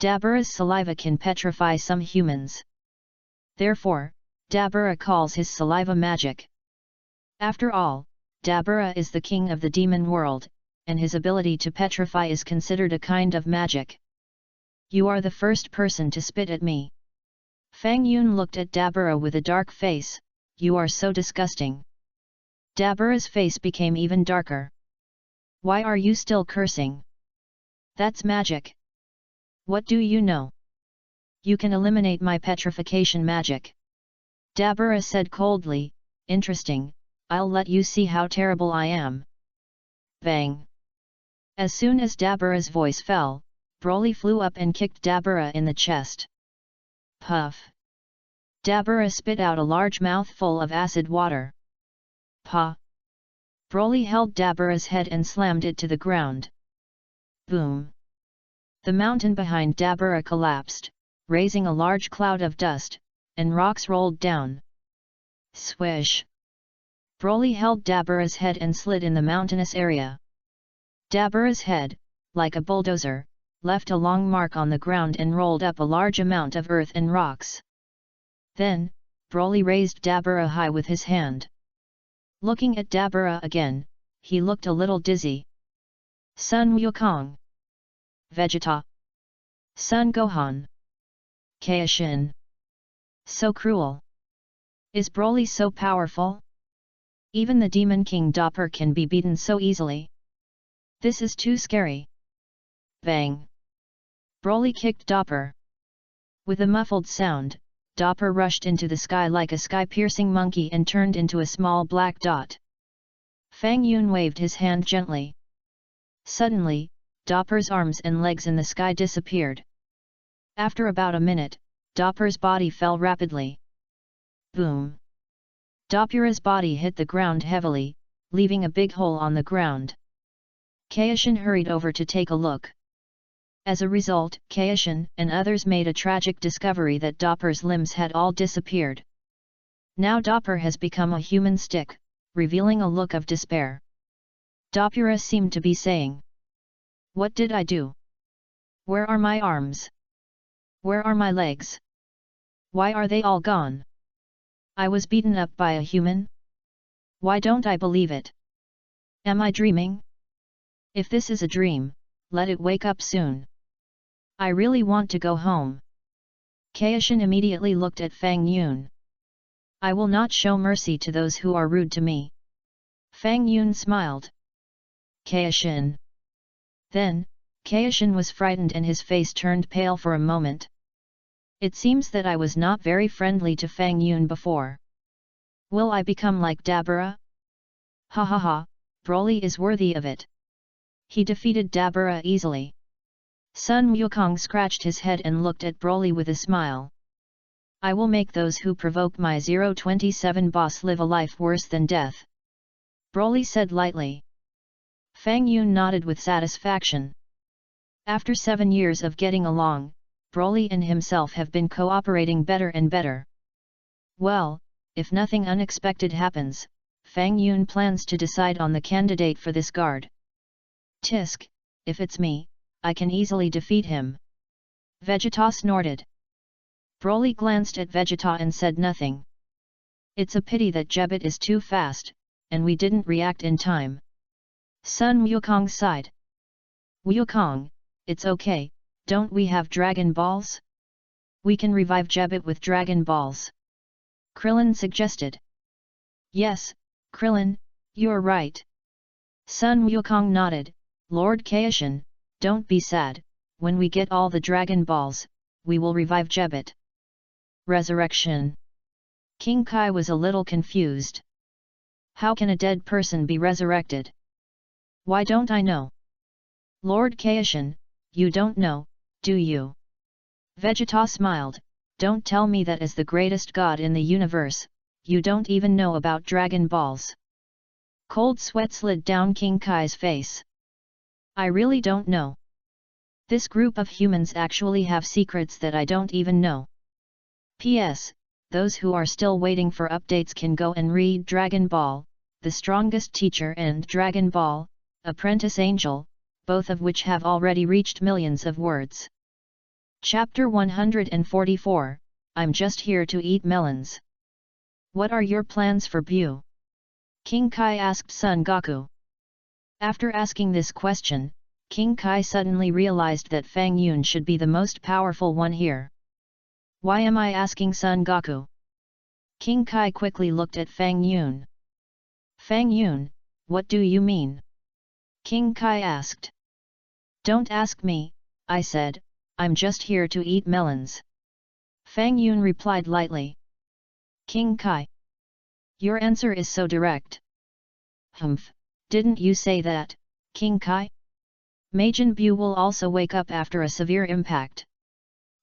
Speaker 1: Dabura's saliva can petrify some humans. Therefore, Dabura calls his saliva magic. After all, Dabura is the king of the demon world, and his ability to petrify is considered a kind of magic. You are the first person to spit at me. Fang Yun looked at Dabura with a dark face. You are so disgusting. Dabura's face became even darker. Why are you still cursing? That's magic. What do you know? You can eliminate my petrification magic. Dabura said coldly. Interesting, I'll let you see how terrible I am. Bang! As soon as Dabura's voice fell, Broly flew up and kicked Dabura in the chest. Puff! Dabura spit out a large mouthful of acid water. Pa! Broly held Dabura's head and slammed it to the ground. Boom! The mountain behind Dabura collapsed, raising a large cloud of dust, and rocks rolled down. Swish! Broly held Dabura's head and slid in the mountainous area. Dabura's head, like a bulldozer, left a long mark on the ground and rolled up a large amount of earth and rocks. Then, Broly raised Dabura high with his hand. Looking at Dabura again, he looked a little dizzy. Sun Wukong. Vegeta. Sun Gohan. Kaishin. So cruel. Is Broly so powerful? Even the Demon King Dopper can be beaten so easily. This is too scary. Bang! Broly kicked Dopper. With a muffled sound, Dopper rushed into the sky like a sky-piercing monkey and turned into a small black dot. Fang Yun waved his hand gently. Suddenly, Dopper's arms and legs in the sky disappeared. After about a minute, Dopper's body fell rapidly. Boom! Doppura's body hit the ground heavily, leaving a big hole on the ground. Kaishin hurried over to take a look. As a result, Kaishin and others made a tragic discovery that Dopper's limbs had all disappeared. Now Dopper has become a human stick, revealing a look of despair. Doppura seemed to be saying, "What did I do? Where are my arms? Where are my legs? Why are they all gone? I was beaten up by a human? Why don't I believe it? Am I dreaming? If this is a dream, let it wake up soon. I really want to go home." Kaishin immediately looked at Fang Yun. "I will not show mercy to those who are rude to me." Fang Yun smiled. Kaishin. Then, Kaishin was frightened and his face turned pale for a moment. It seems that I was not very friendly to Fang Yun before. Will I become like Dabura? Ha ha ha, Broly is worthy of it. He defeated Dabura easily. Sun Wukong scratched his head and looked at Broly with a smile. "I will make those who provoke my 027 boss live a life worse than death," Broly said lightly. Fang Yun nodded with satisfaction. After 7 years of getting along, Broly and himself have been cooperating better and better. Well, if nothing unexpected happens, Fang Yun plans to decide on the candidate for this guard. Tisk, if it's me, I can easily defeat him. Vegeta snorted. Broly glanced at Vegeta and said nothing. It's a pity that Jebit is too fast, and we didn't react in time. Sun Wukong sighed. Wukong, it's okay, don't we have Dragon Balls? We can revive Jebit with Dragon Balls. Krillin suggested. Yes, Krillin, you're right. Sun Wukong nodded. Lord Kaishin, don't be sad, when we get all the Dragon Balls, we will revive Jebit. Resurrection. King Kai was a little confused. How can a dead person be resurrected? Why don't I know? Lord Kaishin, you don't know, do you? Vegeta smiled. Don't tell me that as the greatest god in the universe, you don't even know about Dragon Balls. Cold sweat slid down King Kai's face. I really don't know. This group of humans actually have secrets that I don't even know. P.S. Those who are still waiting for updates can go and read Dragon Ball, The Strongest Teacher and Dragon Ball, Apprentice Angel, both of which have already reached millions of words. Chapter 144, I'm just here to eat melons. What are your plans for Bu? King Kai asked Son Goku. After asking this question, King Kai suddenly realized that Fang Yun should be the most powerful one here. Why am I asking Son Goku? King Kai quickly looked at Fang Yun. Fang Yun, what do you mean? King Kai asked. Don't ask me, I said, I'm just here to eat melons. Fang Yun replied lightly. King Kai. Your answer is so direct. Humph, didn't you say that, King Kai? Majin Buu will also wake up after a severe impact.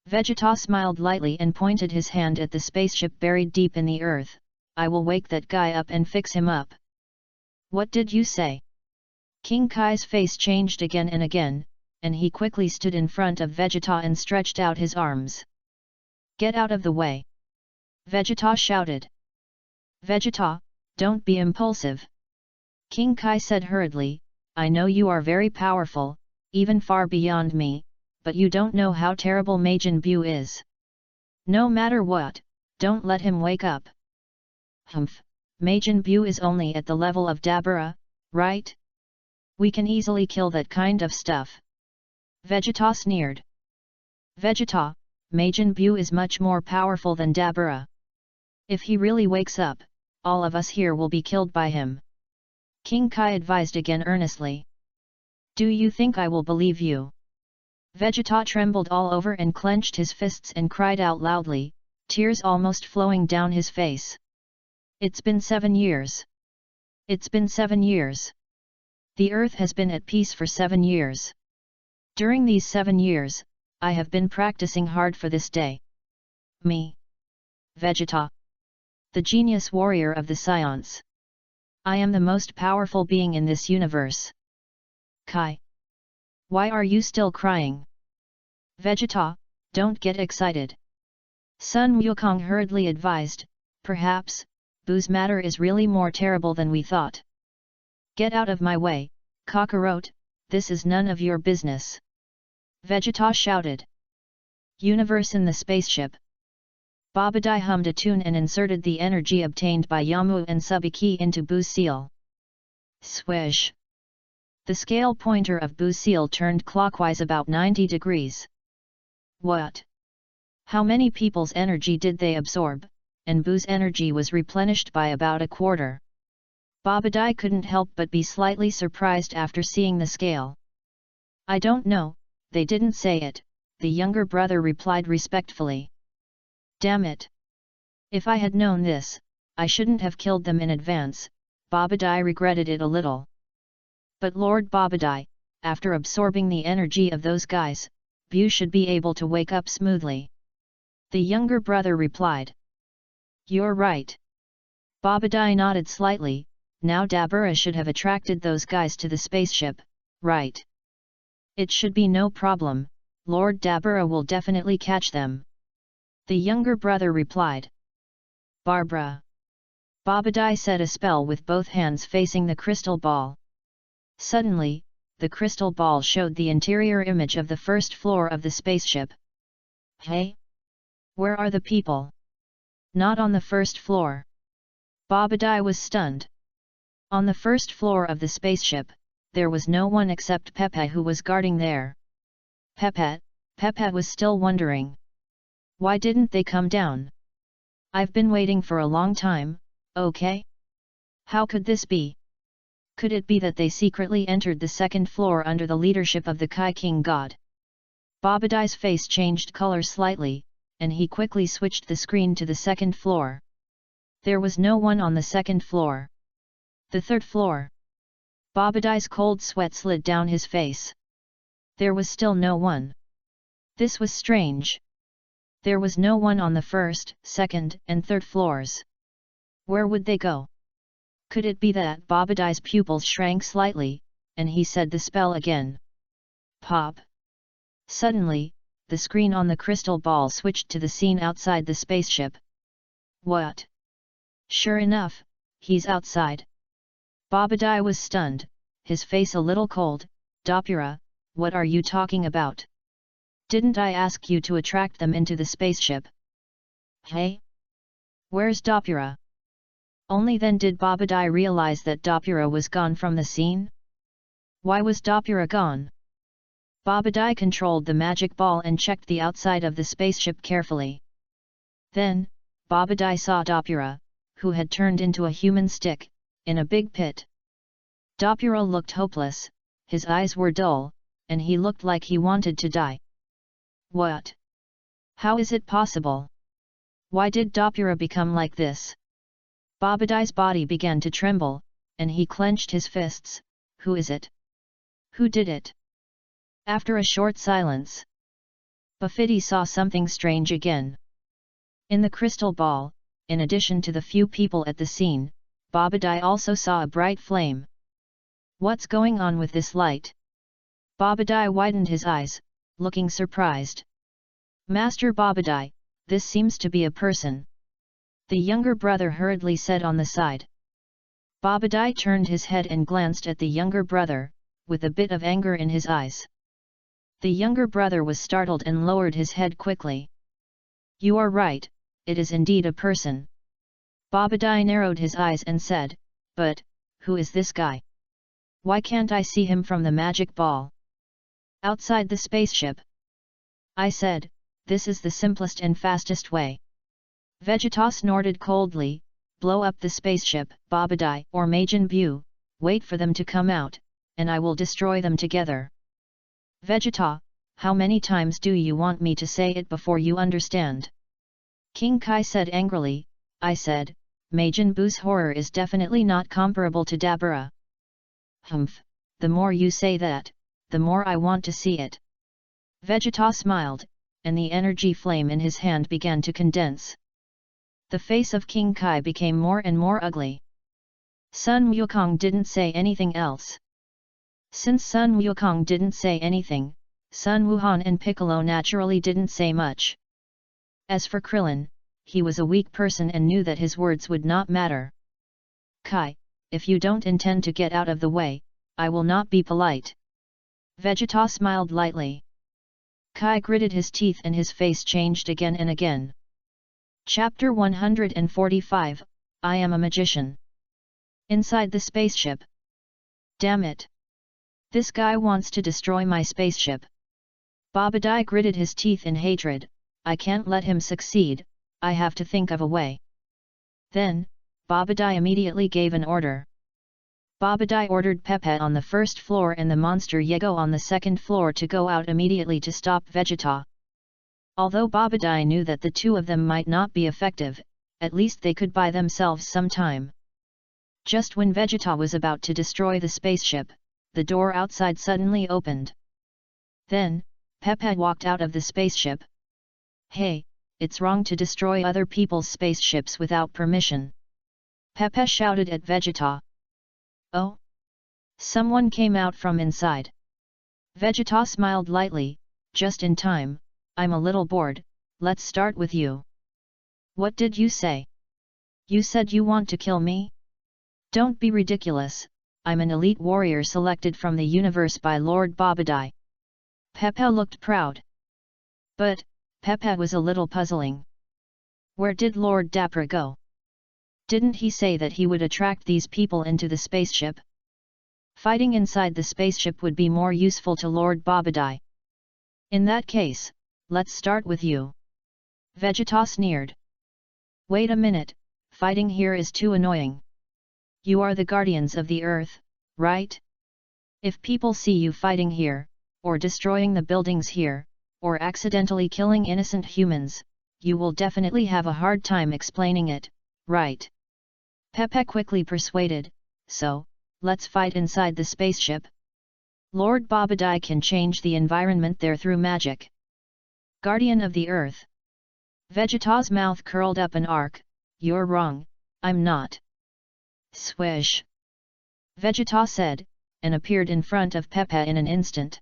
Speaker 1: Vegeta smiled lightly and pointed his hand at the spaceship buried deep in the earth. I will wake that guy up and fix him up. What did you say? King Kai's face changed again and again, and he quickly stood in front of Vegeta and stretched out his arms. Get out of the way! Vegeta shouted. Vegeta, don't be impulsive. King Kai said hurriedly, I know you are very powerful, even far beyond me, but you don't know how terrible Majin Buu is. No matter what, don't let him wake up. Humph, Majin Buu is only at the level of Dabura, right? We can easily kill that kind of stuff. Vegeta sneered. Vegeta, Majin Buu is much more powerful than Dabura. If he really wakes up, all of us here will be killed by him. King Kai advised again earnestly. Do you think I will believe you? Vegeta trembled all over and clenched his fists and cried out loudly, tears almost flowing down his face. It's been 7 years. It's been 7 years. The earth has been at peace for 7 years. During these 7 years, I have been practicing hard for this day. Me. Vegeta. The genius warrior of the science. I am the most powerful being in this universe. Kai. Why are you still crying? Vegeta, don't get excited. Sun Wukong hurriedly advised, perhaps, Buu's matter is really more terrible than we thought. Get out of my way, Kakarot, this is none of your business. Vegeta shouted. Universe in the spaceship. Babadai hummed a tune and inserted the energy obtained by Yamu and Subiki into Buu's seal. Swish! The scale pointer of Buu's seal turned clockwise about 90 degrees. What? How many people's energy did they absorb? And Buu's energy was replenished by about a quarter. Babadai couldn't help but be slightly surprised after seeing the scale. I don't know, they didn't say it, the younger brother replied respectfully. Damn it! If I had known this, I shouldn't have killed them in advance, Babadai regretted it a little. But Lord Babadai, after absorbing the energy of those guys, Buu should be able to wake up smoothly. The younger brother replied. You're right. Babadai nodded slightly, now Dabura should have attracted those guys to the spaceship, right? It should be no problem, Lord Dabura will definitely catch them. The younger brother replied. Barbara. Babadai said a spell with both hands facing the crystal ball. Suddenly, the crystal ball showed the interior image of the first floor of the spaceship. Hey? Where are the people? Not on the first floor. Babadai was stunned. On the first floor of the spaceship, there was no one except Pepe who was guarding there. Pepe was still wondering. Why didn't they come down? I've been waiting for a long time, okay? How could this be? Could it be that they secretly entered the second floor under the leadership of the Kai King God? Babadai's face changed color slightly, and he quickly switched the screen to the second floor. There was no one on the second floor. The third floor. Babadai's cold sweat slid down his face. There was still no one. This was strange. There was no one on the first, second, and third floors. Where would they go? Could it be that Babadai's pupils shrank slightly, and he said the spell again? Pop! Suddenly, the screen on the crystal ball switched to the scene outside the spaceship. What? Sure enough, he's outside. Babadai was stunned, his face a little cold. Dabura, what are you talking about? Didn't I ask you to attract them into the spaceship? Hey? Where's Dabura? Only then did Babadai realize that Dabura was gone from the scene. Why was Dabura gone? Babadai controlled the magic ball and checked the outside of the spaceship carefully. Then, Babadai saw Dopura, who had turned into a human stick, in a big pit. Dopura looked hopeless, his eyes were dull, and he looked like he wanted to die. What? How is it possible? Why did Dopura become like this? Babadai's body began to tremble, and he clenched his fists. Who is it? Who did it? After a short silence, Bafidi saw something strange again. In the crystal ball, in addition to the few people at the scene, Babadai also saw a bright flame. What's going on with this light? Babadai widened his eyes, looking surprised. Master Babadai, this seems to be a person. The younger brother hurriedly said on the side. Babadai turned his head and glanced at the younger brother, with a bit of anger in his eyes. The younger brother was startled and lowered his head quickly. You are right, it is indeed a person. Babadai narrowed his eyes and said, but, who is this guy? Why can't I see him from the magic ball? Outside the spaceship. I said, this is the simplest and fastest way. Vegeta snorted coldly, blow up the spaceship, Babadai or Majin Buu, wait for them to come out, and I will destroy them together. Vegeta, how many times do you want me to say it before you understand? King Kai said angrily. I said, Majin Buu's horror is definitely not comparable to Dabura. Humph, the more you say that, the more I want to see it. Vegeta smiled, and the energy flame in his hand began to condense. The face of King Kai became more and more ugly. Sun Wukong didn't say anything else. Since Sun Wukong didn't say anything, Sun Wuhan and Piccolo naturally didn't say much. As for Krillin, he was a weak person and knew that his words would not matter. Kai, if you don't intend to get out of the way, I will not be polite. Vegeta smiled lightly. Kai gritted his teeth and his face changed again and again. Chapter 145, I am a magician. Inside the spaceship. Damn it! This guy wants to destroy my spaceship. Babadai gritted his teeth in hatred. I can't let him succeed, I have to think of a way. Then, Babadai immediately gave an order. Babadai ordered Pepe on the first floor and the monster Yego on the second floor to go out immediately to stop Vegeta. Although Babadai knew that the two of them might not be effective, at least they could buy themselves some time. Just when Vegeta was about to destroy the spaceship, the door outside suddenly opened. Then, Pepe walked out of the spaceship. Hey, it's wrong to destroy other people's spaceships without permission. Pepe shouted at Vegeta. Oh? Someone came out from inside. Vegeta smiled lightly, just in time. I'm a little bored, let's start with you. What did you say? You said you want to kill me? Don't be ridiculous, I'm an elite warrior selected from the universe by Lord Babadai. Pepe looked proud. But, Pepe was a little puzzling. Where did Lord Dapper go? Didn't he say that he would attract these people into the spaceship? Fighting inside the spaceship would be more useful to Lord Babadai. In that case, let's start with you. Vegeta sneered. Wait a minute, fighting here is too annoying. You are the guardians of the earth, right? If people see you fighting here, or destroying the buildings here, or accidentally killing innocent humans, you will definitely have a hard time explaining it, right? Pepe quickly persuaded, so, let's fight inside the spaceship. Lord Babadai can change the environment there through magic. Guardian of the Earth. Vegeta's mouth curled up an arc. You're wrong, I'm not. Swish. Vegeta said, and appeared in front of Pepe in an instant.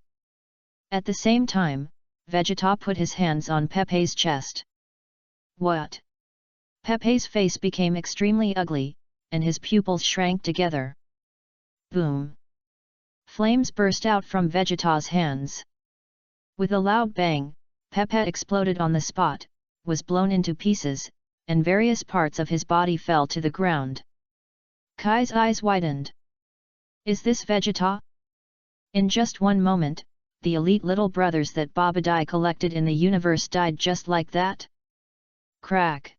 Speaker 1: At the same time, Vegeta put his hands on Pepe's chest. What? Pepe's face became extremely ugly, and his pupils shrank together. Boom! Flames burst out from Vegeta's hands. With a loud bang, Pepe exploded on the spot, was blown into pieces, and various parts of his body fell to the ground. Kai's eyes widened. Is this Vegeta? In just one moment, the elite little brothers that Babadai collected in the universe died just like that? Crack!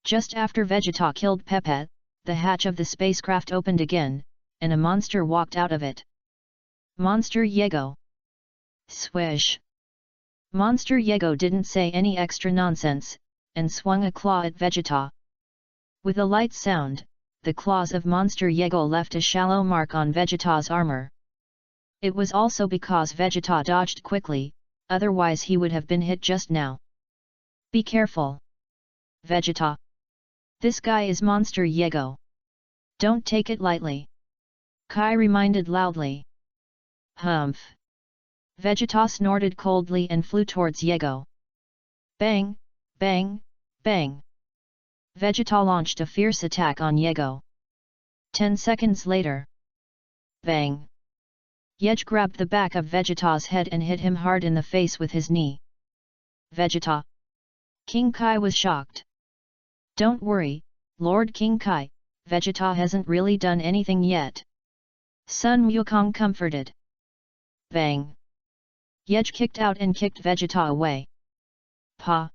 Speaker 1: Just after Vegeta killed Pepet, the hatch of the spacecraft opened again, and a monster walked out of it. Monster Yego! Swish! Monster Yego didn't say any extra nonsense, and swung a claw at Vegeta. With a light sound, the claws of Monster Yego left a shallow mark on Vegeta's armor. It was also because Vegeta dodged quickly, otherwise he would have been hit just now. Be careful! Vegeta! This guy is Monster Yego. Don't take it lightly. Kai reminded loudly. Humph! Vegeta snorted coldly and flew towards Yego. Bang! Bang! Bang! Vegeta launched a fierce attack on Yego. 10 seconds later. Bang! Yeg grabbed the back of Vegeta's head and hit him hard in the face with his knee. Vegeta! King Kai was shocked. Don't worry, Lord King Kai, Vegeta hasn't really done anything yet. Sun Wukong comforted. Bang! Yeg kicked out and kicked Vegeta away. Pa!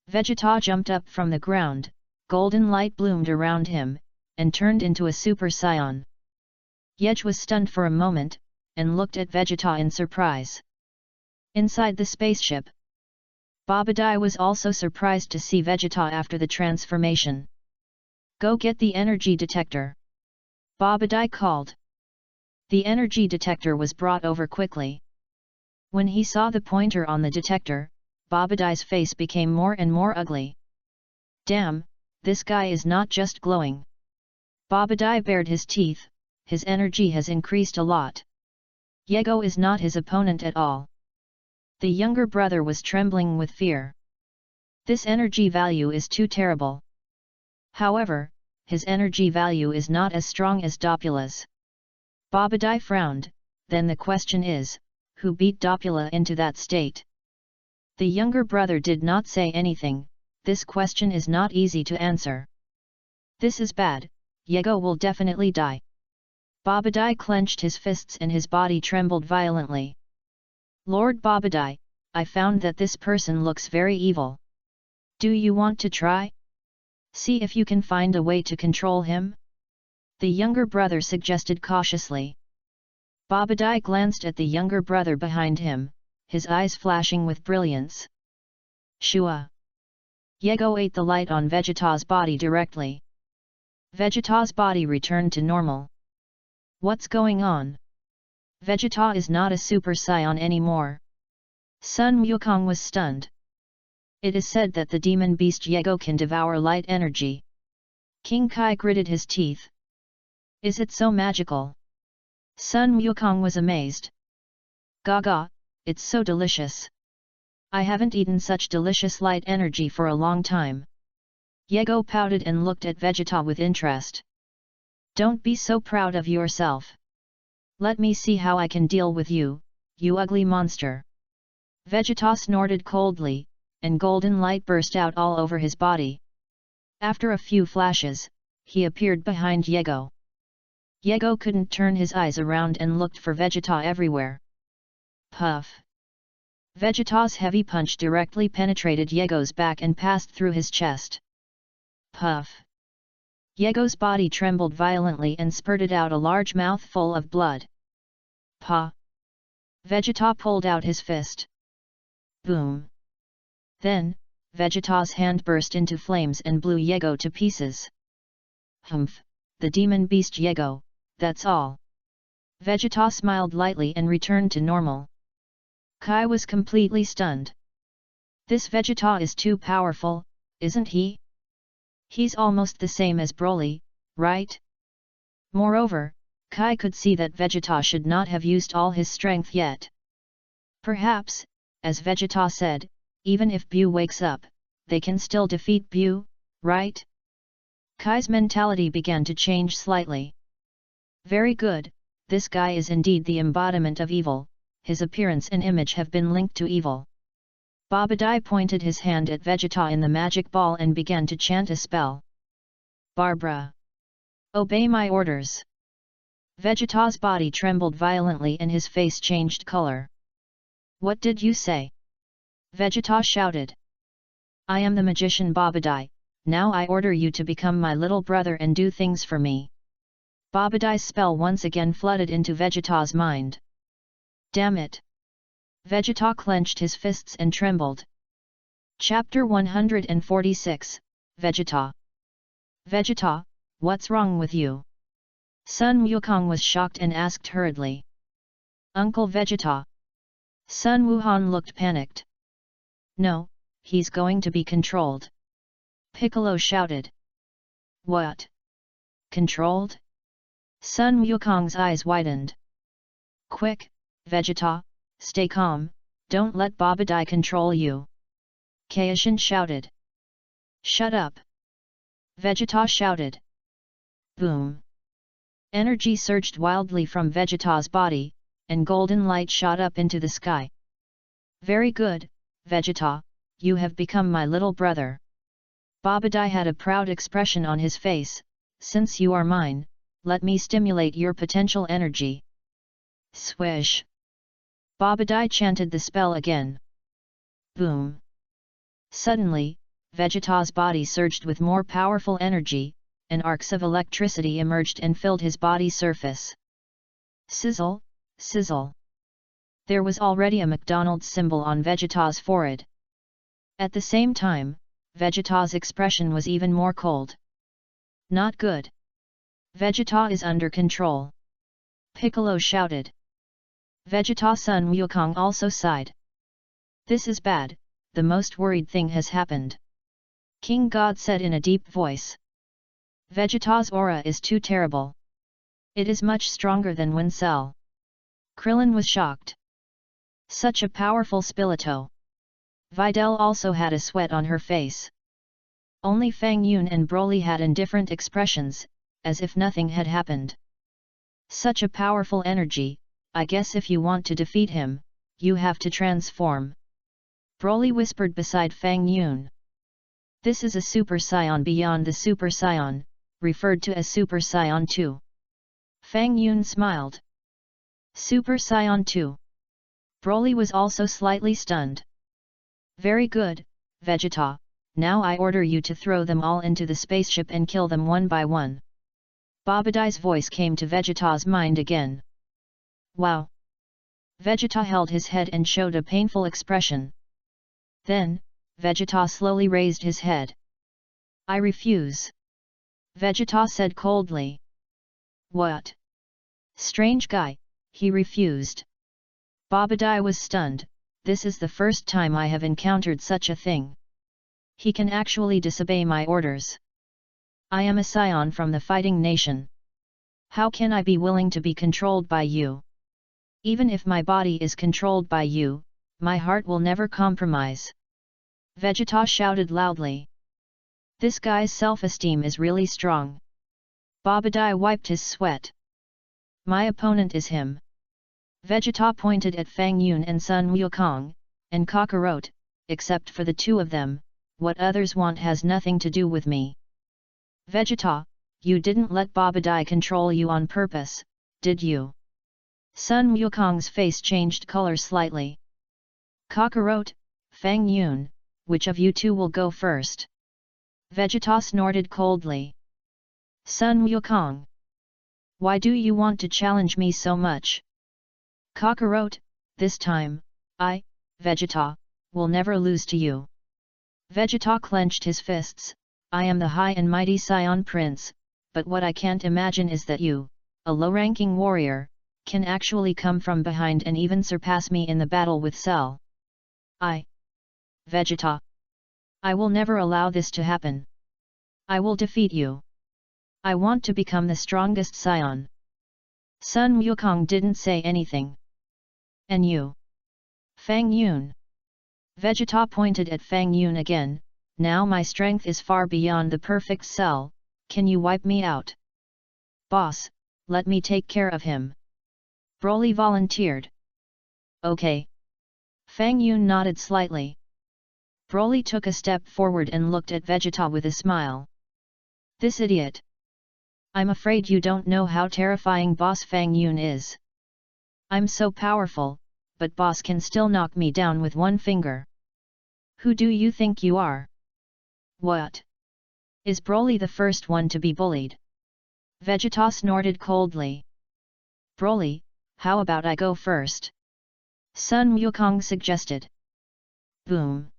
Speaker 1: Vegeta jumped up from the ground, golden light bloomed around him, and turned into a Super Saiyan. Yeg was stunned for a moment, and looked at Vegeta in surprise. Inside the spaceship, Babadai was also surprised to see Vegeta after the transformation. Go get the energy detector! Babadai called. The energy detector was brought over quickly. When he saw the pointer on the detector, Babadai's face became more and more ugly. Damn, this guy is not just glowing. Babadai bared his teeth, his energy has increased a lot. Yego is not his opponent at all. The younger brother was trembling with fear. This energy value is too terrible. However, his energy value is not as strong as Doppula's. Babadai frowned, then the question is, who beat Doppula into that state? The younger brother did not say anything, this question is not easy to answer. This is bad, Yego will definitely die. Babadai clenched his fists and his body trembled violently. Lord Babadai, I found that this person looks very evil. Do you want to try? See if you can find a way to control him? The younger brother suggested cautiously. Babadai glanced at the younger brother behind him, his eyes flashing with brilliance. Shua! Yego ate the light on Vegeta's body directly. Vegeta's body returned to normal. What's going on? Vegeta is not a Super Saiyan anymore. Sun Wukong was stunned. It is said that the demon beast Yego can devour light energy. King Kai gritted his teeth. Is it so magical? Sun Wukong was amazed. Gaga, it's so delicious. I haven't eaten such delicious light energy for a long time. Yego pouted and looked at Vegeta with interest. Don't be so proud of yourself. Let me see how I can deal with you, you ugly monster. Vegeta snorted coldly, and golden light burst out all over his body. After a few flashes, he appeared behind Yego. Yego couldn't turn his eyes around and looked for Vegeta everywhere. Puff! Vegeta's heavy punch directly penetrated Yego's back and passed through his chest. Puff! Yego's body trembled violently and spurted out a large mouthful of blood. Pa! Vegeta pulled out his fist. Boom! Then, Vegeta's hand burst into flames and blew Yego to pieces. Humph! The demon beast Yego, that's all. Vegeta smiled lightly and returned to normal. Kai was completely stunned. This Vegeta is too powerful, isn't he? He's almost the same as Broly, right? Moreover, Kai could see that Vegeta should not have used all his strength yet. Perhaps, as Vegeta said, even if Bu wakes up, they can still defeat Bu, right? Kai's mentality began to change slightly. Very good, this guy is indeed the embodiment of evil, his appearance and image have been linked to evil. Babadai pointed his hand at Vegeta in the magic ball and began to chant a spell. Barbara! Obey my orders! Vegeta's body trembled violently and his face changed color. What did you say? Vegeta shouted. I am the magician Babadai, now I order you to become my little brother and do things for me. Babadai's spell once again flooded into Vegeta's mind. Damn it! Vegeta clenched his fists and trembled. Chapter 146, Vegeta. Vegeta, what's wrong with you? Sun Wukong was shocked and asked hurriedly. Uncle Vegeta. Sun Wuhan looked panicked. No, he's going to be controlled. Piccolo shouted. What? Controlled? Sun Wukong's eyes widened. Quick, Vegeta, stay calm, don't let Babadai control you. Kaishin shouted. Shut up! Vegeta shouted. Boom! Energy surged wildly from Vegeta's body, and golden light shot up into the sky. Very good, Vegeta, you have become my little brother. Babadai had a proud expression on his face. Since you are mine, let me stimulate your potential energy. Swish! Babadai chanted the spell again. Boom! Suddenly, Vegeta's body surged with more powerful energy, and arcs of electricity emerged and filled his body surface. Sizzle, sizzle. There was already a McDonald's symbol on Vegeta's forehead. At the same time, Vegeta's expression was even more cold. Not good. Vegeta is under control. Piccolo shouted. Vegeta Sun Wukong also sighed. This is bad, the most worried thing has happened. King God said in a deep voice. Vegeta's aura is too terrible. It is much stronger than Wind Cell. Krillin was shocked. Such a powerful spirito. Videl also had a sweat on her face. Only Fang Yun and Broly had indifferent expressions, as if nothing had happened. Such a powerful energy, I guess if you want to defeat him, you have to transform. Broly whispered beside Fang Yun. This is a Super Saiyan beyond the Super Saiyan, referred to as Super Saiyan 2. Fang Yun smiled. Super Saiyan 2. Broly was also slightly stunned. Very good, Vegeta, now I order you to throw them all into the spaceship and kill them one by one. Babadai's voice came to Vegeta's mind again. Wow! Vegeta held his head and showed a painful expression. Then, Vegeta slowly raised his head. I refuse. Vegeta said coldly. What? Strange guy, he refused. Babadai was stunned. This is the first time I have encountered such a thing. He can actually disobey my orders. I am a scion from the fighting nation. How can I be willing to be controlled by you? Even if my body is controlled by you, my heart will never compromise. Vegeta shouted loudly. This guy's self-esteem is really strong. Babadai wiped his sweat. My opponent is him. Vegeta pointed at Fang Yun and Sun Wukong, and Kakarot, except for the two of them, what others want has nothing to do with me. Vegeta, you didn't let Babadai control you on purpose, did you? Sun Wukong's face changed color slightly. Kakarot, Fang Yun, which of you two will go first? Vegeta snorted coldly. Sun Wukong. Why do you want to challenge me so much? Kakarot, this time, I, Vegeta, will never lose to you. Vegeta clenched his fists. I am the high and mighty Saiyan Prince, but what I can't imagine is that you, a low-ranking warrior, can actually come from behind and even surpass me in the battle with Cell. Vegeta. I will never allow this to happen. I will defeat you. I want to become the strongest Saiyan. Sun Wukong didn't say anything. And you? Fang Yun. Vegeta pointed at Fang Yun again. Now my strength is far beyond the perfect Cell, can you wipe me out? Boss, let me take care of him. Broly volunteered. Okay. Fang Yun nodded slightly. Broly took a step forward and looked at Vegeta with a smile. This idiot. I'm afraid you don't know how terrifying Boss Fang Yun is. I'm so powerful, but boss can still knock me down with one finger. Who do you think you are? What? Is Broly the first one to be bullied? Vegeta snorted coldly. Broly, how about I go first? Sun Wukong suggested. Boom.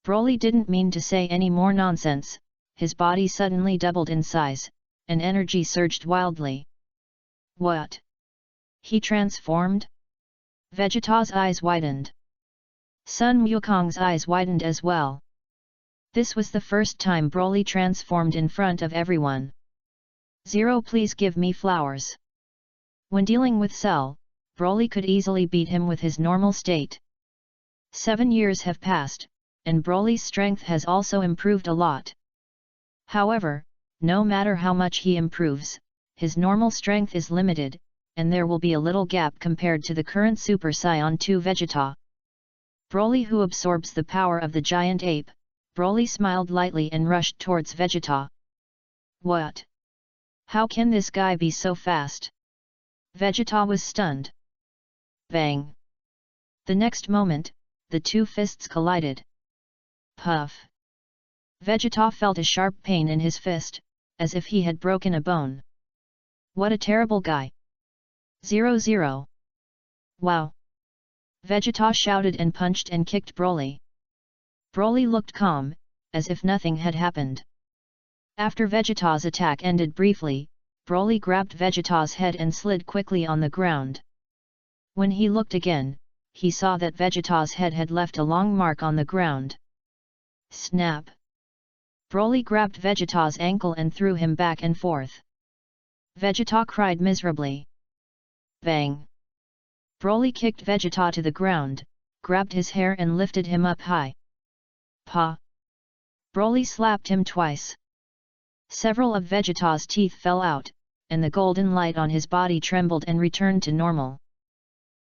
Speaker 1: Broly didn't mean to say any more nonsense, his body suddenly doubled in size, and energy surged wildly. What? He transformed? Vegeta's eyes widened. Sun Wukong's eyes widened as well. This was the first time Broly transformed in front of everyone. Zero, please give me flowers. When dealing with Cell, Broly could easily beat him with his normal state. 7 years have passed, and Broly's strength has also improved a lot. However, no matter how much he improves, his normal strength is limited, and there will be a little gap compared to the current Super Saiyan 2 Vegeta. Broly, who absorbs the power of the giant ape, Broly smiled lightly and rushed towards Vegeta. What? How can this guy be so fast? Vegeta was stunned. Bang! The next moment, the two fists collided. Puff! Vegeta felt a sharp pain in his fist, as if he had broken a bone. What a terrible guy! 0-0. Wow! Vegeta shouted and punched and kicked Broly. Broly looked calm, as if nothing had happened. After Vegeta's attack ended briefly, Broly grabbed Vegeta's head and slid quickly on the ground. When he looked again, he saw that Vegeta's head had left a long mark on the ground. Snap! Broly grabbed Vegeta's ankle and threw him back and forth. Vegeta cried miserably. Bang! Broly kicked Vegeta to the ground, grabbed his hair and lifted him up high. Pa! Broly slapped him twice. Several of Vegeta's teeth fell out, and the golden light on his body trembled and returned to normal.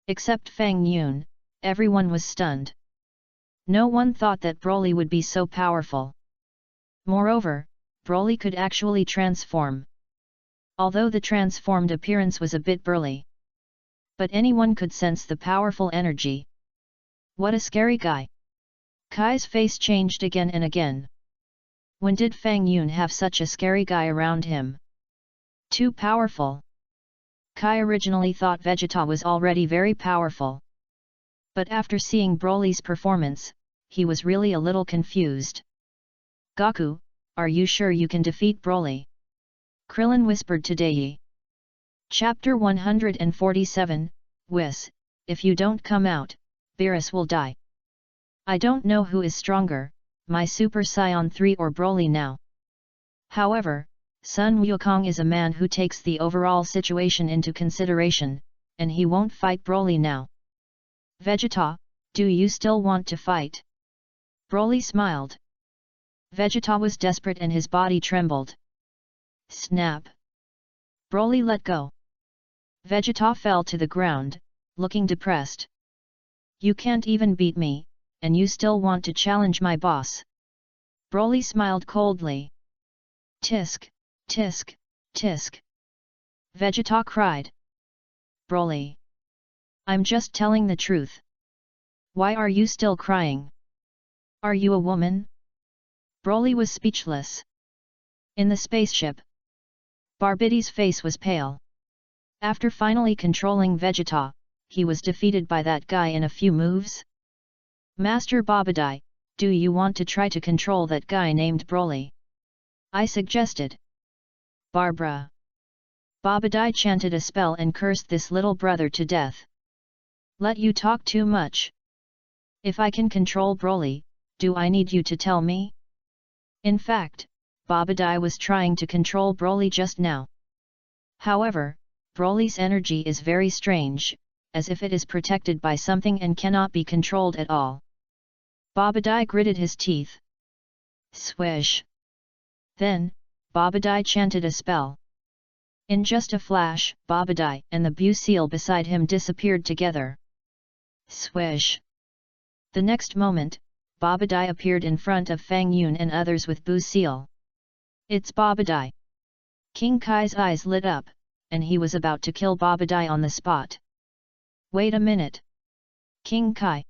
Speaker 1: Except Fang Yun, everyone was stunned. No one thought that Broly would be so powerful. Moreover, Broly could actually transform. Although the transformed appearance was a bit burly. But anyone could sense the powerful energy. What a scary guy! Kai's face changed again and again. When did Fang Yun have such a scary guy around him? Too powerful. Kai originally thought Vegeta was already very powerful. But after seeing Broly's performance, he was really a little confused. Goku, are you sure you can defeat Broly? Krillin whispered to Dai. Chapter 147, Whis, if you don't come out, Beerus will die. I don't know who is stronger, my Super Saiyan 3 or Broly now. However, Sun Wukong is a man who takes the overall situation into consideration, and he won't fight Broly now. Vegeta, do you still want to fight? Broly smiled. Vegeta was desperate and his body trembled. Snap! Broly let go. Vegeta fell to the ground, looking depressed. You can't even beat me, and you still want to challenge my boss. Broly smiled coldly. Tisk, tisk, tisk. Vegeta cried. Broly! I'm just telling the truth. Why are you still crying? Are you a woman? Broly was speechless. In the spaceship, Barbitti's face was pale. After finally controlling Vegeta, he was defeated by that guy in a few moves. Master Babidi, do you want to try to control that guy named Broly? I suggested. Barbara. Babidi chanted a spell and cursed this little brother to death. Let you talk too much. If I can control Broly, do I need you to tell me? In fact, Babidi was trying to control Broly just now. However, Broly's energy is very strange, as if it is protected by something and cannot be controlled at all. Babidi gritted his teeth. Swish! Then, Babidi chanted a spell. In just a flash, Babidi and the Buseal beside him disappeared together. Swish! The next moment, Babidi appeared in front of Fang Yun and others with Buseal. It's Babidi! King Kai's eyes lit up, and he was about to kill Babidi on the spot. Wait a minute! King Kai.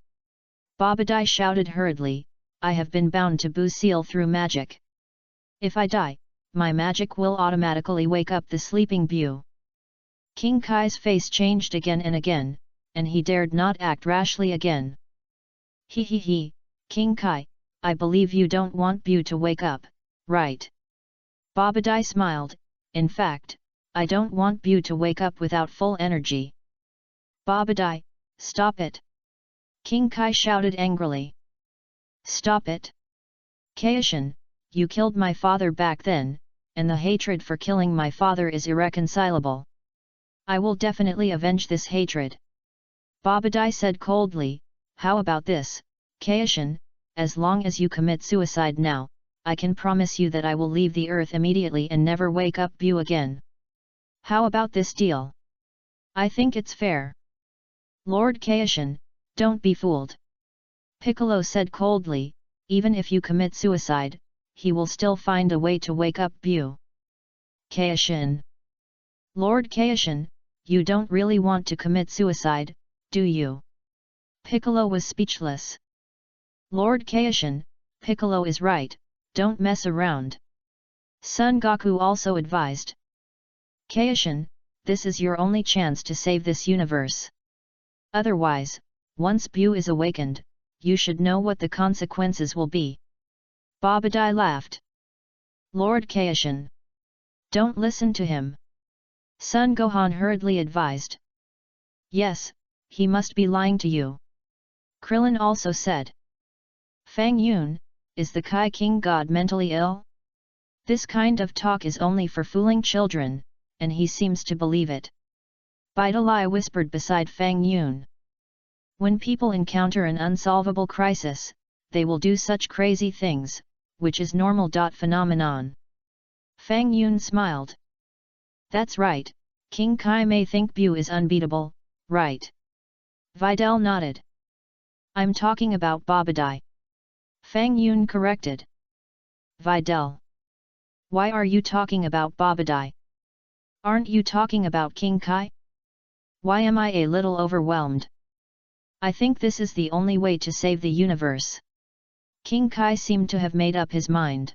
Speaker 1: Babadai shouted hurriedly, I have been bound to Bu seal through magic. If I die, my magic will automatically wake up the sleeping Bu. King Kai's face changed again and again, and he dared not act rashly again. He, King Kai, I believe you don't want Bu to wake up, right? Babadai smiled, in fact, I don't want Bu to wake up without full energy. Babadai, stop it! King Kai shouted angrily. Stop it! Kaishin, you killed my father back then, and the hatred for killing my father is irreconcilable. I will definitely avenge this hatred. Babadai said coldly, how about this, Kaishin, as long as you commit suicide now, I can promise you that I will leave the earth immediately and never wake up Bu again. How about this deal? I think it's fair. Lord Kaishin, don't be fooled. Piccolo said coldly, even if you commit suicide, he will still find a way to wake up Bu. Kaishin. Lord Kaishin, you don't really want to commit suicide, do you? Piccolo was speechless. Lord Kaishin, Piccolo is right, don't mess around. Son Goku also advised. Kaishin, this is your only chance to save this universe. Otherwise, once Bu is awakened, you should know what the consequences will be. Babadai laughed. Lord Kaishin. Don't listen to him. Son Gohan hurriedly advised. Yes, he must be lying to you. Krillin also said. Fang Yun, is the Kai King God mentally ill? This kind of talk is only for fooling children, and he seems to believe it. Bidalai whispered beside Fang Yun. When people encounter an unsolvable crisis, they will do such crazy things, which is normal. Phenomenon. Fang Yun smiled. That's right, King Kai may think Bu is unbeatable, right? Videl nodded. I'm talking about Babadai. Fang Yun corrected. Videl. Why are you talking about Babadai? Aren't you talking about King Kai? Why am I a little overwhelmed? I think this is the only way to save the universe. King Kai seemed to have made up his mind.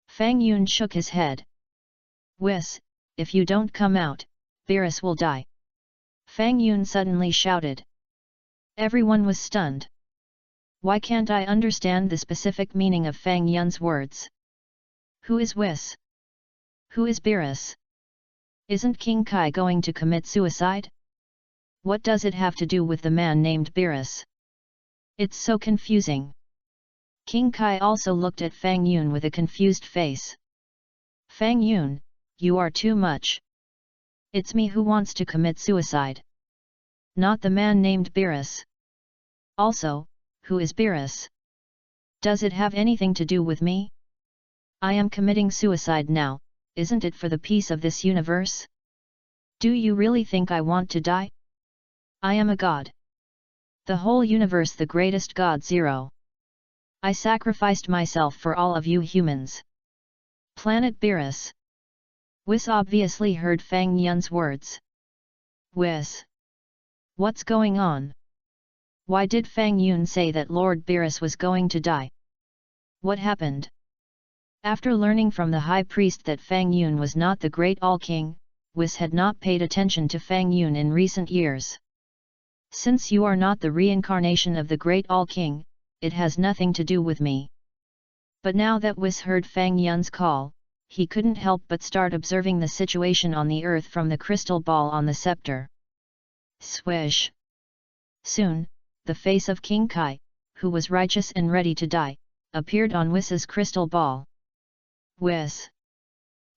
Speaker 1: Fang Yun shook his head. Whis, if you don't come out, Beerus will die. Fang Yun suddenly shouted. Everyone was stunned. Why can't I understand the specific meaning of Fang Yun's words? Who is Whis? Who is Beerus? Isn't King Kai going to commit suicide? What does it have to do with the man named Beerus? It's so confusing. King Kai also looked at Fang Yun with a confused face. Fang Yun, you are too much. It's me who wants to commit suicide. Not the man named Beerus. Also, who is Beerus? Does it have anything to do with me? I am committing suicide now, isn't it for the peace of this universe? Do you really think I want to die? I am a god. The whole universe, the greatest god. Zero. I sacrificed myself for all of you humans. Planet Beerus. Whis obviously heard Fang Yun's words. Whis. What's going on? Why did Fang Yun say that Lord Beerus was going to die? What happened? After learning from the high priest that Fang Yun was not the great All-King, Whis had not paid attention to Fang Yun in recent years. Since you are not the reincarnation of the great All-King, it has nothing to do with me. But now that Whis heard Fang Yun's call, he couldn't help but start observing the situation on the earth from the crystal ball on the scepter. Swish! Soon, the face of King Kai, who was righteous and ready to die, appeared on Whis's crystal ball. Whis!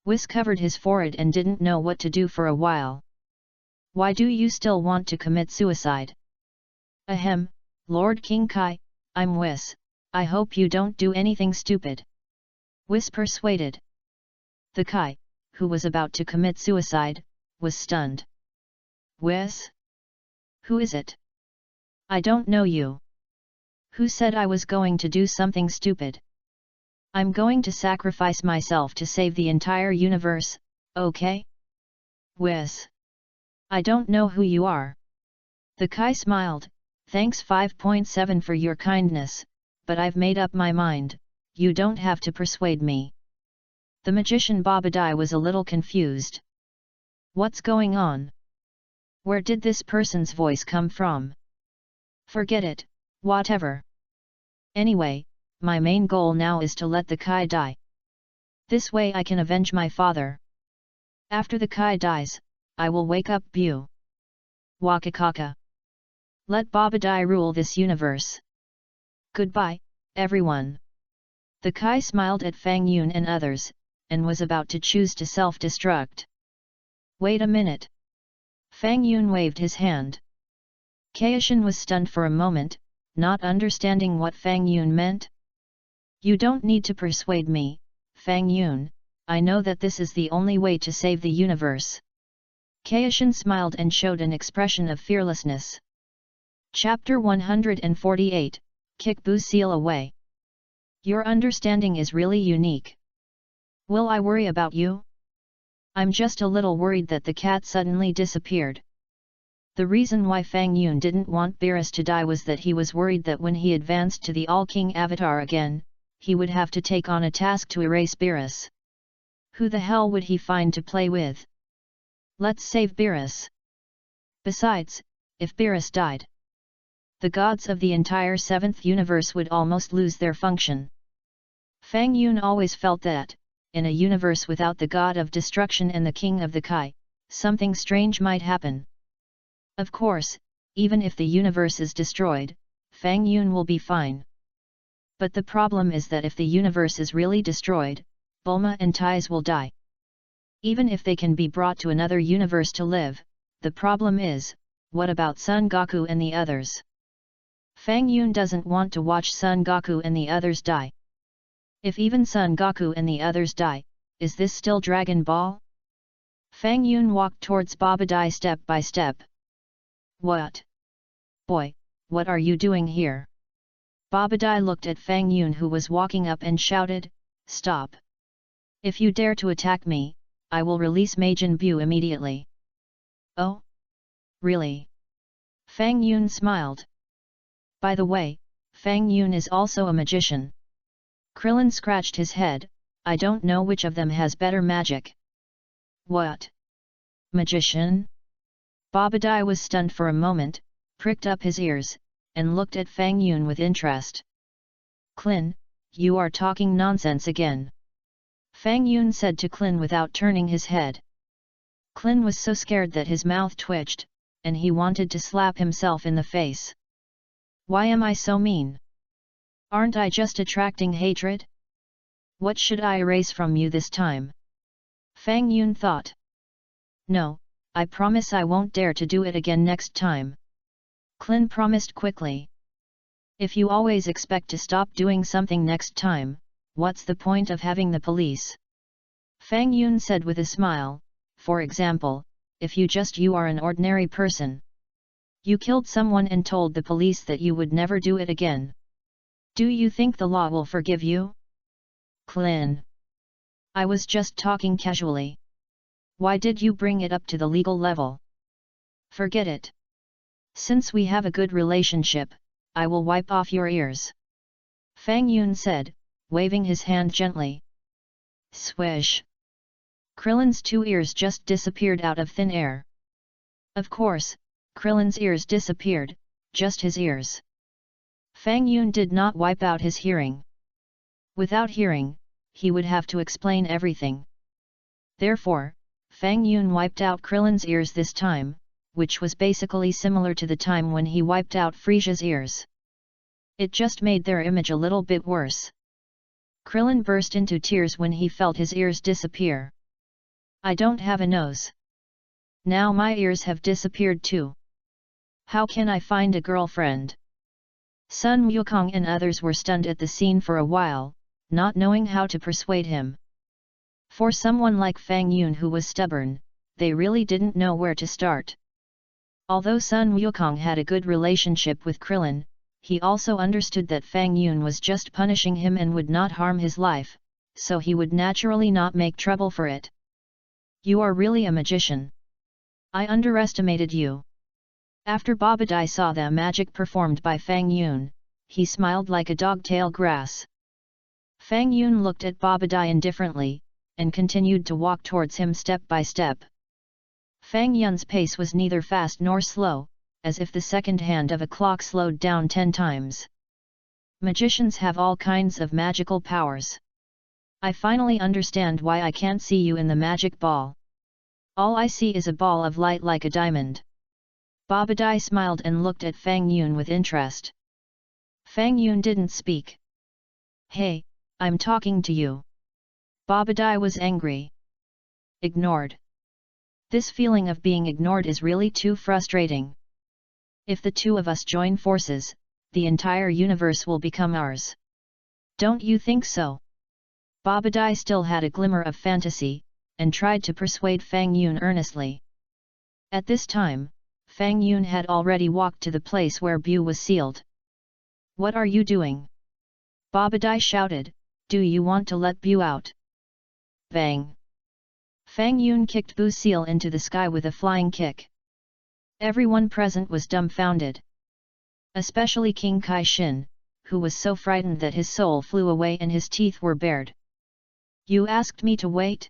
Speaker 1: Whis covered his forehead and didn't know what to do for a while. Why do you still want to commit suicide? Ahem, Lord King Kai, I'm Whis, I hope you don't do anything stupid. Whis persuaded. The Kai, who was about to commit suicide, was stunned. Whis? Who is it? I don't know you. Who said I was going to do something stupid? I'm going to sacrifice myself to save the entire universe, okay? Whis. I don't know who you are. The Kai smiled, Thanks 5.7 for your kindness, but I've made up my mind, you don't have to persuade me. The magician Babadai was a little confused. What's going on? Where did this person's voice come from? Forget it, whatever. Anyway, my main goal now is to let the Kai die. This way I can avenge my father. After the Kai dies, I will wake up Bu. Wakakaka. Let Babadai rule this universe. Goodbye, everyone. The Kai smiled at Fang Yun and others, and was about to choose to self-destruct. Wait a minute. Fang Yun waved his hand. Kaishan was stunned for a moment, not understanding what Fang Yun meant. You don't need to persuade me, Fang Yun, I know that this is the only way to save the universe. Kaishan smiled and showed an expression of fearlessness. Chapter 148, Kick Bu Seal Away. Your understanding is really unique. Will I worry about you? I'm just a little worried that the cat suddenly disappeared. The reason why Fang Yun didn't want Beerus to die was that he was worried that when he advanced to the All-King Avatar again, he would have to take on a task to erase Beerus. Who the hell would he find to play with? Let's save Beerus. Besides, if Beerus died, the gods of the entire 7th universe would almost lose their function. Fang Yun always felt that, in a universe without the god of destruction and the king of the Kai, something strange might happen. Of course, even if the universe is destroyed, Fang Yun will be fine. But the problem is that if the universe is really destroyed, Bulma and Tais will die. Even if they can be brought to another universe to live, the problem is, what about Son Goku and the others? Fang Yun doesn't want to watch Son Goku and the others die. If even Son Goku and the others die, is this still Dragon Ball? Fang Yun walked towards Babadai step by step. What? Boy, what are you doing here? Babadai looked at Fang Yun who was walking up and shouted, Stop! If you dare to attack me, I will release Majin Bu immediately. Oh? Really? Fang Yun smiled. By the way, Fang Yun is also a magician. Krillin scratched his head, I don't know which of them has better magic. What? Magician? Babadai was stunned for a moment, pricked up his ears, and looked at Fang Yun with interest. Klin, you are talking nonsense again. Fang Yun said to Klin without turning his head. Klin was so scared that his mouth twitched, and he wanted to slap himself in the face. Why am I so mean? Aren't I just attracting hatred? What should I erase from you this time? Fang Yun thought. No, I promise I won't dare to do it again next time. Klin promised quickly. If you always expect to stop doing something next time, what's the point of having the police? Fang Yun said with a smile, for example, if you are an ordinary person. You killed someone and told the police that you would never do it again. Do you think the law will forgive you? Klin. I was just talking casually. Why did you bring it up to the legal level? Forget it. Since we have a good relationship, I will wipe off your ears. Fang Yun said, waving his hand gently. Swish. Krillin's 2 ears just disappeared out of thin air. Of course, Krillin's ears disappeared, just his ears. Fang Yun did not wipe out his hearing. Without hearing, he would have to explain everything. Therefore, Fang Yun wiped out Krillin's ears this time, which was basically similar to the time when he wiped out Frisia's ears. It just made their image a little bit worse. Krillin burst into tears when he felt his ears disappear. I don't have a nose. Now my ears have disappeared too. How can I find a girlfriend? Sun Wukong and others were stunned at the scene for a while, not knowing how to persuade him. For someone like Fang Yun who was stubborn, they really didn't know where to start. Although Sun Wukong had a good relationship with Krillin, he also understood that Fang Yun was just punishing him and would not harm his life, so he would naturally not make trouble for it. You are really a magician. I underestimated you. After Babadai saw the magic performed by Fang Yun, he smiled like a dog-tail grass. Fang Yun looked at Babadai indifferently, and continued to walk towards him step by step. Fang Yun's pace was neither fast nor slow, as if the second hand of a clock slowed down 10 times. Magicians have all kinds of magical powers. I finally understand why I can't see you in the magic ball. All I see is a ball of light like a diamond. Babadai smiled and looked at Fang Yun with interest. Fang Yun didn't speak. Hey, I'm talking to you. Babadai was angry. Ignored. This feeling of being ignored is really too frustrating. If the two of us join forces, the entire universe will become ours. Don't you think so? Babadai still had a glimmer of fantasy, and tried to persuade Fang Yun earnestly. At this time, Fang Yun had already walked to the place where Bu was sealed. What are you doing? Babadai shouted, do you want to let Bu out? Bang! Fang Yun kicked Bu's seal into the sky with a flying kick. Everyone present was dumbfounded. Especially King Kai Shin, who was so frightened that his soul flew away and his teeth were bared. You asked me to wait?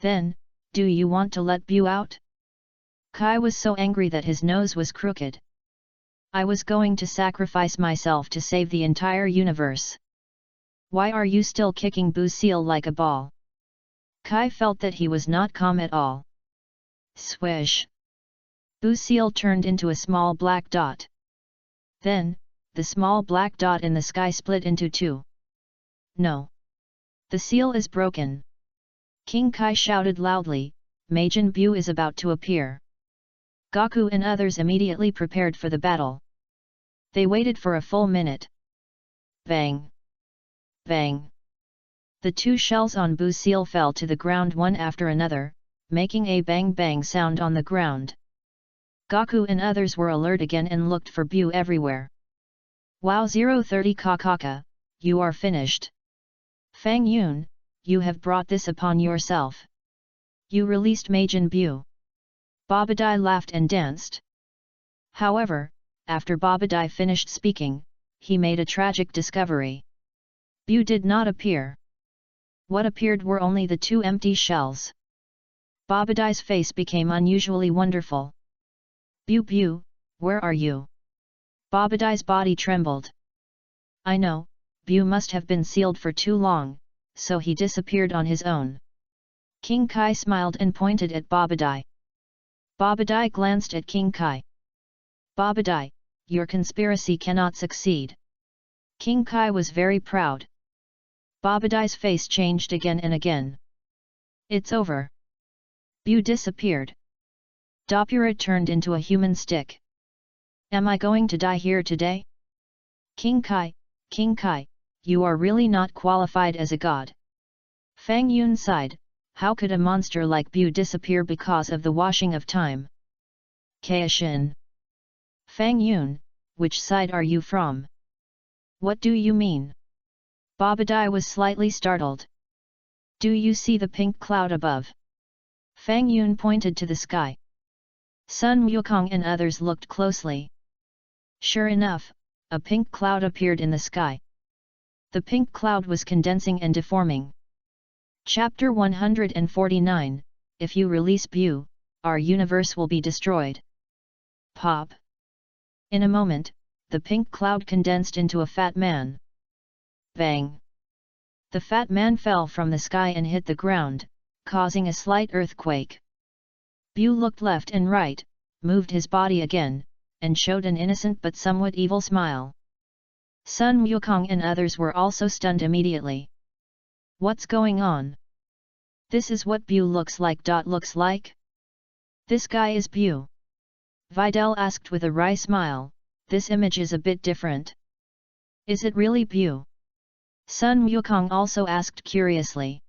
Speaker 1: Then, do you want to let Bu out? Kai was so angry that his nose was crooked. I was going to sacrifice myself to save the entire universe. Why are you still kicking Bu's seal like a ball? Kai felt that he was not calm at all. Swish! Bu's seal turned into a small black dot. Then, the small black dot in the sky split into two. No! The seal is broken. King Kai shouted loudly, Majin Bu is about to appear. Gaku and others immediately prepared for the battle. They waited for a full minute. Bang! Bang! The two shells on Bu's seal fell to the ground one after another, making a bang-bang sound on the ground. Gaku and others were alert again and looked for Bu everywhere. Wow 030 Kakaka, you are finished. Fang Yun, you have brought this upon yourself. You released Majin Bu. Babadai laughed and danced. However, after Babadai finished speaking, he made a tragic discovery. Bu did not appear. What appeared were only the two empty shells. Babadai's face became unusually wonderful. Bu, where are you? Babadai's body trembled. I know, Bu must have been sealed for too long, so he disappeared on his own. King Kai smiled and pointed at Babadai. Babadai glanced at King Kai. Babadai, your conspiracy cannot succeed. King Kai was very proud. Babadai's face changed again and again. It's over. Bu disappeared. Dopura turned into a human stick. Am I going to die here today? King Kai, you are really not qualified as a god. Fang Yun sighed, how could a monster like Bu disappear because of the washing of time? Kaishin. Fang Yun, which side are you from? What do you mean? Babadai was slightly startled. Do you see the pink cloud above? Fang Yun pointed to the sky. Sun Wukong and others looked closely. Sure enough, a pink cloud appeared in the sky. The pink cloud was condensing and deforming. Chapter 149, If you release Bu, our universe will be destroyed. Pop! In a moment, the pink cloud condensed into a fat man. Bang! The fat man fell from the sky and hit the ground, causing a slight earthquake. Bu looked left and right, moved his body again, and showed an innocent but somewhat evil smile. Sun Wukong and others were also stunned immediately. What's going on? This is what Bu looks like? This guy is Bu. Videl asked with a wry smile, this image is a bit different. Is it really Bu? Sun Wukong also asked curiously.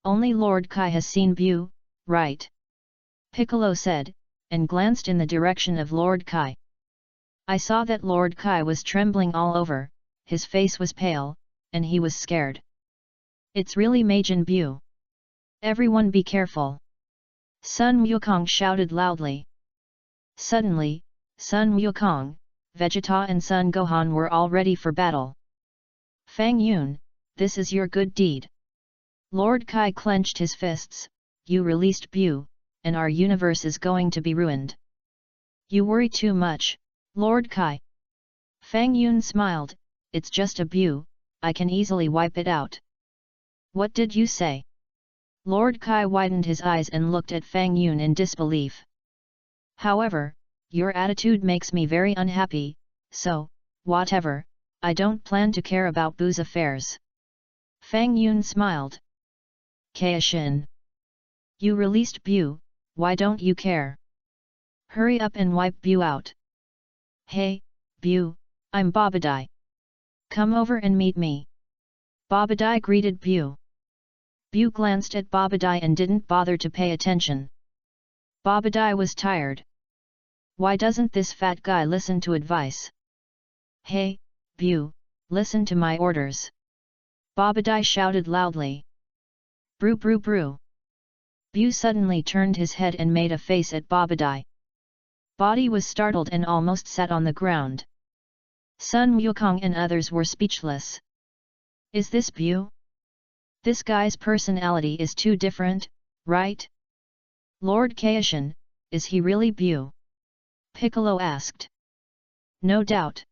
Speaker 1: Only Lord Kai has seen Bu, right? Piccolo said, and glanced in the direction of Lord Kai. I saw that Lord Kai was trembling all over, his face was pale, and he was scared. It's really Majin Bu. Everyone be careful. Sun Wukong shouted loudly. Suddenly, Sun Wukong, Vegeta and Sun Gohan were all ready for battle. Fang Yun, this is your good deed. Lord Kai clenched his fists. You released Bu, and our universe is going to be ruined. You worry too much, Lord Kai. Fang Yun smiled, it's just a Bu, I can easily wipe it out. What did you say? Lord Kai widened his eyes and looked at Fang Yun in disbelief. However, your attitude makes me very unhappy, so, whatever, I don't plan to care about Bu's affairs. Fang Yun smiled. Kaishin. You released Bu, why don't you care? Hurry up and wipe Bu out. Hey, Bu, I'm Babadai. Come over and meet me. Babadai greeted Bu. Bu glanced at Babadai and didn't bother to pay attention. Babadai was tired. Why doesn't this fat guy listen to advice? Hey, Bu, listen to my orders. Babadai shouted loudly. Brew brew brew. Bu suddenly turned his head and made a face at Babadai. Body was startled and almost sat on the ground. Sun Wukong and others were speechless. Is this Bu? This guy's personality is too different, right? Lord Kaishin, is he really Bu? Piccolo asked. No doubt.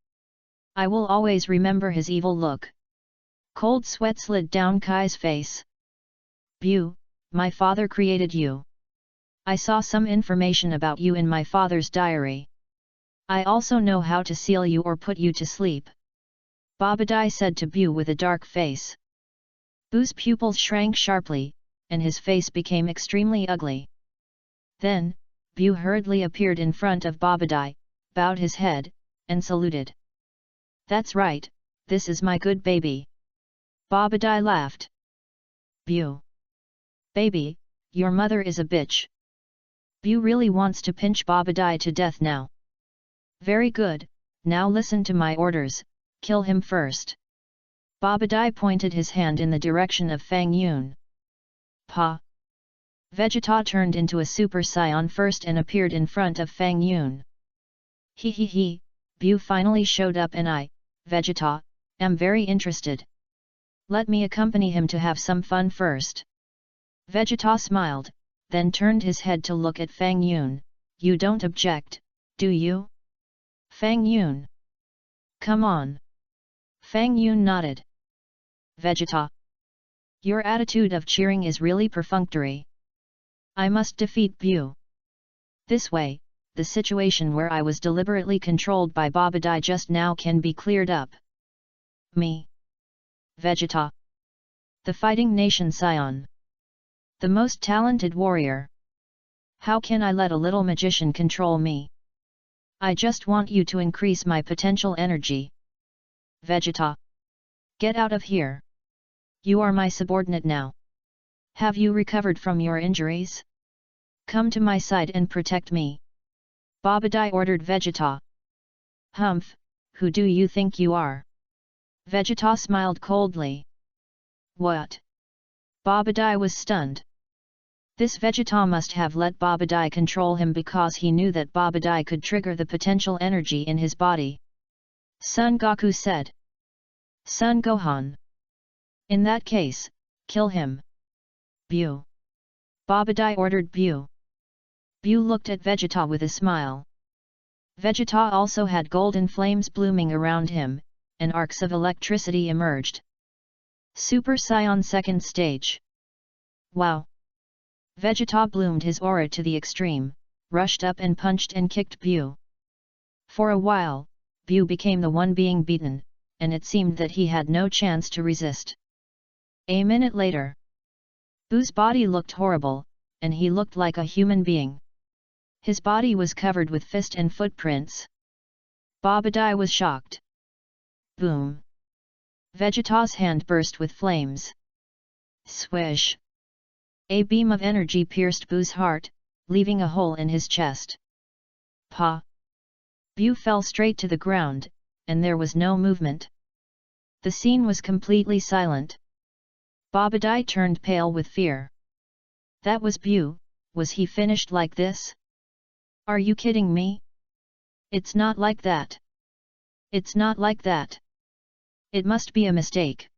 Speaker 1: I will always remember his evil look. Cold sweat slid down Kai's face. Bu, my father created you. I saw some information about you in my father's diary. I also know how to seal you or put you to sleep. Babadai said to Bu with a dark face. Bu's pupils shrank sharply, and his face became extremely ugly. Then, Bu hurriedly appeared in front of Babadai, bowed his head, and saluted. That's right, this is my good baby. Babadai laughed. Bu. Baby, your mother is a bitch. Bu really wants to pinch Babadai to death now. Very good, now listen to my orders, kill him first. Babadai pointed his hand in the direction of Fang Yun. Pa. Vegeta turned into a Super Saiyan first and appeared in front of Fang Yun. He, Bu finally showed up and I, Vegeta, am very interested. Let me accompany him to have some fun first. Vegeta smiled, then turned his head to look at Fang Yun. You don't object, do you? Fang Yun. Come on. Fang Yun nodded. Vegeta. Your attitude of cheering is really perfunctory. I must defeat Bu. This way, the situation where I was deliberately controlled by Babadai just now can be cleared up. Me. Vegeta. The fighting nation scion. The most talented warrior. How can I let a little magician control me? I just want you to increase my potential energy. Vegeta. Get out of here. You are my subordinate now. Have you recovered from your injuries? Come to my side and protect me. Babadai ordered Vegeta. Humph, who do you think you are? Vegeta smiled coldly. What? Babadai was stunned. This Vegeta must have let Babadai control him because he knew that Babadai could trigger the potential energy in his body. Son Goku said. Son Gohan. In that case, kill him. Bu. Babadai ordered Bu. Bu looked at Vegeta with a smile. Vegeta also had golden flames blooming around him, and arcs of electricity emerged. Super Saiyan second stage. Wow! Vegeta bloomed his aura to the extreme, rushed up and punched and kicked Bu. For a while, Bu became the one being beaten, and it seemed that he had no chance to resist. A minute later, Bu's body looked horrible, and he looked like a human being. His body was covered with fist and footprints. Babadai was shocked. Boom! Vegeta's hand burst with flames. Swish! A beam of energy pierced Bu's heart, leaving a hole in his chest. Pa! Bu fell straight to the ground, and there was no movement. The scene was completely silent. Babadai turned pale with fear. That was Bu, was he finished like this? Are you kidding me? It's not like that. It's not like that. It must be a mistake.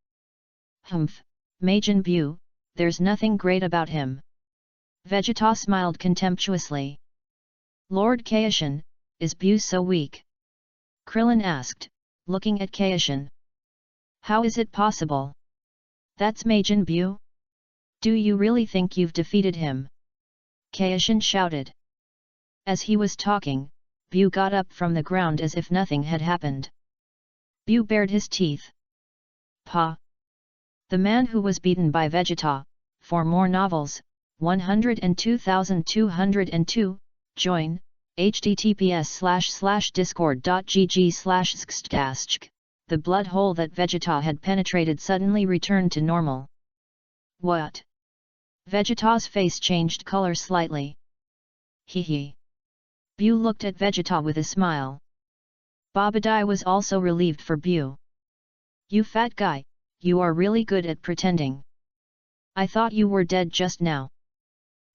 Speaker 1: Humph, Majin Buu, there's nothing great about him. Vegeta smiled contemptuously. Lord Kaishin, is Buu so weak? Krillin asked, looking at Kaishin. How is it possible? That's Majin Buu? Do you really think you've defeated him? Kaishin shouted. As he was talking, Buu got up from the ground as if nothing had happened. Buu bared his teeth. Pa! The man who was beaten by Vegeta. For more novels, 102,202, join, https://discord.gg/xxtastk. The blood hole that Vegeta had penetrated suddenly returned to normal. What? Vegeta's face changed color slightly. Hee. Buu looked at Vegeta with a smile. Babadai was also relieved for Buu. You fat guy, you are really good at pretending. I thought you were dead just now.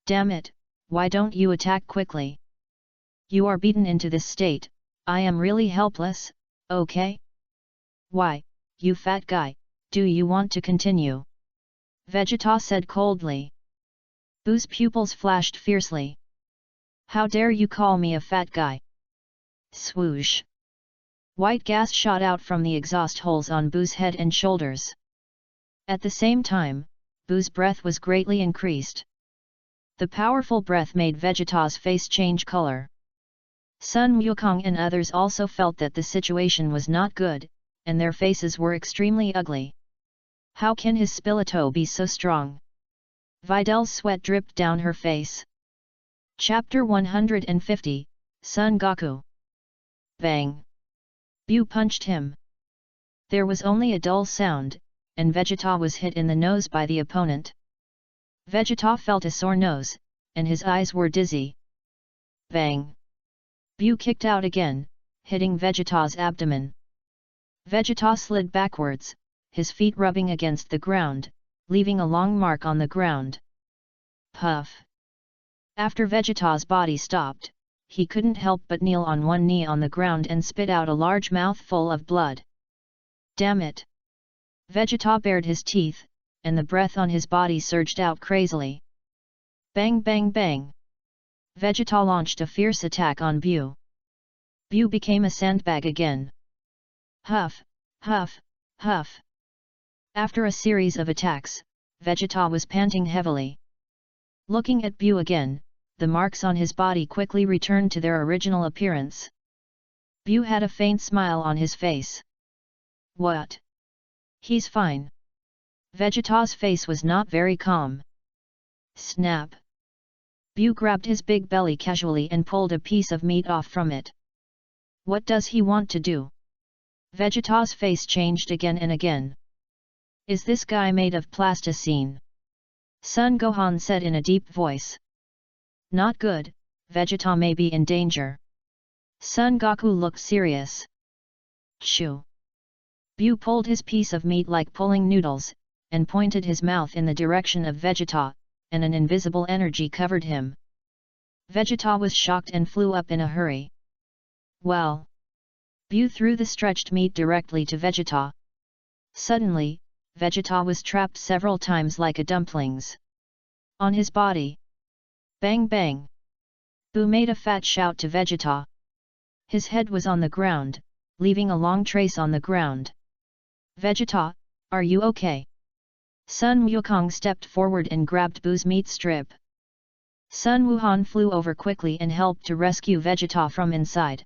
Speaker 1: Damn it, why don't you attack quickly? You are beaten into this state, I am really helpless, okay? Why, you fat guy, do you want to continue? Vegeta said coldly. Buu's pupils flashed fiercely. How dare you call me a fat guy? Swoosh! White gas shot out from the exhaust holes on Buu's head and shoulders. At the same time, Buu's breath was greatly increased. The powerful breath made Vegeta's face change color. Sun Wukong and others also felt that the situation was not good, and their faces were extremely ugly. How can his spirito be so strong? Vidal's sweat dripped down her face. Chapter 150, Son Goku. Bang! Buu punched him. There was only a dull sound, and Vegeta was hit in the nose by the opponent. Vegeta felt a sore nose, and his eyes were dizzy. Bang! Buu kicked out again, hitting Vegeta's abdomen. Vegeta slid backwards, his feet rubbing against the ground, leaving a long mark on the ground. Puff! After Vegeta's body stopped, he couldn't help but kneel on one knee on the ground and spit out a large mouthful of blood. Damn it! Vegeta bared his teeth, and the breath on his body surged out crazily. Bang bang bang! Vegeta launched a fierce attack on Buu. Buu became a sandbag again. Huff, huff, huff. After a series of attacks, Vegeta was panting heavily. Looking at Buu again, the marks on his body quickly returned to their original appearance. Buu had a faint smile on his face. What? He's fine. Vegeta's face was not very calm. Snap! Buu grabbed his big belly casually and pulled a piece of meat off from it. What does he want to do? Vegeta's face changed again and again. Is this guy made of plasticine? Son Gohan said in a deep voice. Not good, Vegeta may be in danger. Son Goku looked serious. Chew! Buu pulled his piece of meat like pulling noodles, and pointed his mouth in the direction of Vegeta, and an invisible energy covered him. Vegeta was shocked and flew up in a hurry. Well! Buu threw the stretched meat directly to Vegeta. Suddenly, Vegeta was trapped several times like a dumplings. On his body. Bang bang! Buu made a fat shout to Vegeta. His head was on the ground, leaving a long trace on the ground. Vegeta, are you okay? Sun Wukong stepped forward and grabbed Buu's meat strip. Sun Wuhan flew over quickly and helped to rescue Vegeta from inside.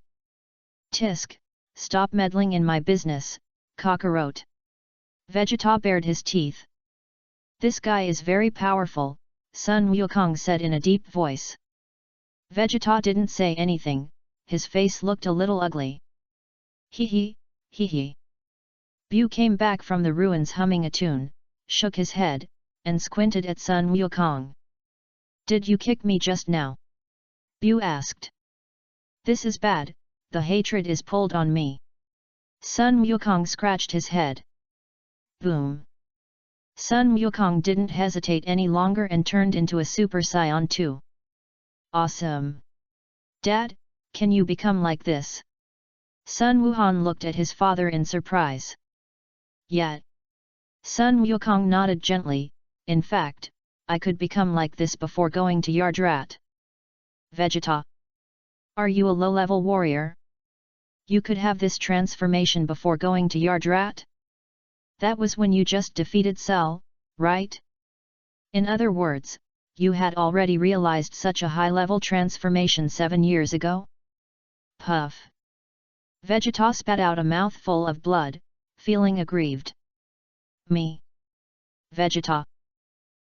Speaker 1: Tisk, stop meddling in my business, cockroach. Vegeta bared his teeth. This guy is very powerful, Sun Wukong said in a deep voice. Vegeta didn't say anything, his face looked a little ugly. Hee hee. Buu came back from the ruins humming a tune, shook his head, and squinted at Sun Wukong. Did you kick me just now? Buu asked. This is bad, the hatred is pulled on me. Sun Wukong scratched his head. Boom! Sun Wukong didn't hesitate any longer and turned into a Super Saiyan 2. Awesome! Dad, can you become like this? Sun Wuhan looked at his father in surprise. Yet. Sun Wukong nodded gently. In fact, I could become like this before going to Yardrat. Vegeta. Are you a low-level warrior? You could have this transformation before going to Yardrat? That was when you just defeated Cell, right? In other words, you had already realized such a high-level transformation 7 years ago? Puff. Vegeta spat out a mouthful of blood, feeling aggrieved. Me. Vegeta.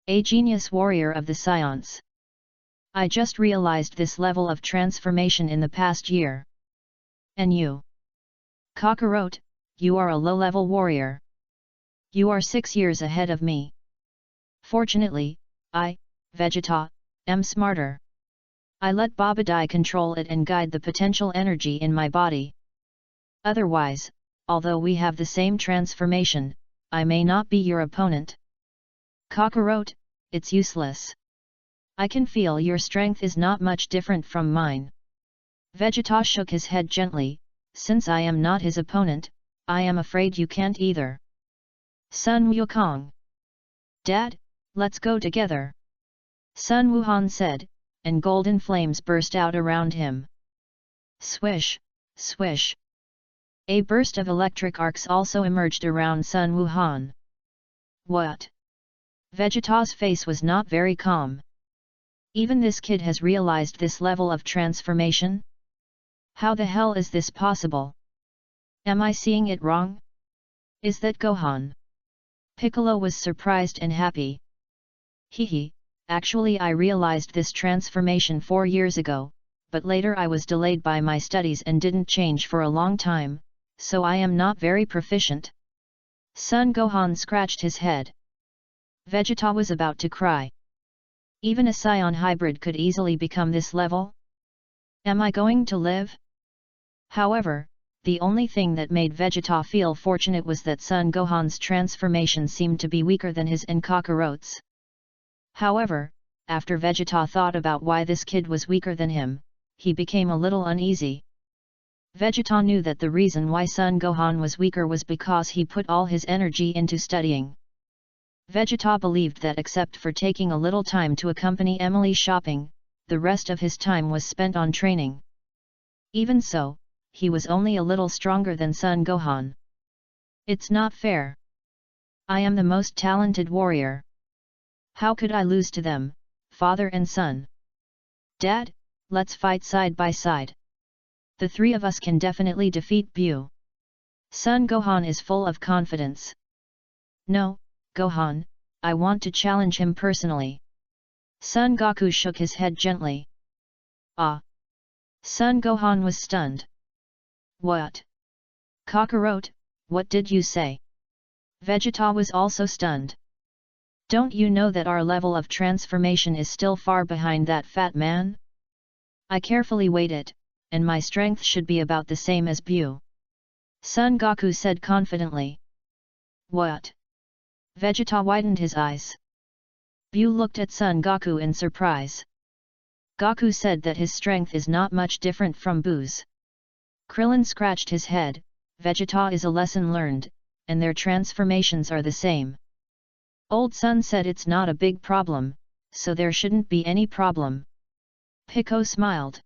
Speaker 1: A genius warrior of the science. I just realized this level of transformation in the past year. And you? Kakarot, you are a low-level warrior. You are 6 years ahead of me. Fortunately, I, Vegeta, am smarter. I let Babadai control it and guide the potential energy in my body. Otherwise, although we have the same transformation, I may not be your opponent. Kakarot, it's useless. I can feel your strength is not much different from mine. Vegeta shook his head gently. Since I am not his opponent, I am afraid you can't either. Sun Wukong. Dad, let's go together. Sun Wuhan said, and golden flames burst out around him. Swish, swish. A burst of electric arcs also emerged around Sun Wuhan. What? Vegeta's face was not very calm. Even this kid has realized this level of transformation? How the hell is this possible? Am I seeing it wrong? Is that Gohan? Piccolo was surprised and happy. Hehe, actually I realized this transformation 4 years ago, but later I was delayed by my studies and didn't change for a long time, so I am not very proficient. Son Gohan scratched his head. Vegeta was about to cry. Even a Saiyan hybrid could easily become this level? Am I going to live? However, the only thing that made Vegeta feel fortunate was that Son Gohan's transformation seemed to be weaker than his and Kakarot's. However, after Vegeta thought about why this kid was weaker than him, he became a little uneasy. Vegeta knew that the reason why Son Gohan was weaker was because he put all his energy into studying. Vegeta believed that except for taking a little time to accompany Emily shopping, the rest of his time was spent on training. Even so, he was only a little stronger than Son Gohan. It's not fair. I am the most talented warrior. How could I lose to them, father and son? Dad, let's fight side by side. The three of us can definitely defeat Bu. Son Gohan is full of confidence. No, Gohan, I want to challenge him personally. Son Goku shook his head gently. Ah! Son Gohan was stunned. What? Kakarot, what did you say? Vegeta was also stunned. Don't you know that our level of transformation is still far behind that fat man? I carefully weighed it, and my strength should be about the same as Bu. Son Goku said confidently. What? Vegeta widened his eyes. Bu looked at Son Goku in surprise. Goku said that his strength is not much different from Bu's. Krillin scratched his head. Vegeta is a lesson learned, and their transformations are the same. Old Sun said it's not a big problem, so there shouldn't be any problem. Pico smiled.